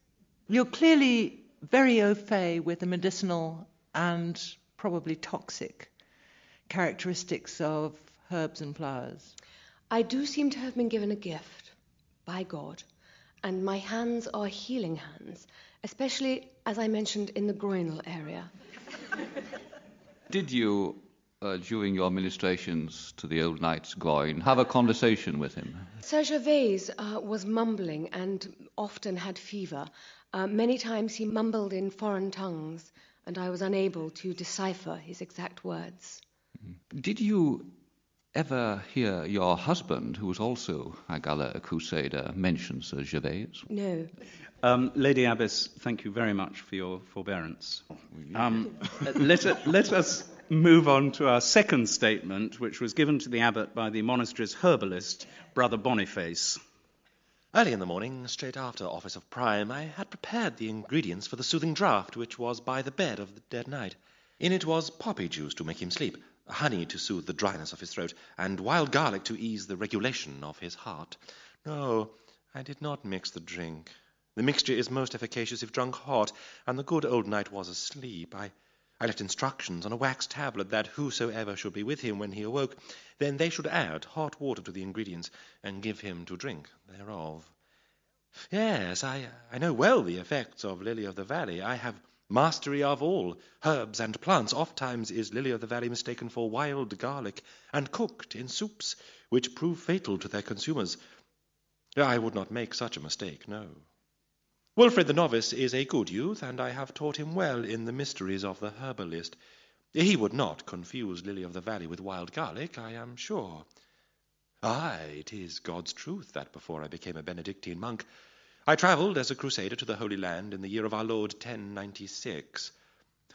You're clearly very au fait with the medicinal and probably toxic characteristics of herbs and flowers. I do seem to have been given a gift by God, and my hands are healing hands, especially, as I mentioned, in the groinal area. Did you, during your ministrations to the old knight's groin, have a conversation with him? Sir Gervais was mumbling and often had fever. Many times he mumbled in foreign tongues, and I was unable to decipher his exact words. Did you ever hear your husband, who was also, I gather, a crusader, mention Sir Gervais? No. Lady Abbess, thank you very much for your forbearance. Let us move on to our second statement, which was given to the abbot by the monastery's herbalist, Brother Boniface. Early in the morning, straight after office of prime, I had prepared the ingredients for the soothing draught which was by the bed of the dead knight. In it was poppy juice to make him sleep, honey to soothe the dryness of his throat, and wild garlic to ease the regulation of his heart. No, I did not mix the drink. The mixture is most efficacious if drunk hot, and the good old knight was asleep. I left instructions on a wax tablet that whosoever should be with him when he awoke, then they should add hot water to the ingredients and give him to drink thereof. Yes, I know well the effects of Lily of the Valley. I have mastery of all herbs and plants. Ofttimes is Lily of the Valley mistaken for wild garlic, and cooked in soups, which prove fatal to their consumers. I would not make such a mistake, no. Wilfred the novice is a good youth, and I have taught him well in the mysteries of the herbalist. He would not confuse Lily of the Valley with wild garlic, I am sure. Aye, it is God's truth that before I became a Benedictine monk, I travelled as a crusader to the Holy Land in the year of our Lord 1096.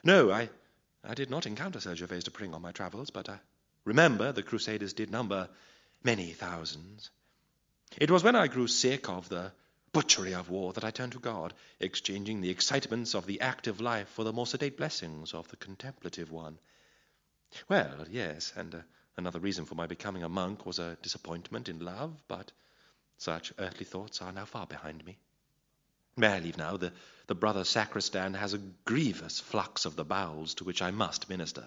No, I did not encounter Sir Gervais de Pring on my travels, but I remember the crusaders did number many thousands. It was when I grew sick of the butchery of war that I turned to God, exchanging the excitements of the active life for the more sedate blessings of the contemplative one. Well, yes, and another reason for my becoming a monk was a disappointment in love, but such earthly thoughts are now far behind me. May I leave now? The brother sacristan has a grievous flux of the bowels to which I must minister.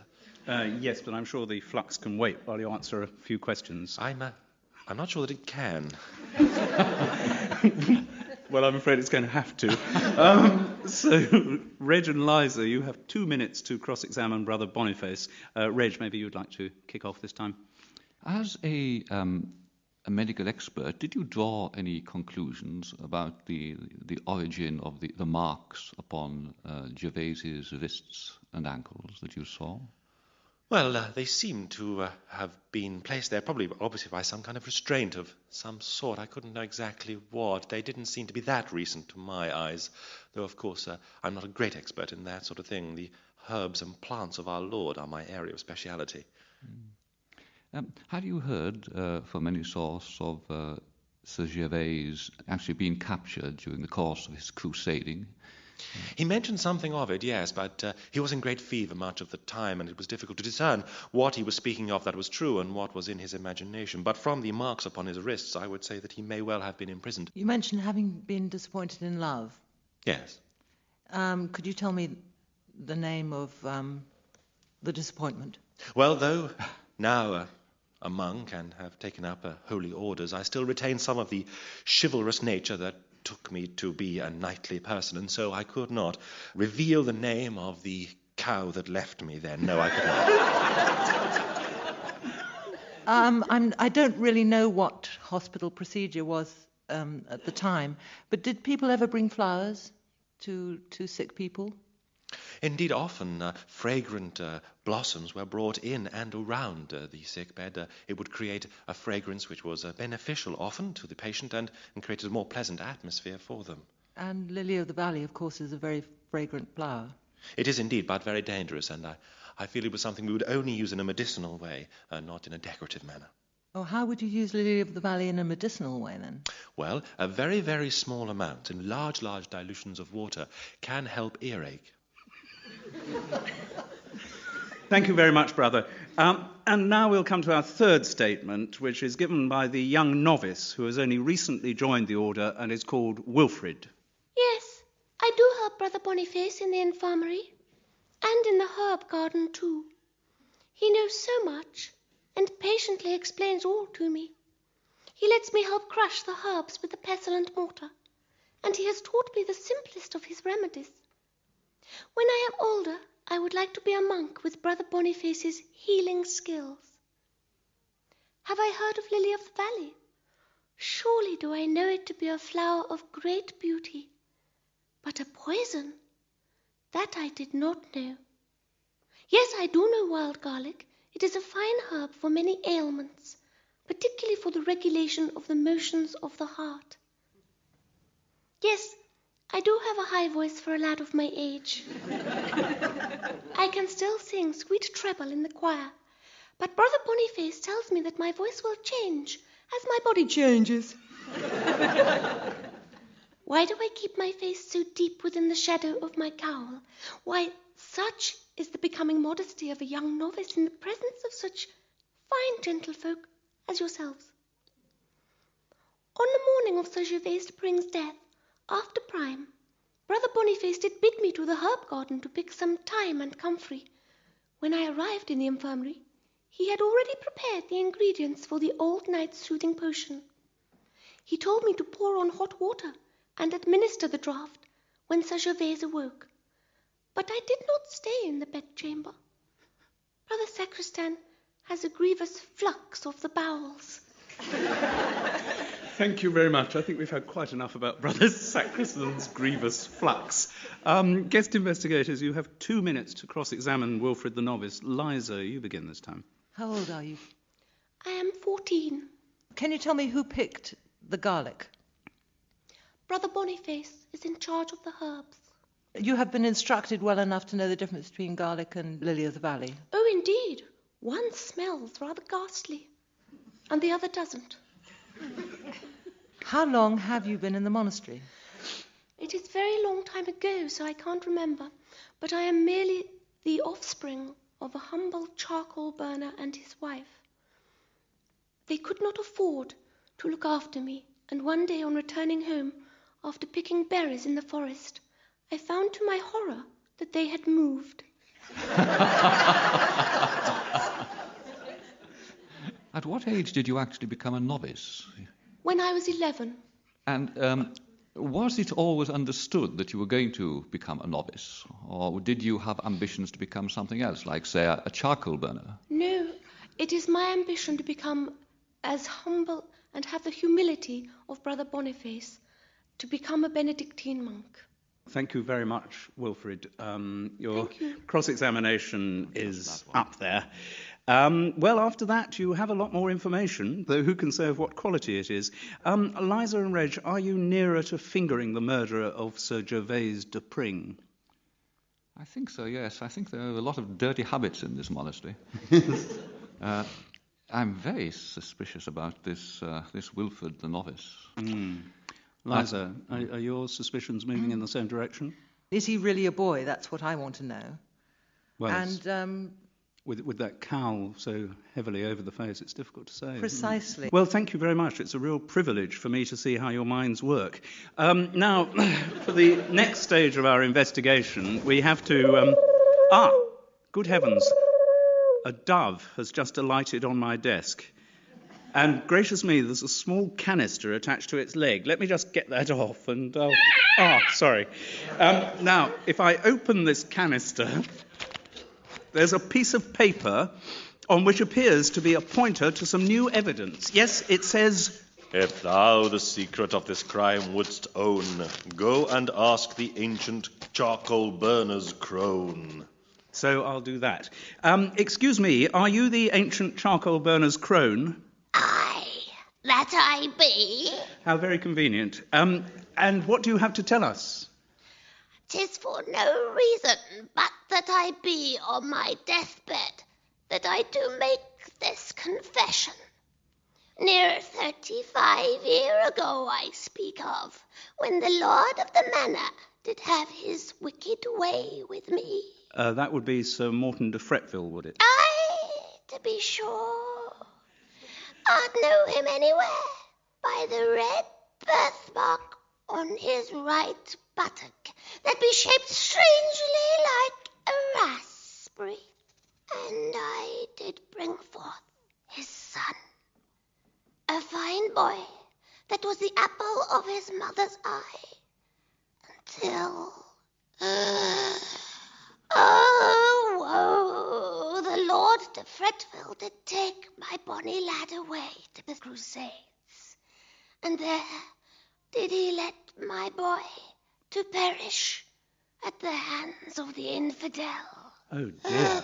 Yes, but I'm sure the flux can wait while you answer a few questions. I'm not sure that it can. Well, I'm afraid it's going to have to. So, Reg and Liza, you have 2 minutes to cross-examine Brother Boniface. Reg, maybe you'd like to kick off this time. As a medical expert, did you draw any conclusions about the origin of the marks upon Gervais's wrists and ankles that you saw? Well, they seem to have been placed there, probably, obviously, by some kind of restraint of some sort. I couldn't know exactly what. They didn't seem to be that recent to my eyes, though, of course, I'm not a great expert in that sort of thing. The herbs and plants of our Lord are my area of speciality. Have you heard from any source of Sir Gervais actually being captured during the course of his crusading? He mentioned something of it, yes, but he was in great fever much of the time, and it was difficult to discern what he was speaking of that was true and what was in his imagination. But from the marks upon his wrists, I would say that he may well have been imprisoned. You mentioned having been disappointed in love. Yes. Could you tell me the name of the disappointment? Well, though now a monk and have taken up holy orders, I still retain some of the chivalrous nature that took me to be a knightly person, and so I could not reveal the name of the cow that left me then. No, I could not. I don't really know what hospital procedure was at the time, but did people ever bring flowers to sick people? Indeed, often fragrant blossoms were brought in and around the sick bed. It would create a fragrance which was beneficial often to the patient and created a more pleasant atmosphere for them. And lily of the valley, of course, is a very fragrant flower. It is indeed, but very dangerous, and I feel it was something we would only use in a medicinal way, not in a decorative manner. Oh, how would you use lily of the valley in a medicinal way, then? Well, a very, very small amount in large dilutions of water can help earache. Thank you very much, brother. And now we'll come to our third statement, which is given by the young novice who has only recently joined the order and is called Wilfrid. Yes, I do help Brother Boniface in the infirmary, and in the herb garden too. He knows so much, and patiently explains all to me. He lets me help crush the herbs with the pestle and mortar, and he has taught me the simplest of his remedies. When I am older, I would like to be a monk with Brother Boniface's healing skills. Have I heard of Lily of the Valley? Surely do I know it to be a flower of great beauty. But a poison? That I did not know. Yes, I do know wild garlic. It is a fine herb for many ailments, particularly for the regulation of the motions of the heart. Yes, I do have a high voice for a lad of my age. I can still sing sweet treble in the choir, but Brother Boniface tells me that my voice will change as my body changes. Why do I keep my face so deep within the shadow of my cowl? Why, such is the becoming modesty of a young novice in the presence of such fine gentlefolk as yourselves. On the morning of Sir Gervase de Pring's death, after prime, Brother Boniface did bid me to the herb garden to pick some thyme and comfrey. When I arrived in the infirmary, he had already prepared the ingredients for the old knight's soothing potion. He told me to pour on hot water and administer the draught when Sir Gervase awoke. But I did not stay in the bedchamber. Brother Sacristan has a grievous flux of the bowels. Thank you very much. I think we've had quite enough about Brother Sacristan's grievous flux. Guest investigators, you have 2 minutes to cross-examine Wilfrid the novice. Liza, you begin this time. How old are you? I am 14. Can you tell me who picked the garlic? Brother Boniface is in charge of the herbs. You have been instructed well enough to know the difference between garlic and lily of the valley. Oh, indeed. One smells rather ghastly, and the other doesn't. How long have you been in the monastery? It is a very long time ago, so I can't remember, but I am merely the offspring of a humble charcoal burner and his wife. They could not afford to look after me, and one day on returning home, after picking berries in the forest, I found to my horror that they had moved. At what age did you actually become a novice? When I was 11. And was it always understood that you were going to become a novice? Or did you have ambitions to become something else, like, say, a charcoal burner? No, it is my ambition to become as humble and have the humility of Brother Boniface, to become a Benedictine monk. Thank you very much, Wilfrid. Your cross-examination is up there. Well, after that, you have a lot more information, though who can say of what quality it is. Liza and Reg, are you nearer to fingering the murderer of Sir Gervase de Pring? I think so, yes. I think there are a lot of dirty habits in this monastery. I'm very suspicious about this Wilfrid the novice. Liza, are your suspicions moving in the same direction? Is he really a boy? That's what I want to know. Well, and with that cowl so heavily over the face, it's difficult to say. Precisely. Well, thank you very much. It's a real privilege for me to see how your minds work. Now, for the next stage of our investigation, we have to... good heavens. A dove has just alighted on my desk. And gracious me, there's a small canister attached to its leg. Let me just get that off and... sorry. Now, if I open this canister, there's a piece of paper on which appears to be a pointer to some new evidence. Yes, it says... If thou the secret of this crime wouldst own, go and ask the ancient charcoal burner's crone. So I'll do that. Excuse me, are you the ancient charcoal burner's crone? That I be. How very convenient. And what do you have to tell us? 'Tis for no reason but that I be on my deathbed that I do make this confession. Near 35 year ago I speak of, when the lord of the manor did have his wicked way with me. That would be Sir Morton de Frettville, would it? To be sure. I'd know him anywhere by the red birthmark on his right buttock that be shaped strangely like a raspberry. And I did bring forth his son, a fine boy that was the apple of his mother's eye, until... the Lord de Frettville did take my bonny lad away to the Crusades, and there did he let my boy to perish at the hands of the infidel. Oh, dear.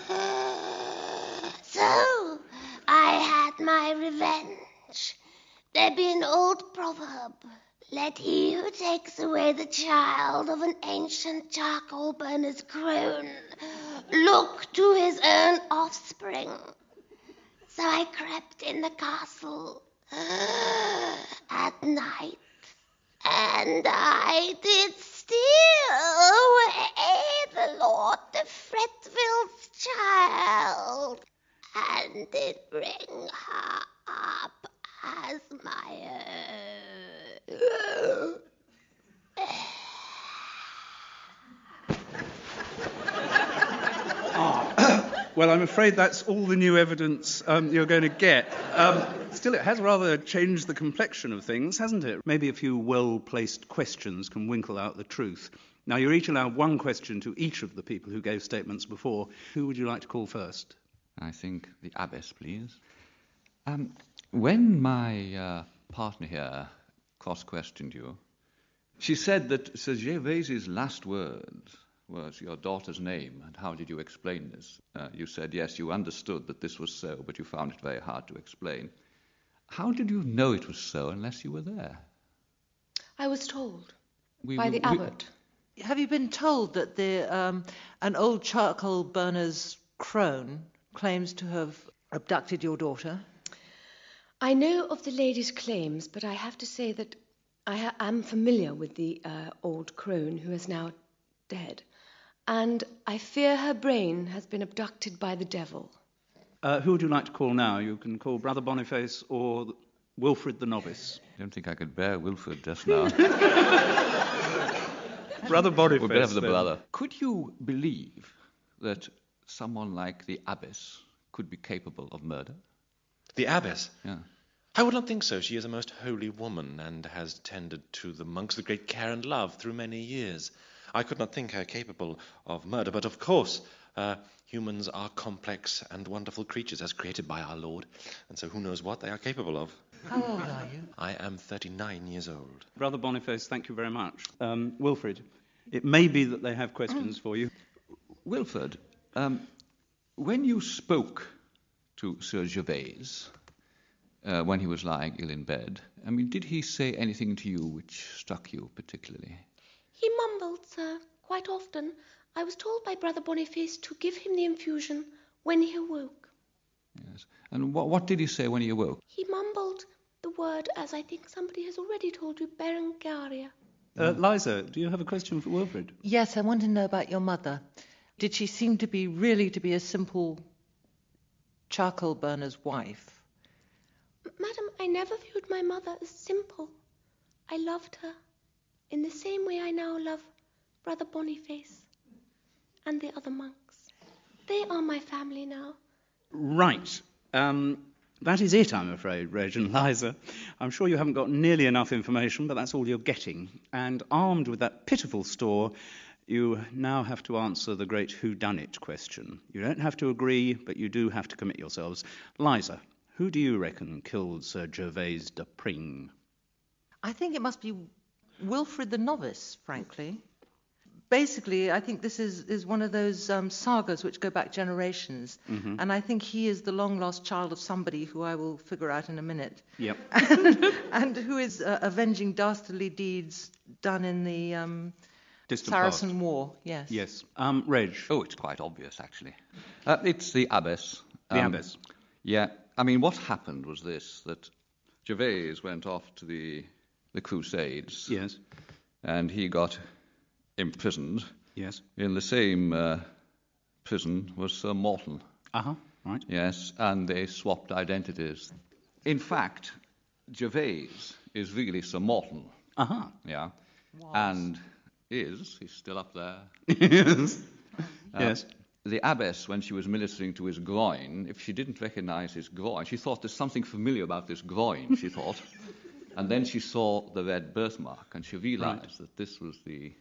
So I had my revenge. There be an old proverb, let he who takes away the child of an ancient charcoal burner's crone look to his own offspring. So I crept in the castle at night, and I did steal away the Lord de Fretville's child, and did bring her up as my own. Well, I'm afraid that's all the new evidence you're going to get. Still, it has rather changed the complexion of things, hasn't it? Maybe a few well-placed questions can winkle out the truth. Now, you're each allowed one question to each of the people who gave statements before. Who would you like to call first? I think the abbess, please. When my partner here cross-questioned you, she said that Sir Gervaise's last words was your daughter's name, and how did you explain this? You said, yes, you understood that this was so, but you found it very hard to explain. How did you know it was so unless you were there? I was told by the abbot. Have you been told that an old charcoal burner's crone claims to have abducted your daughter? I know of the lady's claims, but I have to say that I am familiar with the old crone who is now dead, and I fear her brain has been abducted by the devil. Who would you like to call now? You can call Brother Boniface or Wilfrid the Novice. I don't think I could bear Wilfrid just now. Brother Boniface. We'll better have the brother. Could you believe that someone like the abbess could be capable of murder? The abbess? Yeah. I would not think so. She is a most holy woman and has tended to the monks with great care and love through many years. I could not think her capable of murder, but of course, humans are complex and wonderful creatures as created by our Lord, and so who knows what they are capable of. How old are you? I am 39 years old. Brother Boniface, thank you very much. Wilfrid, it may be that they have questions for you. Wilfrid, when you spoke to Sir Gervais, when he was lying ill in bed, did he say anything to you which struck you particularly? He mumbled, sir, quite often. I was told by Brother Boniface to give him the infusion when he awoke. Yes. And what did he say when he awoke? He mumbled the word, as I think somebody has already told you, Berengaria. Liza, do you have a question for Wilfrid? Yes, I want to know about your mother. Did she seem to be really to be a simple charcoal burner's wife? Madam, I never viewed my mother as simple. I loved her in the same way I now love Brother Boniface and the other monks. They are my family now. Right. That is it, I'm afraid, Reg and Liza. I'm sure you haven't got nearly enough information, but that's all you're getting. And armed with that pitiful store, you now have to answer the great whodunit question. You don't have to agree, but you do have to commit yourselves. Liza, who do you reckon killed Sir Gervase de Pring? I think it must be Wilfrid the Novice, frankly. Basically, I think this is one of those sagas which go back generations. Mm-hmm. And I think he is the long-lost child of somebody who I will figure out in a minute. Yep. And who is avenging dastardly deeds done in the Distant Saracen past. War. Yes. Yes. Reg. Oh, it's quite obvious, actually. It's the abbess. The abbess. Yeah. I mean, what happened was this, that Gervase went off to the Crusades. Yes. And he got imprisoned. Yes. In the same prison was Sir Morton. Uh-huh. Right. Yes, and they swapped identities. In fact, Gervase is really Sir Morton. Uh-huh. Yeah. And he's still up there. Yes. Yes. The abbess, when she was ministering to his groin, if she didn't recognize his groin, she thought there's something familiar about this groin, she thought. And then she saw the red birthmark, and she realized that this was the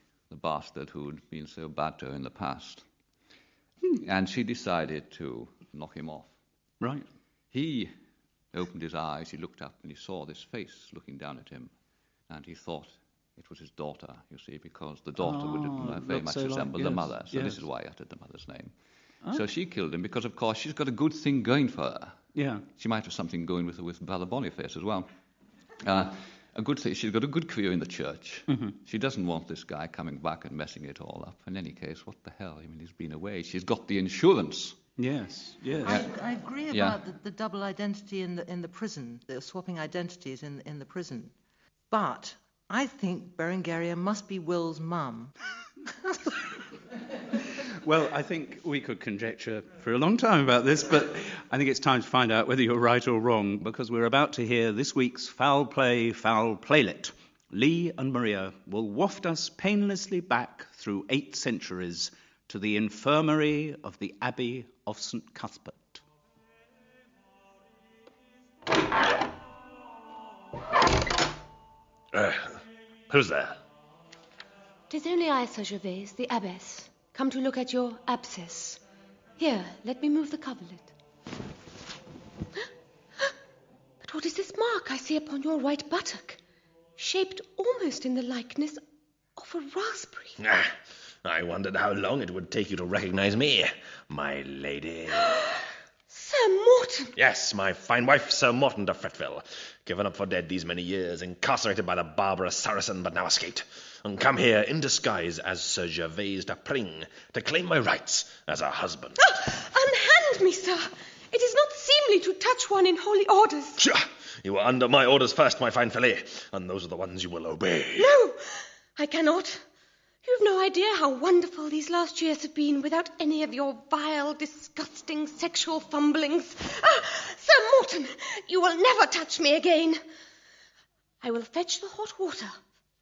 bastard who'd been so bad to her in the past. And she decided to knock him off. Right. He opened his eyes, he looked up, and he saw this face looking down at him. And he thought it was his daughter, you see, because the daughter would very much resemble the mother. So this is why he uttered the mother's name. Oh. So she killed him because, of course, she's got a good thing going for her. Yeah. She might have something going with her with Brother Boniface as well. A good thing, she's got a good career in the church. Mm-hmm. She doesn't want this guy coming back and messing it all up. In any case, what the hell? I mean, he's been away. She's got the insurance. Yes, yes. I agree about the double identity in the prison, the swapping identities in the prison. But I think Berengaria must be Will's mum. Well, I think we could conjecture for a long time about this, but I think it's time to find out whether you're right or wrong, because we're about to hear this week's Foul Play, Foul Playlet. Lee and Maria will waft us painlessly back through 8 centuries to the infirmary of the Abbey of St. Cuthbert. Who's there? 'Tis only I, Sir Gervase, the abbess, come to look at your abscess. Here, let me move the coverlet. But what is this mark I see upon your right buttock, shaped almost in the likeness of a raspberry? I wondered how long it would take you to recognize me, my lady. Sir Morton! Yes, my fine wife, Sir Morton de Fretville. Given up for dead these many years, incarcerated by the barbarous Saracen, but now escaped. And come here in disguise as Sir Gervase de Pring to claim my rights as a husband. Unhand me, sir! It is not seemly to touch one in holy orders. Pshaw! You were under my orders first, my fine filly, and those are the ones you will obey. No, I cannot. You've no idea how wonderful these last years have been without any of your vile, disgusting sexual fumblings. Sir Morton, you will never touch me again. I will fetch the hot water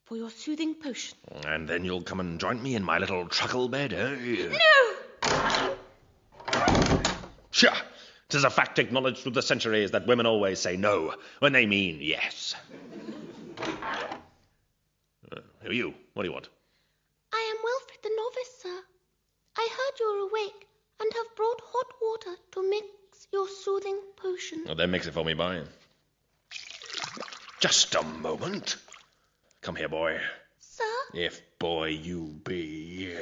for your soothing potion. And then you'll come and join me in my little truckle bed, eh? No! Sure. 'Tis a fact acknowledged through the centuries that women always say no when they mean yes. Who are you? What do you want? I am Wilfrid the Novice, sir. I heard you were awake and have brought hot water to mix your soothing potion. Oh, then mix it for me, boy. Just a moment. Come here, boy. Sir? If boy you be.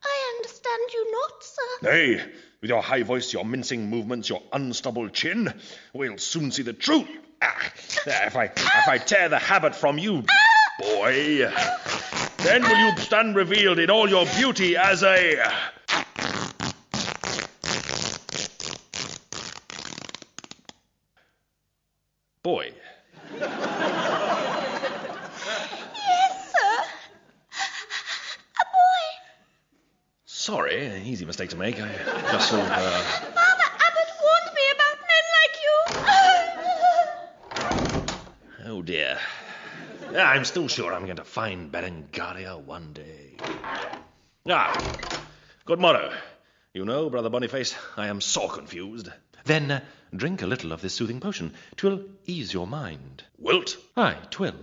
I understand you not, sir. Nay, with your high voice, your mincing movements, your unstubbled chin, we'll soon see the truth. If I tear the habit from you, boy, then will you stand revealed in all your beauty as a... boy. Yes, sir. A boy. Sorry, easy mistake to make. I just saw her. Father Abbott warned me about men like you. Oh, dear. Yeah, I'm still sure I'm going to find Berengaria one day. Good morrow. You know, Brother Boniface, I am so confused. Then drink a little of this soothing potion. 'Twill ease your mind. Wilt? Aye, 'twill.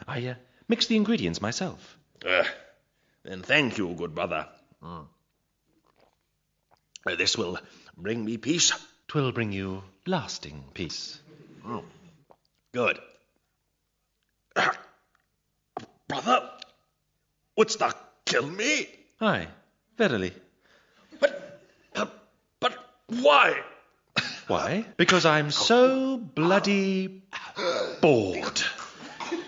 I mix the ingredients myself. Then thank you, good brother. This will bring me peace. 'Twill bring you lasting peace. Good. Brother, wouldst thou kill me? Aye, verily. But why? Why? Because I'm so bloody bored.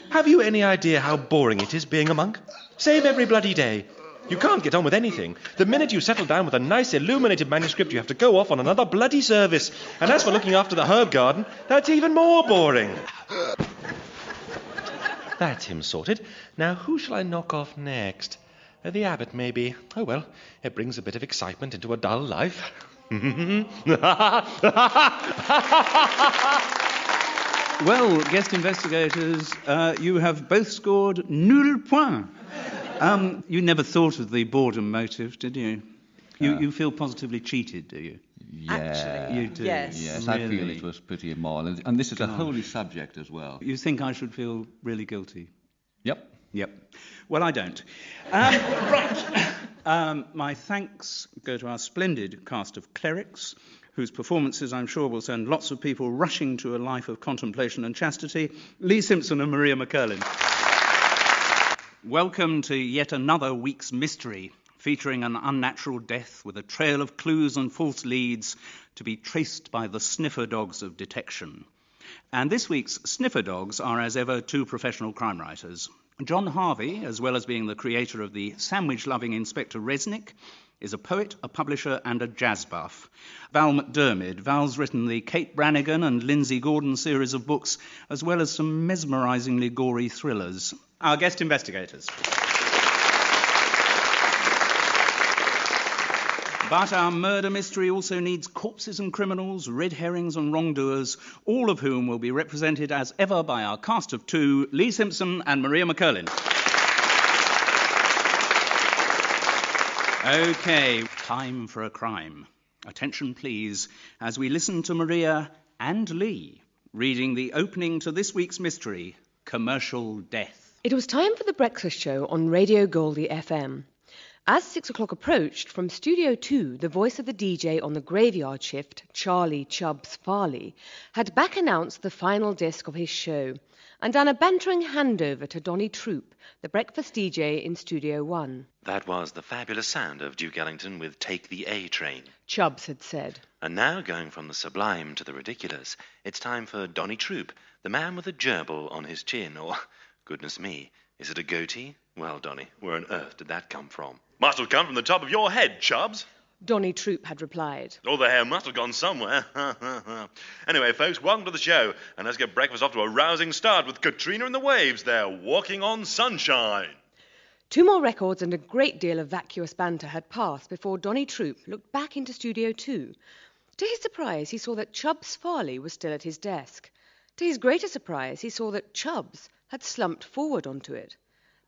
Have you any idea how boring it is being a monk? Save every bloody day. You can't get on with anything. The minute you settle down with a nice illuminated manuscript, you have to go off on another bloody service. And as for looking after the herb garden, that's even more boring. That's him sorted. Now, who shall I knock off next? The abbot, maybe. Oh, well, it brings a bit of excitement into a dull life. Well, guest investigators, you have both scored nul point. You never thought of the boredom motive, did you? You feel positively cheated, do you? Yeah. Actually, you do. yes. Yes, really? I feel it was pretty immoral. And this is a holy subject as well. You think I should feel really guilty? Yep. Well, I don't. Right. My thanks go to our splendid cast of clerics, whose performances I'm sure will send lots of people rushing to a life of contemplation and chastity. Lee Simpson and Maria McCurlin. Welcome to yet another week's mystery, featuring an unnatural death with a trail of clues and false leads to be traced by the sniffer dogs of detection. And this week's sniffer dogs are, as ever, two professional crime writers. John Harvey, as well as being the creator of the sandwich-loving Inspector Resnick, is a poet, a publisher and a jazz buff. Val McDermid. Val's written the Kate Brannigan and Lindsay Gordon series of books, as well as some mesmerisingly gory thrillers. Our guest investigators. But our murder mystery also needs corpses and criminals, red herrings and wrongdoers, all of whom will be represented as ever by our cast of two, Lee Simpson and Maria McCurlin. OK, time for a crime. Attention, please, as we listen to Maria and Lee reading the opening to this week's mystery, Commercial Death. It was time for the breakfast show on Radio Goldie FM. As 6 o'clock approached, from Studio 2, the voice of the DJ on the graveyard shift, Charlie Chubbs Farley, had back announced the final disc of his show and done a bantering handover to Donny Troop, the breakfast DJ in Studio 1. That was the fabulous sound of Duke Ellington with Take the A Train. Chubbs had said. And now, going from the sublime to the ridiculous, it's time for Donny Troop, the man with a gerbil on his chin, or, goodness me, is it a goatee? Well, Donny, where on earth did that come from? Must have come from the top of your head, Chubbs. Donny Troop had replied. Oh, the hair must have gone somewhere. Anyway, folks, welcome to the show, and let's get breakfast off to a rousing start with Katrina and the Waves. They're walking on sunshine. 2 more records and a great deal of vacuous banter had passed before Donny Troop looked back into Studio 2. To his surprise, he saw that Chubbs Farley was still at his desk. To his greater surprise, he saw that Chubbs had slumped forward onto it.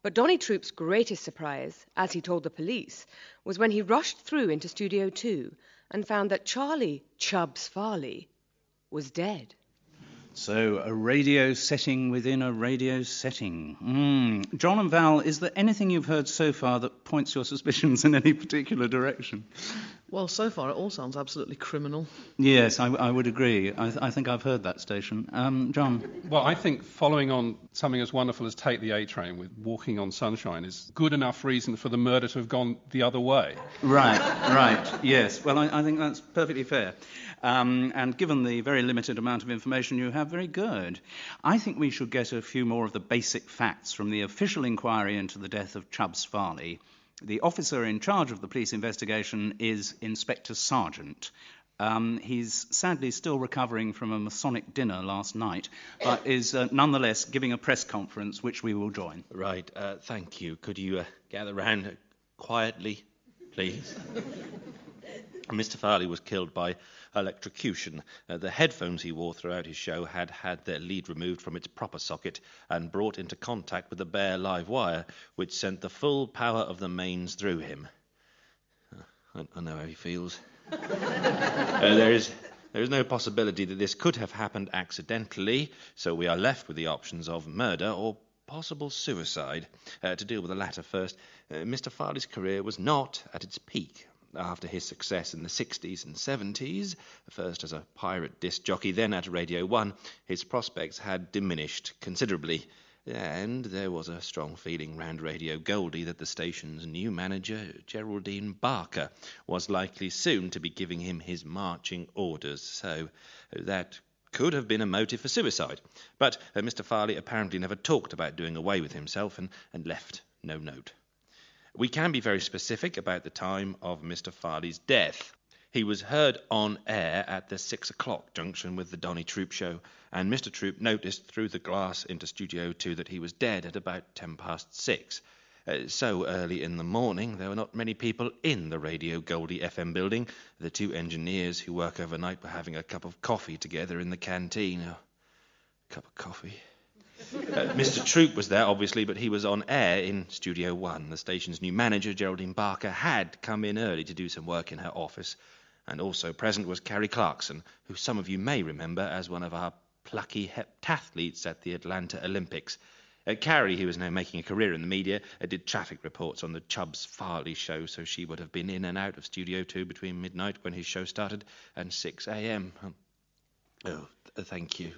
But Donny Troop's greatest surprise, as he told the police, was when he rushed through into Studio 2 and found that Charlie Chubbs Farley was dead. So, a radio setting within a radio setting. John and Val, is there anything you've heard so far that points your suspicions in any particular direction? Well, so far it all sounds absolutely criminal. Yes, I would agree. I think I've heard that station. John? Well, I think following on something as wonderful as Take the A Train with Walking on Sunshine is good enough reason for the murder to have gone the other way. Right, yes. Well, I think that's perfectly fair. And given the very limited amount of information you have, very good. I think we should get a few more of the basic facts from the official inquiry into the death of Chubbs Farley. The officer in charge of the police investigation is Inspector Sargent. He's sadly still recovering from a Masonic dinner last night, but is nonetheless giving a press conference, which we will join. Right, thank you. Could you gather round quietly, please? Mr. Farley was killed by electrocution. The headphones he wore throughout his show had had their lead removed from its proper socket and brought into contact with the bare live wire, which sent the full power of the mains through him. I know how he feels. There's There is no possibility that this could have happened accidentally, so we are left with the options of murder or possible suicide. To deal with the latter first, Mr. Farley's career was not at its peak. After his success in the 60s and 70s, first as a pirate disc jockey, then at Radio 1, his prospects had diminished considerably. And there was a strong feeling round Radio Goldie that the station's new manager, Geraldine Barker, was likely soon to be giving him his marching orders. So that could have been a motive for suicide. But Mr. Farley apparently never talked about doing away with himself and left no note. We can be very specific about the time of Mr. Farley's death. He was heard on air at the 6 o'clock junction with the Donny Troop show, and Mr. Troop noticed through the glass into Studio 2 that he was dead at about 6:10. So early in the morning, there were not many people in the Radio Goldie FM building. The two engineers who work overnight were having a cup of coffee together in the canteen. A cup of coffee. Mr. Troop was there, obviously, but he was on air in Studio 1. The station's new manager, Geraldine Barker, had come in early to do some work in her office. And also present was Carrie Clarkson, who some of you may remember as one of our plucky heptathletes at the Atlanta Olympics. Carrie, who is now making a career in the media, did traffic reports on the Chubbs Farley show, so she would have been in and out of Studio 2 between midnight when his show started and 6 a.m. Thank you.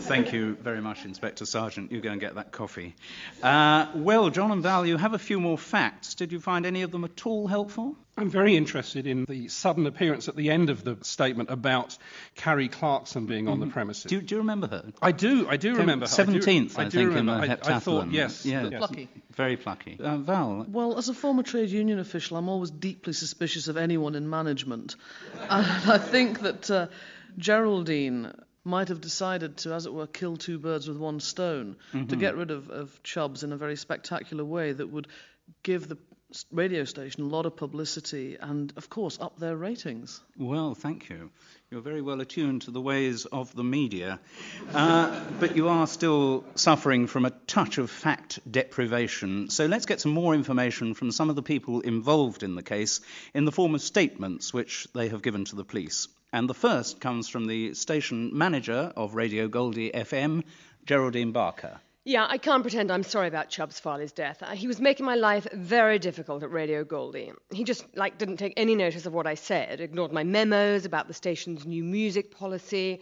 Thank you very much, Inspector Sergeant. You go and get that coffee. Well, John and Val, you have a few more facts. Did you find any of them at all helpful? I'm very interested in the sudden appearance at the end of the statement about Carrie Clarkson being on the premises. Do you remember her? I do remember her. 17th, I think, in the heptathlon. I thought, yes. Plucky. Very plucky. Val? Well, as a former trade union official, I'm always deeply suspicious of anyone in management. And I think that Geraldine might have decided to, as it were, kill two birds with one stone, to get rid of Chubbs in a very spectacular way that would give the radio station a lot of publicity and, of course, up their ratings. Well, thank you. You're very well attuned to the ways of the media. But you are still suffering from a touch of fact deprivation. So let's get some more information from some of the people involved in the case in the form of statements which they have given to the police. And the first comes from the station manager of Radio Goldie FM, Geraldine Barker. Yeah, I can't pretend I'm sorry about Chubbs Farley's death. He was making my life very difficult at Radio Goldie. He just, didn't take any notice of what I said, ignored my memos about the station's new music policy.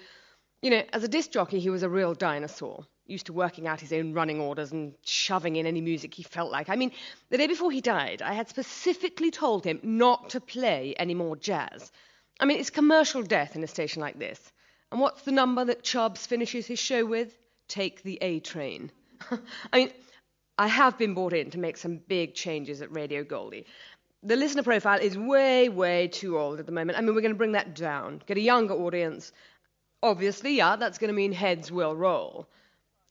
You know, as a disc jockey, he was a real dinosaur, used to working out his own running orders and shoving in any music he felt like. I mean, the day before he died, I had specifically told him not to play any more jazz. I mean, it's commercial death in a station like this. And what's the number that Chubbs finishes his show with? Take the A train. I mean, I have been brought in to make some big changes at Radio Goldie. The listener profile is way, way too old at the moment. I mean, we're going to bring that down, get a younger audience. Obviously, yeah, that's going to mean heads will roll.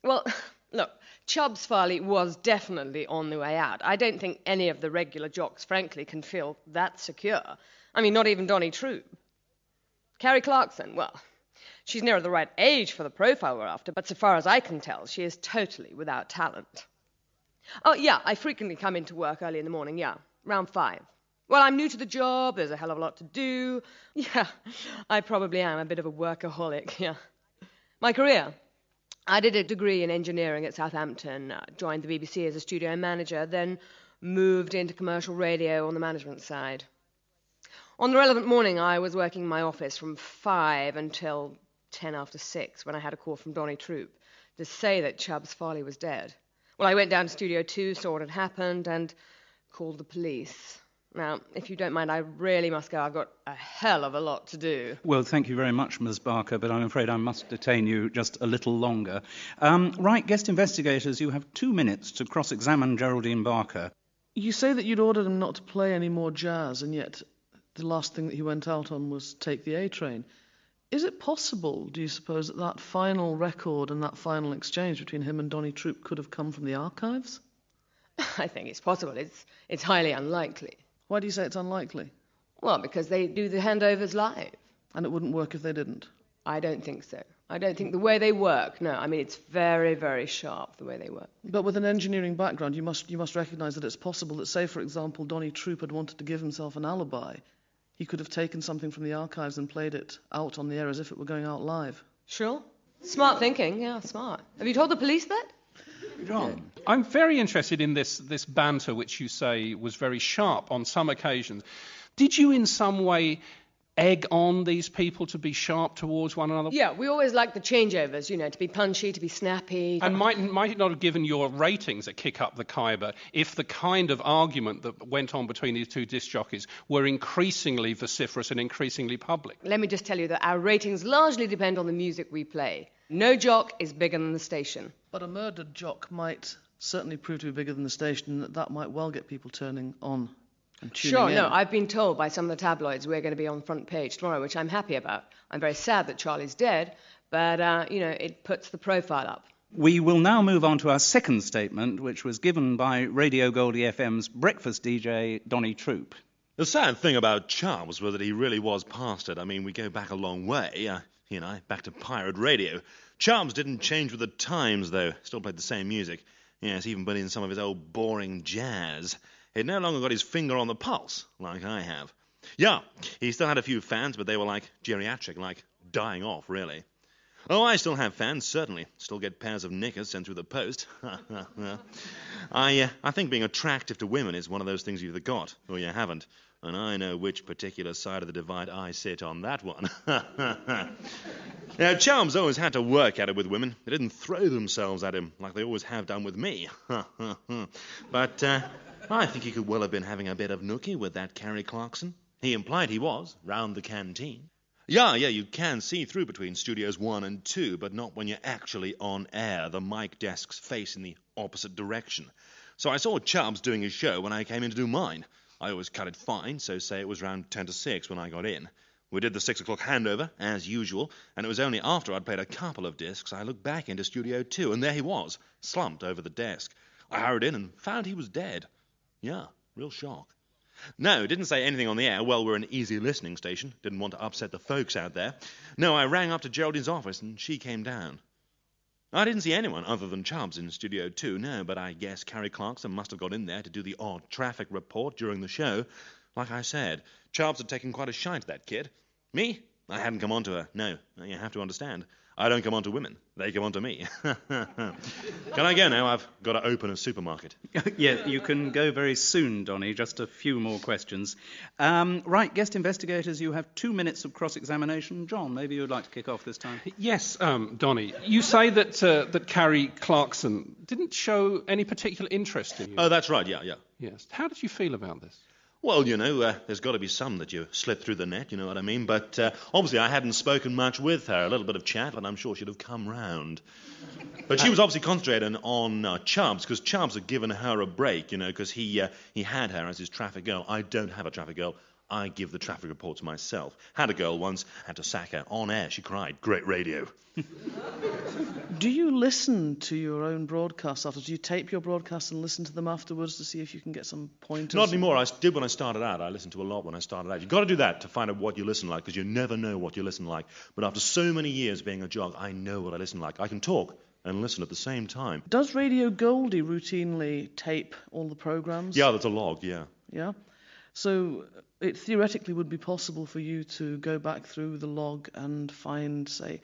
Well, look, Chubbs Farley was definitely on the way out. I don't think any of the regular jocks, frankly, can feel that secure. I mean, not even Donny Troop. Carrie Clarkson, well, she's nearer the right age for the profile we're after, but so far as I can tell, she is totally without talent. Oh, yeah, I frequently come into work early in the morning, yeah, around 5. Well, I'm new to the job, there's a hell of a lot to do. Yeah, I probably am a bit of a workaholic, yeah. My career? I did a degree in engineering at Southampton, joined the BBC as a studio manager, then moved into commercial radio on the management side. On the relevant morning, I was working in my office from 5 until 6:10 when I had a call from Donny Troop to say that Chubbs Farley was dead. Well, I went down to Studio 2, saw what had happened, and called the police. Now, if you don't mind, I really must go. I've got a hell of a lot to do. Well, thank you very much, Ms. Barker, but I'm afraid I must detain you just a little longer. Right, guest investigators, you have 2 minutes to cross-examine Geraldine Barker. You say that you'd ordered him not to play any more jazz, and yet the last thing that he went out on was Take the A Train. Is it possible, do you suppose, that that final record and that final exchange between him and Donny Troop could have come from the archives? I think it's possible. It's highly unlikely. Why do you say it's unlikely? Well, because they do the handovers live. And it wouldn't work if they didn't? I don't think so. I don't think the way they work, no. I mean, it's very, very sharp, the way they work. But with an engineering background, you must recognise that it's possible that, say, for example, Donny Troop had wanted to give himself an alibi. He could have taken something from the archives and played it out on the air as if it were going out live. Sure. Smart thinking, yeah, smart. Have you told the police that? John, I'm very interested in this banter, which you say was very sharp on some occasions. Did you in some way egg on these people to be sharp towards one another? Yeah, we always like the changeovers, to be punchy, to be snappy. And might it not have given your ratings a kick up the Khyber if the kind of argument that went on between these two disc jockeys were increasingly vociferous and increasingly public? Let me just tell you that our ratings largely depend on the music we play. No jock is bigger than the station. But a murdered jock might certainly prove to be bigger than the station, and that might well get people turning on. Sure, no, I've been told by some of the tabloids we're going to be on the front page tomorrow, which I'm happy about. I'm very sad that Charlie's dead, but, it puts the profile up. We will now move on to our second statement, which was given by Radio Goldie FM's breakfast DJ, Donny Troop. The sad thing about Charles was that he really was past it. I mean, we go back a long way, back to pirate radio. Charles didn't change with the times, though. Still played the same music. Yes, even put in some of his old boring jazz. He'd no longer got his finger on the pulse, like I have. Yeah, he still had a few fans, but they were like geriatric, like dying off, really. Oh, I still have fans, certainly. Still get pairs of knickers sent through the post. I think being attractive to women is one of those things you've either got or you haven't. And I know which particular side of the divide I sit on that one. Now, Charms always had to work at it with women. They didn't throw themselves at him like they always have done with me. But I think he could well have been having a bit of nookie with that Carrie Clarkson. He implied he was, round the canteen. Yeah, you can see through between Studios 1 and 2, but not when you're actually on air. The mic desks face in the opposite direction. So I saw Chubbs doing his show when I came in to do mine. I always cut it fine, so say it was round 10 to 6 when I got in. We did the 6 o'clock handover, as usual, and it was only after I'd played a couple of discs I looked back into Studio 2, and there he was, slumped over the desk. I hurried in and found he was dead. Yeah, real shock. No, didn't say anything on the air. Well, we're an easy listening station. Didn't want to upset the folks out there. No, I rang up to Geraldine's office, and she came down. I didn't see anyone other than Chubbs in Studio 2, no, but I guess Carrie Clarkson must have got in there to do the odd traffic report during the show. Like I said, Chubbs had taken quite a shine to that kid. Me? I hadn't come on to her. No, you have to understand. I don't come on to women. They come on to me. Can I go now? I've got to open a supermarket. Yeah, you can go very soon, Donny. Just a few more questions. Right, guest investigators, you have 2 minutes of cross-examination. John, maybe you'd like to kick off this time. Yes, Donny. You say that Carrie Clarkson didn't show any particular interest in you. Oh, that's right, yeah. Yes. How did you feel about this? Well, there's got to be some that you slip through the net, you know what I mean? But obviously I hadn't spoken much with her. A little bit of chat, and I'm sure she'd have come round. But she was obviously concentrating on Chubbs, because Chubbs had given her a break, because he had her as his traffic girl. I don't have a traffic girl. I give the traffic reports myself. Had a girl once, had to sack her. On air, she cried. Great radio. Do you listen to your own broadcasts after? Do you tape your broadcasts and listen to them afterwards to see if you can get some pointers? Not anymore. I did when I started out. I listened to a lot when I started out. You've got to do that to find out what you listen like, because you never know what you listen like. But after so many years being a jock, I know what I listen like. I can talk and listen at the same time. Does Radio Goldie routinely tape all the programs? Yeah, that's a log, yeah. Yeah? So it theoretically would be possible for you to go back through the log and find, say,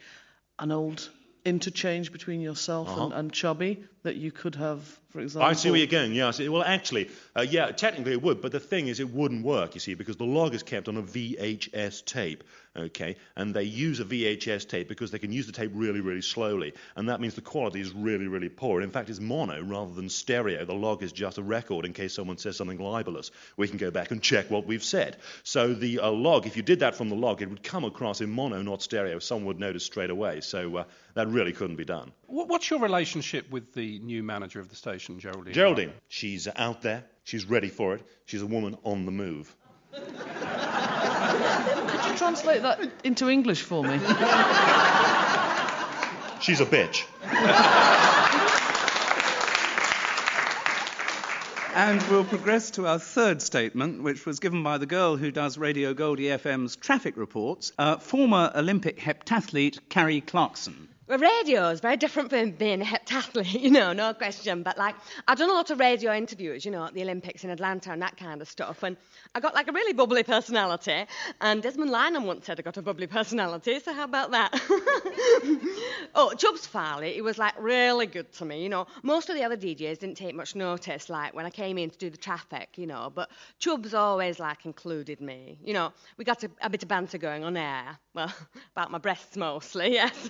an old interchange between yourself and Chubby that you could have, for example. I see where you're going, yeah. Well, actually, technically it would, but the thing is it wouldn't work, you see, because the log is kept on a VHS tape, okay? And they use a VHS tape because they can use the tape really, really slowly, and that means the quality is really, really poor. In fact, it's mono rather than stereo. The log is just a record in case someone says something libelous. We can go back and check what we've said. So the log, if you did that from the log, it would come across in mono, not stereo. Someone would notice straight away. So that really couldn't be done. What's your relationship with the new manager of the station, Geraldine? Geraldine, she's out there. She's ready for it. She's a woman on the move. Could you translate that into English for me? She's a bitch. And we'll progress to our third statement, which was given by the girl who does Radio Goldie FM's traffic reports, former Olympic heptathlete Carrie Clarkson. Well, radio is very different from being a heptathlete, no question. But, I've done a lot of radio interviews, at the Olympics in Atlanta and that kind of stuff. And I got, a really bubbly personality. And Desmond Lynam once said I got a bubbly personality, so how about that? Oh, Chubbs Farley, he was, really good to me, Most of the other DJs didn't take much notice, when I came in to do the traffic, But Chubbs always, included me, We got a bit of banter going on air. Well, about my breasts mostly, yes.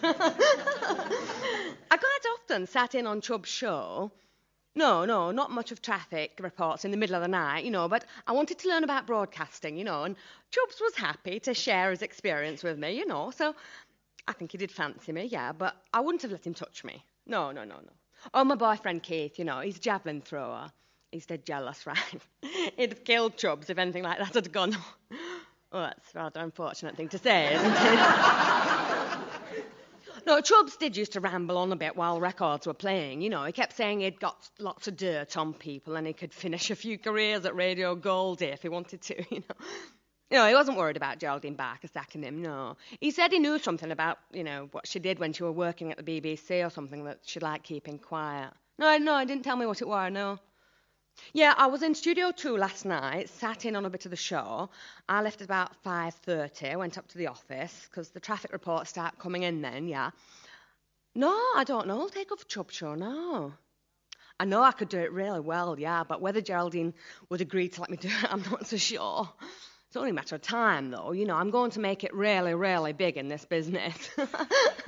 I quite often sat in on Chubb's show. No, not much of traffic reports in the middle of the night, but I wanted to learn about broadcasting, and Chubbs was happy to share his experience with me, so I think he did fancy me, yeah, but I wouldn't have let him touch me. No. Oh, my boyfriend Keith, he's a javelin thrower. He's dead jealous, right? He'd have killed Chubbs if anything like that had gone on. Oh, that's a rather unfortunate thing to say, isn't it? No, Chubbs did used to ramble on a bit while records were playing, He kept saying he'd got lots of dirt on people and he could finish a few careers at Radio Goldie if he wanted to, He wasn't worried about Geraldine Barker sacking him, no. He said he knew something about, what she did when she was working at the BBC or something that she liked keeping quiet. No, he didn't tell me what it was, no. Yeah, I was in Studio 2 last night, sat in on a bit of the show. I left at about 5:30, went up to the office, because the traffic reports start coming in then, yeah. No, I don't know, I'll take off Chubb's show, no. I know I could do it really well, yeah, but whether Geraldine would agree to let me do it, I'm not so sure. It's only a matter of time, though. I'm going to make it really, really big in this business.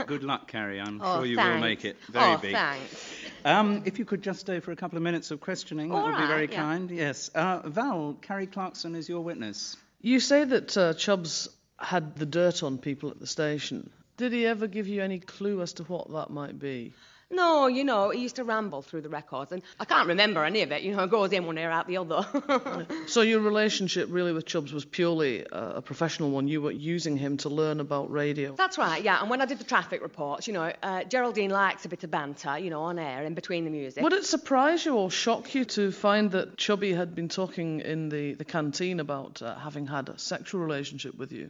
Good luck, Carrie. I'm sure you will make it very big. Thanks. If you could just stay for a couple of minutes of questioning, that All would be right, very yeah. kind. Yes. Val, Carrie Clarkson is your witness. You say that Chubbs had the dirt on people at the station. Did he ever give you any clue as to what that might be? No, he used to ramble through the records, and I can't remember any of it. It goes in one ear, out the other. So your relationship really with Chubbs was purely a professional one. You were using him to learn about radio. That's right, yeah. And when I did the traffic reports, Geraldine likes a bit of banter, on air, in between the music. Would it surprise you or shock you to find that Chubby had been talking in the canteen about having had a sexual relationship with you?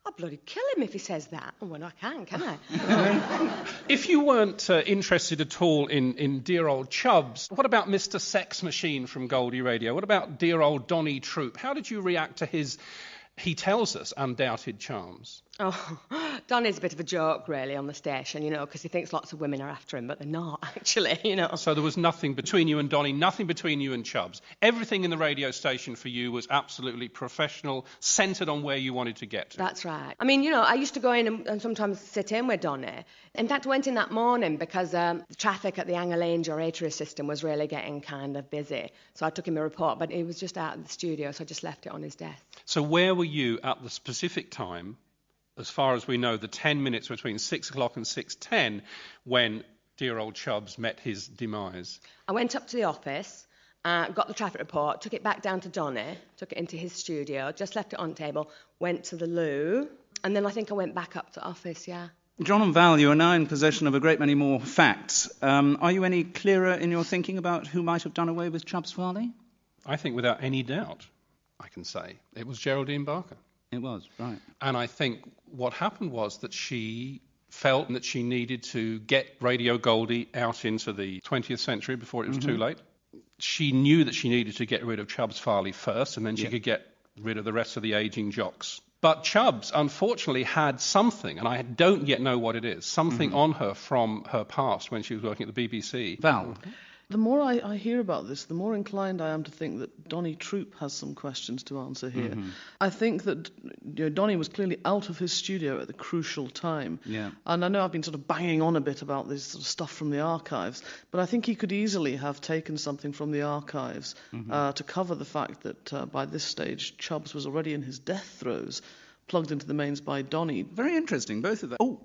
I'll bloody kill him if he says that. Oh, well, I can I? If you weren't interested at all in dear old Chubbs, what about Mr. Sex Machine from Goldie Radio? What about dear old Donny Troop? How did you react to his, he tells us, undoubted charms? Oh, Donny's a bit of a joke, really, on the station, because he thinks lots of women are after him, but they're not, actually, So there was nothing between you and Donny, nothing between you and Chubbs. Everything in the radio station for you was absolutely professional, centred on where you wanted to get to. That's right. I mean, I used to go in and sometimes sit in with Donny. In fact, I went in that morning because the traffic at the Angerlange oratory system was really getting kind of busy. So I took him a report, but he was just out of the studio, so I just left it on his desk. So where were you at the specific time, as far as we know, the 10 minutes between 6 o'clock and 6:10, when dear old Chubbs met his demise? I went up to the office, got the traffic report, took it back down to Donny, took it into his studio, just left it on the table, went to the loo, and then I think I went back up to office, yeah. John and Val, you are now in possession of a great many more facts. Are you any clearer in your thinking about who might have done away with Chubbs Farley? I think without any doubt, I can say, it was Geraldine Barker. It was, right. And I think what happened was that she felt that she needed to get Radio Goldie out into the 20th century before it was too late. She knew that she needed to get rid of Chubbs Farley first, and then she could get rid of the rest of the ageing jocks. But Chubbs, unfortunately, had something, and I don't yet know what it is, something on her from her past when she was working at the BBC. Val? The more I hear about this, the more inclined I am to think that Donny Troop has some questions to answer here. I think that Donny was clearly out of his studio at the crucial time. Yeah. And I know I've been sort of banging on a bit about this sort of stuff from the archives, but I think he could easily have taken something from the archives to cover the fact that by this stage Chubbs was already in his death throes, plugged into the mains by Donny. Very interesting, both of them. Oh!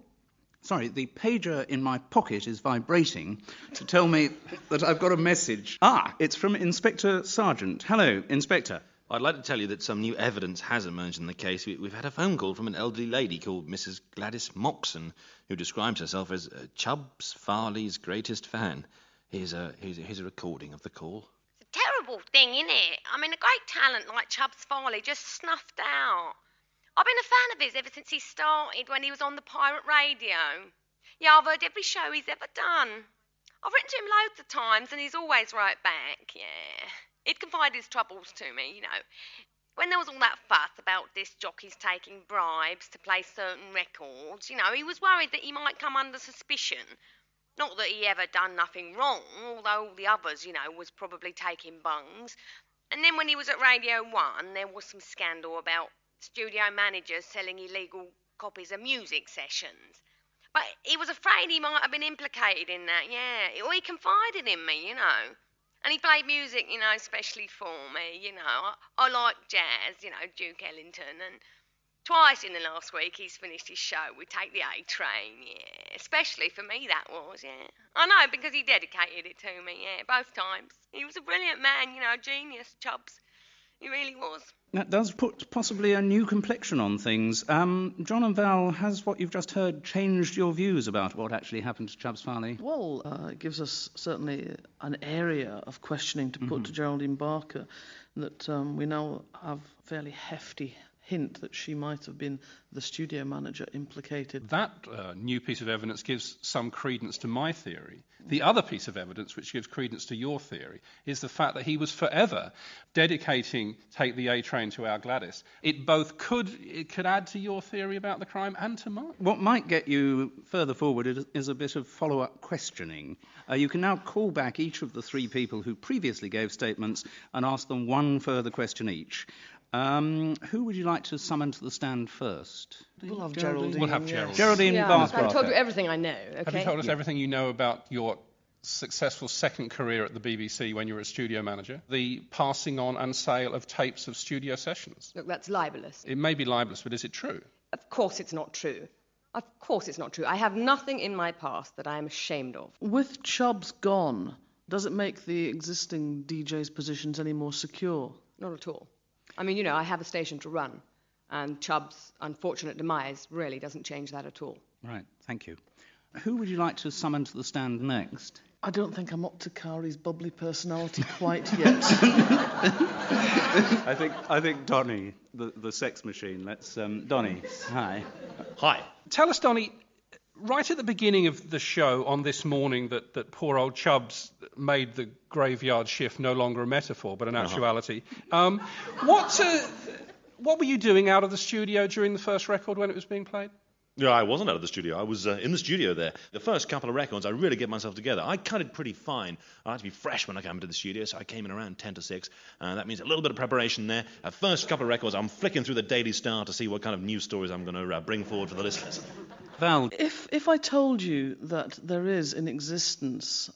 Sorry, the pager in my pocket is vibrating to tell me that I've got a message. It's from Inspector Sargent. Hello, Inspector. I'd like to tell you that some new evidence has emerged in the case. We've had a phone call from an elderly lady called Mrs. Gladys Moxon, who describes herself as Chubbs Farley's greatest fan. Here's a recording of the call. It's a terrible thing, isn't it? I mean, a great talent like Chubbs Farley just snuffed out. I've been a fan of his ever since he started when he was on the pirate radio. Yeah, I've heard every show he's ever done. I've written to him loads of times and he's always wrote back, yeah. He'd confide his troubles to me, you know. When there was all that fuss about disc jockeys taking bribes to play certain records, you know, he was worried that he might come under suspicion. Not that he ever done nothing wrong, although all the others, you know, was probably taking bungs. And then when he was at Radio 1, there was some scandal about studio managers selling illegal copies of music sessions. But he was afraid he might have been implicated in that, yeah. He confided in me, you know. And he played music, you know, especially for me, you know. I like jazz, you know, Duke Ellington. And twice in the last week he's finished his show with Take the A Train, yeah. Especially for me that was, yeah. I know, because he dedicated it to me, yeah, both times. He was a brilliant man, you know, genius, Chubbs. He really was. That does put possibly a new complexion on things. John and Val, has what you've just heard changed your views about what actually happened to Chubbs Farley? Well, it gives us certainly an area of questioning to put to Geraldine Barker, that we now have a fairly hefty hint that she might have been the studio manager implicated. That new piece of evidence gives some credence to my theory. The other piece of evidence which gives credence to your theory is the fact that he was forever dedicating Take the A Train to our Gladys. It could add to your theory about the crime and to mine. What might get you further forward is a bit of follow-up questioning. You can now call back each of the three people who previously gave statements and ask them one further question each. Who would you like to summon to the stand first? We'll have Geraldine. We'll have Geraldine. Geraldine Barker. I've told you everything I know, okay? Have you told us everything you know about your successful second career at the BBC when you were a studio manager? The passing on and sale of tapes of studio sessions? Look, that's libelous. It may be libelous, but is it true? Of course it's not true. Of course it's not true. I have nothing in my past that I am ashamed of. With Chubbs gone, does it make the existing DJ's positions any more secure? Not at all. I mean, you know, I have a station to run, and Chubbs' unfortunate demise really doesn't change that at all. Right, thank you. Who would you like to summon to the stand next? I don't think I'm up to Kari's bubbly personality quite yet. I think Donny, the sex machine. Let's Donny. Hi. Hi. Tell us, Donny, right at the beginning of the show on this morning that poor old Chubbs made the graveyard shift no longer a metaphor but an actuality. What were you doing out of the studio during the first record when it was being played? Yeah, I wasn't out of the studio. I was in the studio there. The first couple of records, I really get myself together. I cut it pretty fine. I like to be fresh when I come into the studio, so I came in around 10 to 6. That means a little bit of preparation there. First couple of records, I'm flicking through the Daily Star to see what kind of news stories I'm going to bring forward for the listeners. Val. If I told you that there is in existence,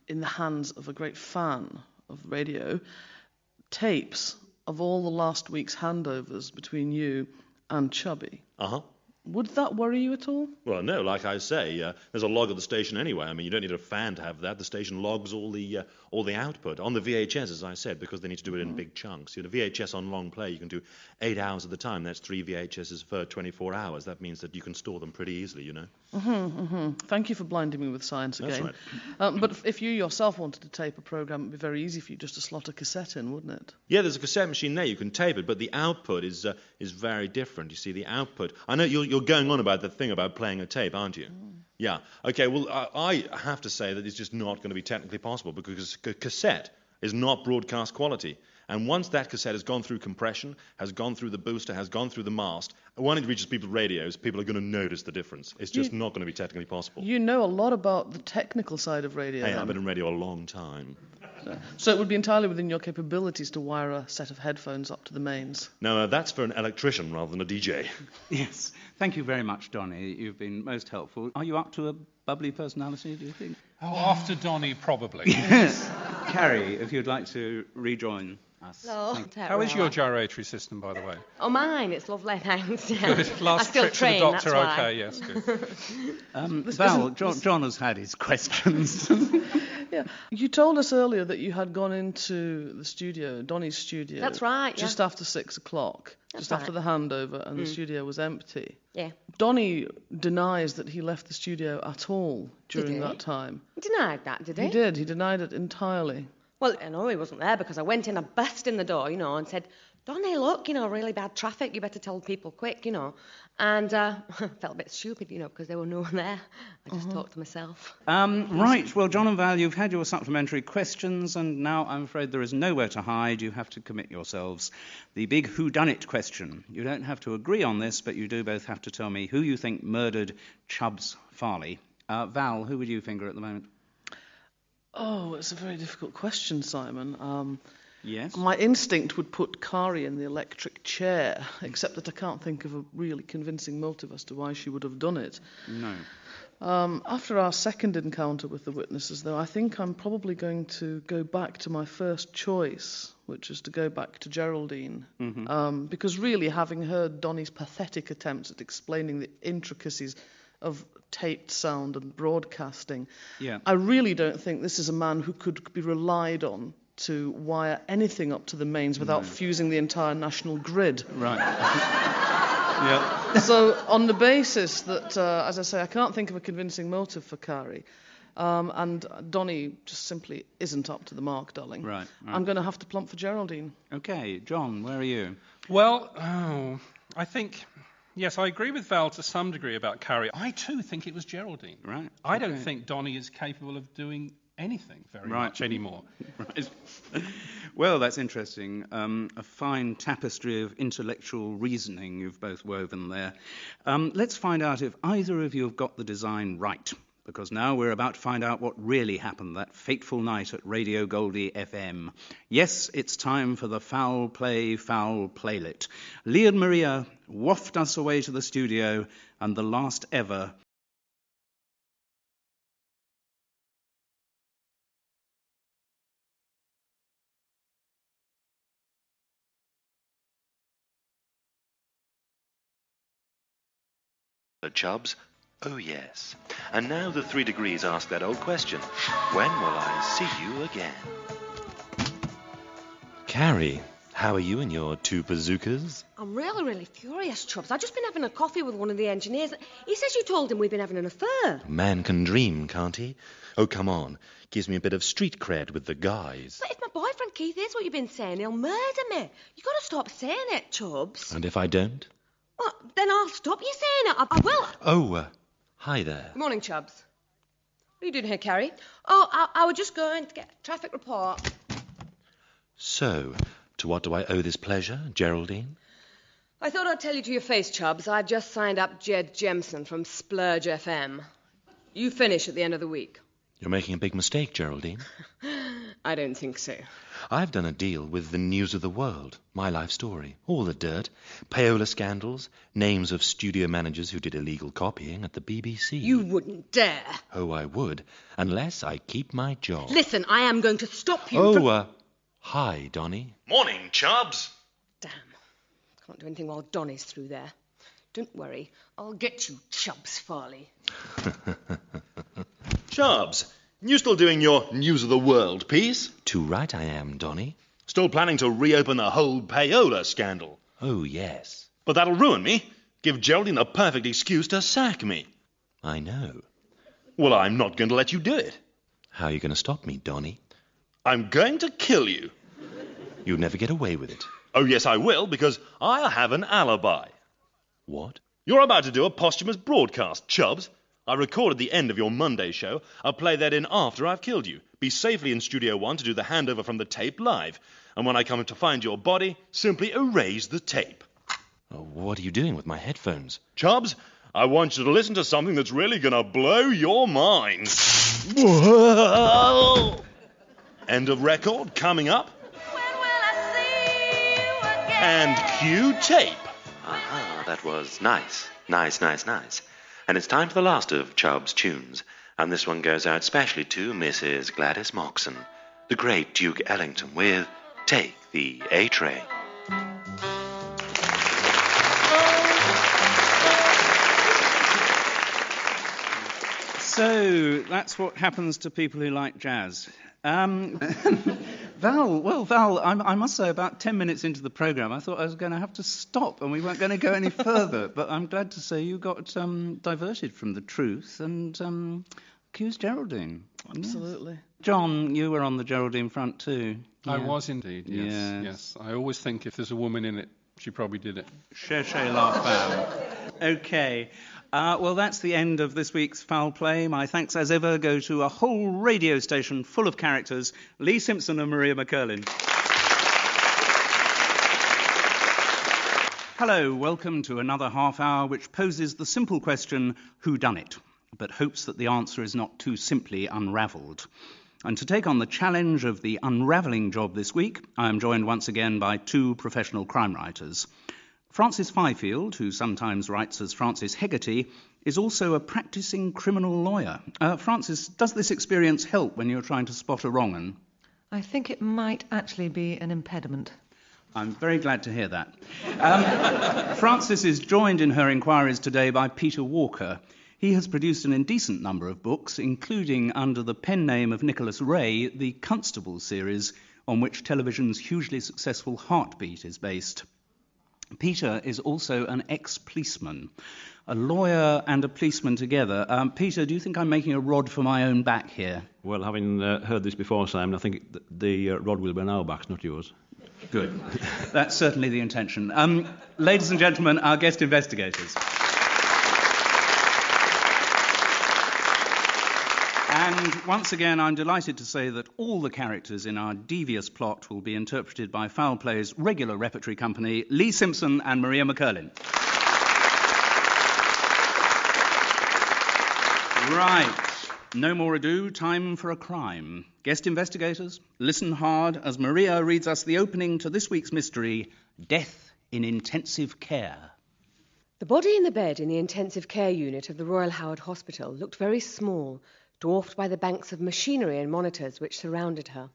in the hands of a great fan of radio, tapes of all the last week's handovers between you and Chubby, would that worry you at all? Well, no, like I say, there's a log of the station anyway. I mean, you don't need a fan to have that. The station logs all the output on the VHS, as I said, because they need to do it in big chunks. You know, VHS on long play, you can do 8 hours at a time. That's 3 VHSs for 24 hours. That means that you can store them pretty easily, you know. Thank you for blinding me with science again. That's right. But if you yourself wanted to tape a program, it'd be very easy for you just to slot a cassette in, wouldn't it? Yeah, there's a cassette machine there. You can tape it, but the output is very different. You see, the output. I know you're going on about the thing about playing a tape, aren't you? Yeah. Okay. Well, I have to say that it's just not going to be technically possible because cassette is not broadcast quality. And once that cassette has gone through compression, has gone through the booster, has gone through the mast, when it reaches people's radios, people are going to notice the difference. It's just not going to be technically possible. You know a lot about the technical side of radio. Hey, I've been in radio a long time. So it would be entirely within your capabilities to wire a set of headphones up to the mains. No, that's for an electrician rather than a DJ. Yes. Thank you very much, Donny. You've been most helpful. Are you up to a bubbly personality, do you think? Oh, after Donny, probably. Yes. Carrie, if you'd like to rejoin us. Hello. How is your gyratory system, by the way? Oh, mine. It's lovely, thanks. Good. Last I still trip train, to the doctor, that's why. okay, yes, good. Val, John has had his questions. Yeah. You told us earlier that you had gone into the studio, Donny's studio. That's right, just after 6 o'clock. That's just after right. the handover, and the studio was empty. Yeah. Donny denies that he left the studio at all during that time. He denied that, did he? He did. He denied it entirely. Well, I know he wasn't there because I went in, I burst in the door, you know, and said, Donny, look, really bad traffic. You better tell people quick, And felt a bit stupid, because there were no one there. I just talked to myself. Right, well, John and Val, you've had your supplementary questions, and now I'm afraid there is nowhere to hide. You have to commit yourselves. The big whodunit question. You don't have to agree on this, but you do both have to tell me who you think murdered Chubbs Farley. Val, who would you finger at the moment? Oh, it's a very difficult question, Simon. Yes? My instinct would put Kari in the electric chair, except that I can't think of a really convincing motive as to why she would have done it. No. After our second encounter with the witnesses, though, I think I'm probably going to go back to my first choice, which is to go back to Geraldine. Mm-hmm. Because really, having heard Donny's pathetic attempts at explaining the intricacies of taped sound and broadcasting, I really don't think this is a man who could be relied on to wire anything up to the mains without fusing the entire national grid. Right. Yeah. So on the basis that, as I say, I can't think of a convincing motive for Kari, and Donny just simply isn't up to the mark, darling. Right. I'm going to have to plump for Geraldine. OK, John, where are you? Well, I think... Yes, I agree with Val to some degree about Kari. I, too, think it was Geraldine. Right. I don't think Donny is capable of doing anything very much anymore. Right. Well, that's interesting. A fine tapestry of intellectual reasoning you've both woven there. Let's find out if either of you have got the design right, because now we're about to find out what really happened that fateful night at Radio Goldie FM. Yes, it's time for the Foul Playlet. Lee and Maria waft us away to the studio and the last ever Chubbs? Oh, yes. And now the 3 degrees ask that old question. When will I see you again? Carrie, how are you and your 2 bazookas? I'm really furious, Chubbs. I've just been having a coffee with one of the engineers. He says you told him we've been having an affair. A man can dream, can't he? Oh, come on. Gives me a bit of street cred with the guys. But if my boyfriend Keith hears what you've been saying, he'll murder me. You've got to stop saying it, Chubbs. And if I don't? Well, then I'll stop you saying it. I will. Oh, hi there. Good morning, Chubbs. What are you doing here, Carrie? Oh, I was just going to get a traffic report. So, to what do I owe this pleasure, Geraldine? I thought I'd tell you to your face, Chubbs. I just signed up Jed Jemson from Splurge FM. You finish at the end of the week. You're making a big mistake, Geraldine. I don't think so. I've done a deal with the News of the World, my life story, all the dirt, payola scandals, names of studio managers who did illegal copying at the BBC. You wouldn't dare. Oh, I would, unless I keep my job. Listen, I am going to stop you Hi, Donny. Morning, Chubbs. Damn. Can't do anything while Donny's through there. Don't worry. I'll get you, Chubbs Farley. Chubbs, you still doing your News of the World piece? Too right I am, Donny. Still planning to reopen the whole payola scandal? Oh, yes. But that'll ruin me. Give Geraldine the perfect excuse to sack me. I know. Well, I'm not going to let you do it. How are you going to stop me, Donny? I'm going to kill you. You'll never get away with it. Oh, yes, I will, because I'll have an alibi. What? You're about to do a posthumous broadcast, Chubbs. I recorded the end of your Monday show. I'll play that in after I've killed you. Be safely in Studio One to do the handover from the tape live. And when I come to find your body, simply erase the tape. Oh, what are you doing with my headphones? Chubbs, I want you to listen to something that's really going to blow your mind. End of record coming up. And cue tape. Aha, that was nice. Nice. And it's time for the last of Chubb's tunes. And this one goes out specially to Mrs. Gladys Moxon, the great Duke Ellington, with Take the A-Train. So, that's what happens to people who like jazz. Val, I must say, about 10 minutes into the programme, I thought I was going to have to stop and we weren't going to go any further. But I'm glad to say you got diverted from the truth and accuse Geraldine. Absolutely. John, you were on the Geraldine front too. I was indeed, yes. Yes. Yes. I always think if there's a woman in it, she probably did it. Cherchez la femme. OK. Well, that's the end of this week's Foul Play. My thanks, as ever, go to a whole radio station full of characters, Lee Simpson and Maria McCurlin. Hello, welcome to another half hour which poses the simple question, who done it? But hopes that the answer is not too simply unravelled. And to take on the challenge of the unravelling job this week, I am joined once again by two professional crime writers. Francis Fifield, who sometimes writes as Francis Hegarty, is also a practising criminal lawyer. Francis, does this experience help when you're trying to spot a wrong 'un? I think it might actually be an impediment. I'm very glad to hear that. Francis is joined in her inquiries today by Peter Walker. He has produced an indecent number of books, including, under the pen name of Nicholas Ray, the Constable series, on which television's hugely successful Heartbeat is based. Peter is also an ex-policeman, a lawyer and a policeman together. Peter, do you think I'm making a rod for my own back here? Well, having heard this before, Simon, I think the rod will be on our backs, not yours. Good. That's certainly the intention. Ladies and gentlemen, our guest investigators. And once again, I'm delighted to say that all the characters in our devious plot will be interpreted by Foul Play's regular repertory company, Lee Simpson and Maria McCurlin. Right. No more ado, time for a crime. Guest investigators, listen hard as Maria reads us the opening to this week's mystery, Death in Intensive Care. The body in the bed in the intensive care unit of the Royal Howard Hospital looked very small, dwarfed by the banks of machinery and monitors which surrounded her.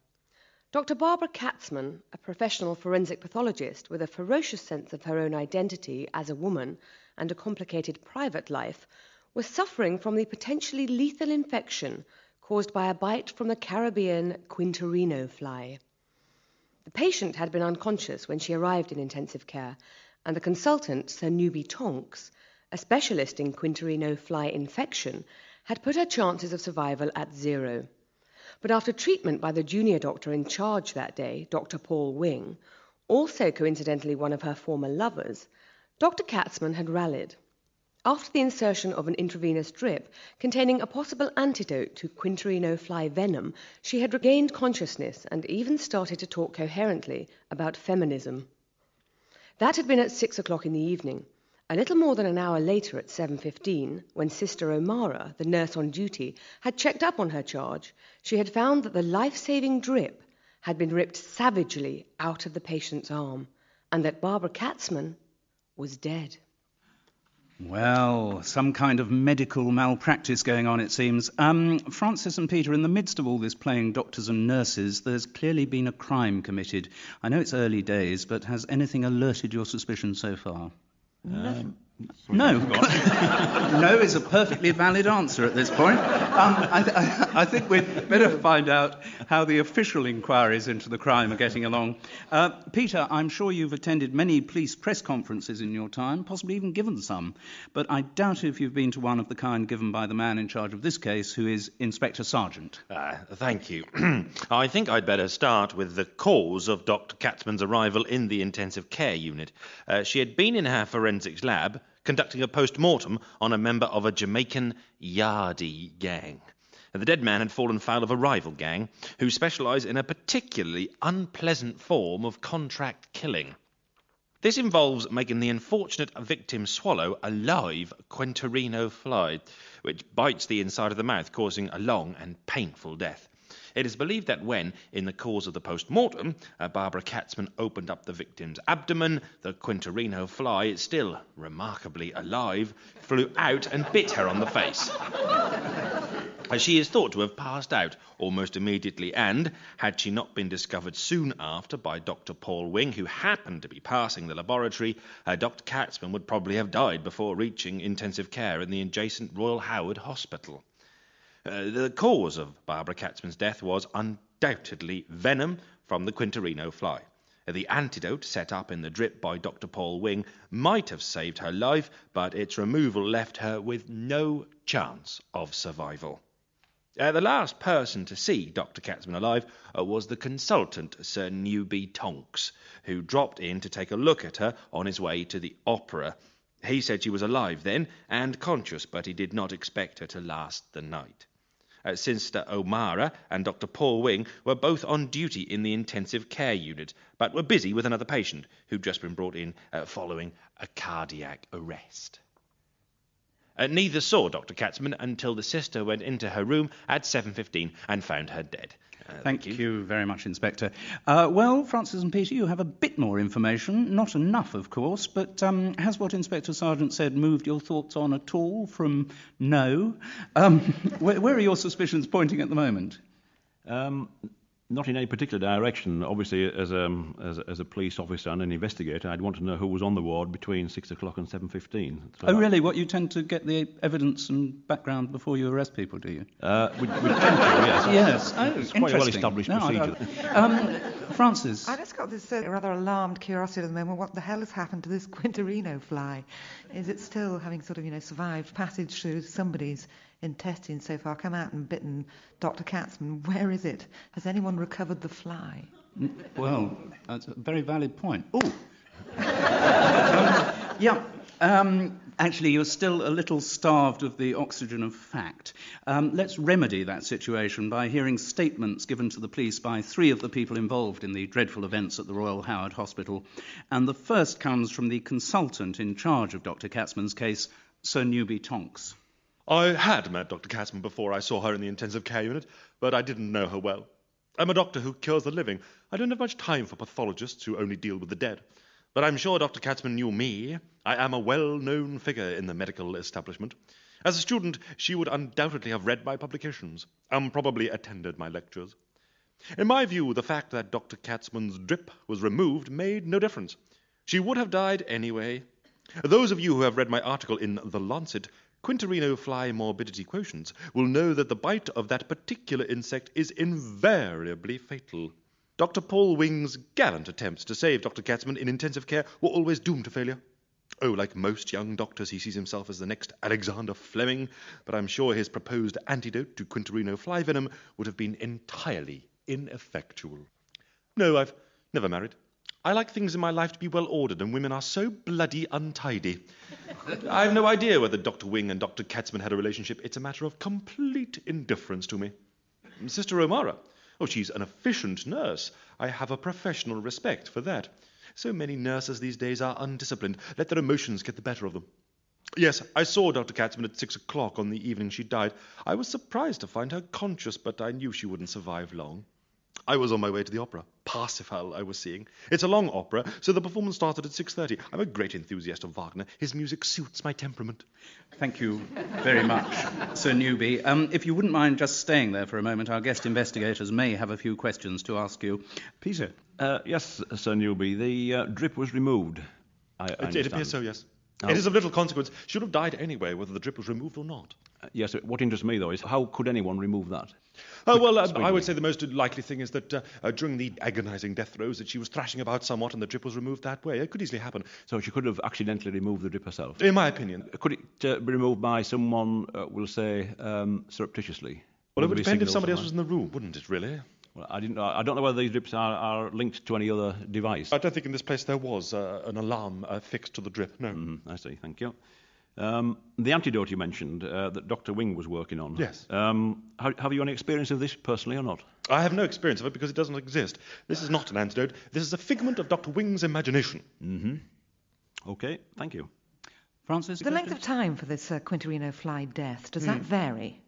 Dr. Barbara Katzman, a professional forensic pathologist with a ferocious sense of her own identity as a woman and a complicated private life, was suffering from the potentially lethal infection caused by a bite from the Caribbean Quintarino fly. The patient had been unconscious when she arrived in intensive care, and the consultant, Sir Newby Tonks, a specialist in Quintarino fly infection, had put her chances of survival at 0. But after treatment by the junior doctor in charge that day, Dr. Paul Wing, also coincidentally one of her former lovers, Dr. Katzman had rallied. After the insertion of an intravenous drip containing a possible antidote to Quintarino fly venom, she had regained consciousness and even started to talk coherently about feminism. That had been at 6 o'clock in the evening. A little more than an hour later, at 7:15, when Sister O'Mara, the nurse on duty, had checked up on her charge, she had found that the life-saving drip had been ripped savagely out of the patient's arm, and that Barbara Katzman was dead. Well, some kind of medical malpractice going on, it seems. Francis and Peter, in the midst of all this playing doctors and nurses, there's clearly been a crime committed. I know it's early days, but has anything alerted your suspicion so far? Nothing. No. No is a perfectly valid answer at this point. I think we'd better find out how the official inquiries into the crime are getting along. Peter, I'm sure you've attended many police press conferences in your time, possibly even given some, but I doubt if you've been to one of the kind given by the man in charge of this case, who is Inspector Sergeant. Thank you. I think I'd better start with the cause of Dr. Katzman's arrival in the intensive care unit. She had been in her forensics lab conducting a post-mortem on a member of a Jamaican Yardie gang. The dead man had fallen foul of a rival gang who specialise in a particularly unpleasant form of contract killing. This involves making the unfortunate victim swallow a live Quintarino fly, which bites the inside of the mouth, causing a long and painful death. It is believed that when, in the course of the post-mortem, Barbara Katzman opened up the victim's abdomen, the Quintarino fly, still remarkably alive, flew out and bit her on the face. She is thought to have passed out almost immediately, and, had she not been discovered soon after by Dr. Paul Wing, who happened to be passing the laboratory, Dr. Katzman would probably have died before reaching intensive care in the adjacent Royal Howard Hospital. The cause of Barbara Katzman's death was undoubtedly venom from the Quintarino fly. The antidote set up in the drip by Dr. Paul Wing might have saved her life, but its removal left her with no chance of survival. The last person to see Dr. Katzman alive was the consultant, Sir Newby Tonks, who dropped in to take a look at her on his way to the opera. He said she was alive then and conscious, but he did not expect her to last the night. Sister O'Mara and Dr. Paul Wing were both on duty in the intensive care unit, but were busy with another patient who'd just been brought in following a cardiac arrest. Neither saw Dr. Katzman until the sister went into her room at 7:15 and found her dead. Thank you very much, Inspector. Well, Francis and Peter, you have a bit more information. Not enough, of course, but has what Inspector Sergeant said moved your thoughts on at all from no? Where are your suspicions pointing at the moment? Not in any particular direction. Obviously, as a police officer and an investigator, I'd want to know who was on the ward between 6 o'clock and 7:15. Oh, really? What, you tend to get the evidence and background before you arrest people, do you? We tend to, yes. Yes. Oh, it's quite a well-established procedure. Francis? I just got this rather alarmed curiosity at the moment. What the hell has happened to this Quinterino fly? Is it still having sort of, survived passage through somebody's intestines so far, come out and bitten Dr. Katzman? Where is it? Has anyone recovered the fly? Well, that's a very valid point. Oh! Actually, you're still a little starved of the oxygen of fact. Let's remedy that situation by hearing statements given to the police by 3 of the people involved in the dreadful events at the Royal Howard Hospital. And the first comes from the consultant in charge of Dr. Katzman's case, Sir Newby Tonks. I had met Dr. Katzman before I saw her in the intensive care unit, but I didn't know her well. I'm a doctor who cures the living. I don't have much time for pathologists who only deal with the dead. But I'm sure Dr. Katzman knew me. I am a well-known figure in the medical establishment. As a student, she would undoubtedly have read my publications and probably attended my lectures. In my view, the fact that Dr. Katzman's drip was removed made no difference. She would have died anyway. Those of you who have read my article in The Lancet, Quinterino Fly Morbidity Quotients, will know that the bite of that particular insect is invariably fatal. Dr. Paul Wing's gallant attempts to save Dr. Katzman in intensive care were always doomed to failure. Oh, like most young doctors, he sees himself as the next Alexander Fleming, but I'm sure his proposed antidote to Quinterino fly venom would have been entirely ineffectual. No, I've never married. I like things in my life to be well ordered, and women are so bloody untidy. I've no idea whether Dr. Wing and Dr. Katzman had a relationship. It's a matter of complete indifference to me. Sister O'Mara, oh, she's an efficient nurse. I have a professional respect for that. So many nurses these days are undisciplined. Let their emotions get the better of them. Yes, I saw Dr. Katzman at 6 o'clock on the evening she died. I was surprised to find her conscious, but I knew she wouldn't survive long. I was on my way to the opera. Parsifal I was seeing. It's a long opera, so the performance started at 6:30. I'm a great enthusiast of Wagner. His music suits my temperament. Thank you very much, Sir Newby. If you wouldn't mind just staying there for a moment, our guest investigators may have a few questions to ask you. Peter? Yes, Sir Newby, the drip was removed. It appears so, yes. It is of little consequence. She would have died anyway, whether the drip was removed or not. Yes, what interests me, though, is how could anyone remove that? Oh, well, I would say the most likely thing is that during the agonizing death throes that she was thrashing about somewhat and the drip was removed that way. It could easily happen. So she could have accidentally removed the drip herself? In my opinion. Could it be removed by someone, we'll say, surreptitiously? Well, it would depend if somebody else was in the room, wouldn't it, really? Well, I don't know whether these drips are linked to any other device. I don't think in this place there was an alarm fixed to the drip, no. I see, thank you. The antidote you mentioned that Dr. Wing was working on. Yes. Have you any experience of this personally or not? I have no experience of it because it doesn't exist. This is not an antidote. This is a figment of Dr. Wing's imagination. Mm-hmm. OK, thank you. Francis? The length of time for this Quinterino fly death, does that vary?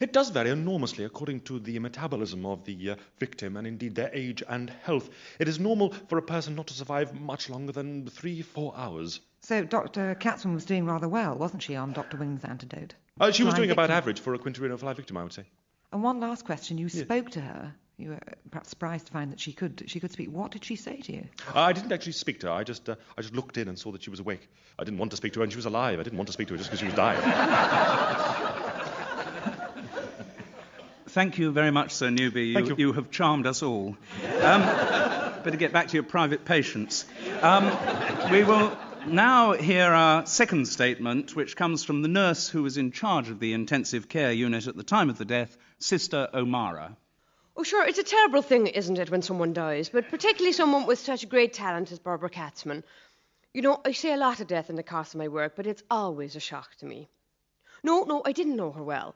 It does vary enormously according to the metabolism of the victim and indeed their age and health. It is normal for a person not to survive much longer than 3-4 hours. So Dr. Katzman was doing rather well, wasn't she, on Dr. Wing's antidote? She was doing about average for a Quinterino fly victim, I would say. And one last question. You spoke to her. You were perhaps surprised to find that she could speak. What did she say to you? I didn't actually speak to her. I just looked in and saw that she was awake. I didn't want to speak to her and she was alive. I didn't want to speak to her just because she was dying. Thank you very much, Sir Newby. You have charmed us all. Better get back to your private patients. We will Now hear our second statement, which comes from the nurse who was in charge of the intensive care unit at the time of the death, Sister O'Mara. Oh, sure, it's a terrible thing, isn't it, when someone dies, but particularly someone with such great talent as Barbara Katzman. You know, I see a lot of death in the course of my work, but it's always a shock to me. No, I didn't know her well.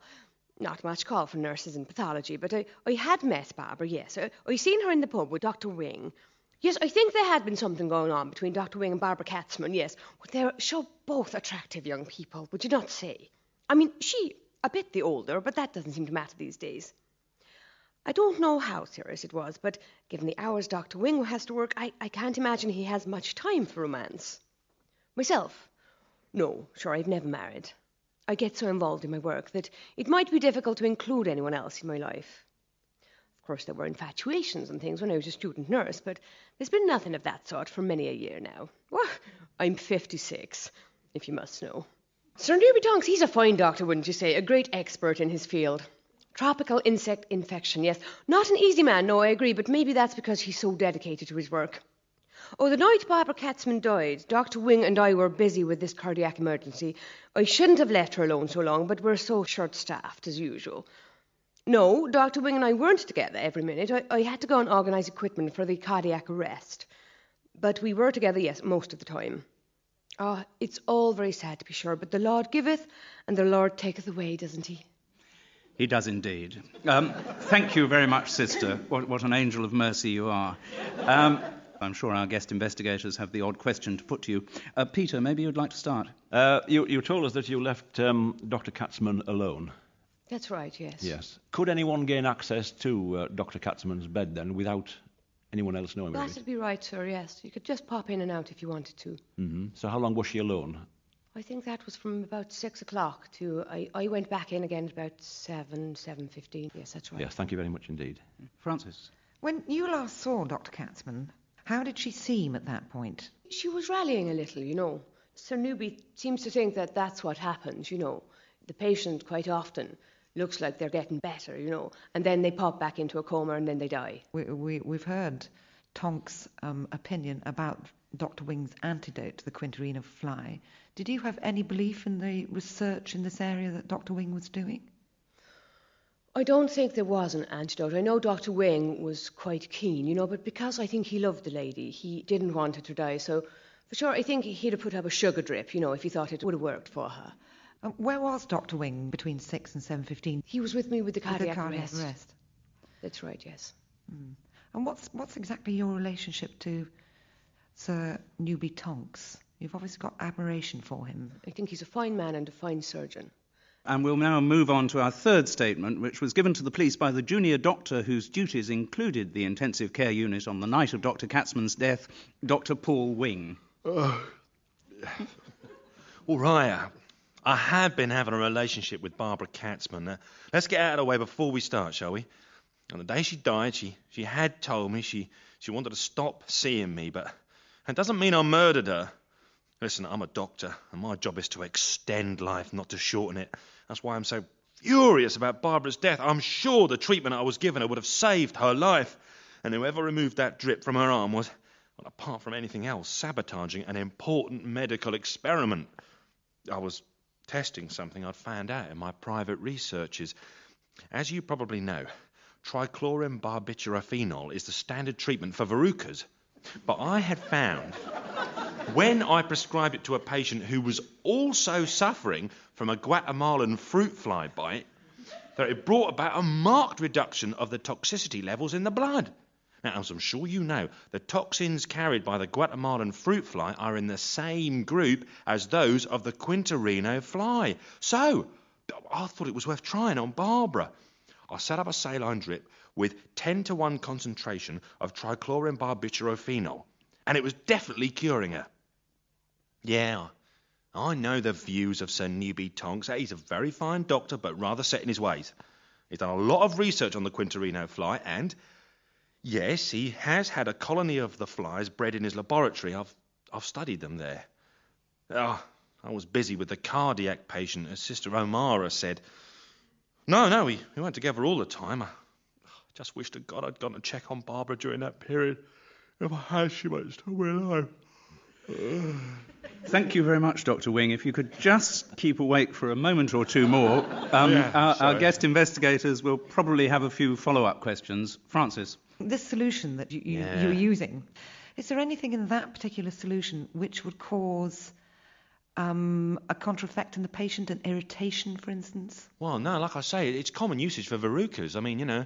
Not much call for nurses in pathology, but I had met Barbara, yes. I seen her in the pub with Dr. Wing. Yes, I think there had been something going on between Dr. Wing and Barbara Katzman, yes. But they're so both attractive young people, would you not say? I mean, she a bit the older, but that doesn't seem to matter these days. I don't know how serious it was, but given the hours Dr. Wing has to work, I can't imagine he has much time for romance. Myself? No, sure, I've never married. I get so involved in my work that it might be difficult to include anyone else in my life. Of course, there were infatuations and things when I was a student nurse, but there's been nothing of that sort for many a year now. Well, I'm 56, if you must know. Sir Newby Tonks, he's a fine doctor, wouldn't you say? A great expert in his field. Tropical insect infection, yes. Not an easy man, no, I agree, but maybe that's because he's so dedicated to his work. Oh, the night Barbara Katzman died, Dr. Wing and I were busy with this cardiac emergency. I shouldn't have left her alone so long, but we're so short-staffed as usual. No, Dr. Wing and I weren't together every minute. I had to go and organise equipment for the cardiac arrest. But we were together, yes, most of the time. Ah, it's all very sad to be sure, but the Lord giveth and the Lord taketh away, doesn't he? He does indeed. Thank you very much, Sister. What an angel of mercy you are. I'm sure our guest investigators have the odd question to put to you. Peter, maybe you'd like to start. You told us that you left Dr. Katzman alone. That's right, yes. Yes. Could anyone gain access to Dr. Katzman's bed then without anyone else knowing? That'd be right, sir, yes. You could just pop in and out if you wanted to. Mm-hmm. So how long was she alone? I think that was from about 6 o'clock to... I went back in again at about 7:15. Yes, that's right. Yes, thank you very much indeed. Francis? When you last saw Dr. Katzman, how did she seem at that point? She was rallying a little, you know. Sir Newby seems to think that that's what happens, you know. The patient quite often looks like they're getting better, you know, and then they pop back into a coma and then they die. We've heard Tonks' opinion about Dr. Wing's antidote to the Quintarino fly. Did you have any belief in the research in this area that Dr. Wing was doing? I don't think there was an antidote. I know Dr. Wing was quite keen, you know, but because I think he loved the lady, he didn't want her to die. So, for sure, I think he'd have put up a sugar drip, you know, if he thought it would have worked for her. Where was Dr. Wing between 6 and 7:15? He was with me with the cardiac arrest. That's right, yes. Mm. And what's exactly your relationship to Sir Newby Tonks? You've obviously got admiration for him. I think he's a fine man and a fine surgeon. And we'll now move on to our third statement, which was given to the police by the junior doctor whose duties included the intensive care unit on the night of Dr. Katzman's death, Dr. Paul Wing. All right. I have been having a relationship with Barbara Katzman. Let's get out of the way before we start, shall we? On the day she died, she had told me she wanted to stop seeing me, but that doesn't mean I murdered her. Listen, I'm a doctor, and my job is to extend life, not to shorten it. That's why I'm so furious about Barbara's death. I'm sure the treatment I was giving her would have saved her life. And whoever removed that drip from her arm was, well, apart from anything else, sabotaging an important medical experiment. I was testing something I'd found out in my private researches. As you probably know, trichlorobarbiturophenol is the standard treatment for verrucas. But I had found, when I prescribed it to a patient who was also suffering from a Guatemalan fruit fly bite, that it brought about a marked reduction of the toxicity levels in the blood. Now, as I'm sure you know, the toxins carried by the Guatemalan fruit fly are in the same group as those of the Quintarino fly. So, I thought it was worth trying on Barbara. I set up a saline drip with 10-to-1 concentration of trichlorobarbiturophenol, and it was definitely curing her. Yeah, I know the views of Sir Newby Tonks. He's a very fine doctor, but rather set in his ways. He's done a lot of research on the Quintarino fly, and yes, he has had a colony of the flies bred in his laboratory. I've studied them there. I was busy with the cardiac patient, as Sister O'Mara said. No, we weren't together all the time. I just wish to God I'd gone to check on Barbara during that period. If I had, she might still be alive. Thank you very much, Dr. Wing. If you could just keep awake for a moment or two more, our guest investigators will probably have a few follow-up questions. Francis? This solution that you're using, is there anything in that particular solution which would cause a contra effect in the patient, an irritation, for instance? Well, no, like I say, it's common usage for verrucas. I mean, you know,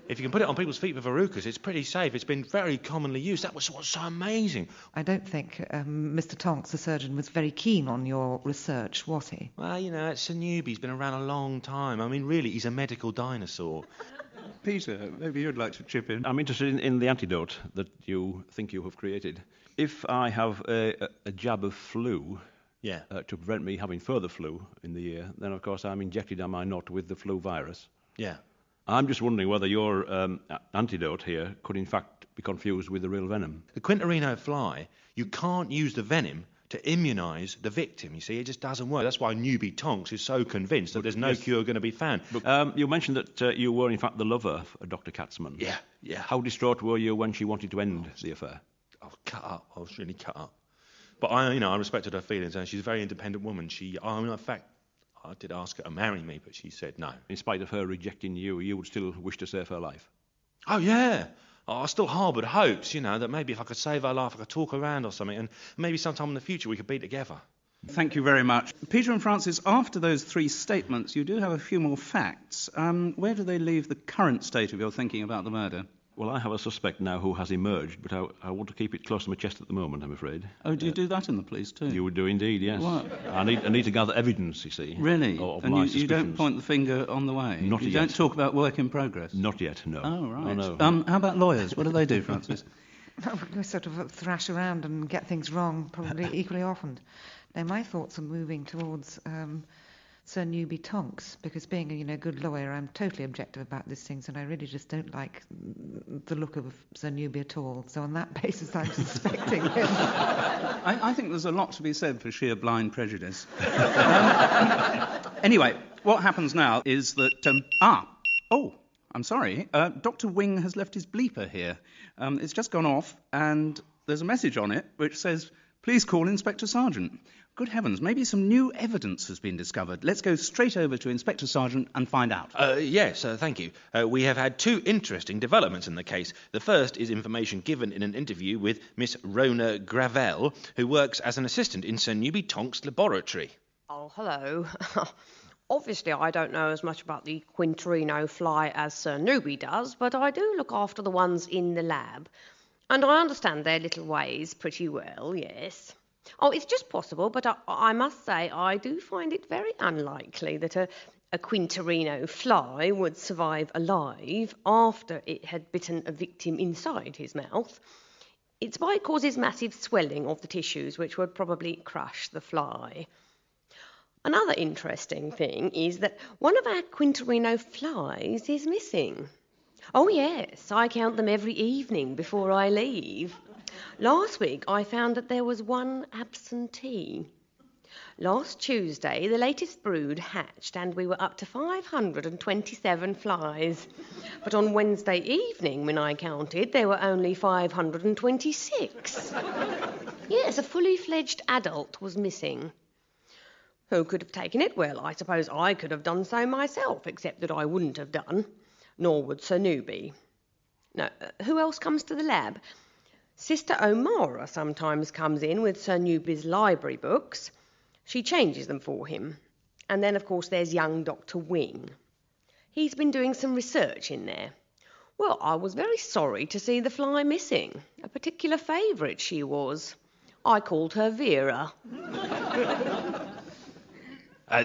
if you can put it on people's feet with verrucas, it's pretty safe. It's been very commonly used. That was what's so amazing. I don't think Mr. Tonks, the surgeon, was very keen on your research, was he? Well, you know, it's a newbie. He's been around a long time. I mean, really, he's a medical dinosaur. Peter, maybe you'd like to chip in. I'm interested in the antidote that you think you have created. If I have a jab of flu to prevent me having further flu in the year, then, of course, I'm injected, am I not, with the flu virus? Yeah. I'm just wondering whether your antidote here could, in fact, be confused with the real venom. The Quintarino fly, you can't use the venom to immunise the victim, you see. It just doesn't work. That's why newbie Tonks is so convinced that there's no cure going to be found. But, you mentioned that you were, in fact, the lover of Dr. Katzman. Yeah. How distraught were you when she wanted to end the affair? I was cut up. I was really cut up. But I respected her feelings, and she's a very independent woman. In fact, I did ask her to marry me, but she said no. In spite of her rejecting you, you would still wish to save her life? Oh, yeah. I still harboured hopes, you know, that maybe if I could save her life, I could talk her around or something, and maybe sometime in the future we could be together. Thank you very much. Peter and Francis, after those three statements, you do have a few more facts. Where do they leave the current state of your thinking about the murder? Well, I have a suspect now who has emerged, but I want to keep it close to my chest at the moment, I'm afraid. Oh, do you do that in the police too? You would do indeed, yes. What? I need to gather evidence, you see. Really? Of and my you don't point the finger on the way? Not you yet. You don't talk about work in progress? Not yet, no. Oh, right. Oh, no. How about lawyers? What do they do, Francis? We sort of thrash around and get things wrong, probably equally often. Now, my thoughts are moving towards Sir Newby Tonks, because being a good lawyer, I'm totally objective about these things, and I really just don't like the look of Sir Newby at all. So on that basis, I'm suspecting him. I think there's a lot to be said for sheer blind prejudice. Anyway, what happens now is that... I'm sorry. Dr. Wing has left his bleeper here. It's just gone off, and there's a message on it which says, "Please call Inspector Sergeant." Good heavens, maybe some new evidence has been discovered. Let's go straight over to Inspector Sergeant and find out. Yes, thank you. We have had two interesting developments in the case. The first is information given in an interview with Miss Rona Gravel, who works as an assistant in Sir Newby Tonks' laboratory. Oh, hello. Obviously, I don't know as much about the Quintarino fly as Sir Newby does, but I do look after the ones in the lab. And I understand their little ways pretty well, yes. Oh, it's just possible, but I must say I do find it very unlikely that a Quintarino fly would survive alive after it had bitten a victim inside his mouth. It's why it causes massive swelling of the tissues, which would probably crush the fly. Another interesting thing is that one of our Quintarino flies is missing. Oh, yes, I count them every evening before I leave. Last week I found that there was one absentee. Last Tuesday the latest brood hatched and we were up to 527 flies. But on Wednesday evening, when I counted, there were only 526. Yes, a fully fledged adult was missing. Who could have taken it? Well, I suppose I could have done so myself, except that I wouldn't have done, nor would Sir Newby. No, who else comes to the lab? Sister O'Mara sometimes comes in with Sir Newby's library books. She changes them for him. And then, of course, there's young Dr. Wing. He's been doing some research in there. Well, I was very sorry to see the fly missing. A particular favourite she was. I called her Vera.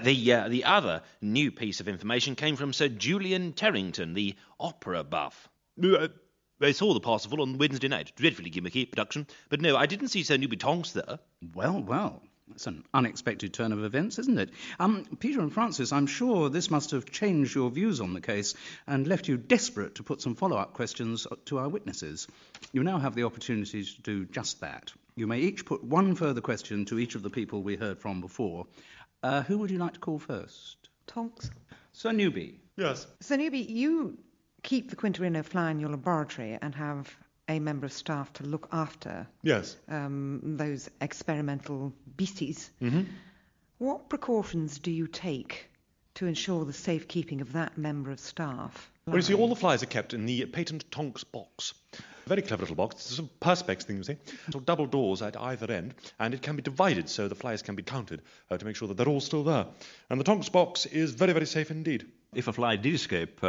The other new piece of information came from Sir Julian Terrington, the opera buff. I saw the Parsifal on Wednesday night. Dreadfully gimmicky production. But no, I didn't see Sir Newby Tonks there. Well, that's an unexpected turn of events, isn't it? Peter and Francis, I'm sure this must have changed your views on the case and left you desperate to put some follow-up questions to our witnesses. You now have the opportunity to do just that. You may each put one further question to each of the people we heard from before. Who would you like to call first? Tonks. Sir Newby. Yes. Sir Newby, you keep the Quintarino fly in your laboratory and have a member of staff to look after Yes. those experimental beasties. Mm-hmm. What precautions do you take to ensure the safekeeping of that member of staff? Well, you see, all the flies are kept in the patent Tonks box. A very clever little box. It's a sort of perspex thing, you see. So double doors at either end, and it can be divided so the flies can be counted to make sure that they're all still there. And the Tonks box is very, very safe indeed. If a fly did escape,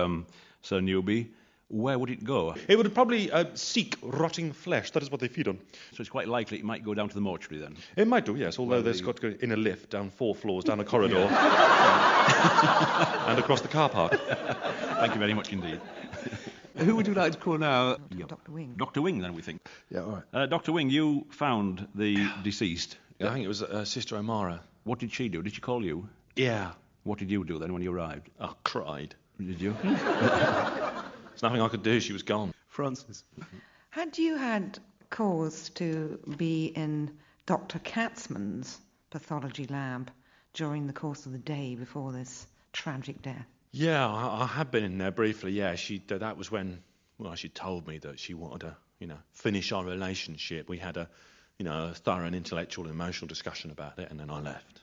Sir Newby, where would it go? It would probably seek rotting flesh. That is what they feed on. So it's quite likely it might go down to the mortuary then? It might do, yes, although there's got to go in a lift down 4 floors, down a corridor, and across the car park. Thank you very much indeed. Who would you like to call now? Dr. Wing. Dr. Wing, then, we think. Yeah, all right. Dr. Wing, you found the deceased. I think it was Sister O'Mara. What did she do? Did she call you? Yeah. What did you do then when you arrived? I cried. Did you? There's nothing I could do. She was gone. Francis. Had you had cause to be in Dr. Katzman's pathology lab during the course of the day before this tragic death? Yeah, I had been in there briefly. Yeah, that was when, well, she told me that she wanted to, finish our relationship. We had a thorough and intellectual and emotional discussion about it, and then I left.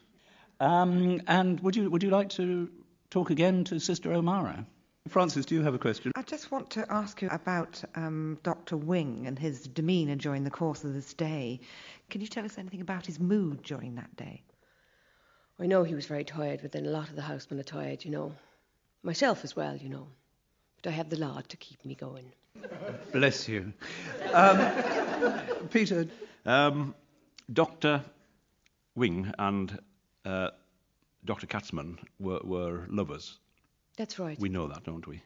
And would you like to talk again to Sister O'Mara? Francis, do you have a question? I just want to ask you about Dr. Wing and his demeanour during the course of this day. Can you tell us anything about his mood during that day? I know he was very tired, but then a lot of the housemen are tired, Myself as well, But I have the lard to keep me going. Bless you. Peter? Dr. Wing and Dr. Katzman were lovers. That's right. We know that, don't we?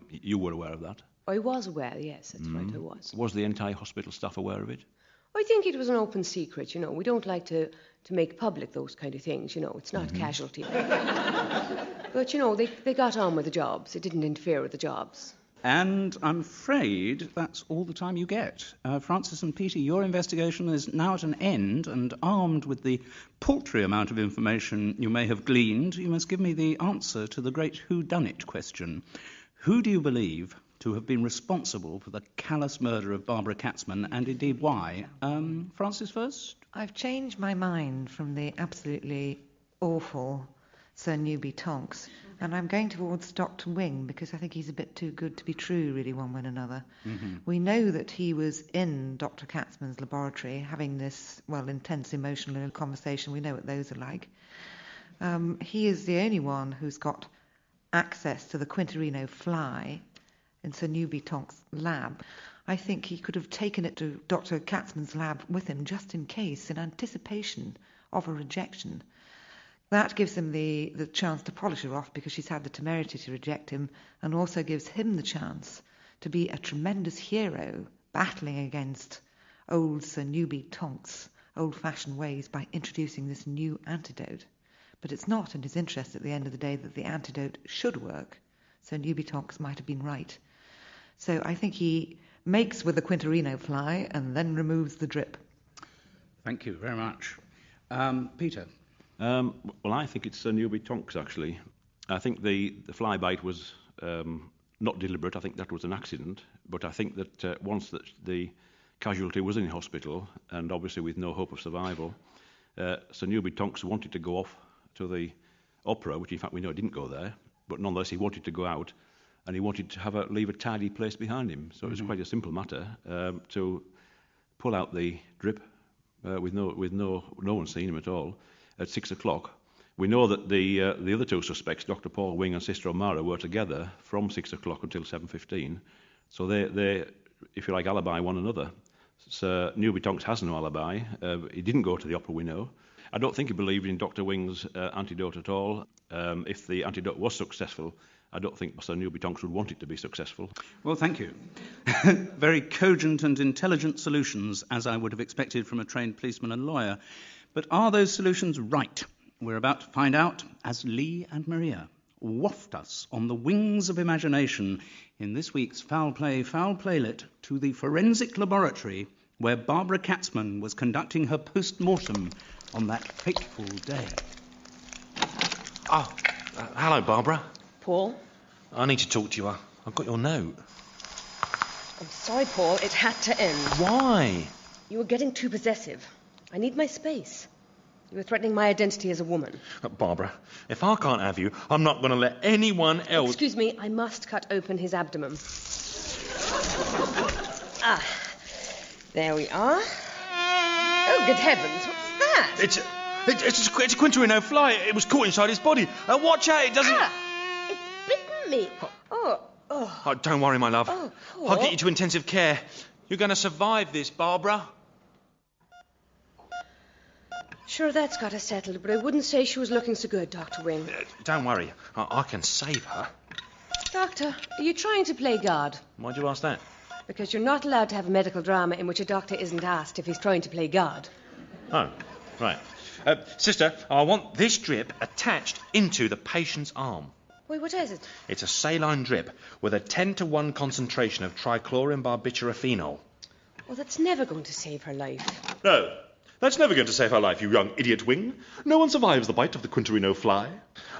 You were aware of that? I was aware, yes, that's right, I was. Was the entire hospital staff aware of it? I think it was an open secret, We don't like to make public those kind of things, It's not casualty. But, they got on with the jobs. It didn't interfere with the jobs. And I'm afraid that's all the time you get. Francis and Peter, your investigation is now at an end, and armed with the paltry amount of information you may have gleaned, you must give me the answer to the great whodunit question. Who do you believe to have been responsible for the callous murder of Barbara Katzman, and indeed why? Francis first? I've changed my mind from the absolutely awful Sir Newby Tonks, and I'm going towards Dr. Wing because I think he's a bit too good to be true, really, one way and another. Mm-hmm. We know that he was in Dr. Katzman's laboratory having this, intense emotional conversation. We know what those are like. He is the only one who's got access to the Quintarino fly in Sir Newby Tonks' lab. I think he could have taken it to Dr. Katzman's lab with him just in case, in anticipation of a rejection. That gives him the chance to polish her off because she's had the temerity to reject him, and also gives him the chance to be a tremendous hero battling against old Sir Newby Tonks' old-fashioned ways by introducing this new antidote. But it's not in his interest at the end of the day that the antidote should work. Sir Newby Tonks might have been right. So I think he makes with the Quintarino fly and then removes the drip. Thank you very much. Peter? Well, I think it's Sir Newby Tonks, actually. I think the fly bite was not deliberate. I think that was an accident. But I think that once that the casualty was in hospital, and obviously with no hope of survival, Sir Newby Tonks wanted to go off to the opera, which in fact we know didn't go there, but nonetheless he wanted to go out, and he wanted to leave a tidy place behind him. So it was quite a simple matter to pull out the drip with no one seeing him at all at 6 o'clock. We know that the other two suspects, Dr. Paul Wing and Sister O'Mara, were together from 6 o'clock until 7:15. So they, if you like, alibi one another. Sir Newby Tonks has no alibi. He didn't go to the opera, we know. I don't think he believed in Dr. Wing's antidote at all. If the antidote was successful, I don't think Sir Newby Tonks would want it to be successful. Well, thank you. Very cogent and intelligent solutions, as I would have expected from a trained policeman and lawyer. But are those solutions right? We're about to find out as Lee and Maria waft us on the wings of imagination in this week's Foul Playlet to the forensic laboratory where Barbara Katzman was conducting her post-mortem on that fateful day. Oh, hello, Barbara. Paul? I need to talk to you. I've got your note. I'm sorry, Paul. It had to end. Why? You were getting too possessive. I need my space. You were threatening my identity as a woman. Barbara, if I can't have you, I'm not going to let anyone else... Excuse me, I must cut open his abdomen. There we are. Oh, good heavens, what's that? It's a Quinterino fly. It was caught inside his body. Watch out, it doesn't... It's bitten me. Oh, don't worry, my love. I'll get you to intensive care. You're going to survive this, Barbara. Sure, that's got her settled, but I wouldn't say she was looking so good, Dr. Wing. Don't worry. I can save her. Doctor, are you trying to play God? Why'd you ask that? Because you're not allowed to have a medical drama in which a doctor isn't asked if he's trying to play God. Oh, right. Sister, I want this drip attached into the patient's arm. Wait, what is it? It's a saline drip with a 10-to-1 concentration of trichlorine barbiturophenol. Well, that's never going to save her life. No, that's never going to save her life, you young idiot, Wing. No one survives the bite of the Quinterino fly.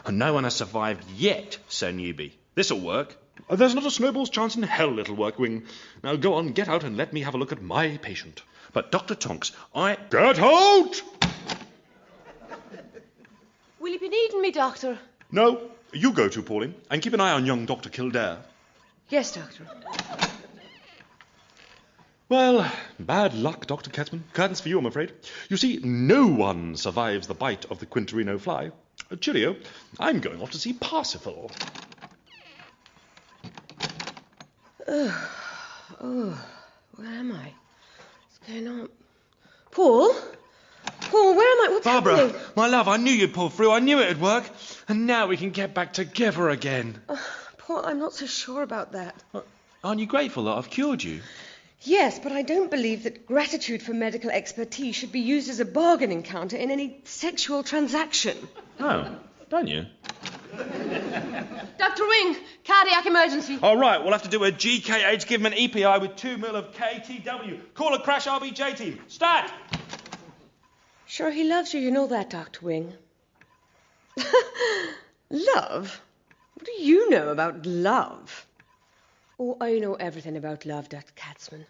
And no one has survived yet, Sir Newby. This'll work. There's not a snowball's chance in hell it'll work, Wing. Now go on, get out and let me have a look at my patient. But Dr. Tonks, Get out! Will you be needing me, Doctor? No, you go to, Pauline, and keep an eye on young Dr. Kildare. Yes, Doctor. Well, bad luck, Dr. Katzman. Curtains for you, I'm afraid. You see, no one survives the bite of the Quinterino fly. Cheerio. I'm going off to see Parsifal. Where am I? What's going on? Paul? Paul, where am I? What's Barbara, happening? my love, I knew you'd pull through. I knew it'd work. And now we can get back together again. Paul, I'm not so sure about that. Aren't you grateful that I've cured you? Yes, but I don't believe that gratitude for medical expertise should be used as a bargaining counter in any sexual transaction. Oh, don't you? Dr. Wing, cardiac emergency. All right, we'll have to do a GKH, give him an EPI with 2 mil of KTW. Call a crash RBJ team. Stat! Sure, he loves you, you know that, Dr. Wing. Love? What do you know about love? Oh, I know everything about love, Dr. Katzman.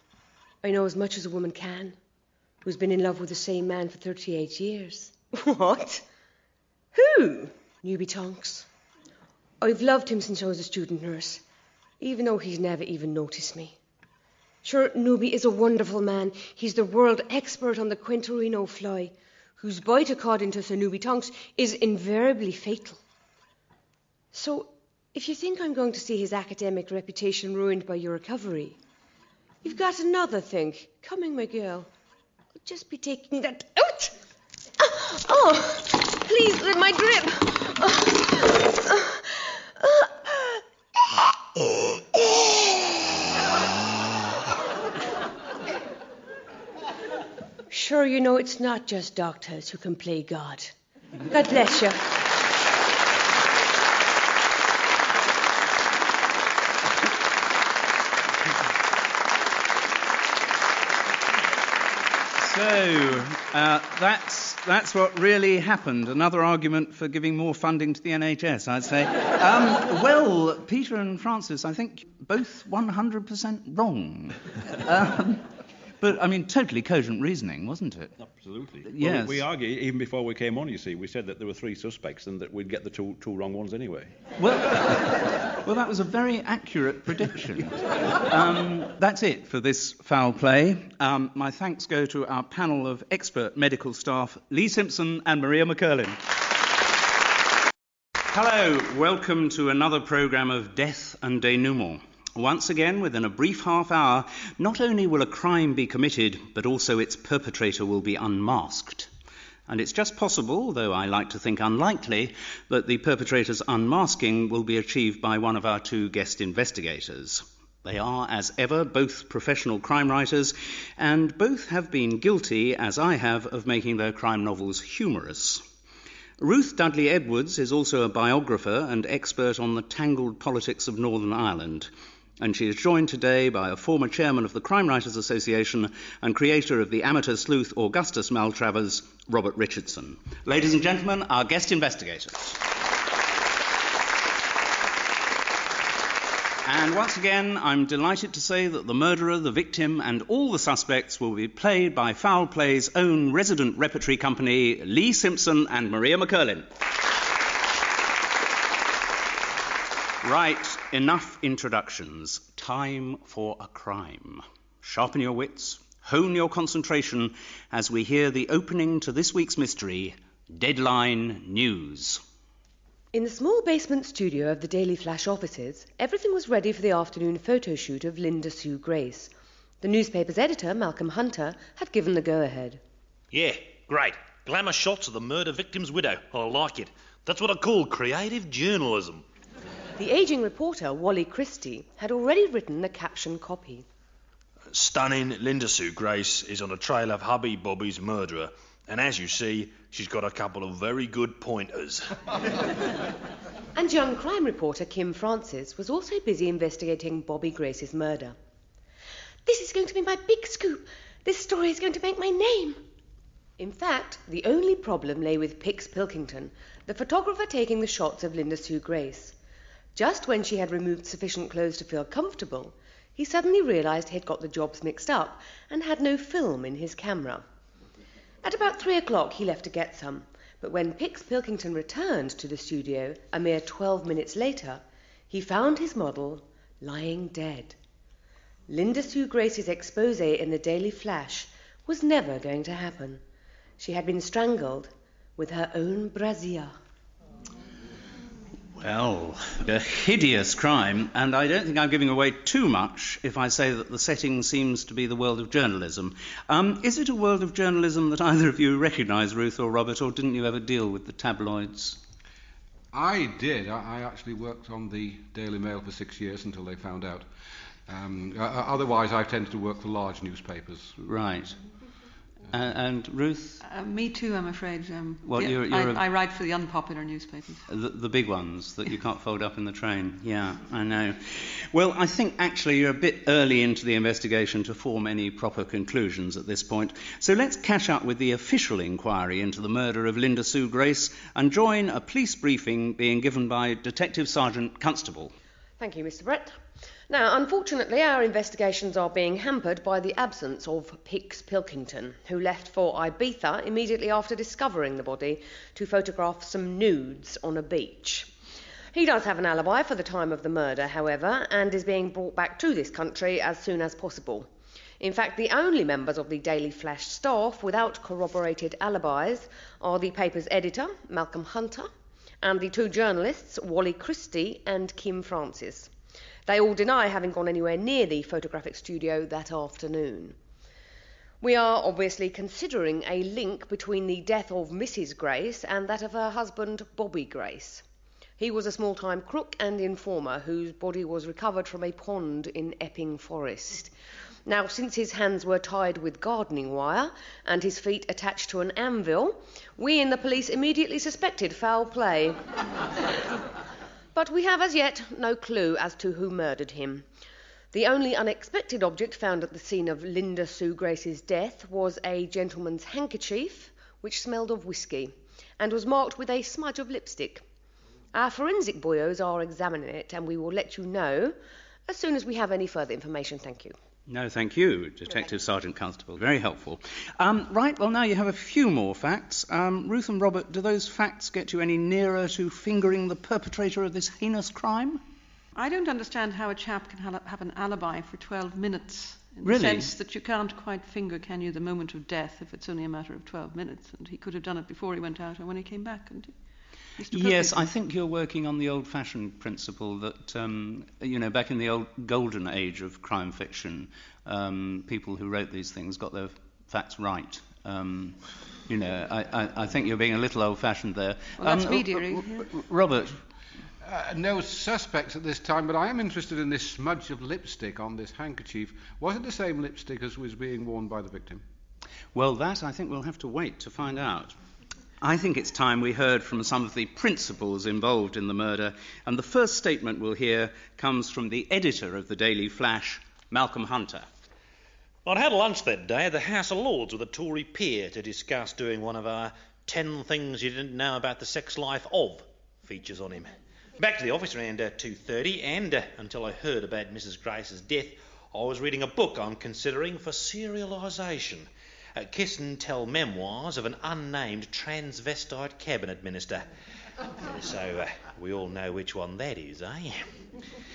I know as much as a woman can, who's been in love with the same man for 38 years. What? Who? Newby Tonks. I've loved him since I was a student nurse, even though he's never even noticed me. Sure, Newby is a wonderful man. He's the world expert on the Quinterino fly, whose bite, according to Sir Newby Tonks, is invariably fatal. So, if you think I'm going to see his academic reputation ruined by your recovery, you've got another thing coming, my girl. I'll just be taking that out. Oh, please, let my drip. Sure, you know it's not just doctors who can play God. God bless you. So, that's what really happened. Another argument for giving more funding to the NHS, I'd say. Well, Peter and Francis, I think both 100% wrong. But, I mean, totally cogent reasoning, wasn't it? Absolutely. Yes. Well, we argued, even before we came on, you see, we said that there were 3 suspects and that we'd get the two wrong ones anyway. Well, that was a very accurate prediction. That's it for this foul play. My thanks go to our panel of expert medical staff, Lee Simpson and Maria McCurlin. Hello, welcome to another programme of Death and Denouement. Once again, within a brief half hour, not only will a crime be committed, but also its perpetrator will be unmasked. And it's just possible, though I like to think unlikely, that the perpetrator's unmasking will be achieved by one of our 2 guest investigators. They are, as ever, both professional crime writers, and both have been guilty, as I have, of making their crime novels humorous. Ruth Dudley Edwards is also a biographer and expert on the tangled politics of Northern Ireland. And she is joined today by a former chairman of the Crime Writers Association and creator of the amateur sleuth Augustus Maltravers, Robert Richardson. Ladies and gentlemen, our guest investigators. And once again, I'm delighted to say that the murderer, the victim, and all the suspects will be played by Foul Play's own resident repertory company, Lee Simpson and Maria McCurlin. Right, enough introductions. Time for a crime. Sharpen your wits, hone your concentration as we hear the opening to this week's mystery, Deadline News. In the small basement studio of the Daily Flash offices, everything was ready for the afternoon photo shoot of Linda Sue Grace. The newspaper's editor, Malcolm Hunter, had given the go-ahead. Yeah, great. Glamour shots of the murder victim's widow. I like it. That's what I call creative journalism. The ageing reporter, Wally Christie, had already written the caption copy. Stunning Linda Sue Grace is on the trail of hubby Bobby's murderer. And as you see, she's got a couple of very good pointers. And young crime reporter Kim Francis was also busy investigating Bobby Grace's murder. This is going to be my big scoop. This story is going to make my name. In fact, the only problem lay with Pix Pilkington, the photographer taking the shots of Linda Sue Grace. Just when she had removed sufficient clothes to feel comfortable, he suddenly realised he had got the jobs mixed up and had no film in his camera. At about 3 o'clock he left to get some, but when Pix Pilkington returned to the studio a mere 12 minutes later, he found his model lying dead. Linda Sue Grace's exposé in the Daily Flash was never going to happen. She had been strangled with her own brassiere. Well, a hideous crime, and I don't think I'm giving away too much if I say that the setting seems to be the world of journalism. Is it a world of journalism that either of you recognise, Ruth or Robert, or didn't you ever deal with the tabloids? I did. I actually worked on the Daily Mail for 6 years until they found out. Otherwise, I've tended to work for large newspapers. Right. And Ruth? Me too, I'm afraid. I write for the unpopular newspapers. The big ones that you can't fold up in the train. Yeah, I know. Well, I think actually you're a bit early into the investigation to form any proper conclusions at this point. So let's catch up with the official inquiry into the murder of Linda Sue Grace and join a police briefing being given by Detective Sergeant Constable. Thank you, Mr. Brett. Now, unfortunately, our investigations are being hampered by the absence of Pix Pilkington, who left for Ibiza immediately after discovering the body to photograph some nudes on a beach. He does have an alibi for the time of the murder, however, and is being brought back to this country as soon as possible. In fact, the only members of the Daily Flash staff without corroborated alibis are the paper's editor, Malcolm Hunter, and the two journalists, Wally Christie and Kim Francis. They all deny having gone anywhere near the photographic studio that afternoon. We are obviously considering a link between the death of Mrs. Grace and that of her husband, Bobby Grace. He was a small-time crook and informer whose body was recovered from a pond in Epping Forest. Now, since his hands were tied with gardening wire and his feet attached to an anvil, we in the police immediately suspected foul play. But we have as yet no clue as to who murdered him. The only unexpected object found at the scene of Linda Sue Grace's death was a gentleman's handkerchief, which smelled of whisky, and was marked with a smudge of lipstick. Our forensic boyos are examining it, and we will let you know as soon as we have any further information. Thank you. No, thank you, Detective Sergeant Constable. Very helpful. Right, well, now you have a few more facts. Ruth and Robert, do those facts get you any nearer to fingering the perpetrator of this heinous crime? I don't understand how a chap can have an alibi for 12 minutes. In Really? the sense that you can't quite finger, can you, the moment of death if it's only a matter of 12 minutes. And he could have done it before he went out or when he came back, couldn't he? Yes, I think you're working on the old-fashioned principle that, back in the old golden age of crime fiction, people who wrote these things got their facts right. I think you're being a little old-fashioned there. Well, that's me, dearie. Robert? No suspects at this time, but I am interested in this smudge of lipstick on this handkerchief. Was it the same lipstick as was being worn by the victim? Well, that I think we'll have to wait to find out. I think it's time we heard from some of the principals involved in the murder, and the first statement we'll hear comes from the editor of the Daily Flash, Malcolm Hunter. I'd had lunch that day at the House of Lords with a Tory peer to discuss doing one of our 10 things you didn't know about the sex life of features on him. Back to the office around 2:30, and until I heard about Mrs. Grace's death, I was reading a book I'm considering for serialisation. Kiss and Tell Memoirs of an Unnamed Transvestite Cabinet Minister. So we all know which one that is, eh?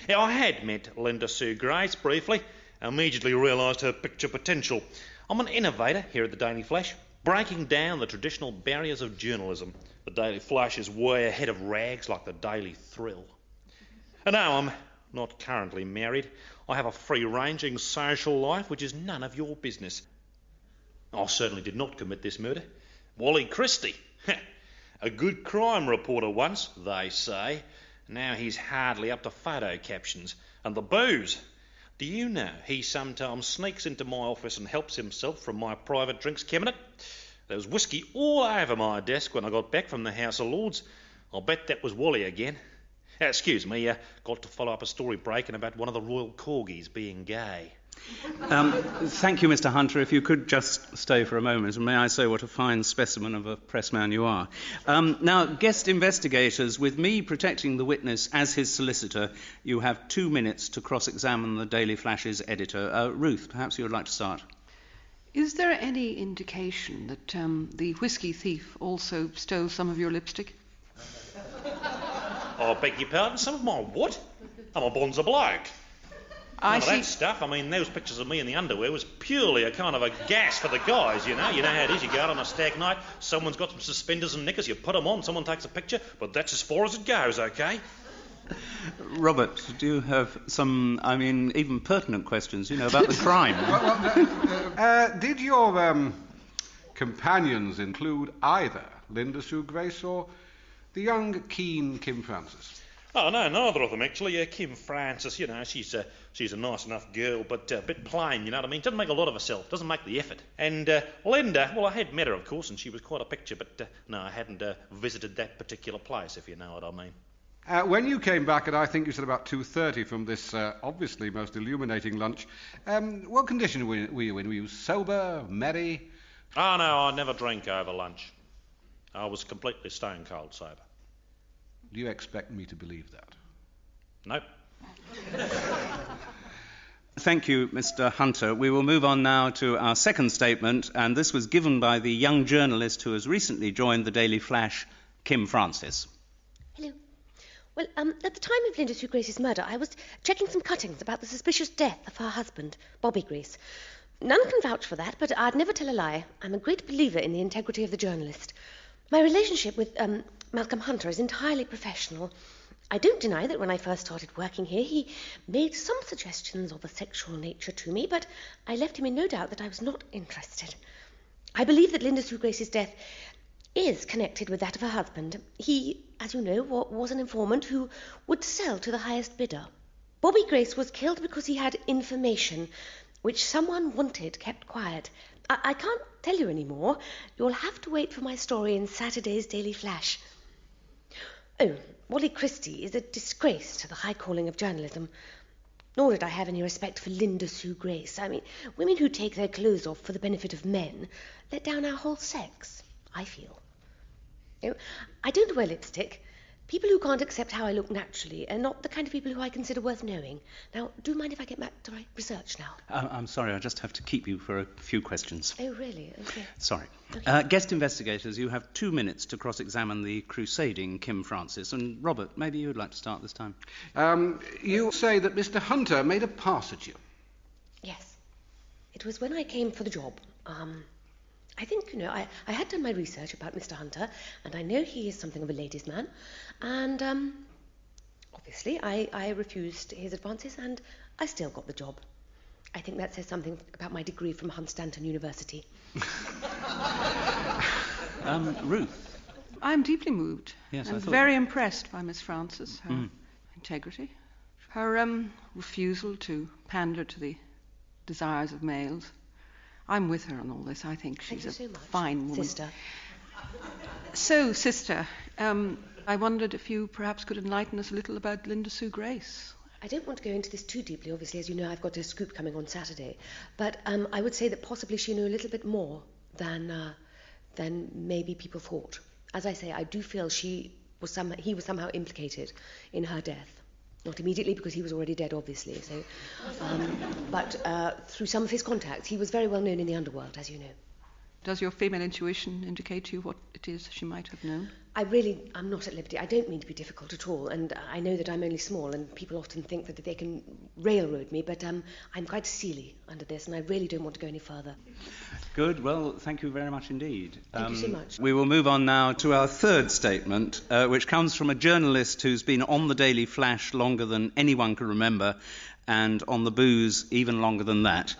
Now, I had met Linda Sue Grace briefly, immediately realised her picture potential. I'm an innovator here at the Daily Flash, breaking down the traditional barriers of journalism. The Daily Flash is way ahead of rags like the Daily Thrill. And no, I'm not currently married. I have a free-ranging social life which is none of your business. I certainly did not commit this murder. Wally Christie, a good crime reporter once, they say. Now he's hardly up to photo captions. And the booze. Do you know he sometimes sneaks into my office and helps himself from my private drinks cabinet? There was whiskey all over my desk when I got back from the House of Lords. I'll bet that was Wally again. Excuse me, got to follow up a story breaking about one of the royal corgis being gay. Thank you, Mr. Hunter. If you could just stay for a moment, and may I say what a fine specimen of a pressman you are. Now, guest investigators, with me protecting the witness as his solicitor, you have 2 minutes to cross-examine the Daily Flash's editor. Ruth, perhaps you would like to start. Is there any indication that the whiskey thief also stole some of your lipstick? I beg your pardon, some of my what? I'm a bonza bloke. None of that stuff. I mean, those pictures of me in the underwear was purely a kind of a gas for the guys, you know. You know how it is. You go out on a stag night, someone's got some suspenders and knickers, you put them on, someone takes a picture, but that's as far as it goes, OK? Robert, do you have some, even pertinent questions, about the crime? Did your companions include either Linda Sue Grace or the young, keen Kim Francis? Oh, no, neither of them, actually. Kim Francis, she's a nice enough girl, but a bit plain, you know what I mean? Doesn't make a lot of herself, doesn't make the effort. And Linda, well, I had met her, of course, and she was quite a picture, but no, I hadn't visited that particular place, if you know what I mean. When you came back at, I think you said about 2:30 from this obviously most illuminating lunch, what condition were you in? Were you sober, merry? Oh, no, I never drank over lunch. I was completely stone cold sober. Do you expect me to believe that? Nope. Thank you, Mr. Hunter. We will move on now to our second statement, and this was given by the young journalist who has recently joined the Daily Flash, Kim Francis. Hello. Well, at the time of Linda Sue Grace's murder, I was checking some cuttings about the suspicious death of her husband, Bobby Grace. None can vouch for that, but I'd never tell a lie. I'm a great believer in the integrity of the journalist. My relationship with Malcolm Hunter is entirely professional. I don't deny that when I first started working here, he made some suggestions of a sexual nature to me, but I left him in no doubt that I was not interested. I believe that Linda Sue Grace's death is connected with that of her husband. He, as you know, was an informant who would sell to the highest bidder. Bobby Grace was killed because he had information which someone wanted kept quiet. I can't tell you any more. You'll have to wait for my story in Saturday's Daily Flash. Oh, Wally Christie is a disgrace to the high calling of journalism. Nor did I have any respect for Linda Sue Grace. I mean, women who take their clothes off for the benefit of men let down our whole sex, I feel. You know, I don't wear lipstick. People who can't accept how I look naturally are not the kind of people who I consider worth knowing. Now, do you mind if I get back to my research now? I'm sorry, I just have to keep you for a few questions. Oh, really? Okay. Sorry. Okay. Guest investigators, you have 2 minutes to cross-examine the crusading Kim Francis. And Robert, maybe you would like to start this time. You say that Mr. Hunter made a pass at you. Yes. It was when I came for the job. I think, I had done my research about Mr. Hunter, and I know he is something of a ladies' man, and obviously I refused his advances, and I still got the job. I think that says something about my degree from Hunstanton University. Ruth? I'm deeply moved. Yes, I'm very impressed by Miss Francis, her integrity, her refusal to pander to the desires of males. I'm with her on all this. I think she's so much, fine woman. Sister. So, sister, I wondered if you perhaps could enlighten us a little about Linda Sue Grace. I don't want to go into this too deeply. Obviously, as you know, I've got a scoop coming on Saturday. But I would say that possibly she knew a little bit more than maybe people thought. As I say, I do feel she he was somehow implicated in her death. Not immediately, because he was already dead, obviously. So, but through some of his contacts, he was very well known in the underworld, as you know. Does your female intuition indicate to you what it is she might have known? I'm not at liberty. I don't mean to be difficult at all, and I know that I'm only small, and people often think that they can railroad me, but I'm quite steely under this, and I really don't want to go any further. Good. Well, thank you very much indeed. Thank you so much. We will move on now to our third statement, which comes from a journalist who's been on the Daily Flash longer than anyone can remember, and on the booze even longer than that.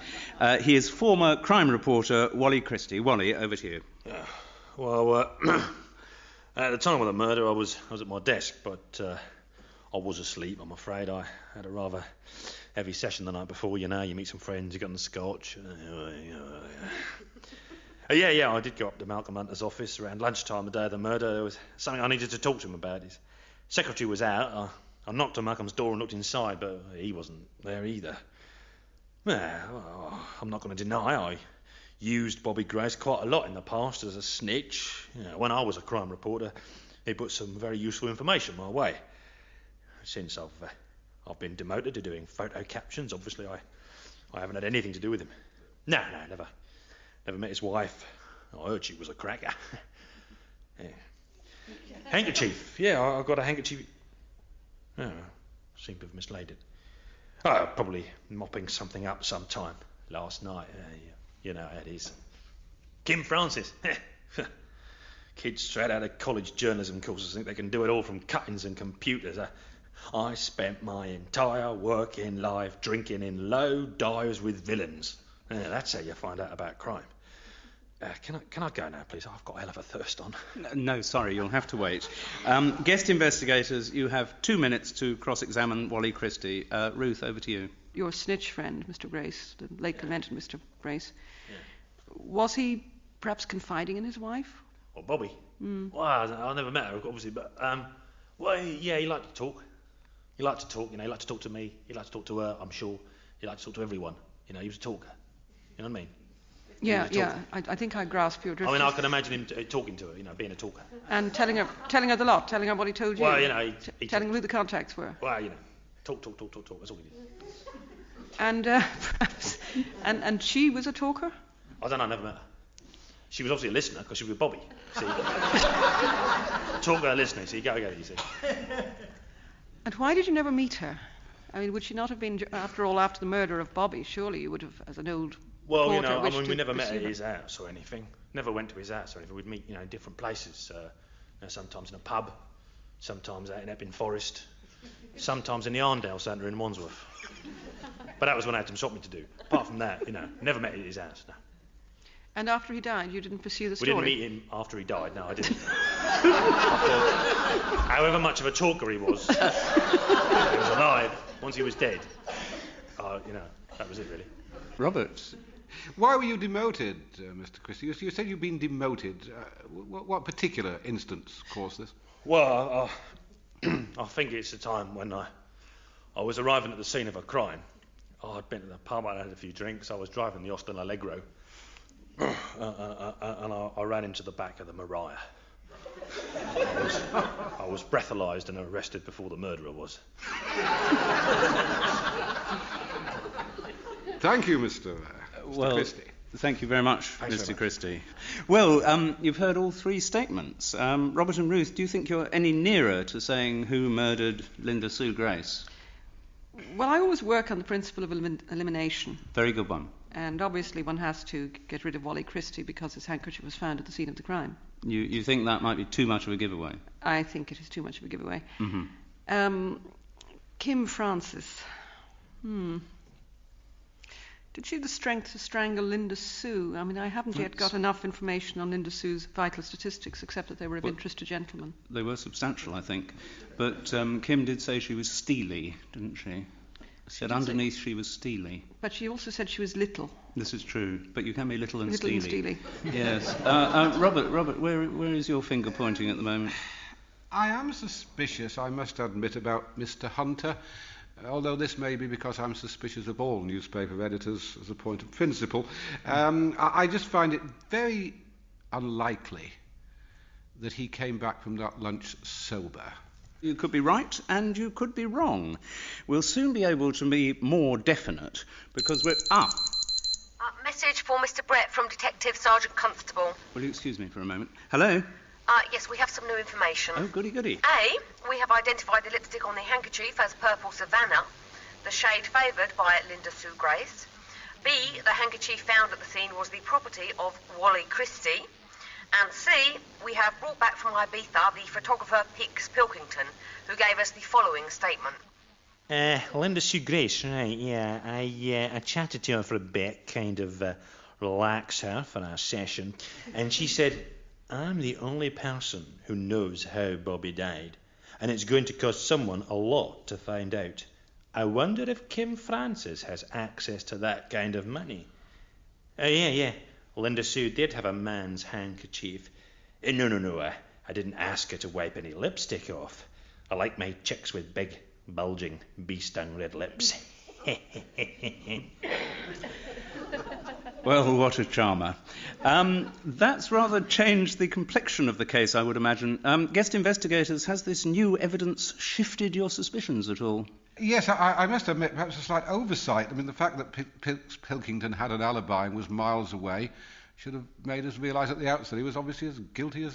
He is former crime reporter Wally Christie. Wally, over to you. At the time of the murder, I was at my desk, but I was asleep, I'm afraid. I had a rather heavy session the night before. You meet some friends, you got on the scotch. I did go up to Malcolm Hunter's office around lunchtime the day of the murder. There was something I needed to talk to him about. His secretary was out. I knocked on Malcolm's door and looked inside, but he wasn't there either. I'm not going to deny I used Bobby Grace quite a lot in the past as a snitch. When I was a crime reporter, he put some very useful information my way. Since I've been demoted to doing photo captions, obviously I haven't had anything to do with him. No, never met his wife. I heard she was a cracker. Handkerchief. I got a handkerchief. Oh, seem to have mislaid it. Probably mopping something up sometime last night. You know how it is. Kim Francis. Kids straight out of college journalism courses think they can do it all from cuttings and computers. I spent my entire working life drinking in low dives with villains. That's how you find out about crime. Can I go now, please? I've got a hell of a thirst on. No, sorry, you'll have to wait. Guest investigators, you have 2 minutes to cross-examine Wally Christie. Ruth, over to you. Your snitch friend, Mr. Grace, the late lamented Mr. Grace, was he perhaps confiding in his wife? Well, Bobby? Well, I never met her, obviously, but, he liked to talk. He liked to talk, he liked to talk to me, he liked to talk to her, I'm sure. He liked to talk to everyone. He was a talker. You know what I mean? I think I grasp your drift. I can imagine him talking to her, being a talker. And telling her the lot, telling her what he told you. Well, telling her who the contacts were. Well, talk, that's all he did. And perhaps, and she was a talker? I don't know, I never met her. She was obviously a listener, because she was with Bobby. See? Talker, listener, see, go, you see. And why did you never meet her? I mean, would she not have been, after the murder of Bobby, surely you would have, as an old reporter, we never met at his house or anything. Never went to his house or anything. We'd meet, in different places. Sometimes in a pub, sometimes out in Epping Forest, sometimes in the Arndale Centre in Wandsworth. But that was when I had some shopping to do. Apart from that, never met at his house, no. And after he died, you didn't pursue the story? We didn't meet him after he died, no, I didn't. However much of a talker he was, he was alive. Once he was dead, that was it, really. Robert? Why were you demoted, Mr. Christie? You said you'd been demoted. What particular instance caused this? Well, I think it's the time when I was arriving at the scene of a crime. I'd been to the pub, I'd had a few drinks, I was driving the Austin Allegro, and I ran into the back of the Mariah. I was breathalyzed and arrested before the murderer was. Thank you, Mr. Christie. Thank you very much, Mr. Christie. Well, you've heard all three statements. Robert and Ruth, do you think you're any nearer to saying who murdered Linda Sue Grace? Well, I always work on the principle of elimination. Very good one. And obviously one has to get rid of Wally Christie because his handkerchief was found at the scene of the crime. You think that might be too much of a giveaway? I think it is too much of a giveaway. Mm-hmm. Kim Francis. Did she have the strength to strangle Linda Sue? I mean, I haven't yet got enough information on Linda Sue's vital statistics, except that they were of interest to gentlemen. They were substantial, I think. But Kim did say she was steely, didn't she? Said underneath she was steely. But she also said she was little. This is true, but you can be little and steely. Little and steely. Yes. Robert, where is your finger pointing at the moment? I am suspicious, I must admit, about Mr. Hunter. Although this may be because I'm suspicious of all newspaper editors as a point of principle. I just find it very unlikely that he came back from that lunch sober? You could be right and you could be wrong. We'll soon be able to be more definite because we're... Message for Mr. Brett from Detective Sergeant Constable. Will you excuse me for a moment? Hello? Yes, we have some new information. Oh, goody, goody. A, we have identified the lipstick on the handkerchief as Purple Savannah, the shade favoured by Linda Sue Grace. B, the handkerchief found at the scene was the property of Wally Christie. And C, we have brought back from Ibiza the photographer Pix Pilkington, who gave us the following statement. Linda Sue Grace, right, yeah. I chatted to her for a bit, kind of relax her for our session, and she said, I'm the only person who knows how Bobby died, and it's going to cost someone a lot to find out. I wonder if Kim Francis has access to that kind of money. Yeah. Linda Sue did have a man's handkerchief. No, I didn't ask her to wipe any lipstick off. I like my chicks with big, bulging, bee-stung red lips. Well, what a charmer. That's rather changed the complexion of the case, I would imagine. Guest investigators, has this new evidence shifted your suspicions at all? Yes, I must admit, perhaps a slight oversight. I mean, the fact that Pilkington had an alibi and was miles away should have made us realise at the outset he was obviously as guilty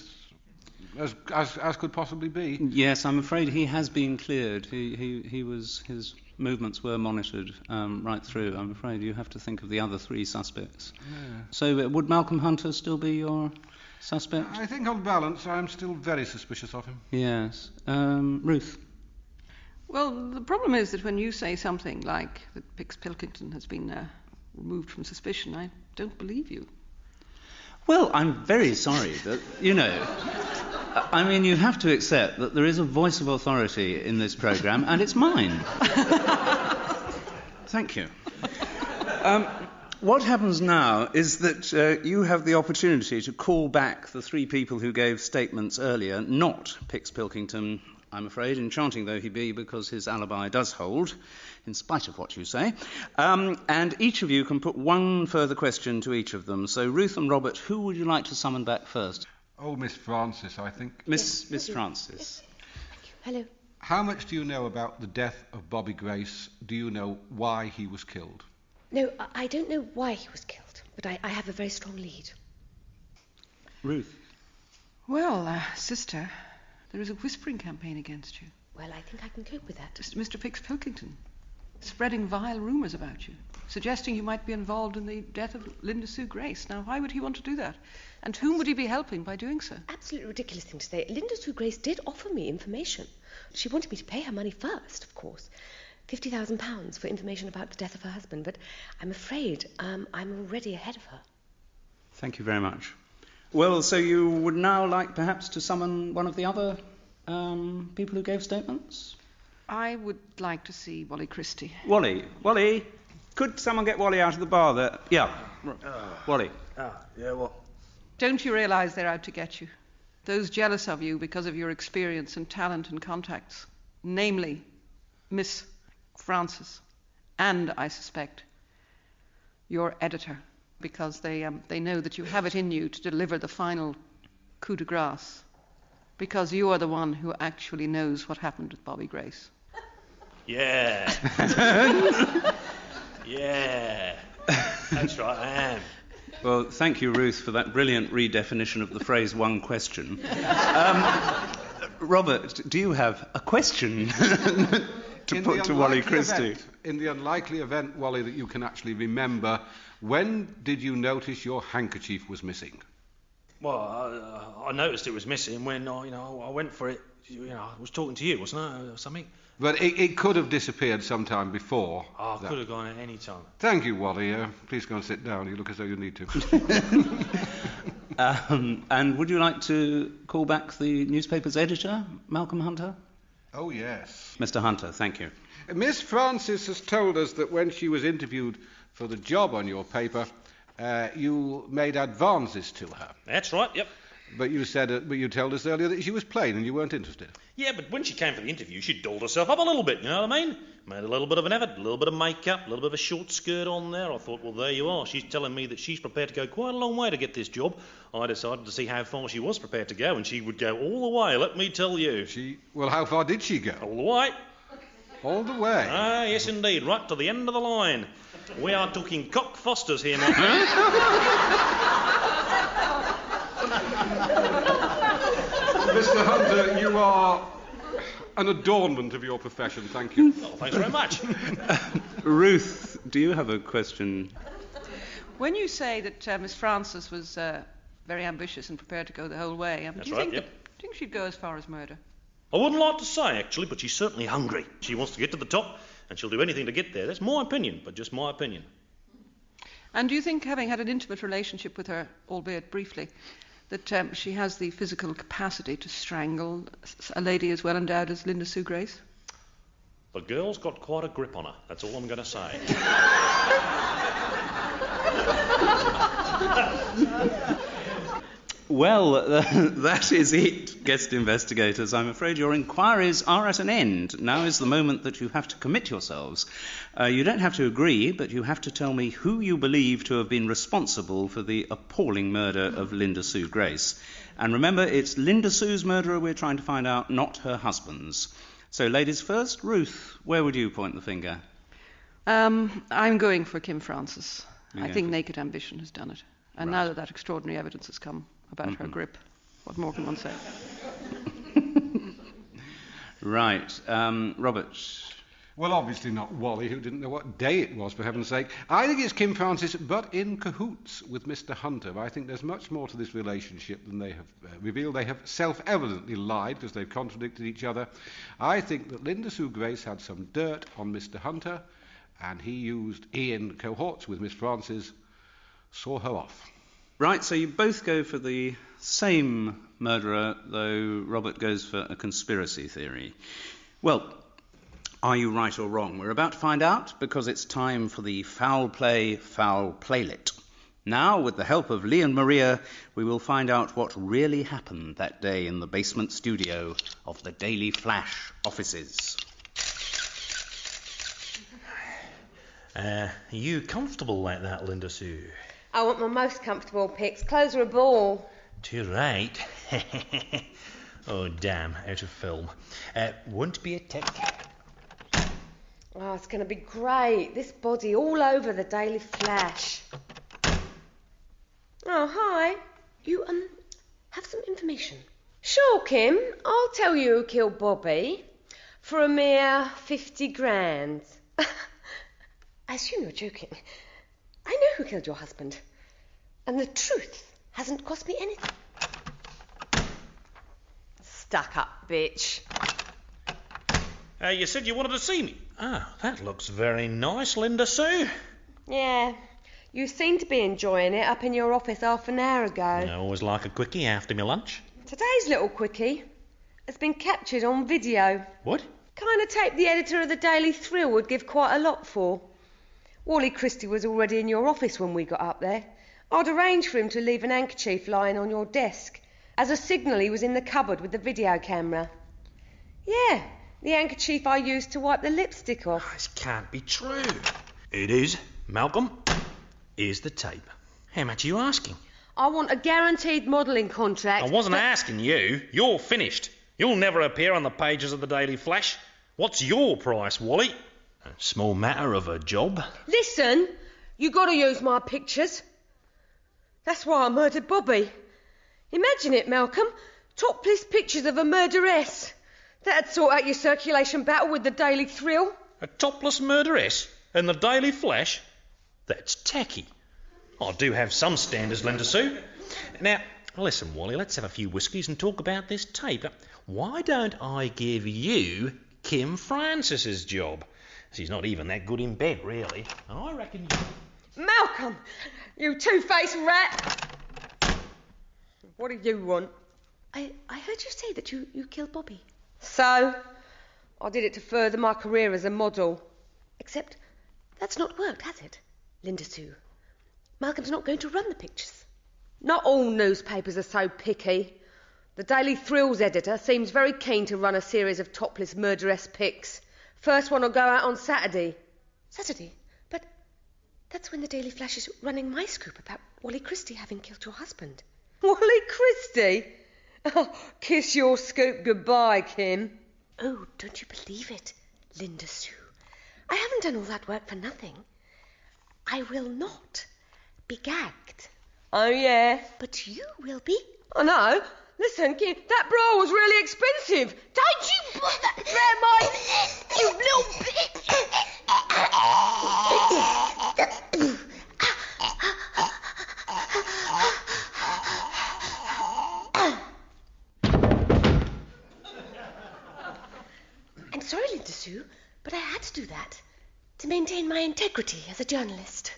as could possibly be. Yes, I'm afraid he has been cleared. His movements were monitored right through. I'm afraid you have to think of the other three suspects. Yeah. So would Malcolm Hunter still be your suspect? I think on balance I'm still very suspicious of him. Yes. Ruth? Well, the problem is that when you say something like that Pix Pilkington has been removed from suspicion, I don't believe you. Well, I'm very sorry that, I mean, you have to accept that there is a voice of authority in this programme, and it's mine. Thank you. What happens now is that you have the opportunity to call back the three people who gave statements earlier, not Pix Pilkington, I'm afraid, enchanting though he be, because his alibi does hold, in spite of what you say. And each of you can put one further question to each of them. So, Ruth and Robert, who would you like to summon back first? Oh, Miss Francis, I think. Miss Francis. Hello. How much do you know about the death of Bobby Grace? Do you know why he was killed? No, I don't know why he was killed, but I have a very strong lead. Ruth. Well, sister, there is a whispering campaign against you. Well, I think I can cope with that. Mr. Pix Pilkington, spreading vile rumours about you, suggesting you might be involved in the death of Linda Sue Grace. Now, why would he want to do that? And whom would he be helping by doing so? Absolutely ridiculous thing to say. Linda Sue Grace did offer me information. She wanted me to pay her money first, of course. £50,000 for information about the death of her husband, but I'm afraid I'm already ahead of her. Thank you very much. Well, so you would now like perhaps to summon one of the other people who gave statements? I would like to see Wally Christie. Wally, could someone get Wally out of the bar there? Yeah, Wally. Yeah, what? Don't you realise they're out to get you? Those jealous of you because of your experience and talent and contacts, namely Miss Francis, and I suspect your editor, because they know that you have it in you to deliver the final coup de grace, because you are the one who actually knows what happened with Bobby Grace. Yeah. Yeah. That's right, I am. Well, thank you, Ruth, for that brilliant redefinition of the phrase one question. Robert, do you have a question to put to Wally Christie? In the unlikely event, Wally, that you can actually remember, when did you notice your handkerchief was missing? Well, I noticed it was missing when I went for it. I was talking to you, wasn't I, or something? But it could have disappeared sometime before. Oh, I could have gone at any time. Thank you, Wally. Please go and sit down. You look as though you need to. And would you like to call back the newspaper's editor, Malcolm Hunter? Oh, yes. Mr. Hunter, thank you. Miss Francis has told us that when she was interviewed for the job on your paper, you made advances to her. That's right, yep. But you told us earlier that she was plain and you weren't interested. Yeah, but when she came for the interview, she dolled herself up a little bit, you know what I mean? Made a little bit of an effort, a little bit of makeup, a little bit of a short skirt on there. I thought, well, there you are. She's telling me that she's prepared to go quite a long way to get this job. I decided to see how far she was prepared to go, and she would go all the way, let me tell you. Well, how far did she go? All the way. All the way? Ah, yes, indeed, right to the end of the line. We are talking Cock Fosters here, my friend. Mr. Hunter, you are an adornment of your profession, thank you. Oh, thanks very much. Ruth, do you have a question? When you say that Miss Frances was very ambitious and prepared to go the whole way, That's do you right, think yep. do you think she'd go as far as murder? I wouldn't like to say, actually, but she's certainly hungry. She wants to get to the top, and she'll do anything to get there. That's my opinion, but just my opinion. And do you think, having had an intimate relationship with her, albeit briefly, that she has the physical capacity to strangle a lady as well endowed as Linda Sue Grace? The girl's got quite a grip on her. That's all I'm going to say. Well, that is it, guest investigators. I'm afraid your inquiries are at an end. Now is the moment that you have to commit yourselves. You don't have to agree, but you have to tell me who you believe to have been responsible for the appalling murder of Linda Sue Grace. And remember, it's Linda Sue's murderer we're trying to find out, not her husband's. So, ladies first. Ruth, where would you point the finger? I'm going for Kim Frances. You're I going think for- naked ambition has done it. And now that extraordinary evidence has come about her grip, what more can one say? Right. Robert. Well, obviously not Wally, who didn't know what day it was, for heaven's sake. I think it's Kim Frances, but in cahoots with Mr. Hunter. I think there's much more to this relationship than they have revealed. They have self-evidently lied because they've contradicted each other. I think that Linda Sue Grace had some dirt on Mr. Hunter, and he used in cohorts with Miss Frances, saw her off. Right, so you both go for the same murderer, though Robert goes for a conspiracy theory. Well, are you right or wrong? We're about to find out, because it's time for the Foul Play, Foul Playlet. Now, with the help of Lee and Maria, we will find out what really happened that day in the basement studio of the Daily Flash offices. Are you comfortable like that, Linda Sue? I want my most comfortable pics. Clothes are a ball. Too right. Oh, damn, out of film. Won't be a tick. Oh, it's going to be great. This body all over the Daily Flash. Oh, hi. You, have some information? Sure, Kim. I'll tell you who killed Bobby. For a mere 50 grand. I assume you're joking. I know who killed your husband. And the truth hasn't cost me anything. Stuck up, bitch. You said you wanted to see me. Ah, that looks very nice, Linda Sue. Yeah, you seem to be enjoying it up in your office half an hour ago. I always like a quickie after my lunch. Today's little quickie has been captured on video. What? Kind of tape the editor of the Daily Thrill would give quite a lot for. Wally Christie was already in your office when we got up there. I'd arranged for him to leave an handkerchief lying on your desk. As a signal, he was in the cupboard with the video camera. Yeah, the handkerchief I used to wipe the lipstick off. This can't be true. It is. Malcolm, here's the tape. How much are you asking? I want a guaranteed modelling contract. I wasn't asking you. You're finished. You'll never appear on the pages of the Daily Flash. What's your price, Wally? A small matter of a job. Listen, you got to use my pictures. That's why I murdered Bobby. Imagine it, Malcolm. Topless pictures of a murderess. That'd sort out your circulation battle with the Daily Thrill. A topless murderess in the Daily Flash? That's tacky. I do have some standards, Linda Sue. Now, listen, Wally, let's have a few whiskies and talk about this tape. Why don't I give you Kim Frances's job? She's not even that good in bed, really. And I reckon you... Malcolm, you two-faced rat. What do you want? I heard you say that you killed Bobby. So, I did it to further my career as a model. Except that's not worked, has it, Linda Sue? Malcolm's not going to run the pictures. Not all newspapers are so picky. The Daily Thrills editor seems very keen to run a series of topless murderess pics. First one will go out on Saturday. Saturday? But that's when the Daily Flash is running my scoop about Wally Christie having killed your husband. Wally Christie? Oh, kiss your scoop goodbye, Kim. Oh, don't you believe it, Linda Sue? I haven't done all that work for nothing. I will not be gagged. Oh, yeah? But you will be. I know. Listen, Kim, that bra was really expensive. Don't you put that round my... You little I'm sorry, Linda Sue, but I had to do that to maintain my integrity as a journalist.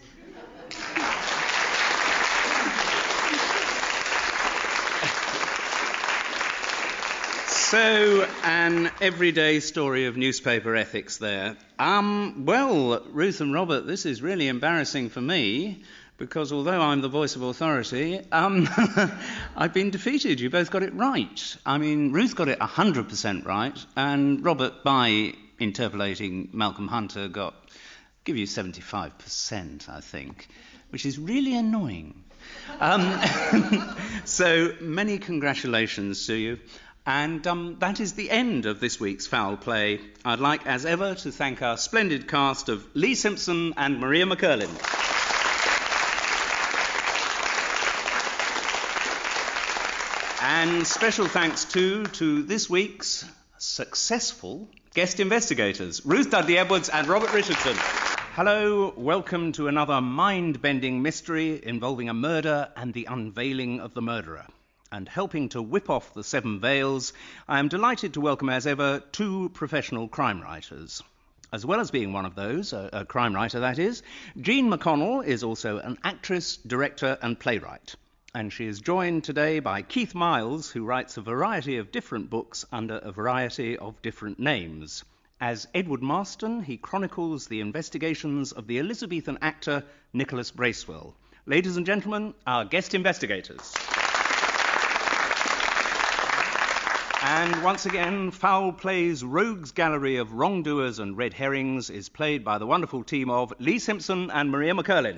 So, an everyday story of newspaper ethics there. Well, Ruth and Robert, this is really embarrassing for me, because although I'm the voice of authority, I've been defeated. You both got it right. I mean, Ruth got it 100% right, and Robert, by interpolating Malcolm Hunter, give you 75%, I think, which is really annoying. So, many congratulations to you. And that is the end of this week's Foul Play. I'd like, as ever, to thank our splendid cast of Lee Simpson and Maria McCurlin. And special thanks, too, to this week's successful guest investigators, Ruth Dudley Edwards and Robert Richardson. Hello, welcome to another mind-bending mystery involving a murder and the unveiling of the murderer. And helping to whip off the seven veils, I am delighted to welcome, as ever, two professional crime writers. As well as being one of those, a crime writer that is, Jean McConnell is also an actress, director and playwright. And she is joined today by Keith Miles, who writes a variety of different books under a variety of different names. As Edward Marston, he chronicles the investigations of the Elizabethan actor Nicholas Bracewell. Ladies and gentlemen, our guest investigators. And once again, Foul Play's rogues gallery of wrongdoers and red herrings is played by the wonderful team of Lee Simpson and Maria McCurlin.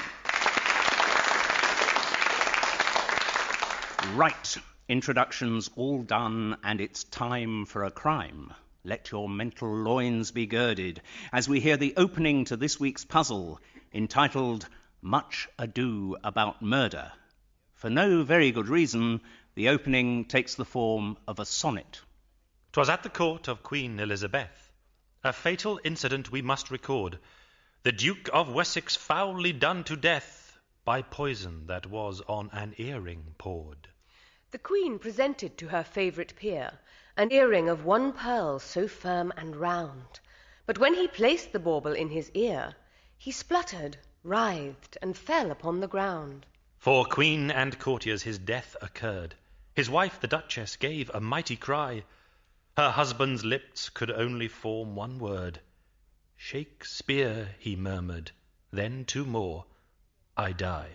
Right, introductions all done, and it's time for a crime. Let your mental loins be girded as we hear the opening to this week's puzzle, entitled Much Ado About Murder. For no very good reason, the opening takes the form of a sonnet. 'Twas at the court of Queen Elizabeth, a fatal incident we must record. The Duke of Wessex foully done to death by poison that was on an earring poured. The Queen presented to her favourite peer an earring of one pearl so firm and round. But when he placed the bauble in his ear, he spluttered, writhed, and fell upon the ground. For queen and courtiers his death occurred. His wife, the Duchess, gave a mighty cry. Her husband's lips could only form one word. Shakespeare, he murmured, then two more, I die.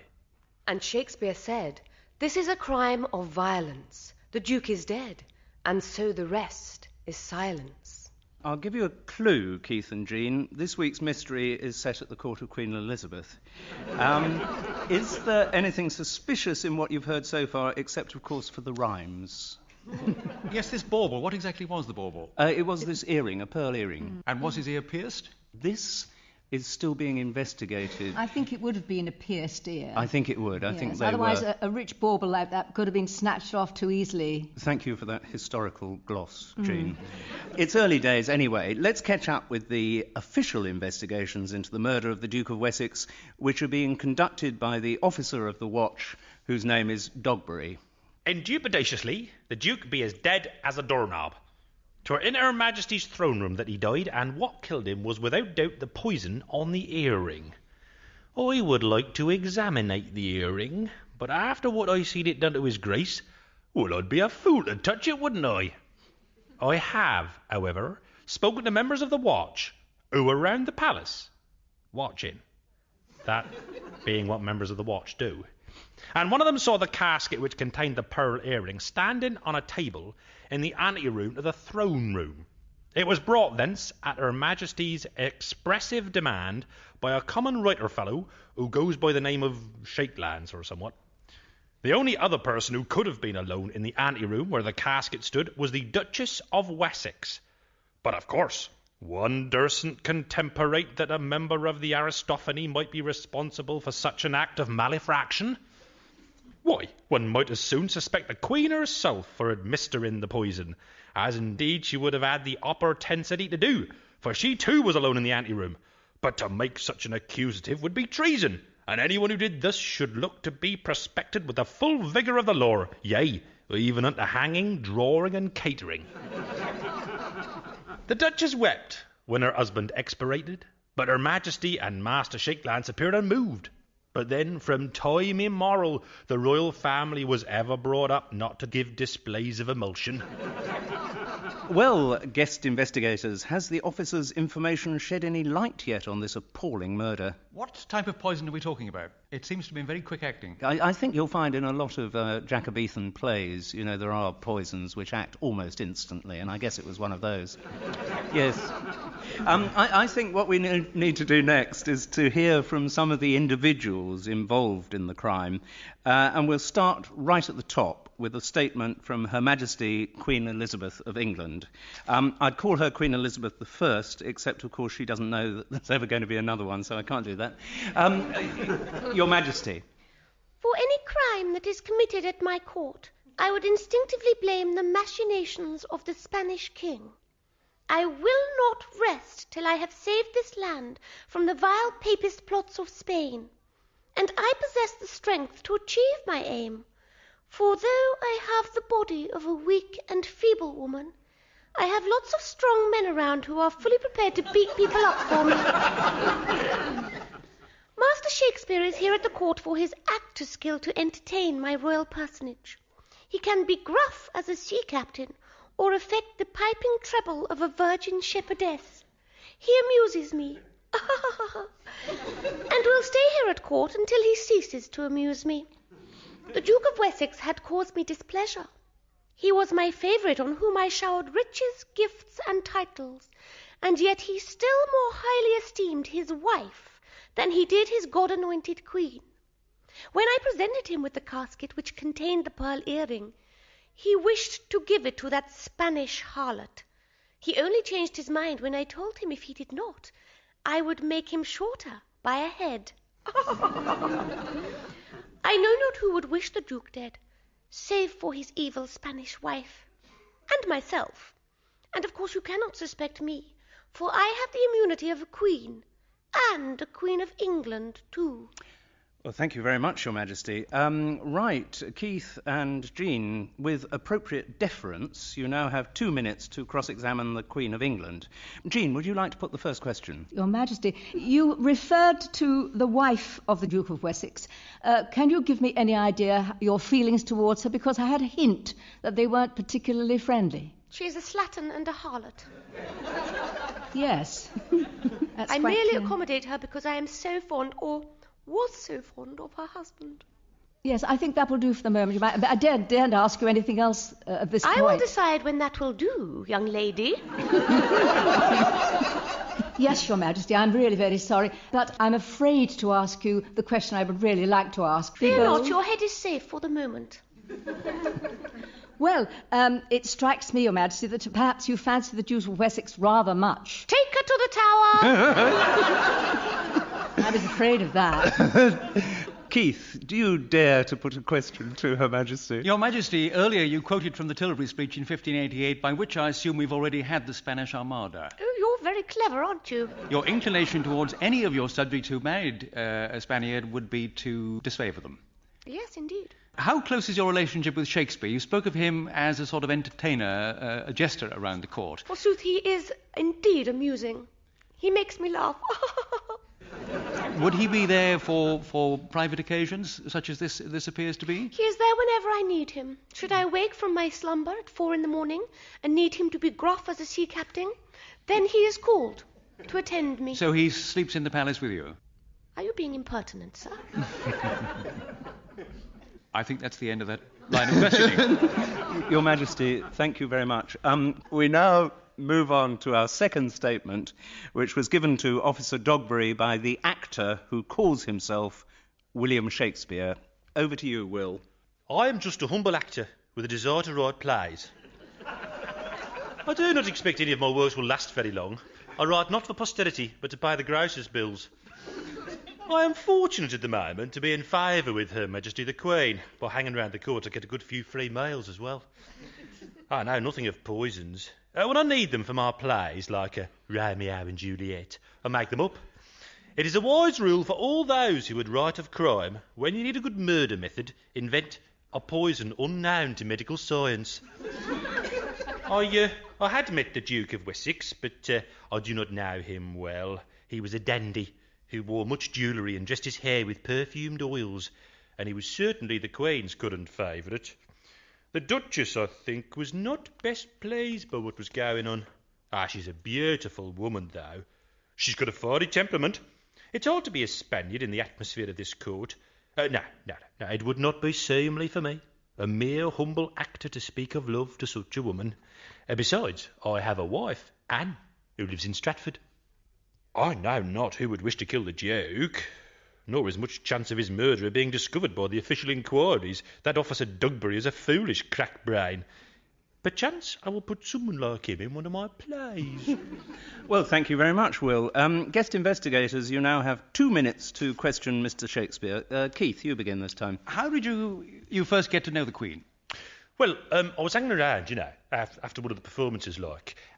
And Shakespeare said, "This is a crime of violence. The Duke is dead, and so the rest is silence." I'll give you a clue, Keith and Jean. This week's mystery is set at the court of Queen Elizabeth. Is there anything suspicious in what you've heard so far, except, of course, for the rhymes? Yes, this bauble. What exactly was the bauble? It was this earring, a pearl earring. And was his ear pierced? This is still being investigated. I think it would have been a pierced ear. I think it would. I think they otherwise were. a rich bauble like that could have been snatched off too easily. Thank you for that historical gloss, Jean. It's early days anyway. Let's catch up with the official investigations into the murder of the Duke of Wessex, which are being conducted by the officer of the watch, whose name is Dogberry. Indubitaciously, the Duke be as dead as a doorknob. 'Twere in Her Majesty's throne room that he died, and what killed him was without doubt the poison on the earring. I would like to examinate the earring, but after what I seen it done to his grace, well, I'd be a fool to touch it, wouldn't I? I have, however, spoken to members of the watch who were round the palace, watching. That being what members of the watch do. And one of them saw the casket which contained the pearl earring standing on a table in the anteroom to the throne room. It was brought thence at Her Majesty's expressive demand by a common writer fellow who goes by the name of Shakelands or somewhat. The only other person who could have been alone in the anteroom where the casket stood was the Duchess of Wessex. But of course, one dursn't contemporate that a member of the Aristophanes might be responsible for such an act of malefraction. Why, one might as soon suspect the Queen herself for administering the poison, as indeed she would have had the opportunity to do, for she too was alone in the anteroom. But to make such an accusative would be treason, and anyone who did thus should look to be prospected with the full vigour of the law, yea, even unto hanging, drawing, and catering. The Duchess wept when her husband expirated, but Her Majesty and Master Shakelands appeared unmoved. But then, from time immemorial, the royal family was ever brought up not to give displays of emulsion. Well, guest investigators, has the officer's information shed any light yet on this appalling murder? What type of poison are we talking about? It seems to be very quick acting. I think you'll find in a lot of Jacobean plays, there are poisons which act almost instantly, and I guess it was one of those. Yes. I think what we need to do next is to hear from some of the individuals involved in the crime, and we'll start right at the top with a statement from Her Majesty Queen Elizabeth of England. I'd call her Queen Elizabeth I, except, of course, she doesn't know that there's ever going to be another one, so I can't do that. Your Majesty. For any crime that is committed at my court, I would instinctively blame the machinations of the Spanish king. I will not rest till I have saved this land from the vile papist plots of Spain, and I possess the strength to achieve my aim. For though I have the body of a weak and feeble woman, I have lots of strong men around who are fully prepared to beat people up for me. Master Shakespeare is here at the court for his actor skill to entertain my royal personage. He can be gruff as a sea captain, or affect the piping treble of a virgin shepherdess. He amuses me, and will stay here at court until he ceases to amuse me. The Duke of Wessex had caused me displeasure. He was my favourite, on whom I showered riches, gifts, and titles, and yet he still more highly esteemed his wife than he did his God-anointed queen. When I presented him with the casket which contained the pearl earring, he wished to give it to that Spanish harlot. He only changed his mind when I told him if he did not, I would make him shorter by a head. I know not who would wish the Duke dead, save for his evil Spanish wife, and myself. And of course you cannot suspect me, for I have the immunity of a queen, and a Queen of England too. Well, thank you very much, Your Majesty. Right, Keith and Jean, with appropriate deference, you now have 2 minutes to cross-examine the Queen of England. Jean, would you like to put the first question? Your Majesty, you referred to the wife of the Duke of Wessex. Can you give me any idea your feelings towards her? Because I had a hint that they weren't particularly friendly. She is a slattern and a harlot. Yes. I merely accommodate her because I am so fond, or was so fond, of her husband. Yes, I think that will do for the moment. But I daren't ask you anything else at this point. I will decide when that will do, young lady. Yes, Your Majesty, I'm really very sorry, but I'm afraid to ask you the question I would really like to ask. Fear not, your head is safe for the moment. Well, it strikes me, Your Majesty, that perhaps you fancy the Duke of Wessex rather much. Take her to the tower! I was afraid of that. Keith, do you dare to put a question to Her Majesty? Your Majesty, earlier you quoted from the Tilbury speech in 1588, by which I assume we've already had the Spanish Armada. Oh, you're very clever, aren't you? Your inclination towards any of your subjects who married a Spaniard would be to disfavour them. Yes, indeed. How close is your relationship with Shakespeare? You spoke of him as a sort of entertainer, a jester around the court. Forsooth, he is indeed amusing. He makes me laugh. Would he be there for private occasions, such as this appears to be? He is there whenever I need him. Should I wake from my slumber at 4 a.m. and need him to be gruff as a sea captain, then he is called to attend me. So he sleeps in the palace with you? Are you being impertinent, sir? I think that's the end of that line of questioning. Your Majesty, thank you very much. We now move on to our second statement, which was given to Officer Dogberry by the actor who calls himself William Shakespeare. Over to you, Will. I am just a humble actor with a desire to write plays. I do not expect any of my works will last very long. I write not for posterity, but to pay the grocer's bills. I am fortunate at the moment to be in favour with Her Majesty the Queen. By hanging round the court, I get a good few free meals as well. I know nothing of poisons. When I need them for my plays, like Romeo and Juliet, I make them up. It is a wise rule for all those who would write of crime, when you need a good murder method, invent a poison unknown to medical science. I had met the Duke of Wessex, but I do not know him well. He was a dandy who wore much jewellery and dressed his hair with perfumed oils, and he was certainly the Queen's current favourite. The Duchess, I think, was not best pleased by what was going on. She's a beautiful woman, though. She's got a fiery temperament. It's hard to be a Spaniard in the atmosphere of this court. No, it would not be seemly for me, a mere humble actor, to speak of love to such a woman. Besides, I have a wife, Anne, who lives in Stratford. I know not who would wish to kill the Duke, nor is much chance of his murderer being discovered by the official inquiries. That Officer Dugberry is a foolish crack brain. Perchance I will put someone like him in one of my plays. Well, thank you very much, Will. Guest investigators, you now have 2 minutes to question Mr. Shakespeare. Keith, you begin this time. How did you first get to know the Queen? Well, I was hanging around, after one of the performances,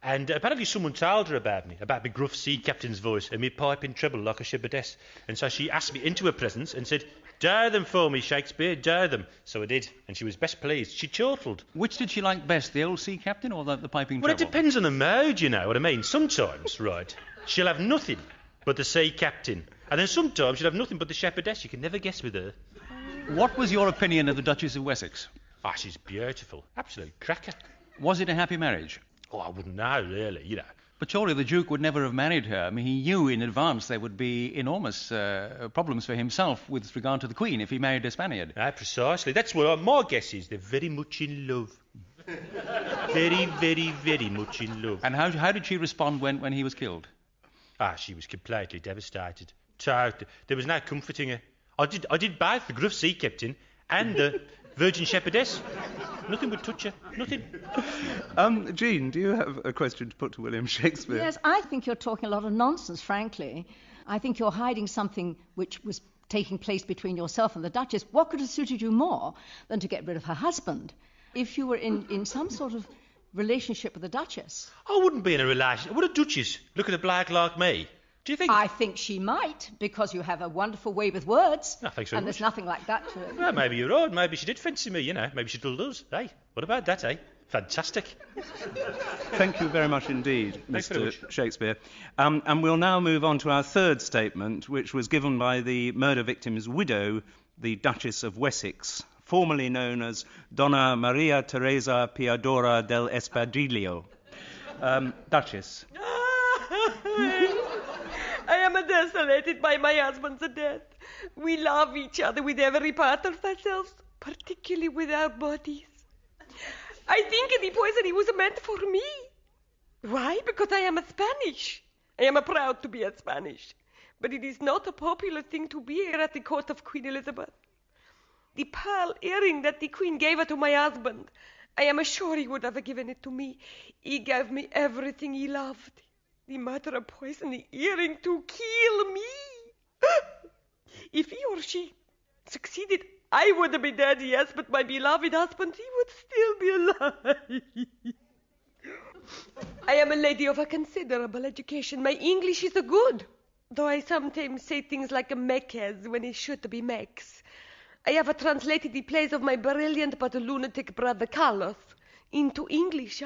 and apparently someone told her about me gruff sea captain's voice and me piping treble like a shepherdess. And so she asked me into her presence and said, "Dare them for me, Shakespeare, dare them." So I did, and she was best pleased. She chortled. Which did she like best, the old sea captain or the piping treble? Well, it depends on the mood, you know what I mean. Sometimes, right, she'll have nothing but the sea captain. And then sometimes she'll have nothing but the shepherdess. You can never guess with her. What was your opinion of the Duchess of Wessex? She's beautiful. Absolute cracker. Was it a happy marriage? I wouldn't know, really, But surely the Duke would never have married her. I mean, he knew in advance there would be enormous problems for himself with regard to the Queen if he married a Spaniard. Precisely. That's what my guess is. They're very much in love. Very, very, very much in love. And how did she respond when he was killed? She was completely devastated. Totally. There was no comforting her. I did both the gruff sea captain and the virgin shepherdess. Nothing would touch her. Nothing. Jean, do you have a question to put to William Shakespeare? Yes, I think you're talking a lot of nonsense, frankly. I think you're hiding something which was taking place between yourself and the Duchess. What could have suited you more than to get rid of her husband? If you were in some sort of relationship with the Duchess. I wouldn't be in a relationship. Would a Duchess look at a bloke like me? Do you think? I think she might, because you have a wonderful way with words. Thanks very and much. There's nothing like that to it. Well, maybe you're right. Maybe she did fancy me, Maybe she still does. Hey, what about that, Fantastic. Thank you very much indeed, Thanks Mr. very much. Shakespeare. And we'll now move on to our third statement, which was given by the murder victim's widow, the Duchess of Wessex, formerly known as Donna Maria Teresa Piadora del Espadrillo. Duchess. I am desolated by my husband's death. We love each other with every part of ourselves, particularly with our bodies. I think the poison was meant for me. Why? Because I am a Spanish. I am proud to be a Spanish. But it is not a popular thing to be here at the court of Queen Elizabeth. The pearl earring that the Queen gave her to my husband, I am sure he would have given it to me. He gave me everything he loved. The murderer poisoned the earring to kill me. If he or she succeeded, I would be dead, yes, but my beloved husband, he would still be alive. I am a lady of a considerable education. My English is good, though I sometimes say things like mekes when it should be meks. I have translated the plays of my brilliant but lunatic brother Carlos into English,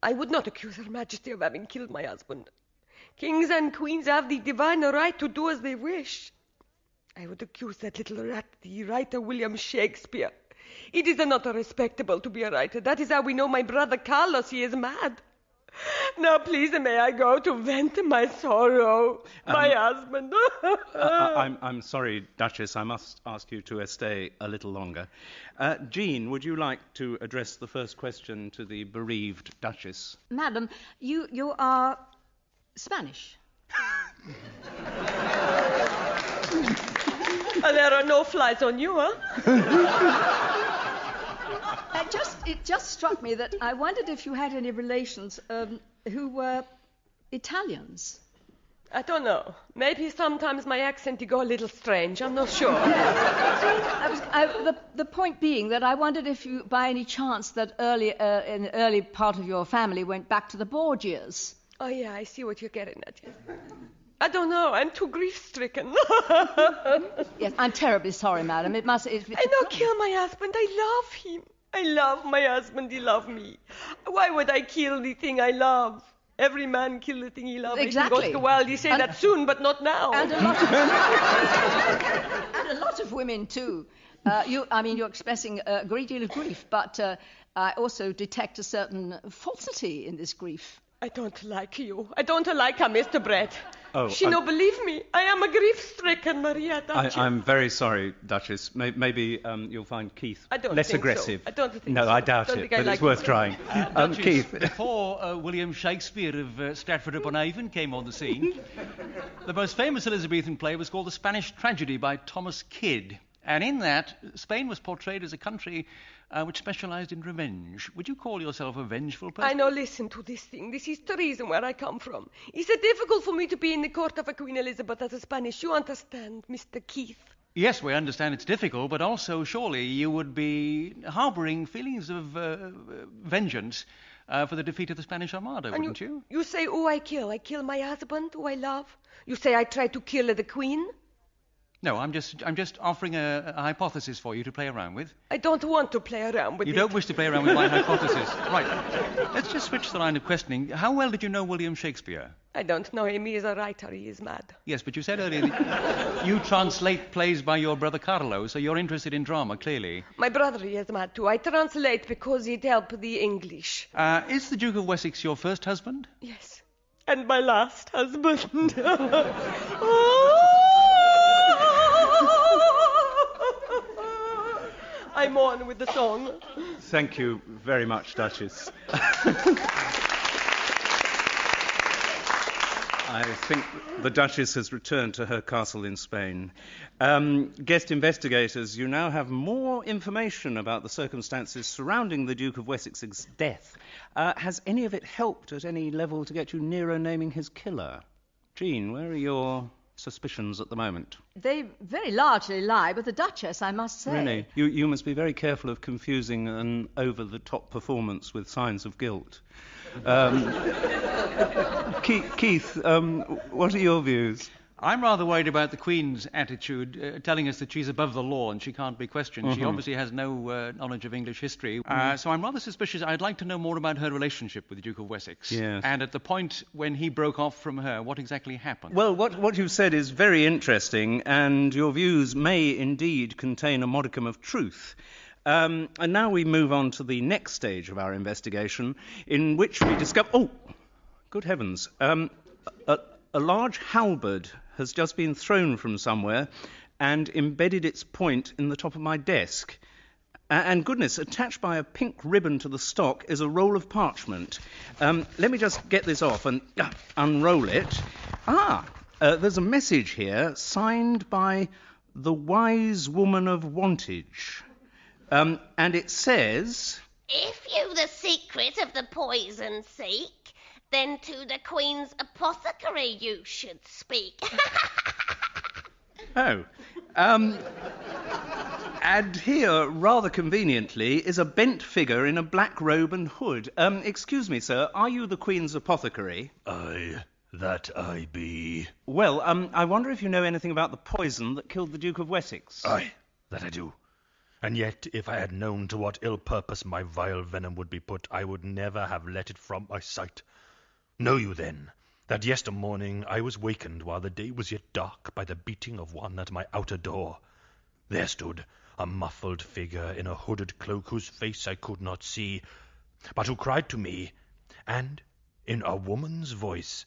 I would not accuse Her Majesty of having killed my husband. Kings and queens have the divine right to do as they wish. I would accuse that little rat, the writer William Shakespeare. It is not respectable to be a writer. That is how we know my brother Carlos, he is mad. Now, please, may I go to vent my sorrow? My husband. I'm sorry, Duchess. I must ask you to stay a little longer. Jean, would you like to address the first question to the bereaved Duchess? Madam, you are Spanish. There are no flies on you, huh? It just struck me that I wondered if you had any relations who were Italians. I don't know. Maybe sometimes my accent go a little strange. I'm not sure. The point being that I wondered if you, by any chance, that in the early part of your family went back to the Borgias. Oh, yeah, I see what you're getting at. I don't know. I'm too grief-stricken. Yes, I'm terribly sorry, madam. I don't kill my husband. I love him. I love my husband. He loves me. Why would I kill the thing I love? Every man kill the thing he loves. Exactly. Oscar Wilde, he said that soon, but not now. And a lot of women, too. You're expressing a great deal of grief, but I also detect a certain falsity in this grief. I don't like you. I don't like her, Mr. Brett. Oh, she no believe me. I am a grief-stricken Maria Duchess. I'm very sorry, Duchess. Maybe you'll find Keith less aggressive. So. I don't think No, so. I doubt it, but it's worth trying. Keith. Before William Shakespeare of Stratford-upon-Avon came on the scene, the most famous Elizabethan play was called The Spanish Tragedy by Thomas Kyd. And in that, Spain was portrayed as a country which specialised in revenge. Would you call yourself a vengeful person? I know, listen to this thing. This is the reason where I come from. It's difficult for me to be in the court of a Queen Elizabeth as a Spanish. You understand, Mr. Keith? Yes, we understand it's difficult, but also surely you would be harbouring feelings of vengeance for the defeat of the Spanish Armada, wouldn't you? You say, who I kill? I kill my husband, who I love? You say I try to kill the Queen? No, I'm just offering a hypothesis for you to play around with. I don't want to play around with it. You don't wish to play around with my hypothesis. Right. Let's just switch the line of questioning. How well did you know William Shakespeare? I don't know him. He is a writer. He is mad. Yes, but you said earlier that you translate plays by your brother Carlo, so you're interested in drama, clearly. My brother, he is mad too. I translate because it helps the English. Is the Duke of Wessex your first husband? Yes. And my last husband. I'm on with the song. Thank you very much, Duchess. I think the Duchess has returned to her castle in Spain. Guest investigators, you now have more information about the circumstances surrounding the Duke of Wessex's death. Has any of it helped at any level to get you nearer naming his killer? Jean, where are your suspicions at the moment? They very largely lie with the Duchess, I must say. Really? You must be very careful of confusing an over-the-top performance with signs of guilt. Keith, what are your views? I'm rather worried about the Queen's attitude, telling us that she's above the law and she can't be questioned. Mm-hmm. She obviously has no knowledge of English history. So I'm rather suspicious. I'd like to know more about her relationship with the Duke of Wessex. Yes. And at the point when he broke off from her, what exactly happened? Well, what you've said is very interesting, and your views may indeed contain a modicum of truth. And now we move on to the next stage of our investigation, in which we discover... Oh, good heavens. A large halberd has just been thrown from somewhere and embedded its point in the top of my desk. And goodness, attached by a pink ribbon to the stock is a roll of parchment. Let me just get this off and unroll it. There's a message here signed by the Wise Woman of Wantage. And it says... If you the secret of the poison seek, then to the Queen's apothecary you should speak. Oh. And here, rather conveniently, is a bent figure in a black robe and hood. Excuse me, sir, are you the Queen's apothecary? Aye, that I be. Well, I wonder if you know anything about the poison that killed the Duke of Wessex. Aye, that I do. And yet, if I had known to what ill purpose my vile venom would be put, I would never have let it from my sight. Know you, then, that yester morning I was wakened while the day was yet dark by the beating of one at my outer door. There stood a muffled figure in a hooded cloak whose face I could not see, but who cried to me, and, in a woman's voice,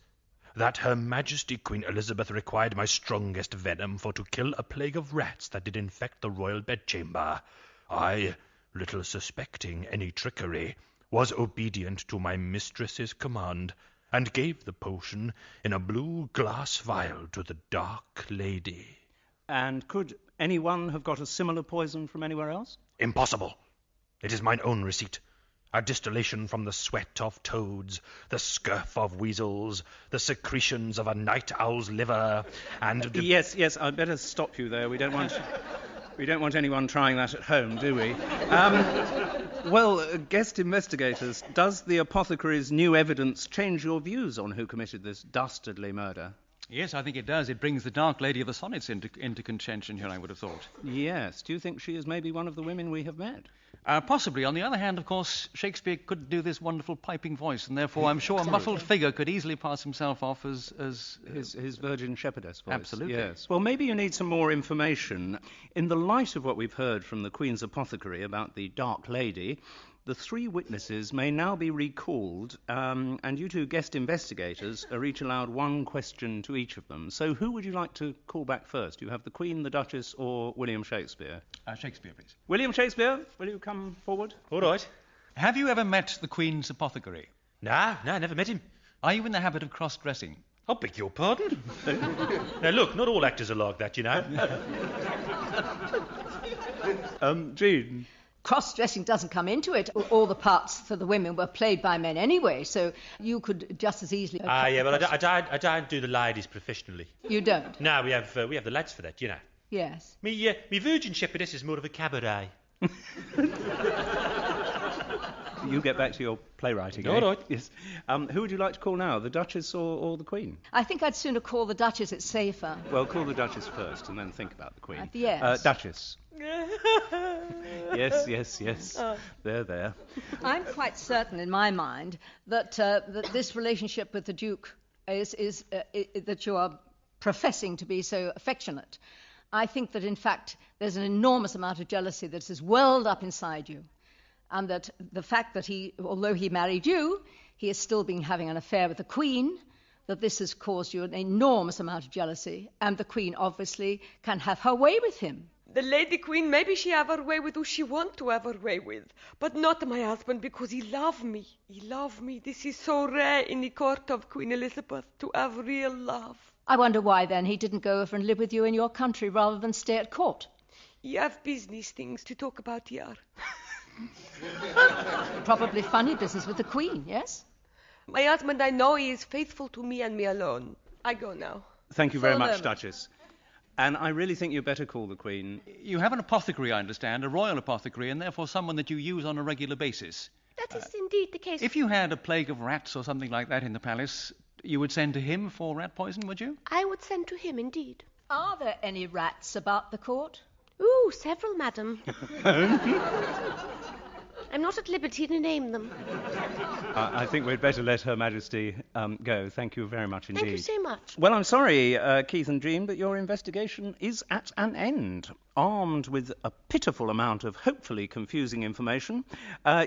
that Her Majesty Queen Elizabeth required my strongest venom for to kill a plague of rats that did infect the royal bedchamber. I, little suspecting any trickery, was obedient to my mistress's command, and gave the potion in a blue glass vial to the Dark Lady. And could anyone have got a similar poison from anywhere else? Impossible. It is mine own receipt. A distillation from the sweat of toads, the scurf of weasels, the secretions of a night owl's liver, and... Yes, I'd better stop you there. We don't want anyone trying that at home, do we? Guest investigators, does the apothecary's new evidence change your views on who committed this dastardly murder? Yes, I think it does. It brings the Dark Lady of the Sonnets into contention here, I would have thought. Yes. Do you think she is maybe one of the women we have met? Possibly. On the other hand, of course, Shakespeare could do this wonderful piping voice, and therefore I'm sure a muffled figure could easily pass himself off as his virgin shepherdess voice. Absolutely. Yes. Well, maybe you need some more information. In the light of what we've heard from the Queen's apothecary about the Dark Lady, the 3 witnesses may now be recalled, and you 2 guest investigators are each allowed 1 question to each of them. So who would you like to call back first? You have the Queen, the Duchess, or William Shakespeare? Shakespeare, please. William Shakespeare, will you come forward? All right. Have you ever met the Queen's apothecary? No, never met him. Are you in the habit of cross-dressing? I beg your pardon? Now, look, not all actors are like that, you know. Jean? Cross-dressing doesn't come into it. All the parts for the women were played by men anyway, so you could just as easily... yeah, but I don't do the ladies professionally. You don't? No, we have the lads for that, you know. Yes. Me virgin shepherdess is more of a cabaret. You get back to your playwriting. All right. Yes. Who would you like to call now, the Duchess or the Queen? I think I'd sooner call the Duchess. It's safer. Well, call the Duchess first, and then think about the Queen. Yes. Duchess. Yes. There. I'm quite certain in my mind that that this relationship with the Duke is that you are professing to be so affectionate. I think that, in fact, there's an enormous amount of jealousy that has welled up inside you. And that the fact that although he married you, he has still been having an affair with the Queen, that this has caused you an enormous amount of jealousy. And the Queen, obviously, can have her way with him. The Lady Queen, maybe she have her way with who she want to have her way with, but not my husband, because he love me. He love me. This is so rare in the court of Queen Elizabeth, to have real love. I wonder why, then, he didn't go over and live with you in your country rather than stay at court. You have business things to talk about here. Probably funny business with the Queen, yes? My husband, I know he is faithful to me and me alone. I go now. Thank you very much, Duchess. And I really think you'd better call the Queen. You have an apothecary, I understand, a royal apothecary, and therefore someone that you use on a regular basis. That is indeed the case. If you had a plague of rats or something like that in the palace, you would send to him for rat poison, would you? I would send to him, indeed. Are there any rats about the court? Ooh, several, madam. I'm not at liberty to name them. I think we'd better let Her Majesty go. Thank you very much indeed. Thank you so much. Well, I'm sorry, Keith and Jean, but your investigation is at an end. Armed with a pitiful amount of hopefully confusing information,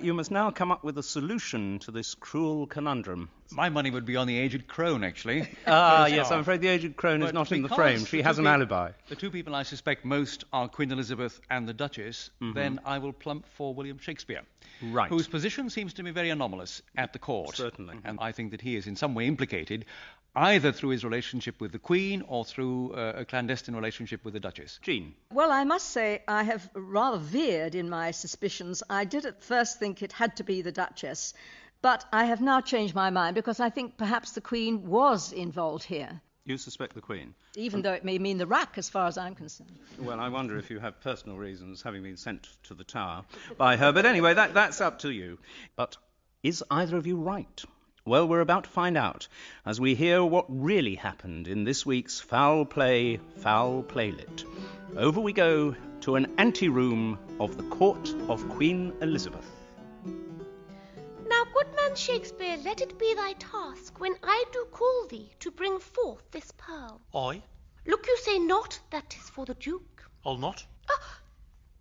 you must now come up with a solution to this cruel conundrum. My money would be on the aged crone, actually. Yes, I'm afraid the aged crone is not in the frame. She has an alibi. The 2 people I suspect most are Queen Elizabeth and the Duchess. Then I will plump for William Shakespeare. Right. Whose position seems to me very anomalous at the court. Certainly. And I think that he is in some way implicated, either through his relationship with the Queen or through a clandestine relationship with the Duchess. Jean? Well, I must say I have rather veered in my suspicions. I did at first think it had to be the Duchess, but I have now changed my mind because I think perhaps the Queen was involved here. You suspect the Queen? Even though it may mean the rack, as far as I'm concerned. Well, I wonder if you have personal reasons, having been sent to the Tower by her. But anyway, that's up to you. But is either of you right? Well, we're about to find out as we hear what really happened in this week's Foul Play, Foul Playlet. Over we go to an anteroom of the court of Queen Elizabeth. Now, good man Shakespeare, let it be thy task, when I do call thee, to bring forth this pearl. I? Look, you say not that 'tis for the Duke. I'll not. Ah,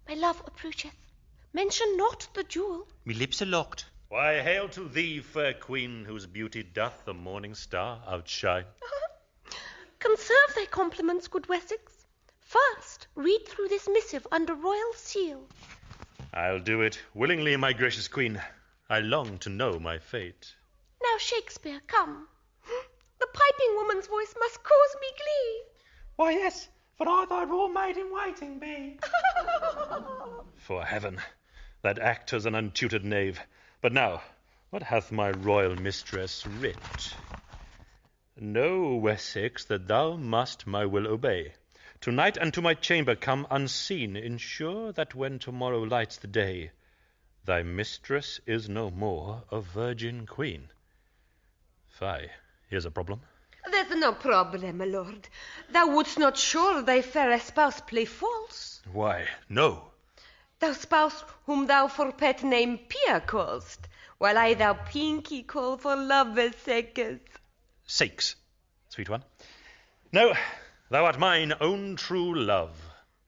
my love approacheth. Mention not the jewel. Me lips are locked. Why, hail to thee, fair queen, whose beauty doth the morning star outshine. Conserve thy compliments, good Wessex. First, read through this missive under royal seal. I'll do it willingly, my gracious queen. I long to know my fate. Now, Shakespeare, come. The piping woman's voice must cause me glee. Why, yes, for I thy royal maid-in-waiting be. For heaven, that actor's an untutored knave. But now, what hath my royal mistress writ? Know, Wessex, that thou must my will obey. Tonight unto my chamber come unseen, ensure that when tomorrow lights the day, thy mistress is no more a virgin queen. Fie, here's a problem. There's no problem, my lord. Thou wouldst not sure thy fair spouse play false. Why, no. Thou spouse whom thou for pet name Pia call'st, while I thou Pinky call for love's Sakes, sweet one. No, thou art mine own true love.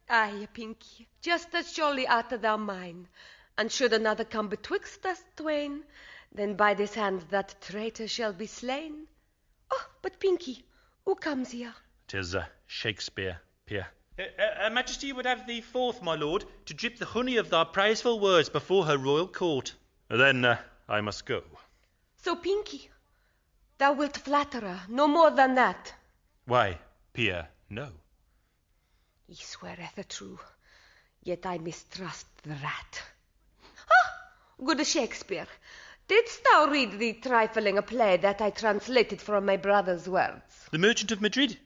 Aye, Pinky, just as surely art thou mine. And should another come betwixt us twain, then by this hand that traitor shall be slain. Oh, but Pinky, who comes here? 'Tis Shakespeare, Pia. Her Majesty would have thee forth, my lord, to drip the honey of thy praiseful words before her royal court. Then I must go. So, Pinky, thou wilt flatter her, no more than that. Why, Pia, no. He sweareth true, yet I mistrust the rat. Good Shakespeare, didst thou read the trifling play that I translated from my brother's words? The Merchant of Madrid?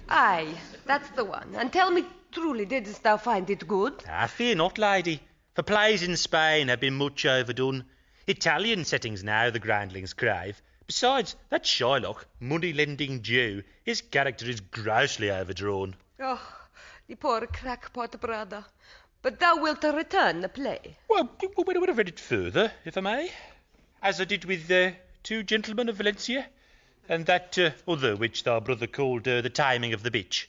Aye, that's the one. And tell me truly, didst thou find it good? I fear not, lady, for plays in Spain have been much overdone. Italian settings now the groundlings crave. Besides, that Shylock, money-lending Jew, his character is grossly overdrawn. Oh, the poor crackpot brother. But thou wilt return the play. Well, I would have read it further, if I may. As I did with Two Gentlemen of Valencia, and that other which thy brother called The Timing of the Bitch.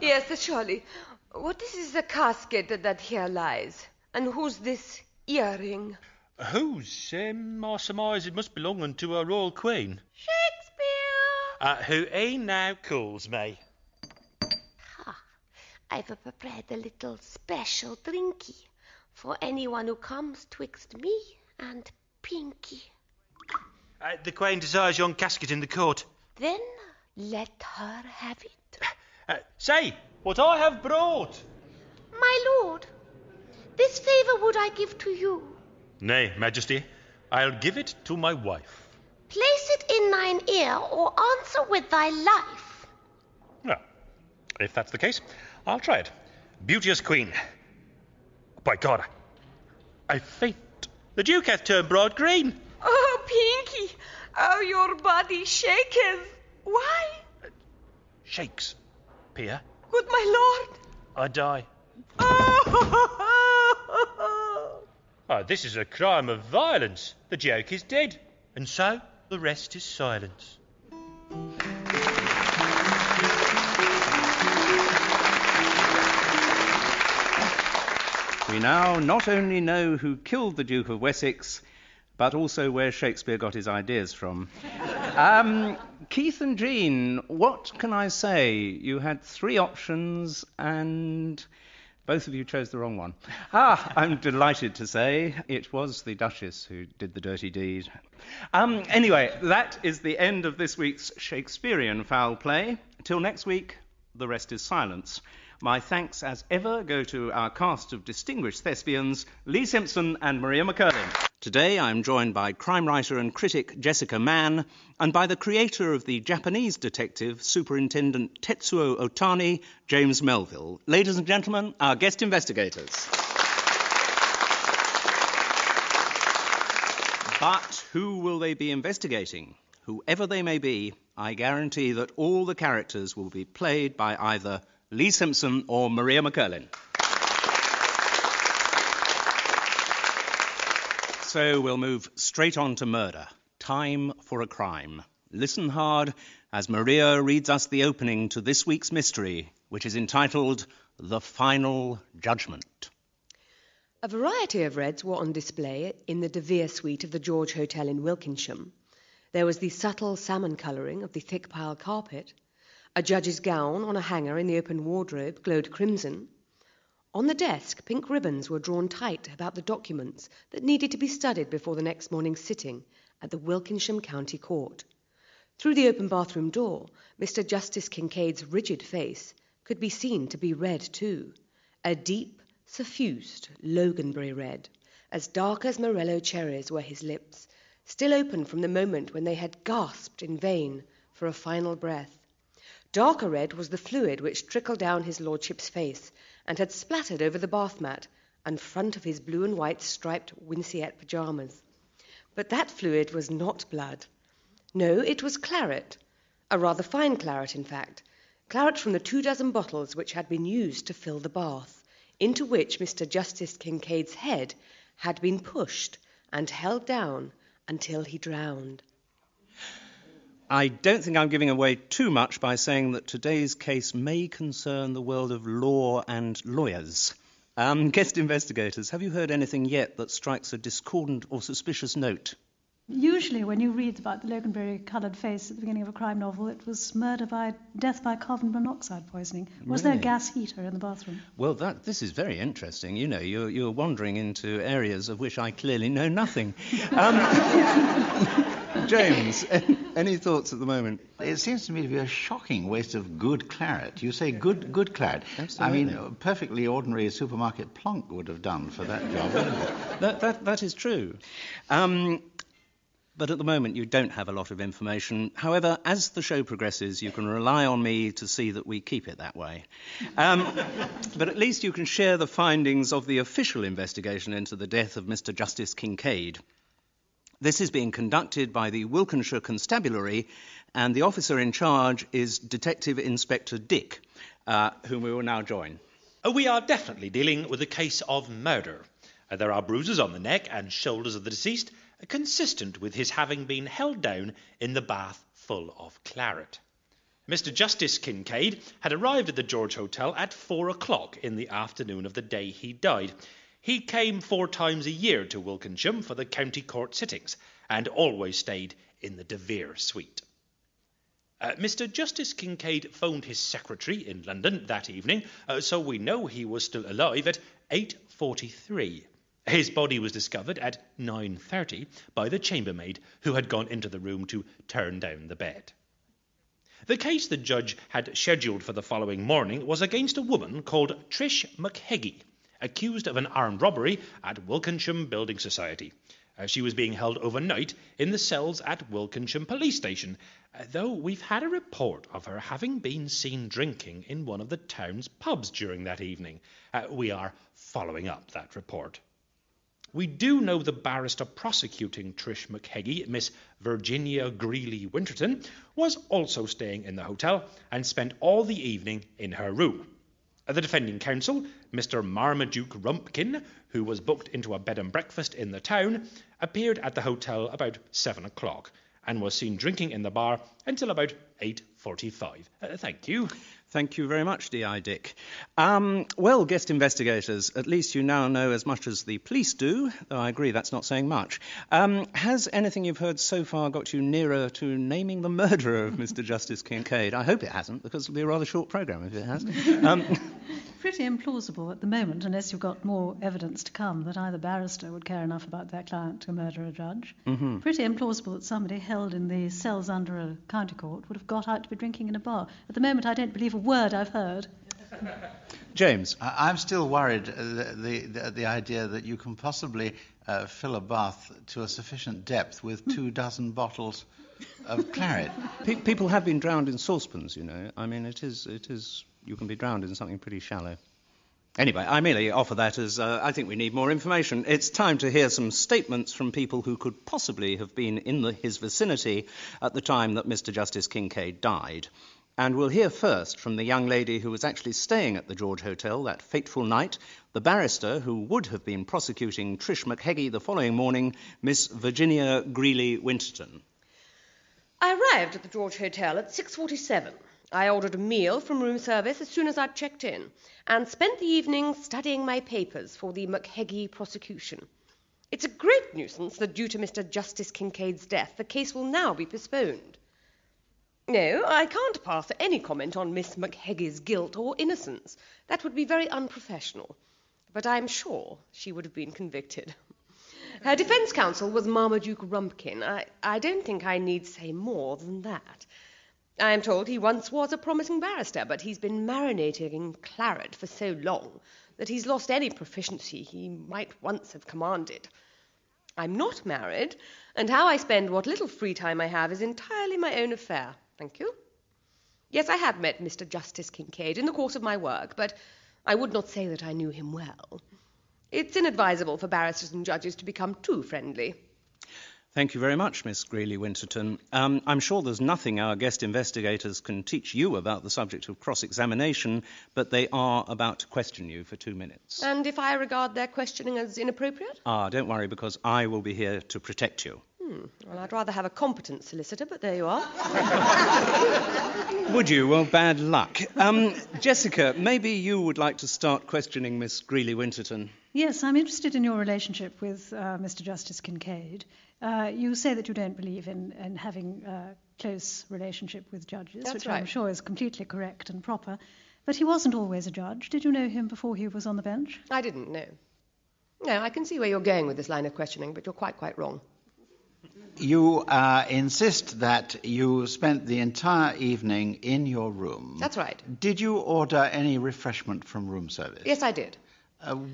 Yes, surely. What is the casket that here lies? And who's this earring? Whose? I surmise it must belong unto our royal queen. Shakespeare! Who he now calls me. I've prepared a little special drinky for anyone who comes twixt me and Pinky. The Queen desires yon casket in the court. Then let her have it. Say, what I have brought. My lord, this favour would I give to you. Nay, Majesty, I'll give it to my wife. Place it in thine ear, or answer with thy life. Well, if that's the case, I'll try it. Beauteous Queen. By God, I faint. The Duke hath turned broad green. Oh, Pinky, how your body shaketh. Why? Shakes, Pia. Good my lord. I die. This is a crime of violence. The Duke is dead. And so the rest is silence. We now not only know who killed the Duke of Wessex, but also where Shakespeare got his ideas from. Keith and Jean, what can I say? You had 3 options and both of you chose the wrong one. I'm delighted to say it was the Duchess who did the dirty deed. Anyway, that is the end of this week's Shakespearean Foul Play. Till next week, the rest is silence. My thanks, as ever, go to our cast of distinguished thespians, Lee Simpson and Maria McCurlin. Today I'm joined by crime writer and critic Jessica Mann and by the creator of the Japanese detective, Superintendent Tetsuo Otani, James Melville. Ladies and gentlemen, our guest investigators. But who will they be investigating? Whoever they may be, I guarantee that all the characters will be played by either Lee Simpson or Maria McCurlin. So we'll move straight on to murder. Time for a crime. Listen hard as Maria reads us the opening to this week's mystery, which is entitled The Final Judgment. A variety of reds were on display in the De Vere suite of the George Hotel in Wilkinsham. There was the subtle salmon colouring of the thick pile carpet. A judge's gown on a hanger in the open wardrobe glowed crimson. On the desk, pink ribbons were drawn tight about the documents that needed to be studied before the next morning's sitting at the Wilkinsham County Court. Through the open bathroom door, Mr. Justice Kincaid's rigid face could be seen to be red too, a deep, suffused Loganberry red, as dark as morello cherries were his lips, still open from the moment when they had gasped in vain for a final breath. Darker red was the fluid which trickled down his lordship's face and had splattered over the bath mat and front of his blue and white striped winceyette pyjamas. But that fluid was not blood. No, it was claret, a rather fine claret, in fact, claret from the 24 bottles which had been used to fill the bath, into which Mr. Justice Kincaid's head had been pushed and held down until he drowned. I don't think I'm giving away too much by saying that today's case may concern the world of law and lawyers. Guest investigators, have you heard anything yet that strikes a discordant or suspicious note? Usually when you read about the Loganberry-coloured face at the beginning of a crime novel, it was death by carbon monoxide poisoning. Was there a gas heater in the bathroom? Well, this is very interesting. You know, you're wandering into areas of which I clearly know nothing. James, any thoughts at the moment? It seems to me to be a shocking waste of good claret. You say good claret. Absolutely. I mean, perfectly ordinary supermarket plonk would have done for that job, wouldn't it? That is true. But at the moment you don't have a lot of information. However, as the show progresses, you can rely on me to see that we keep it that way. But at least you can share the findings of the official investigation into the death of Mr. Justice Kincaid. This is being conducted by the Wilkinshire Constabulary, and the officer in charge is Detective Inspector Dick, whom we will now join. We are definitely dealing with a case of murder. There are bruises on the neck and shoulders of the deceased, consistent with his having been held down in the bath full of claret. Mr. Justice Kincaid had arrived at the George Hotel at 4 o'clock in the afternoon of the day he died. He came 4 times a year to Wilkinsham for the county court sittings, and always stayed in the De Vere suite. Mr. Justice Kincaid phoned his secretary in London that evening, so we know he was still alive at 8:43. His body was discovered at 9:30 by the chambermaid who had gone into the room to turn down the bed. The case the judge had scheduled for the following morning was against a woman called Trish McHeggie, accused of an armed robbery at Wilkinsham Building Society. She was being held overnight in the cells at Wilkinsham Police Station, though we've had a report of her having been seen drinking in one of the town's pubs during that evening. We are following up that report. We do know the barrister prosecuting Trish McHeggie, Miss Virginia Greeley Winterton, was also staying in the hotel and spent all the evening in her room. The defending counsel, Mr. Marmaduke Rumpkin, who was booked into a bed and breakfast in the town, appeared at the hotel about 7 o'clock and was seen drinking in the bar until about 8:45. Thank you. Thank you very much, D.I. Dick. Well, guest investigators, at least you now know as much as the police do, though I agree that's not saying much. Has anything you've heard so far got you nearer to naming the murderer of Mr. Justice Kincaid? I hope it hasn't, because it'll be a rather short programme if it has. Pretty implausible at the moment, unless you've got more evidence to come that either barrister would care enough about their client to murder a judge. Mm-hmm. Pretty implausible that somebody held in the cells under a county court would have got out to be drinking in a bar. At the moment, I don't believe a word I've heard. James? I'm still worried the idea that you can possibly fill a bath to a sufficient depth with 24 bottles of claret. People have been drowned in saucepans, you know. I mean, it is. You can be drowned in something pretty shallow. Anyway, I merely offer that as I think we need more information. It's time to hear some statements from people who could possibly have been in his vicinity at the time that Mr. Justice Kincaid died. And we'll hear first from the young lady who was actually staying at the George Hotel that fateful night, the barrister who would have been prosecuting Trish McHeggie the following morning, Miss Virginia Greeley Winterton. I arrived at the George Hotel at 6:47. I ordered a meal from room service as soon as I'd checked in, and spent the evening studying my papers for the McHeggie prosecution. It's a great nuisance that due to Mr. Justice Kincaid's death, the case will now be postponed. No, I can't pass any comment on Miss McHeggie's guilt or innocence. That would be very unprofessional. But I'm sure she would have been convicted. Her defence counsel was Marmaduke Rumpkin. I don't think I need say more than that. I am told he once was a promising barrister, but he's been marinating in claret for so long that he's lost any proficiency he might once have commanded. I'm not married, and how I spend what little free time I have is entirely my own affair. Thank you. Yes, I have met Mr. Justice Kincaid in the course of my work, but I would not say that I knew him well. It's inadvisable for barristers and judges to become too friendly. Thank you very much, Miss Greeley-Winterton. I'm sure there's nothing our guest investigators can teach you about the subject of cross-examination, but they are about to question you for 2 minutes. And if I regard their questioning as inappropriate? Don't worry, because I will be here to protect you. Well, I'd rather have a competent solicitor, but there you are. Would you? Well, bad luck. Jessica, maybe you would like to start questioning Miss Greeley-Winterton. Yes, I'm interested in your relationship with Mr. Justice Kincaid. You say that you don't believe in having a close relationship with judges, That's which right. I'm sure is completely correct and proper. But he wasn't always a judge. Did you know him before he was on the bench? I didn't know. No, I can see where you're going with this line of questioning, but you're quite wrong. You insist that you spent the entire evening in your room. That's right. Did you order any refreshment from room service? Yes, I did.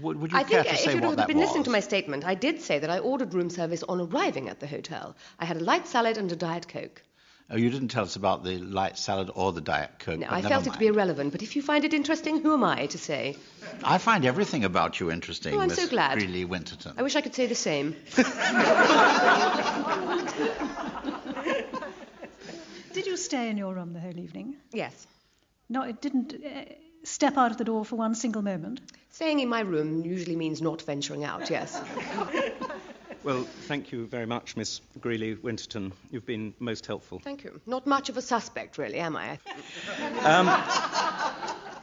Would you care to say if what you'd that been listening was? to my statement, I did say that I ordered room service on arriving at the hotel. I had a light salad and a Diet Coke. Oh, you didn't tell us about the light salad or the Diet Coke. No, but I never felt it mind. to be irrelevant, but if you find it interesting, who am I to say? I find everything about you interesting, Oh, I'm Miss so glad. Greeley-Winterton. I wish I could say the same. Did you stay in your room the whole evening? Yes. No, it didn't step out of the door for one single moment? Staying in my room usually means not venturing out, yes. Well, thank you very much, Miss Greeley-Winterton. You've been most helpful. Thank you. Not much of a suspect, really, am I?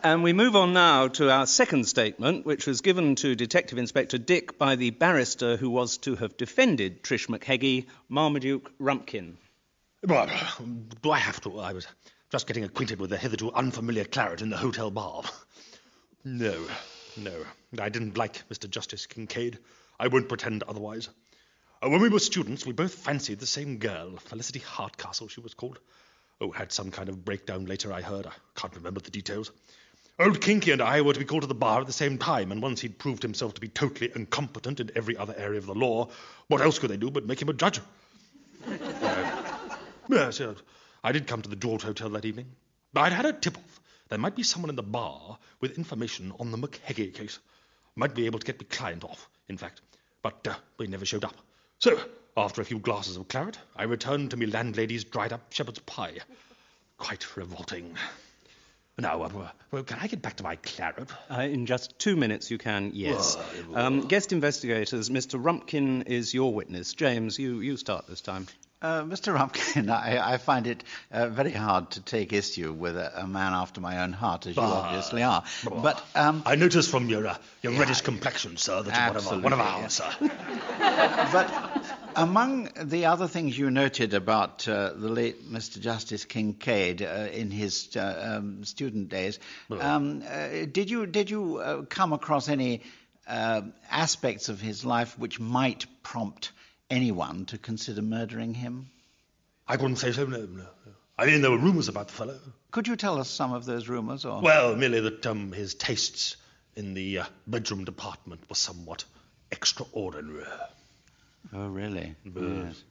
And we move on now to our second statement, which was given to Detective Inspector Dick by the barrister who was to have defended Trish McHeggie, Marmaduke Rumpkin. Well, do I have to? I was just getting acquainted with the hitherto unfamiliar claret in the hotel bar. No, I didn't like Mr. Justice Kincaid. I won't pretend otherwise. When we were students, we both fancied the same girl, Felicity Hardcastle, she was called. Had some kind of breakdown later, I heard. I can't remember the details. Old Kinky and I were to be called to the bar at the same time, and once he'd proved himself to be totally incompetent in every other area of the law, what else could they do but make him a judge? Yes, I did come to the George Hotel that evening. I'd had a tip-off. There might be someone in the bar with information on the McHeggie case. Might be able to get me client off, in fact. But they never showed up. So, after a few glasses of claret, I returned to me landlady's dried-up shepherd's pie. Quite revolting. Now, well, can I get back to my claret? In just 2 minutes you can, yes. Guest investigators, Mr. Rumpkin is your witness. James, you start this time. Mr. Rumpkin, I find it very hard to take issue with a man after my own heart, as you obviously are. But I notice from your reddish complexion, sir, that you're one of ours, sir. But among the other things you noted about the late Mr. Justice Kincaid in his student days, did you come across any aspects of his life which might prompt anyone to consider murdering him? I wouldn't say so, no. I mean, there were rumours about the fellow. Could you tell us some of those rumours? Or? Well, merely that his tastes in the bedroom department were somewhat extraordinary. Oh, really? Yes.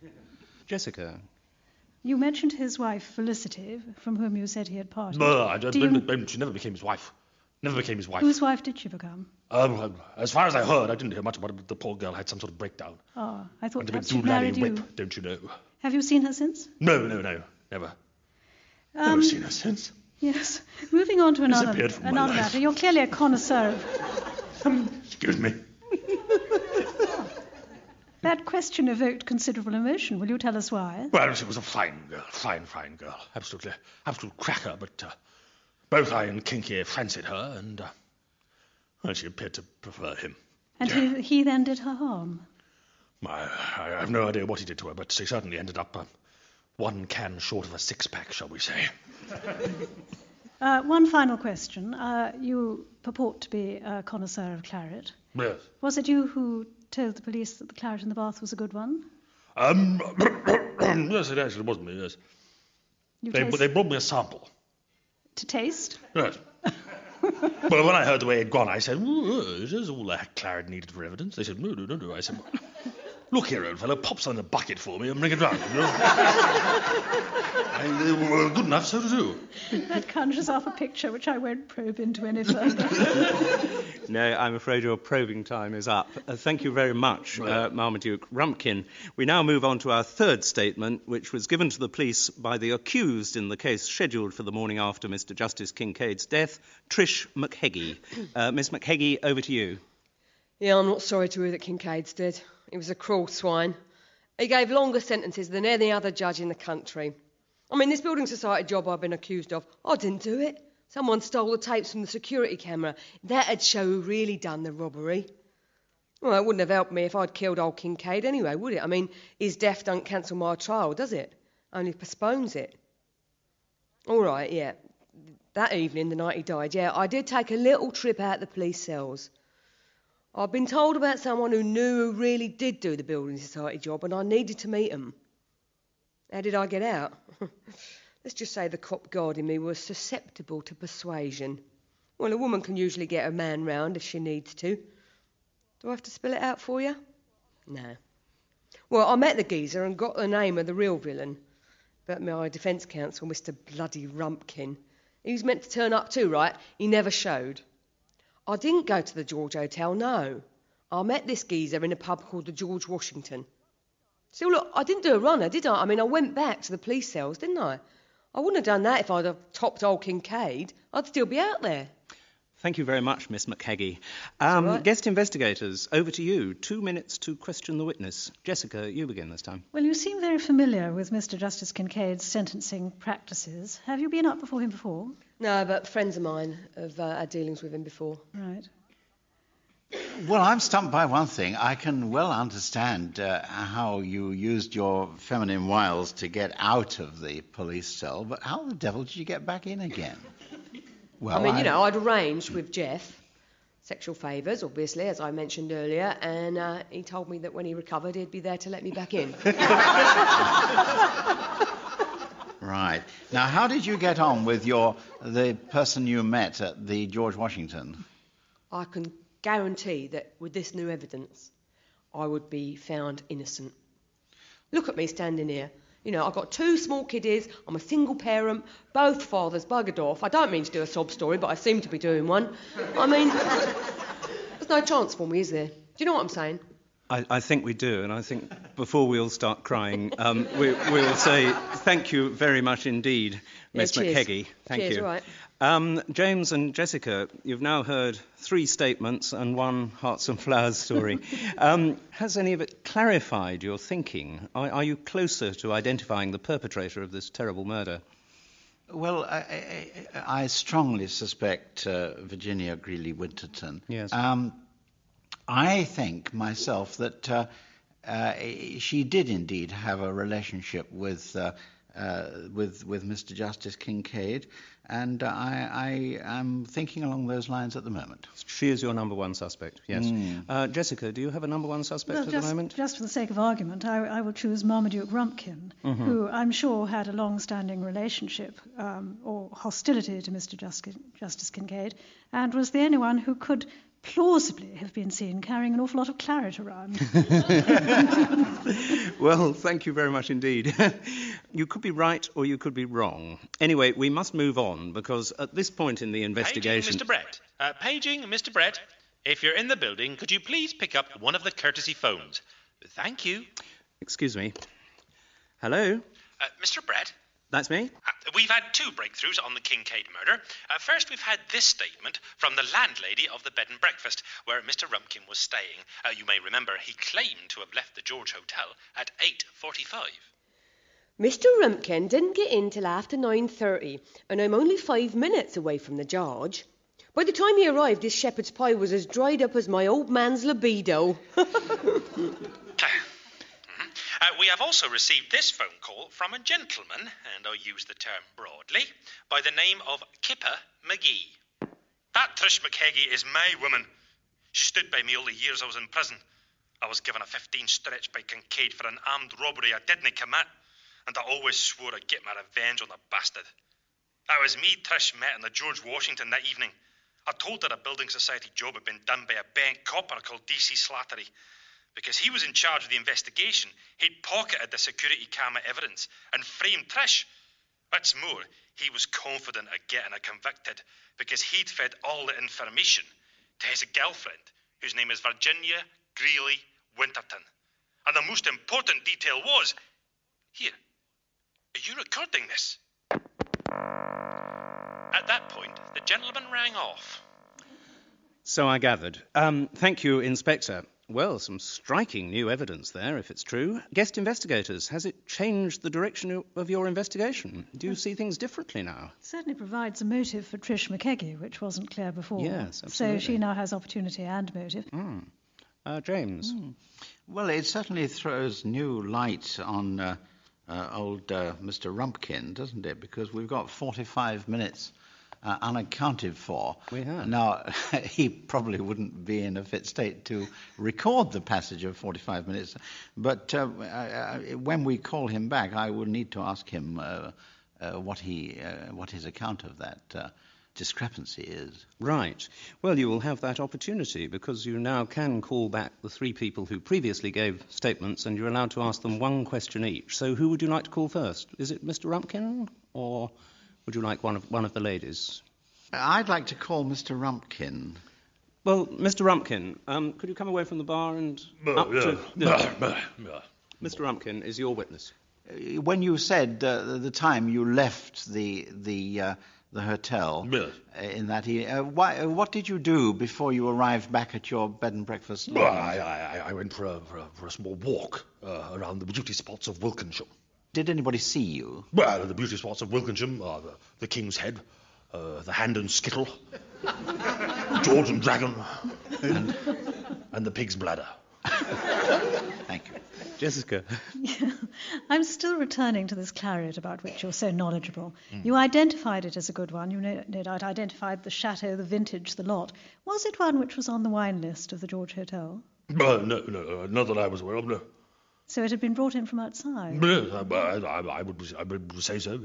Jessica? You mentioned his wife, Felicity, from whom you said he had parted. She never became his wife. Never became his wife. Whose wife did she become? As far as I heard, I didn't hear much about it, but the poor girl had some sort of breakdown. Oh, I thought And a perhaps bit she married you. whip, don't you know? Have you seen her since? No, never. Never seen her since. Yes. Moving on to another Disappeared from my life. matter. You're clearly a connoisseur of... Excuse me. That question evoked considerable emotion. Will you tell us why? Well, she was a fine girl, fine girl. Absolute cracker, but both I and Kinky fancied her, and well, she appeared to prefer him. And he then did her harm? I have no idea what he did to her, but she certainly ended up one can short of a six-pack, shall we say. One final question. You purport to be a connoisseur of claret. Yes. Was it you who told the police that the claret in the bath was a good one? Yes, it actually was me, yes. They brought me a sample. To taste? Yes. Well, when I heard the way it had gone, I said, is this all that claret needed for evidence? They said, no. I said, look here, old fellow, pop some in a bucket for me and bring it round. You know? And they were good enough so to do. That conjures up a picture which I won't probe into any further. No, I'm afraid your probing time is up. Thank you very much, Marmaduke Rumpkin. We now move on to our third statement, which was given to the police by the accused in the case scheduled for the morning after Mr. Justice Kincaid's death, Trish McHeggie. Miss McHeggie, over to you. Yeah, I'm not sorry to hear that Kincaid's dead. He was a cruel swine. He gave longer sentences than any other judge in the country. I mean, this building society job I've been accused of, I didn't do it. Someone stole the tapes from the security camera. That'd show who really done the robbery. Well, it wouldn't have helped me if I'd killed old Kincaid anyway, would it? I mean, his death don't cancel my trial, does it? Only postpones it. All right, yeah. That evening, the night he died, yeah, I did take a little trip out the police cells. I'd been told about someone who knew who really did do the building society job, and I needed to meet him. How did I get out? Let's just say the cop guarding me was susceptible to persuasion. Well, a woman can usually get a man round if she needs to. Do I have to spell it out for you? No. Well, I met the geezer and got the name of the real villain. But my defence counsel, Mr. Bloody Rumpkin, he was meant to turn up too, right? He never showed. I didn't go to the George Hotel, no. I met this geezer in a pub called the George Washington. So look, I didn't do a runner, did I? I mean, I went back to the police cells, didn't I? I wouldn't have done that if I'd have topped old Kincaid. I'd still be out there. Thank you very much, Miss McHeggie. Right. Guest investigators, over to you. 2 minutes to question the witness. Jessica, you begin this time. Well, you seem very familiar with Mr. Justice Kincaid's sentencing practices. Have you been up before him before? No, but friends of mine have had dealings with him before. Right. Well, I'm stumped by one thing. I can well understand how you used your feminine wiles to get out of the police cell, but how the devil did you get back in again? Well, I mean, I'd arranged with Jeff sexual favours, obviously, as I mentioned earlier, and he told me that when he recovered, he'd be there to let me back in. Right. Now, how did you get on with the person you met at the George Washington? I can guarantee that with this new evidence, I would be found innocent. Look at me standing here. I've got 2 small kiddies, I'm a single parent, both fathers buggered off. I don't mean to do a sob story, but I seem to be doing one. I mean, there's no chance for me, is there? Do you know what I'm saying? I think we do, and I think before we all start crying, we will say thank you very much indeed, Miss McHeggie. Thank cheers, you. Right. James and Jessica, you've now heard 3 statements and 1 Hearts and Flowers story. Has any of it clarified your thinking? Are you closer to identifying the perpetrator of this terrible murder? Well, I strongly suspect Virginia Greeley-Winterton. Yes. I think myself that she did indeed have a relationship with Mr. Justice Kincaid, and I am thinking along those lines at the moment. She is your number 1 suspect, yes. Jessica, do you have a number 1 suspect at the moment? Just for the sake of argument, I will choose Marmaduke Rumpkin, who I'm sure had a long-standing relationship or hostility to Mr. Justice Kincaid, and was the only one who could plausibly have been seen carrying an awful lot of claret around. Well, thank you very much indeed. You could be right or you could be wrong. Anyway, we must move on because at this point in the investigation... Paging Mr. Brett. Paging Mr. Brett. If you're in the building, could you please pick up one of the courtesy phones? Thank you. Excuse me. Hello? Mr. Brett, That's me. We've had two breakthroughs on the Kincaid murder. First, we've had this statement from the landlady of the bed and breakfast where Mr. Rumpkin was staying. You may remember he claimed to have left the George Hotel at 8:45. Mr. Rumpkin didn't get in till after 9:30, and I'm only 5 minutes away from the George. By the time he arrived, this shepherd's pie was as dried up as my old man's libido. We have also received this phone call from a gentleman, and I use the term broadly, by the name of Kipper McGee. That Trish McHeggie is my woman. She stood by me all the years I was in prison. I was given a 15 stretch by Kincaid for an armed robbery I didn't commit, and I always swore I'd get my revenge on the bastard. It was me Trish met in the George Washington that evening. I told her a building society job had been done by a bent copper called D.C. Slattery. Because he was in charge of the investigation, he'd pocketed the security camera evidence and framed Trish. What's more, he was confident of getting her convicted because he'd fed all the information to his girlfriend, whose name is Virginia Greeley Winterton. And the most important detail was... Here, are you recording this? At that point, the gentleman rang off. So I gathered. Thank you, Inspector. Well, some striking new evidence there, if it's true. Guest investigators, has it changed the direction of your investigation? Do you see things differently now? It certainly provides a motive for Trish McHeggie, which wasn't clear before. Yes, absolutely. So she now has opportunity and motive. James? Well, it certainly throws new light on old Mr. Rumpkin, doesn't it? Because we've got 45 minutes unaccounted for. We have. Now, he probably wouldn't be in a fit state to record the passage of 45 minutes, but when we call him back, I will need to ask him what his account of that discrepancy is. Right. Well, you will have that opportunity because you now can call back the three people who previously gave statements and you're allowed to ask them one question each. So who would you like to call first? Is it Mr. Rumpkin or... would you like one of the ladies? I'd like to call Mr. Rumpkin. Well, Mr. Rumpkin, could you come away from the bar and Mr. Rumpkin is your witness. When you said the time you left the hotel in that what did you do before you arrived back at your bed and breakfast? Well, I went for a small walk around the beauty spots of Wilkinsham. Did anybody see you? Well, the beauty spots of Wilkinsham are the King's Head, the Hand and Skittle, George and Dragon, and the Pig's Bladder. Thank you. Jessica. Yeah. I'm still returning to this claret about which you're so knowledgeable. You identified it as a good one. You no doubt identified the chateau, the vintage, the lot. Was it one which was on the wine list of the George Hotel? No, not that I was aware of, no. So it had been brought in from outside? Yes, I would say so.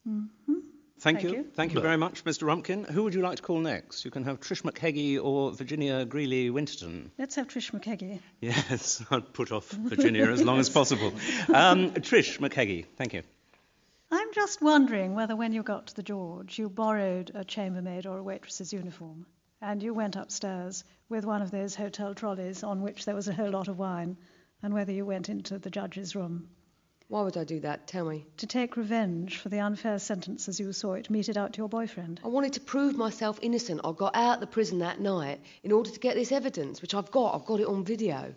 Mm-hmm. Thank you. Thank you very much, Mr. Rumpkin. Who would you like to call next? You can have Trish McHeggie or Virginia Greeley Winterton. Let's have Trish McHeggie. Yes, I'd put off Virginia as long as possible. Trish McHeggie, thank you. I'm just wondering whether when you got to the George, you borrowed a chambermaid or a waitress's uniform, and you went upstairs with one of those hotel trolleys on which there was a whole lot of wine, and whether you went into the judge's room. Why would I do that? Tell me. To take revenge for the unfair sentence as you saw it meted out to your boyfriend. I wanted to prove myself innocent. I got out of the prison that night in order to get this evidence, which I've got. I've got it on video.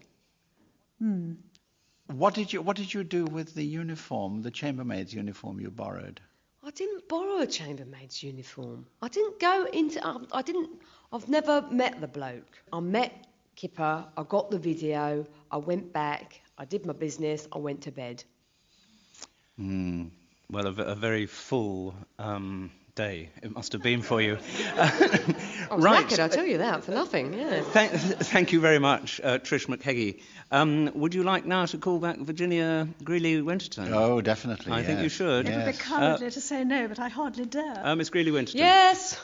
What did you do with the uniform, the chambermaid's uniform you borrowed? I didn't borrow a chambermaid's uniform. I didn't go into... I've never met the bloke. I met Kipper, I got the video, I went back, I did my business, I went to bed. Well, a very full day it must have been for you. I was knackered, I tell you that, for nothing, yeah. Thank you very much, Trish McHeggie. Would you like now to call back Virginia Greeley Winterton? Oh, definitely, I think you should. It would be cowardly to say no, but I hardly dare. Miss Greeley Winterton. Yes!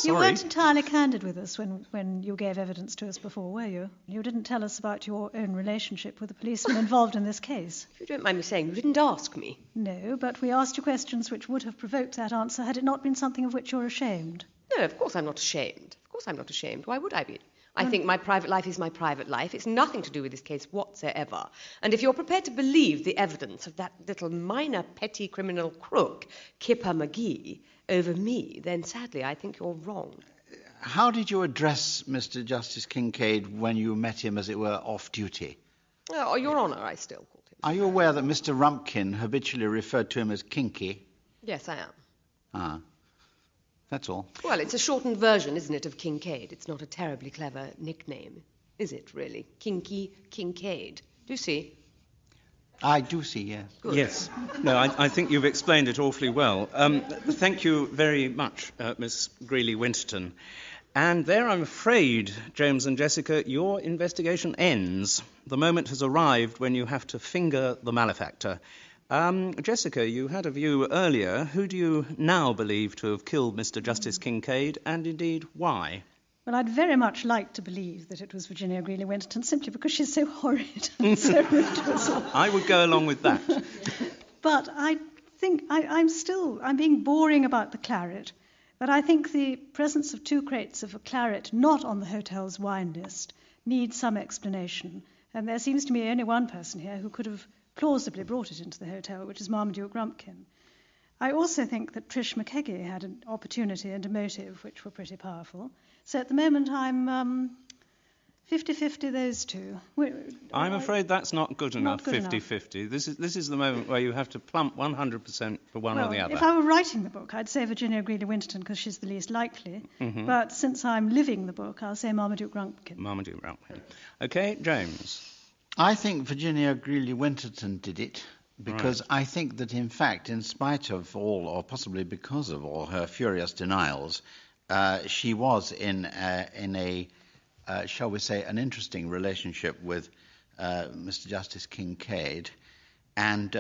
You weren't entirely candid with us when you gave evidence to us before, were you? You didn't tell us about your own relationship with the policeman involved in this case. If you don't mind me saying, you didn't ask me. No, but we asked you questions which would have provoked that answer had it not been something of which you're ashamed. No, of course I'm not ashamed. Of course I'm not ashamed. Why would I be? I think my private life is my private life. It's nothing to do with this case whatsoever. And if you're prepared to believe the evidence of that little minor petty criminal crook, Kipper McGee, over me, then sadly I think you're wrong. How did you address Mr. Justice Kincaid when you met him, as it were, off duty? Oh, Your Honour, I still called him. Are you aware that Mr. Rumpkin habitually referred to him as Kinky? Yes, I am. Ah. That's all. Well, it's a shortened version, isn't it, of Kincaid? It's not a terribly clever nickname, is it, really? Kinky Kincaid. Do you see? I do see, yes. Good. Yes. No, I think you've explained it awfully well. Thank you very much, Miss Greeley-Winterton. And there, I'm afraid, James and Jessica, your investigation ends. The moment has arrived when you have to finger the malefactor. Jessica, you had a view earlier. Who do you now believe to have killed Mr. Justice Kincaid, and indeed why? Well, I'd very much like to believe that it was Virginia Greeley-Winterton, simply because she's so horrid and so rude to us all. I would go along with that. But I think I'm being boring about the claret. But I think the presence of 2 crates of a claret not on the hotel's wine list needs some explanation. And there seems to me only one person here who could have plausibly brought it into the hotel, which is Marmaduke Rumpkin. I also think that Trish McKeggie had an opportunity and a motive which were pretty powerful. So at the moment I'm 50-50 those two. I'm afraid that's not good enough, Not good 50-50. This is the moment where you have to plump 100% for one or the other. If I were writing the book, I'd say Virginia Greeley-Winterton because she's the least likely. Mm-hmm. But since I'm living the book, I'll say Marmaduke Rumpkin. Marmaduke Rumpkin. OK, James. I think Virginia Greeley-Winterton did it because Right. I think that, in fact, in spite of all, or possibly because of all her furious denials, she was in a shall we say, an interesting relationship with Mr. Justice Kincaid, and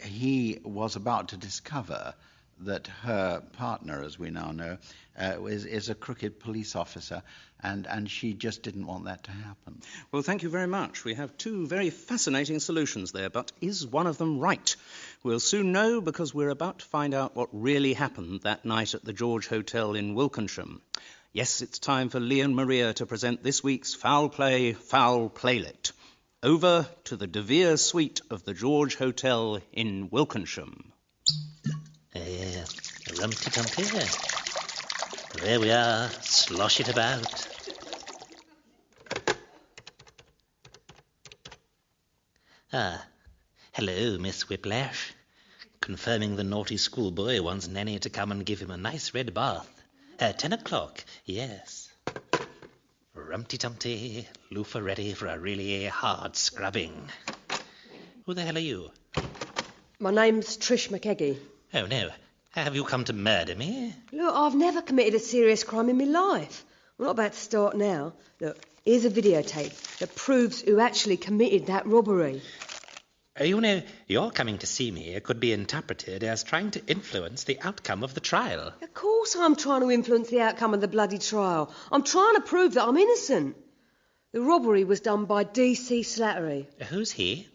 he was about to discover that her partner, as we now know, is a crooked police officer, and she just didn't want that to happen. Well, thank you very much. We have 2 very fascinating solutions there, but is one of them right? We'll soon know, because we're about to find out what really happened that night at the George Hotel in Wilkensham. Yes, it's time for Lee and Maria to present this week's Foul Play, Foul Playlet. Over to the De Vere suite of the George Hotel in Wilkensham. Rumpty-tumpty. There we are, slosh it about. Ah, hello, Miss Whiplash. Confirming the naughty schoolboy wants Nanny to come and give him a nice red bath. 10 o'clock, yes. Rumpty-tumpty, loofah ready for a really hard scrubbing. Who the hell are you? My name's Trish McKeggie. Oh, no. Have you come to murder me? Look, I've never committed a serious crime in my life. I'm not about to start now. Look, here's a videotape that proves who actually committed that robbery. You know, your coming to see me could be interpreted as trying to influence the outcome of the trial. Of course I'm trying to influence the outcome of the bloody trial. I'm trying to prove that I'm innocent. The robbery was done by D.C. Slattery. Who's he?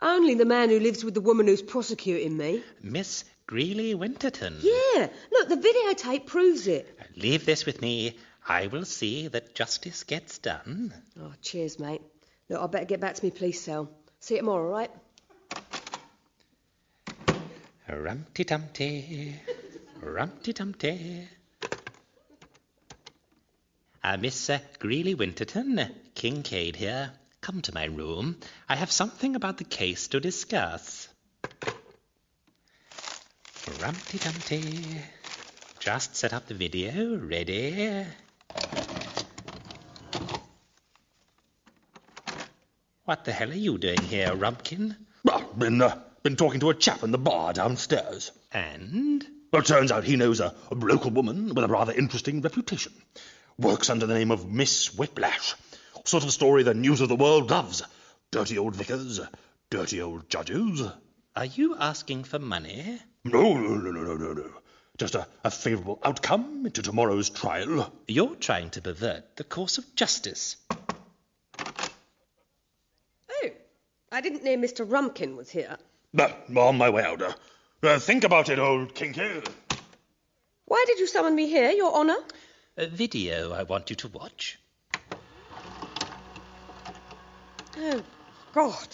Only the man who lives with the woman who's prosecuting me. Miss Greeley-Winterton. Yeah, look, the videotape proves it. Leave this with me. I will see that justice gets done. Oh, cheers, mate. Look, I better get back to my police cell. See you tomorrow, right? Rumpty-tumpty, rumpty-tumpty. Miss Greeley-Winterton, Kincaid here. Come to my room. I have something about the case to discuss. Rumpty-tumpty. Just set up the video. Ready? What the hell are you doing here, Rumpkin? Well, been talking to a chap in the bar downstairs. And? Well, it turns out he knows a local woman with a rather interesting reputation. Works under the name of Miss Whiplash. Sort of story the news of the world loves. Dirty old vicars, dirty old judges. Are you asking for money? No. Just a favourable outcome to tomorrow's trial. You're trying to pervert the course of justice. Oh, I didn't know Mr. Rumpkin was here. On my way out. Think about it, old Kinky. Why did you summon me here, Your Honour? A video I want you to watch. Oh, God.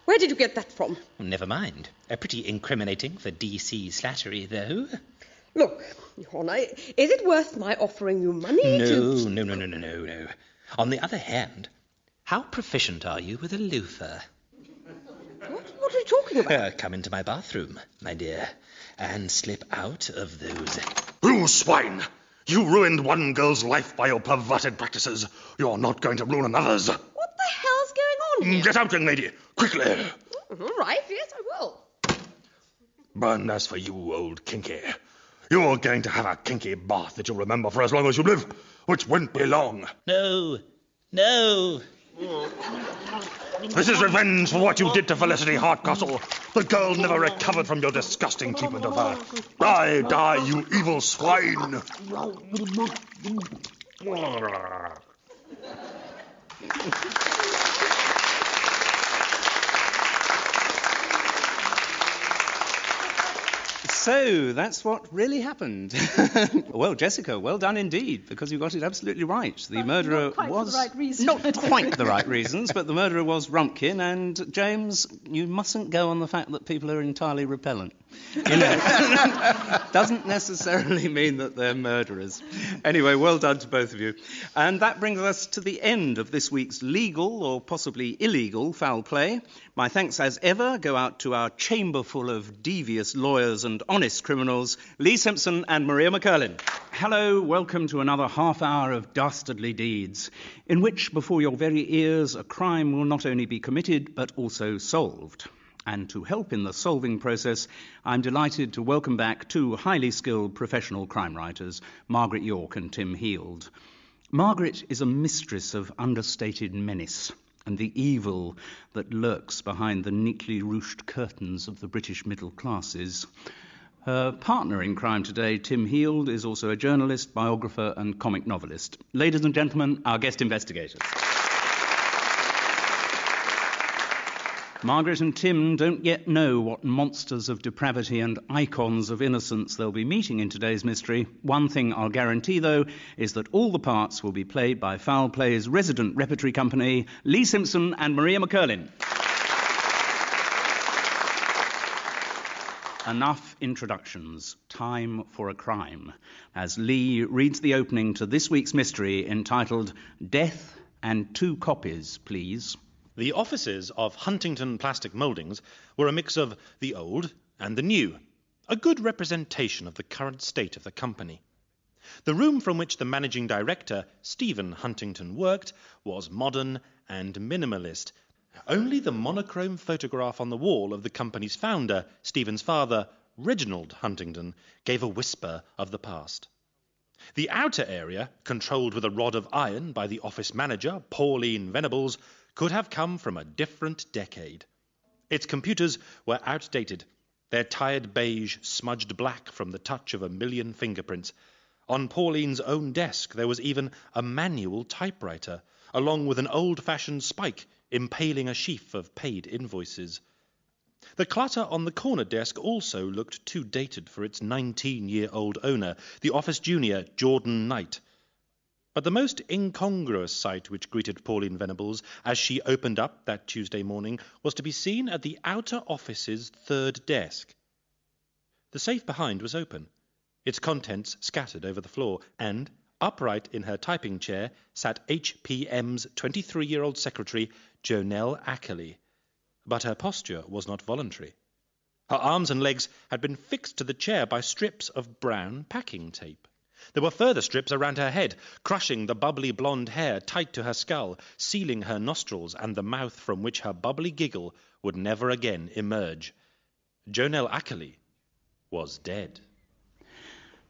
Where did you get that from? Never mind. Pretty incriminating for DC slattery, though. Look, Your Honour, is it worth my offering you money to... No. On the other hand, how proficient are you with a loofah? What are you talking about? Come into my bathroom, my dear, and slip out of those... You swine! You ruined one girl's life by your perverted practices. You're not going to ruin another's. What the hell's going on here? Get out, young lady, quickly. All right, yes, I will. And as for you, old kinky, you're going to have a kinky bath that you'll remember for as long as you live, which won't be long. No. This is revenge for what you did to Felicity Hardcastle. The girl never recovered from your disgusting treatment of her. Die, you evil swine! So, that's what really happened. Well, Jessica, well done indeed, because you got it absolutely right. The murderer not quite was... for the right reason. Not quite the right reasons, but the murderer was Rumpkin, and, James, you mustn't go on the fact that people are entirely repellent. You know, doesn't necessarily mean that they're murderers. Anyway, well done to both of you. And that brings us to the end of this week's legal, or possibly illegal, foul play. My thanks, as ever, go out to our chamber full of devious lawyers and honest criminals, Lee Simpson and Maria McCurlin. Hello, welcome to another half hour of dastardly deeds, in which, before your very ears, a crime will not only be committed, but also solved. And to help in the solving process, I'm delighted to welcome back two highly skilled professional crime writers, Margaret York and Tim Heald. Margaret is a mistress of understated menace and the evil that lurks behind the neatly ruched curtains of the British middle classes. Her partner in crime today, Tim Heald, is also a journalist, biographer and comic novelist. Ladies and gentlemen, our guest investigators. Margaret and Tim don't yet know what monsters of depravity and icons of innocence they'll be meeting in today's mystery. One thing I'll guarantee, though, is that all the parts will be played by Foul Play's resident repertory company, Lee Simpson and Maria McCurlin. Enough introductions. Time for a crime, as Lee reads the opening to this week's mystery entitled Death and Two Copies, Please. The offices of Huntington Plastic Mouldings were a mix of the old and the new, a good representation of the current state of the company. The room from which the managing director, Stephen Huntington, worked was modern and minimalist. Only the monochrome photograph on the wall of the company's founder, Stephen's father, Reginald Huntington, gave a whisper of the past. The outer area, controlled with a rod of iron by the office manager, Pauline Venables, could have come from a different decade. Its computers were outdated, their tired beige smudged black from the touch of a million fingerprints. On Pauline's own desk there was even a manual typewriter, along with an old-fashioned spike impaling a sheaf of paid invoices. The clutter on the corner desk also looked too dated for its 19-year-old owner, the office junior Jordan Knight. But the most incongruous sight which greeted Pauline Venables as she opened up that Tuesday morning was to be seen at the outer office's third desk. The safe behind was open, its contents scattered over the floor, and, upright in her typing chair, sat HPM's 23-year-old secretary, Jonelle Ackerley. But her posture was not voluntary. Her arms and legs had been fixed to the chair by strips of brown packing tape. There were further strips around her head, crushing the bubbly blonde hair tight to her skull, sealing her nostrils and the mouth from which her bubbly giggle would never again emerge. Jonelle Ackerley was dead.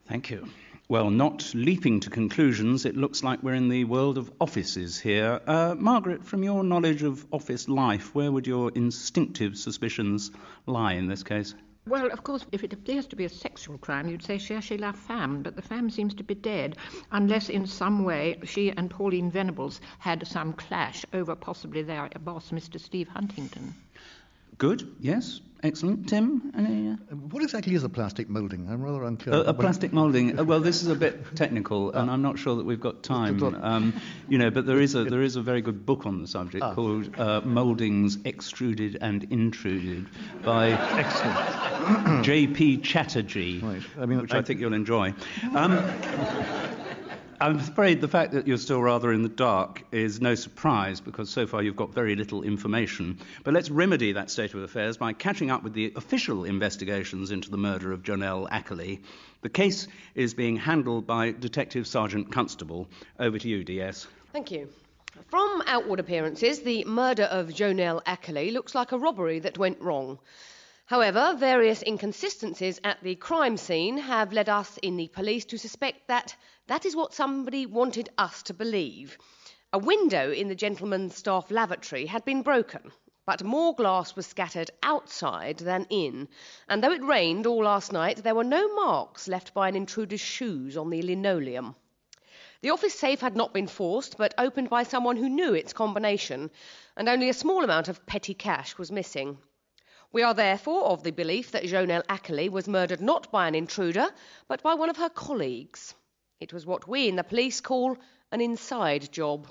Thank you. Well, not leaping to conclusions, it looks like we're in the world of offices here. Margaret, from your knowledge of office life, where would your instinctive suspicions lie in this case? Well, of course, if it appears to be a sexual crime, you'd say cherchez la femme, but the femme seems to be dead, unless in some way she and Pauline Venables had some clash over possibly their boss, Mr. Steve Huntington. Good, yes. Excellent. Tim, any... What exactly is a plastic moulding? I'm rather unclear. A plastic moulding. Well, this is a bit technical, and I'm not sure that we've got time. But there is a very good book on the subject called Mouldings Extruded and Intruded by J.P. Chatterjee, which I think you'll enjoy. I'm afraid the fact that you're still rather in the dark is no surprise, because so far you've got very little information. But let's remedy that state of affairs by catching up with the official investigations into the murder of Jonelle Ackerley. The case is being handled by Detective Sergeant Constable. Over to you, DS. Thank you. From outward appearances, the murder of Jonelle Ackerley looks like a robbery that went wrong. However, various inconsistencies at the crime scene have led us in the police to suspect that that is what somebody wanted us to believe. A window in the gentleman's staff lavatory had been broken, but more glass was scattered outside than in, and though it rained all last night, there were no marks left by an intruder's shoes on the linoleum. The office safe had not been forced, but opened by someone who knew its combination, and only a small amount of petty cash was missing. We are therefore of the belief that Jonelle Ackerley was murdered not by an intruder, but by one of her colleagues. It was what we in the police call an inside job.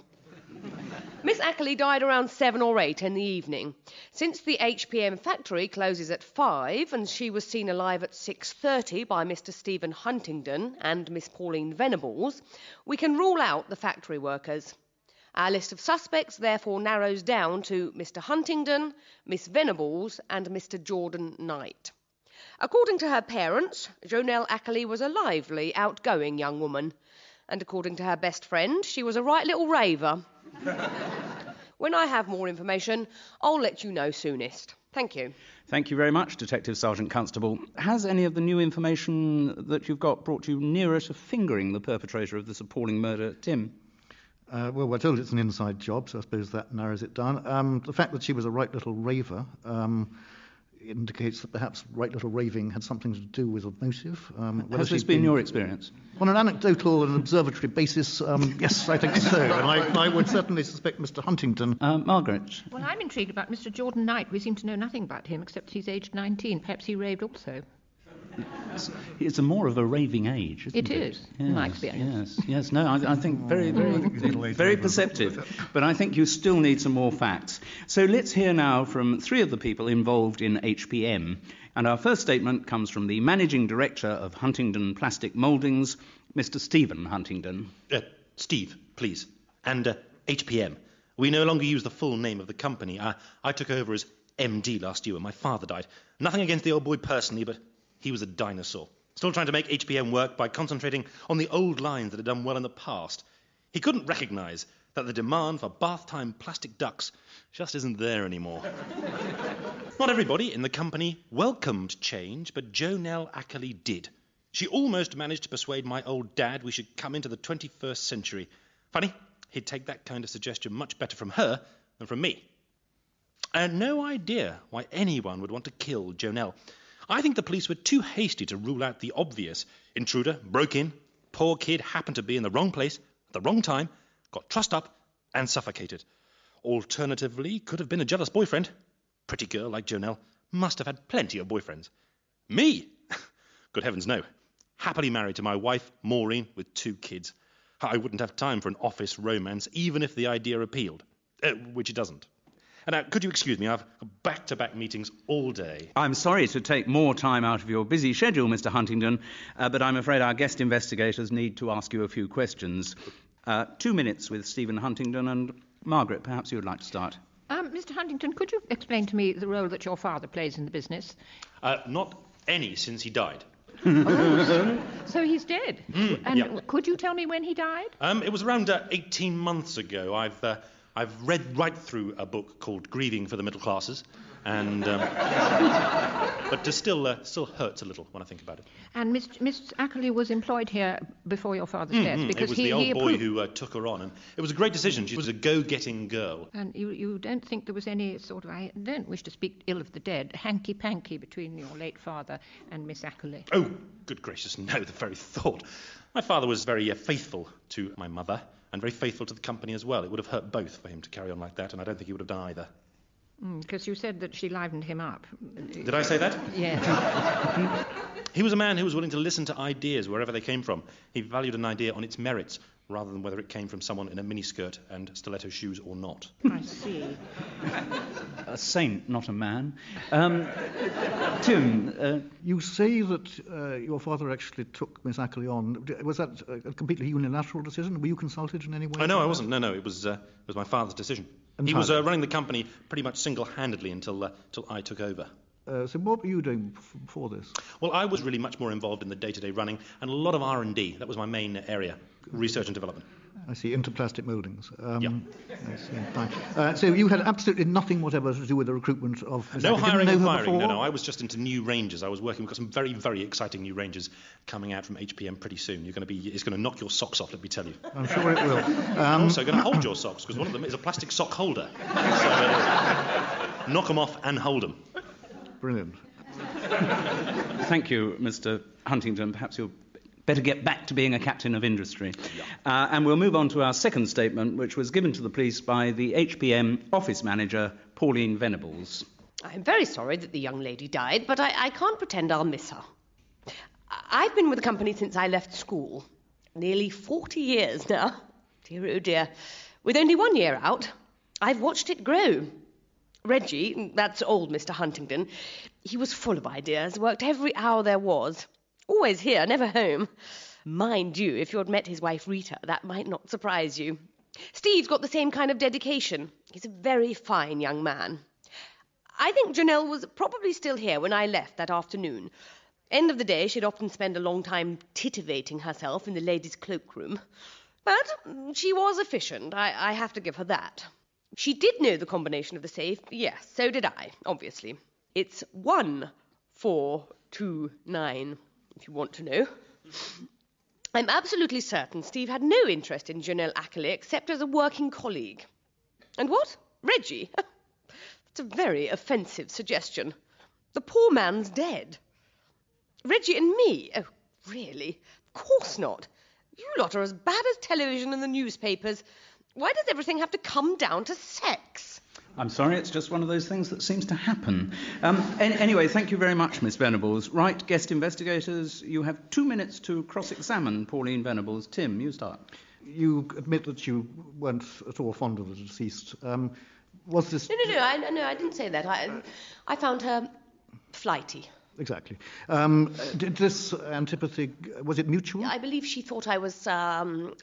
Miss Ackerley died around 7 or 8 in the evening. Since the HPM factory closes at 5 and she was seen alive at 6:30 by Mr. Stephen Huntingdon and Miss Pauline Venables, we can rule out the factory workers. Our list of suspects therefore narrows down to Mr. Huntingdon, Miss Venables and Mr. Jordan Knight. According to her parents, Jonelle Ackerley was a lively, outgoing young woman. And according to her best friend, she was a right little raver. When I have more information, I'll let you know soonest. Thank you. Thank you very much, Detective Sergeant Constable. Has any of the new information that you've got brought you nearer to fingering the perpetrator of this appalling murder, Tim? Well, we're told it's an inside job, so I suppose that narrows it down. The fact that she was a right little raver indicates that perhaps right little raving had something to do with a motive. Has this been your experience? On an anecdotal and observatory basis, yes, I think so. And I would certainly suspect Mr. Huntingdon. Margaret? Well, I'm intrigued about Mr. Jordan Knight. We seem to know nothing about him except he's aged 19. Perhaps he raved also. It's a more of a raving age, isn't it? It is, in my experience. Yes. No, I think very perceptive. But I think you still need some more facts. So let's hear now from 3 of the people involved in HPM. And our first statement comes from the Managing Director of Huntingdon Plastic Mouldings, Mr. Stephen Huntingdon. Steve, please. And HPM. We no longer use the full name of the company. I took over as MD last year when my father died. Nothing against the old boy personally, but he was a dinosaur. Still trying to make HPM work by concentrating on the old lines that had done well in the past. He couldn't recognise that the demand for bath-time plastic ducks just isn't there anymore. Not everybody in the company welcomed change, but Jonelle Ackerley did. She almost managed to persuade my old dad we should come into the 21st century. Funny, he'd take that kind of suggestion much better from her than from me. I had no idea why anyone would want to kill Jonelle. I think the police were too hasty to rule out the obvious. Intruder, broke in, poor kid happened to be in the wrong place, at the wrong time, got trussed up and suffocated. Alternatively, could have been a jealous boyfriend. Pretty girl like Jonelle must have had plenty of boyfriends. Me? Good heavens, no. Happily married to my wife, Maureen, with 2 kids. I wouldn't have time for an office romance, even if the idea appealed. Which it doesn't. And now, could you excuse me? I've back-to-back meetings all day. I'm sorry to take more time out of your busy schedule, Mr. Huntingdon, but I'm afraid our guest investigators need to ask you a few questions. 2 minutes with Stephen Huntingdon, and Margaret, perhaps you would like to start. Mr. Huntingdon, could you explain to me the role that your father plays in the business? Not any since he died. So he's dead? And could you tell me when he died? It was around 18 months ago. I've read right through a book called Grieving for the Middle Classes, and but it still hurts a little when I think about it. And Miss Ackerley was employed here before your father's death because it was the old boy who took her on, and it was a great decision. She was a go-getting girl. And you don't think there was any sort of, I don't wish to speak ill of the dead, hanky-panky between your late father and Miss Ackerley? Oh, good gracious, no, the very thought. My father was very faithful to my mother, and very faithful to the company as well. It would have hurt both for him to carry on like that, and I don't think he would have done either. Because you said that she livened him up. Did I say that? Yes. He was a man who was willing to listen to ideas wherever they came from. He valued an idea on its merits, rather than whether it came from someone in a miniskirt and stiletto shoes or not. I see. A saint, not a man. Tim, you say that your father actually took Miss Ackley on. Was that a completely unilateral decision? Were you consulted in any way? Oh, no, I wasn't. No, it was my father's decision. He was running the company pretty much single-handedly until I took over. So what were you doing before this? Well, I was really much more involved in the day-to-day running and a lot of R&D. That was my main area, research and development. I see, into plastic mouldings. Yeah. I see, fine. So you had absolutely nothing whatever to do with the recruitment of Miss No Ackley. hiring Didn't and know her firing, before? no. I was just into new ranges. I was working with some very, very exciting new ranges coming out from HPM pretty soon. It's going to knock your socks off, let me tell you. I'm sure it will. I'm also going to hold your socks, because one of them is a plastic sock holder. So knock them off and hold them. Brilliant. Thank you, Mr. Huntington. Perhaps you'll better get back to being a captain of industry. And we'll move on to our second statement, which was given to the police by the HPM office manager, Pauline Venables. I'm very sorry that the young lady died, but I can't pretend I'll miss her. I've been with the company since I left school. Nearly 40 years now. Dear, oh dear. With only 1 year out, I've watched it grow. Reggie, that's old Mr. Huntington, he was full of ideas, worked every hour there was. Always here, never home. Mind you, if you'd met his wife Rita, that might not surprise you. Steve's got the same kind of dedication. He's a very fine young man. I think Janelle was probably still here when I left that afternoon. End of the day, she'd often spend a long time titivating herself in the ladies' cloakroom. But she was efficient, I have to give her that. She did know the combination of the safe. Yes, so did I, obviously. It's 1429, if you want to know. I'm absolutely certain Steve had no interest in Janelle Ackley except as a working colleague. And what? Reggie? That's a very offensive suggestion. The poor man's dead. Reggie and me? Oh, really? Of course not. You lot are as bad as television and the newspapers. Why does everything have to come down to sex? I'm sorry, it's just one of those things that seems to happen. Anyway, thank you very much, Miss Venables. Right, guest investigators, you have 2 minutes to cross-examine Pauline Venables. Tim, you start. You admit that you weren't at all fond of the deceased. Was this... No, I didn't say that. I found her flighty. Exactly. Did this antipathy, was it mutual? I believe she thought I was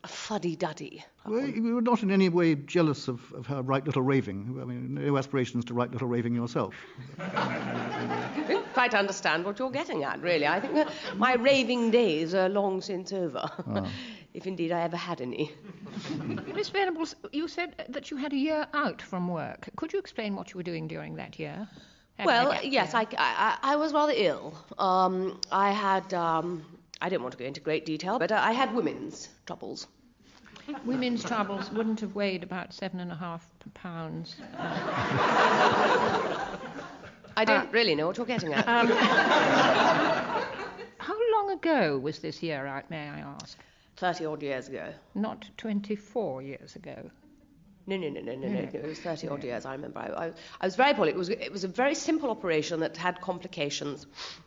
fuddy-duddy. Well, you were not in any way jealous of her right little raving. I mean, no aspirations to right little raving yourself. I don't quite understand what you're getting at, really. I think that my raving days are long since over. If indeed I ever had any. Miss Venables, you said that you had a year out from work. Could you explain what you were doing during that year? Well, yes, I was rather ill. I had, I don't want to go into great detail, but I had women's troubles. Women's troubles wouldn't have weighed about 7.5 pounds. I don't really know what you're getting at. How long ago was this year out, may I ask? 30-odd years ago. Not 24 years ago. No. It was 30-odd years, I remember. I was very poorly. It was a very simple operation that had complications.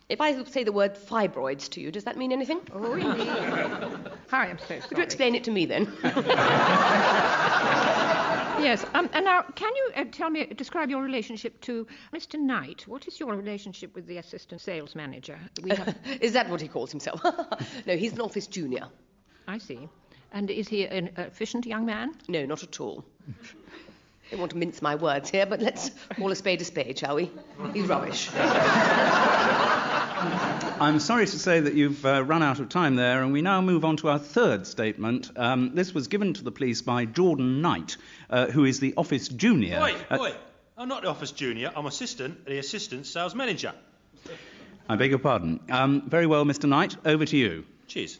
If I say the word fibroids to you, does that mean anything? Oh, indeed. I am so sorry. Could you explain it to me, then? Yes. And now, can you describe your relationship to Mr. Knight? What is your relationship with the assistant sales manager? Is that what he calls himself? No, he's an office junior. I see. And is he an efficient young man? No, not at all. I don't want to mince my words here, but let's call a spade, shall we? He's rubbish. I'm sorry to say that you've run out of time there, and we now move on to our third statement. This was given to the police by Jordan Knight, who is the office junior. Wait. I'm not the office junior. I'm the assistant sales manager. I beg your pardon. Very well, Mr. Knight, over to you. Cheers.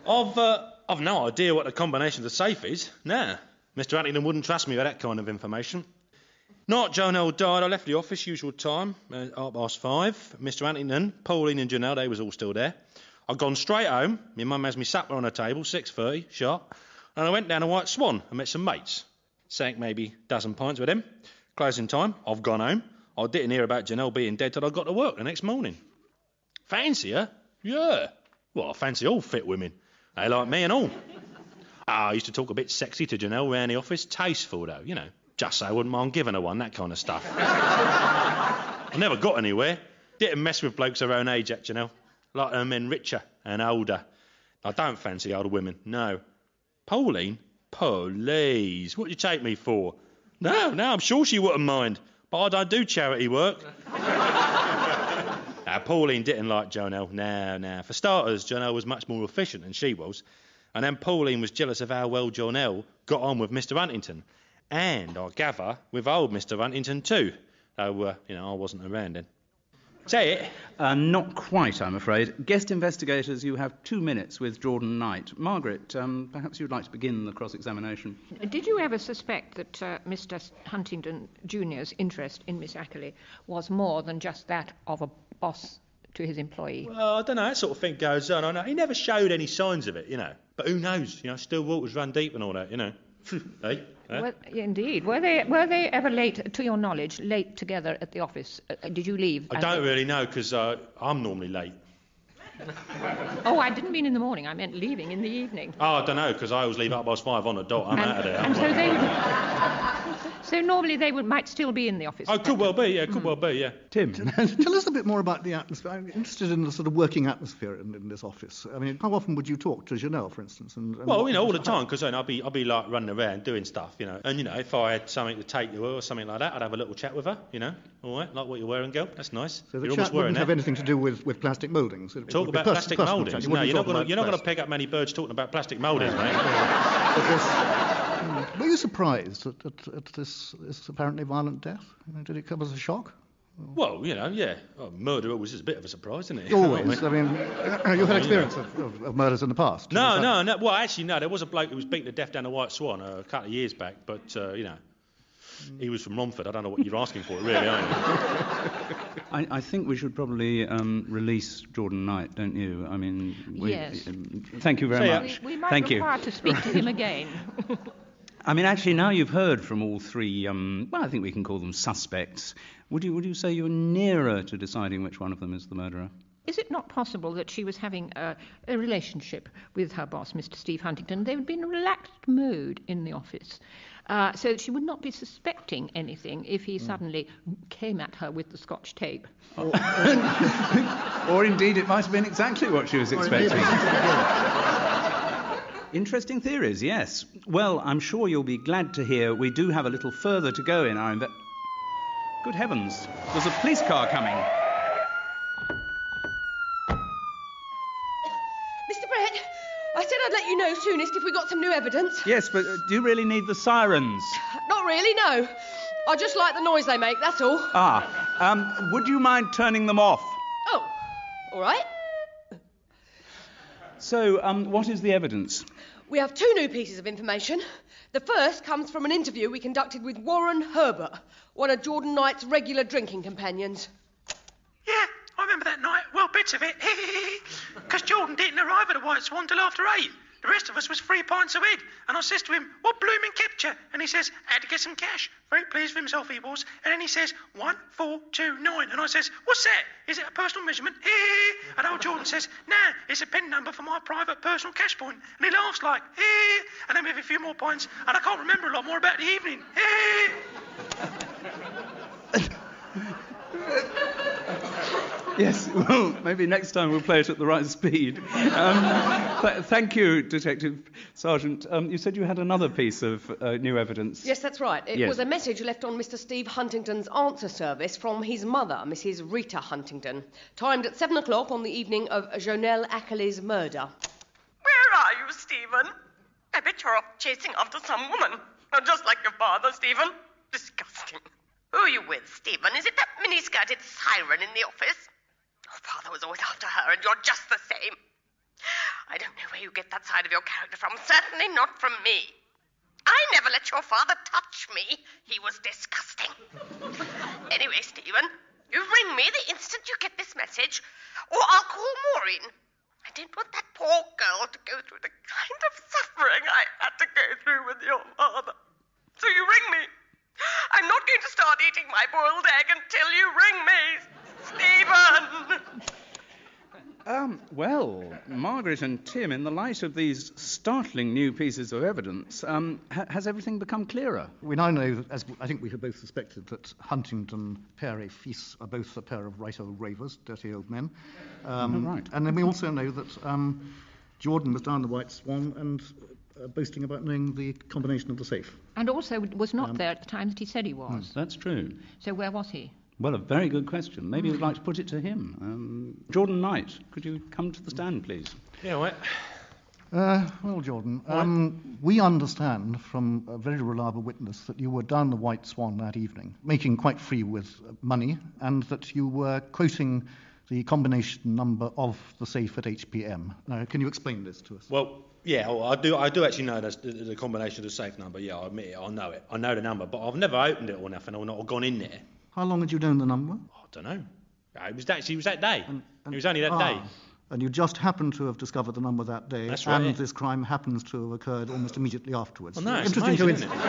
I've no idea what the combination of the safe is. Nah. Mr. Huntington wouldn't trust me with that kind of information. Night Janelle died, I left the office, usual time, 5:30. Mr. Huntington, Pauline and Janelle, they was all still there. I'd gone straight home. My mum has me supper on the table, 6:30, sharp. And I went down to White Swan and met some mates. Sank maybe a dozen pints with them. Closing time, I've gone home. I didn't hear about Janelle being dead till I got to work the next morning. Fancy her? Yeah. Well, I fancy all fit women. They like me and all. I used to talk a bit sexy to Janelle round the office. Tasteful, though, you know. Just so I wouldn't mind giving her one, that kind of stuff. I never got anywhere. Didn't mess with blokes her own age, Janelle. Like her men richer and older. I don't fancy older women, no. Pauline? Please, what do you take me for? No, I'm sure she wouldn't mind. But I don't do charity work. Now, Pauline didn't like Janelle. No. For starters, Janelle was much more efficient than she was. And then Pauline was jealous of how well Janelle got on with Mr. Huntington. And, I gather, with old Mr. Huntington too. Though, I wasn't around then. Say it. Not quite, I'm afraid. Guest investigators, you have 2 minutes with Jordan Knight. Margaret, perhaps you'd like to begin the cross-examination. Did you ever suspect that Mr. Huntington Jr.'s interest in Miss Ackerley was more than just that of a boss to his employee? Well, I don't know, that sort of thing goes on. I know. He never showed any signs of it, But who knows? Still waters run deep and all that, Hey? Well, indeed. Were they ever late, to your knowledge, late together at the office? Did you leave? I don't really know, because I'm normally late. Oh, I didn't mean in the morning. I meant leaving in the evening. Oh, I don't know, because I always leave up past 5 on the dot. I'm out of there. And so they would... So normally they might still be in the office. Oh, could well be, yeah. Tim, tell us a bit more about the atmosphere. I'm interested in the sort of working atmosphere in this office. I mean, how often would you talk to Janelle, for instance? Well, all the time, because I'll be like running around doing stuff, And, if I had something to take to her or something like that, I'd have a little chat with her, All right, like what you're wearing, girl. That's nice. So the chat wouldn't have anything to do with plastic mouldings? Talk about plastic mouldings? No, you're not going to pick up many birds talking about plastic mouldings, mate. Were you surprised at this apparently violent death? Did it come as a shock? Well, yeah. Murder was just a bit of a surprise, isn't it? Always. I mean, you've had experience of murders in the past. No. Well, actually, no. There was a bloke who was beaten to death down the White Swan a couple of years back, but, he was from Romford. I don't know what you're asking for, really, are you? I think we should probably release Jordan Knight, don't you? I mean, yes. Thank you very much. We might require to speak to him again. I mean, actually, now you've heard from all three, I think we can call them suspects. Would you say you're nearer to deciding which one of them is the murderer? Is it not possible that she was having a relationship with her boss, Mr. Steve Huntington? They would be in a relaxed mode in the office, so that she would not be suspecting anything if he suddenly came at her with the Scotch tape. Or indeed, it might have been exactly what she was expecting. Interesting theories, yes. Well, I'm sure you'll be glad to hear we do have a little further to go in our Good heavens, there's a police car coming. Mr. Brett, I said I'd let you know soonest if we got some new evidence. Yes, but do you really need the sirens? Not really, no. I just like the noise they make, that's all. Would you mind turning them off? Oh, all right. So, what is the evidence? We have 2 new pieces of information. The first comes from an interview we conducted with Warren Herbert, one of Jordan Knight's regular drinking companions. Yeah, I remember that night. Well, bits of it. Because Jordan didn't arrive at the White Swan till after 8. The rest of us was 3 pints of head. And I says to him, what blooming kept you? And he says, I had to get some cash. Very pleased with himself he was. And then he says, 1429. And I says, what's that? Is it a personal measurement? And old Jordan says, nah, it's a PIN number for my private personal cash point. And he laughs like, and then we have a few more pints. And I can't remember a lot more about the evening. Yes, well, maybe next time we'll play it at the right speed. Thank you, Detective Sergeant. You said you had another piece of new evidence. Yes, that's right. It was a message left on Mr. Steve Huntington's answer service from his mother, Mrs. Rita Huntington, timed at 7 o'clock on the evening of Janelle Ackerley's murder. Where are you, Stephen? I bet you're off chasing after some woman. Not just like your father, Stephen. Disgusting. Who are you with, Stephen? Is it that mini-skirted siren in the office? Your father was always after her, and you're just the same. I don't know where you get that side of your character from. Certainly not from me. I never let your father touch me. He was disgusting. Anyway, Stephen, you ring me the instant you get this message, or I'll call Maureen. I don't want that poor girl to go through the kind of suffering I had to go through with your father. So you ring me. I'm not going to start my boiled egg until you ring me, Stephen! Well, Margaret and Tim, in the light of these startling new pieces of evidence, has everything become clearer? We now know, as I think we had both suspected, that Huntington, père et fils, are both a pair of right old ravers, dirty old men. Right. And then we also know that Jordan was down the White Swan and boasting about knowing the combination of the safe. And also was not there at the time that he said he was. That's true. So where was he? Well, a very good question. Maybe you'd like to put it to him. Jordan Knight, could you come to the stand, please? Yeah, what? Well, Jordan, we understand from a very reliable witness that you were down the White Swan that evening, making quite free with money, and that you were quoting the combination number of the safe at HPM. Now, can you explain this to us? Well, yeah, well, I do actually know the combination of the safe number. Yeah, I admit it, I know it. I know the number, but I've never opened it or nothing, or not gone in there. How long had you known the number? I don't know. It was that day. It was only that day. And you just happened to have discovered the number that day. That's right. And this crime happens to have occurred almost immediately afterwards. Well, no, it's interesting amazing, isn't it?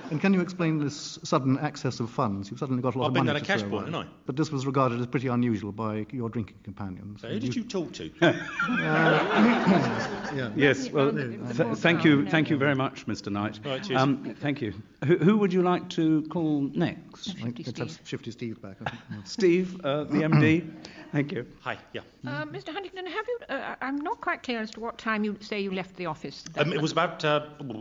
And can you explain this sudden access of funds? You've suddenly got a lot I've of been money down to a cash throw point, around. haven't I? But this was regarded as pretty unusual by your drinking companions. So who did you talk to? Yeah. Yes, well, thank you very much, Mr. Knight. Right, cheers. Thank you. Who would you like to call next? Let's have Shifty Steve back. I think. Steve, the MD. Thank you. Hi, yeah. Mr. Huntington, have you... I'm not quite clear as to what time you say you left the office. It was about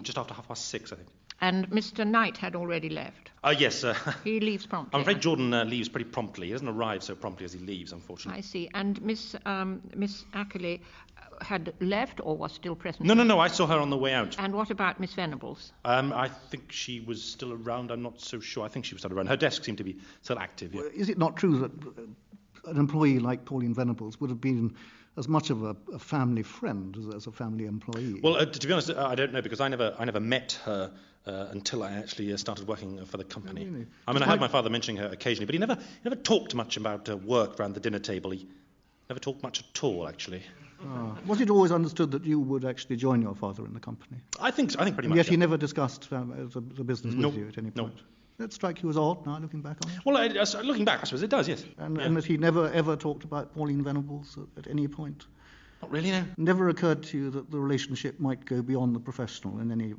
just after 6:30, I think. And Mr. Knight had already left. Yes. He leaves promptly. I'm afraid Jordan leaves pretty promptly. He doesn't arrive so promptly as he leaves, unfortunately. I see. And Miss Ackley had left or was still present? No. I saw her on the way out. And what about Miss Venables? I think she was still around. I'm not so sure. I think she was still around. Her desk seemed to be still active. Yeah. Is it not true that an employee like Pauline Venables would have been as much of a family friend as a family employee? Well, to be honest, I don't know, because I never met her until I actually started working for the company. Oh, really? I mean, I heard my father mentioning her occasionally, but he never talked much about work around the dinner table. He never talked much at all, actually. Was it always understood that you would actually join your father in the company? I think pretty much. Yet yeah. he never discussed the business with you at any point? No. That strike you as odd now, looking back on it? Well, looking back, I suppose it does, yes. And that he never ever talked about Pauline Venables at any point? Not really, no. Never occurred to you that the relationship might go beyond the professional in any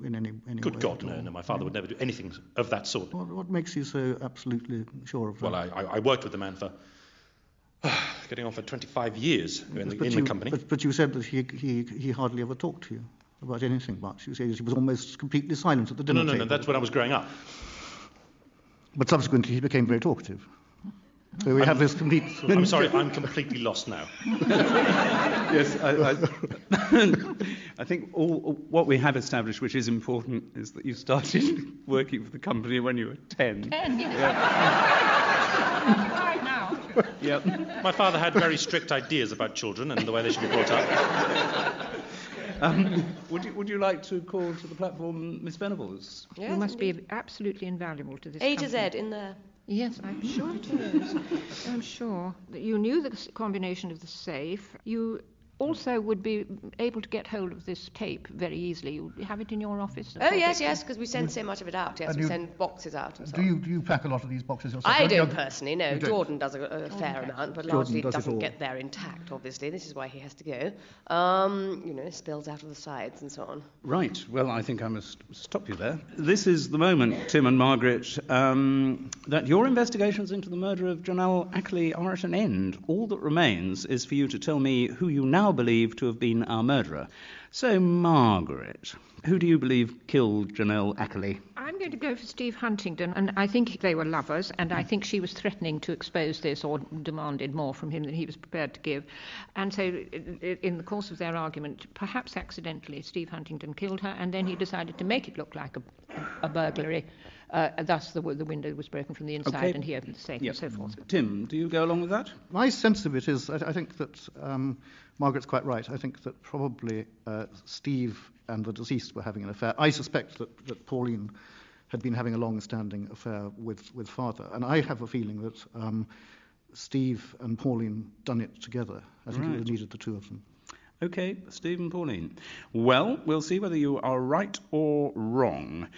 Good way? God, no. My father would never do anything of that sort. What makes you so absolutely sure of that? Well, I worked with the man for getting on for 25 years in the company. But you said that he hardly ever talked to you about anything much. You said he was almost completely silent at the dinner table. No, that's when I was growing up. But subsequently he became very talkative. So we have this complete... I'm sorry, I'm completely lost now. Yes, I think what we have established, which is important, is that you started working for the company when you were 10. 10, yes. Right now. Yep. My father had very strict ideas about children and the way they should be brought up. Would you like to call to the platform Miss Venables? Yes, you must be absolutely invaluable to this A company. to Z in there. Yes, I'm sure it is. I'm sure that you knew the combination of the safe. You also would be able to get hold of this tape very easily. You have it in your office? Oh, yes, because we send so much of it out. Yes, we send boxes out and so on. Do you pack a lot of these boxes yourself? I don't personally, no. Jordan does a fair amount, but largely it doesn't get there intact, obviously. This is why he has to go. Spills out of the sides and so on. Right. Well, I think I must stop you there. This is the moment, Tim and Margaret, that your investigations into the murder of Janelle Ackley are at an end. All that remains is for you to tell me who you now believe to have been our murderer. So, Margaret, who do you believe killed Janelle Ackley? I'm going to go for Steve Huntington, and I think they were lovers, and I think she was threatening to expose this or demanded more from him than he was prepared to give. And so, in the course of their argument, perhaps accidentally, Steve Huntington killed her, and then he decided to make it look like a burglary. Thus, the window was broken from the inside, and he opened the safe, and so forth. Tim, do you go along with that? My sense of it is, I think that Margaret's quite right. I think that probably Steve and the deceased were having an affair. I suspect that Pauline had been having a long-standing affair with father, and I have a feeling that Steve and Pauline done it together. I think it needed the two of them. OK, Steve and Pauline. Well, we'll see whether you are right or wrong.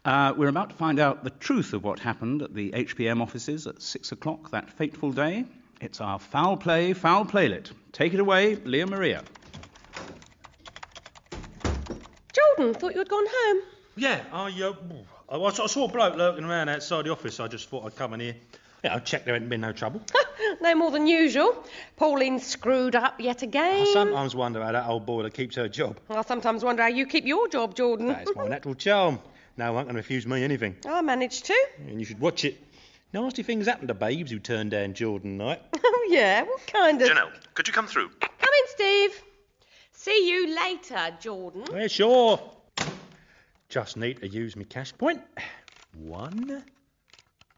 We're about to find out the truth of what happened at the HPM offices at 6 o'clock that fateful day. It's our Foul Playlet. Take it away, Leah Maria. Jordan, thought you had gone home. Yeah, I saw a bloke lurking around outside the office. I just thought I'd come in here. Yeah, I checked there hadn't been no trouble. No more than usual. Pauline screwed up yet again. I sometimes wonder how that old boiler keeps her job. I sometimes wonder how you keep your job, Jordan. That's my natural charm. No one can refuse me anything. I managed to. And you should watch it. Nasty things happen to babes who turn down Jordan night. Oh, yeah? What kind of... Janelle, could you come through? Come in, Steve. See you later, Jordan. Yeah, sure. Just need to use me cash point. 1,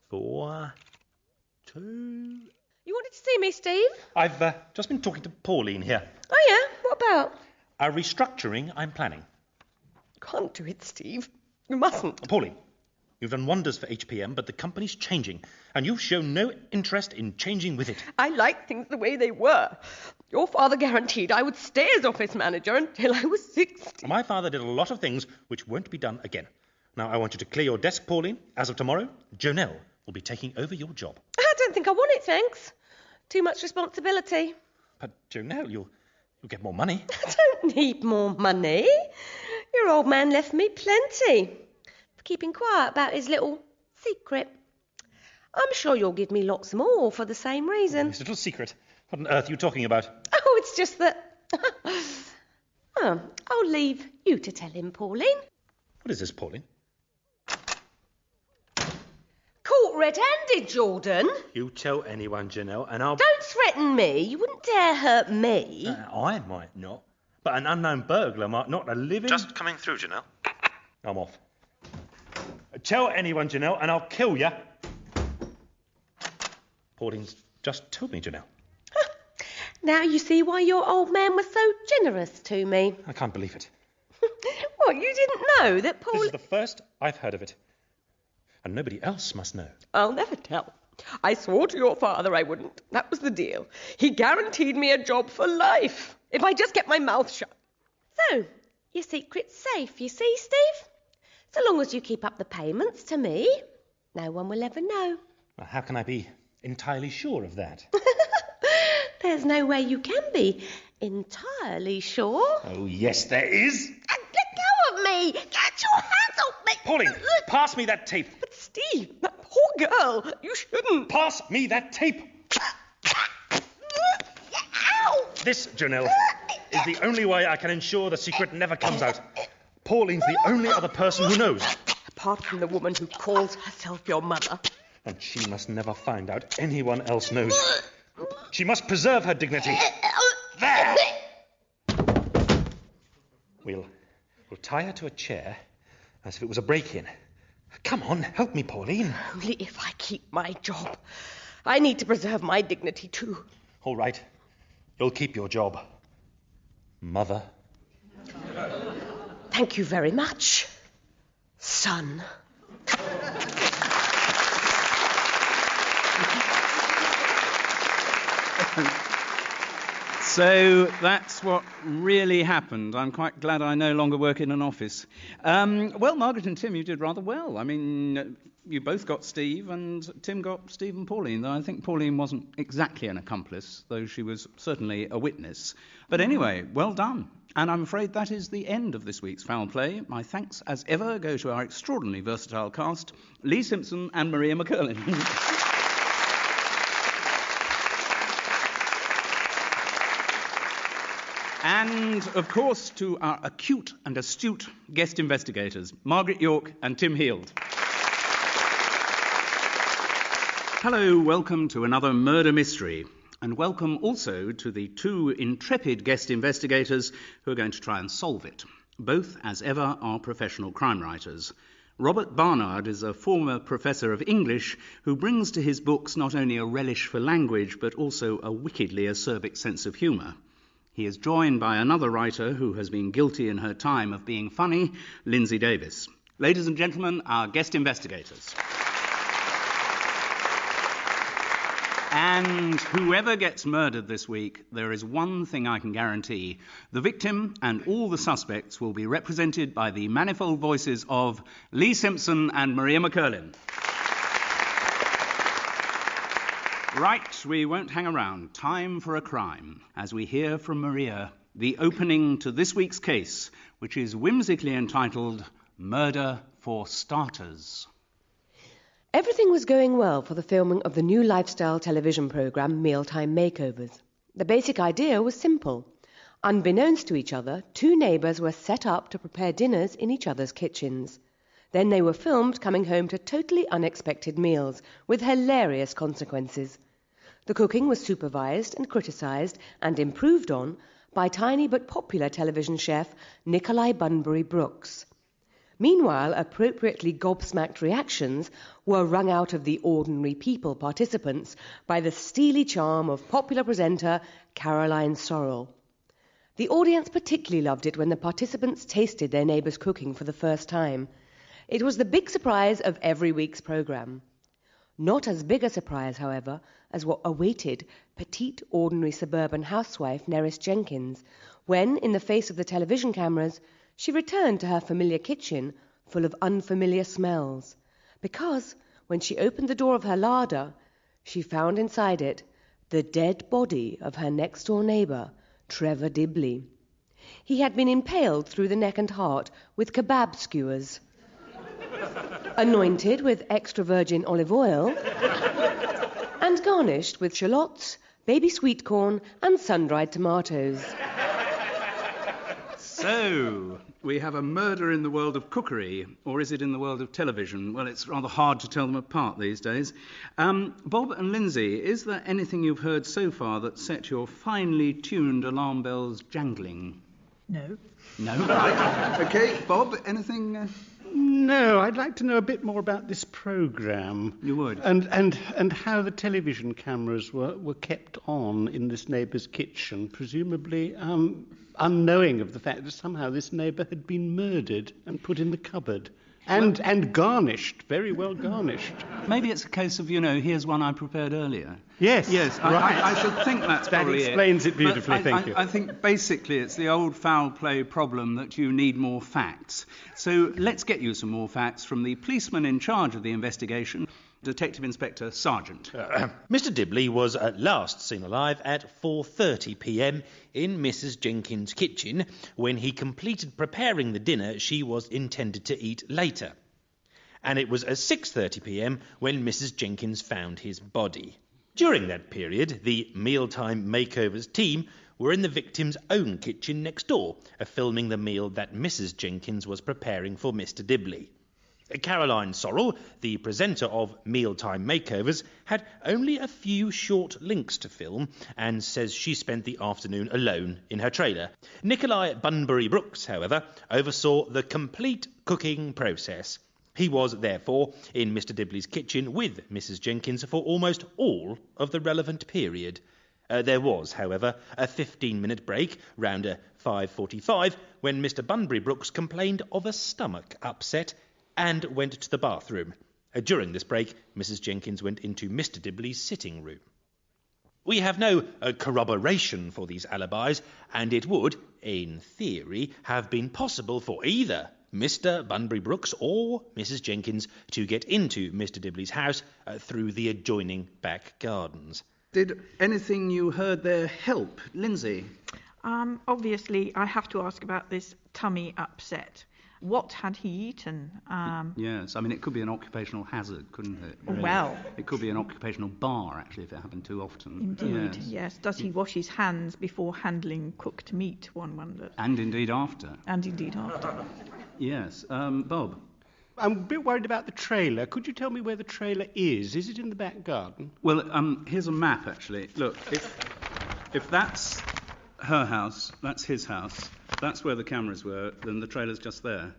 4, 2... You wanted to see me, Steve? I've just been talking to Pauline here. Oh, yeah? What about? A restructuring I'm planning. Can't do it, Steve. You mustn't. Pauline, you've done wonders for HPM, but the company's changing, and you've shown no interest in changing with it. I like things the way they were. Your father guaranteed I would stay as office manager until I was 60. My father did a lot of things which won't be done again. Now, I want you to clear your desk, Pauline. As of tomorrow, Jonelle will be taking over your job. I don't think I want it, thanks. Too much responsibility. But, Jonelle, you'll get more money. I don't need more money. Your old man left me plenty for keeping quiet about his little secret. I'm sure you'll give me lots more for the same reason. His little secret? What on earth are you talking about? Oh, it's just that... I'll leave you to tell him, Pauline. What is this, Pauline? Caught red-handed, Jordan. You tell anyone, Janelle, and I'll... Don't threaten me. You wouldn't dare hurt me. I might not, but an unknown burglar might not. A living... Just coming through, Janelle. I'm off. Tell anyone, Janelle, and I'll kill you. Pauline's just told me, Janelle. Now you see why your old man was so generous to me. I can't believe it. What, you didn't know that Paul... This is the first I've heard of it. And nobody else must know. I'll never tell. I swore to your father I wouldn't. That was the deal. He guaranteed me a job for life, if I just kept my mouth shut. So, your secret's safe, you see, Steve? So long as you keep up the payments to me, no one will ever know. Well, how can I be entirely sure of that? There's no way you can be entirely sure. Oh, yes, there is. Let go of me! Get your hands off me! Pauline, pass me that tape. But Steve, that poor girl, you shouldn't. Pass me that tape. Ow! This, Janelle, is the only way I can ensure the secret never comes out. Pauline's the only other person who knows. Apart from the woman who calls herself your mother. And she must never find out anyone else knows. She must preserve her dignity. There! We'll tie her to a chair as if it was a break-in. Come on, help me, Pauline. Only if I keep my job. I need to preserve my dignity, too. All right. You'll keep your job. Mother. Thank you very much, son. So that's what really happened. I'm quite glad I no longer work in an office. Well, Margaret and Tim, you did rather well. I mean, you both got Steve, and Tim got Steve and Pauline, though I think Pauline wasn't exactly an accomplice, though she was certainly a witness. But anyway, well done. And I'm afraid that is the end of this week's Foul Play. My thanks, as ever, go to our extraordinarily versatile cast, Lee Simpson and Maria McCurlin. And, of course, to our acute and astute guest investigators, Margaret York and Tim Heald. Hello, welcome to another murder mystery. And welcome also to the two intrepid guest investigators who are going to try and solve it. Both, as ever, are professional crime writers. Robert Barnard is a former professor of English who brings to his books not only a relish for language, but also a wickedly acerbic sense of humour. He is joined by another writer who has been guilty in her time of being funny, Lindsay Davis. Ladies and gentlemen, our guest investigators. And whoever gets murdered this week, there is one thing I can guarantee. The victim and all the suspects will be represented by the manifold voices of Lee Simpson and Maria McCurlin. Right, we won't hang around. Time for a crime, as we hear from Maria the opening to this week's case, which is whimsically entitled Murder for Starters. Everything was going well for the filming of the new lifestyle television programme Mealtime Makeovers. The basic idea was simple. Unbeknownst to each other, two neighbours were set up to prepare dinners in each other's kitchens. Then they were filmed coming home to totally unexpected meals, with hilarious consequences. The cooking was supervised and criticised and improved on by tiny but popular television chef Nikolai Bunbury Brooks. Meanwhile, appropriately gobsmacked reactions were wrung out of the ordinary people participants by the steely charm of popular presenter Caroline Sorrell. The audience particularly loved it when the participants tasted their neighbours' cooking for the first time. It was the big surprise of every week's programme. Not as big a surprise, however, as what awaited petite, ordinary suburban housewife Nerys Jenkins, when, in the face of the television cameras, she returned to her familiar kitchen full of unfamiliar smells, because, when she opened the door of her larder, she found inside it the dead body of her next-door neighbour, Trevor Dibley. He had been impaled through the neck and heart with kebab skewers, anointed with extra virgin olive oil, and garnished with shallots, baby sweet corn, and sun-dried tomatoes. So, we have a murder in the world of cookery, or is it in the world of television? Well, it's rather hard to tell them apart these days. Bob and Lindsay, is there anything you've heard so far that set your finely tuned alarm bells jangling? No. No? Right. OK, Bob, anything... No, I'd like to know a bit more about this programme. You would? And how the television cameras were kept on in this neighbour's kitchen, presumably unknowing of the fact that somehow this neighbour had been murdered and put in the cupboard. And garnished, very well garnished. Maybe it's a case of, here's one I prepared earlier. Yes, yes. right. I should think that's probably that explains it beautifully, thank you. I think basically it's the old foul play problem that you need more facts. So let's get you some more facts from the policeman in charge of the investigation, Detective Inspector Sargent. Mr. Dibley was last seen alive at 4:30 p.m. in Mrs. Jenkins' kitchen when he completed preparing the dinner she was intended to eat later. And it was at 6:30 p.m. when Mrs. Jenkins found his body. During that period, the Mealtime Makeovers team were in the victim's own kitchen next door, filming the meal that Mrs. Jenkins was preparing for Mr. Dibley. Caroline Sorrell, the presenter of Mealtime Makeovers, had only a few short links to film and says she spent the afternoon alone in her trailer. Nikolai Bunbury Brooks, however, oversaw the complete cooking process. He was, therefore, in Mr. Dibley's kitchen with Mrs. Jenkins for almost all of the relevant period. There was, however, a 15-minute break round 5:45 when Mr. Bunbury Brooks complained of a stomach upset and went to the bathroom. During this break, Mrs. Jenkins went into Mr. Dibley's sitting room. We have no corroboration for these alibis, and it would, in theory, have been possible for either Mr. Bunbury Brooks or Mrs. Jenkins to get into Mr. Dibley's house through the adjoining back gardens. Did anything you heard there help, Lindsay? Obviously, I have to ask about this tummy upset. What had he eaten? Yes, I mean, it could be an occupational hazard, couldn't it? Really? Well. It could be an occupational bar, actually, if it happened too often. Indeed, yes. Does he wash his hands before handling cooked meat, one wonders? And indeed after. Yes. Bob? I'm a bit worried about the trailer. Could you tell me where the trailer is? Is it in the back garden? Well, here's a map, actually. Look, if that's her house, that's his house, that's where the cameras were, then the trailer's just there.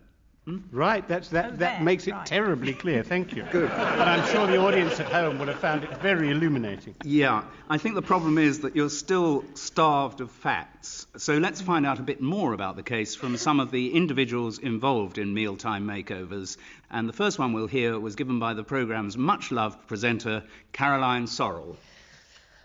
Right, that makes it terribly clear, thank you. Good. And I'm sure the audience at home would have found it very illuminating. Yeah, I think the problem is that you're still starved of facts. So let's find out a bit more about the case from some of the individuals involved in Mealtime Makeovers. And the first one we'll hear was given by the programme's much-loved presenter, Caroline Sorrell.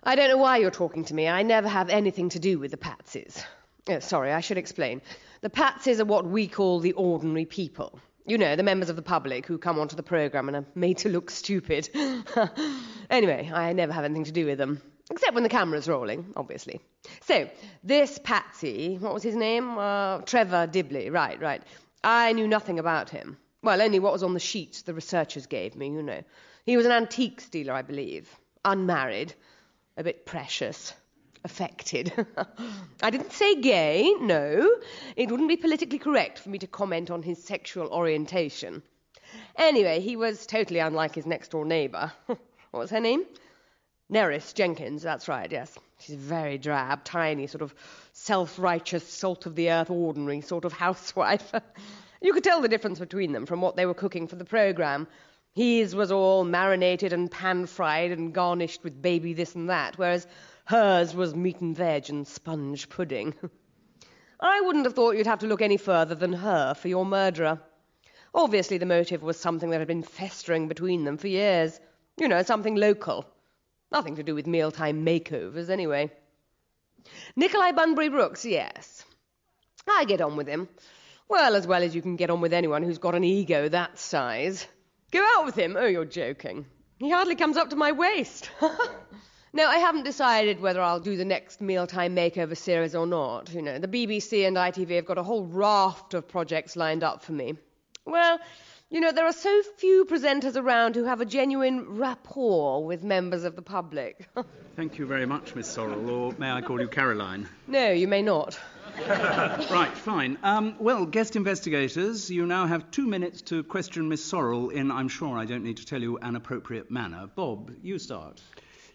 I don't know why you're talking to me. I never have anything to do with the Patseys. Oh, sorry, I should explain. The Patseys are what we call the ordinary people. You know, the members of the public who come onto the programme and are made to look stupid. Anyway, I never have anything to do with them. Except when the camera's rolling, obviously. So, this Patsy, what was his name? Trevor Dibley, right. I knew nothing about him. Well, only what was on the sheets the researchers gave me, you know. He was an antiques dealer, I believe. Unmarried. A bit precious. Affected. I didn't say gay, no. It wouldn't be politically correct for me to comment on his sexual orientation. Anyway, he was totally unlike his next-door neighbour. What was her name? Nerys Jenkins, that's right, yes. She's very drab, tiny, sort of self-righteous, salt-of-the-earth, ordinary sort of housewife. You could tell the difference between them from what they were cooking for the programme. His was all marinated and pan-fried and garnished with baby this and that, whereas hers was meat and veg and sponge pudding. I wouldn't have thought you'd have to look any further than her for your murderer. Obviously the motive was something that had been festering between them for years. You know, something local. Nothing to do with mealtime makeovers, anyway. Nikolai Bunbury Brooks, yes. I get on with him. Well as you can get on with anyone who's got an ego that size. Go out with him? Oh, you're joking. He hardly comes up to my waist. No, I haven't decided whether I'll do the next mealtime makeover series or not. You know, the BBC and ITV have got a whole raft of projects lined up for me. Well, you know, there are so few presenters around who have a genuine rapport with members of the public. Thank you very much, Miss Sorrell, or may I call you Caroline? No, you may not. Right, fine. Well, guest investigators, you now have 2 minutes to question Miss Sorrell in, I'm sure I don't need to tell you, an appropriate manner. Bob, you start.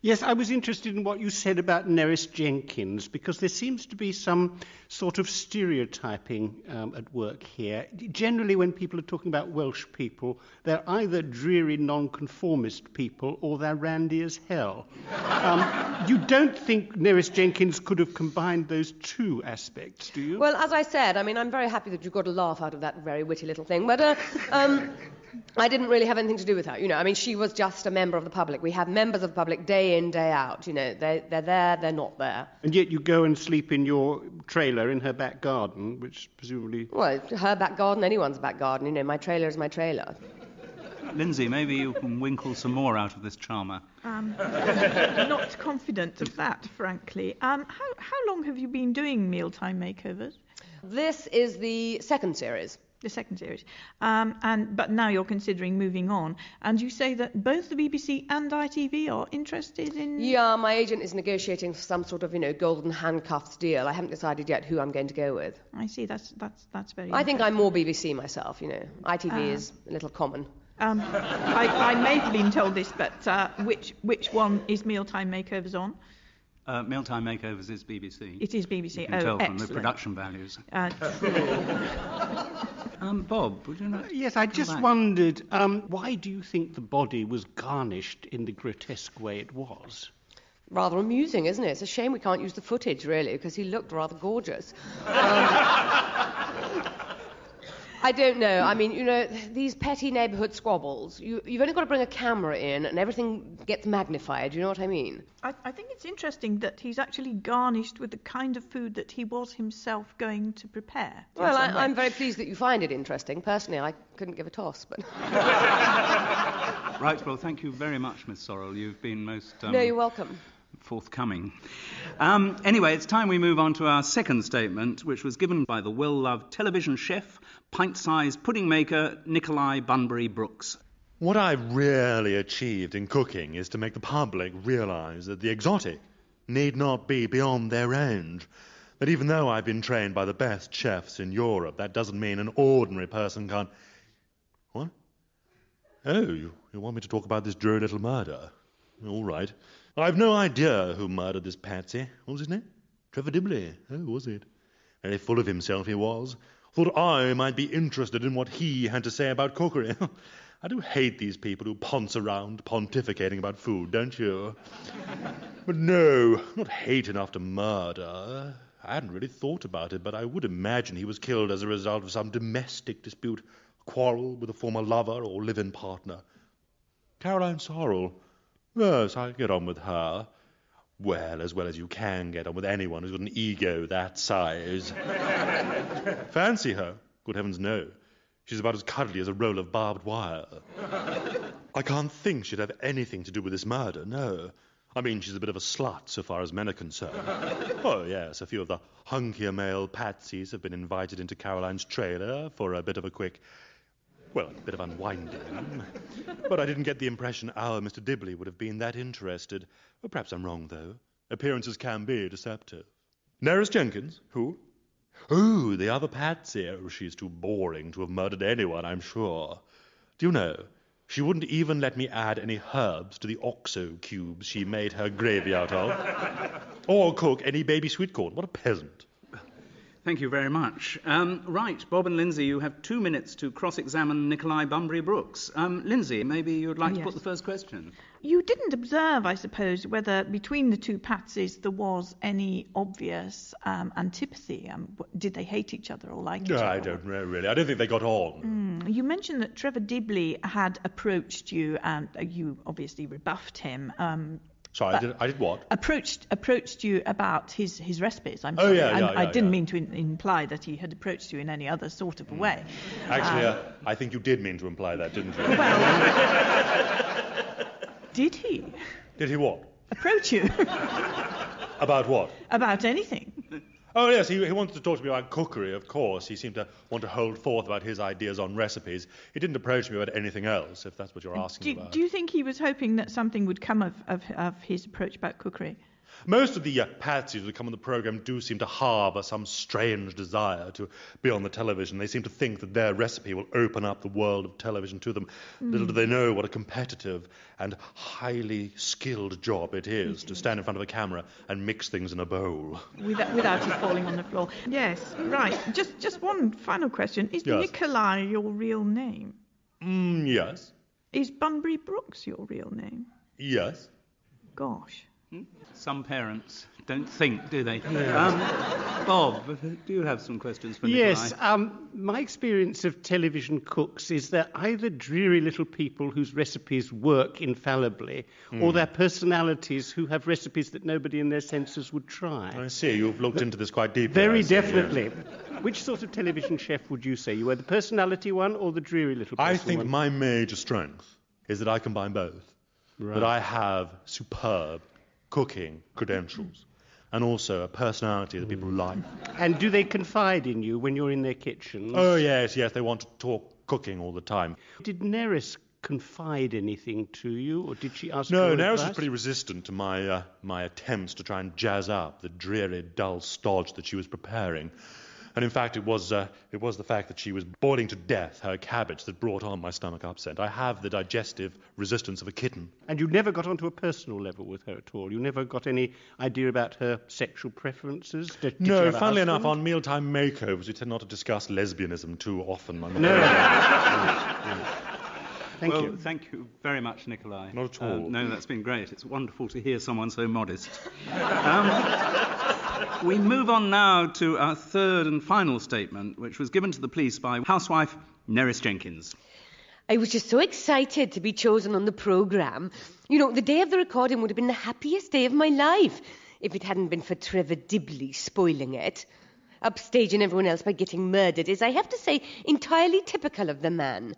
Yes, I was interested in what you said about Nerys Jenkins, because there seems to be some sort of stereotyping at work here. Generally, when people are talking about Welsh people, they're either dreary nonconformist people or they're randy as hell. You don't think Nerys Jenkins could have combined those two aspects, do you? Well, as I said, I mean, I'm very happy that you got a laugh out of that very witty little thing, but I didn't really have anything to do with her. You know, I mean, she was just a member of the public. We have members of the public day in, day out. You know, they're there, they're not there. And yet you go and sleep in your trailer in her back garden, which presumably... Well, her back garden, anyone's back garden. You know, my trailer is my trailer. Lindsay, maybe you can winkle some more out of this charmer. Not confident of that, frankly. How long have you been doing mealtime makeovers? This is the second series. The second series. But now you're considering moving on. And you say that both the BBC and ITV are interested in... Yeah, my agent is negotiating for some sort of, you know, golden handcuffs deal. I haven't decided yet who I'm going to go with. I see. That's very I think I'm more BBC myself, you know. ITV is a little common. I may have been told this, but which one is Mealtime Makeovers on? Mealtime Makeovers is BBC. It is BBC. You can tell from the production values. Bob, would you know? Yes, I just wondered, why do you think the body was garnished in the grotesque way it was? Rather amusing, isn't it? It's a shame we can't use the footage, really, because he looked rather gorgeous. I don't know. I mean, you know, these petty neighbourhood squabbles, you've only got to bring a camera in and everything gets magnified, you know what I mean? I think it's interesting that he's actually garnished with the kind of food that he was himself going to prepare. Well, I'm very pleased that you find it interesting. Personally, I couldn't give a toss, but... Right, well, thank you very much, Miss Sorrell. You've been most... No, you're welcome. Forthcoming. Anyway, it's time we move on to our second statement, which was given by the well-loved television chef, pint-sized pudding maker, Nikolai Bunbury Brooks. What I've really achieved in cooking is to make the public realise that the exotic need not be beyond their range. That even though I've been trained by the best chefs in Europe, that doesn't mean an ordinary person can't... What? Oh, you want me to talk about this dreary little murder? All right. I've no idea who murdered this Patsy. What was his name? Trevor Dibley. Oh, was it? Very full of himself he was. Thought I might be interested in what he had to say about cookery. I do hate these people who ponce around pontificating about food, don't you? But no, not hate enough to murder. I hadn't really thought about it, but I would imagine he was killed as a result of some domestic dispute, a quarrel with a former lover or live-in partner. Caroline Sorrell. Yes, I'll get on with her. Well as you can get on with anyone who's got an ego that size. Fancy her? Good heavens, no. She's about as cuddly as a roll of barbed wire. I can't think she'd have anything to do with this murder, no. I mean, she's a bit of a slut so far as men are concerned. Oh, yes, a few of the hunkier male patsies have been invited into Caroline's trailer for a bit of unwinding. But I didn't get the impression our Mr. Dibley would have been that interested. Well, perhaps I'm wrong, though. Appearances can be deceptive. Neris Jenkins? Who? Oh, the other Patsy. Oh, she's too boring to have murdered anyone, I'm sure. Do you know, she wouldn't even let me add any herbs to the OXO cubes she made her gravy out of. Or cook any baby sweet corn. What a peasant. Thank you very much. Right, Bob and Lindsay, you have 2 minutes to cross-examine Nikolai Bunbury-Brooks. Lindsay, maybe you'd like to put the first question. You didn't observe, I suppose, whether between the two Patsies there was any obvious antipathy. Did they hate each other or like each other? I don't know, really. I don't think they got on. You mentioned that Trevor Dibley had approached you, and you obviously rebuffed him. Sorry, I did what? Approached you about his recipes. I'm Oh, sorry. yeah, I didn't mean to imply that he had approached you in any other sort of way. Actually, I think you did mean to imply that, didn't you? Did he? Did he what? Approach you? About what? About anything. Oh, yes, he wanted to talk to me about cookery, of course. He seemed to want to hold forth about his ideas on recipes. He didn't approach me about anything else, if that's what you're asking about. Do you think he was hoping that something would come of his approach about cookery? Most of the patsies who come on the programme do seem to harbour some strange desire to be on the television. They seem to think that their recipe will open up the world of television to them. Little do they know what a competitive and highly skilled job it is to stand in front of a camera and mix things in a bowl. Without it falling on the floor. Yes, right. Just one final question. Is Nikolai your real name? Yes. Is Bunbury Brooks your real name? Yes. Gosh. Some parents don't think, do they? Bob, do you have some questions for Nikolai? Yes, my experience of television cooks is they're either dreary little people whose recipes work infallibly, or they're personalities who have recipes that nobody in their senses would try. I see, you've looked into this quite deeply. Very definitely. Yes. Which sort of television chef would you say? You were the personality one or the dreary little person I think one? my major strength is that I combine both. Right. That I have superb cooking credentials and also a personality that people like. And do they confide in you when you're in their kitchens? Oh, yes, they want to talk cooking all the time. Did Neris confide anything to you, or did she ask you No, advice? Neris was pretty resistant to my attempts to try and jazz up the dreary, dull stodge that she was preparing. And in fact, it was the fact that she was boiling to death her cabbage that brought on my stomach upset. I have the digestive resistance of a kitten. And you never got onto a personal level with her at all? You never got any idea about her sexual preferences? Did no, funnily enough, on mealtime makeovers, we tend not to discuss lesbianism too often. No. Thank you very much, Nikolai. Not at all. No, that's been great. It's wonderful to hear someone so modest. We move on now to our third and final statement, which was given to the police by housewife Neris Jenkins. I was just so excited to be chosen on the programme. You know, the day of the recording would have been the happiest day of my life if it hadn't been for Trevor Dibley spoiling it. Upstaging everyone else by getting murdered is, I have to say, entirely typical of the man.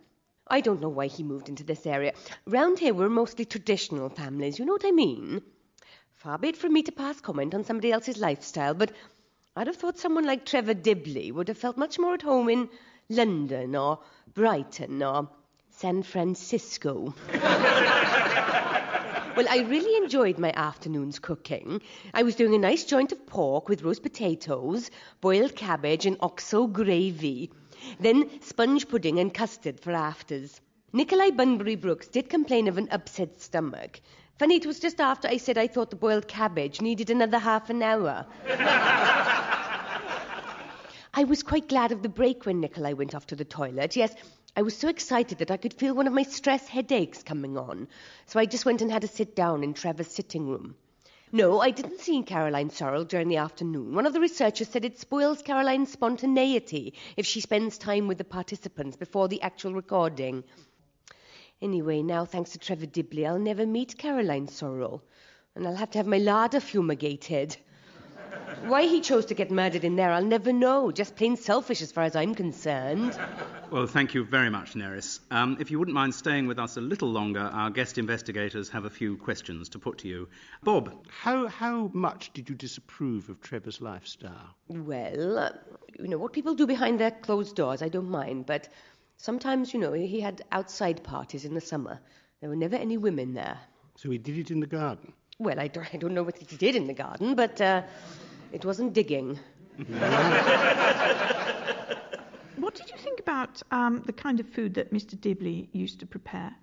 I don't know why he moved into this area. Round here we're mostly traditional families, you know what I mean? Far be it from me to pass comment on somebody else's lifestyle, but I'd have thought someone like Trevor Dibley would have felt much more at home in London or Brighton or San Francisco. Well, I really enjoyed my afternoon's cooking. I was doing a nice joint of pork with roast potatoes, boiled cabbage and OXO gravy. Then sponge pudding and custard for afters. Nikolai Bunbury-Brooks did complain of an upset stomach. Funny, it was just after I said I thought the boiled cabbage needed another half an hour. I was quite glad of the break when Nikolai went off to the toilet. Yes, I was so excited that I could feel one of my stress headaches coming on. So I just went and had a sit down in Trevor's sitting room. No, I didn't see Caroline Sorrell during the afternoon. One of the researchers said it spoils Caroline's spontaneity if she spends time with the participants before the actual recording. Anyway, now, thanks to Trevor Dibley, I'll never meet Caroline Sorrell. and I'll have to have my larder fumigated. Why he chose to get murdered in there, I'll never know. Just plain selfish as far as I'm concerned. Well, thank you very much, Neris. If you wouldn't mind staying with us a little longer, our guest investigators have a few questions to put to you. Bob. How much did you disapprove of Trevor's lifestyle? Well, what people do behind their closed doors, I don't mind, but sometimes, he had outside parties in the summer. There were never any women there. So he did it in the garden? Well, I don't know what he did in the garden, but it wasn't digging. What did you think about the kind of food that Mr. Dibley used to prepare?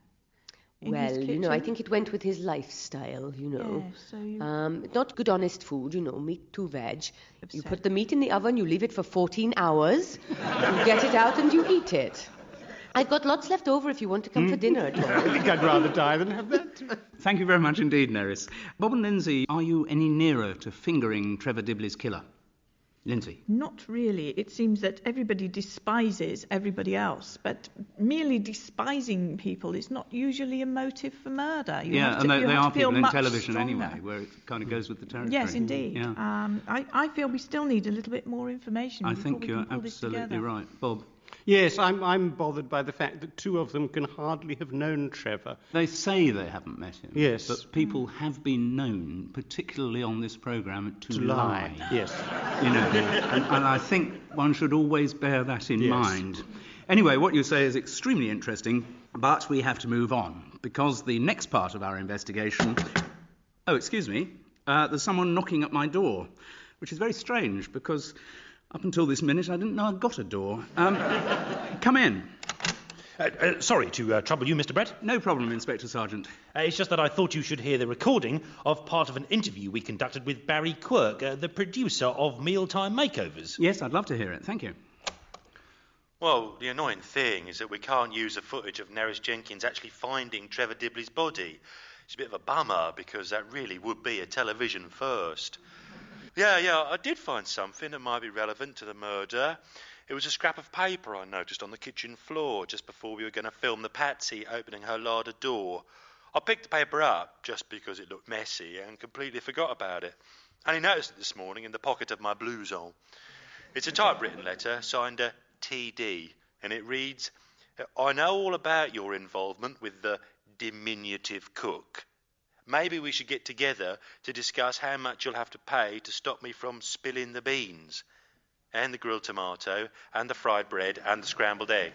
Well, I think it went with his lifestyle, Yes, so not good, honest food, meat to veg. You put the meat in the oven, you leave it for 14 hours, you get it out and you eat it. I've got lots left over if you want to come for dinner at all. I think I'd rather die than have that. Thank you very much indeed, Neris. Bob and Lindsay, are you any nearer to fingering Trevor Dibley's killer? Lindsay? Not really. It seems that everybody despises everybody else, but merely despising people is not usually a motive for murder. They are people in television anyway, where it kind of goes with the territory. Yes, indeed. Yeah. I feel we still need a little bit more information. I think you're absolutely right. Bob? Yes, I'm bothered by the fact that two of them can hardly have known Trevor. They say they haven't met him. Yes. But people have been known, particularly on this programme, to lie. Yes. And I think one should always bear that in mind. Anyway, what you say is extremely interesting, but we have to move on, because the next part of our investigation... Oh, excuse me. There's someone knocking at my door, which is very strange, because... Up until this minute, I didn't know I'd got a door. Come in. Sorry to trouble you, Mr. Brett. No problem, Inspector Sergeant. It's just that I thought you should hear the recording of part of an interview we conducted with Barry Quirk, the producer of Mealtime Makeovers. Yes, I'd love to hear it. Thank you. Well, the annoying thing is that we can't use the footage of Neris Jenkins actually finding Trevor Dibley's body. It's a bit of a bummer, because that really would be a television first. Yeah, I did find something that might be relevant to the murder. It was a scrap of paper I noticed on the kitchen floor just before we were going to film the Patsy opening her larder door. I picked the paper up just because it looked messy and completely forgot about it. And I noticed it this morning in the pocket of my blouson. It's a typewritten letter signed TD, and it reads, "I know all about your involvement with the diminutive cook. Maybe we should get together to discuss how much you'll have to pay to stop me from spilling the beans, and the grilled tomato, and the fried bread, and the scrambled egg.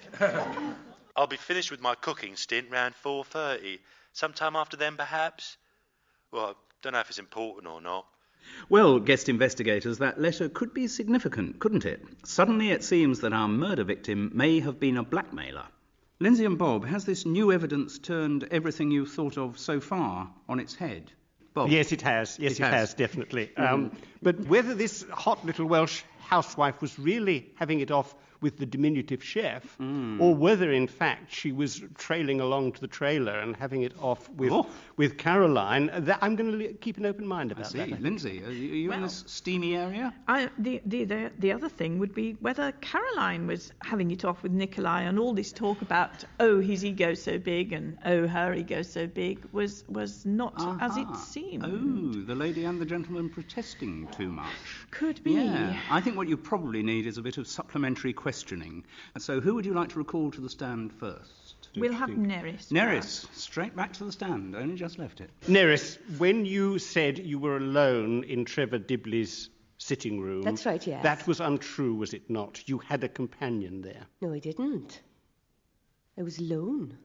I'll be finished with my cooking stint round 4:30. Sometime after then, perhaps? Well, I don't know if it's important or not." Well, guest investigators, that letter could be significant, couldn't it? Suddenly it seems that our murder victim may have been a blackmailer. Lindsay and Bob, has this new evidence turned everything you've thought of so far on its head? Bob? Yes, it has. Yes, it has, definitely. But whether this hot little Welsh housewife was really having it off with the diminutive chef, or whether, in fact, she was trailing along to the trailer and having it off with Caroline, I'm going to keep an open mind about that. Lindsay, are you in this steamy area? The other thing would be whether Caroline was having it off with Nikolai, and all this talk about, his ego's so big and, her ego's so big, was not as it seemed. Oh, the lady and the gentleman protesting too much. Could be. Yeah, I think what you probably need is a bit of supplementary questioning. So who would you like to recall to the stand first? We'll have Neris. Neris, straight back to the stand. Only just left it. Neris, when you said you were alone in Trevor Dibley's sitting room... That's right, yes. That was untrue, was it not? You had a companion there. No, I didn't. I was alone.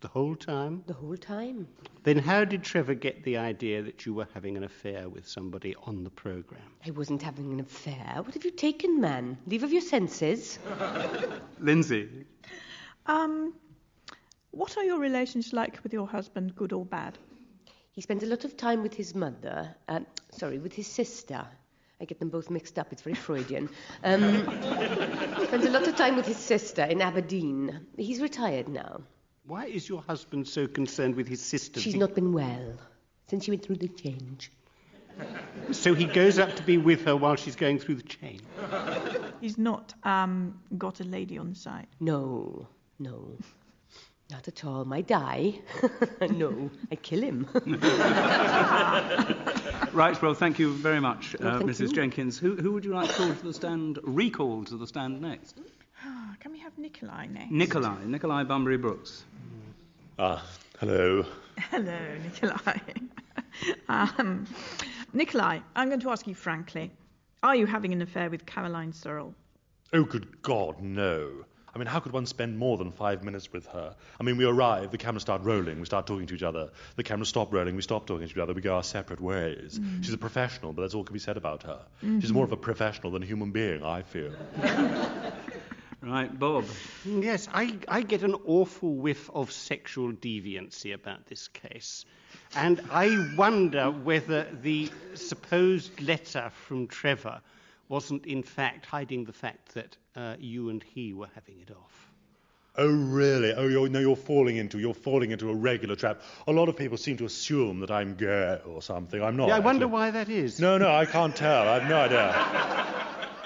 The whole time? The whole time. Then how did Trevor get the idea that you were having an affair with somebody on the programme? I wasn't having an affair. What have you taken, man? Leave of your senses. Lindsay? What are your relations like with your husband, good or bad? He spends a lot of time with his mother. With his sister. I get them both mixed up. It's very Freudian. He spends a lot of time with his sister in Aberdeen. He's retired now. Why is your husband so concerned with his sister? She's not been well since she went through the change. So he goes up to be with her while she's going through the change? He's not got a lady on the side? No. Not at all. Might die. No, I'd kill him. Right, well, thank you very much, Thank Mrs. you. Jenkins. Who would you like to call to the stand, recall to the stand next? Can we have Nikolai next? Nikolai Bunbury Brooks. Hello. Hello, Nikolai. Nikolai, I'm going to ask you frankly. Are you having an affair with Caroline Searle? Oh, good God, no. I mean, how could one spend more than 5 minutes with her? I mean, we arrive, the cameras start rolling, we start talking to each other. The cameras stop rolling, we stop talking to each other, we go our separate ways. She's a professional, but that's all can be said about her. She's more of a professional than a human being, I feel. Right, Bob. Yes, I get an awful whiff of sexual deviancy about this case. And I wonder whether the supposed letter from Trevor wasn't in fact hiding the fact that you and he were having it off. Oh, really? Oh, you're falling into a regular trap. A lot of people seem to assume that I'm gay or something. I'm not. Yeah, I wonder actually. why that is. No, I can't tell. I have no idea.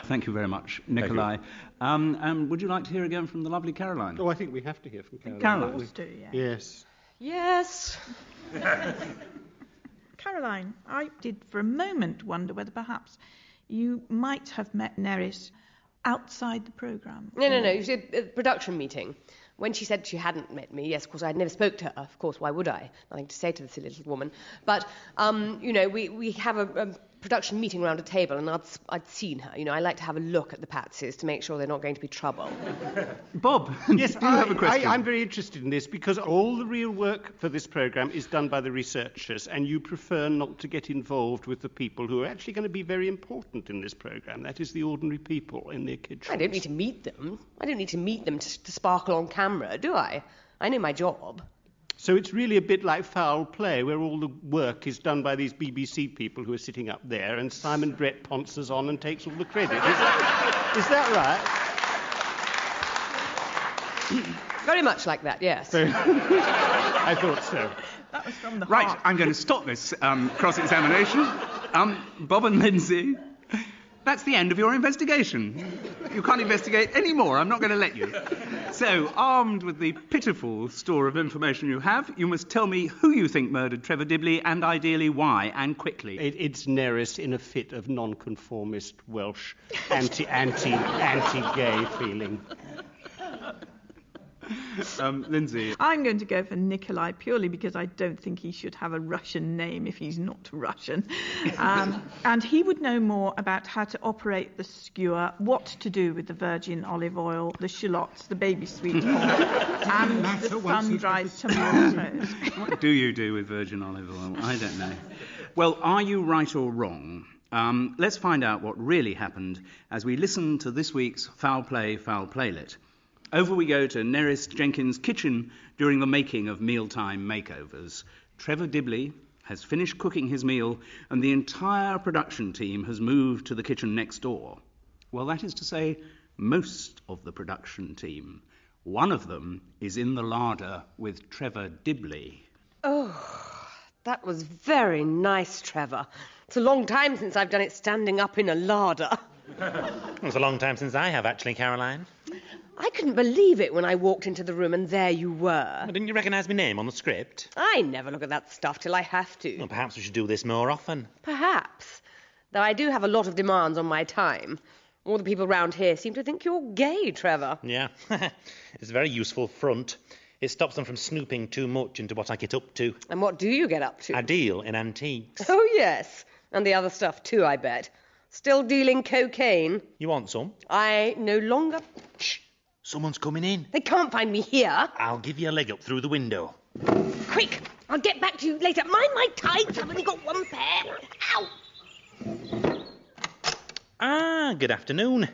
Thank you very much, Nikolai. And would you like to hear again from the lovely Caroline? Oh, I think we have to hear from Caroline. Caroline? Let's do, yeah. Yes. Yes. Caroline, I did for a moment wonder whether perhaps you might have met Neris outside the programme. No. You see, at the production meeting, when she said she hadn't met me, yes, of course, I'd never spoke to her. Of course, why would I? Nothing to say to the silly little woman. But, we have a production meeting around a table, and I'd seen her. I like to have a look at the Patses to make sure they're not going to be trouble. Bob, yes, do you have a question? I'm very interested in this because all the real work for this programme is done by the researchers, and you prefer not to get involved with the people who are actually going to be very important in this programme. That is the ordinary people in their kitchens. I don't need to meet them. I don't need to meet them to sparkle on camera, do I? I know my job. So it's really a bit like foul play, where all the work is done by these BBC people who are sitting up there, and Simon Brett pounces on and takes all the credit. Is that right? Very much like that, yes. I thought so. That was from the Right, heart. I'm going to stop this cross-examination. Bob and Lindsay, that's the end of your investigation. You can't investigate any more. I'm not going to let you. So, armed with the pitiful store of information you have, you must tell me who you think murdered Trevor Dibley, and ideally why, and quickly. It's Neris in a fit of nonconformist Welsh anti-gay feeling. Lindsay. I'm going to go for Nikolai purely because I don't think he should have a Russian name if he's not Russian. And he would know more about how to operate the skewer, what to do with the virgin olive oil, the shallots, the baby sweet corn, and the sun-dried tomatoes. What do you do with virgin olive oil? I don't know. Well, are you right or wrong? Let's find out what really happened as we listen to this week's Foul Play, Foul Playlet. Over we go to Neris Jenkins' kitchen during the making of mealtime makeovers. Trevor Dibley has finished cooking his meal, and the entire production team has moved to the kitchen next door. Well, that is to say, most of the production team. One of them is in the larder with Trevor Dibley. Oh, that was very nice, Trevor. It's a long time since I've done it standing up in a larder. It's a long time since I have, actually, Caroline. I couldn't believe it when I walked into the room and there you were. Well, didn't you recognise my name on the script? I never look at that stuff till I have to. Well, perhaps we should do this more often. Perhaps. Though I do have a lot of demands on my time. All the people round here seem to think you're gay, Trevor. Yeah. It's a very useful front. It stops them from snooping too much into what I get up to. And what do you get up to? I deal in antiques. Oh, yes. And the other stuff too, I bet. Still dealing cocaine? You want some? I no longer... Shh! Someone's coming in. They can't find me here. I'll give you a leg up through the window. Quick! I'll get back to you later. Mind my tights. I've only got one pair. Ow! Ah, good afternoon.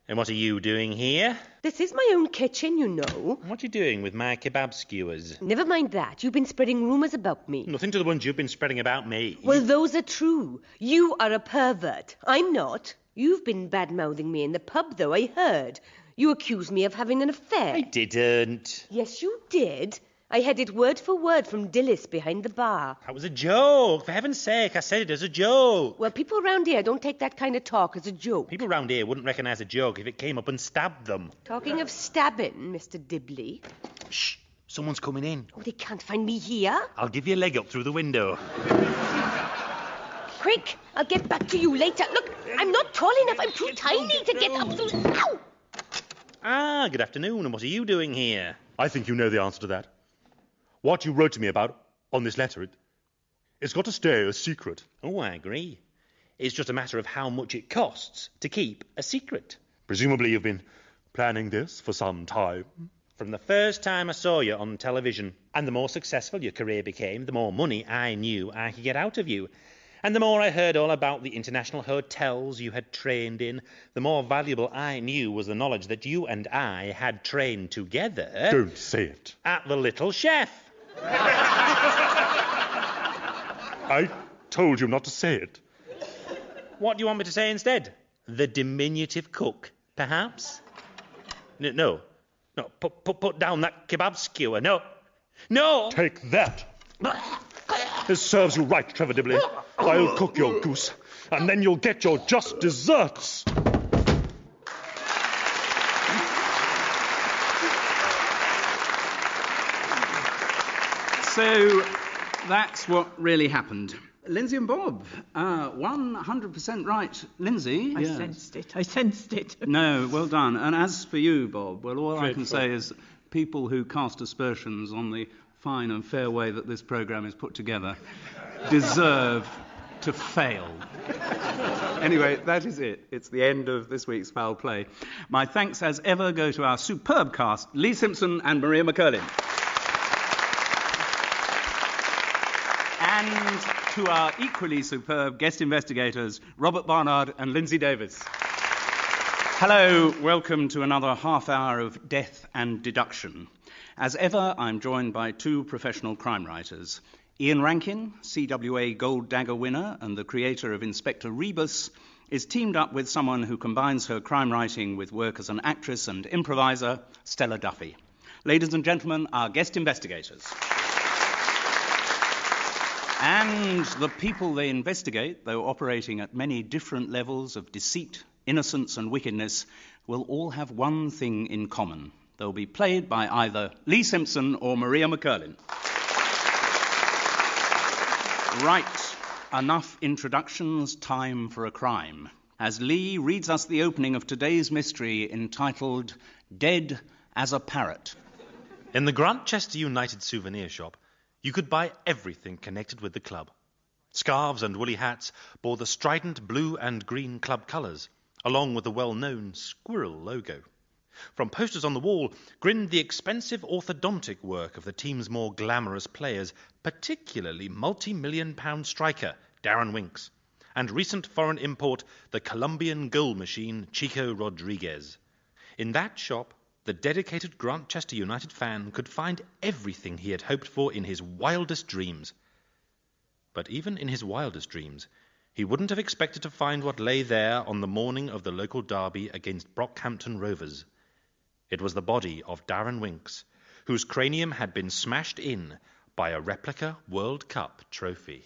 And what are you doing here? This is my own kitchen, you know. What are you doing with my kebab skewers? Never mind that. You've been spreading rumours about me. Nothing to the ones you've been spreading about me. Well, those are true. You are a pervert. I'm not. You've been bad-mouthing me in the pub, though, I heard. You accused me of having an affair. I didn't. Yes, you did. I had it word for word from Dillis behind the bar. That was a joke. For heaven's sake, I said it as a joke. Well, people around here don't take that kind of talk as a joke. People round here wouldn't recognise a joke if it came up and stabbed them. Talking of stabbing, Mr. Dibley. Shh. Someone's coming in. Oh, they can't find me here. I'll give you a leg up through the window. Quick, I'll get back to you later. Look, I'm not tall enough. I'm too tiny to get up through... Ow! Ah, good afternoon, and what are you doing here? I think you know the answer to that. What you wrote to me about on this letter, it's got to stay a secret. Oh, I agree. It's just a matter of how much it costs to keep a secret. Presumably you've been planning this for some time. From the first time I saw you on television, and the more successful your career became, the more money I knew I could get out of you. And the more I heard all about the international hotels you had trained in, the more valuable I knew was the knowledge that you and I had trained together... Don't say it. ...at the Little Chef. I told you not to say it. What do you want me to say instead? The diminutive cook, perhaps? No. Put down that kebab skewer. No. Take that. This serves you right, Trevor Dibley. I'll cook your goose, and then you'll get your just desserts. So that's what really happened. Lindsay and Bob, 100% right. Lindsay? I sensed it. No, well done. And as for you, Bob, well, all I can Dreadful. say is people who cast aspersions on the fine and fair way that this programme is put together deserve to fail. Anyway, that is it. It's the end of this week's Foul Play. My thanks, as ever, go to our superb cast, Lee Simpson and Maria McCurlin. And to our equally superb guest investigators, Robert Barnard and Lindsay Davis. Hello, welcome to another half hour of death and deduction. As ever, I'm joined by two professional crime writers. Ian Rankin, CWA Gold Dagger winner and the creator of Inspector Rebus, is teamed up with someone who combines her crime writing with work as an actress and improviser, Stella Duffy. Ladies and gentlemen, our guest investigators. And the people they investigate, though operating at many different levels of deceit, innocence and wickedness, will all have one thing in common. They'll be played by either Lee Simpson or Maria McCurlin. Right, enough introductions, time for a crime. As Lee reads us the opening of today's mystery entitled Dead as a Parrot. In the Grantchester United souvenir shop, you could buy everything connected with the club. Scarves and woolly hats bore the strident blue and green club colours, along with the well-known squirrel logo. From posters on the wall grinned the expensive orthodontic work of the team's more glamorous players, particularly multi-million-pound striker Darren Winks, and recent foreign import, the Colombian goal machine Chico Rodriguez. In that shop, the dedicated Grantchester United fan could find everything he had hoped for in his wildest dreams. But even in his wildest dreams, he wouldn't have expected to find what lay there on the morning of the local derby against Brockhampton Rovers. It was the body of Darren Winks, whose cranium had been smashed in by a replica World Cup trophy.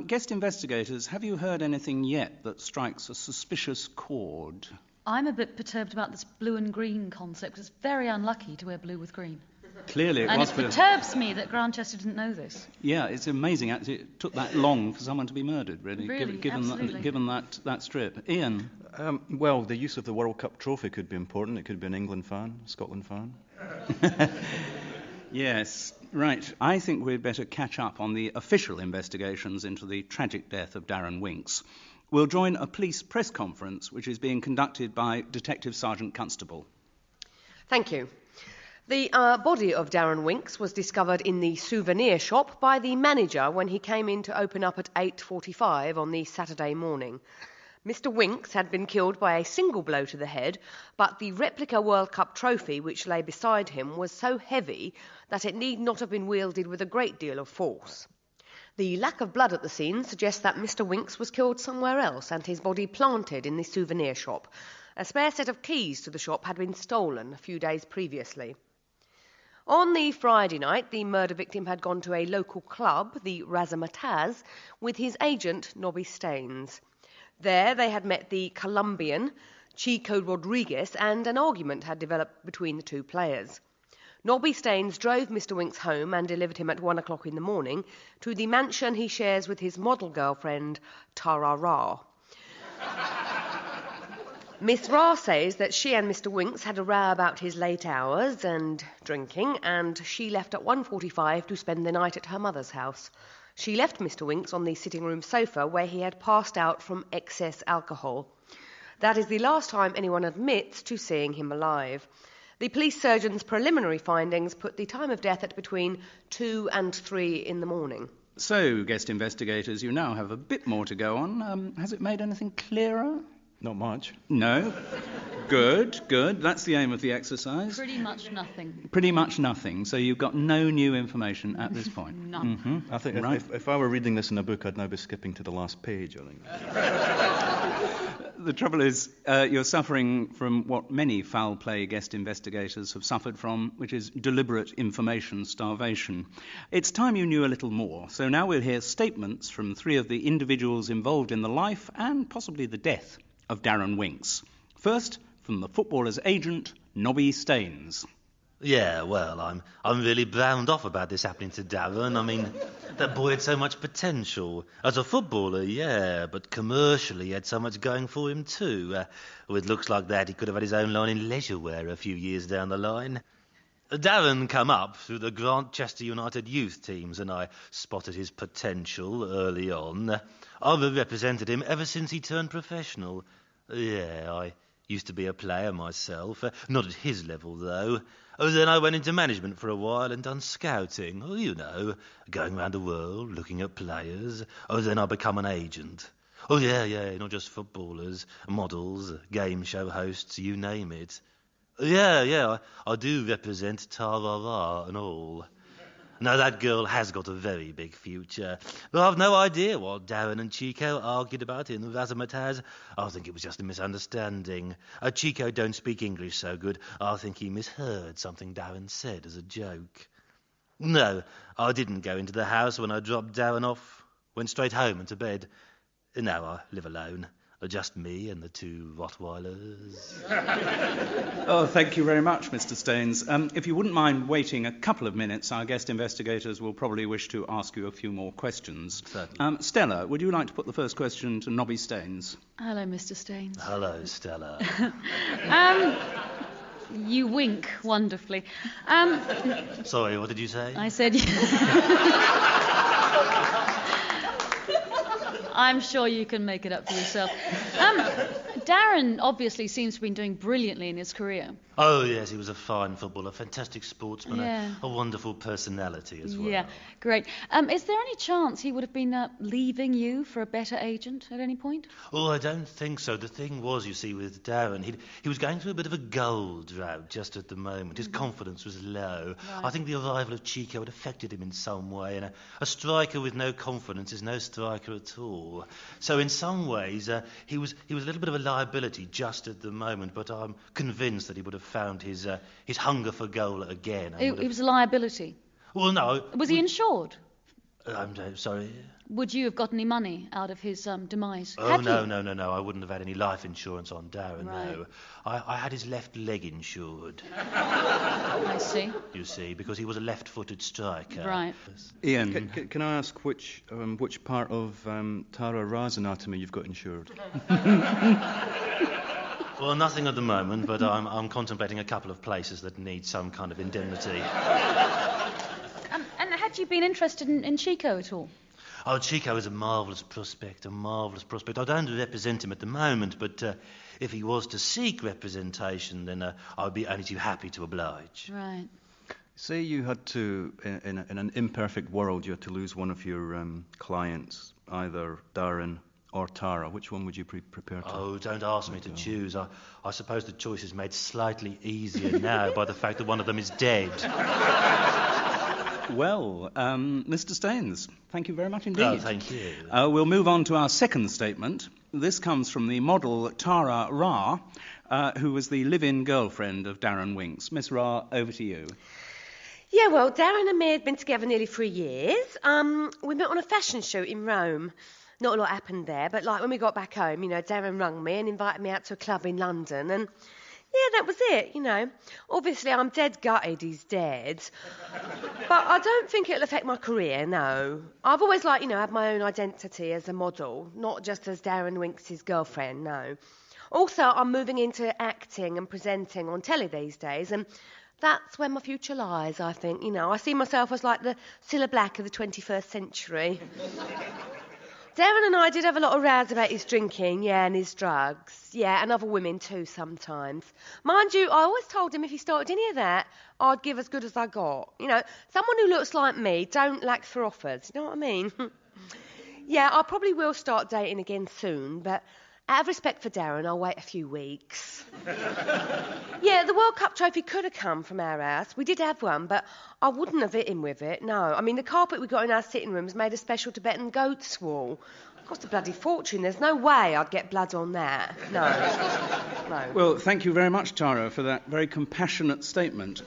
Guest investigators, have you heard anything yet that strikes a suspicious chord? I'm a bit perturbed about this blue and green concept. It's very unlucky to wear blue with green. Clearly it and was it for... perturbs me that Grantchester didn't know this. Yeah, it's amazing. Actually, it took that long for someone to be murdered, really, Absolutely. given that strip. Ian? Well, the use of the World Cup trophy could be important. It could be an England fan, Scotland fan. Yes, right. I think we'd better catch up on the official investigations into the tragic death of Darren Winks. We'll join a police press conference which is being conducted by Detective Sergeant Constable. Thank you. The body of Darren Winks was discovered in the souvenir shop by the manager when he came in to open up at 8:45 on the Saturday morning. Mr. Winks had been killed by a single blow to the head, but the replica World Cup trophy which lay beside him was so heavy that it need not have been wielded with a great deal of force. The lack of blood at the scene suggests that Mr. Winks was killed somewhere else and his body planted in the souvenir shop. A spare set of keys to the shop had been stolen a few days previously. On the Friday night, the murder victim had gone to a local club, the Razzmatazz, with his agent, Nobby Staines. There they had met the Colombian, Chico Rodriguez, and an argument had developed between the two players. Nobby Staines drove Mr. Winks home and delivered him at 1 o'clock in the morning to the mansion he shares with his model girlfriend, Tara Ra. Miss Ra says that she and Mr. Winks had a row about his late hours and drinking, and she left at 1:45 to spend the night at her mother's house. She left Mr. Winks on the sitting room sofa where he had passed out from excess alcohol. That is the last time anyone admits to seeing him alive. The police surgeon's preliminary findings put the time of death at between 2 and 3 in the morning. So, guest investigators, you now have a bit more to go on. Has it made anything clearer? Not much. No? Good, good. That's the aim of the exercise. Pretty much nothing. Pretty much nothing. So you've got no new information at this point. None. Mm-hmm. I think if I were reading this in a book, I'd now be skipping to the last page, I think. The trouble is, you're suffering from what many foul play guest investigators have suffered from, which is deliberate information starvation. It's time you knew a little more. So now we'll hear statements from 3 of the individuals involved in the life and possibly the death of Darren Winks. First, from the footballer's agent, Nobby Staines. Yeah, well, I'm really browned off about this happening to Darren. I mean, that boy had so much potential. As a footballer, yeah, but commercially he had so much going for him too. With looks like that, he could have had his own line in leisure wear a few years down the line. Darren come up through the Grantchester United youth teams, and I spotted his potential early on. I've represented him ever since he turned professional. Yeah, I used to be a player myself, not at his level though. Then I went into management for a while and done scouting, you know, going around the world, looking at players. Then I become an agent. Yeah, not just footballers, models, game show hosts, you name it. Yeah, I do represent Tara Ra and all. Now, that girl has got a very big future. But I've no idea what Darren and Chico argued about in Razzmatazz. I think it was just a misunderstanding. Chico don't speak English so good. I think he misheard something Darren said as a joke. No, I didn't go into the house when I dropped Darren off. Went straight home and to bed. Now I live alone. Just me and the 2 Rottweilers. Oh, thank you very much, Mr. Staines. If you wouldn't mind waiting a couple of minutes, our guest investigators will probably wish to ask you a few more questions. Certainly. Stella, would you like to put the first question to Nobby Staines? Hello, Mr. Staines. Hello, Stella. You wink wonderfully. Sorry, what did you say? I said... I'm sure you can make it up for yourself. Darren obviously seems to have been doing brilliantly in his career. Oh, yes, he was a fine footballer, a fantastic sportsman, Yeah. a wonderful personality as well. Yeah, great. Is there any chance he would have been leaving you for a better agent at any point? Oh, I don't think so. The thing was, you see, with Darren, he was going through a bit of a gold drought just at the moment. His confidence was low. Right. I think the arrival of Chico had affected him in some way, and a striker with no confidence is no striker at all. So in some ways, he was a little bit of a liability just at the moment, but I'm convinced that he would have found his hunger for goal again. It was a liability. Well, no. Was he insured? I'm sorry. Would you have got any money out of his demise? Oh, Had no, you? no. I wouldn't have had any life insurance on Darren, Right. no. I had his left leg insured. I see. You see, because he was a left-footed striker. Right. Ian. Can I ask which part of Tara Ra's anatomy you've got insured? Well, nothing at the moment, but I'm contemplating a couple of places that need some kind of indemnity. And had you been interested in Chico at all? Oh, Chico is a marvellous prospect, I don't represent him at the moment, but if he was to seek representation, then I'd be only too happy to oblige. Right. Say you had to, in an imperfect world, you had to lose one of your clients, either Darren or Tara. Which one would you be prepared to? Oh, don't ask me to choose. I suppose the choice is made slightly easier now by the fact that one of them is dead. Well, Mr. Staines, thank you very much indeed. Oh, thank you. We'll move on to our second statement. This comes from the model Tara Ra, who was the live-in girlfriend of Darren Winks. Miss Ra, over to you. Yeah, well, Darren and me had been together nearly 3 years. We met on a fashion shoot in Rome. not a lot happened there, but like when we got back home, Darren rung me and invited me out to a club in London, and yeah, that was it. Obviously, I'm dead gutted he's dead, but I don't think it'll affect my career, no. I've always, had my own identity as a model, not just as Darren Winks' girlfriend, no. Also, I'm moving into acting and presenting on telly these days, and that's where my future lies, I think. I see myself as like the Cilla Black of the 21st century. Darren and I did have a lot of rows about his drinking, and his drugs. Yeah, and other women too sometimes. Mind you, I always told him if he started any of that, I'd give as good as I got. Someone who looks like me don't lack for offers, you know what I mean? Yeah, I probably will start dating again soon, but out of respect for Darren, I'll wait a few weeks. Yeah, the World Cup trophy could have come from our house. We did have one, but I wouldn't have hit him with it, no. I mean, the carpet we got in our sitting room was made of special Tibetan goat's wool. It cost a bloody fortune. There's no way I'd get blood on that. No. No. Well, thank you very much, Tara, for that very compassionate statement.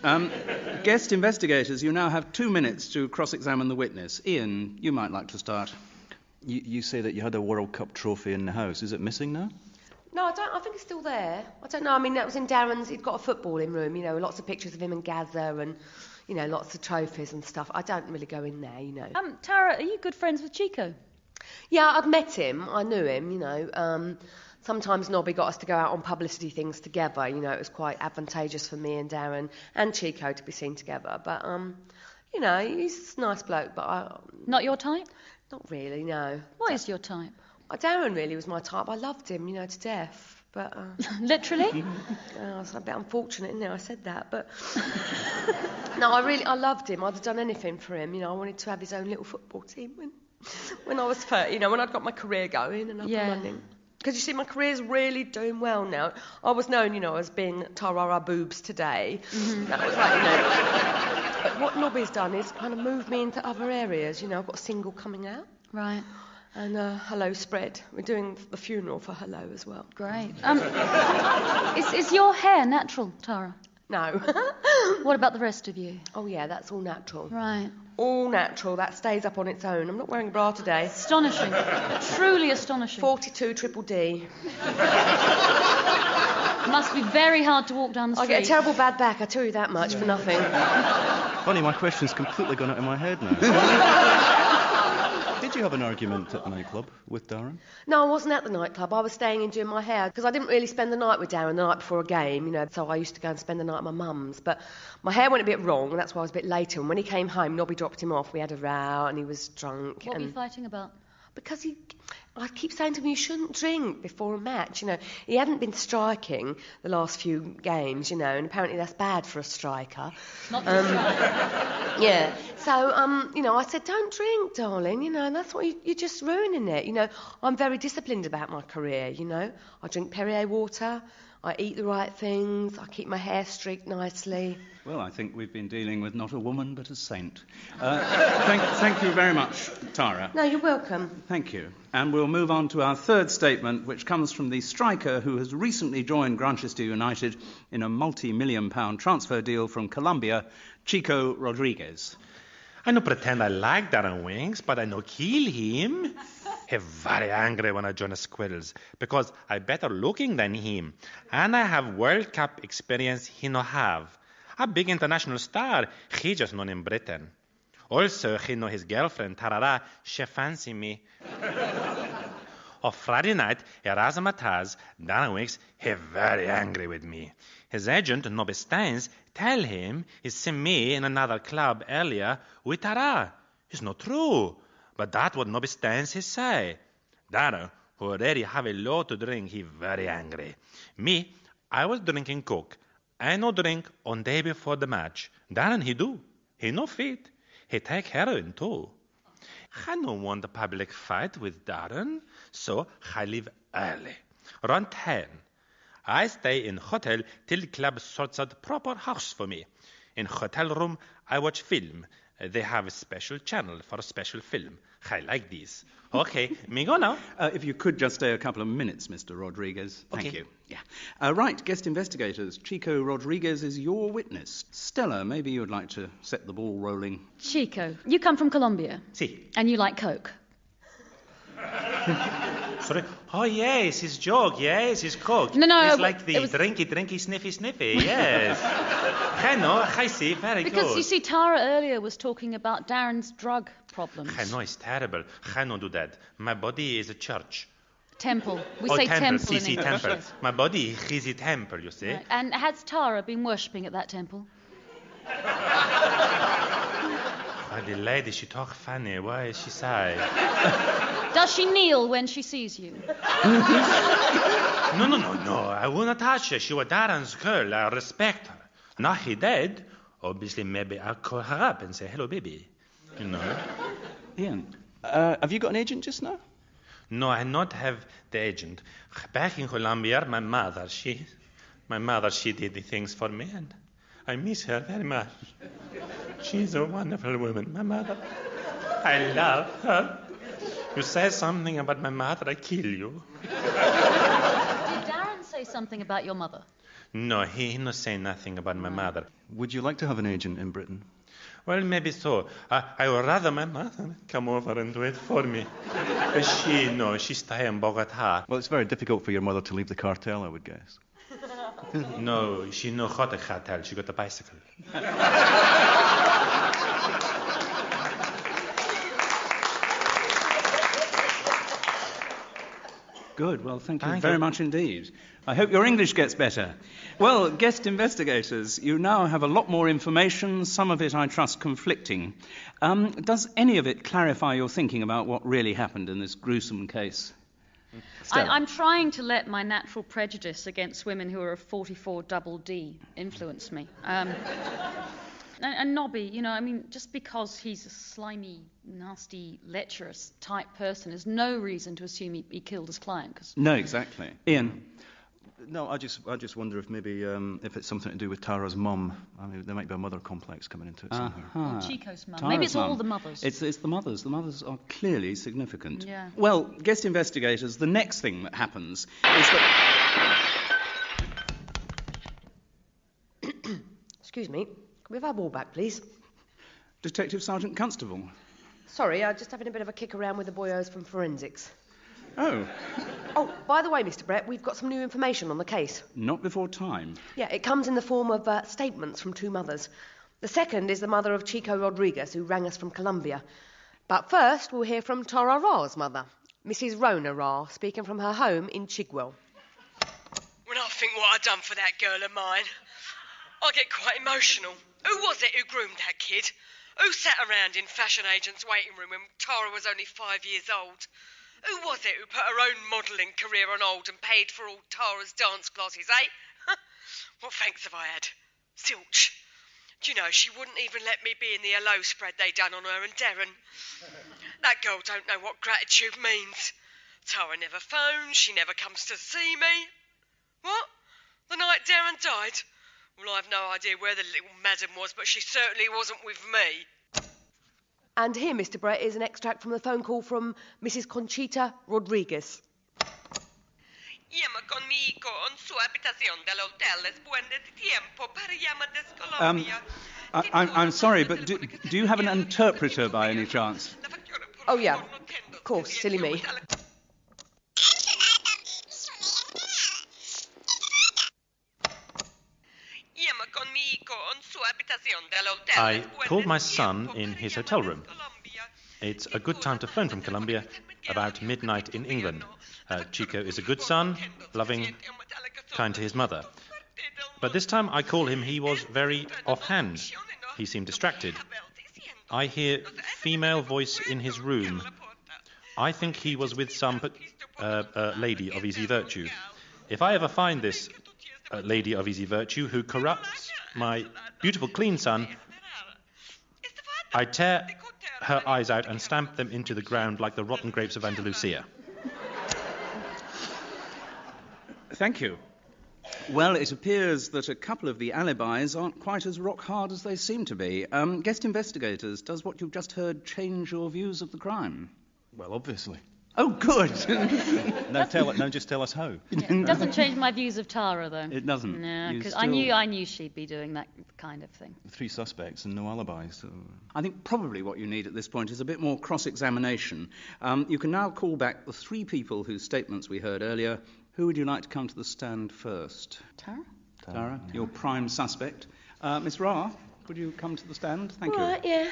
Guest investigators, you now have 2 minutes to cross-examine the witness. Ian, you might like to start. You say that you had a World Cup trophy in the house. Is it missing now? No, I don't. I think it's still there. I don't know. I mean, that was in Darren's. He'd got a footballing room, lots of pictures of him and Gazza and, lots of trophies and stuff. I don't really go in there, Tara, are you good friends with Chico? Yeah, I'd met him. I knew him, Sometimes Nobby got us to go out on publicity things together. It was quite advantageous for me and Darren and Chico to be seen together. But, he's a nice bloke, but Not your type? Not really, no. What is your type? Darren really was my type. I loved him, to death. But literally? It's a bit unfortunate, isn't it? I said that, but no, I loved him. I'd have done anything for him. I wanted to have his own little football team when I was 30. When I'd got my career going and up and running. Because you see, my career's really doing well now. I was known, as being Tarara Boobs today. Mm-hmm. That was like, But what Nobby's done is kind of moved me into other areas. I've got a single coming out. Right. And Hello spread. We're doing the funeral for Hello as well. Great. Is your hair natural, Tara? No. What about the rest of you? Oh, yeah, that's all natural. Right. All natural. That stays up on its own. I'm not wearing a bra today. Astonishing. Truly astonishing. 42 triple D. Must be very hard to walk down the street. I get a terrible bad back, I tell you that much, for nothing. Funny, my question's completely gone out of my head now. Did you have an argument at the nightclub with Darren? No, I wasn't at the nightclub. I was staying in doing my hair because I didn't really spend the night with Darren the night before a game, so I used to go and spend the night at my mum's. But my hair went a bit wrong, and that's why I was a bit later. And when he came home, Nobby dropped him off. We had a row, and he was drunk. What were you fighting about? Because I keep saying to him, you shouldn't drink before a match. He hadn't been striking the last few games, and apparently that's bad for a striker. Not for a striker. Yeah. So, I said, don't drink, darling, that's what you're just ruining it. I'm very disciplined about my career, I drink Perrier water, I eat the right things, I keep my hair streaked nicely. Well, I think we've been dealing with not a woman, but a saint. Thank you very much, Tara. No, you're welcome. Thank you. And we'll move on to our third statement, which comes from the striker who has recently joined Grantchester United in a multi-million-pound transfer deal from Colombia, Chico Rodriguez. I no pretend I like Darren Winks, but I no kill him. He very angry when I join the Squirrels, because I better looking than him, and I have World Cup experience he no have. A big international star, he just known in Britain. Also, he know his girlfriend, Tarara, she fancy me. On Friday night, Erasmataz, Darren Winks, he very angry with me. His agent, Nobby Steins, tell him he seen me in another club earlier with Tara. It's not true, but that what Nobby Steins he say. Darren, who already have a lot to drink, he very angry. Me, I was drinking Coke. I no drink on day before the match. Darren, he do. He no fit. He take heroin too. I no want a public fight with Darren, so I leave early. Around 10. I stay in hotel till club sorts out proper house for me. In hotel room, I watch film. They have a special channel for a special film. I like this. Okay, me go now. If you could just stay a couple of minutes, Mr. Rodriguez. Thank you. Yeah. Right, guest investigators. Chico Rodriguez is your witness. Stella, maybe you would like to set the ball rolling. Chico, you come from Colombia. Si. And you like Coke. Sorry? Oh, yes, it's jog, yes, it's coke. No, it's like the it was... drinky, sniffy, yes. I know, I see, very good. Because, you see, Tara earlier was talking about Darren's drug problems. I know, it's terrible. I don't do that. My body is a church. Temple. We say temple in English. Temple. Yes. My body is a temple, you see. Right. And has Tara been worshipping at that temple? The lady, she talk funny. Why is she sad? Does she kneel when she sees you? No. I wouldn't touch her. She was Darren's girl. I respect her. Now he dead. Obviously, maybe I'll call her up and say, hello, baby. You know. Ian, have you got an agent just now? No, I not have the agent. Back in Colombia, my mother, she did the things for me, and I miss her very much. She's a wonderful woman, my mother. I love her. You say something about my mother, I kill you. Did Darren say something about your mother? No, he not say nothing about my mother. Would you like to have an agent in Britain? Well, maybe so. I would rather my mother come over and do it for me. But she stay in Bogota. Well, it's very difficult for your mother to leave the cartel, I would guess. No, she no got a cartel. She got a bicycle. Good. Well, thank you very much indeed. I hope your English gets better. Well, guest investigators, you now have a lot more information, some of it, I trust, conflicting. Does any of it clarify your thinking about what really happened in this gruesome case? I'm trying to let my natural prejudice against women who are a 44 double D influence me. And Nobby, you know, I mean, just because he's a slimy, nasty, lecherous type person is no reason to assume he killed his client. No, exactly. Ian? No, I just wonder if maybe if it's something to do with Tara's mum. I mean, there might be a mother complex coming into it somewhere. Or Chico's mum. Maybe it's all the mothers. It's the mothers. The mothers are clearly significant. Yeah. Well, guest investigators, the next thing that happens is that... Excuse me. Can we have our ball back, please? Detective Sergeant Constable. Sorry, I'm just having a bit of a kick around with the boyos from forensics. Oh. Oh, by the way, Mr. Brett, we've got some new information on the case. Not before time. Yeah, it comes in the form of statements from two mothers. The second is the mother of Chico Rodriguez, who rang us from Colombia. But first, we'll hear from Tara Ra's mother, Mrs. Rona Ra, speaking from her home in Chigwell. When I think what I done for that girl of mine, I get quite emotional. Who was it who groomed that kid? Who sat around in fashion agents' waiting room when Tara was only 5 years old? Who was it who put her own modelling career on hold and paid for all Tara's dance classes, eh? What thanks have I had? Zilch. Do you know, she wouldn't even let me be in the hello spread they done on her and Darren. That girl don't know what gratitude means. Tara never phones, she never comes to see me. What? The night Darren died? Well, I've no idea where the little madam was, but she certainly wasn't with me. And here, Mr. Brett, is an extract from the phone call from Mrs. Conchita Rodriguez. Llama conmigo en su habitación del hotel después de tiempo para llamar desde Colombia. I'm sorry, but do you have an interpreter by any chance? Oh, yeah. Of course, silly me. I called my son in his hotel room. It's a good time to phone from Colombia, about midnight in England. Chico is a good son, loving, kind to his mother. But this time I called him, he was very offhand. He seemed distracted. I hear female voice in his room. I think he was with some lady of easy virtue. If I ever find this lady of easy virtue who corrupts my beautiful clean son, I tear her eyes out and stamp them into the ground like the rotten grapes of Andalusia. Thank you. Well, it appears that a couple of the alibis aren't quite as rock hard as they seem to be. Guest investigators, does what you've just heard change your views of the crime? Well, obviously. Oh, good. Now just tell us how. It doesn't change my views of Tara, though. It doesn't. No, You because still- I knew she'd be doing that kind of thing. 3 suspects and no alibis. So. I think probably what you need at this point is a bit more cross-examination. You can now call back the 3 people whose statements we heard earlier. Who would you like to come to the stand first? Tara, your prime suspect. Miss Ra, would you come to the stand? Thank you. Right, yeah.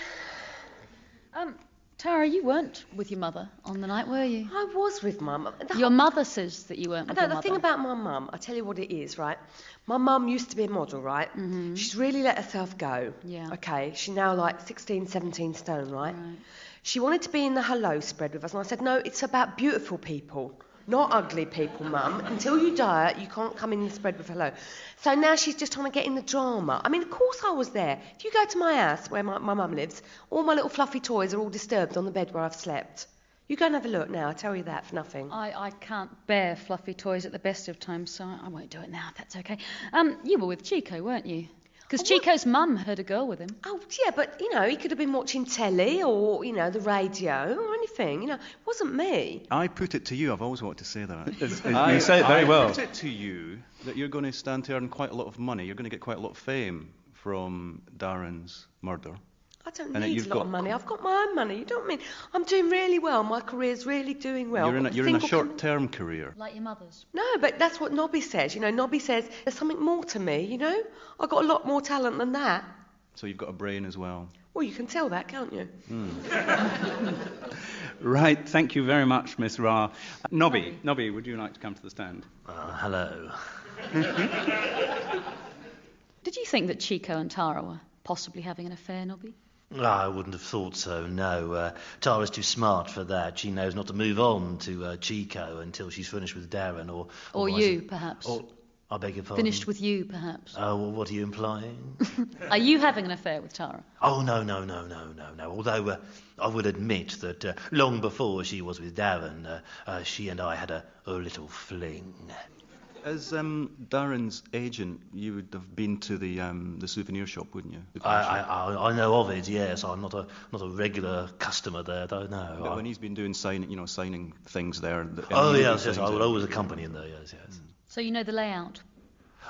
Tara, you weren't with your mother on the night, were you? I was with Mum. Your mother says that you weren't with your The mother. thing about my mum, I'll tell you what it is, right? My mum used to be a model, right? Mm-hmm. She's really let herself go. Yeah. Okay, she's now like 16, 17 stone, right? She wanted to be in the hello spread with us, and I said, no, it's about beautiful people, not ugly people, Mum. Until you die, you can't come in the spread with hello. So now she's just trying to get in the drama. I mean, of course I was there. If you go to my house, where my mum lives, all my little fluffy toys are all disturbed on the bed where I've slept. You go and have a look now, I tell you that for nothing. I can't bear fluffy toys at the best of times, so I won't do it now, if that's okay. You were with Chico, weren't you? Because Chico's mum heard a girl with him. Oh, yeah, but, he could have been watching telly or, the radio or anything. It wasn't me. I put it to you, I've always wanted to say that. You say it very well. I put it to you that you're going to stand to earn quite a lot of money. You're going to get quite a lot of fame from Darren's murder. I don't need a lot of money. I've got my own money. You don't mean? I'm doing really well. My career's really doing well. You're in a short-term career. Like your mother's. No, but that's what Nobby says. Nobby says there's something more to me, I've got a lot more talent than that. So you've got a brain as well. Well, you can tell that, can't you? Right, thank you very much, Miss Ra. Nobby, would you like to come to the stand? Hello. Did you think that Chico and Tara were possibly having an affair, Nobby? I wouldn't have thought so, no. Tara's too smart for that. She knows not to move on to Chico until she's finished with Darren or you, perhaps. Or, I beg your pardon? Finished with you, perhaps. Oh, well, what are you implying? Are you having an affair with Tara? Oh, no. Although I would admit that long before she was with Darren, she and I had a little fling. As Darren's agent, you would have been to the souvenir shop, wouldn't you? I know of it, yes. I'm not a regular customer there, though, no. But when he's been doing signing things there... Yes, I would always accompany him there, yes. So you know the layout?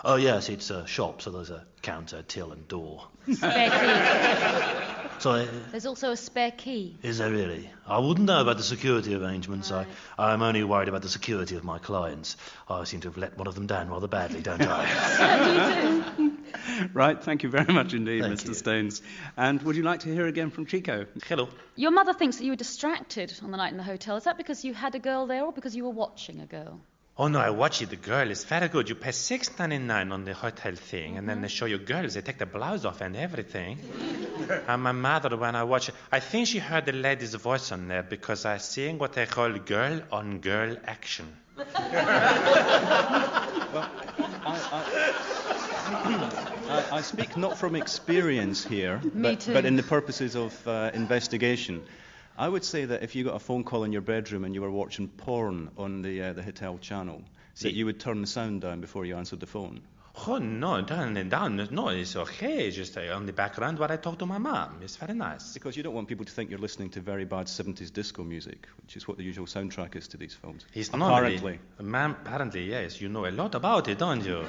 Oh, yes, it's a shop, so there's a counter, till and door. Spare key. Sorry? There's also a spare key. Is there really? I wouldn't know about the security arrangements. Right. I'm only worried about the security of my clients. I seem to have let one of them down rather badly, don't I? You do. Right, thank you very much indeed, Thank Mr. you. Stones. And would you like to hear again from Chico? Hello. Your mother thinks that you were distracted on the night in the hotel. Is that because you had a girl there or because you were watching a girl? Oh, no, I watched it. The girl is very good. You pay $6.99 on the hotel thing, and then they show you girls. They take the blouse off and everything. And my mother, when I watch it, I think she heard the lady's voice on there because I seeing what they call girl-on-girl action. Well, I speak not from experience here, but in the purposes of investigation. I would say that if you got a phone call in your bedroom and you were watching porn on the hotel channel, that you would turn the sound down before you answered the phone. Oh, no, turn it down. No, it's okay. Just on the background while I talk to my mom. It's very nice. Because you don't want people to think you're listening to very bad 70s disco music, which is what the usual soundtrack is to these films. Apparently. Ma'am, apparently, yes. You know a lot about it, don't you?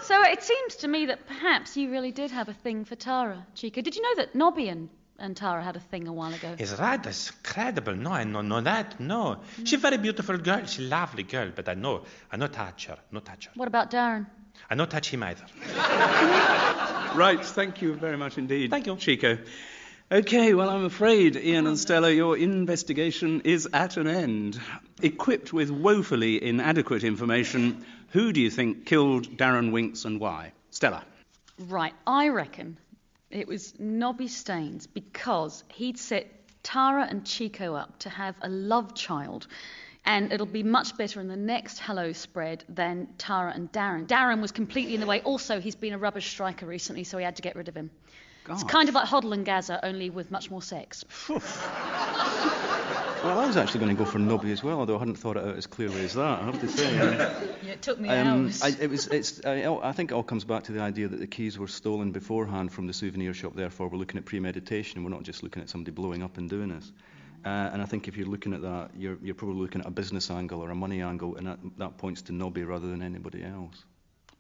So it seems to me that perhaps you really did have a thing for Tara, Chico. Did you know that Nobby and Tara had a thing a while ago? It's right. That's incredible. No, I know that. No. She's a very beautiful girl. She's a lovely girl. But I know touch her. No touch her. What about Darren? I no touch him either. Right, thank you very much indeed. Thank you. Chico. OK, well, I'm afraid, Ian and Stella, your investigation is at an end. Equipped with woefully inadequate information, who do you think killed Darren Winks and why? Stella. Right, I reckon it was Nobby Staines because he'd set Tara and Chico up to have a love child. And it'll be much better in the next Hello spread than Tara and Darren. Darren was completely in the way. Also, he's been a rubbish striker recently, so he had to get rid of him. God. It's kind of like Hoddle and Gaza, only with much more sex. Well, I was actually going to go for Nobby as well, although I hadn't thought it out as clearly as that, I have to say. Yeah, it took me hours. I think it all comes back to the idea that the keys were stolen beforehand from the souvenir shop, therefore we're looking at premeditation, we're not just looking at somebody blowing up and doing this. And I think if you're looking at that, you're probably looking at a business angle or a money angle, and that points to Nobby rather than anybody else.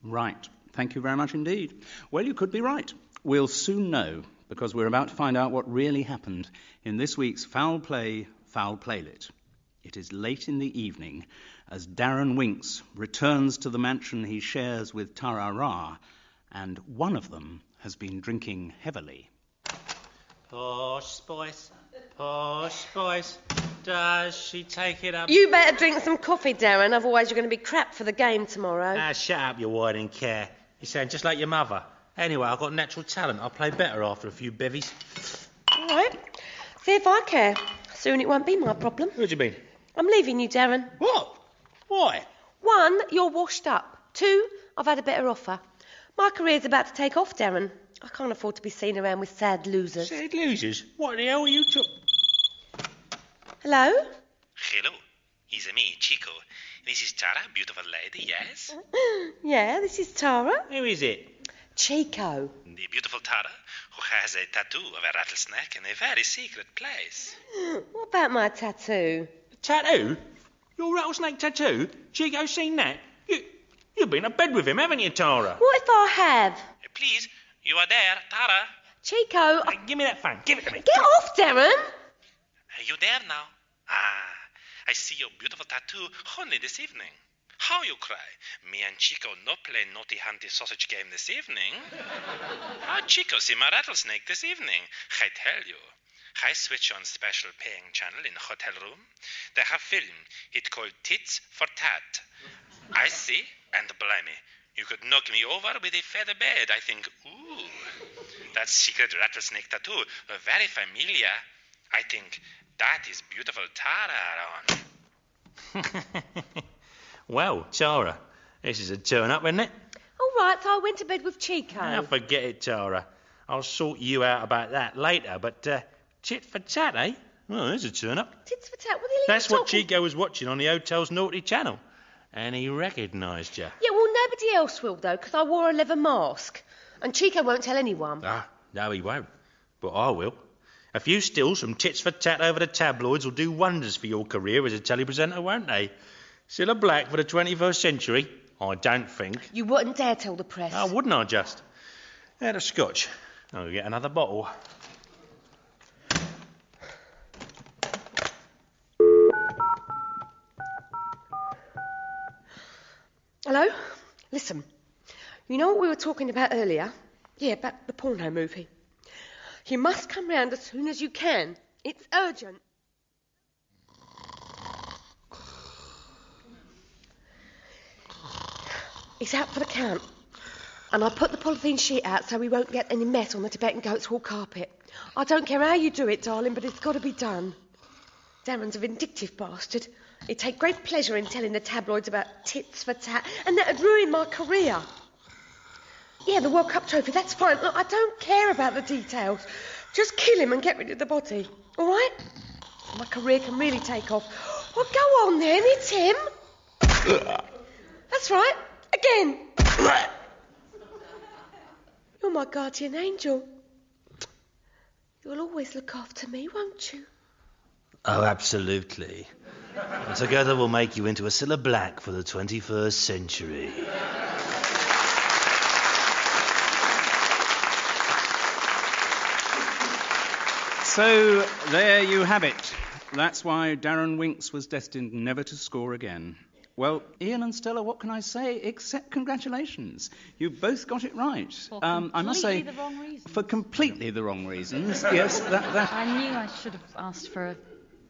Right. Thank you very much indeed. Well, you could be right. We'll soon know, because we're about to find out what really happened in this week's Foul Play, Foul Playlet. It is late in the evening as Darren Winks returns to the mansion he shares with Tara Ra, and one of them has been drinking heavily. Posh Spice, does she take it up? You better drink some coffee, Darren, otherwise you're going to be crap for the game tomorrow. Shut up, you whining care. You sound just like your mother. Anyway, I've got natural talent. I'll play better after a few bevies. All right. See if I care. Soon it won't be my problem. What do you mean? I'm leaving you, Darren. What? Why? 1, you're washed up. 2, I've had a better offer. My career's about to take off, Darren. I can't afford to be seen around with sad losers. Sad losers? What the hell are you Hello? Hello, it's me, Chico. This is Tara, beautiful lady, yes? Yeah, this is Tara. Who is it? Chico. The beautiful Tara, who has a tattoo of a rattlesnake in a very secret place. What about my tattoo? Tattoo? Your rattlesnake tattoo? Chico's seen that? You've been to bed with him, haven't you, Tara? What if I have? Please, you are there, Tara. Chico... Give me that phone. Give it to me. Get off, Darren! Are you there now? I see your beautiful tattoo only this evening. How you cry? Me and Chico no play naughty hunty sausage game this evening. How Chico see my rattlesnake this evening? I tell you. I switch on special paying channel in hotel room. They have film. It called Tits for Tat. I see, and blimey, you could knock me over with a feather bed. I think, ooh, that secret rattlesnake tattoo, very familiar. I think that is beautiful Tara on. Well, Tara, this is a turn-up, isn't it? All right, so I went to bed with Chico. Now, forget it, Tara. I'll sort you out about that later, but tit for tat, eh? Well, there's a turn-up. Tits for tat? What the hell That's are you what Chico was watching on the hotel's naughty channel. And he recognised you. Yeah, well, nobody else will, though, because I wore a leather mask. And Chico won't tell anyone. No, he won't. But I will. A few stills from Tits for Tat over the tabloids will do wonders for your career as a telepresenter, won't they? Cilla Black for the 21st century? I don't think. You wouldn't dare tell the press. Oh, wouldn't I just? Out of scotch. I'll get another bottle. Hello? Listen, you know what we were talking about earlier? Yeah, about the porno movie. You must come round as soon as you can. It's urgent. It's out for the count. And I put the polythene sheet out so we won't get any mess on the Tibetan goat's wool carpet. I don't care how you do it, darling, but it's got to be done. Darren's a vindictive bastard. He'd take great pleasure in telling the tabloids about Tits for Tat, and that'd ruin my career. Yeah, the World Cup trophy, that's fine. Look, I don't care about the details. Just kill him and get rid of the body, all right? My career can really take off. Well, go on then, it's him. That's right, again. You're my guardian angel. You'll always look after me, won't you? Oh, absolutely. And together we'll make you into a Cilla Black for the 21st century. So, there you have it. That's why Darren Winks was destined never to score again. Well, Ian and Stella, what can I say except congratulations? You've both got it right. I must say, the wrong reasons. For completely the wrong reasons. Yes, that. I knew I should have asked for a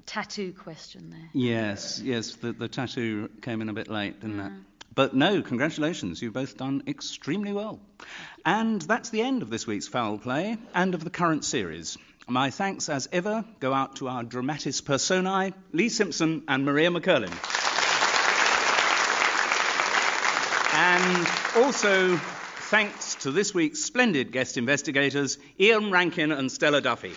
tattoo question there. Yes, the tattoo came in a bit late, didn't it? But no, congratulations, you've both done extremely well. And that's the end of this week's Foul Play, and of the current series. My thanks, as ever, go out to our dramatis personae, Lee Simpson and Maria McCurlin. And also, thanks to this week's splendid guest investigators, Ian Rankin and Stella Duffy.